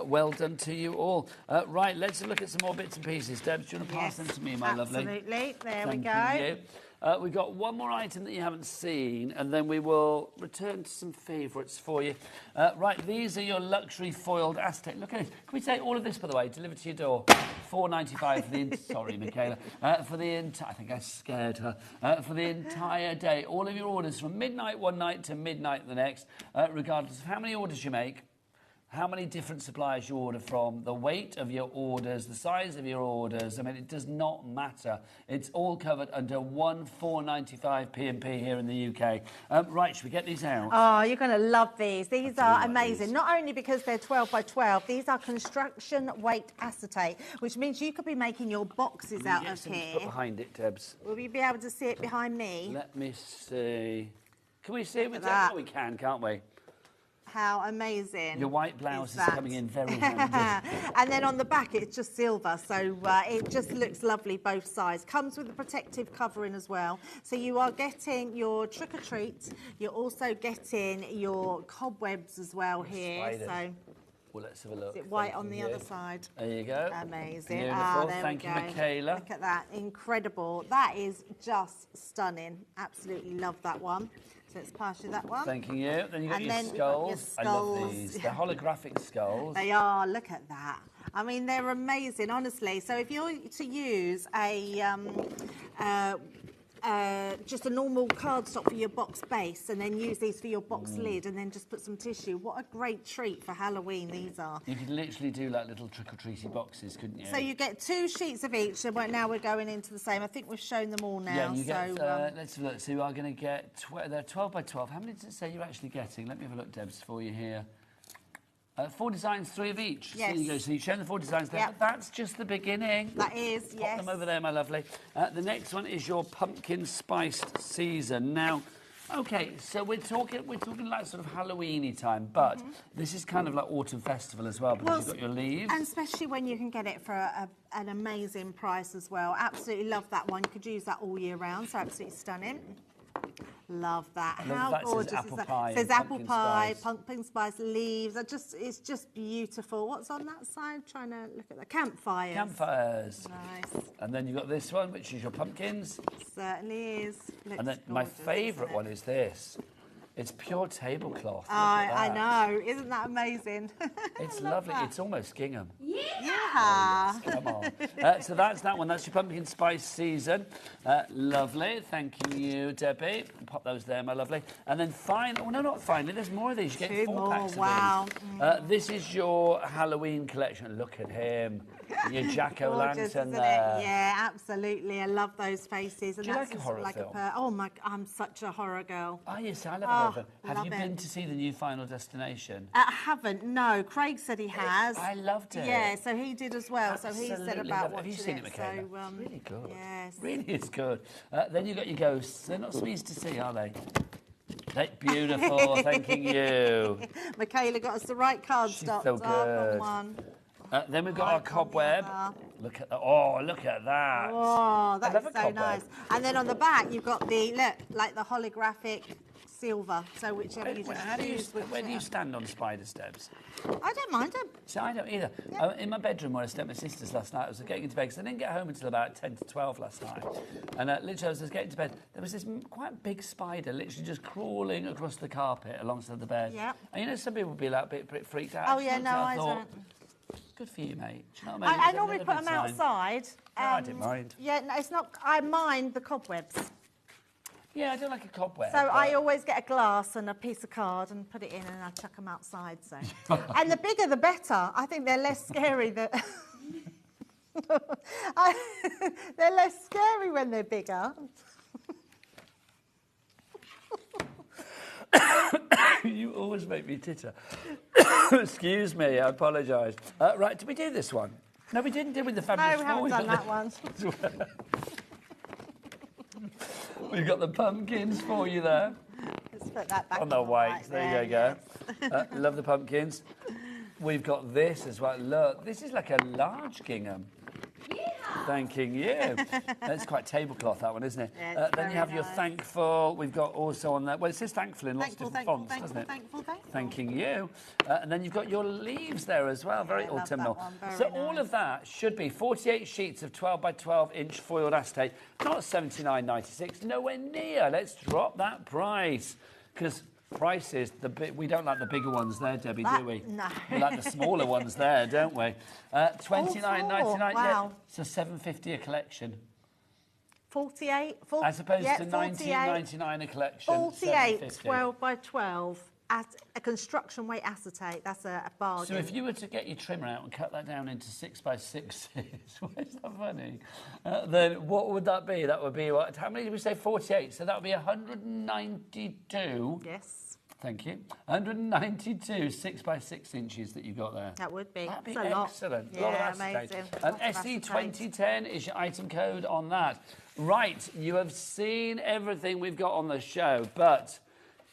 Well done to you all. Right, let's look at some more bits and pieces. Deb, do you want to pass them to me, my lovely? Absolutely. There we go. Thank you. We've got one more item that you haven't seen, and then we will return to some favourites for you. Right, these are your luxury foiled Aztec. Look at this. Can we say all of this, by the way, delivered to your door? $4.95 for the... Sorry, Michaela. For the entire... I think I scared her. For the entire day. All of your orders from midnight one night to midnight the next, regardless of how many orders you make, how many different suppliers you order from, the weight of your orders, the size of your orders. I mean, it does not matter. It's all covered under one $4.95 P&P here in the UK. Right, should we get these out? Oh, you're going to love these. These are amazing. These. Not only because they're 12 by 12, these are construction weight acetate, which means you could be making your boxes out of here. Put behind it, Debs. Will you be able to see it behind me? Let me see. Can we see it with that? Oh, we can, can't we? How amazing. Your white blouse is coming in very handy. And then on the back, it's just silver, so it just looks lovely both sides. Comes with a protective covering as well. So you are getting your trick-or-treat. You're also getting your cobwebs as well here. So. Well, let's have a look. Is it white on the other side? There you go. Amazing. Beautiful. There Thank we you, go. Michaela. Look at that. Incredible. That is just stunning. Absolutely love that one. So let's pass you that one. Thank you. Then you've got your skulls. I love these. They're holographic skulls. They are. Look at that. I mean, they're amazing, honestly. So if you're to use a... just a normal cardstock for your box base and then use these for your box lid and then just put some tissue. What a great treat for Halloween these are. You could literally do like little trick-or-treaty boxes, couldn't you? So you get 2 sheets of each, and now we're going into the same. I think we've shown them all now. Yeah, you get, let's have a look. So you are going to get, they're 12 by 12. How many does it say you're actually getting? Let me have a look, Debs, for you here. 4 designs, 3 of each. Yes. So you go. So you've shown the 4 designs there, but that's just the beginning. That is, yes. Pop them over there, my lovely. The next one is your pumpkin spiced season. Now, okay, so we're talking like sort of Halloween-y time, but this is kind of like autumn festival as well, because you've got your leaves. And especially when you can get it for an amazing price as well. Absolutely love that one. You could use that all year round, so absolutely stunning. Love that. I love How that. gorgeous It says apple is that? pie It says and apple pumpkin pie, spice. pumpkin spice, leaves. It's just beautiful. What's on that side? Trying to look at the campfires. Campfires. Nice. And then you've got this one, which is your pumpkins. Certainly is. Looks And then my gorgeous, favourite isn't it? one is this. It's pure tablecloth. Look I at that. know. Isn't that amazing? It's Love lovely. that. It's almost gingham. Yeah. Come on. So that's that one. That's your pumpkin spice season. Lovely. Thank you, Debbie. Pop those there, my lovely. And then finally, oh no, not finally. There's more of these. You get 2 4 more. packs of Wow. these. This is your Halloween collection. Look at him. Your Gorgeous, jack-o'-lantern isn't there. it? Yeah, absolutely. I love those faces. And Do you that's like a just horror like film? Oh my! I'm such a horror girl. Oh yes, I love horror film. Have love you it. been to see the new Final Destination? I haven't. No, Craig said he has. I loved it. Yeah, so he did as well. So he said Absolutely about love it. Have watching you seen it, it. Michaela? So, It's really good. Yes. Really is good. Then you've got your ghosts. They're not so easy to see, are they? They're beautiful. Thanking you. Michaela got us the right card stopped so up good. on one. Then we've got our cobweb. Look at that. Oh, look at that. Oh, I that love is a so cobweb. nice. And then on the back, you've got the, look, like the holographic silver. So whichever you just How do you, choose. where do you stand on spider steps? I don't mind them. See, I don't either. In my bedroom where I stayed at my sister's last night, I was getting into bed because I didn't get home until about 10 to 12 last night. And literally, as I was getting to bed, there was this quite big spider literally just crawling across the carpet alongside the bed. Yeah. And you know, some people would be like a bit freaked out. Oh, yeah, no, I thought, don't. good for you, mate. Do you know what I mean? I normally put them outside. No, I didn't mind. Yeah, no, it's not. I mind the cobwebs. Yeah, I don't like a cobweb. So I always get a glass and a piece of card and put it in and I chuck them outside. So, and the bigger the better. I think they're less scary. They're less scary when they're bigger. You always make me titter. Excuse me, I apologise. Right, did we do this one? No, we didn't, did we? The fabulous No, we haven't done that one. We've got the pumpkins for you there. Let's put that back on the whites. right There you go. Love the pumpkins. We've got this as well. Look, this is like a large gingham. Thanking you. That's quite tablecloth, that one, isn't it? Yeah, then you have your thankful. We've got also on that. Well, it says thankful in lots of different fonts, doesn't it? Thankful. Thanking you. And then you've got your leaves there as well. Very autumnal. So all of that should be 48 sheets of 12 by 12 inch foiled acetate, not $79.96. Nowhere near. Let's drop that price because. Prices, we don't like the bigger ones there, Debbie, do we? No. We like the smaller ones there, don't we? $29.99. Wow. Yeah, so $7.50 a collection. 48. As opposed to $19.99 a collection. 48, $7.50. 12 by 12. At a construction weight acetate, that's a bargain. So if you were to get your trimmer out and cut that down into 6 by 6s, where's that funny? Then what would that be? That would be what? How many did we say? 48. So that would be 192. Yes. Thank you. 192 6 by 6 inches that you got there. That would be. That'd be That's a lot. excellent. Yeah, lot of acetate. amazing. And Lots of acetate. SE2010 is your item code on that. Right, you have seen everything we've got on the show, but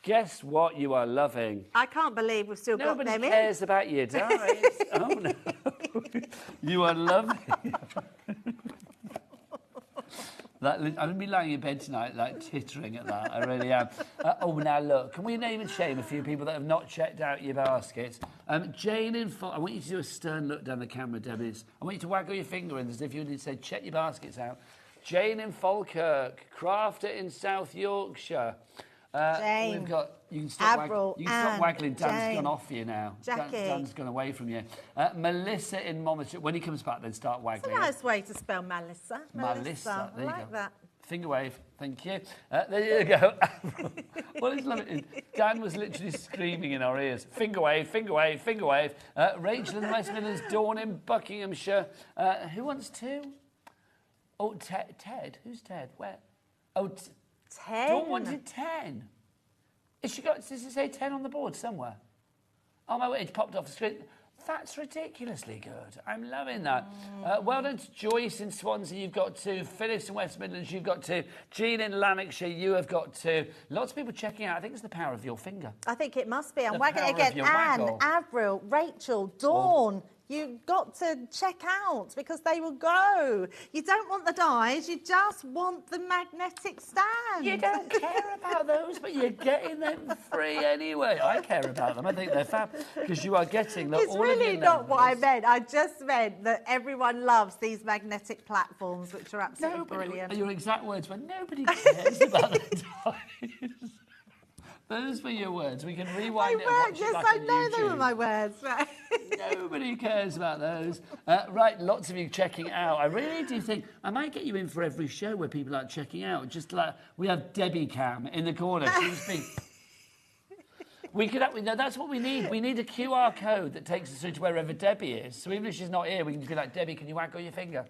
guess what you are loving? I can't believe we've still got them in. Nobody cares about your dies. Oh, no. You are loving that. I'm going to be lying in bed tonight, like, tittering at that. I really am. Now, look, can we name and shame a few people that have not checked out your baskets? Jane in I want you to do a stern look down the camera, Debbie. I want you to waggle your finger in as if you would say, check your baskets out. Jane in Falkirk, Crafty in South Yorkshire. Jane, we've got. You can stop waggling. Dan's Jane, gone off you now. Jackie. Dan's gone away from you. Melissa in Monmouthshire. When he comes back, then start waggling. It's a nice way to spell Melissa. Melissa. There I you like go. that. Finger wave. Thank you. There you go. What is lovely? Dan was literally screaming in our ears. Finger wave, finger wave, finger wave. Rachel in West Midlands. Dawn in Buckinghamshire. Who wants two? Oh, Ted. Who's Ted? Where? Oh, 10. Dawn wanted 10. Does it say 10 on the board somewhere? Oh, my word, it popped off the screen. That's ridiculously good. I'm loving that. Well done to Joyce in Swansea, you've got 2. Phyllis in West Midlands, you've got 2. Jean in Lanarkshire, you have got 2. Lots of people checking out. I think it's the power of your finger. I think it must be. I'm The wagging power it again. of your Anne, waggle. Avril, Rachel, Dawn, You've got to check out because they will go. You don't want the dies, you just want the magnetic stand. You don't care about those, but you're getting them free anyway. I care about them. I think they're fab because you are getting them. It's really not what I meant. I just meant that everyone loves these magnetic platforms, which are absolutely brilliant. Your exact words were, nobody cares about the dies. Those were your words. We can rewind it and watch it back I on know YouTube. they were my words. Nobody cares about those. Right, lots of you checking out. I really do think I might get you in for every show where people are checking out. Just like we have Debbie Cam in the corner. She's been... We could have, no, that's what we need. We need a QR code that takes us through to wherever Debbie is. So even if she's not here, we can just be like, Debbie, can you waggle your finger?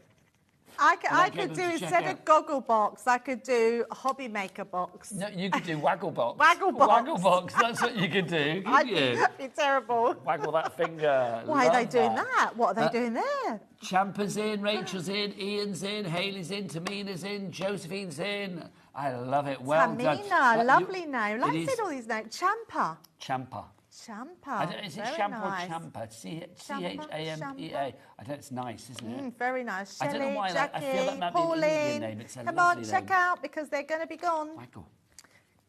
I could do, instead of goggle box, I could do a HobbyMaker box. No, you could do waggle box. Waggle box. Waggle box, that's what you could do, couldn't you? That'd be terrible. Waggle that finger. Why are they doing that? What are they doing there? Champa's in, Rachel's in, Ian's in, Hayley's in, Tamina's in, Josephine's in. I love it. Well done. Tamina, lovely name. Like I said all these names. Champa. Champa. Champa. Is it Champa or Champa? C-H-A-M-P-A. I don't. It's nice, isn't it? Very nice. I don't know why. Jackie, I feel that might be an Indian name. It's a come lovely on, check name. out because they're going to be gone. Michael.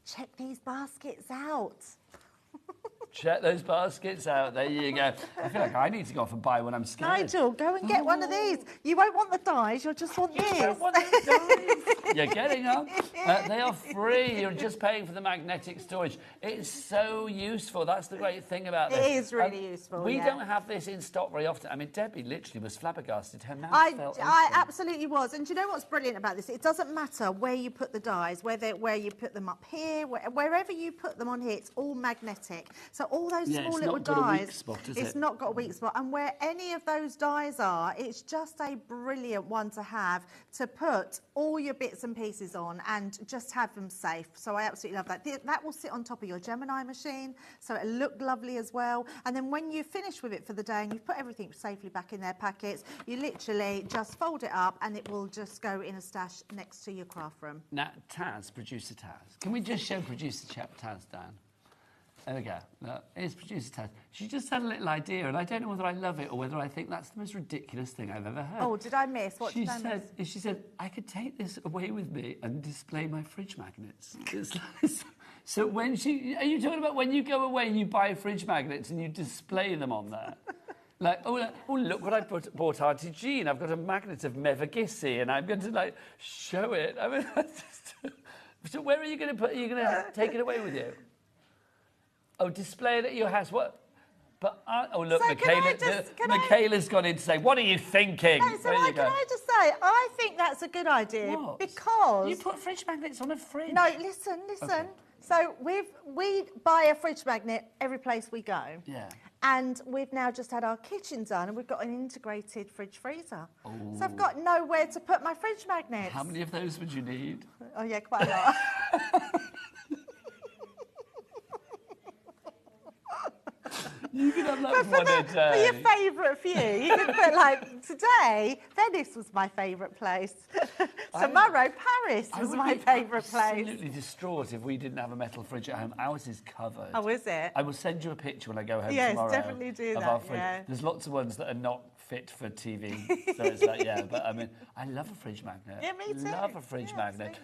Check these baskets out. Check those baskets out. There you go. I feel like I need to go off and buy one. I'm scared. Nigel, go and get one of these. You won't want the dies. You'll just want these. Don't want the dies. You're getting them. They are free. You're just paying for the magnetic storage. It's so useful. That's the great thing about this. It is really useful. We don't have this in stock very often. I mean, Debbie literally was flabbergasted. Her mouth fell open. I absolutely was. And do you know what's brilliant about this? It doesn't matter where you put the dies, where you put them up here, wherever you put them on here, it's all magnetic. So all those small little dies, it's not got a weak spot. And where any of those dies are, it's just a brilliant one to have to put all your bits and pieces on and just have them safe. So I absolutely love that. That will sit on top of your Gemini machine, so it'll look lovely as well. And then when you finish with it for the day and you've put everything safely back in their packets, you literally just fold it up and it will just go in a stash next to your craft room. Now, Taz, producer Taz. Can we just show producer Taz, Dan? There we go. Look, here's producer Taz. She just had a little idea, and I don't know whether I love it or whether I think that's the most ridiculous thing I've ever heard. Oh, did I miss? What did I miss? She said, I could take this away with me and display my fridge magnets. It's like, so when are you talking about when you go away and you buy fridge magnets and you display them on there? Like, oh, look what I bought Auntie Jean. I've got a magnet of Mevagissi, and I'm going to, show it. I mean, so where are you going to put it? Are you going to take it away with you? Oh, display it at your house. What? But oh look, so Michaela's gone in to say, "What are you thinking?" No, so can I just say, I think that's a good idea because you put fridge magnets on a fridge. No, listen. Okay. So we buy a fridge magnet every place we go. Yeah. And we've now just had our kitchen done, and we've got an integrated fridge freezer. Oh. So I've got nowhere to put my fridge magnets. How many of those would you need? Oh yeah, quite a lot. You can have one a day. For your favourite few. You can put today, Venice was my favourite place. Tomorrow, Paris was my favourite place. I would be absolutely distraught if we didn't have a metal fridge at home. Ours is covered. Oh, is it? I will send you a picture when I go home Yes, tomorrow. definitely do that. Our fridge. Yeah. There's lots of ones that are not fit for TV. So it's like, yeah, but I mean, I love a fridge magnet. Yeah, me too. Love a fridge magnet.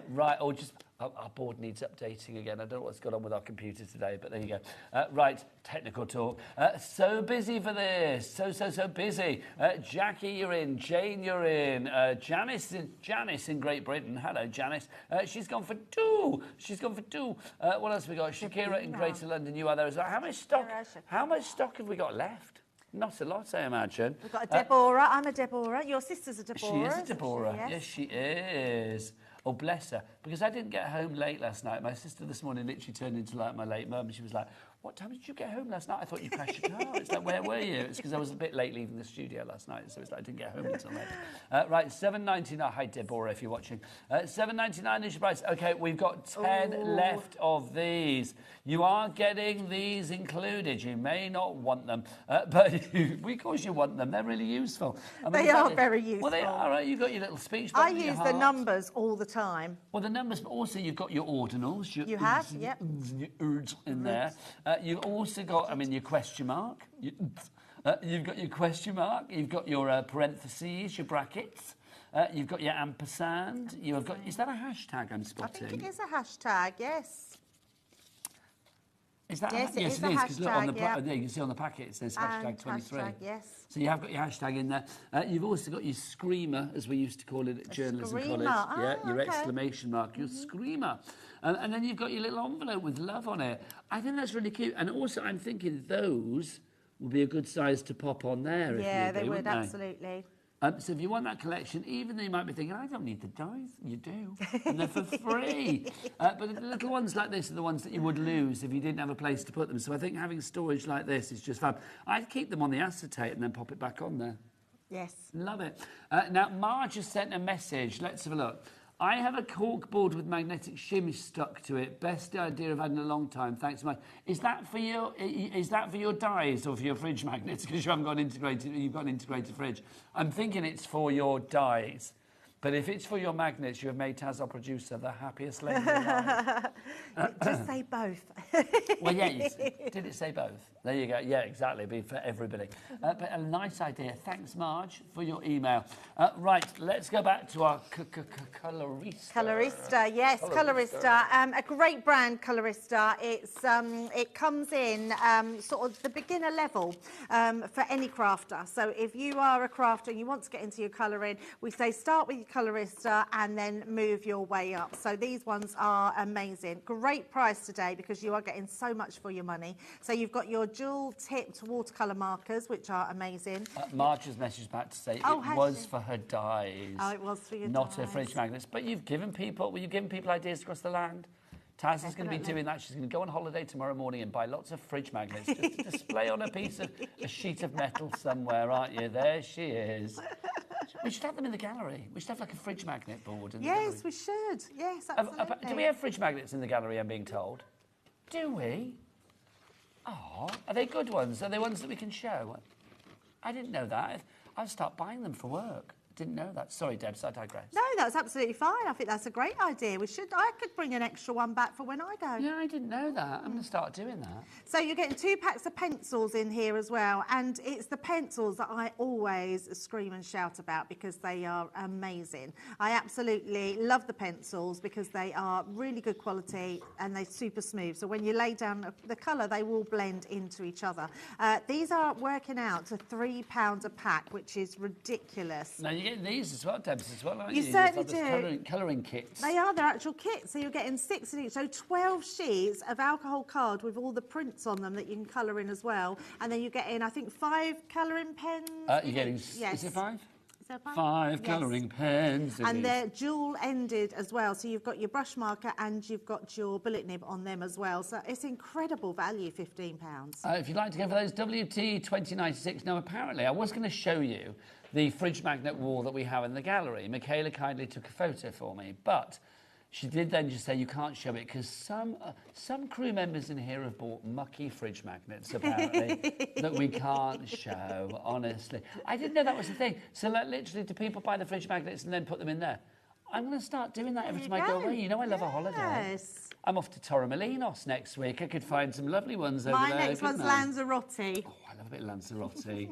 Right, or just our board needs updating again. I don't know what's going on with our computer today, but there you go. Right, technical talk. So busy for this. So busy. Jackie, you're in. Jane, you're in. Janice in Great Britain. Hello, Janice. She's gone for 2. What else have we got? Shakira in Greater London. You are there as well. How much stock have we got left? Not a lot, I imagine. We've got a Deborah. I'm a Deborah. Your sister's a Deborah. She is a Deborah. Yes, she is. Oh, bless her. Because I didn't get home late last night. My sister this morning literally turned into my late mum. She was like, what time did you get home last night? I thought you crashed your car. It's like, where were you? It's because I was a bit late leaving the studio last night, so it's like I didn't get home until late. Right, $7.99. Hi, Deborah, if you're watching. $7.99 is your price. Okay, we've got 10 left of these. You are getting these included. You may not want them, but of course you want them. They're really useful. I mean, they are very useful. Well, they are, right? You've got your little speech I use the numbers all the time. Well, the numbers, but also you've got your ordinals. You have, yep. In there. You've also got, your question mark. You've got your question mark. You've got your parentheses, your brackets. You've got your ampersand. You have got. Is that a hashtag I'm spotting? I think it is a hashtag. Yes. Is that yes, yes, it is. Because look on the yeah. there you can see on the packet it says hashtag 23. Hashtag, yes. So you have got your hashtag in there. You've also got your screamer, as we used to call it at journalism college. Yeah, your exclamation mark, your screamer. And then you've got your little envelope with love on it. I think that's really cute. And also, I'm thinking those would be a good size to pop on there. Yeah, if they would, absolutely. So if you want that collection, even though you might be thinking, I don't need the dies, you do. And they're for free. But the little ones like this are the ones that you would lose if you didn't have a place to put them. So I think having storage like this is just fun. I'd keep them on the acetate and then pop it back on there. Yes. Love it. Now, Marge has sent a message. Let's have a look. I have a cork board with magnetic shim stuck to it. Best idea I've had in a long time. Thanks so much. Is that for your dies or for your fridge magnets? Because you haven't got an integrated. You've got an integrated fridge. I'm thinking it's for your dies. But if it's for your magnets, you have made Taz, our producer, the happiest lady alive. Just say both. Well, yeah, did it say both? There you go. Yeah, exactly. It'd be for everybody. But a nice idea. Thanks, Marge, for your email. Right, let's go back to our colorista. Colorista, yes, colorista. A great brand, Colorista. It comes in sort of the beginner level for any crafter. So if you are a crafter and you want to get into your colouring, we say start with your Colorista and then move your way up. So these ones are amazing. Great price today because you are getting so much for your money. So you've got your dual tipped watercolour markers, which are amazing. Marge's message back to say it was for her dies. Oh, it was for your not dies. her fridge magnets. But you've given people ideas across the land. Taz is going to be doing that. She's going to go on holiday tomorrow morning and buy lots of fridge magnets just to display on a sheet of metal somewhere, aren't you? There she is. We should have them in the gallery. We should have like a fridge magnet board in the gallery. Yes, we should. Yes, absolutely. Do we have fridge magnets in the gallery, I'm being told? Do we? Oh, are they good ones? Are they ones that we can show? I didn't know that. I'll start buying them for work. Didn't know that. Sorry, Debs, I digress. No, that's absolutely fine. I think that's a great idea. I could bring an extra one back for when I go. Yeah, I didn't know that. I'm going to start doing that. So you're getting 2 packs of pencils in here as well. And it's the pencils that I always scream and shout about because they are amazing. I absolutely love the pencils because they are really good quality and they're super smooth. So when you lay down the colour, they will blend into each other. These are working out to £3 a pack, which is ridiculous. Now, you get these as well, Debs, as well, aren't you? You certainly do. Colouring kits. They are, they're actual kits. So you're getting 6 of each. So 12 sheets of alcohol card with all the prints on them that you can colour in as well. And then you're getting, I think, 5 colouring pens. You're getting, yes. Is it 5? Is there 5? 5 colouring pens. And they're dual-ended as well. So you've got your brush marker and you've got your bullet nib on them as well. So it's incredible value, £15. If you'd like to go for those, WT 2096. Now, apparently, I was going to show you the fridge magnet wall that we have in the gallery. Michaela kindly took a photo for me, but she did then just say you can't show it because some crew members in here have bought mucky fridge magnets, apparently, that we can't show, honestly. I didn't know that was the thing. So, like, literally, do people buy the fridge magnets and then put them in there? I'm going to start doing that every time I go away. You know I love a holiday. I'm off to Torremolinos next week. I could find some lovely ones over there. My next one's Lanzarote. Oh, I love a bit of Lanzarote.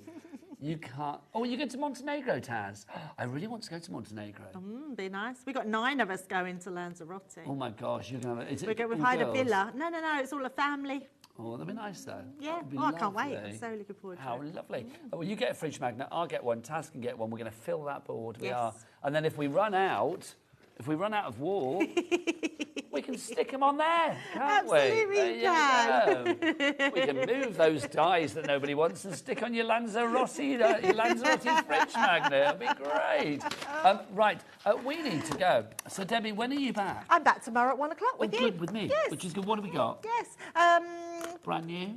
You can't... Oh, you go to Montenegro, Taz? I really want to go to Montenegro. Be nice. We've got 9 of us going to Lanzarote. Oh, my gosh. You're going to... We've hired a villa. No, it's all a family. Oh, that'd be nice, though. Yeah. Oh, I can't wait. I'm so looking forward to it. How lovely. Well, you get a fridge magnet. I'll get one. Taz can get one. We're going to fill that board. We are. And then if we run out of wall... We can stick them on there, can't we? Absolutely we can. We can move those dies that nobody wants and stick on your Lanzarote fridge magnet. It'll be great. Right, we need to go. So, Debbie, when are you back? I'm back tomorrow at 1 o'clock with you. Good, with me, yes. Which is good. What have we got? Yes. Brand new?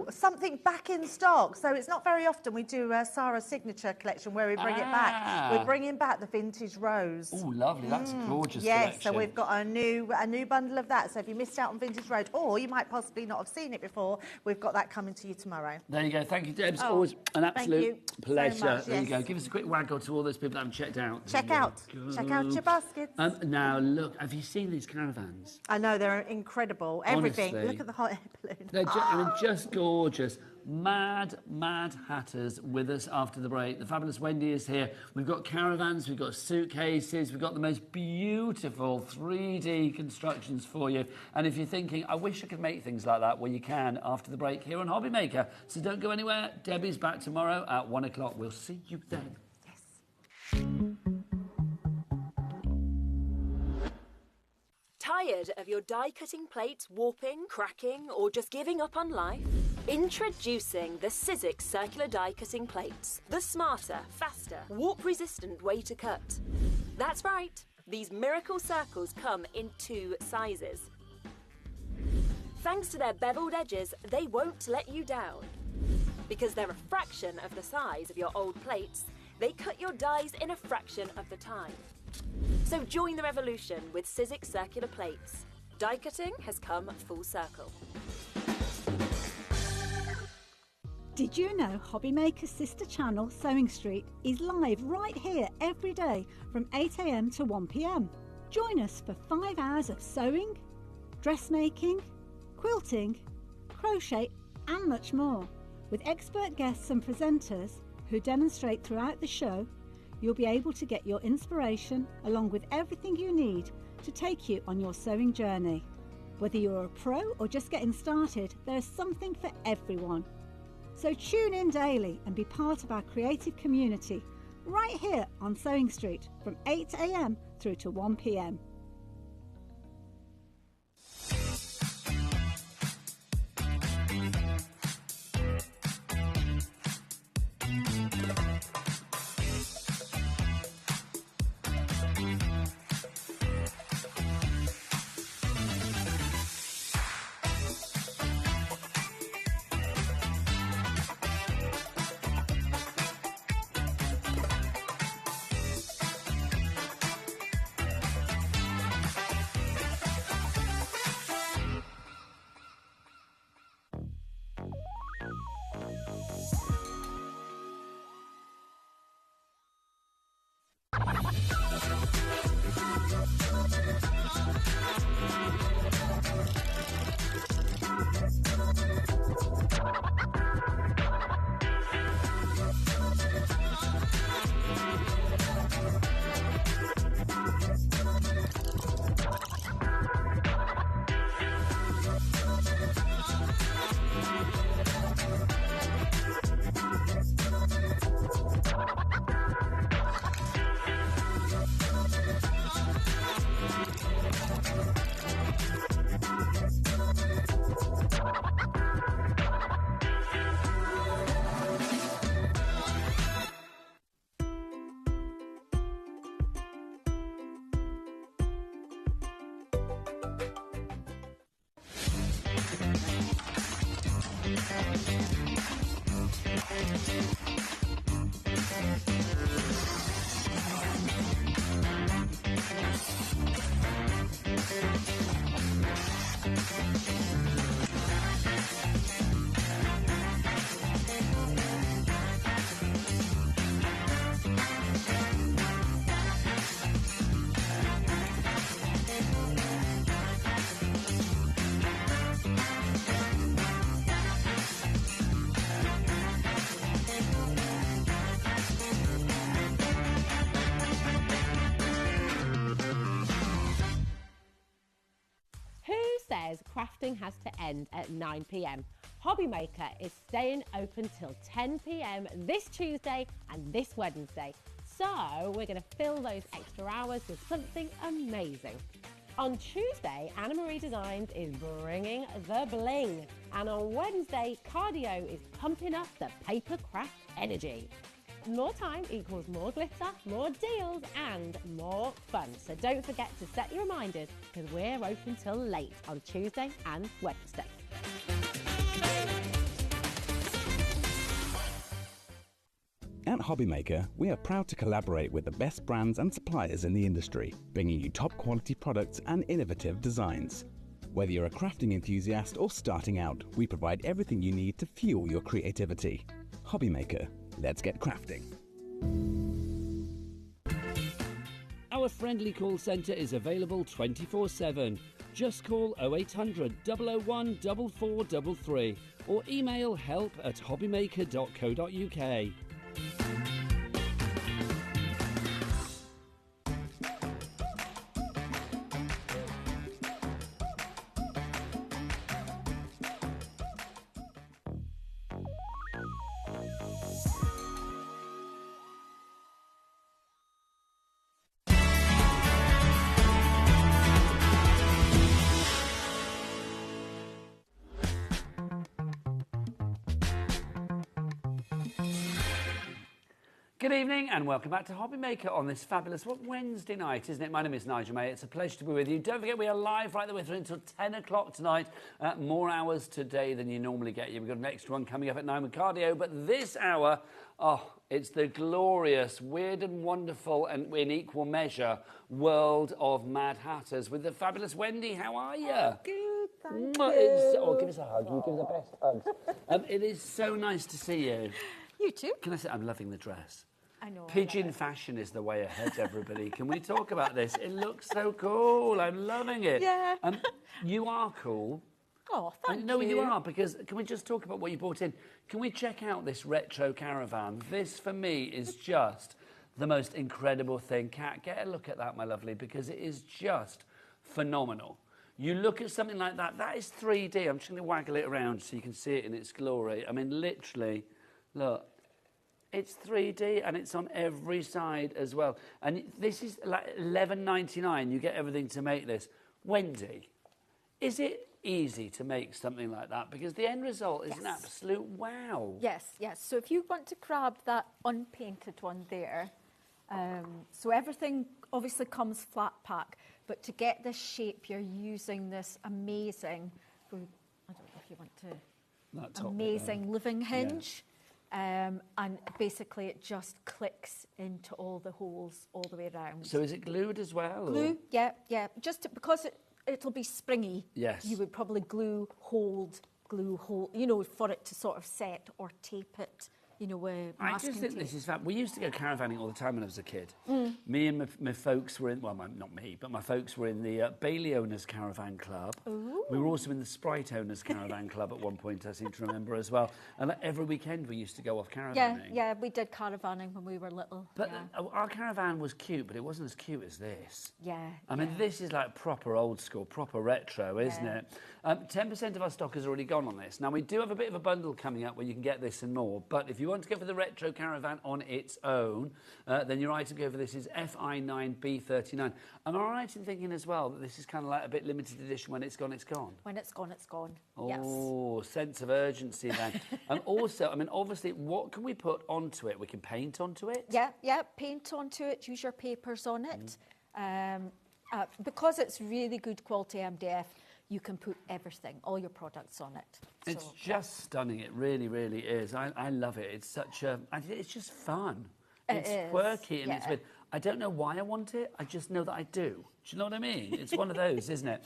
Something back in stock. So it's not very often we do Sarah's signature collection where we bring it back. We're bringing back the vintage rose. Oh, lovely. That's a gorgeous collection. Yes, so we've got a new bundle of that. So if you missed out on vintage rose, or you might possibly not have seen it before, we've got that coming to you tomorrow. There you go. Thank you, Debs. Always an absolute pleasure. So much, there you go. Give us a quick waggle to all those people that haven't checked out. Check out your baskets. Now, look, have you seen these caravans? I know, they're incredible. Everything. Honestly. Look at the hot air balloon. They're just gorgeous. mad hatters with us after the break. The fabulous Wendy is here. We've got caravans, we've got suitcases, we've got the most beautiful 3D constructions for you. And if you're thinking, I wish I could make things like that, well, you can after the break here on HobbyMaker. So don't go anywhere. Debbie's back tomorrow at 1 o'clock. We'll see you then. Tired of your die-cutting plates warping, cracking, or just giving up on life? Introducing the Sizzix circular die-cutting plates. The smarter, faster, warp-resistant way to cut. That's right. These miracle circles come in 2 sizes. Thanks to their beveled edges, they won't let you down. Because they're a fraction of the size of your old plates, they cut your dies in a fraction of the time. So join the revolution with Sizzix circular plates. Die cutting has come full circle. Did you know HobbyMaker's sister channel, Sewing Street, is live right here every day from 8 AM to 1 PM? Join us for 5 hours of sewing, dressmaking, quilting, crochet and much more. With expert guests and presenters who demonstrate throughout the show, you'll be able to get your inspiration along with everything you need to take you on your sewing journey. Whether you're a pro or just getting started, there's something for everyone. So tune in daily and be part of our creative community right here on Sewing Street from 8 AM through to 1 PM. Crafting has to end at 9 PM. HobbyMaker is staying open till 10 PM this Tuesday and this Wednesday. So we're going to fill those extra hours with something amazing. On Tuesday, Anna Marie Designs is bringing the bling. And on Wednesday, Cardio is pumping up the paper craft energy. More time equals more glitter, more deals and more fun. So don't forget to set your reminders because we're open till late on Tuesday and Wednesday. At HobbyMaker, we are proud to collaborate with the best brands and suppliers in the industry, bringing you top quality products and innovative designs. Whether you're a crafting enthusiast or starting out, we provide everything you need to fuel your creativity. HobbyMaker, let's get crafting. Our friendly call centre is available 24/7. Just call 0800 001 4433 or email help@hobbymaker.co.uk. Good evening and welcome back to HobbyMaker on this fabulous Wednesday night, isn't it? My name is Nigel May. It's a pleasure to be with you. Don't forget we are live right the way through until 10 o'clock tonight. More hours today than you normally get. We've got an extra one coming up at 9 with cardio, but this hour, it's the glorious, weird and wonderful and in equal measure world of Mad Hatters with the fabulous Wendy. How are you? Good, thank you. Give us a hug. You give us the best hugs. It is so nice to see you. You too. Can I say I'm loving the dress? I know. Pigeon fashion is the way ahead, everybody. Can we talk about this? It looks so cool. I'm loving it. Yeah. You are cool. Oh, thank you. I know you are, because can we just talk about what you brought in? Can we check out this retro caravan? This, for me, is just the most incredible thing. Kat, get a look at that, my lovely, because it is just phenomenal. You look at something like that, that is 3D. I'm just going to waggle it around so you can see it in its glory. I mean, literally, look. It's 3D and it's on every side as well. And this is like $11.99. You get everything to make this. Wendy, is it easy to make something like that? Because the end result is an absolute wow. Yes, yes. So if you want to grab that unpainted one there, so everything obviously comes flat pack, but to get this shape, you're using this amazing, I don't know if you want to, amazing living hinge. Yeah. And basically it just clicks into all the holes all the way around. So is it glued as well? Glue, or? yeah. Just because it'll be springy. Yes. You would probably glue, hold, you know, for it to sort of set or tape it, you know, with masking I just think tape. this is fab. We used to go caravanning all the time when I was a kid. Me and my folks were in, well, not me, but my folks were in the Bailey Owners Caravan Club. Ooh. We were also in the Sprite Owners Caravan Club at one point, I seem to remember as well. And every weekend we used to go off caravanning. Yeah, we did caravanning when we were little. But our caravan was cute, but it wasn't as cute as this. Yeah. I mean, this is like proper old school, proper retro, isn't it? 10% of our stock has already gone on this. Now, we do have a bit of a bundle coming up where you can get this and more, but if you want to go for the retro caravan on its own, then your item code for this is FI9B39. Am I right in thinking as well that this is kind of like a bit limited edition? When it's gone, it's gone? When it's gone, it's gone. Oh, sense of urgency then. And also, I mean, obviously, what can we put onto it? We can paint onto it? Yeah, paint onto it, use your papers on it. Because it's really good quality MDF, you can put everything, all your products on it. It's just stunning. It really, really is. I love it. It's such a... It's just fun. It's quirky and it's weird. I don't know why I want it. I just know that I do. Do you know what I mean? It's one of those, isn't it?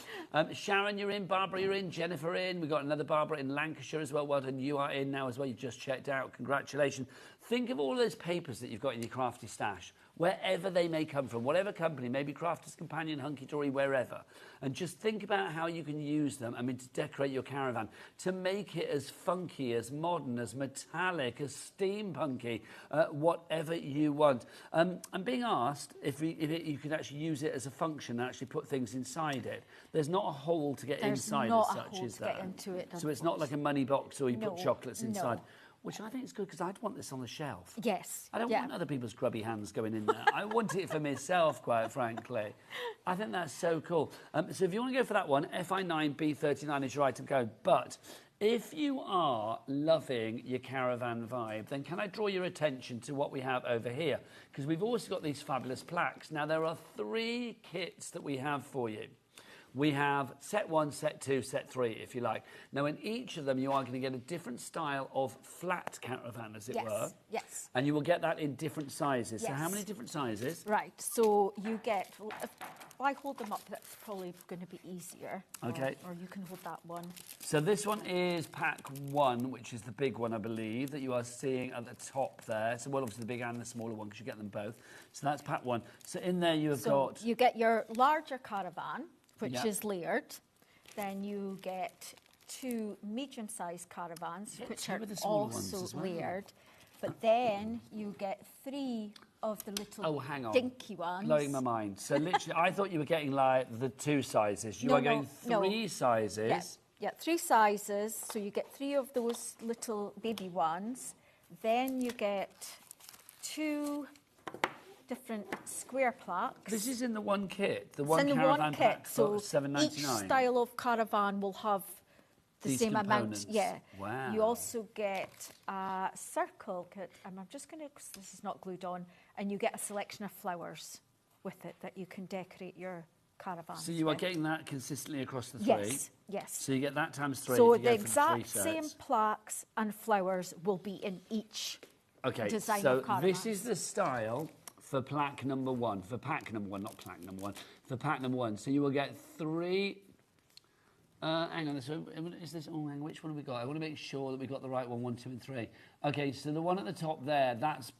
Sharon, you're in. Barbara, you're in. Jennifer in. We've got another Barbara in Lancashire as well. Well done. You are in now as well. You've just checked out. Congratulations. Think of all those papers that you've got in your Crafty stash, wherever they may come from, whatever company, maybe Crafter's Companion, Hunky Dory, wherever. And just think about how you can use them, I mean, to decorate your caravan, to make it as funky, as modern, as metallic, as steampunky, whatever you want. I'm being asked if you could actually use it as a function and actually put things inside it. There's not a hole to get inside as such, is there? Get into it, so it's not like a money box or you put chocolates inside. No. Which I think is good because I'd want this on the shelf. Yes. I don't want other people's grubby hands going in there. I want it for myself, quite frankly. I think that's so cool. So if you want to go for that one, FI9B39 is your item code. But if you are loving your caravan vibe, then can I draw your attention to what we have over here? Because we've also got these fabulous plaques. Now, there are 3 kits that we have for you. We have set 1, set 2, set 3, if you like. Now, in each of them, you are going to get a different style of flat caravan, as it were. Yes. And you will get that in different sizes. Yes. So how many different sizes? Right. So you get... Well, if I hold them up, that's probably going to be easier. Okay. Or you can hold that one. So this one is pack 1, which is the big one, I believe, that you are seeing at the top there. So, well, obviously the big and the smaller one, because you get them both. So that's pack 1. So in there you have got... You get your larger caravan, which is layered. Then you get 2 medium-sized caravans, Yeah, which 2 are of the smaller ones also as well. layered. But then you get 3 of the little Oh, hang on. dinky ones. Blowing my mind. So literally, I thought you were getting like the 2 sizes. You are getting 3 sizes. Yeah, 3 sizes. So you get 3 of those little baby ones. Then you get 2 different square plaques. This is in the one kit, the It's one in the caravan one pack kit, for so $7.99. each style of caravan will have the These same components. amount. Yeah. Wow. You also get a circle kit, and I'm just going to, because this is not glued on, and you get a selection of flowers with it that you can decorate your caravan. So you are getting that consistently across the 3? Yes, yes. So you get that times 3. So if you the go for exact 3 same sets. plaques and flowers will be in each design so of caravan. this is the style for plaque number 1, for pack number 1, not plaque number 1, for pack number 1. So you will get 3. Hang on, so is this? Oh, hang on, which one have we got? I want to make sure that we got the right one. 1, 2, and 3. Okay, so the one at the top there, that's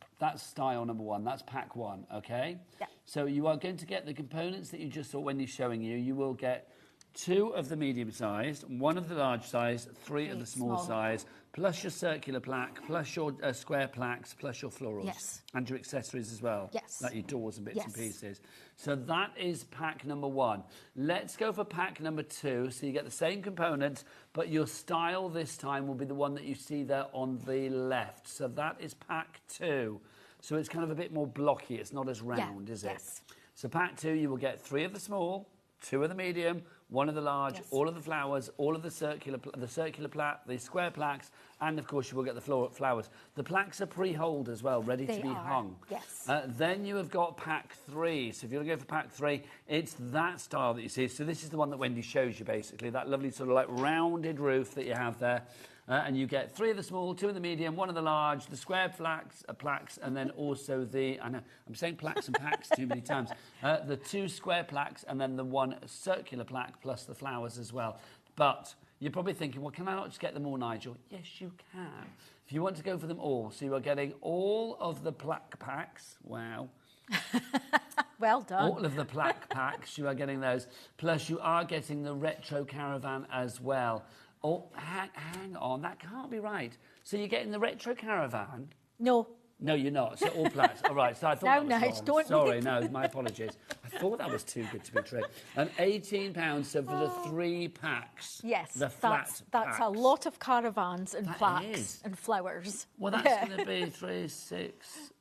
style number 1. That's pack 1. Okay. Yeah. So you are going to get the components that you just saw Wendy showing you. You will get 2 of the medium size, 1 of the large size, 3 of the small size, plus your circular plaque, plus your square plaques, plus your florals. Yes. And your accessories as well. Yes. Like your doors and bits and Yes. pieces. So that is pack number 1. Let's go for pack number 2. So you get the same components, but your style this time will be the one that you see there on the left. So that is pack 2. So it's kind of a bit more blocky. It's not as round, is it? Yes. So pack 2, you will get 3 of the small, 2 of the medium, 1 of the large, all of the flowers, all of the circular plaque, the square plaques, and of course you will get the flowers. The plaques are pre-holed as well, ready to be hung. Yes. Then you have got pack 3. So if you want to go for pack 3, it's that style that you see. So this is the one that Wendy shows you, basically, that lovely sort of like rounded roof that you have there. And you get 3 of the small, 2 of the medium, 1 of the large, the square plaques, and then also the, I know, I'm saying plaques and packs too many times, the 2 square plaques and then the 1 circular plaque plus the flowers as well. But you're probably thinking, well, can I not just get them all, Nigel? Yes, you can. If you want to go for them all, so you are getting all of the plaque packs, wow. Well done. All of the plaque packs, you are getting those, plus you are getting the retro caravan as well. Oh, hang on, that can't be right. So you're getting the retro caravan? No. No, you're not. So all plaques. All right, so I thought that was wrong. don't. Sorry, no, my apologies. I thought that was too good to be true. And £18, so for the 3 packs. Yes, the flat that's packs. a lot of caravans and That plaques is. and flowers. Well, that's going to be 3, 6...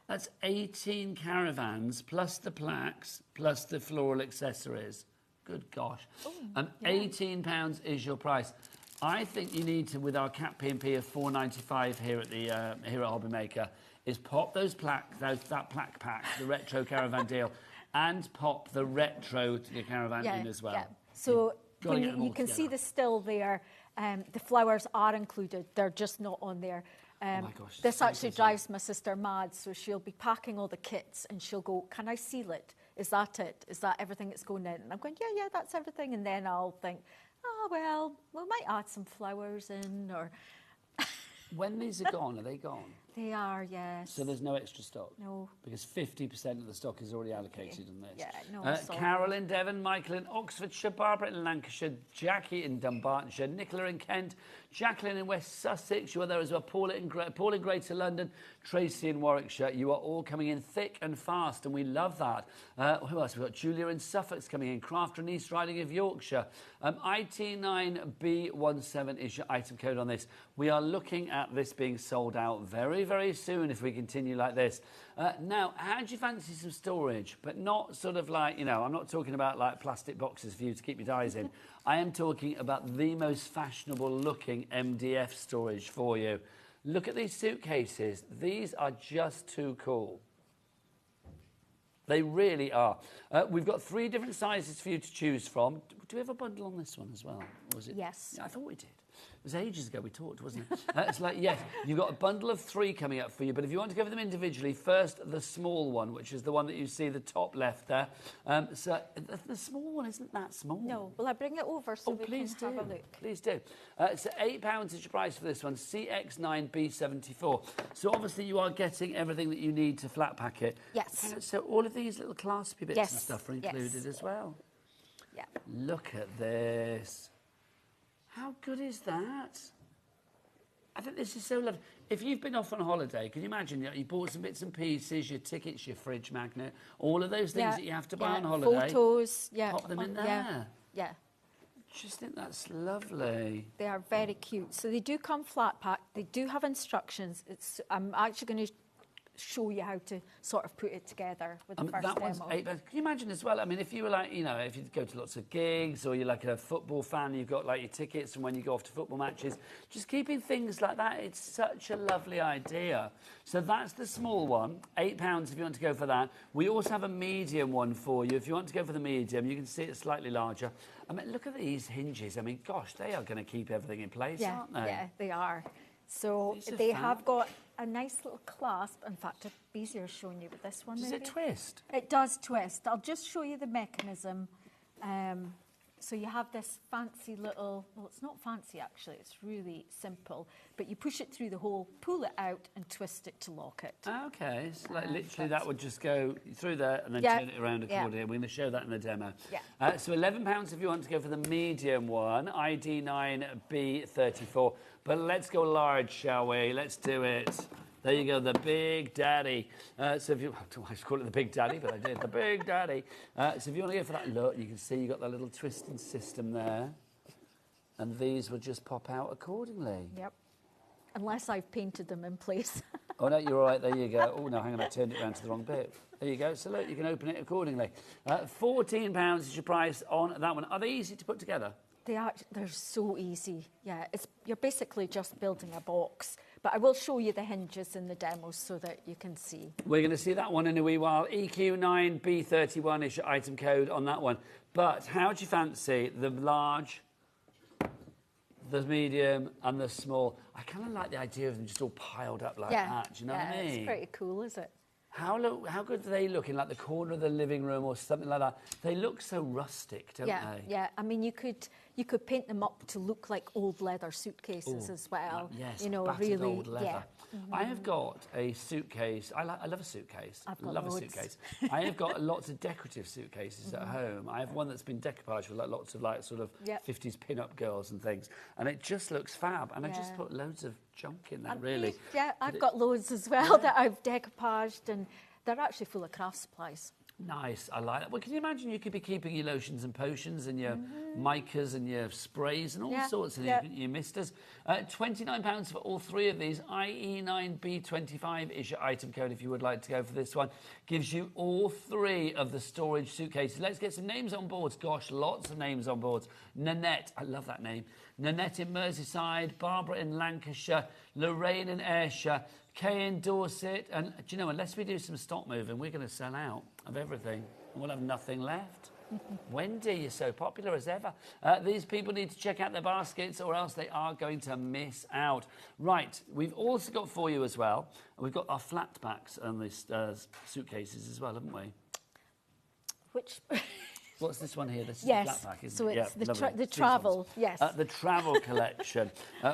That's 18 caravans, plus the plaques, plus the floral accessories. Good gosh. £18 is your price. I think you need to, with our cap P&P of $4.95 here at the here at HobbyMaker, is pop that plaque pack, the retro caravan deal, and pop the retro to the caravan in as well. Yeah. So Gotta when get them you all can see together. the still there. The flowers are included. They're just not on there. Oh my gosh, This so actually busy. drives my sister mad. So she'll be packing all the kits and she'll go, "Can I seal it? Is that it? Is that everything that's going in?" And I'm going, yeah, that's everything. And then I'll think, oh, well, we might add some flowers in or... When these are gone, are they gone? They are, yes. So there's no extra stock? No. Because 50% of the stock is already allocated on this. Yeah, no. Carol in Devon, Michael in Oxfordshire, Barbara in Lancashire, Jackie in Dumbartonshire, Nicola in Kent, Jacqueline in West Sussex, you are there as well, Paul in Greater London, Tracy in Warwickshire. You are all coming in thick and fast, and we love that. Who else? We've got Julia in Suffolk coming in, Crafty and East Riding of Yorkshire. IT9B17 is your item code on this. We are looking at this being sold out very, very soon if we continue like this. Now, how do you fancy some storage? But not sort of like, you know, I'm not talking about like plastic boxes for you to keep your dies in. I am talking about the most fashionable looking MDF storage for you. Look at these suitcases. These are just too cool. They really are. We've got 3 different sizes for you to choose from. Do we have a bundle on this one as well? Or was it? Yes. Yeah, I thought we did. It was ages ago we talked, wasn't it? It's like, yes, you've got a bundle of 3 coming up for you, but if you want to go for them individually, first the small one, which is the one that you see the top left there. So the small one isn't that small. No. Will I bring it over so we please can have do. a look? Please do. So £8 is your price for this one, CX9B74. So obviously you are getting everything that you need to flat pack it. Yes. So all of these little claspy bits Yes. and stuff are Yes. included as well. Yeah. Look at this. How good is that? I think this is so lovely. If you've been off on holiday, can you imagine you bought some bits and pieces, your tickets, your fridge magnet, all of those things that you have to buy on holiday? Photos, pop them in there. Yeah. I just think that's lovely. They are very cute. So they do come flat packed. They do have instructions. I'm actually going to show you how to sort of put it together with the first that one's demo. £8. Can you imagine as well? I mean, if you were like, you know, if you go to lots of gigs or you're like a football fan, you've got like your tickets from when you go off to football matches, just keeping things like that, it's such a lovely idea. So that's the small one, £8 if you want to go for that. We also have a medium one for you. If you want to go for the medium, you can see it's slightly larger. I mean, look at these hinges. I mean, gosh, they are going to keep everything in place, aren't they? Yeah, they are. So they have got a nice little clasp. In fact, it'd be easier showing you with this one. Does it twist? It does twist. I'll just show you the mechanism. So you have this fancy little, well, it's not fancy actually, it's really simple, but you push it through the hole, pull it out and twist it to lock it. Okay, it's like literally that would just go through there and then turn it around accordingly. We're going to show that in the demo. Yeah. So £11 if you want to go for the medium one, ID9B34. But let's go large, shall we? Let's do it. There you go, the Big Daddy. So if you, I should call it the Big Daddy, but I did, the Big Daddy. So if you want to go for that look, you can see you've got that little twisting system there. And these will just pop out accordingly. Yep. Unless I've painted them in place. Oh, no, you're all right, there you go. Oh, no, hang on, I turned it around to the wrong bit. There you go, so look, you can open it accordingly. £14 is your price on that one. Are they easy to put together? They're so easy. Yeah, you're basically just building a box. But I will show you the hinges in the demo so that you can see. We're going to see that one in a wee while. EQ9B31 is your item code on that one. But how do you fancy the large, the medium and the small? I kind of like the idea of them just all piled up like that. Do you know what I mean? It's pretty cool, is it? How good do they look in like the corner of the living room or something like that? They look so rustic, don't they? Yeah. I mean, you could paint them up to look like old leather suitcases as well. Yes, you know, battered really. old leather. Yeah. I have got a suitcase. I love a suitcase. I've got love loads. a suitcase. I have got lots of decorative suitcases at home. I have one that's been decoupaged with like lots of like sort of 50s pin-up girls and things, and it just looks fab. And I just put loads of junk in there, really. Yeah, I've got loads as well that I've decoupaged, and they're actually full of craft supplies. Nice, I like that. Well, can you imagine you could be keeping your lotions and potions and your micas and your sprays and all sorts of your misters. £29 for all three of these. IE9B25 is your item code if you would like to go for this one. Gives you all three of the storage suitcases. Let's get some names on boards. Gosh, lots of names on boards. Nanette, I love that name. Nanette in Merseyside, Barbara in Lancashire, Lorraine in Ayrshire, Kay in Dorset, and do you know, unless we do some stock moving, we're going to sell out of everything and we'll have nothing left. Wendy, you're so popular as ever. These people need to check out their baskets or else they are going to miss out. Right, we've also got for you as well, we've got our flat backs on these suitcases as well, haven't we? Which... What's this one here? This is the flat pack, isn't it? So it's the travel, yes. The travel collection.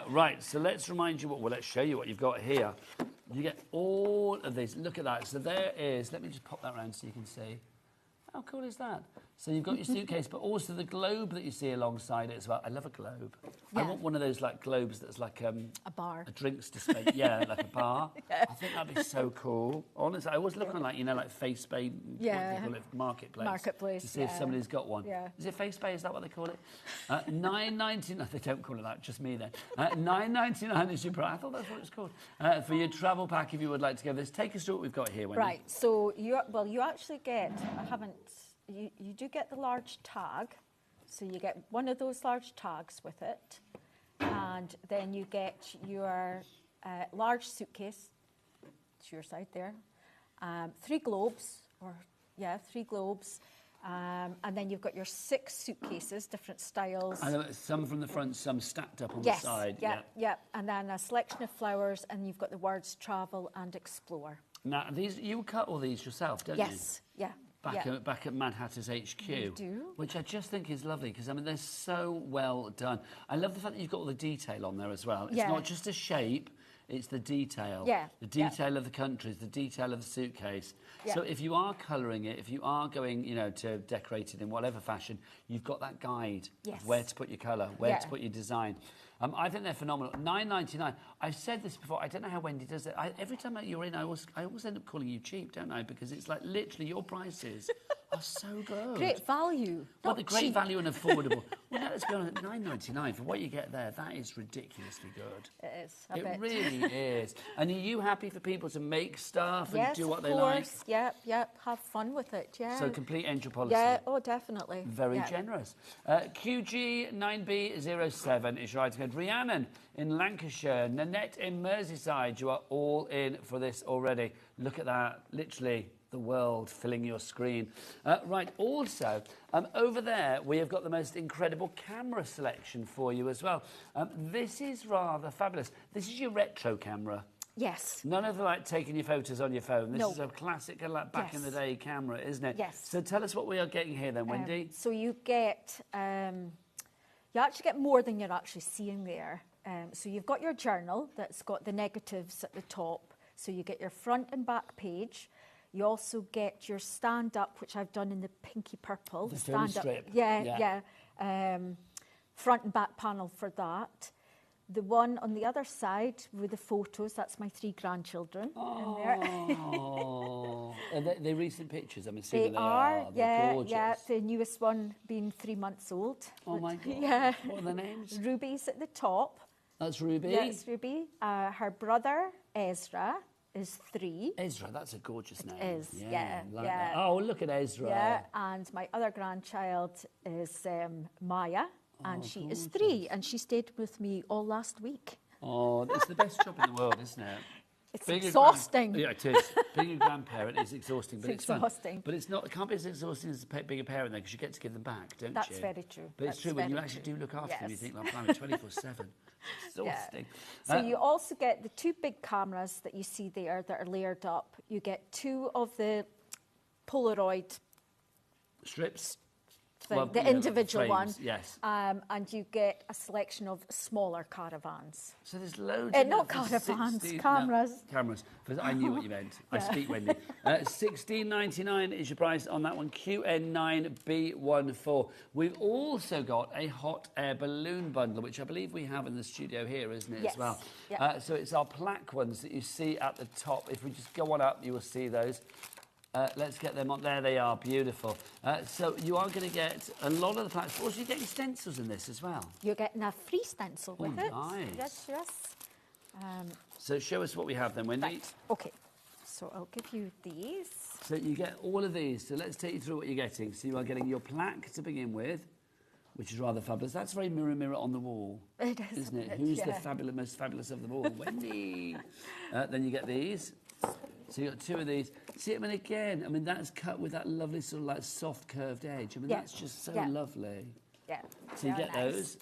Right, so let's remind you let's show you what you've got here. You get all of these. Look at that. So there is, let me just pop that around so you can see. How cool is that? So you've got your suitcase, but also the globe that you see alongside it as well. I love a globe. I want one of those like globes that's like a bar, a drinks display. Yeah, like a bar. I think that'd be so cool. Honestly, I always look on like FaceBay, marketplace to see if somebody's got one. Yeah. Is it FaceBay? Is that what they call it? $9.99. They don't call it that. Just me then. $9.99 is your price. I thought that's what it's called for your travel pack. If you would like to go this, take us through what we've got here. Wendy. Right. So you actually get. You do get the large tag, so you get one of those large tags with it, and then you get your large suitcase, to your side there, 3 globes, and then you've got your 6 suitcases, different styles. And some from the front, some stacked up on the side. Yeah, and then a selection of flowers, and you've got the words travel and explore. Now, you cut all these yourself, don't you? Yes, yeah. Back at Mad Hatter's HQ, You do. Which I just think is lovely because I mean they're so well done. I love the fact that you've got all the detail on there as well. It's not just a shape; It's the detail. Yeah. The detail of the countries, the detail of the suitcase. Yeah. So if you are colouring it, if you are going, you know, to decorate it in whatever fashion, you've got that guide Yes. of where to put your colour, where to put your design. I think they're phenomenal. $9.99. I've said this before. I don't know how Wendy does it. Every time you're in, I always end up calling you cheap, don't I? Because it's like literally your prices are so good. Great value. Well, not the great cheap. value and affordable. Well, let's be honest. $9.99 for what you get there. That is ridiculously good. It is. It really is. And are you happy for people to make stuff and do what they like? Yes, yep. Have fun with it, yeah. So complete angel policy. Yeah, oh, definitely. Very generous. QG9B07 is your item code. Rhiannon in Lancashire, Nanette in Merseyside, you are all in for this already. Look at that, literally the world filling your screen. Right, also, over there, we have got the most incredible camera selection for you as well. This is rather fabulous. This is your retro camera. Yes. None of the like taking your photos on your phone. This is a classic like back in the day camera, isn't it? Yes. So tell us what we are getting here then, Wendy. So you get, you actually get more than you're actually seeing there. So you've got your journal that's got the negatives at the top. So you get your front and back page. You also get your stand-up, which I've done in the pinky purple. The film strip. Yeah. Front and back panel for that. The one on the other side with the photos, that's my 3 grandchildren in there. Oh, are they recent pictures? I'm assuming they are. They're gorgeous. Yeah. The newest one being 3 months old. Oh my God. Yeah. What are the names? Ruby's at the top. That's Ruby? Yes, Ruby. her brother, Ezra, is 3. Ezra, that's a gorgeous name. It is, yeah. That. Oh, look at Ezra. Yeah, and my other grandchild is Maya, and she is 3, and she stayed with me all last week. Oh, it's the best job in the world, isn't it? It's exhausting. Yeah, it is. Being a grandparent is exhausting, but it's exhausting. Fun. But it's not. It can't be as exhausting as being a parent, though, because you get to give them back, don't That's you? very true. But it's true when you actually do look after them. You think, like, blimey, 24/7. Exhausting. So you also get the 2 big cameras that you see there that are layered up. You get 2 of the Polaroid strips. The individual frames, one. Yes. And you get a selection of smaller caravans. So there's loads not caravans, cameras. No, cameras. I knew what you meant. I speak Wendy. $16.99 is your price on that one. QN9B14. We've also got a hot air balloon bundle, which I believe we have in the studio here, isn't it, as well? Yep. So it's our Plaque ones that you see at the top. If we just go on up, you will see those. Let's get them on. There they are, beautiful. So you are going to get a lot of the plaques. Also, you're getting stencils in this as well. You're getting a free stencil with it. Nice. Yes. So show us what we have then, Wendy. Right. OK, so I'll give you these. So you get all of these. So let's take you through what you're getting. So you are getting your plaque to begin with, which is rather fabulous. That's very mirror, mirror on the wall. It is, isn't it? Who's the most fabulous of them all? Wendy. Then you get these. So you got 2 of these. See, I mean, again, I mean, that's cut with that lovely sort of like soft curved edge. I mean, that's just so lovely. Yeah. So you get those.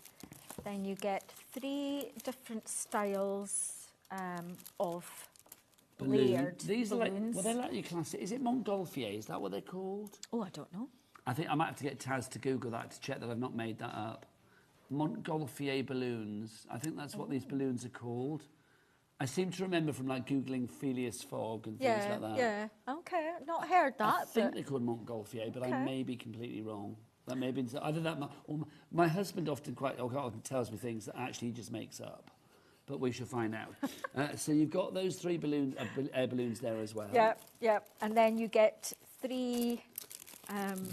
Then you get 3 different styles of layered These are like, balloons. well, they're like your classic. Is it Montgolfier? Is that what they're called? Oh, I don't know. I think I might have to get Taz to Google that to check that I've not made that up. Montgolfier balloons. I think that's what these balloons are called. I seem to remember from like Googling Phileas Fogg and things like that. Yeah, OK, not heard that. I think they're called Montgolfier, but I may be completely wrong. That may have been either that, or my husband often tells me things that actually he just makes up. But we shall find out. So you've got those 3 balloons, air balloons there as well. Yeah. And then you get 3...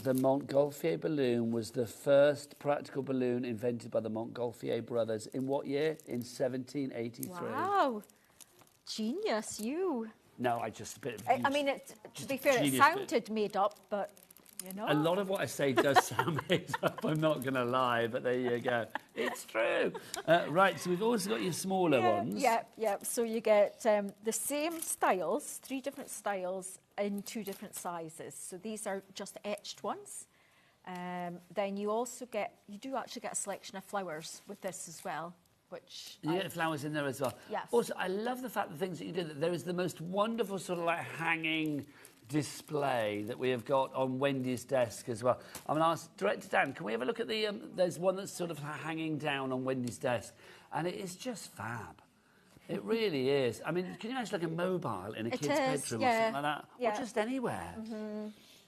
The Montgolfier balloon was the first practical balloon invented by the Montgolfier brothers. In what year? In 1783. Wow. Genius, you. No, I just a bit. I mean, to be fair, it sounded made up, but, you know. A lot of what I say does sound made up, I'm not going to lie, but there you go. It's true. Right, so we've also got your smaller ones. Yeah. So you get the same styles, 3 different styles in 2 different sizes. So these are just etched ones. Then you also do actually get a selection of flowers with this as well. Which you get flowers in there as well. Yes. Also, I love the fact the things that you do. That there is the most wonderful sort of like hanging display that we have got on Wendy's desk as well. I'm going to ask Director Dan, can we have a look at the? There's one that's sort of hanging down on Wendy's desk, and it is just fab. It really is. I mean, can you imagine like a mobile in a kid's bedroom or something like that? Or just anywhere?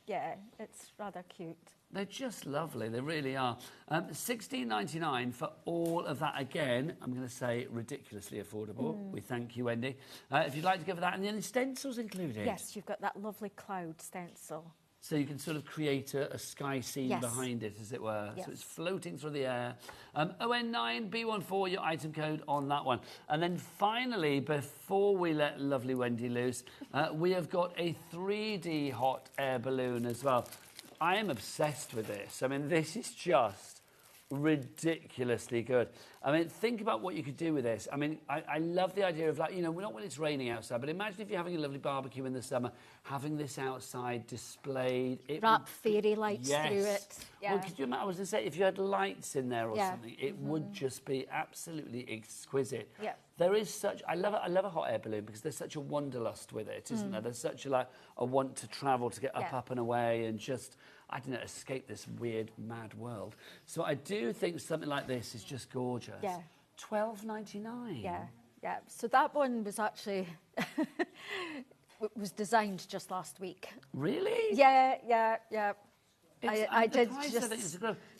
Yeah, it's rather cute. They're just lovely. They really are. $16.99 for all of that. Again, I'm going to say ridiculously affordable. We thank you, Wendy. If you'd like to go for that, and then the stencils included. Yes, you've got that lovely cloud stencil. So you can sort of create a sky scene behind it, as it were. Yes. So it's floating through the air. ON9B14, your item code on that one. And then finally, before we let lovely Wendy loose, we have got a 3D hot air balloon as well. I am obsessed with this. I mean, this is just ridiculously good. I mean, think about what you could do with this. I mean, I love the idea of, like, you know, not when it's raining outside, but imagine if you're having a lovely barbecue in the summer, having this outside displayed. Wrap fairy lights through it. Well, could you imagine, I was going to say, if you had lights in there or something, it would just be absolutely exquisite. Yeah. There is such, I love a hot air balloon because there's such a wanderlust with it, isn't there? There's such a want to travel, to get up and away and just, I don't know, escape this weird, mad world. So I do think something like this is just gorgeous. Yeah. $12.99. Yeah. So that one was actually was designed just last week. Really? Yeah. I did just.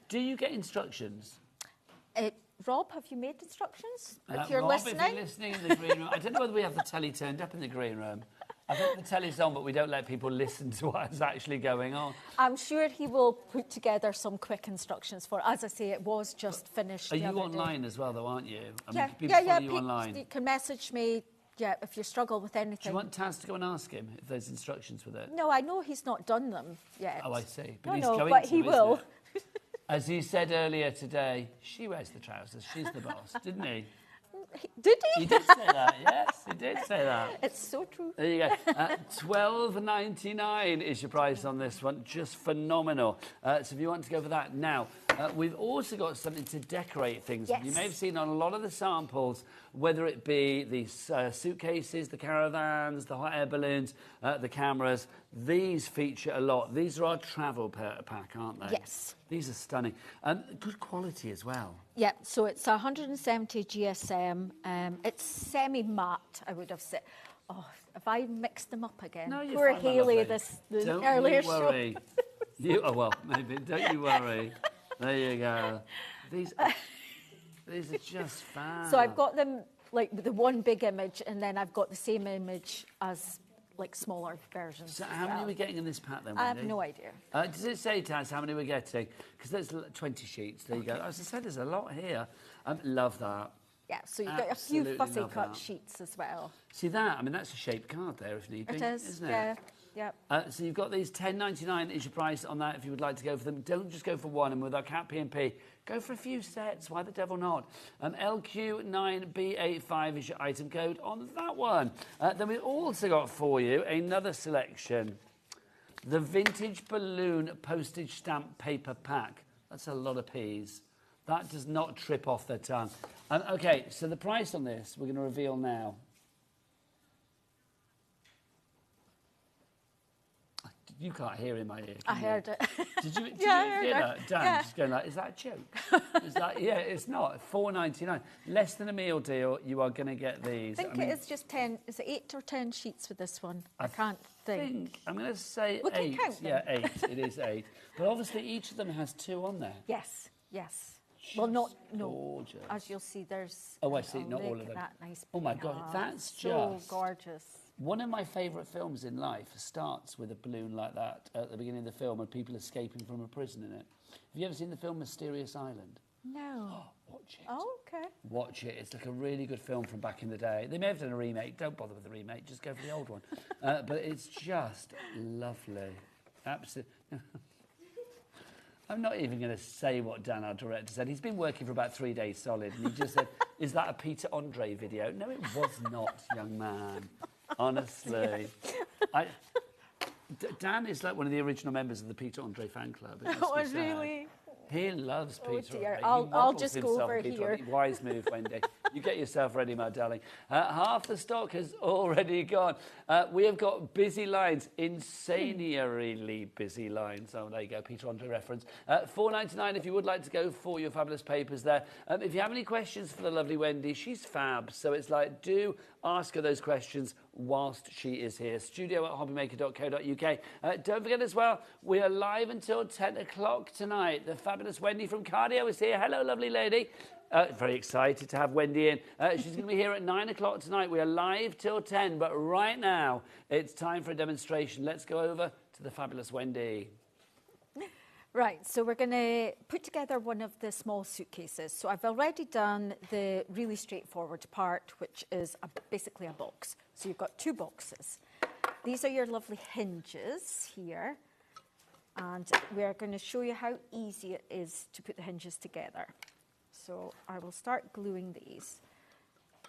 Do you get instructions? Rob, have you made instructions? If Rob, listening? if you're listening in the green room, I don't know whether we have the telly turned up in the green room. I think the telly's on, but we don't let people listen to what's actually going on. I'm sure he will put together some quick instructions for. As I say, it was just finished. Are you online as well, though, aren't you? I mean, Yeah. you online. You can message me. Yeah, if you struggle with anything. Do you want Taz to go and ask him if there's instructions with it? No, I know he's not done them yet. Oh, I see. But he's going to, he will. As he said earlier today, she wears the trousers. She's the boss, didn't he? Did he? He did say that, yes, he did say that. It's so true. There you go. $12.99 is your price on this one. Just phenomenal. So if you want to go for that. Now, we've also got something to decorate things. Yes. You may have seen on a lot of the samples, whether it be the suitcases, the caravans, the hot air balloons, the cameras, these feature a lot. These are our travel pack, aren't they? Yes. These are stunning. Good quality as well. Yeah, so it's 170 GSM. It's semi-matte, I would have said. Oh, have I mixed them up again? No, you're Poor fine, Hayley, the earlier Don't you worry. Maybe. Don't you worry. There you go. These are just fab. So I've got them, like, the one big image, and then I've got the same image as, like, smaller versions. So how many are we getting in this pack then, I Wendy? have no idea. Does it say, Taz, how many we're getting? Because there's 20 sheets. There you go. As I said, there's a lot here. Love that. Yeah, so you've got a few fussy cut sheets as well. See that? I mean, that's a shaped card there, if need be. It is, isn't it? Yeah. So you've got these $10.99 is your price on that if you would like to go for them. Don't just go for one. And with our Cat P&P, go for a few sets. Why the devil not? LQ9B85 is your item code on that one. Then we've also got for you another selection. The Vintage Balloon Postage Stamp Paper Pack. That's a lot of P's. That does not trip off the tongue. OK, so the price on this we're going to reveal now. You can't hear in my ear. I heard it. Did you Yeah, hear that? Dan just going like, is that a joke? Is that, yeah, it's not. $4.99. Less than a meal deal, you are going to get these. I think it is just 10. Is it 8 or 10 sheets with this one? I can't think. I'm going to say We can 8. count them. Yeah, 8. It is 8. But obviously each of them has 2 on there. Yes. Well, no. Gorgeous. As you'll see, there's. Oh, I see. Not all of them. That nice. Oh my God, that's so just gorgeous. One of my favourite films in life starts with a balloon like that at the beginning of the film and people escaping from a prison in it. Have you ever seen the film Mysterious Island? No. Watch it. Oh, okay. Watch it. It's like a really good film from back in the day. They may have done a remake. Don't bother with the remake. Just go for the old one. But it's just lovely. Absolutely. I'm not even going to say what Dan, our director, said. He's been working for about 3 days solid, and he just said, is that a Peter Andre video? No, it was not, young man. Honestly. Dan is like one of the original members of the Peter Andre fan club. Oh, really? He loves Peter dear. Andre. I'll just go over here. Wise move, Wendy. You get yourself ready, my darling. Half the stock has already gone. We have got busy lines, insanely busy lines. Oh, there you go, Peter Andre reference. $4.99 if you would like to go for your fabulous papers there. If you have any questions for the lovely Wendy, she's fab. So it's like, do ask her those questions whilst she is here. studio@hobbymaker.co.uk. Don't forget as well, we are live until 10 o'clock tonight. The fabulous Wendy from Cardio is here. Hello, lovely lady. Very excited to have Wendy in. She's going to be here at 9 o'clock tonight. We are live till 10, but right now it's time for a demonstration. Let's go over to the fabulous Wendy. Right, so we're going to put together one of the small suitcases. So I've already done the really straightforward part, which is basically a box. So you've got 2 boxes. These are your lovely hinges here. And we're going to show you how easy it is to put the hinges together. So I will start gluing these.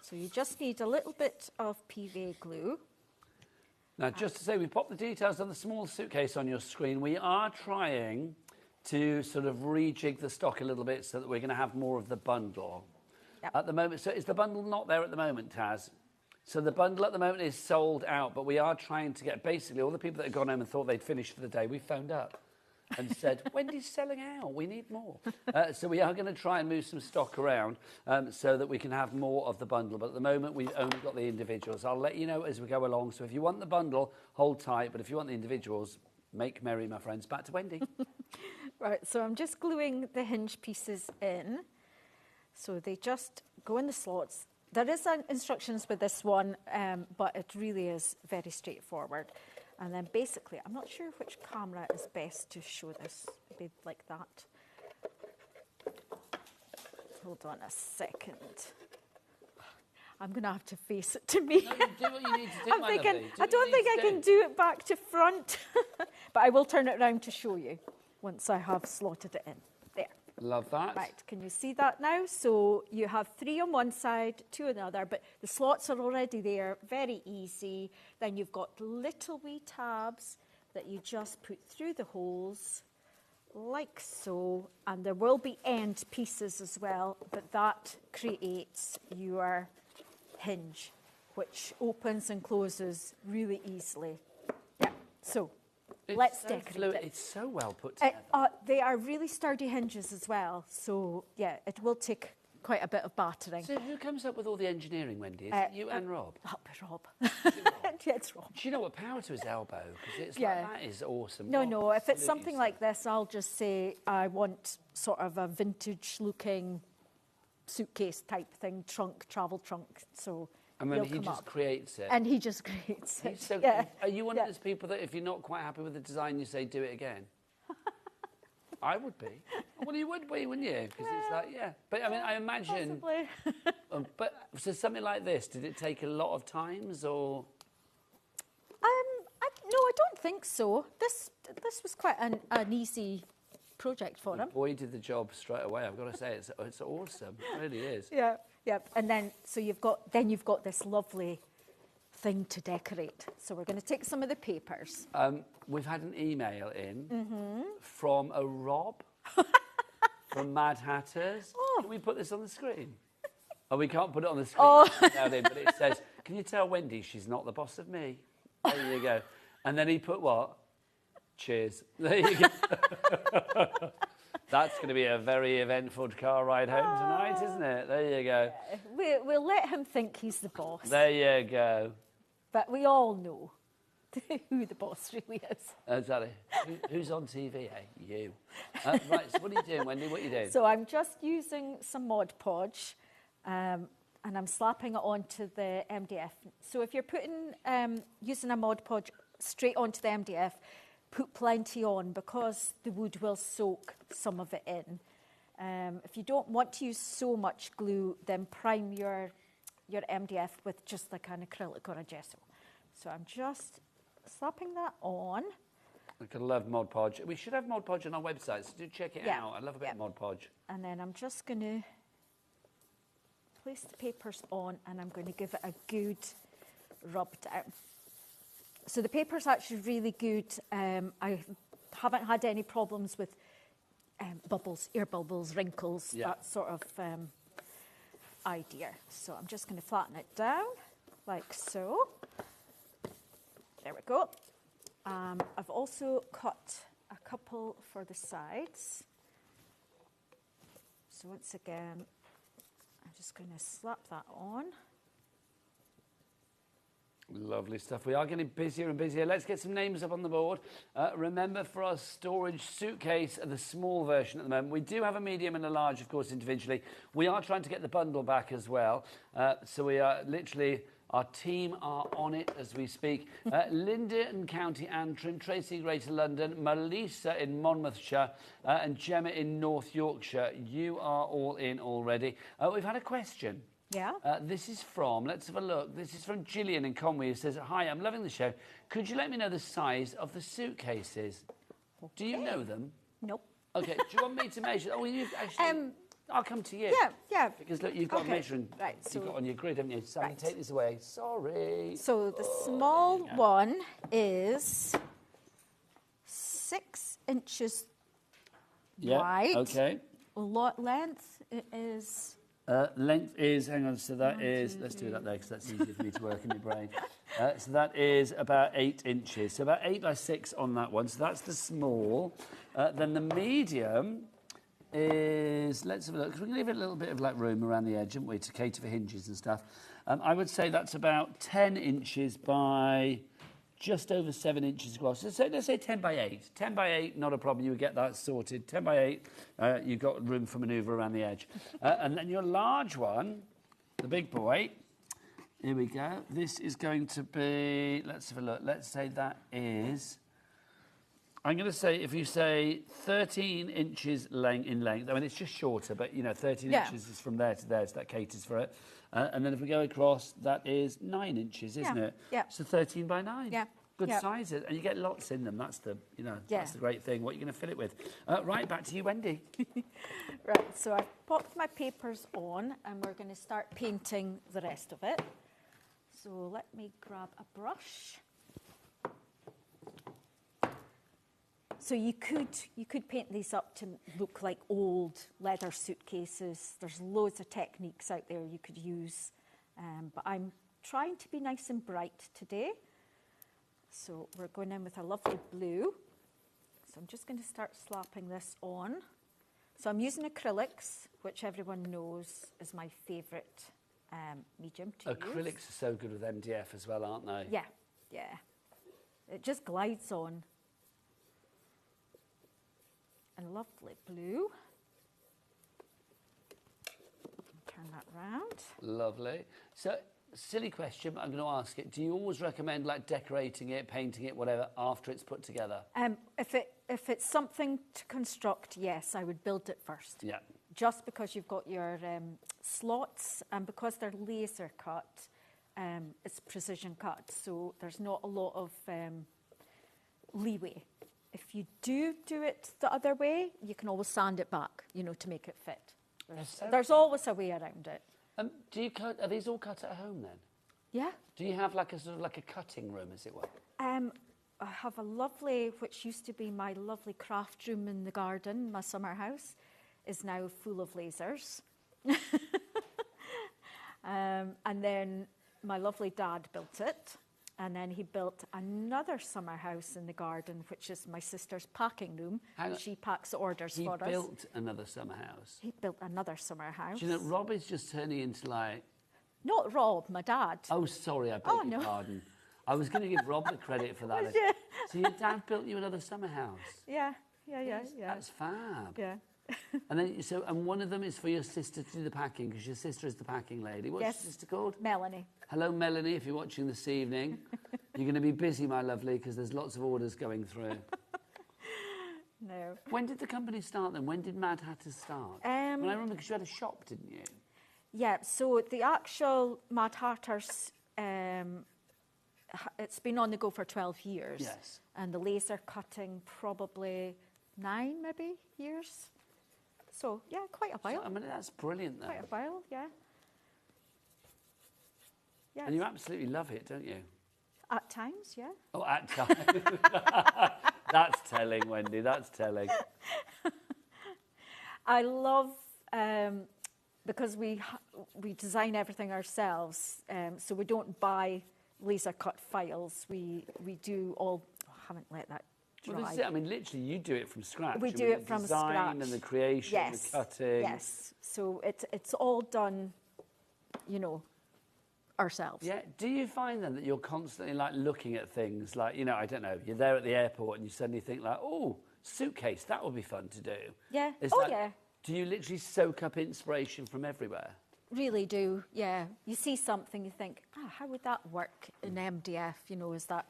So you just need a little bit of PVA glue. Now, just to say, we popped the details on the small suitcase on your screen. We are trying to sort of rejig the stock a little bit so that we're going to have more of the bundle. At the moment. So is the bundle not there at the moment, Taz? So the bundle at the moment is sold out, but we are trying to get basically all the people that have gone home and thought they'd finished for the day. We phoned up and said, Wendy's selling out, we need more. So we are going to try and move some stock around so that we can have more of the bundle. But at the moment, we've only got the individuals. I'll let you know as we go along. So if you want the bundle, hold tight. But if you want the individuals, make merry, my friends. Back to Wendy. Right, so I'm just gluing the hinge pieces in. So they just go in the slots. There is instructions with this one, but it really is very straightforward. And then basically, I'm not sure which camera is best to show this. Maybe like that. Hold on a second. I'm going to have to face it to me. No, do what you need to do, I'm thinking, I don't think I can do it back to front. But I will turn it around to show you once I have slotted it in. There. Love that. Right, can you see that now? So you have 3 on one side, 2 on the other, but the slots are already there, very easy. Then you've got little wee tabs that you just put through the holes, like so. And there will be end pieces as well, but that creates your hinge, which opens and closes really easily. Yeah, so let's decorate it. It's so well put together. They are really sturdy hinges as well, so yeah, it will take quite a bit of battering. So who comes up with all the engineering, Wendy? Is it you and Rob? Rob. Yeah, it's Rob. Do you know what? Power to his elbow, because it's Yeah. like, that is awesome. No, if it's something like this, I'll just say I want sort of a vintage-looking suitcase type thing, trunk, travel trunk, so And then he just creates it. And he just creates it. So yeah. Are you one of those people that if you're not quite happy with the design, you say, do it again? I would be. Well, you would be, wouldn't you? Because it's like, yeah. But I mean, I imagine... but so something like this, did it take a lot of times or...? No, I don't think so. This was quite an easy project for him. Boy, did the job straight away. I've got to say, it's awesome. It really is. Yeah. And then, so you've got this lovely thing to decorate. So we're going to take some of the papers. We've had an email in from a Rob from Mad Hatters. Oh. Can we put this on the screen? Oh, we can't put it on the screen. Oh. But it says, can you tell Wendy she's not the boss of me? There you go. And then he put what? Cheers. There you go. That's going to be a very eventful car ride home tonight, isn't it? There you go. We'll let him think he's the boss. There you go. But we all know who the boss really is. Exactly. Who's on TV, eh? You. Right, so what are you doing, Wendy? What are you doing? So I'm just using some Mod Podge and I'm slapping it onto the MDF. So if you're using a Mod Podge straight onto the MDF, put plenty on because the wood will soak some of it in. If you don't want to use so much glue, then prime your MDF with just like an acrylic or a gesso. So I'm just slapping that on. I love Mod Podge. We should have Mod Podge on our website, so do check it out. I love a bit of Mod Podge. And then I'm just going to place the papers on and I'm going to give it a good rub down. So the paper's actually really good. I haven't had any problems with bubbles, air bubbles, wrinkles, that sort of idea. So I'm just going to flatten it down like so. There we go. I've also cut a couple for the sides. So once again, I'm just going to slap that on. Lovely stuff. We are getting busier and busier. Let's get some names up on the board. Remember, for our storage suitcase, the small version at the moment. We do have a medium and a large, of course, individually. We are trying to get the bundle back as well. So we are literally, our team are on it as we speak. Linda in County Antrim, Tracy in Greater London, Melissa in Monmouthshire, and Gemma in North Yorkshire. You are all in already. We've had a question. Yeah. This is from, let's have a look. This is from Gillian in Conway, who says, "Hi, I'm loving the show. Could you let me know the size of the suitcases?" Okay. Do you know them? Nope. Okay, do you want me to measure? Oh, you've actually... I'll come to you. Yeah. Because look, you've got a measuring... Right, so... You've got on your grid, haven't you? So I'm going to take this away. Sorry. So the small one is 6 inches wide. Okay. Length is... Length is, hang on, so that is, let's do that there because that's easier for me to work in my brain. So that is about 8 inches. So about 8 by 6 on that one. So that's the small. Then the medium is, let's have a look, because we're going to leave it a little bit of like room around the edge, haven't we, to cater for hinges and stuff. I would say that's about 10 inches by just over 7 inches across. So let's say 10 by 8. 10 by 8, not a problem. You would get that sorted. 10 by 8, you've got room for manoeuvre around the edge. And then your large one, the big boy, here we go. This is going to be, let's have a look. Let's say that is, I'm going to say, if you say 13 inches in length, I mean, it's just shorter, but, you know, 13 inches is from there to there, so that caters for it. And then if we go across, that is 9 inches, isn't it? Yeah. So 13 by 9. Yeah. Good sizes, and you get lots in them. That's the, you know, that's the great thing. What are you going to fill it with? Right, back to you, Wendy. Right, so I've popped my papers on, and we're going to start painting the rest of it. So let me grab a brush. So you could paint these up to look like old leather suitcases. There's loads of techniques out there you could use, but I'm trying to be nice and bright today. So we're going in with a lovely blue. So I'm just going to start slapping this on. So I'm using acrylics, which everyone knows is my favourite medium to use. Acrylics are so good with MDF as well, aren't they? Yeah, yeah. It just glides on. And lovely blue. Turn that round. Lovely. So, silly question, but I'm going to ask it. Do you always recommend like decorating it, painting it, whatever, after it's put together? If it's something to construct, yes, I would build it first. Yeah. Just because you've got your slots, and because they're laser cut, it's precision cut, so there's not a lot of leeway. If you do it the other way, you can always sand it back, you know, to make it fit. There's always a way around it. Do you cut? Are these all cut at home then? Yeah. Do you have like a sort of like a cutting room, as it were? I have a lovely, which used to be my lovely craft room in the garden, my summer house, is now full of lasers. And then my lovely dad built it. And then he built another summer house in the garden, which is my sister's packing room. She packs orders for us. He built another summer house? He built another summer house. Do you know, Rob is just turning into like... Not Rob, my dad. Oh, sorry, I beg your pardon. I was going to give Rob the credit for that. Yeah. So your dad built you another summer house? Yeah. That's fab. Yeah. And then, and one of them is for your sister to do the packing, because your sister is the packing lady. What's your sister called? Melanie. Hello, Melanie, if you're watching this evening. You're going to be busy, my lovely, because there's lots of orders going through. No. When did the company start then? When did Mad Hatters start? I remember because you had a shop, didn't you? Yeah, so the actual Mad Hatters, it's been on the go for 12 years. Yes. And the laser cutting probably 9 maybe years. So, yeah, quite a while. So, I mean, that's brilliant, though. Quite a while, yeah. And you absolutely love it, don't you? At times, yeah. Oh, at times. That's telling, Wendy, that's telling. I love because we design everything ourselves, so we don't buy laser cut files. We do all. Oh, I haven't let that dry. Well, this is it. I mean, literally, you do it from scratch. We do it from design scratch. And the creation, the cutting. Yes. So it's all done, you know, ourselves. Yeah. Do you find then that you're constantly like looking at things like, you know, I don't know, you're there at the airport and you suddenly think like, oh, suitcase, that would be fun to do. Yeah. It's oh, like, yeah. Do you literally soak up inspiration from everywhere? Really do, yeah. You see something, you think, how would that work in MDF? You know, is that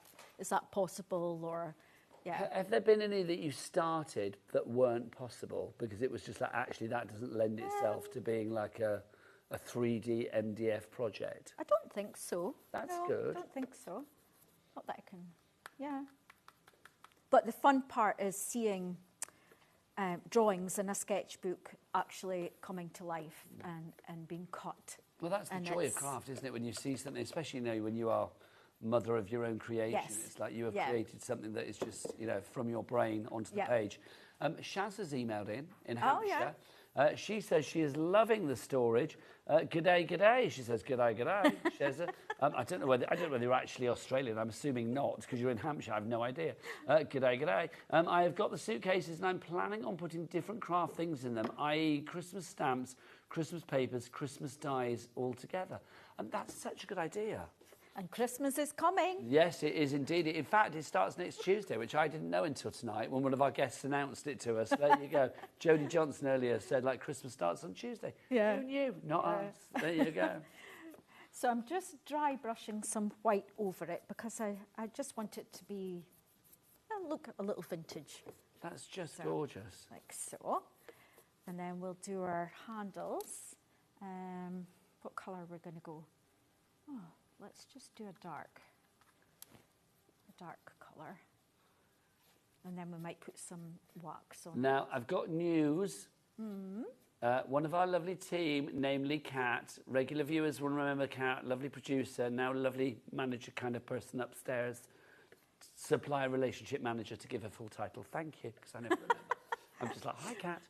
possible? Or, yeah. Have there been any that you started that weren't possible because it was just like, actually, that doesn't lend itself to being like a 3D MDF project? I don't think so. That's no, good. I don't think so. Not that I can, yeah. But the fun part is seeing drawings in a sketchbook actually coming to life and being cut. Well, that's the joy of craft, isn't it? When you see something, especially, you know, when you are mother of your own creation, yes. It's like you have created something that is just, you know, from your brain onto the page. Shaz has emailed in Hampshire. She says she is loving the storage. G'day, g'day. She says, g'day, g'day. Shazza. I don't know whether you're actually Australian. I'm assuming not, because you're in Hampshire. I have no idea. G'day, g'day. I have got the suitcases, and I'm planning on putting different craft things in them, i.e. Christmas stamps, Christmas papers, Christmas dies all together. And that's such a good idea. And Christmas is coming. Yes, it is indeed. In fact, it starts next Tuesday, which I didn't know until tonight when one of our guests announced it to us. There you go. Jodie Johnson earlier said, like, Christmas starts on Tuesday. Yeah. Who knew? Not us. There you go. So I'm just dry brushing some white over it because I just want it to be, look, a little vintage. That's just gorgeous. Like so. And then we'll do our handles. What colour are we going to go? Oh. Let's just do a dark colour. And then we might put some wax on. Now, I've got news. One of our lovely team, namely Kat, regular viewers will remember Kat, lovely producer, now lovely manager kind of person upstairs, supplier relationship manager, to give her full title. Thank you, because I never remember. I'm just like, hi, Kat.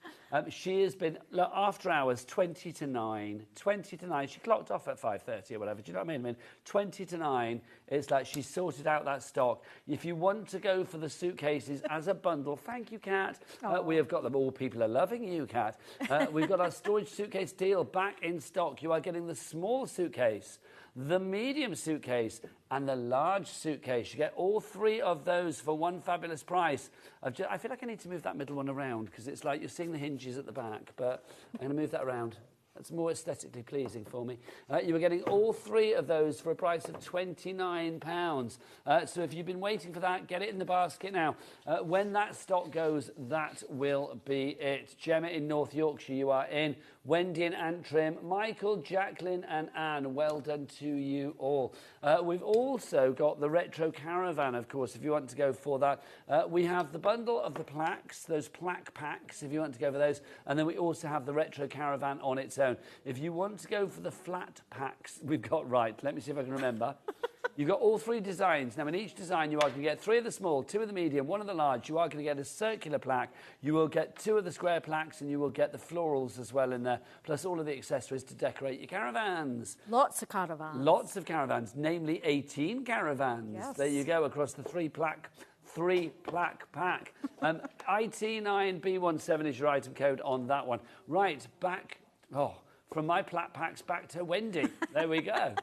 She has been, look, after hours, 20 to 9. 20 to 9. She clocked off at 5:30 or whatever. Do you know what I mean? 20 to 9, it's like she sorted out that stock. If you want to go for the suitcases as a bundle, thank you, Kat. We have got them all. People are loving you, Kat. We've got our storage suitcase deal back in stock. You are getting the small suitcase, the medium suitcase, and the large suitcase. You get all three of those for one fabulous price. I feel like I need to move that middle one around because it's like you're seeing the hinges at the back, but I'm going to move that around. That's more aesthetically pleasing for me. You were getting all three of those for a price of £29. So if you've been waiting for that, get it in the basket now. When that stock goes, that will be it. Gemma in North Yorkshire, you are in. Wendy in Antrim, Michael, Jacqueline and Anne, well done to you all. We've also got the Retro Caravan, of course, if you want to go for that. We have the bundle of the plaques, those plaque packs, if you want to go for those. And then we also have the Retro Caravan on its own. If you want to go for the flat packs, we've got, right, let me see if I can remember. You've got all three designs. Now, in each design, you are going to get 3 of the small, 2 of the medium, 1 of the large. You are going to get a circular plaque. You will get 2 of the square plaques, and you will get the florals as well in there, plus all of the accessories to decorate your caravans. Lots of caravans. Lots of caravans, namely 18 caravans. Yes. There you go, across the 3 plaque pack. IT9B17 is your item code on that one. Right, back, from my plaque packs back to Wendy. There we go.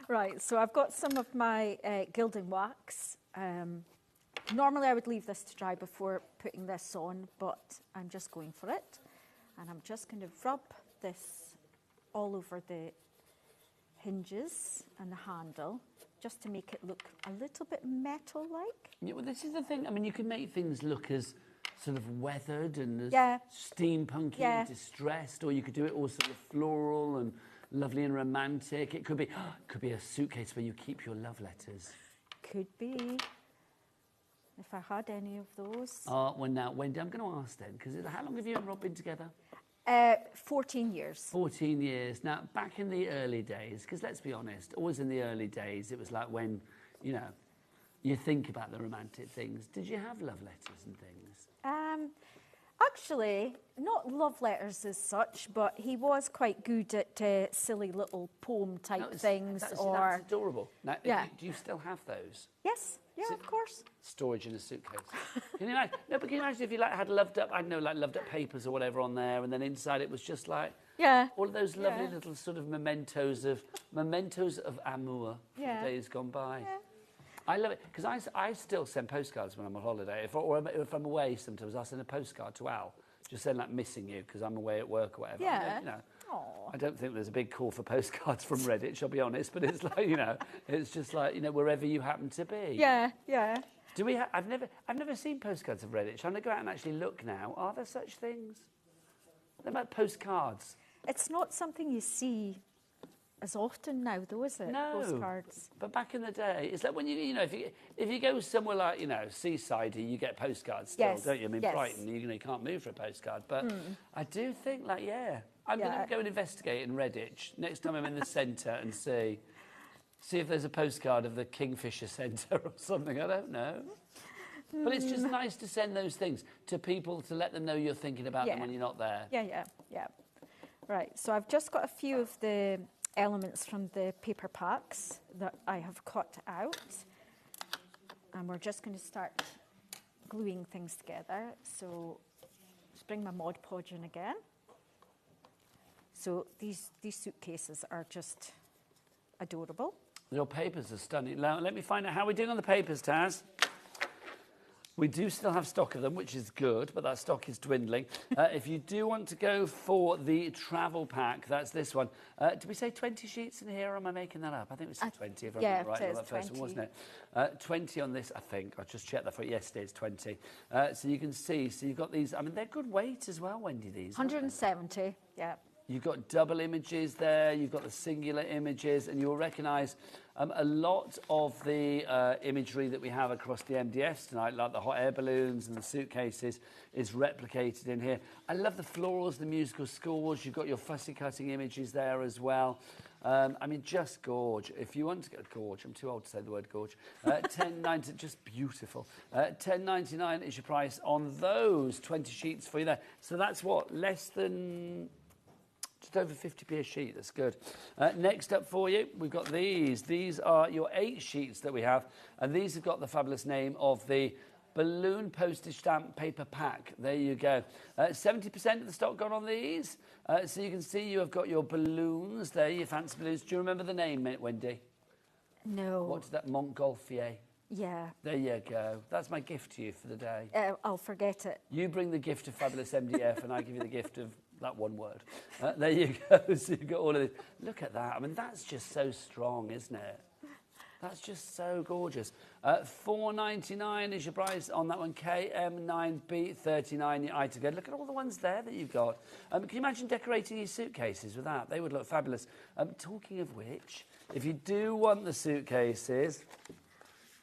Right, so I've got some of my gilding wax. Normally I would leave this to dry before putting this on, but I'm just going for it. And I'm just going to rub this all over the hinges and the handle, just to make it look a little bit metal-like. Yeah, well, this is the thing. I mean, you can make things look as sort of weathered and as steampunky and distressed, or you could do it all sort of floral and lovely and romantic. It could be a suitcase where you keep your love letters. Could be. If I had any of those. Well, now, Wendy, I'm going to ask then, because how long have you and Rob been together? 14 years. 14 years. Now, back in the early days, because let's be honest, always in the early days, it was like when, you know, you think about the romantic things. Did you have love letters and things? Actually, not love letters as such, but he was quite good at silly little poem type things. That's adorable. Now, do you still have those? Yes. Yeah, of course. Storage in a suitcase. Can you imagine? No, but can you imagine if you had loved up, I don't know, like loved up papers or whatever on there, and then inside it was just like all of those lovely little sort of mementos of amour from days gone by. Yeah. I love it because I still send postcards when I'm on holiday. If I'm away, sometimes I'll send a postcard to Al, just saying like missing you because I'm away at work or whatever. Yeah. I don't think there's a big call for postcards from Redditch, I'll be honest, but it's like, it's just like, wherever you happen to be. Yeah, yeah. Do we I've never seen postcards of Redditch. I'm going to go out and actually look now. Are there such things? They're about postcards. It's not something you see as often now, though, is it? No. Postcards. But back in the day, it's like when if you go somewhere like, seaside, you get postcards still, don't you? I mean, Brighton, you can't move for a postcard. But I do think, I'm going to go and investigate in Redditch next time I'm in the centre and see if there's a postcard of the Kingfisher Centre or something. I don't know. But it's just nice to send those things to people to let them know you're thinking about them when you're not there. Yeah. Right, so I've just got a few of the elements from the paper packs that I have cut out. And we're just going to start gluing things together. So let's bring my Mod Podge in again. So these suitcases are just adorable. Your papers are stunning. Now, let me find out how we're doing on the papers, Taz. We do still have stock of them, which is good, but that stock is dwindling. If you do want to go for the travel pack, that's this one. Did we say 20 sheets in here, or am I making that up? I think it was 20, if I remember right. That first one, wasn't it? 20 on this, I think. I just checked that for you. Yes, it is 20. So you can see, you've got these. I mean, they're good weight as well, Wendy, these. 170, yeah. You've got double images there, you've got the singular images, and you'll recognise a lot of the imagery that we have across the MDFs tonight, like the hot air balloons and the suitcases, is replicated in here. I love the florals, the musical scores. You've got your fussy cutting images there as well. I mean, just gorge. If you want to get gorge, I'm too old to say the word gorge. $10.90, just beautiful. $10.99 is your price on those 20 sheets for you there. So that's what, less than... just over 50p a sheet. That's good. Next up for you, we've got these. These are your 8 sheets that we have, and these have got the fabulous name of the Balloon Postage Stamp Paper Pack. There you go. 70% of the stock gone on these. So you can see you have got your balloons there, your fancy balloons. Do you remember the name, Wendy? No. What's that? Montgolfier. Yeah. There you go. That's my gift to you for the day. I'll forget it. You bring the gift of fabulous MDF, and I give you the gift of that one word. There you go. So you've got all of this. Look at that. I mean, that's just so strong, isn't it? That's just so gorgeous. $4.99 is your price on that one. KM9B39, your item code. Look at all the ones there that you've got. Can you imagine decorating your suitcases with that? They would look fabulous. Talking of which, if you do want the suitcases...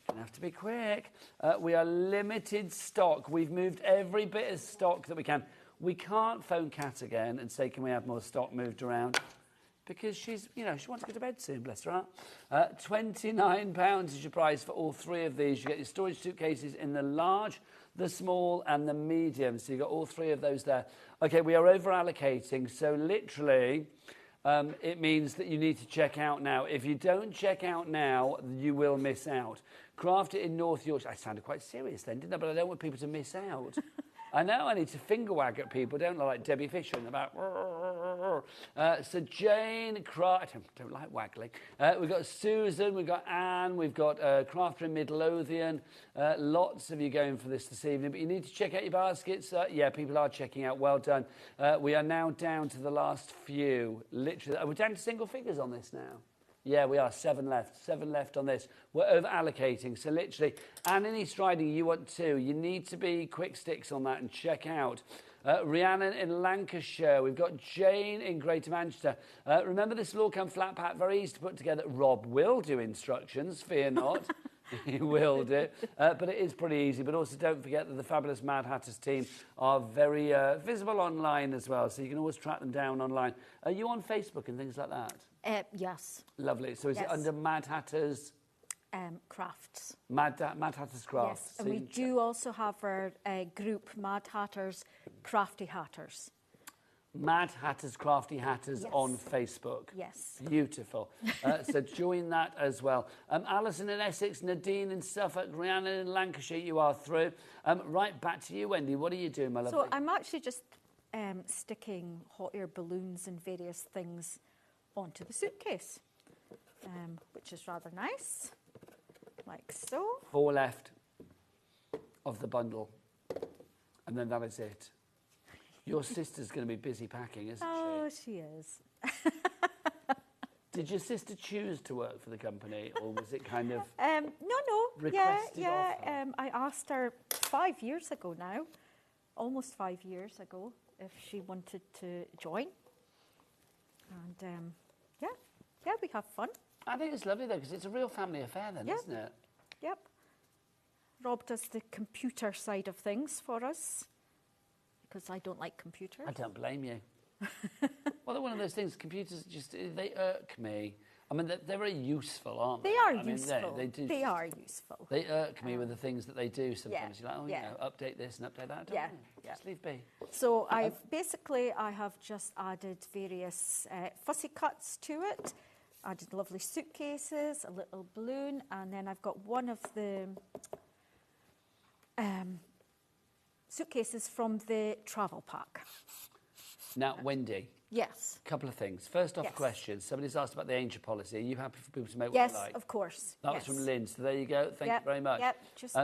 Gonna have to be quick. We are limited stock. We've moved every bit of stock that we can. We can't phone Kat again and say, can we have more stock moved around? Because she's, she wants to go to bed soon, bless her heart. £29 is your price for all 3 of these. You get your storage suitcases in the large, the small, and the medium. So you've got all 3 of those there. Okay, we are over allocating. So literally... it means that you need to check out now. If you don't check out now, you will miss out. Crafty in North Yorkshire. I sounded quite serious then, didn't I? But I don't want people to miss out. I know I need to finger wag at people, don't I? Like Debbie Fisher in the back. So Jane, I don't like waggling. We've got Susan, we've got Anne, we've got Crafter in Midlothian. Lots of you going for this evening. But you need to check out your baskets. Yeah, people are checking out. Well done. We are now down to the last few. Literally, we're down to single figures on this now. Yeah, we are. 7 left. 7 left on this. We're over allocating. So literally, and in East Riding, you want 2. You need to be quick sticks on that and check out. Rhiannon in Lancashire. We've got Jane in Greater Manchester. Remember, this will all come flat pack. Very easy to put together. Rob will do instructions. Fear not. He will do. But it is pretty easy. But also don't forget that the fabulous Mad Hatters team are very visible online as well. So you can always track them down online. Are you on Facebook and things like that? Yes. Lovely. So is it under Mad Hatters? crafts. Mad Hatter's Crafts. Yes, and we do also have our group, Mad Hatters, Crafty Hatters. Mad Hatters, Crafty Hatters on Facebook. Yes. Beautiful. So join that as well. Alison in Essex, Nadine in Suffolk, Rhiannon in Lancashire, you are through. Right, back to you, Wendy. What are you doing, my lovely? So I'm actually just sticking hot air balloons and various things onto the suitcase, which is rather nice, like so. 4 left of the bundle, and then that is it. Your sister's going to be busy packing, isn't she? Oh, she is. Did your sister choose to work for the company, or was it kind of no. requested Yeah. of her? I asked her 5 years ago now, almost 5 years ago, if she wanted to join. And yeah, we have fun. I think it's lovely though, because it's a real family affair then, isn't it? Yep. Rob does the computer side of things for us, because I don't like computers. I don't blame you. Well, they're one of those things, computers just, they irk me. I mean, they're very useful, aren't they? They are I mean, useful. They are useful. They irk me with the things that they do sometimes. Yeah, You're like, oh, you know, update this and update that. Yeah, Just leave be. So I have just added various fussy cuts to it. Added lovely suitcases, a little balloon, and then I've got one of the suitcases from the travel pack. Now, Wendy. Yes. A couple of things. First off, Yes. question. Somebody's asked about the angel policy. Are you happy for people to make what they like? Yes, of course. That was from Lynn. So there you go. Thank you very much. Yep. Just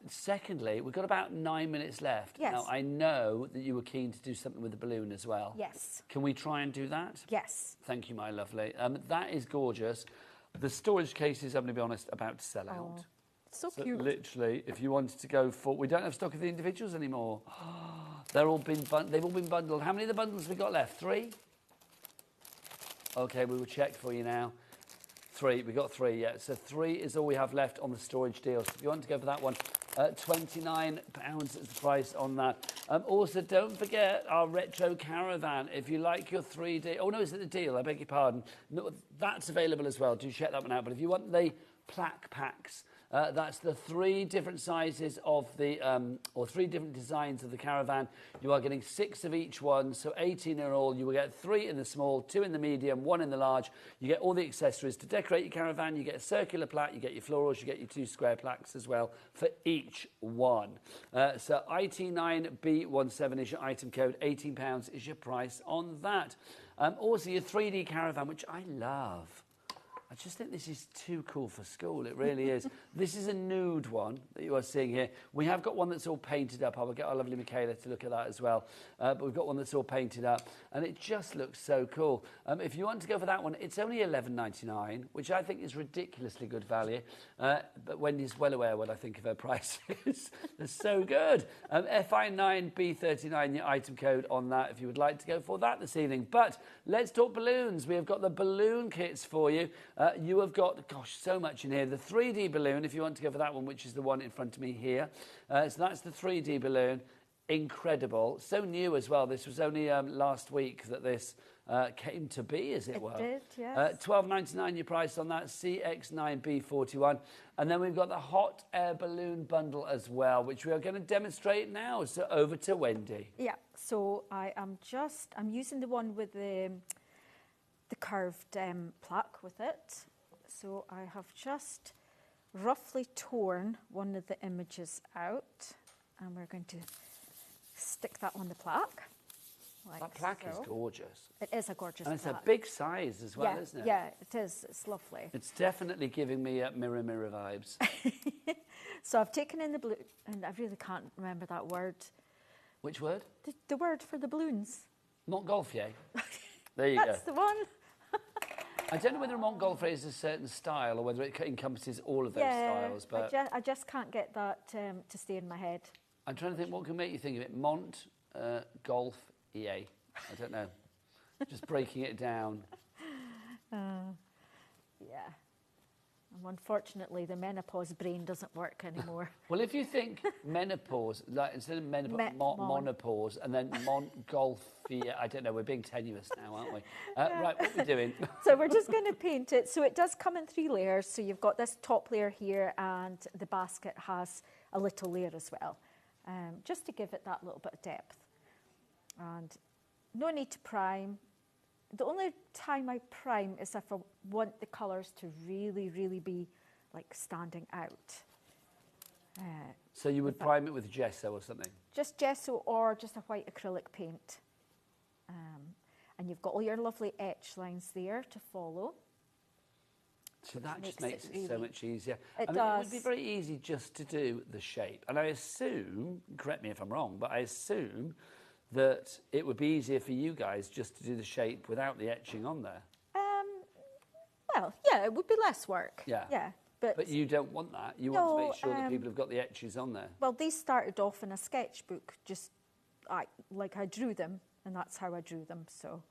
secondly, we've got about 9 minutes left. Yes. Now, I know that you were keen to do something with the balloon as well. Yes. Can we try and do that? Yes. Thank you, my lovely. That is gorgeous. The storage cases, I'm going to be honest, about to sell out. So cute. Literally, if you wanted to go for... We don't have stock of the individuals anymore. They've all been bundled. How many of the bundles have we got left? 3? OK, we will check for you now. 3. We got 3, yeah. So 3 is all we have left on the storage deal. So if you want to go for that one, £29 is the price on that. Also, don't forget our retro caravan. If you like your 3D... Oh, no, is it the deal? I beg your pardon. No, that's available as well. Do check that one out. But if you want the plaque packs... that's the 3 different sizes of the, or 3 different designs of the caravan. You are getting 6 of each one, so 18 in all. You will get 3 in the small, 2 in the medium, 1 in the large. You get all the accessories to decorate your caravan. You get a circular plaque, you get your florals, you get your 2 square plaques as well for each one. So IT9B17 is your item code. £18 is your price on that. Also, your 3D caravan, which I love. I just think this is too cool for school. It really is. This is a nude one that you are seeing here. We have got one that's all painted up. I will get our lovely Michaela to look at that as well. But we've got one that's all painted up, and it just looks so cool. If you want to go for that one, it's only $11.99, which I think is ridiculously good value. But Wendy's well aware what I think of her prices. They're so good. FI9B39, your item code on that if you would like to go for that this evening. But let's talk balloons. We have got the balloon kits for you. You have got, gosh, so much in here. The 3D balloon, if you want to go for that one, which is the one in front of me here. So that's the 3D balloon. Incredible. So new as well. This was only last week that this came to be, as it were. It did, yes. $12.99 your price on that, CX9B41. And then we've got the hot air balloon bundle as well, which we are going to demonstrate now. So over to Wendy. Yeah, so I'm using the one with the curved plaque with it. So I have just roughly torn one of the images out, and we're going to stick that on the plaque. Like that plaque is gorgeous. It is a gorgeous and it's plaque. a big size as well, isn't it? Yeah, it is. It's lovely. It's definitely giving me mirror vibes. So I've taken in the blue, and I really can't remember that word. Which word? The word for the balloons. Montgolfier. There you go. That's the one. I don't know whether a Montgolfier is a certain style or whether it encompasses all of those styles. But I just can't get that to stay in my head. I'm trying to think what can make you think of it. Mont, golf, EA. I don't know. Just breaking it down. Yeah. unfortunately, the menopause brain doesn't work anymore. Well, if you think menopause, like instead of monopause and then Montgolfier, I don't know, we're being tenuous now, aren't we? Right, what are we doing? So we're just going to paint it. So it does come in 3 layers. So you've got this top layer here, and the basket has a little layer as well, just to give it that little bit of depth. And no need to prime. The only time I prime is if I want the colours to really, really be like standing out. So you would prime it with gesso or something? Just gesso or just a white acrylic paint. And you've got all your lovely etch lines there to follow. So that just makes it so much easier. It It does. would be very easy just to do the shape. And I assume, correct me if I'm wrong, but I assume that it would be easier for you guys just to do the shape without the etching on there. Well, yeah, it would be less work. Yeah. Yeah. But you don't want that. You want to make sure that people have got the etches on there. Well, these started off in a sketchbook, just like I drew them, and that's how I drew them. So.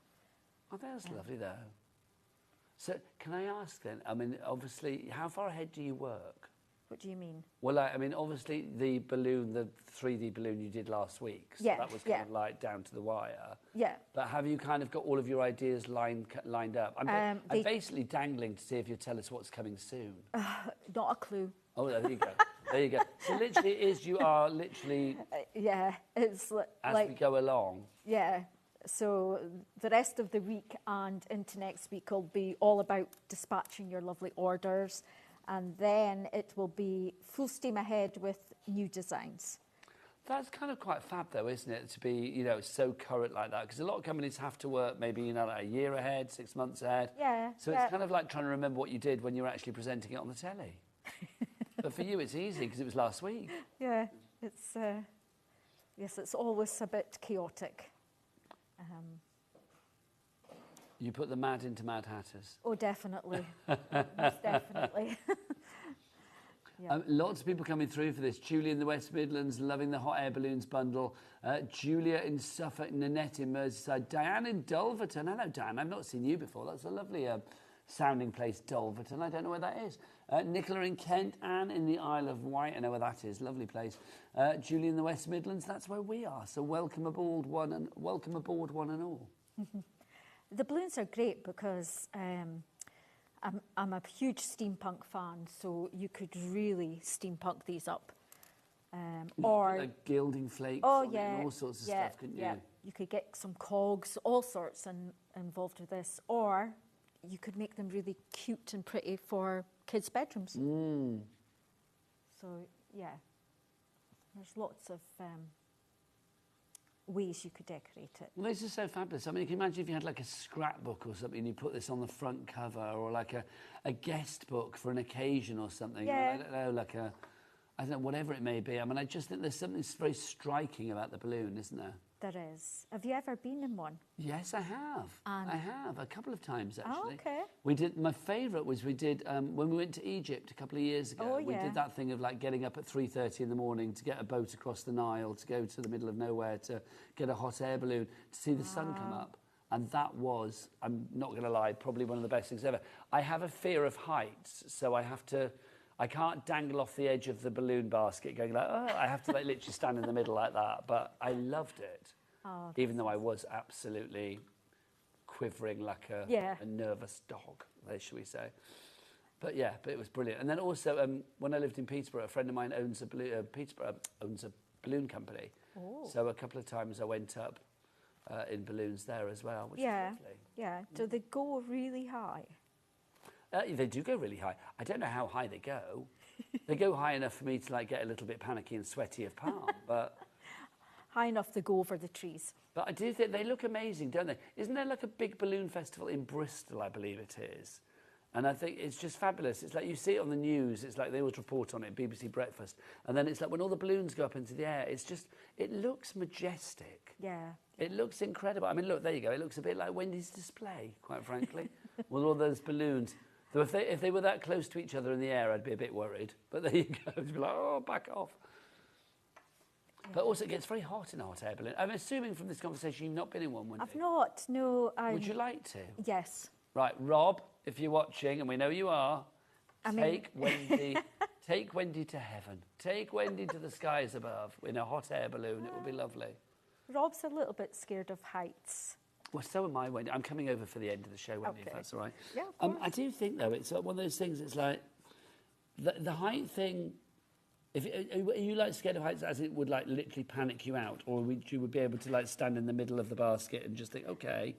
Oh, that's lovely, though. So, can I ask then? I mean, obviously, how far ahead do you work? What do you mean? Well, I mean, obviously, the balloon, the 3D balloon you did last week, so that was kind of like down to the wire. Yeah. But have you kind of got all of your ideas lined up? I'm basically dangling to see if you'll tell us what's coming soon. Not a clue. Oh, there you go. There you go. So literally, it is, you are literally... yeah, it's as like... we go along. Yeah. So the rest of the week and into next week will be all about dispatching your lovely orders. And then it will be full steam ahead with new designs. That's kind of quite fab, though, isn't it, to be, you know, so current like that? Because a lot of companies have to work maybe, you know, like a year ahead, 6 months ahead. Yeah. So it's kind of like trying to remember what you did when you were actually presenting it on the telly. But for you, it's easy because it was last week. Yeah, it's, yes, it's always a bit chaotic. You put the mad into Mad Hatters. Oh, definitely. Most definitely. Yeah. Lots of people coming through for this. Julie in the West Midlands, loving the hot air balloons bundle. Julia in Suffolk, Nanette in Merseyside, Diane in Dulverton. Hello, Diane. I've not seen you before. That's a lovely sounding place, Dulverton. I don't know where that is. Nicola in Kent, Anne in the Isle of Wight. I know where that is. Lovely place. Julie in the West Midlands. That's where we are. So welcome aboard, one and all. The balloons are great because I'm a huge steampunk fan, so you could really steampunk these up. Or like gilding flakes and all sorts of stuff, couldn't you? Yeah, you could get some cogs, all sorts involved with this. Or you could make them really cute and pretty for kids' bedrooms. So, yeah, there's lots of... ways you could decorate it. Well, this is so fabulous. I mean, you can imagine if you had like a scrapbook or something and you put this on the front cover, or like a guest book for an occasion or something. Yeah. Or, I don't know, whatever it may be. I mean, I just think there's something very striking about the balloon, isn't there? There is. Have you ever been in one? Yes, I have. I have, a couple of times, actually. Oh, okay. We did, my favourite was we did, when we went to Egypt a couple of years ago, we did that thing of like getting up at 3:30 in the morning to get a boat across the Nile, to go to the middle of nowhere, to get a hot air balloon, to see the sun come up. And that was, I'm not going to lie, probably one of the best things ever. I have a fear of heights, so I can't dangle off the edge of the balloon basket going like, oh, I have to like literally stand in the middle like that. But I loved it, even though I was absolutely quivering like a nervous dog, shall we say. But yeah, but it was brilliant. And then also, when I lived in Peterborough, a friend of mine owns a balloon company. Oh. So a couple of times I went up in balloons there as well, which was lovely. Yeah, do they go really high? They do go really high. I don't know how high they go. They go high enough for me to like get a little bit panicky and sweaty of palm, but high enough to go over the trees. But I do think they look amazing, don't they? Isn't there like a big balloon festival in Bristol, I believe it is? And I think it's just fabulous. It's like you see it on the news. It's like they always report on it, BBC Breakfast. And then it's like when all the balloons go up into the air, it's just, it looks majestic. Yeah. It looks incredible. I mean, look, there you go. It looks a bit like Wendy's display, quite frankly, with all those balloons. So if they were that close to each other in the air, I'd be a bit worried. But there you go. It'd be like, oh, back off. Yeah. But also, it gets very hot in a hot air balloon. I'm assuming from this conversation you've not been in one, Wendy. I've not, no. Would you like to? Yes. Right, Rob, if you're watching, and we know you are, Take Wendy to heaven. Take Wendy to the skies above in a hot air balloon. It would be lovely. Rob's a little bit scared of heights. Well, so am I, Wendy. I'm coming over for the end of the show, Wendy, if that's all right. Yeah, of course. I do think, though, it's one of those things, it's like, the height thing, are you like scared of heights as it would like literally panic you out? Or would you be able to like stand in the middle of the basket and just think, okay,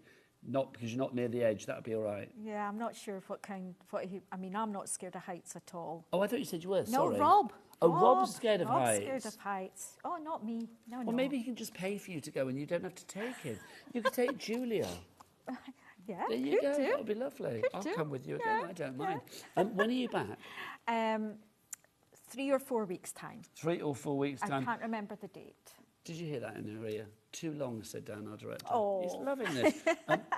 not because you're not near the edge, that'd be all right? Yeah, I'm not sure I mean, I'm not scared of heights at all. Oh, I thought you said you were, No, sorry. Rob. Oh, Rob's scared of heights. Rob's scared of heights. Oh, not me. No, Well, maybe he can just pay for you to go and you don't have to take him. You could take Julia. Yeah, there you go. That would be lovely. I'll come with you again. I don't mind. When are you back? 3 or 4 weeks' time. 3 or 4 weeks' time. I can't remember the date. Did you hear that in her ear? Too long, said Dan, our director. Oh. He's loving this.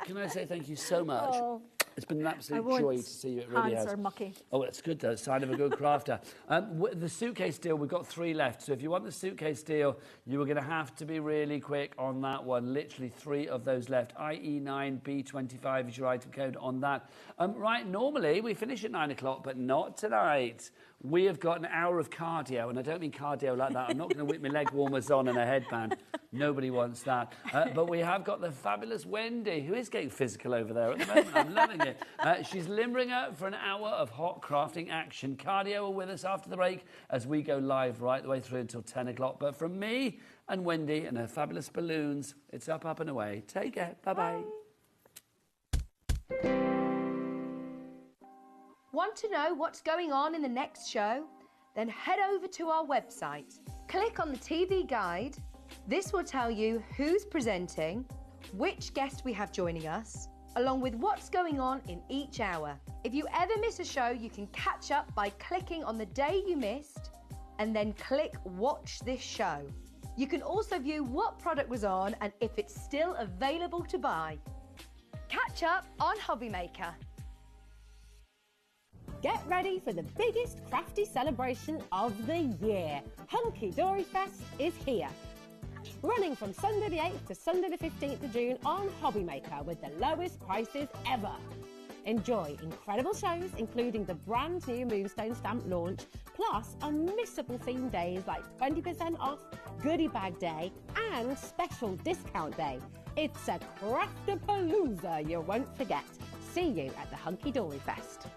Can I say thank you so much? Oh. It's been an absolute joy to see you. It really hands has. are mucky. Oh, it's good though. Sign of a good crafter. The suitcase deal, we've got 3 left. So if you want the suitcase deal, you are going to have to be really quick on that one. Literally 3 of those left. IE9B25 is your item code on that. Right, normally we finish at 9 o'clock, but not tonight. We have got an hour of cardio, and I don't mean cardio like that. I'm not going to whip my leg warmers on and a headband. Nobody wants that. But we have got the fabulous Wendy, who is getting physical over there at the moment. I'm loving it. She's limbering up for an hour of hot crafting action. Cardio are with us after the break as we go live right the way through until 10 o'clock. But from me and Wendy and her fabulous balloons, it's up, up and away. Take care. Bye-bye. Want to know what's going on in the next show? Then head over to our website. Click on the TV guide. This will tell you who's presenting, which guest we have joining us, along with what's going on in each hour. If you ever miss a show, you can catch up by clicking on the day you missed and then click Watch This Show. You can also view what product was on and if it's still available to buy. Catch up on HobbyMaker. Get ready for the biggest crafty celebration of the year. Hunky Dory Fest is here. Running from Sunday the 8th to Sunday the 15th of June on HobbyMaker with the lowest prices ever. Enjoy incredible shows including the brand new Moonstone stamp launch, plus unmissable theme days like 20% off, goodie bag day and special discount day. It's a Craftapalooza you won't forget. See you at the Hunky Dory Fest.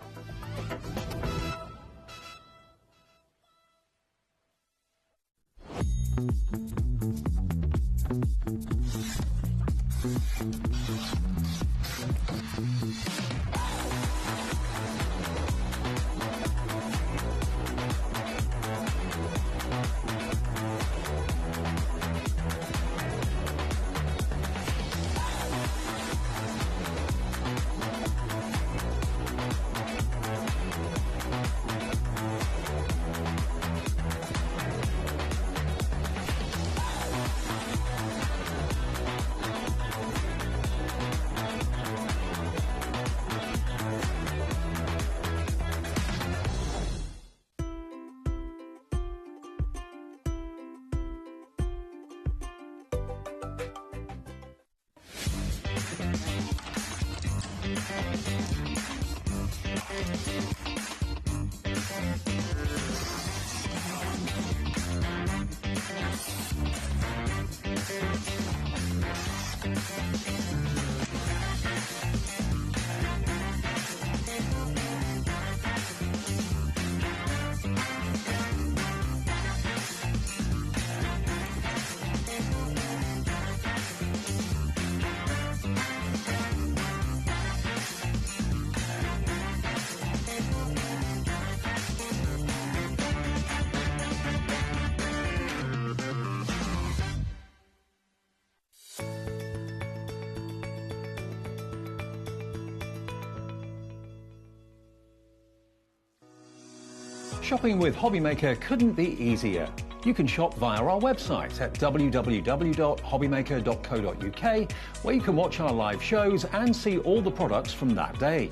Shopping with HobbyMaker couldn't be easier. You can shop via our website at www.hobbymaker.co.uk, where you can watch our live shows and see all the products from that day.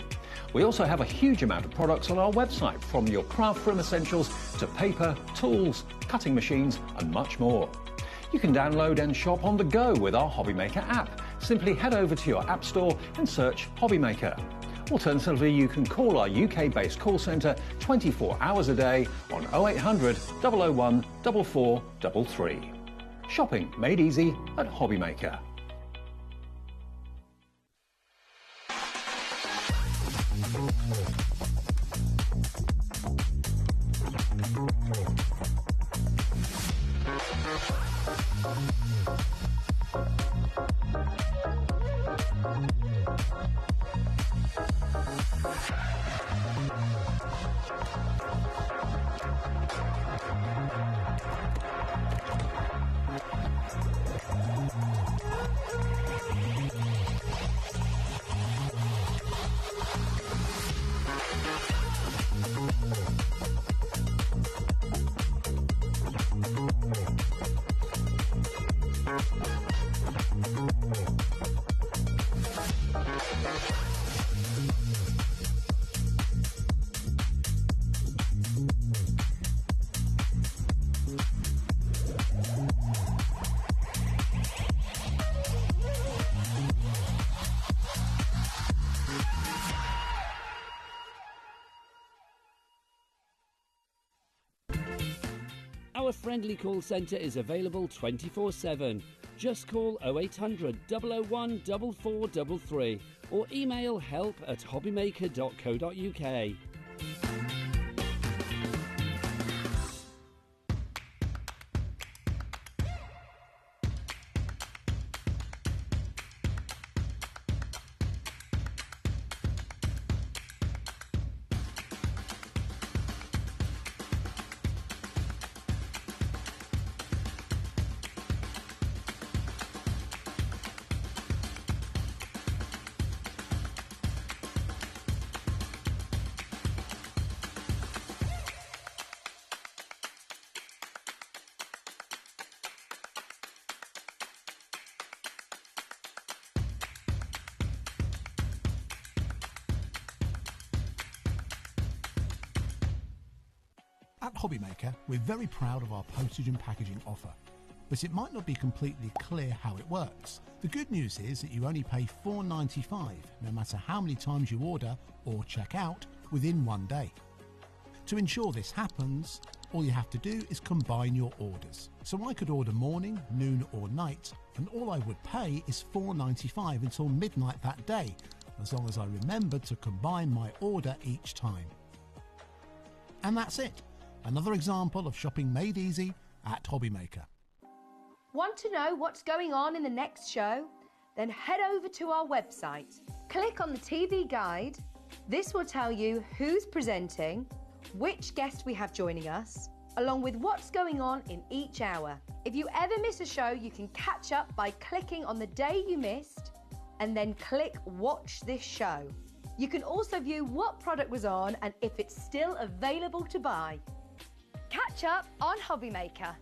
We also have a huge amount of products on our website, from your craft room essentials to paper, tools, cutting machines and much more. You can download and shop on the go with our HobbyMaker app. Simply head over to your app store and search HobbyMaker. Alternatively, you can call our UK-based call centre 24 hours a day on 0800 001 4433. Shopping made easy at HobbyMaker. Our friendly call centre is available 24/7. Just call 0800 001 4433 or email help@hobbymaker.co.uk. At HobbyMaker, we're very proud of our postage and packaging offer, but it might not be completely clear how it works. The good news is that you only pay $4.95 no matter how many times you order or check out within one day. To ensure this happens, all you have to do is combine your orders. So I could order morning, noon or night, and all I would pay is $4.95 until midnight that day, as long as I remembered to combine my order each time. And that's it. Another example of shopping made easy at HobbyMaker. Want to know what's going on in the next show? Then head over to our website. Click on the TV guide. This will tell you who's presenting, which guest we have joining us, along with what's going on in each hour. If you ever miss a show, you can catch up by clicking on the day you missed and then click Watch This Show. You can also view what product was on and if it's still available to buy. Catch up on HobbyMaker.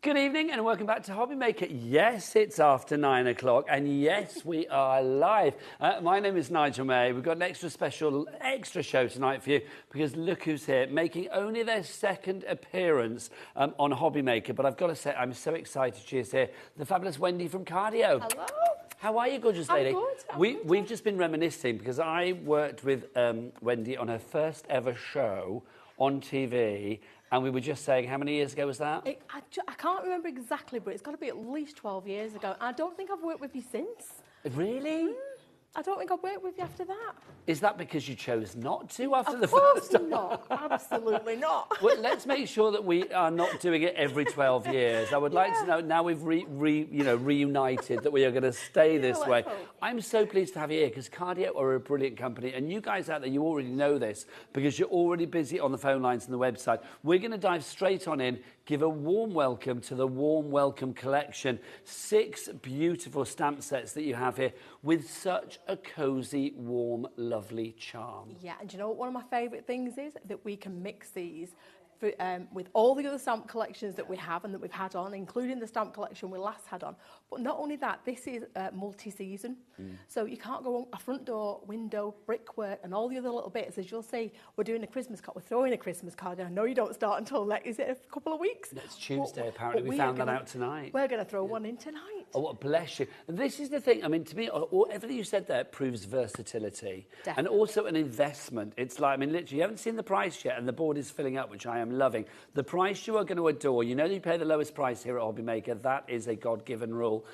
Good evening and welcome back to HobbyMaker. Yes, it's after 9 o'clock and yes, we are live. My name is Nigel May. We've got an extra show tonight for you because look who's here, making only their second appearance on HobbyMaker. But I've got to say, I'm so excited she is here. The fabulous Wendy from Cardio. Hello. How are you, gorgeous lady? I'm good. We've just been reminiscing because I worked with Wendy on her first ever show on TV. And we were just saying, how many years ago was that? I can't remember exactly, but it's got to be at least 12 years ago. I don't think I've worked with you since. Really? I don't think I've worked with you after that. Is that because you chose not to after the first time? Not. Absolutely not. Well, let's make sure that we are not doing it every 12 years. I would like to know, now we've reunited, that we are going to stay this way. Hope. I'm so pleased to have you here because Cardio are a brilliant company. And you guys out there, you already know this because you're already busy on the phone lines and the website. We're going to dive straight on in, give a warm welcome to the Warm Welcome Collection. 6 beautiful stamp sets that you have here with such a cosy, warm, lovely charm. Yeah, and do you know what one of my favourite things is? That we can mix these with all the other stamp collections that we have and that we've had on, including the stamp collection we last had on. But not only that, this is multi-season. So you can't go on a front door, window, brickwork, and all the other little bits. As you'll see, we're doing a Christmas card. We're throwing a Christmas card. And I know you don't start until, is it a couple of weeks? It's Tuesday, apparently. We found that out tonight. We're going to throw one in tonight. Oh, bless you. This is the thing. I mean, to me, everything you said there proves versatility. Definitely. And also an investment. It's like, I mean, literally, you haven't seen the price yet, and the board is filling up, which I am loving. The price you are going to adore. You know you pay the lowest price here at HobbyMaker. That is a God-given rule.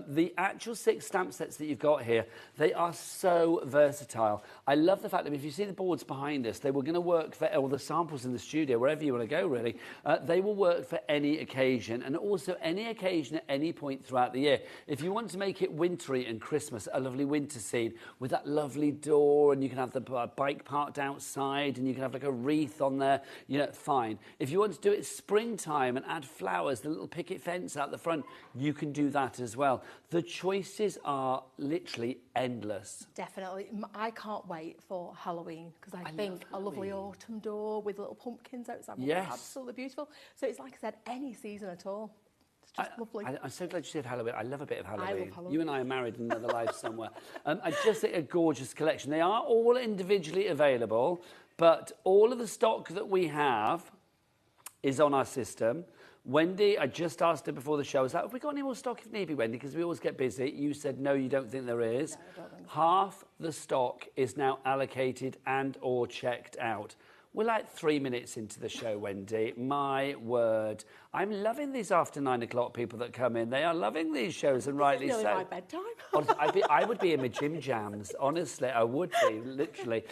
The actual 6 stamp sets that you've got here, they are so versatile. I love the fact that if you see the boards behind us, they were going to work for all the samples in the studio, wherever you want to go, really. They will work for any occasion, and also any occasion at any point throughout the year. If you want to make it wintry and Christmas, a lovely winter scene with that lovely door, and you can have the bike parked outside, and you can have like a wreath on there, you know, fine. If you want to do it springtime and add flowers, the little picket fence out the front, you can do that as well. The choices are literally endless. Definitely. I can't wait for Halloween, because I think a lovely autumn door with little pumpkins outside will be absolutely beautiful. So it's like I said, any season at all. It's just lovely. I'm so glad you said Halloween. I love a bit of Halloween. I love Halloween. You and I are married in another life somewhere. I just think a gorgeous collection. They are all individually available, but all of the stock that we have is on our system. Wendy, I just asked her before the show, I was like, have we got any more stock if need be, Wendy? Because we always get busy. You said, no, you don't think there is. No, I don't think so. Half the stock is now allocated and or checked out. We're like 3 minutes into the show, Wendy. My word. I'm loving these after 9 o'clock people that come in. They are loving these shows, and rightly so. It's nearly my bedtime. Honestly, I would be in my gym jams. Honestly, I would be, literally.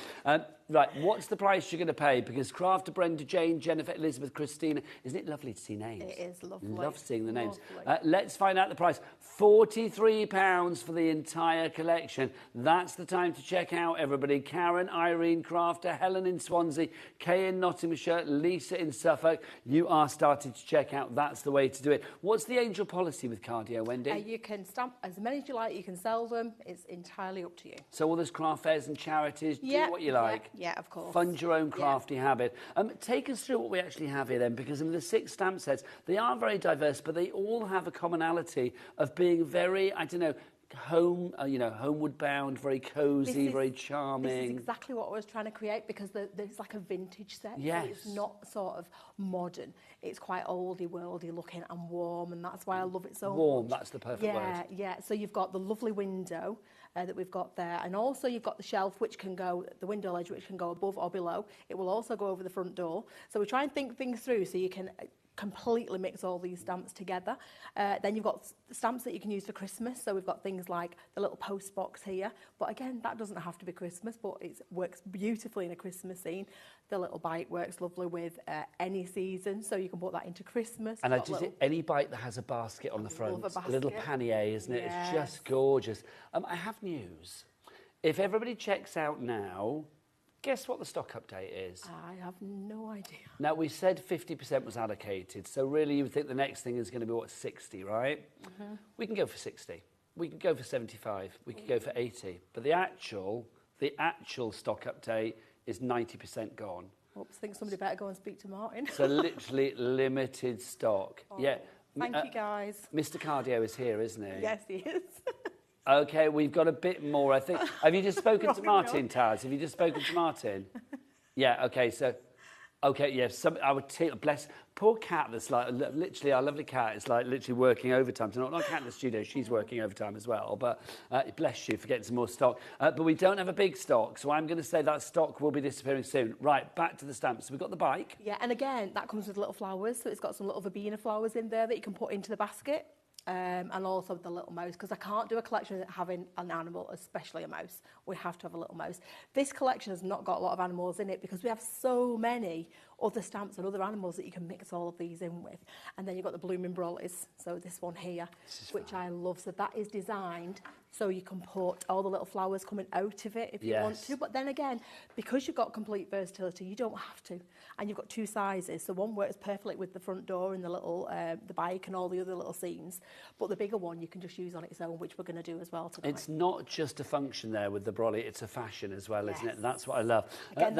Right, what's the price you're going to pay? Because Crafter, Brenda, Jane, Jennifer, Elizabeth, Christina. Isn't it lovely to see names? It is lovely. Love seeing the names. Lovely. Let's find out the price. £43 for the entire collection. That's the time to check out, everybody. Karen, Irene, Crafter, Helen in Swansea, Kay in Nottinghamshire, Lisa in Suffolk. You are starting to check out. That's the way to do it. What's the angel policy with Cardio, Wendy? You can stamp as many as you like. You can sell them. It's entirely up to you. So all those craft fairs and charities, do what you like. Yeah, of course. Fund your own crafty habit. Take us through what we actually have here then, because the 6 stamp sets, they are very diverse, but they all have a commonality of being very, I don't know, homeward bound, very cosy, very charming. This is exactly what I was trying to create, because there's like a vintage set. Yes. So it's not sort of modern. It's quite oldie worldy looking and warm, and that's why I love it so much. Warm, that's the perfect word. Yeah. So you've got the lovely window that we've got there, and also you've got the shelf, which can go, the window ledge, which can go above or below. It will also go over the front door. So we try and think things through so you can completely mix all these stamps together. Then you've got stamps that you can use for Christmas. So we've got things like the little post box here. But again, that doesn't have to be Christmas, but it works beautifully in a Christmas scene. The little bite works lovely with any season, so you can put that into Christmas. And any bite that has a basket on the front, a little panier, isn't it? Yes. It's just gorgeous. I have news. If everybody checks out now, guess what the stock update is? I have no idea. Now, we said 50% was allocated, so really you would think the next thing is going to be, 60, right? Mm-hmm. We can go for 60. We can go for 75. We could go for 80. But the actual stock update is 90% gone. Oops, I think somebody better go and speak to Martin. So literally limited stock. Yeah. Thank you, guys. Mr. Cardio is here, isn't he? Yes, he is. Okay, we've got a bit more, I think. Have you just spoken to Martin, Taz? Have you just spoken to Martin? Yeah, okay, so... Okay, yes, I would take... Bless... Poor cat that's like... Literally, our lovely cat is like literally working overtime. So not a cat in the studio, she's working overtime as well. But bless you for getting some more stock. But we don't have a big stock, so I'm going to say that stock will be disappearing soon. Right, back to the stamps. So we've got the bike. Yeah, and again, that comes with little flowers. So it's got some little verbena flowers in there that you can put into the basket. And also the little mouse, because I can't do a collection having an animal, especially a mouse. We have to have a little mouse. This collection has not got a lot of animals in it because we have so many other stamps and other animals that you can mix all of these in with. And then you've got the blooming brollies, so this one here, which I love. So that is designed so you can put all the little flowers coming out of it if you want to. But then again, because you've got complete versatility, you don't have to. And you've got 2 sizes, so one works perfectly with the front door and the little the bike and all the other little scenes. But the bigger one you can just use on its own, which we're going to do as well today. It's not just a function there with the brolly, it's a fashion as well, isn't it? That's what I love. Again,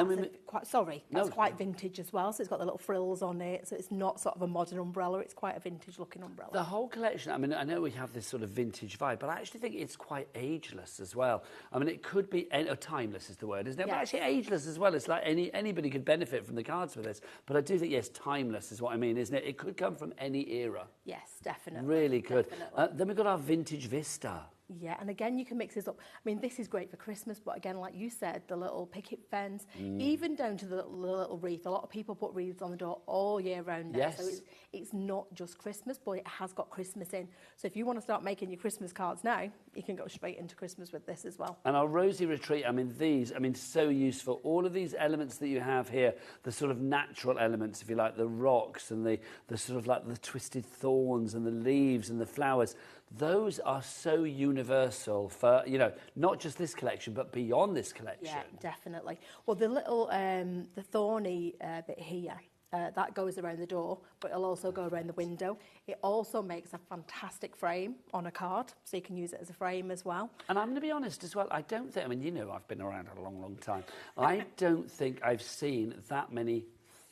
that's quite vintage as well. So it's got the little frills on it. So it's not sort of a modern umbrella. It's quite a vintage looking umbrella. The whole collection, I mean, I know we have this sort of vintage vibe, but I actually think it's quite ageless as well. I mean, it could be, timeless is the word, isn't it? Yes. But actually ageless as well. It's like anybody could benefit from the cards with this. But I do think, yes, timeless is what I mean, isn't it? It could come from any era. Yes, definitely. Really could. Then we've got our vintage Vista. Yeah, and again, you can mix this up. I mean, this is great for Christmas, but again, like you said, the little picket fence, even down to the little wreath. A lot of people put wreaths on the door all year round now. Yes. So it's not just Christmas, but it has got Christmas in. So if you want to start making your Christmas cards now, you can go straight into Christmas with this as well. And our Rosy Retreat, I mean, these, so useful. All of these elements that you have here, the sort of natural elements, if you like, the rocks and the sort of like the twisted thorns and the leaves and the flowers, those are so universal for, you know, not just this collection, but beyond this collection. Yeah, definitely. Well, the little, the thorny bit here, that goes around the door, but it'll also go around the window. It also makes a fantastic frame on a card, so you can use it as a frame as well. And I'm going to be honest as well, I don't think, I mean, you know, I've been around a long, long time. I don't think I've seen that many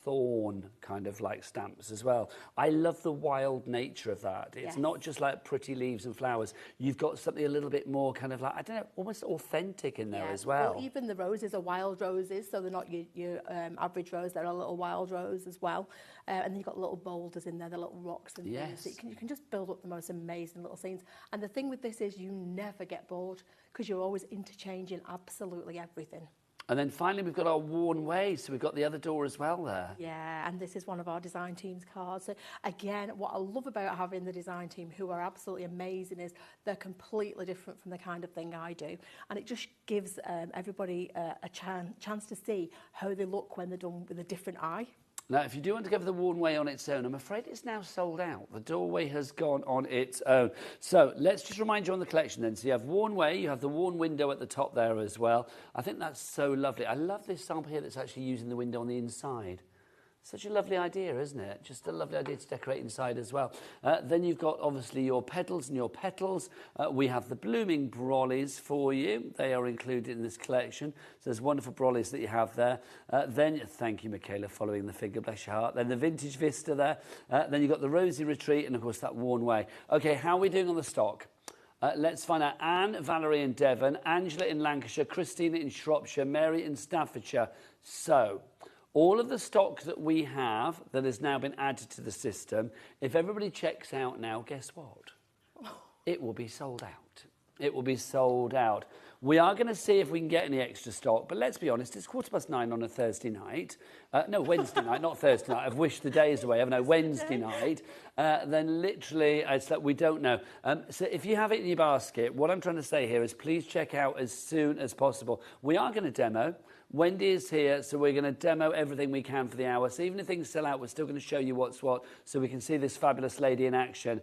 thorn kind of like stamps as well. I love the wild nature of that. It's not just like pretty leaves and flowers. You've got something a little bit more kind of like, I don't know, almost authentic in there as well. Well, even the roses are wild roses, so they're not your average rose. They're a little wild rose as well. And then you've got little boulders in there, the little rocks and things. So you can just build up the most amazing little scenes. And the thing with this is you never get bored because you're always interchanging absolutely everything. And then finally, we've got our worn way. So we've got the other door as well there. Yeah, and this is one of our design team's cards. So again, what I love about having the design team, who are absolutely amazing, is they're completely different from the kind of thing I do. And it just gives everybody a chance to see how they look when they're done with a different eye. Now, if you do want to go for the worn way on its own, I'm afraid it's now sold out. The doorway has gone on its own. So let's just remind you on the collection then. So you have worn way, you have the worn window at the top there as well. I think that's so lovely. I love this sample here that's actually using the window on the inside. Such a lovely idea, isn't it? Just a lovely idea to decorate inside as well. Then you've got, obviously, your petals and your petals. We have the blooming brollies for you. They are included in this collection. So there's wonderful brollies that you have there. Then, thank you, Michaela, following the figure, bless your heart. Then the vintage Vista there. Then you've got the Rosy Retreat and, of course, that worn way. OK, how are we doing on the stock? Let's find out. Anne, Valerie in Devon, Angela in Lancashire, Christina in Shropshire, Mary in Staffordshire. So all of the stock that we have that has now been added to the system, if everybody checks out now, guess what? It will be sold out. It will be sold out. We are going to see if we can get any extra stock, but let's be honest, it's 9:15 on a Thursday night. No, Wednesday night, not Thursday night. I've wished the days away. No, Wednesday night. Then literally, it's like we don't know. So if you have it in your basket, what I'm trying to say here is please check out as soon as possible. We are going to demo. Wendy is here, so we're going to demo everything we can for the hour. So even if things sell out, we're still going to show you what's what, so we can see this fabulous lady in action.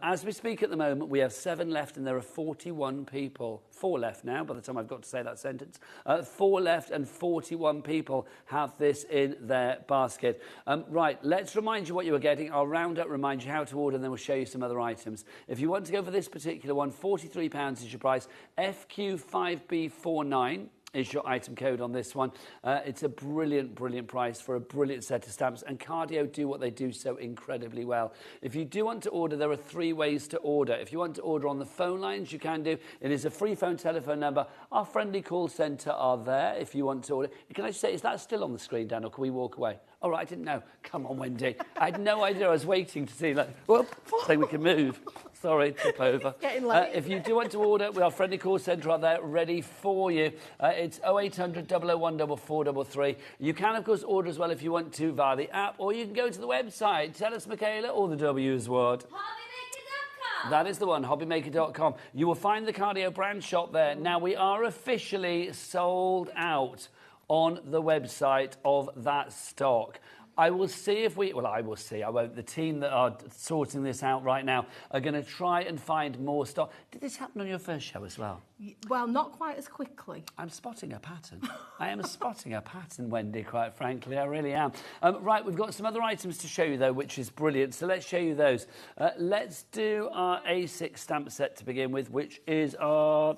As we speak at the moment, we have 7 left, and there are 41 people. 4 left now, by the time I've got to say that sentence. 4 left, and 41 people have this in their basket. Right, let's remind you what you were getting. I'll round up, remind you how to order, and then we'll show you some other items. If you want to go for this particular one, £43 is your price. FQ5B49. Is your item code on this one. It's a brilliant, brilliant price for a brilliant set of stamps, and Cardio do what they do so incredibly well. If you do want to order, there are 3 ways to order. If you want to order on the phone lines, you can do. It is a free phone telephone number. Our friendly call centre are there if you want to order. Can I just say, is that still on the screen, Dan, or can we walk away? All right, I didn't know. Come on, Wendy. I had no idea. I was waiting to see, like, whoop, so we can move. Sorry, tip over. Getting late. If you do want to order, we have friendly call centre out there ready for you. It's 0800 001 4433. You can, of course, order as well if you want to via the app, or you can go to the website. Tell us, Michaela, all the W's what? HobbyMaker.com. That is the one, HobbyMaker.com. You will find the Cardio brand shop there. Now, we are officially sold out on the website of that stock. I will see if we... Well, I will see. I won't. The team that are sorting this out right now are going to try and find more stock. Did this happen on your first show as well? Well, not quite as quickly. I'm spotting a pattern. I am spotting a pattern, Wendy, quite frankly. I really am. Right, we've got some other items to show you, though, which is brilliant. So let's show you those. Let's do our A6 stamp set to begin with, which is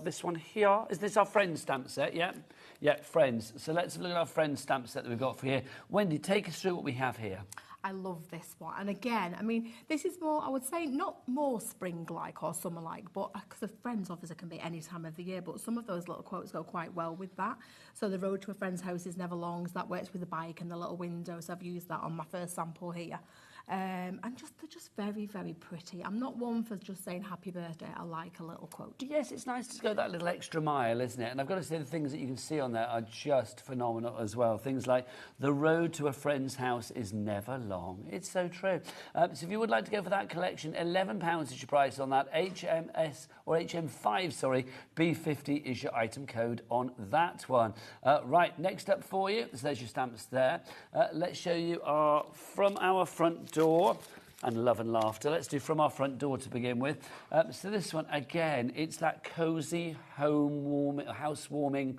this one here. Is this our Friends stamp set? Yeah? Yeah, Friends. So let's look at our Friends stamp set that we've got for here. Wendy, take us through what we have here. I love this one. And again, I mean, this is more, I would say, not more spring-like or summer-like, but because the Friends obviously can be any time of the year, but some of those little quotes go quite well with that. So the road to a friend's house is never long, so that works with the bike and the little window, so I've used that on my first sample here. And they're just very, very pretty. I'm not one for just saying happy birthday. I like a little quote. Yes, it's nice to go that little extra mile, isn't it? And I've got to say the things that you can see on there are just phenomenal as well. Things like the road to a friend's house is never long. It's so true. So if you would like to go for that collection, £11 is your price on that. HMS or HM5, sorry, B50 is your item code on that one. Right, next up for you, so there's your stamps there. Let's show you from our front door and love and laughter. Let's do from our front door to begin with. So this one, again, it's that cosy housewarming,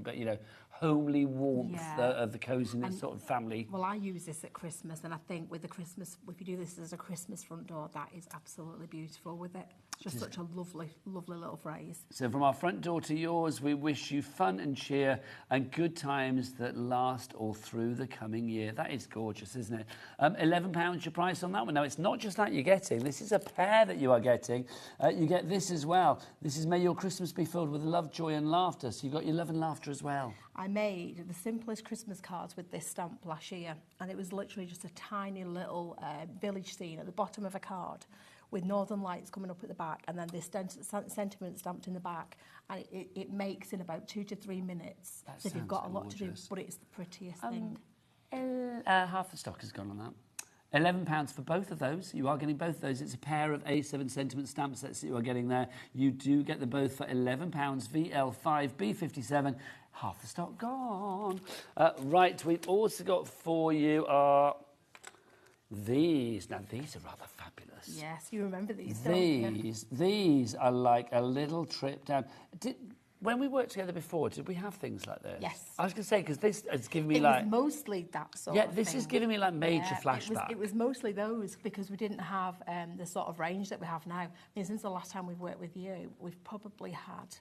but, you know, homely warmth of the coziness sort of family. Well, I use this at Christmas, and I think with the Christmas, if you do this as a Christmas front door, that is absolutely beautiful with it. Just such a lovely, lovely little phrase. So from our front door to yours, we wish you fun and cheer and good times that last all through the coming year. That is gorgeous, isn't it? £11 your price on that one. Now, it's not just that you're getting. This is a pair that you are getting. You get this as well. This is May Your Christmas Be Filled with Love, Joy and Laughter. So you've got your love and laughter as well. I made the simplest Christmas cards with this stamp last year, and it was literally just a tiny little village scene at the bottom of a card with northern lights coming up at the back, and then this sentiment stamped in the back, and it makes in about 2 to 3 minutes. So if you've got a lot to do, but it's the prettiest thing. Half the stock has gone on that. £11 for both of those. You are getting both of those. It's a pair of A7 sentiment stamp sets that you are getting there. You do get them both for £11. VL5, B57. Half the stock gone. Right, we've also got for you these. Now, these are rather fabulous. Yes, you remember these, don't you? These are like a little trip down. When we worked together before, did we have things like this? Yes. I was going to say, because this is giving me it like... was mostly that sort of thing. Yeah, this is giving me like major flashback. It was mostly those, because we didn't have the sort of range that we have now. I mean, since the last time we've worked with you, we've probably had...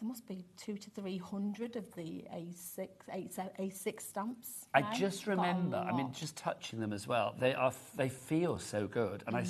There must be 200 to 300 of the A6 stamps. I just remember, I mean, just touching them as well. They feel so good, and I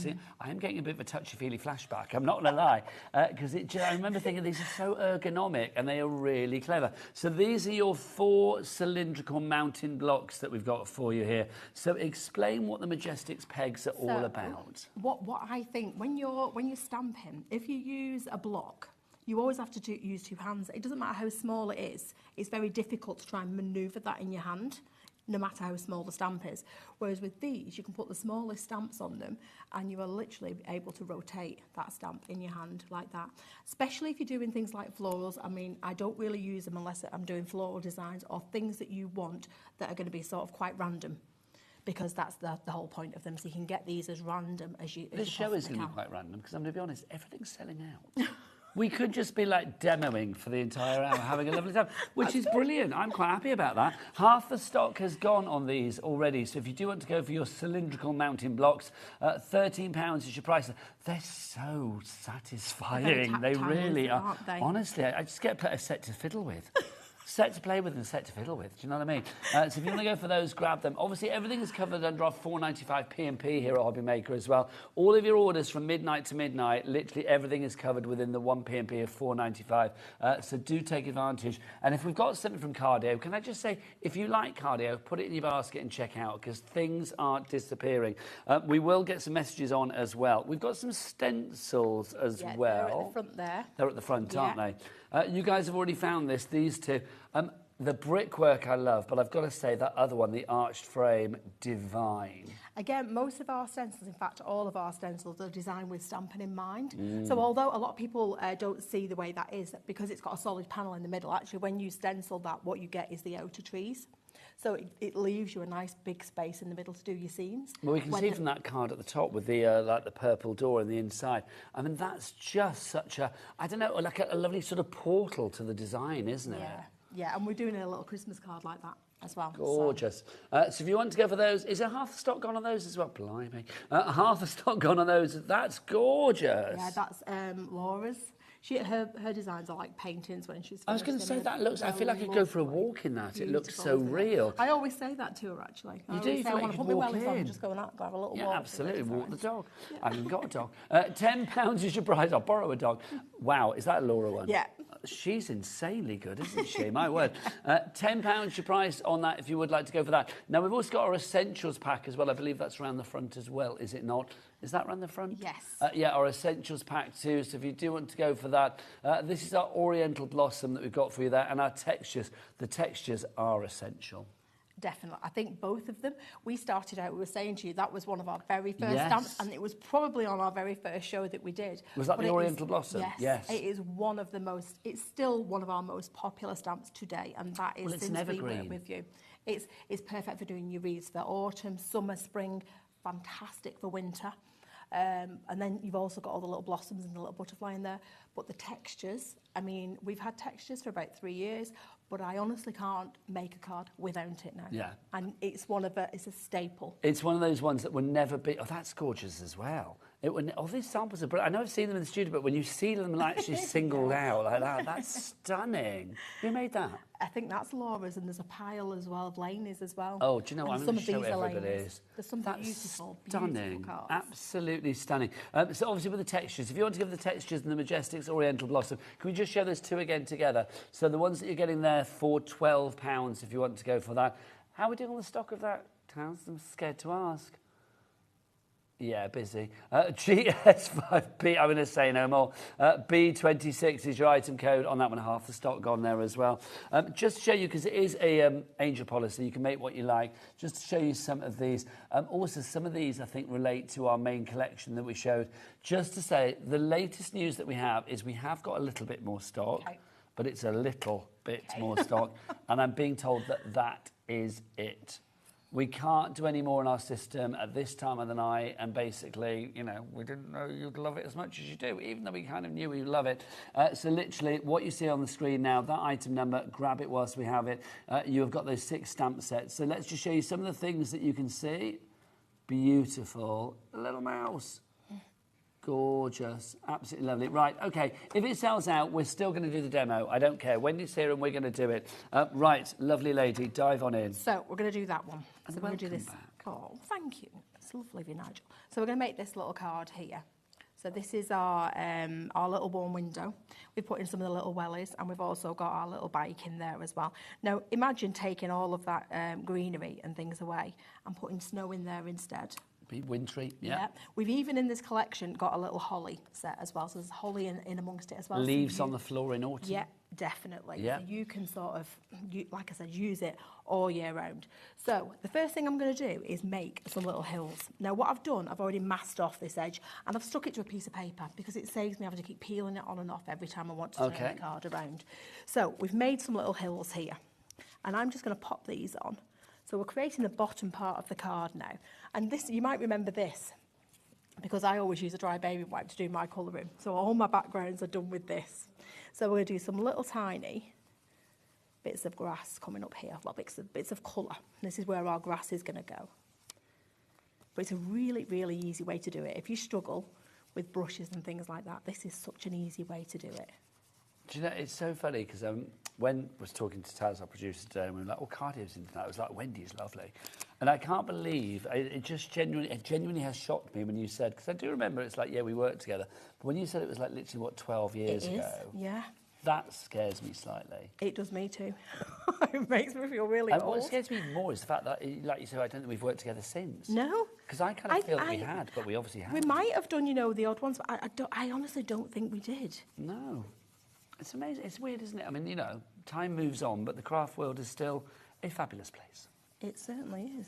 am getting a bit of a touchy-feely flashback. I'm not going to lie, because I remember thinking these are so ergonomic and they are really clever. So these are your 4 cylindrical mountain blocks that we've got for you here. So explain what the Majestics pegs are all about. What I think when you're stamping, if you use a block, you always have to use 2 hands. It doesn't matter how small it is. It's very difficult to try and manoeuvre that in your hand, no matter how small the stamp is. Whereas with these, you can put the smallest stamps on them and you are literally able to rotate that stamp in your hand like that. Especially if you're doing things like florals. I mean, I don't really use them unless I'm doing floral designs or things that you want that are going to be sort of quite random, because that's the whole point of them. So you can get these as random as you This show is going to be quite random, because I'm going to be honest, everything's selling out. We could just be like demoing for the entire hour, having a lovely time, which is brilliant. I'm quite happy about that. Half the stock has gone on these already. So if you do want to go for your cylindrical mountain blocks, £13 is your price. They're so satisfying. They really are. Aren't they? Honestly, I just get a set to fiddle with. Set to play with and set to fiddle with. Do you know what I mean? So if you want to go for those, grab them. Obviously, everything is covered under our £4.95 P&P here at HobbyMaker as well. All of your orders from midnight to midnight, literally everything is covered within the one P&P of £4.95. So do take advantage. And if we've got something from Cardio, can I just say, if you like Cardio, put it in your basket and check out, because things aren't disappearing. We will get some messages on as well. We've got some stencils as well. They're at the front there. They're at the front, aren't they? You guys have already found these two. The brickwork I love, but I've got to say that other one, the arched frame, divine. Again, most of our stencils, in fact, all of our stencils are designed with stamping in mind. So although a lot of people don't see the way that is, because it's got a solid panel in the middle, actually when you stencil that, what you get is the outer trees. So it leaves you a nice big space in the middle to do your seams. Well, we can see from that card at the top with the like the purple door on the inside. I mean, that's just such a, I don't know, like a lovely sort of portal to the design, isn't it? Yeah, and we're doing a little Christmas card like that as well. Gorgeous. So if you want to go for those, is there half the stock gone on those as well? Blimey. Half the stock gone on those. That's gorgeous. Yeah, that's Laura's. Her designs are like paintings when she's. I was going to say that looks. I feel like I could go for a walk in that. It looks so real. I always say that to her actually. You do. I want to put my wellies on and just go and have a little walk. Yeah, absolutely. Walk the dog. Yeah. I haven't got a dog. £10 is your price. I'll borrow a dog. Wow, is that a Laura one? Yeah. She's insanely good, isn't she? My word. £10 your price on that if you would like to go for that. Now, we've also got our Essentials pack as well. I believe that's around the front as well, is it not? Is that around the front? Yes. Yeah, our Essentials pack too. So if you do want to go for that, this is our Oriental Blossom that we've got for you there. And our textures, the textures are essential. Definitely. I think both of them. We started out, we were saying to you, that was one of our very first stamps, and it was probably on our very first show that we did. Was that the Oriental Blossom? Yes. It is one of the most, it's still one of our most popular stamps today, and that is since we worked with you. It's perfect for doing your wreaths for autumn, summer, spring, fantastic for winter. And then you've also got all the little blossoms and the little butterfly in there. But the textures, I mean, we've had textures for about 3 years, but I honestly can't make a card without it now. Yeah. And it's it's a staple. It's one of those ones that will never be, oh, that's gorgeous as well. All these samples are brilliant. I know I've seen them in the studio, but when you see them actually singled out like that, that's stunning. Who made that? I think that's Laura's, and there's a pile as well of Laney's as well. Oh, do you know what? I'm going to show everybody. There's some beautiful cards. Absolutely stunning. So obviously with the textures, if you want to give the textures and the Majestics Oriental Blossom, can we just show those two again together? So the ones that you're getting there for £12 if you want to go for that. How are we doing on the stock of that, Taz? I'm scared to ask. Yeah, busy. GS5B, I'm going to say no more. B26 is your item code on that one. Half the stock gone there as well. Just to show you, because it is a angel policy, you can make what you like. Just to show you some of these. Also, some of these, I think, relate to our main collection that we showed. Just to say, the latest news that we have is we have got a little bit more stock, but it's a little bit more stock. And I'm being told that that is it. We can't do any more in our system at this time of the night, and basically, you know, we didn't know you'd love it as much as you do, even though we kind of knew we'd love it. So literally, what you see on the screen now, that item number, grab it whilst we have it. You have got those 6 stamp sets. So let's just show you some of the things that you can see. Beautiful. A little mouse. Gorgeous. Absolutely lovely. Right, OK. If it sells out, we're still going to do the demo. I don't care. Wendy's here and we're going to do it. Right, lovely lady, dive on in. So we're going to do that one. So we're going to do this. Oh, thank you. It's lovely of you, Nigel. So we're going to make this little card here. So this is our little warm window. We've put in some of the little wellies, and we've also got our little bike in there as well. Now, imagine taking all of that greenery and things away and putting snow in there instead. Be wintry, yeah. We've even in this collection got a little holly set as well, so there's holly in amongst it as well. Leaves on the floor in autumn. Yeah, definitely. Yeah. So you can sort of, like I said, use it all year round. So the first thing I'm going to do is make some little hills. Now what I've done, I've already masked off this edge, and I've stuck it to a piece of paper because it saves me having to keep peeling it on and off every time I want to turn the card around. So we've made some little hills here, and I'm just going to pop these on. So we're creating the bottom part of the card now. And this, you might remember this, because I always use a dry baby wipe to do my colouring. So all my backgrounds are done with this. So we're going to do some little tiny bits of grass coming up here, like bits of colour. This is where our grass is going to go. But it's a really, really easy way to do it. If you struggle with brushes and things like that, this is such an easy way to do it. Do you know, it's so funny because when I was talking to Taz, our producer today, and we were like, oh, Cardio's into that. I was like, Wendy's lovely. And I can't believe, it genuinely has shocked me when you said, because I do remember it's like, yeah, we worked together. But when you said it was like literally, what, 12 years ago? Yeah. That scares me slightly. It does me too. It makes me feel really old. What scares me more is the fact that, like you said, I don't think we've worked together since. No. Because I kind of feel that we had, but we obviously haven't. We might have done, you know, the odd ones, but I honestly don't think we did. No. It's amazing. It's weird, isn't it? I mean, you know, time moves on, but the craft world is still a fabulous place. It certainly is.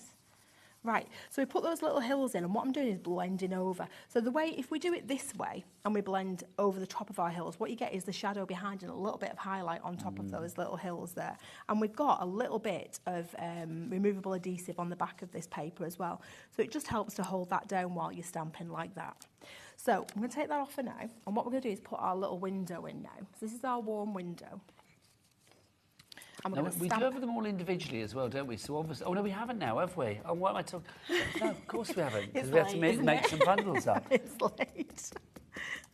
Right, so we put those little hills in, and what I'm doing is blending over. So the way, if we do it this way, and we blend over the top of our hills, what you get is the shadow behind and a little bit of highlight on top of those little hills there. And we've got a little bit of removable adhesive on the back of this paper as well. So it just helps to hold that down while you're stamping like that. So I'm going to take that off for now, and what we're going to do is put our little window in now. So this is our warm window. Now, we deliver them all individually as well, don't we? So obviously, oh no, we haven't now, have we? Oh, what am I talking? No, of course we haven't, because we have to make some bundles up. It's late.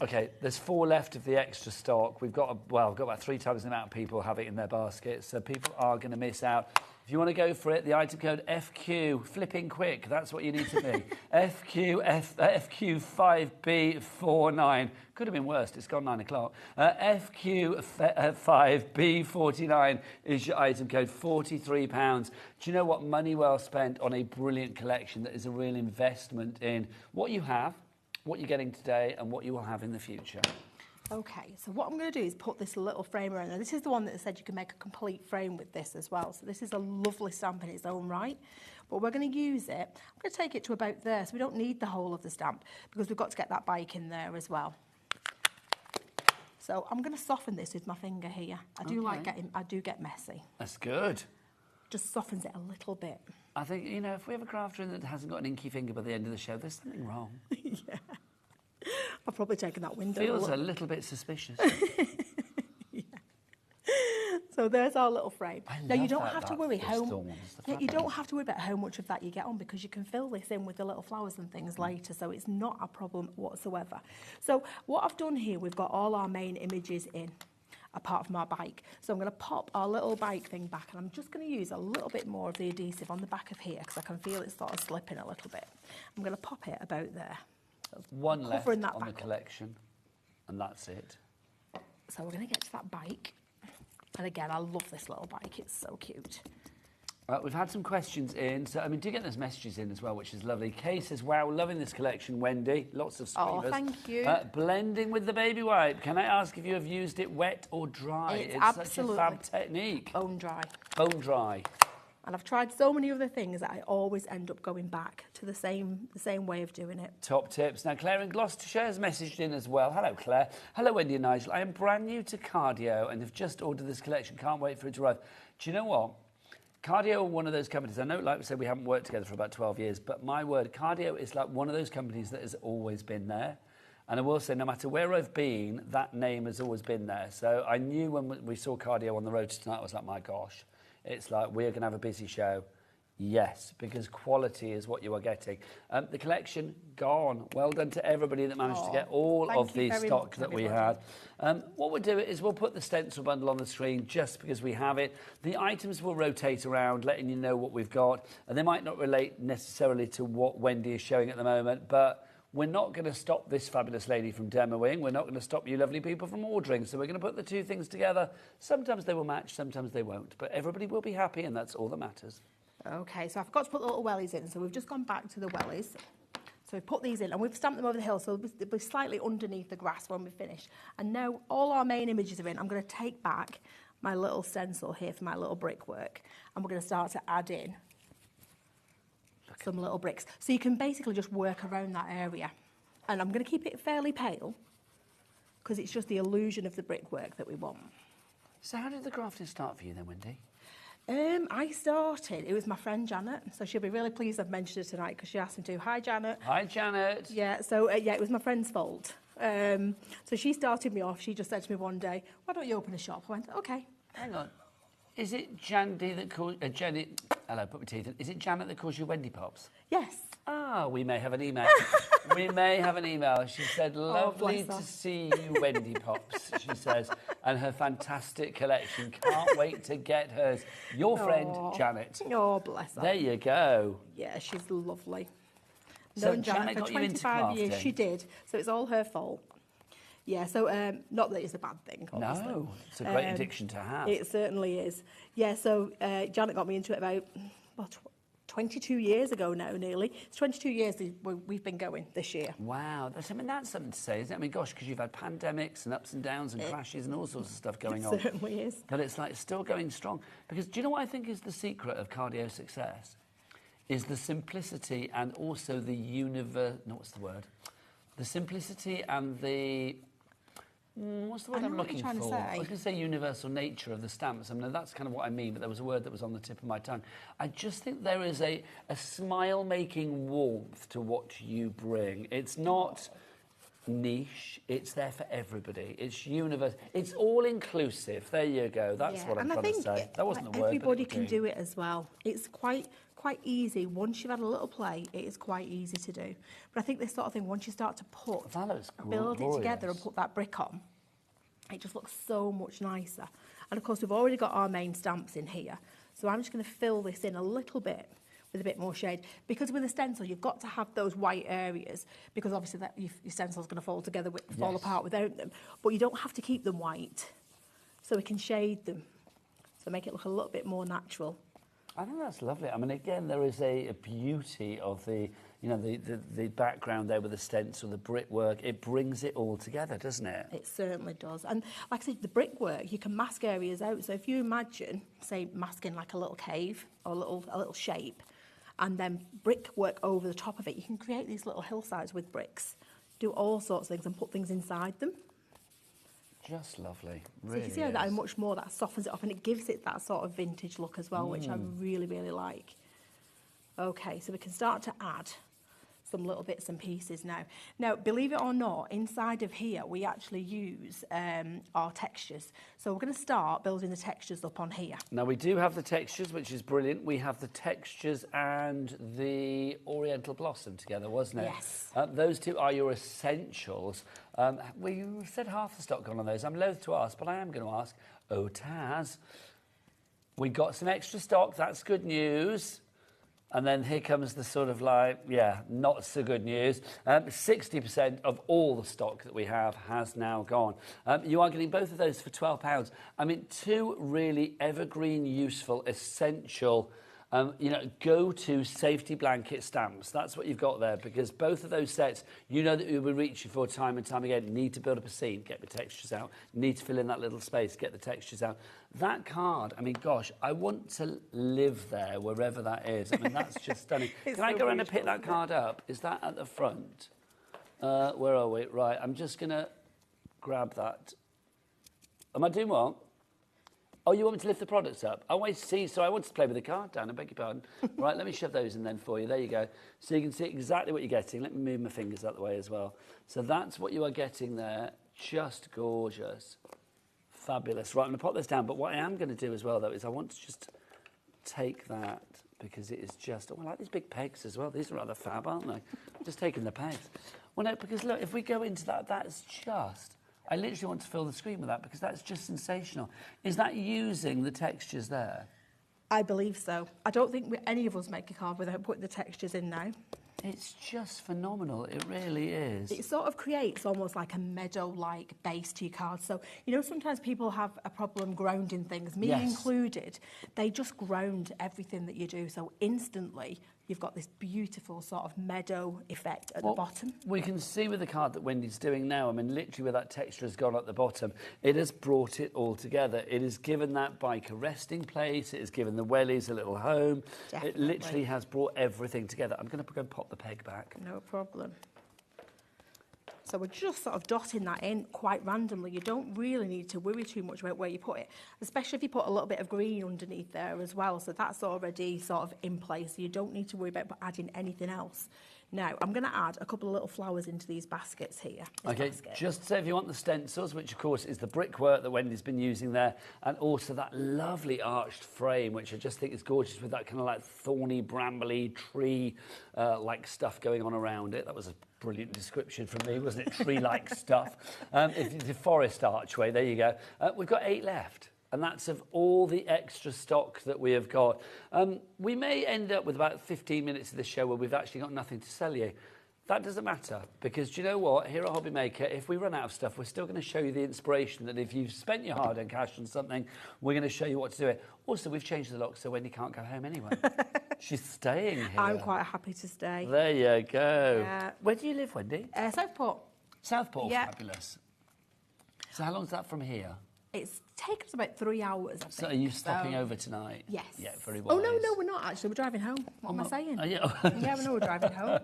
Okay, there's 4 left of the extra stock. We've got, I've got about 3 times the amount of people have it in their baskets, so people are going to miss out. If you want to go for it, the item code FQ, flipping quick, that's what you need to be. FQ5B49. Could have been worse, it's gone 9 o'clock. FQ5B49 is your item code, £43. Do you know what? Money well spent on a brilliant collection that is a real investment in what you have, what you're getting today, and what you will have in the future. Okay, so what I'm going to do is put this little frame around. Now, this is the one that said you can make a complete frame with this as well. So this is a lovely stamp in its own right. But we're going to use it. I'm going to take it to about there, so we don't need the whole of the stamp because we've got to get that bike in there as well. So I'm going to soften this with my finger here. I do get messy. That's good. Just softens it a little bit. I think, you know, if we have a crafter in that hasn't got an inky finger by the end of the show, there's something wrong. Yeah. I've probably taken that window. Feels a little bit suspicious. Yeah. So there's our little frame. Now you don't have to worry you don't have to worry about how much of that you get on because you can fill this in with the little flowers and things later, so it's not a problem whatsoever. So what I've done here, we've got all our main images in, apart from our bike. So I'm going to pop our little bike thing back, and I'm just going to use a little bit more of the adhesive on the back of here because I can feel it sort of slipping a little bit. I'm going to pop it about there. One left on the collection, and that's it. So we're going to get to that bike. And again, I love this little bike. It's so cute. We've had some questions in. So, I mean, do get those messages in as well, which is lovely. Kay says, wow, loving this collection, Wendy. Lots of screamers. Oh, thank you. Blending with the baby wipe. Can I ask if you have used it wet or dry? It's such absolutely a fab technique. Bone dry. Bone dry. And I've tried so many other things that I always end up going back to the same way of doing it. Top tips. Now, Claire in Gloucestershire has messaged in as well. Hello, Claire. Hello, Wendy and Nigel. I am brand new to Cardio and have just ordered this collection. Can't wait for it to arrive. Do you know what? Cardio are one of those companies. I know, like we said, we haven't worked together for about 12 years, but my word, Cardio is like one of those companies that has always been there. And I will say, no matter where I've been, that name has always been there. So I knew when we saw Cardio on the road tonight, I was like, my gosh. It's like, we're going to have a busy show. Yes, because quality is what you are getting. The collection, gone. Well done to everybody that managed to get all of the stock that we had. What we'll do is we'll put the stencil bundle on the screen just because we have it. The items will rotate around, letting you know what we've got. And they might not relate necessarily to what Wendy is showing at the moment, but we're not going to stop this fabulous lady from demoing. We're not going to stop you lovely people from ordering. So we're going to put the two things together. Sometimes they will match, sometimes they won't. But everybody will be happy, and that's all that matters. Okay, so I forgot to put the little wellies in. So we've just gone back to the wellies. So we've put these in, and we've stamped them over the hill. So they'll be slightly underneath the grass when we finish. And now all our main images are in. I'm going to take back my little stencil here for my little brickwork. And we're going to start to add in some little bricks. So you can basically just work around that area. And I'm going to keep it fairly pale because it's just the illusion of the brickwork that we want. So how did the crafting start for you then, Wendy? I started, it was my friend Janet, so she'll be really pleased I've mentioned her tonight because she asked me to. Hi, Janet. Hi, Janet. Yeah, so yeah, it was my friend's fault. So she started me off. She just said to me one day, why don't you open a shop? I went, okay. Hang on. Is it Jandy that calls... Janet... Hello, put my teeth in. Is it Janet that calls you Wendy Pops? Yes. Ah, we may have an email. We may have an email. She said, lovely to see you, Wendy Pops, she says, and her fantastic collection. Can't wait to get hers. Your friend, Janet. Oh, bless her. There you go. Yeah, she's lovely. So Known Janet for got you into 25 years. crafting? She did, so it's all her fault. Yeah, so not that it's a bad thing, obviously. No, it's a great addiction to have. It certainly is. Yeah, so Janet got me into it about 22 years ago now, nearly. It's 22 years we've been going this year. Wow, that's something to say, isn't it? I mean, gosh, because you've had pandemics and ups and downs and crashes and all sorts of stuff going on. It certainly is. But it's like still going strong. Because do you know what I think is the secret of Cardio success? is the simplicity and also the the simplicity and the... what's the word I'm looking for? I was going to say universal nature of the stamps. I mean, that's kind of what I mean, but there was a word that was on the tip of my tongue. I just think there is a smile-making warmth to what you bring. It's not niche, it's there for everybody. It's universal. It's all-inclusive. There you go. That's what I'm trying to say. That wasn't the word. Everybody can do it as well. It's quite easy. Once you've had a little play, it is quite easy to do. But I think this sort of thing, once you start to build it together and put that brick on, it just looks so much nicer. And of course, we've already got our main stamps in here. So I'm just going to fill this in a little bit with a bit more shade. Because with a stencil, you've got to have those white areas, because obviously your stencil's going to fall apart without them. But you don't have to keep them white. So we can shade them. So make it look a little bit more natural. I think that's lovely. I mean, again, there is a beauty of the background there with the stencil, the brickwork. It brings it all together, doesn't it? It certainly does. And like I said, the brickwork, you can mask areas out. So if you imagine, say, masking like a little cave or a little shape, and then brickwork over the top of it, you can create these little hillsides with bricks, do all sorts of things and put things inside them. Just lovely. So you can see how much more that softens it up, and it gives it that sort of vintage look as well, which I really, really like. Okay, so we can start to add some little bits and pieces now. Now, believe it or not, inside of here, we actually use our textures. So we're going to start building the textures up on here. Now, we do have the textures, which is brilliant. We have the textures and the Oriental Blossom together, wasn't it? Yes. Those two are your essentials. We said half the stock gone on those. I'm loath to ask, but I am going to ask. Oh, Taz, we got some extra stock. That's good news. And then here comes the sort of not so good news. 60% of all the stock that we have has now gone. You are getting both of those for £12. I mean, two really evergreen, useful, essential, go-to safety blanket stamps. That's what you've got there, because both of those sets, you know that you'll be reaching for time and time again. Need to build up a scene, get the textures out. Need to fill in that little space, get the textures out. That card, I mean, gosh, I want to live there, wherever that is. I mean, that's just stunning. Can I go around and pick that card up? Is that at the front? Where are we? Right, I'm just going to grab that. Am I doing what? Oh, you want me to lift the products up? Oh, I see. So I want to play with the card, Dan. I beg your pardon. Right, let me shove those in then for you. There you go. So you can see exactly what you're getting. Let me move my fingers out the way as well. So that's what you are getting there. Just gorgeous. Fabulous. Right, I'm going to pop this down. But what I am going to do as well, though, is I want to just take that, because it is just... Oh, I like these big pegs as well. These are rather fab, aren't they? Just taking the pegs. Well, no, because look, if we go into that, that's just... I literally want to fill the screen with that, because that's just sensational. Is that using the textures there? I believe so. I don't think any of us make a card without putting the textures in now. It's just phenomenal. It really is. It sort of creates almost like a meadow-like base to your card. So, sometimes people have a problem grounding things, me included. They just ground everything that you do. So instantly, you've got this beautiful sort of meadow effect at the bottom. We can see with the card that Wendy's doing now, I mean, literally where that texture has gone at the bottom, it has brought it all together. It has given that bike a resting place. It has given the wellies a little home. Definitely. It literally has brought everything together. I'm going to go and pop the peg back. No problem. So we're just sort of dotting that in quite randomly. You don't really need to worry too much about where you put it, especially if you put a little bit of green underneath there as well. So that's already sort of in place. So you don't need to worry about adding anything else. Now, I'm going to add a couple of little flowers into these baskets here. Just so if you want the stencils, which of course is the brickwork that Wendy's been using there, and also that lovely arched frame, which I just think is gorgeous with that kind of like thorny, brambly, tree-like stuff going on around it. That was a brilliant description from me, wasn't it? Tree-like stuff. The forest archway, there you go. We've got 8 left. And that's of all the extra stock that we have got. We may end up with about 15 minutes of the show where we've actually got nothing to sell you. That doesn't matter, because do you know what? Here at HobbyMaker, if we run out of stuff, we're still going to show you the inspiration that if you've spent your hard-earned cash on something, we're going to show you what to do it. Also, we've changed the lock so Wendy can't go home anyway. She's staying here. I'm quite happy to stay. There you go. Where do you live, Wendy? Southport. Southport, fabulous. So how long's that from here? It's taken us about 3 hours, I think. So are you stopping over tonight? Yes. Yeah, very wise. Oh, no, we're not actually. We're driving home. What am I saying? Yeah. Yeah, we know we're driving home.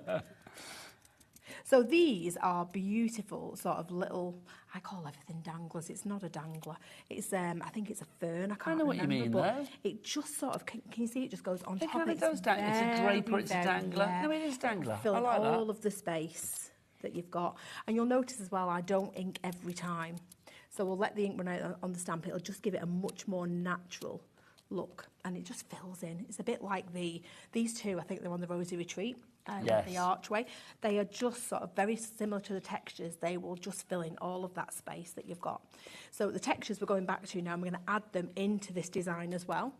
So these are beautiful sort of little, I call everything danglers. It's not a dangler. It's, I think it's a fern. I can't know what you mean, though. It just sort of, can you see it just goes on top? It does dang. It's a draper, it's a dangler. Yeah. No, it is dangler. Filling I like that. all of the space that you've got. And you'll notice as well, I don't ink every time. So we'll let the ink run out on the stamp. It'll just give it a much more natural look. And it just fills in. It's a bit like these two, I think they're on the Rosy Retreat. The archway. They are just sort of very similar to the textures. They will just fill in all of that space that you've got. So the textures we're going back to now, I'm going to add them into this design as well.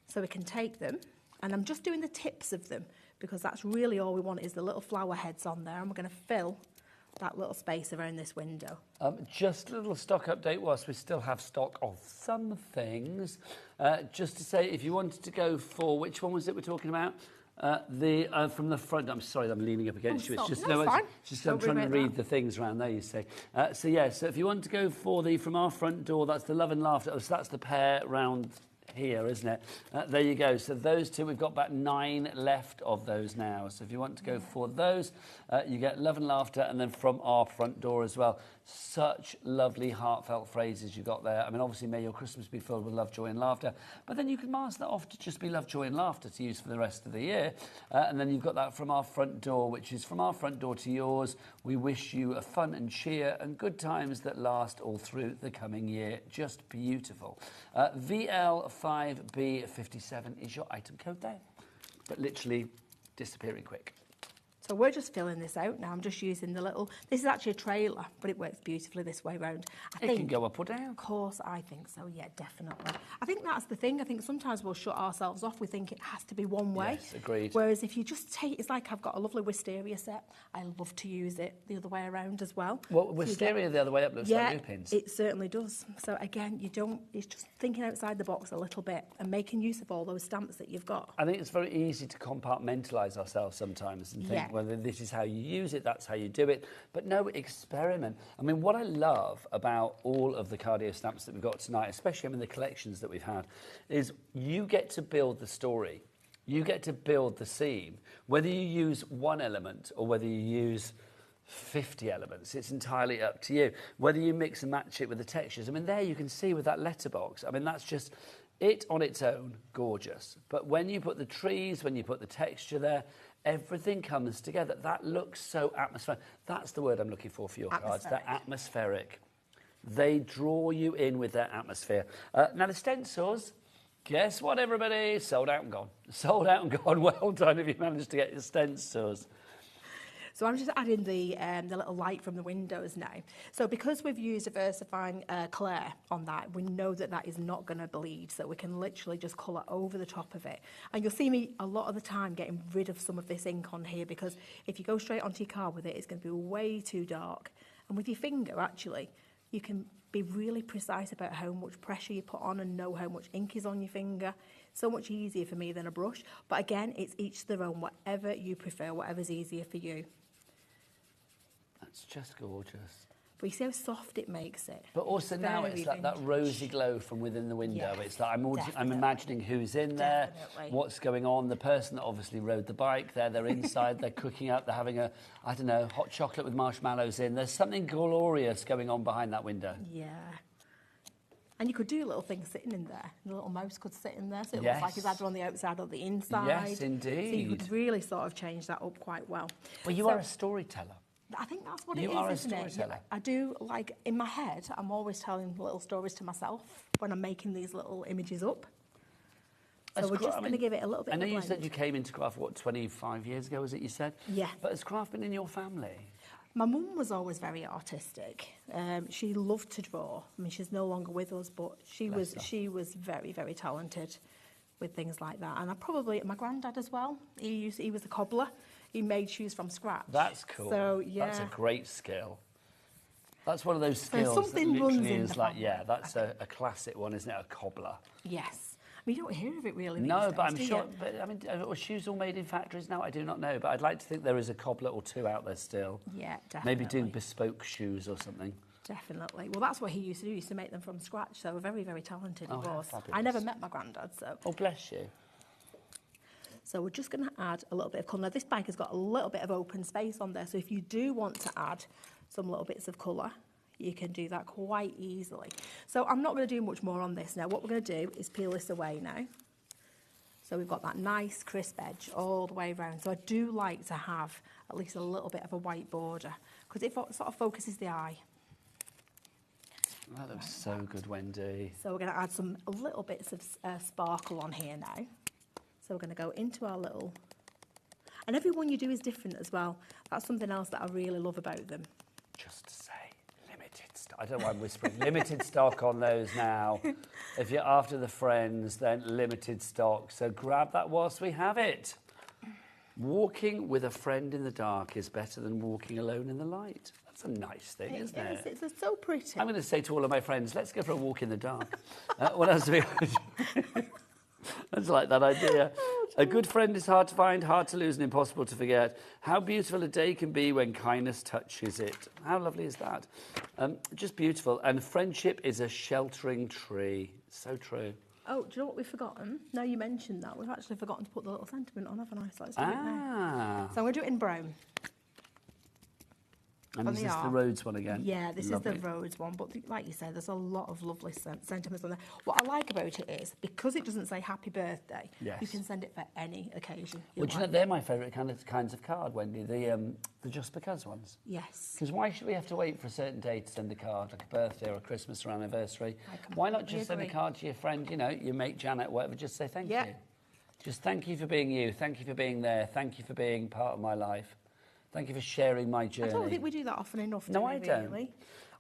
So we can take them, and I'm just doing the tips of them because that's really all we want is the little flower heads on there, and we're going to fill that little space around this window. Just a little stock update whilst we still have stock of some things. Just to say, if you wanted to go for, which one was it we're talking about? From the front, I'm sorry, I'm leaning up against you. It's just I'm trying to read the things around there, you see. So if you want to go for the from our front door, that's the Love and Laughter. So that's the pair round here, isn't it? There you go. So those two, we've got about 9 left of those now. So if you want to go for those, you get Love and Laughter, and then from our front door as well. Such lovely heartfelt phrases you got there. I mean, obviously, may your Christmas be filled with love, joy and laughter. But then you can mask that off to just be love, joy and laughter to use for the rest of the year. And then you've got that from our front door, which is from our front door to yours. We wish you a fun and cheer and good times that last all through the coming year. Just beautiful. VL5B57 is your item code there. But literally disappearing quick. So we're just filling this out now. I'm just using the little... This is actually a trailer, but it works beautifully this way round. It can go up or down. Of course, I think so. Yeah, definitely. I think that's the thing. I think sometimes we'll shut ourselves off. We think it has to be one way. Yes, agreed. Whereas if you just take... It's like I've got a lovely wisteria set. I love to use it the other way around as well. Well, wisteria the other way up looks like lupins. It certainly does. So again, it's just thinking outside the box a little bit and making use of all those stamps that you've got. I think it's very easy to compartmentalise ourselves sometimes and think whether this is how you use it, that's how you do it. But no, experiment. I mean, what I love about all of the cardio stamps that we've got tonight, especially the collections that we've had, is you get to build the story. You get to build the scene. Whether you use one element or whether you use 50 elements, it's entirely up to you. Whether you mix and match it with the textures. I mean, there you can see with that letterbox. I mean, that's just it on its own, gorgeous. But when you put the trees, when you put the texture there, everything comes together. That looks so atmospheric. That's the word I'm looking for your cards. They're atmospheric. They draw you in with their atmosphere. Now, the stencils, guess what, everybody? Sold out and gone. Sold out and gone. Well done if you managed to get your stencils. So I'm just adding the little light from the windows now. So because we've used a VersaFine Claire on that, we know that that is not going to bleed. So we can literally just colour over the top of it. And you'll see me a lot of the time getting rid of some of this ink on here because if you go straight onto your card with it, it's going to be way too dark. And with your finger, actually, you can be really precise about how much pressure you put on and know how much ink is on your finger. So much easier for me than a brush. But again, it's each their own, whatever you prefer, whatever's easier for you. That's just gorgeous. But you see how soft it makes it. But also now it's like that rosy glow from within the window. Yes, it's like I'm imagining who's in there, what's going on. The person that obviously rode the bike, they're inside, they're cooking up, they're having a, I don't know, hot chocolate with marshmallows in. There's something glorious going on behind that window. Yeah. And you could do little things sitting in there. The little mouse could sit in there, so it looks like it's either on the outside or the inside. Yes, indeed. So you could really sort of change that up quite well. Well, you are a storyteller. I think that's what it is, isn't it? You are a storyteller. I do, like, in my head, I'm always telling little stories to myself when I'm making these little images up. So we're just going to give it a little bit of a blend. I know you said you came into craft, 25 years ago, was it you said? Yeah. But has craft been in your family? My mum was always very artistic. She loved to draw. I mean, she's no longer with us, but she was very, very talented with things like that. And my granddad as well. He was a cobbler. He made shoes from scratch. That's cool. So, yeah. That's a great skill. That's one of those skills something that literally runs in is the like, family, yeah, that's a classic one, isn't it? A cobbler. Yes. I mean, you don't hear of it really these No, days, but I'm do sure, you? but I mean, are shoes all made in factories now? I do not know, but I'd like to think there is a cobbler or two out there still. Yeah, definitely. Maybe doing bespoke shoes or something. Definitely. Well, that's what he used to do. He used to make them from scratch, so very, very talented he was. Fabulous. I never met my granddad, so... Oh, bless you. So we're just going to add a little bit of colour. Now, this bag has got a little bit of open space on there, so if you do want to add some little bits of colour, you can do that quite easily. So I'm not going to do much more on this now. What we're going to do is peel this away now. So we've got that nice crisp edge all the way around. So I do like to have at least a little bit of a white border because it sort of focuses the eye. That looks so good, Wendy. So we're going to add a little bits of sparkle on here now. So we're going to go into our little... And every one you do is different as well. That's something else that I really love about them. Just to say, limited stock. I don't know why I'm whispering. Limited stock on those now. If you're after the Friends, then limited stock. So grab that whilst we have it. Walking with a friend in the dark is better than walking alone in the light. That's a nice thing, isn't it? Yes, it's so pretty. I'm going to say to all of my friends, let's go for a walk in the dark. What else do we I just like that idea. A good friend is hard to find, hard to lose, and impossible to forget. How beautiful a day can be when kindness touches it. How lovely is that? Just beautiful. And friendship is a sheltering tree. So true. Oh, do you know what we've forgotten? Now you mentioned that. We've actually forgotten to put the little sentiment on, haven't I? So let's do it now. So I'm going to do it in brown. And is this the Rhodes one again? Yeah, this is the Rhodes one. But like you said, there's a lot of lovely sentiments on there. What I like about it is, because it doesn't say happy birthday, you can send it for any occasion. Well, do you know, they're my favourite kinds of card, Wendy, the just because ones. Yes. Because why should we have to wait for a certain day to send a card, like a birthday or a Christmas or anniversary? Why not just send a card to your friend, you know, your mate Janet, whatever, just say thank you. Just thank you for being you, thank you for being there, thank you for being part of my life. Thank you for sharing my journey. I don't think we do that often enough. No, I don't. Really.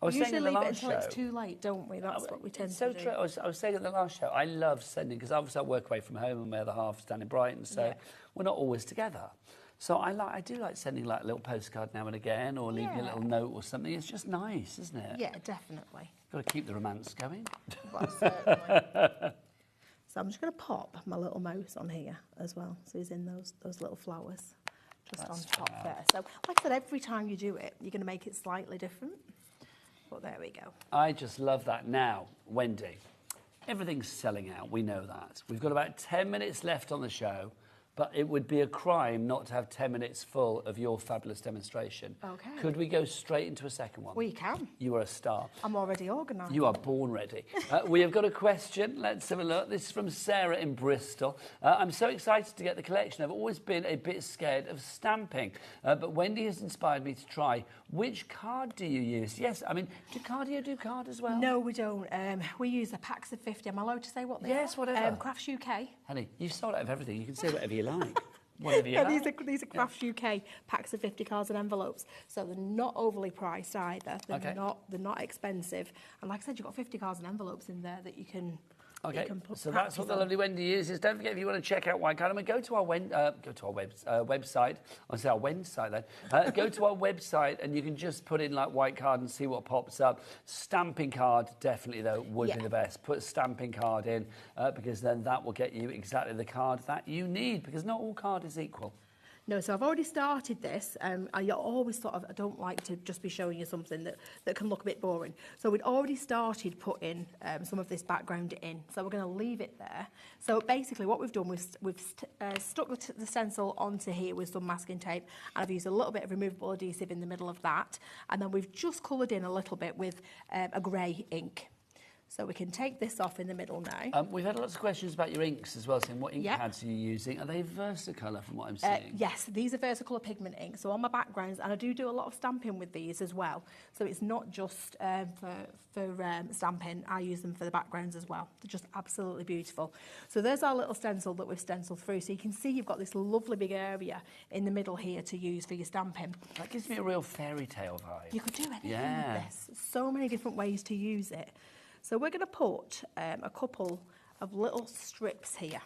I was we saying usually in the leave it last until show, it's too late, don't we? That's what we tend to do. So true. I was saying at the last show, I love sending, because obviously I work away from home and my other half's down in Brighton, so we're not always together. So I do like sending like a little postcard now and again, or leaving a little note or something. It's just nice, isn't it? Yeah, definitely. Got to keep the romance going. Well, certainly. So I'm just going to pop my little mouse on here as well. So he's in those little flowers. Just on top there. So, like I said, every time you do it, you're going to make it slightly different. But there we go. I just love that. Now, Wendy, everything's selling out. We know that. We've got about 10 minutes left on the show, but it would be a crime not to have 10 minutes full of your fabulous demonstration. Okay. Could we go straight into a second one? We can. You are a star. I'm already organised. You are born ready. We have got a question. Let's have a look. This is from Sarah in Bristol. I'm so excited to get the collection. I've always been a bit scared of stamping, but Wendy has inspired me to try. Which card do you use? Yes, I mean, do Cardio do card as well? No, we don't. We use the packs of 50. Am I allowed to say what they are? Yes, whatever. Crafts UK. Honey, you've sold out of everything. You can say whatever you like. Whatever you like. These are Crafts UK packs of 50 cards and envelopes. So they're not overly priced either. They're not expensive. And like I said, you've got 50 cards and envelopes in there that you can... Okay, so that's what the lovely Wendy uses. Don't forget, if you want to check out White Cardamom, go to our website. I'll say our website then. Go to our website and you can just put in like white card and see what pops up. Stamping card, definitely though, would be the best. Put a stamping card in because then that will get you exactly the card that you need, because not all card is equal. No, so I've already started this. I always sort of, I don't like to just be showing you something that can look a bit boring. So we'd already started putting some of this background in. So we're going to leave it there. So basically what we've done, we've stuck the stencil onto here with some masking tape, and I've used a little bit of removable adhesive in the middle of that. And then we've just coloured in a little bit with a grey ink. So we can take this off in the middle now. We've had lots of questions about your inks as well, saying what ink pads are you using? Are they Versacolour from what I'm seeing? Yes, these are Versacolour pigment ink. So on my backgrounds, and I do a lot of stamping with these as well. So it's not just for stamping, I use them for the backgrounds as well. They're just absolutely beautiful. So there's our little stencil that we've stenciled through. So you can see you've got this lovely big area in the middle here to use for your stamping. That gives me a real fairy tale vibe. You could do anything with this. So many different ways to use it. So we're going to put a couple of little strips here.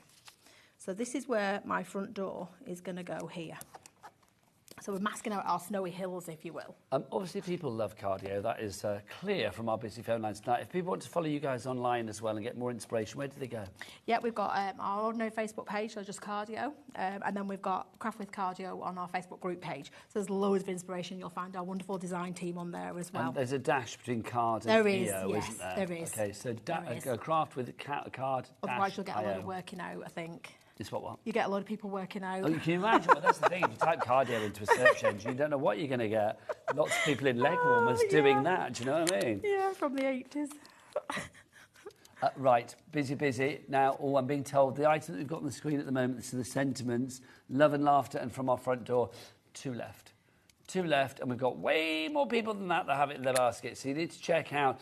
So this is where my front door is going to go here. So we're masking out our snowy hills, if you will. Obviously, people love cardio. That is clear from our busy phone lines tonight. If people want to follow you guys online as well and get more inspiration, where do they go? Yeah, we've got our ordinary Facebook page, so just cardio. And then we've got Craft with Cardio on our Facebook group page. So there's loads of inspiration. You'll find our wonderful design team on there as well. And there's a dash between card and there is, IO, yes, isn't there? There is. Okay, so Craft with card. Otherwise, you'll get a lot IO. of working out, I think. It's what? You get a lot of people working out. Oh, you can imagine. Well, that's the thing. If you type cardio into a search engine, you don't know what you're going to get. Lots of people in leg warmers doing that. Do you know what I mean? Yeah, from the 80s. Right, busy. Now, I'm being told the item that we've got on the screen at the moment is the sentiments, love and laughter, and from our front door, 2 left. 2 left, and we've got way more people than that have it in their basket. So you need to check out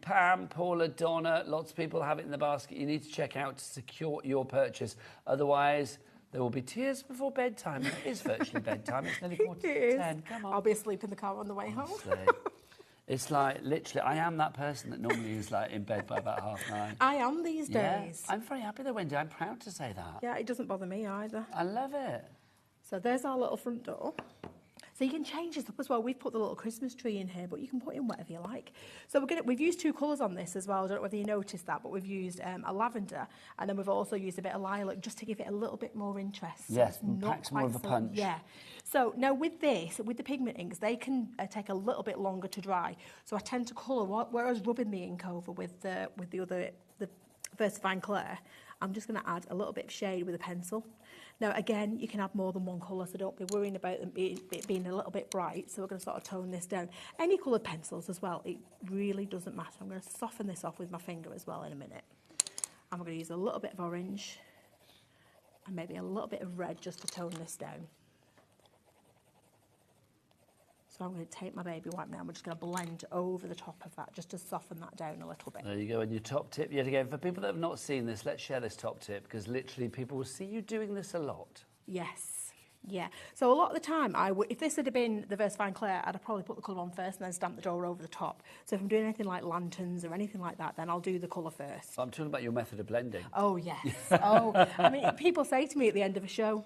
Pam, Paula, Donna, lots of people have it in the basket. You need to check out to secure your purchase. Otherwise, there will be tears before bedtime. It is virtually bedtime. It's nearly 10. Come on. I'll be asleep in the car on the way home. It's like, literally, I am that person that normally is like in bed by about 9:30. I am these days. I'm very happy though, Wendy. I'm proud to say that. Yeah, it doesn't bother me either. I love it. So there's our little front door. So you can change this up as well. We've put the little Christmas tree in here, but you can put in whatever you like. So we've used 2 colours on this as well. I don't know whether you noticed that, but we've used a lavender, and then we've also used a bit of lilac just to give it a little bit more interest. Yes, so it's packs more of a punch. Yeah. So now with the pigment inks, they can take a little bit longer to dry. So I tend to colour, whereas rubbing the ink over with the Versafine Clair, I'm just going to add a little bit of shade with a pencil. Now, again, you can add more than one colour, so don't be worrying about them being a little bit bright. So we're going to sort of tone this down. Any coloured pencils as well, it really doesn't matter. I'm going to soften this off with my finger as well in a minute. And we're going to use a little bit of orange and maybe a little bit of red just to tone this down. So I'm going to take my baby wipe now and we're just going to blend over the top of that just to soften that down a little bit. There you go, and your top tip yet again. For people that have not seen this, let's share this top tip because literally people will see you doing this a lot. Yes. Yeah. So a lot of the time, if this had been the Versafine Clair, I'd have probably put the colour on first and then stamp the door over the top. So if I'm doing anything like lanterns or anything like that, then I'll do the colour first. I'm talking about your method of blending. Oh, yes. Oh, I mean, people say to me at the end of a show,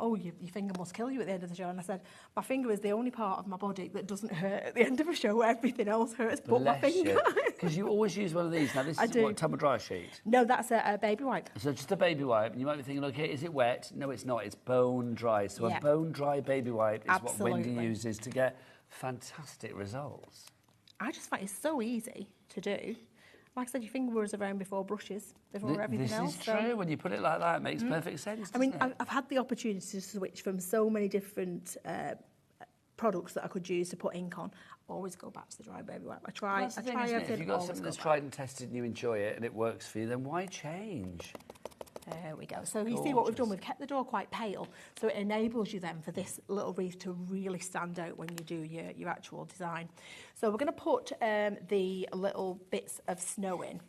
oh, your finger must kill you at the end of the show. And I said, my finger is the only part of my body that doesn't hurt at the end of a show. Everything else hurts but my finger. Because you always use one of these. Now, this is what, tumble dryer sheet? No, that's a baby wipe. So just a baby wipe. And you might be thinking, okay, is it wet? No, it's not. It's bone dry. So a bone dry baby wipe is what Wendy uses to get fantastic results. I just find it's so easy to do. Like I said, your finger was around before brushes, before everything else. This is true. When you put it like that, it makes perfect sense, I mean, I've had the opportunity to switch from so many different products that I could use to put ink on. Always go back to the dry baby wipe. I try everything. If you've got something that's tried and tested and you enjoy it and it works for you, then why change? There we go. So you see what we've done? We've kept the door quite pale, so it enables you then for this little wreath to really stand out when you do your actual design. So we're going to put the little bits of snow in.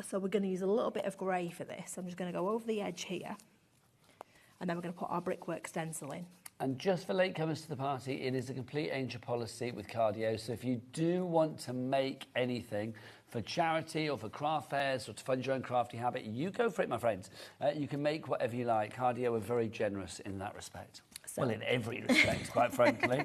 So we're going to use a little bit of grey for this. I'm just going to go over the edge here, and then we're going to put our brickwork stencil in. And just for latecomers to the party, it is a complete angel policy with Cardio. So if you do want to make anything for charity or for craft fairs or to fund your own crafty habit, you go for it, my friends. You can make whatever you like. Cardio are very generous in that respect. So, well, in every respect, quite frankly.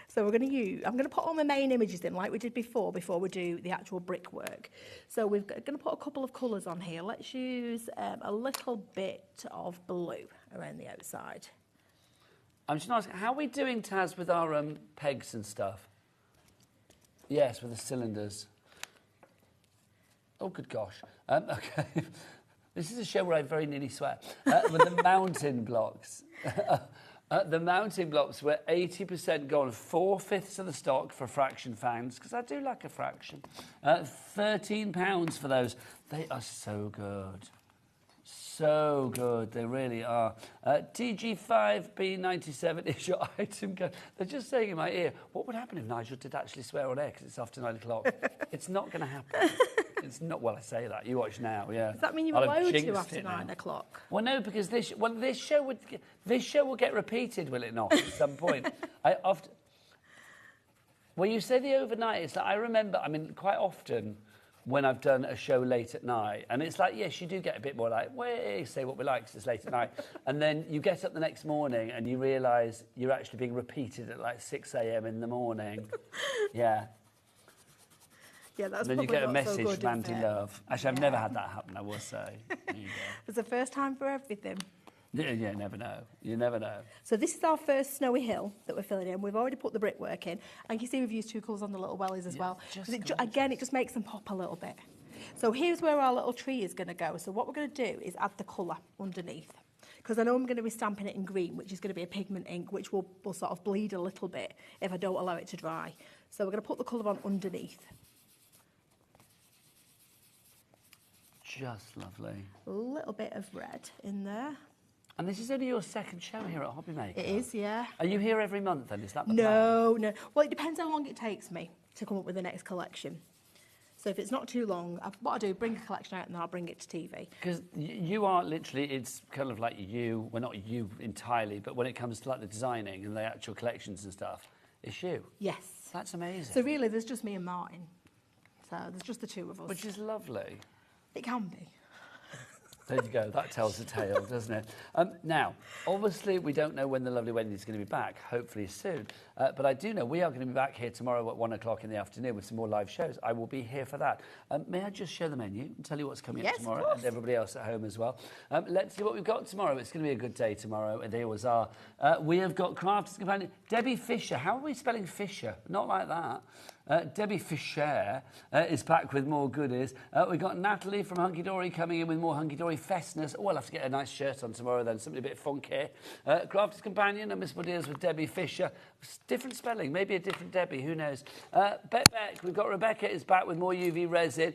So I'm going to put all my main images in like we did before we do the actual brickwork. So we're going to put a couple of colours on here. Let's use a little bit of blue around the outside. I'm just asking, how are we doing, Taz, with our pegs and stuff? Yes, with the cylinders. Oh, good gosh. Okay. This is a show where I very nearly swear. With the mountain blocks. The mounting blocks were 80% gone, 4/5 of the stock for fraction fans, because I do like a fraction. £13 for those. They are so good. So good, they really are. TG5B97 is your item code. They're just saying in my ear, what would happen if Nigel did actually swear on air because it's after 9 o'clock? It's not going to happen. It's not, well, I say that. You watch now, yeah. Does that mean you're allowed to after 9 o'clock? Well, no, because this show will get repeated, will it not, at some point? Well, you say the overnight. It's like, I remember, I mean, quite often when I've done a show late at night. And it's like, yes, you do get a bit more like, we say what we like because it's late at night. And then you get up the next morning and you realise you're actually being repeated at like 6 a.m. in the morning. Yeah. Yeah, that's then you probably get a not so message, good, Mandy is it? Love. Actually, I've never had that happen, I will say. There's a first time for everything. Yeah, you never know. You never know. So this is our first snowy hill that we're filling in. We've already put the brickwork in. And you can see we've used 2 colours on the little wellies as well. Again, it just makes them pop a little bit. So here's where our little tree is going to go. So what we're going to do is add the colour underneath. Because I know I'm going to be stamping it in green, which is going to be a pigment ink, which will sort of bleed a little bit if I don't allow it to dry. So we're going to put the colour on underneath. Just lovely. A little bit of red in there. And this is only your second show here at HobbyMaker? It is, yeah. Are you here every month then? Is that the plan? No. Well, it depends how long it takes me to come up with the next collection. So if it's not too long, what I do, bring a collection out and then I'll bring it to TV. Because you are literally, it's kind of like you, well, not you entirely, but when it comes to like the designing and the actual collections and stuff, it's you. Yes. That's amazing. So really, there's just me and Martin. So there's just the 2 of us. Which is lovely. It can be. There you go. That tells the tale, doesn't it? Now, obviously, we don't know when the lovely Wendy's going to be back. Hopefully soon. But I do know we are going to be back here tomorrow at 1 o'clock in the afternoon with some more live shows. I will be here for that. May I just show the menu and tell you what's coming up tomorrow and everybody else at home as well? Let's see what we've got tomorrow. It's going to be a good day tomorrow. And they always are. We have got Crafty's companion, Debbie Fisher. How are we spelling Fisher? Not like that. Debbie Fisher is back with more goodies. We've got Natalie from Hunky Dory coming in with more Hunky Dory festness. Oh, I'll have to get a nice shirt on tomorrow then, something a bit funky. Crafty's companion and Miss Budeas with Debbie Fisher. Different spelling, maybe a different Debbie, who knows. Beck, we've got Rebecca is back with more UV resin.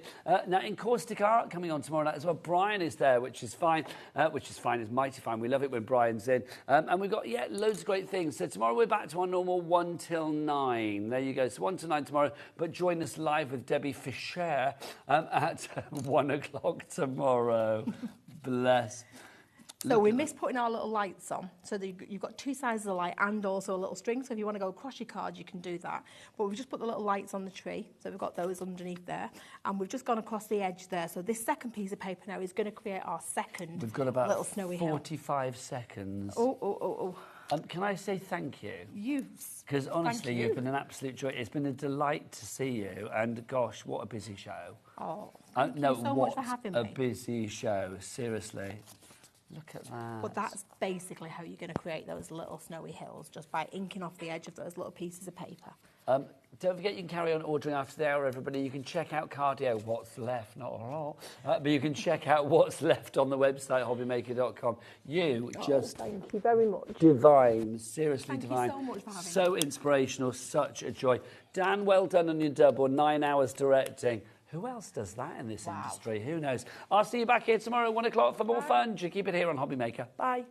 Now, Encaustic Art coming on tomorrow night as well. Brian is there, which is fine. Is mighty fine. We love it when Brian's in. And we've got, loads of great things. So tomorrow we're back to our normal 1 till 9. There you go. So 1 till 9 tomorrow. But join us live with Debbie Fisher at 1 o'clock tomorrow. Bless. So we missed putting our little lights on. So you've got 2 sizes of light and also a little string. So if you want to go across your card, you can do that. But we've just put the little lights on the tree. So we've got those underneath there. And we've just gone across the edge there. So this second piece of paper now is going to create our second We've got about little snowy 45 seconds. Oh. Can I say thank you? You. Because honestly, you've been an absolute joy. It's been a delight to see you. And gosh, what a busy show. Oh, thank you so much for having me. A busy show, seriously. Look at that. But that's basically how you're going to create those little snowy hills, just by inking off the edge of those little pieces of paper. Don't forget you can carry on ordering after the hour, everybody. You can check out Cardio, what's left, not a lot. But you can check out what's left on the website, hobbymaker.com. Thank you very much. Divine, seriously divine. Thank you so much for having me. So inspirational, such a joy. Dan, well done on your double, 9 hours directing. Who else does that in this industry? Who knows? I'll see you back here tomorrow at 1 o'clock for more fun. Do keep it here on HobbyMaker. Bye.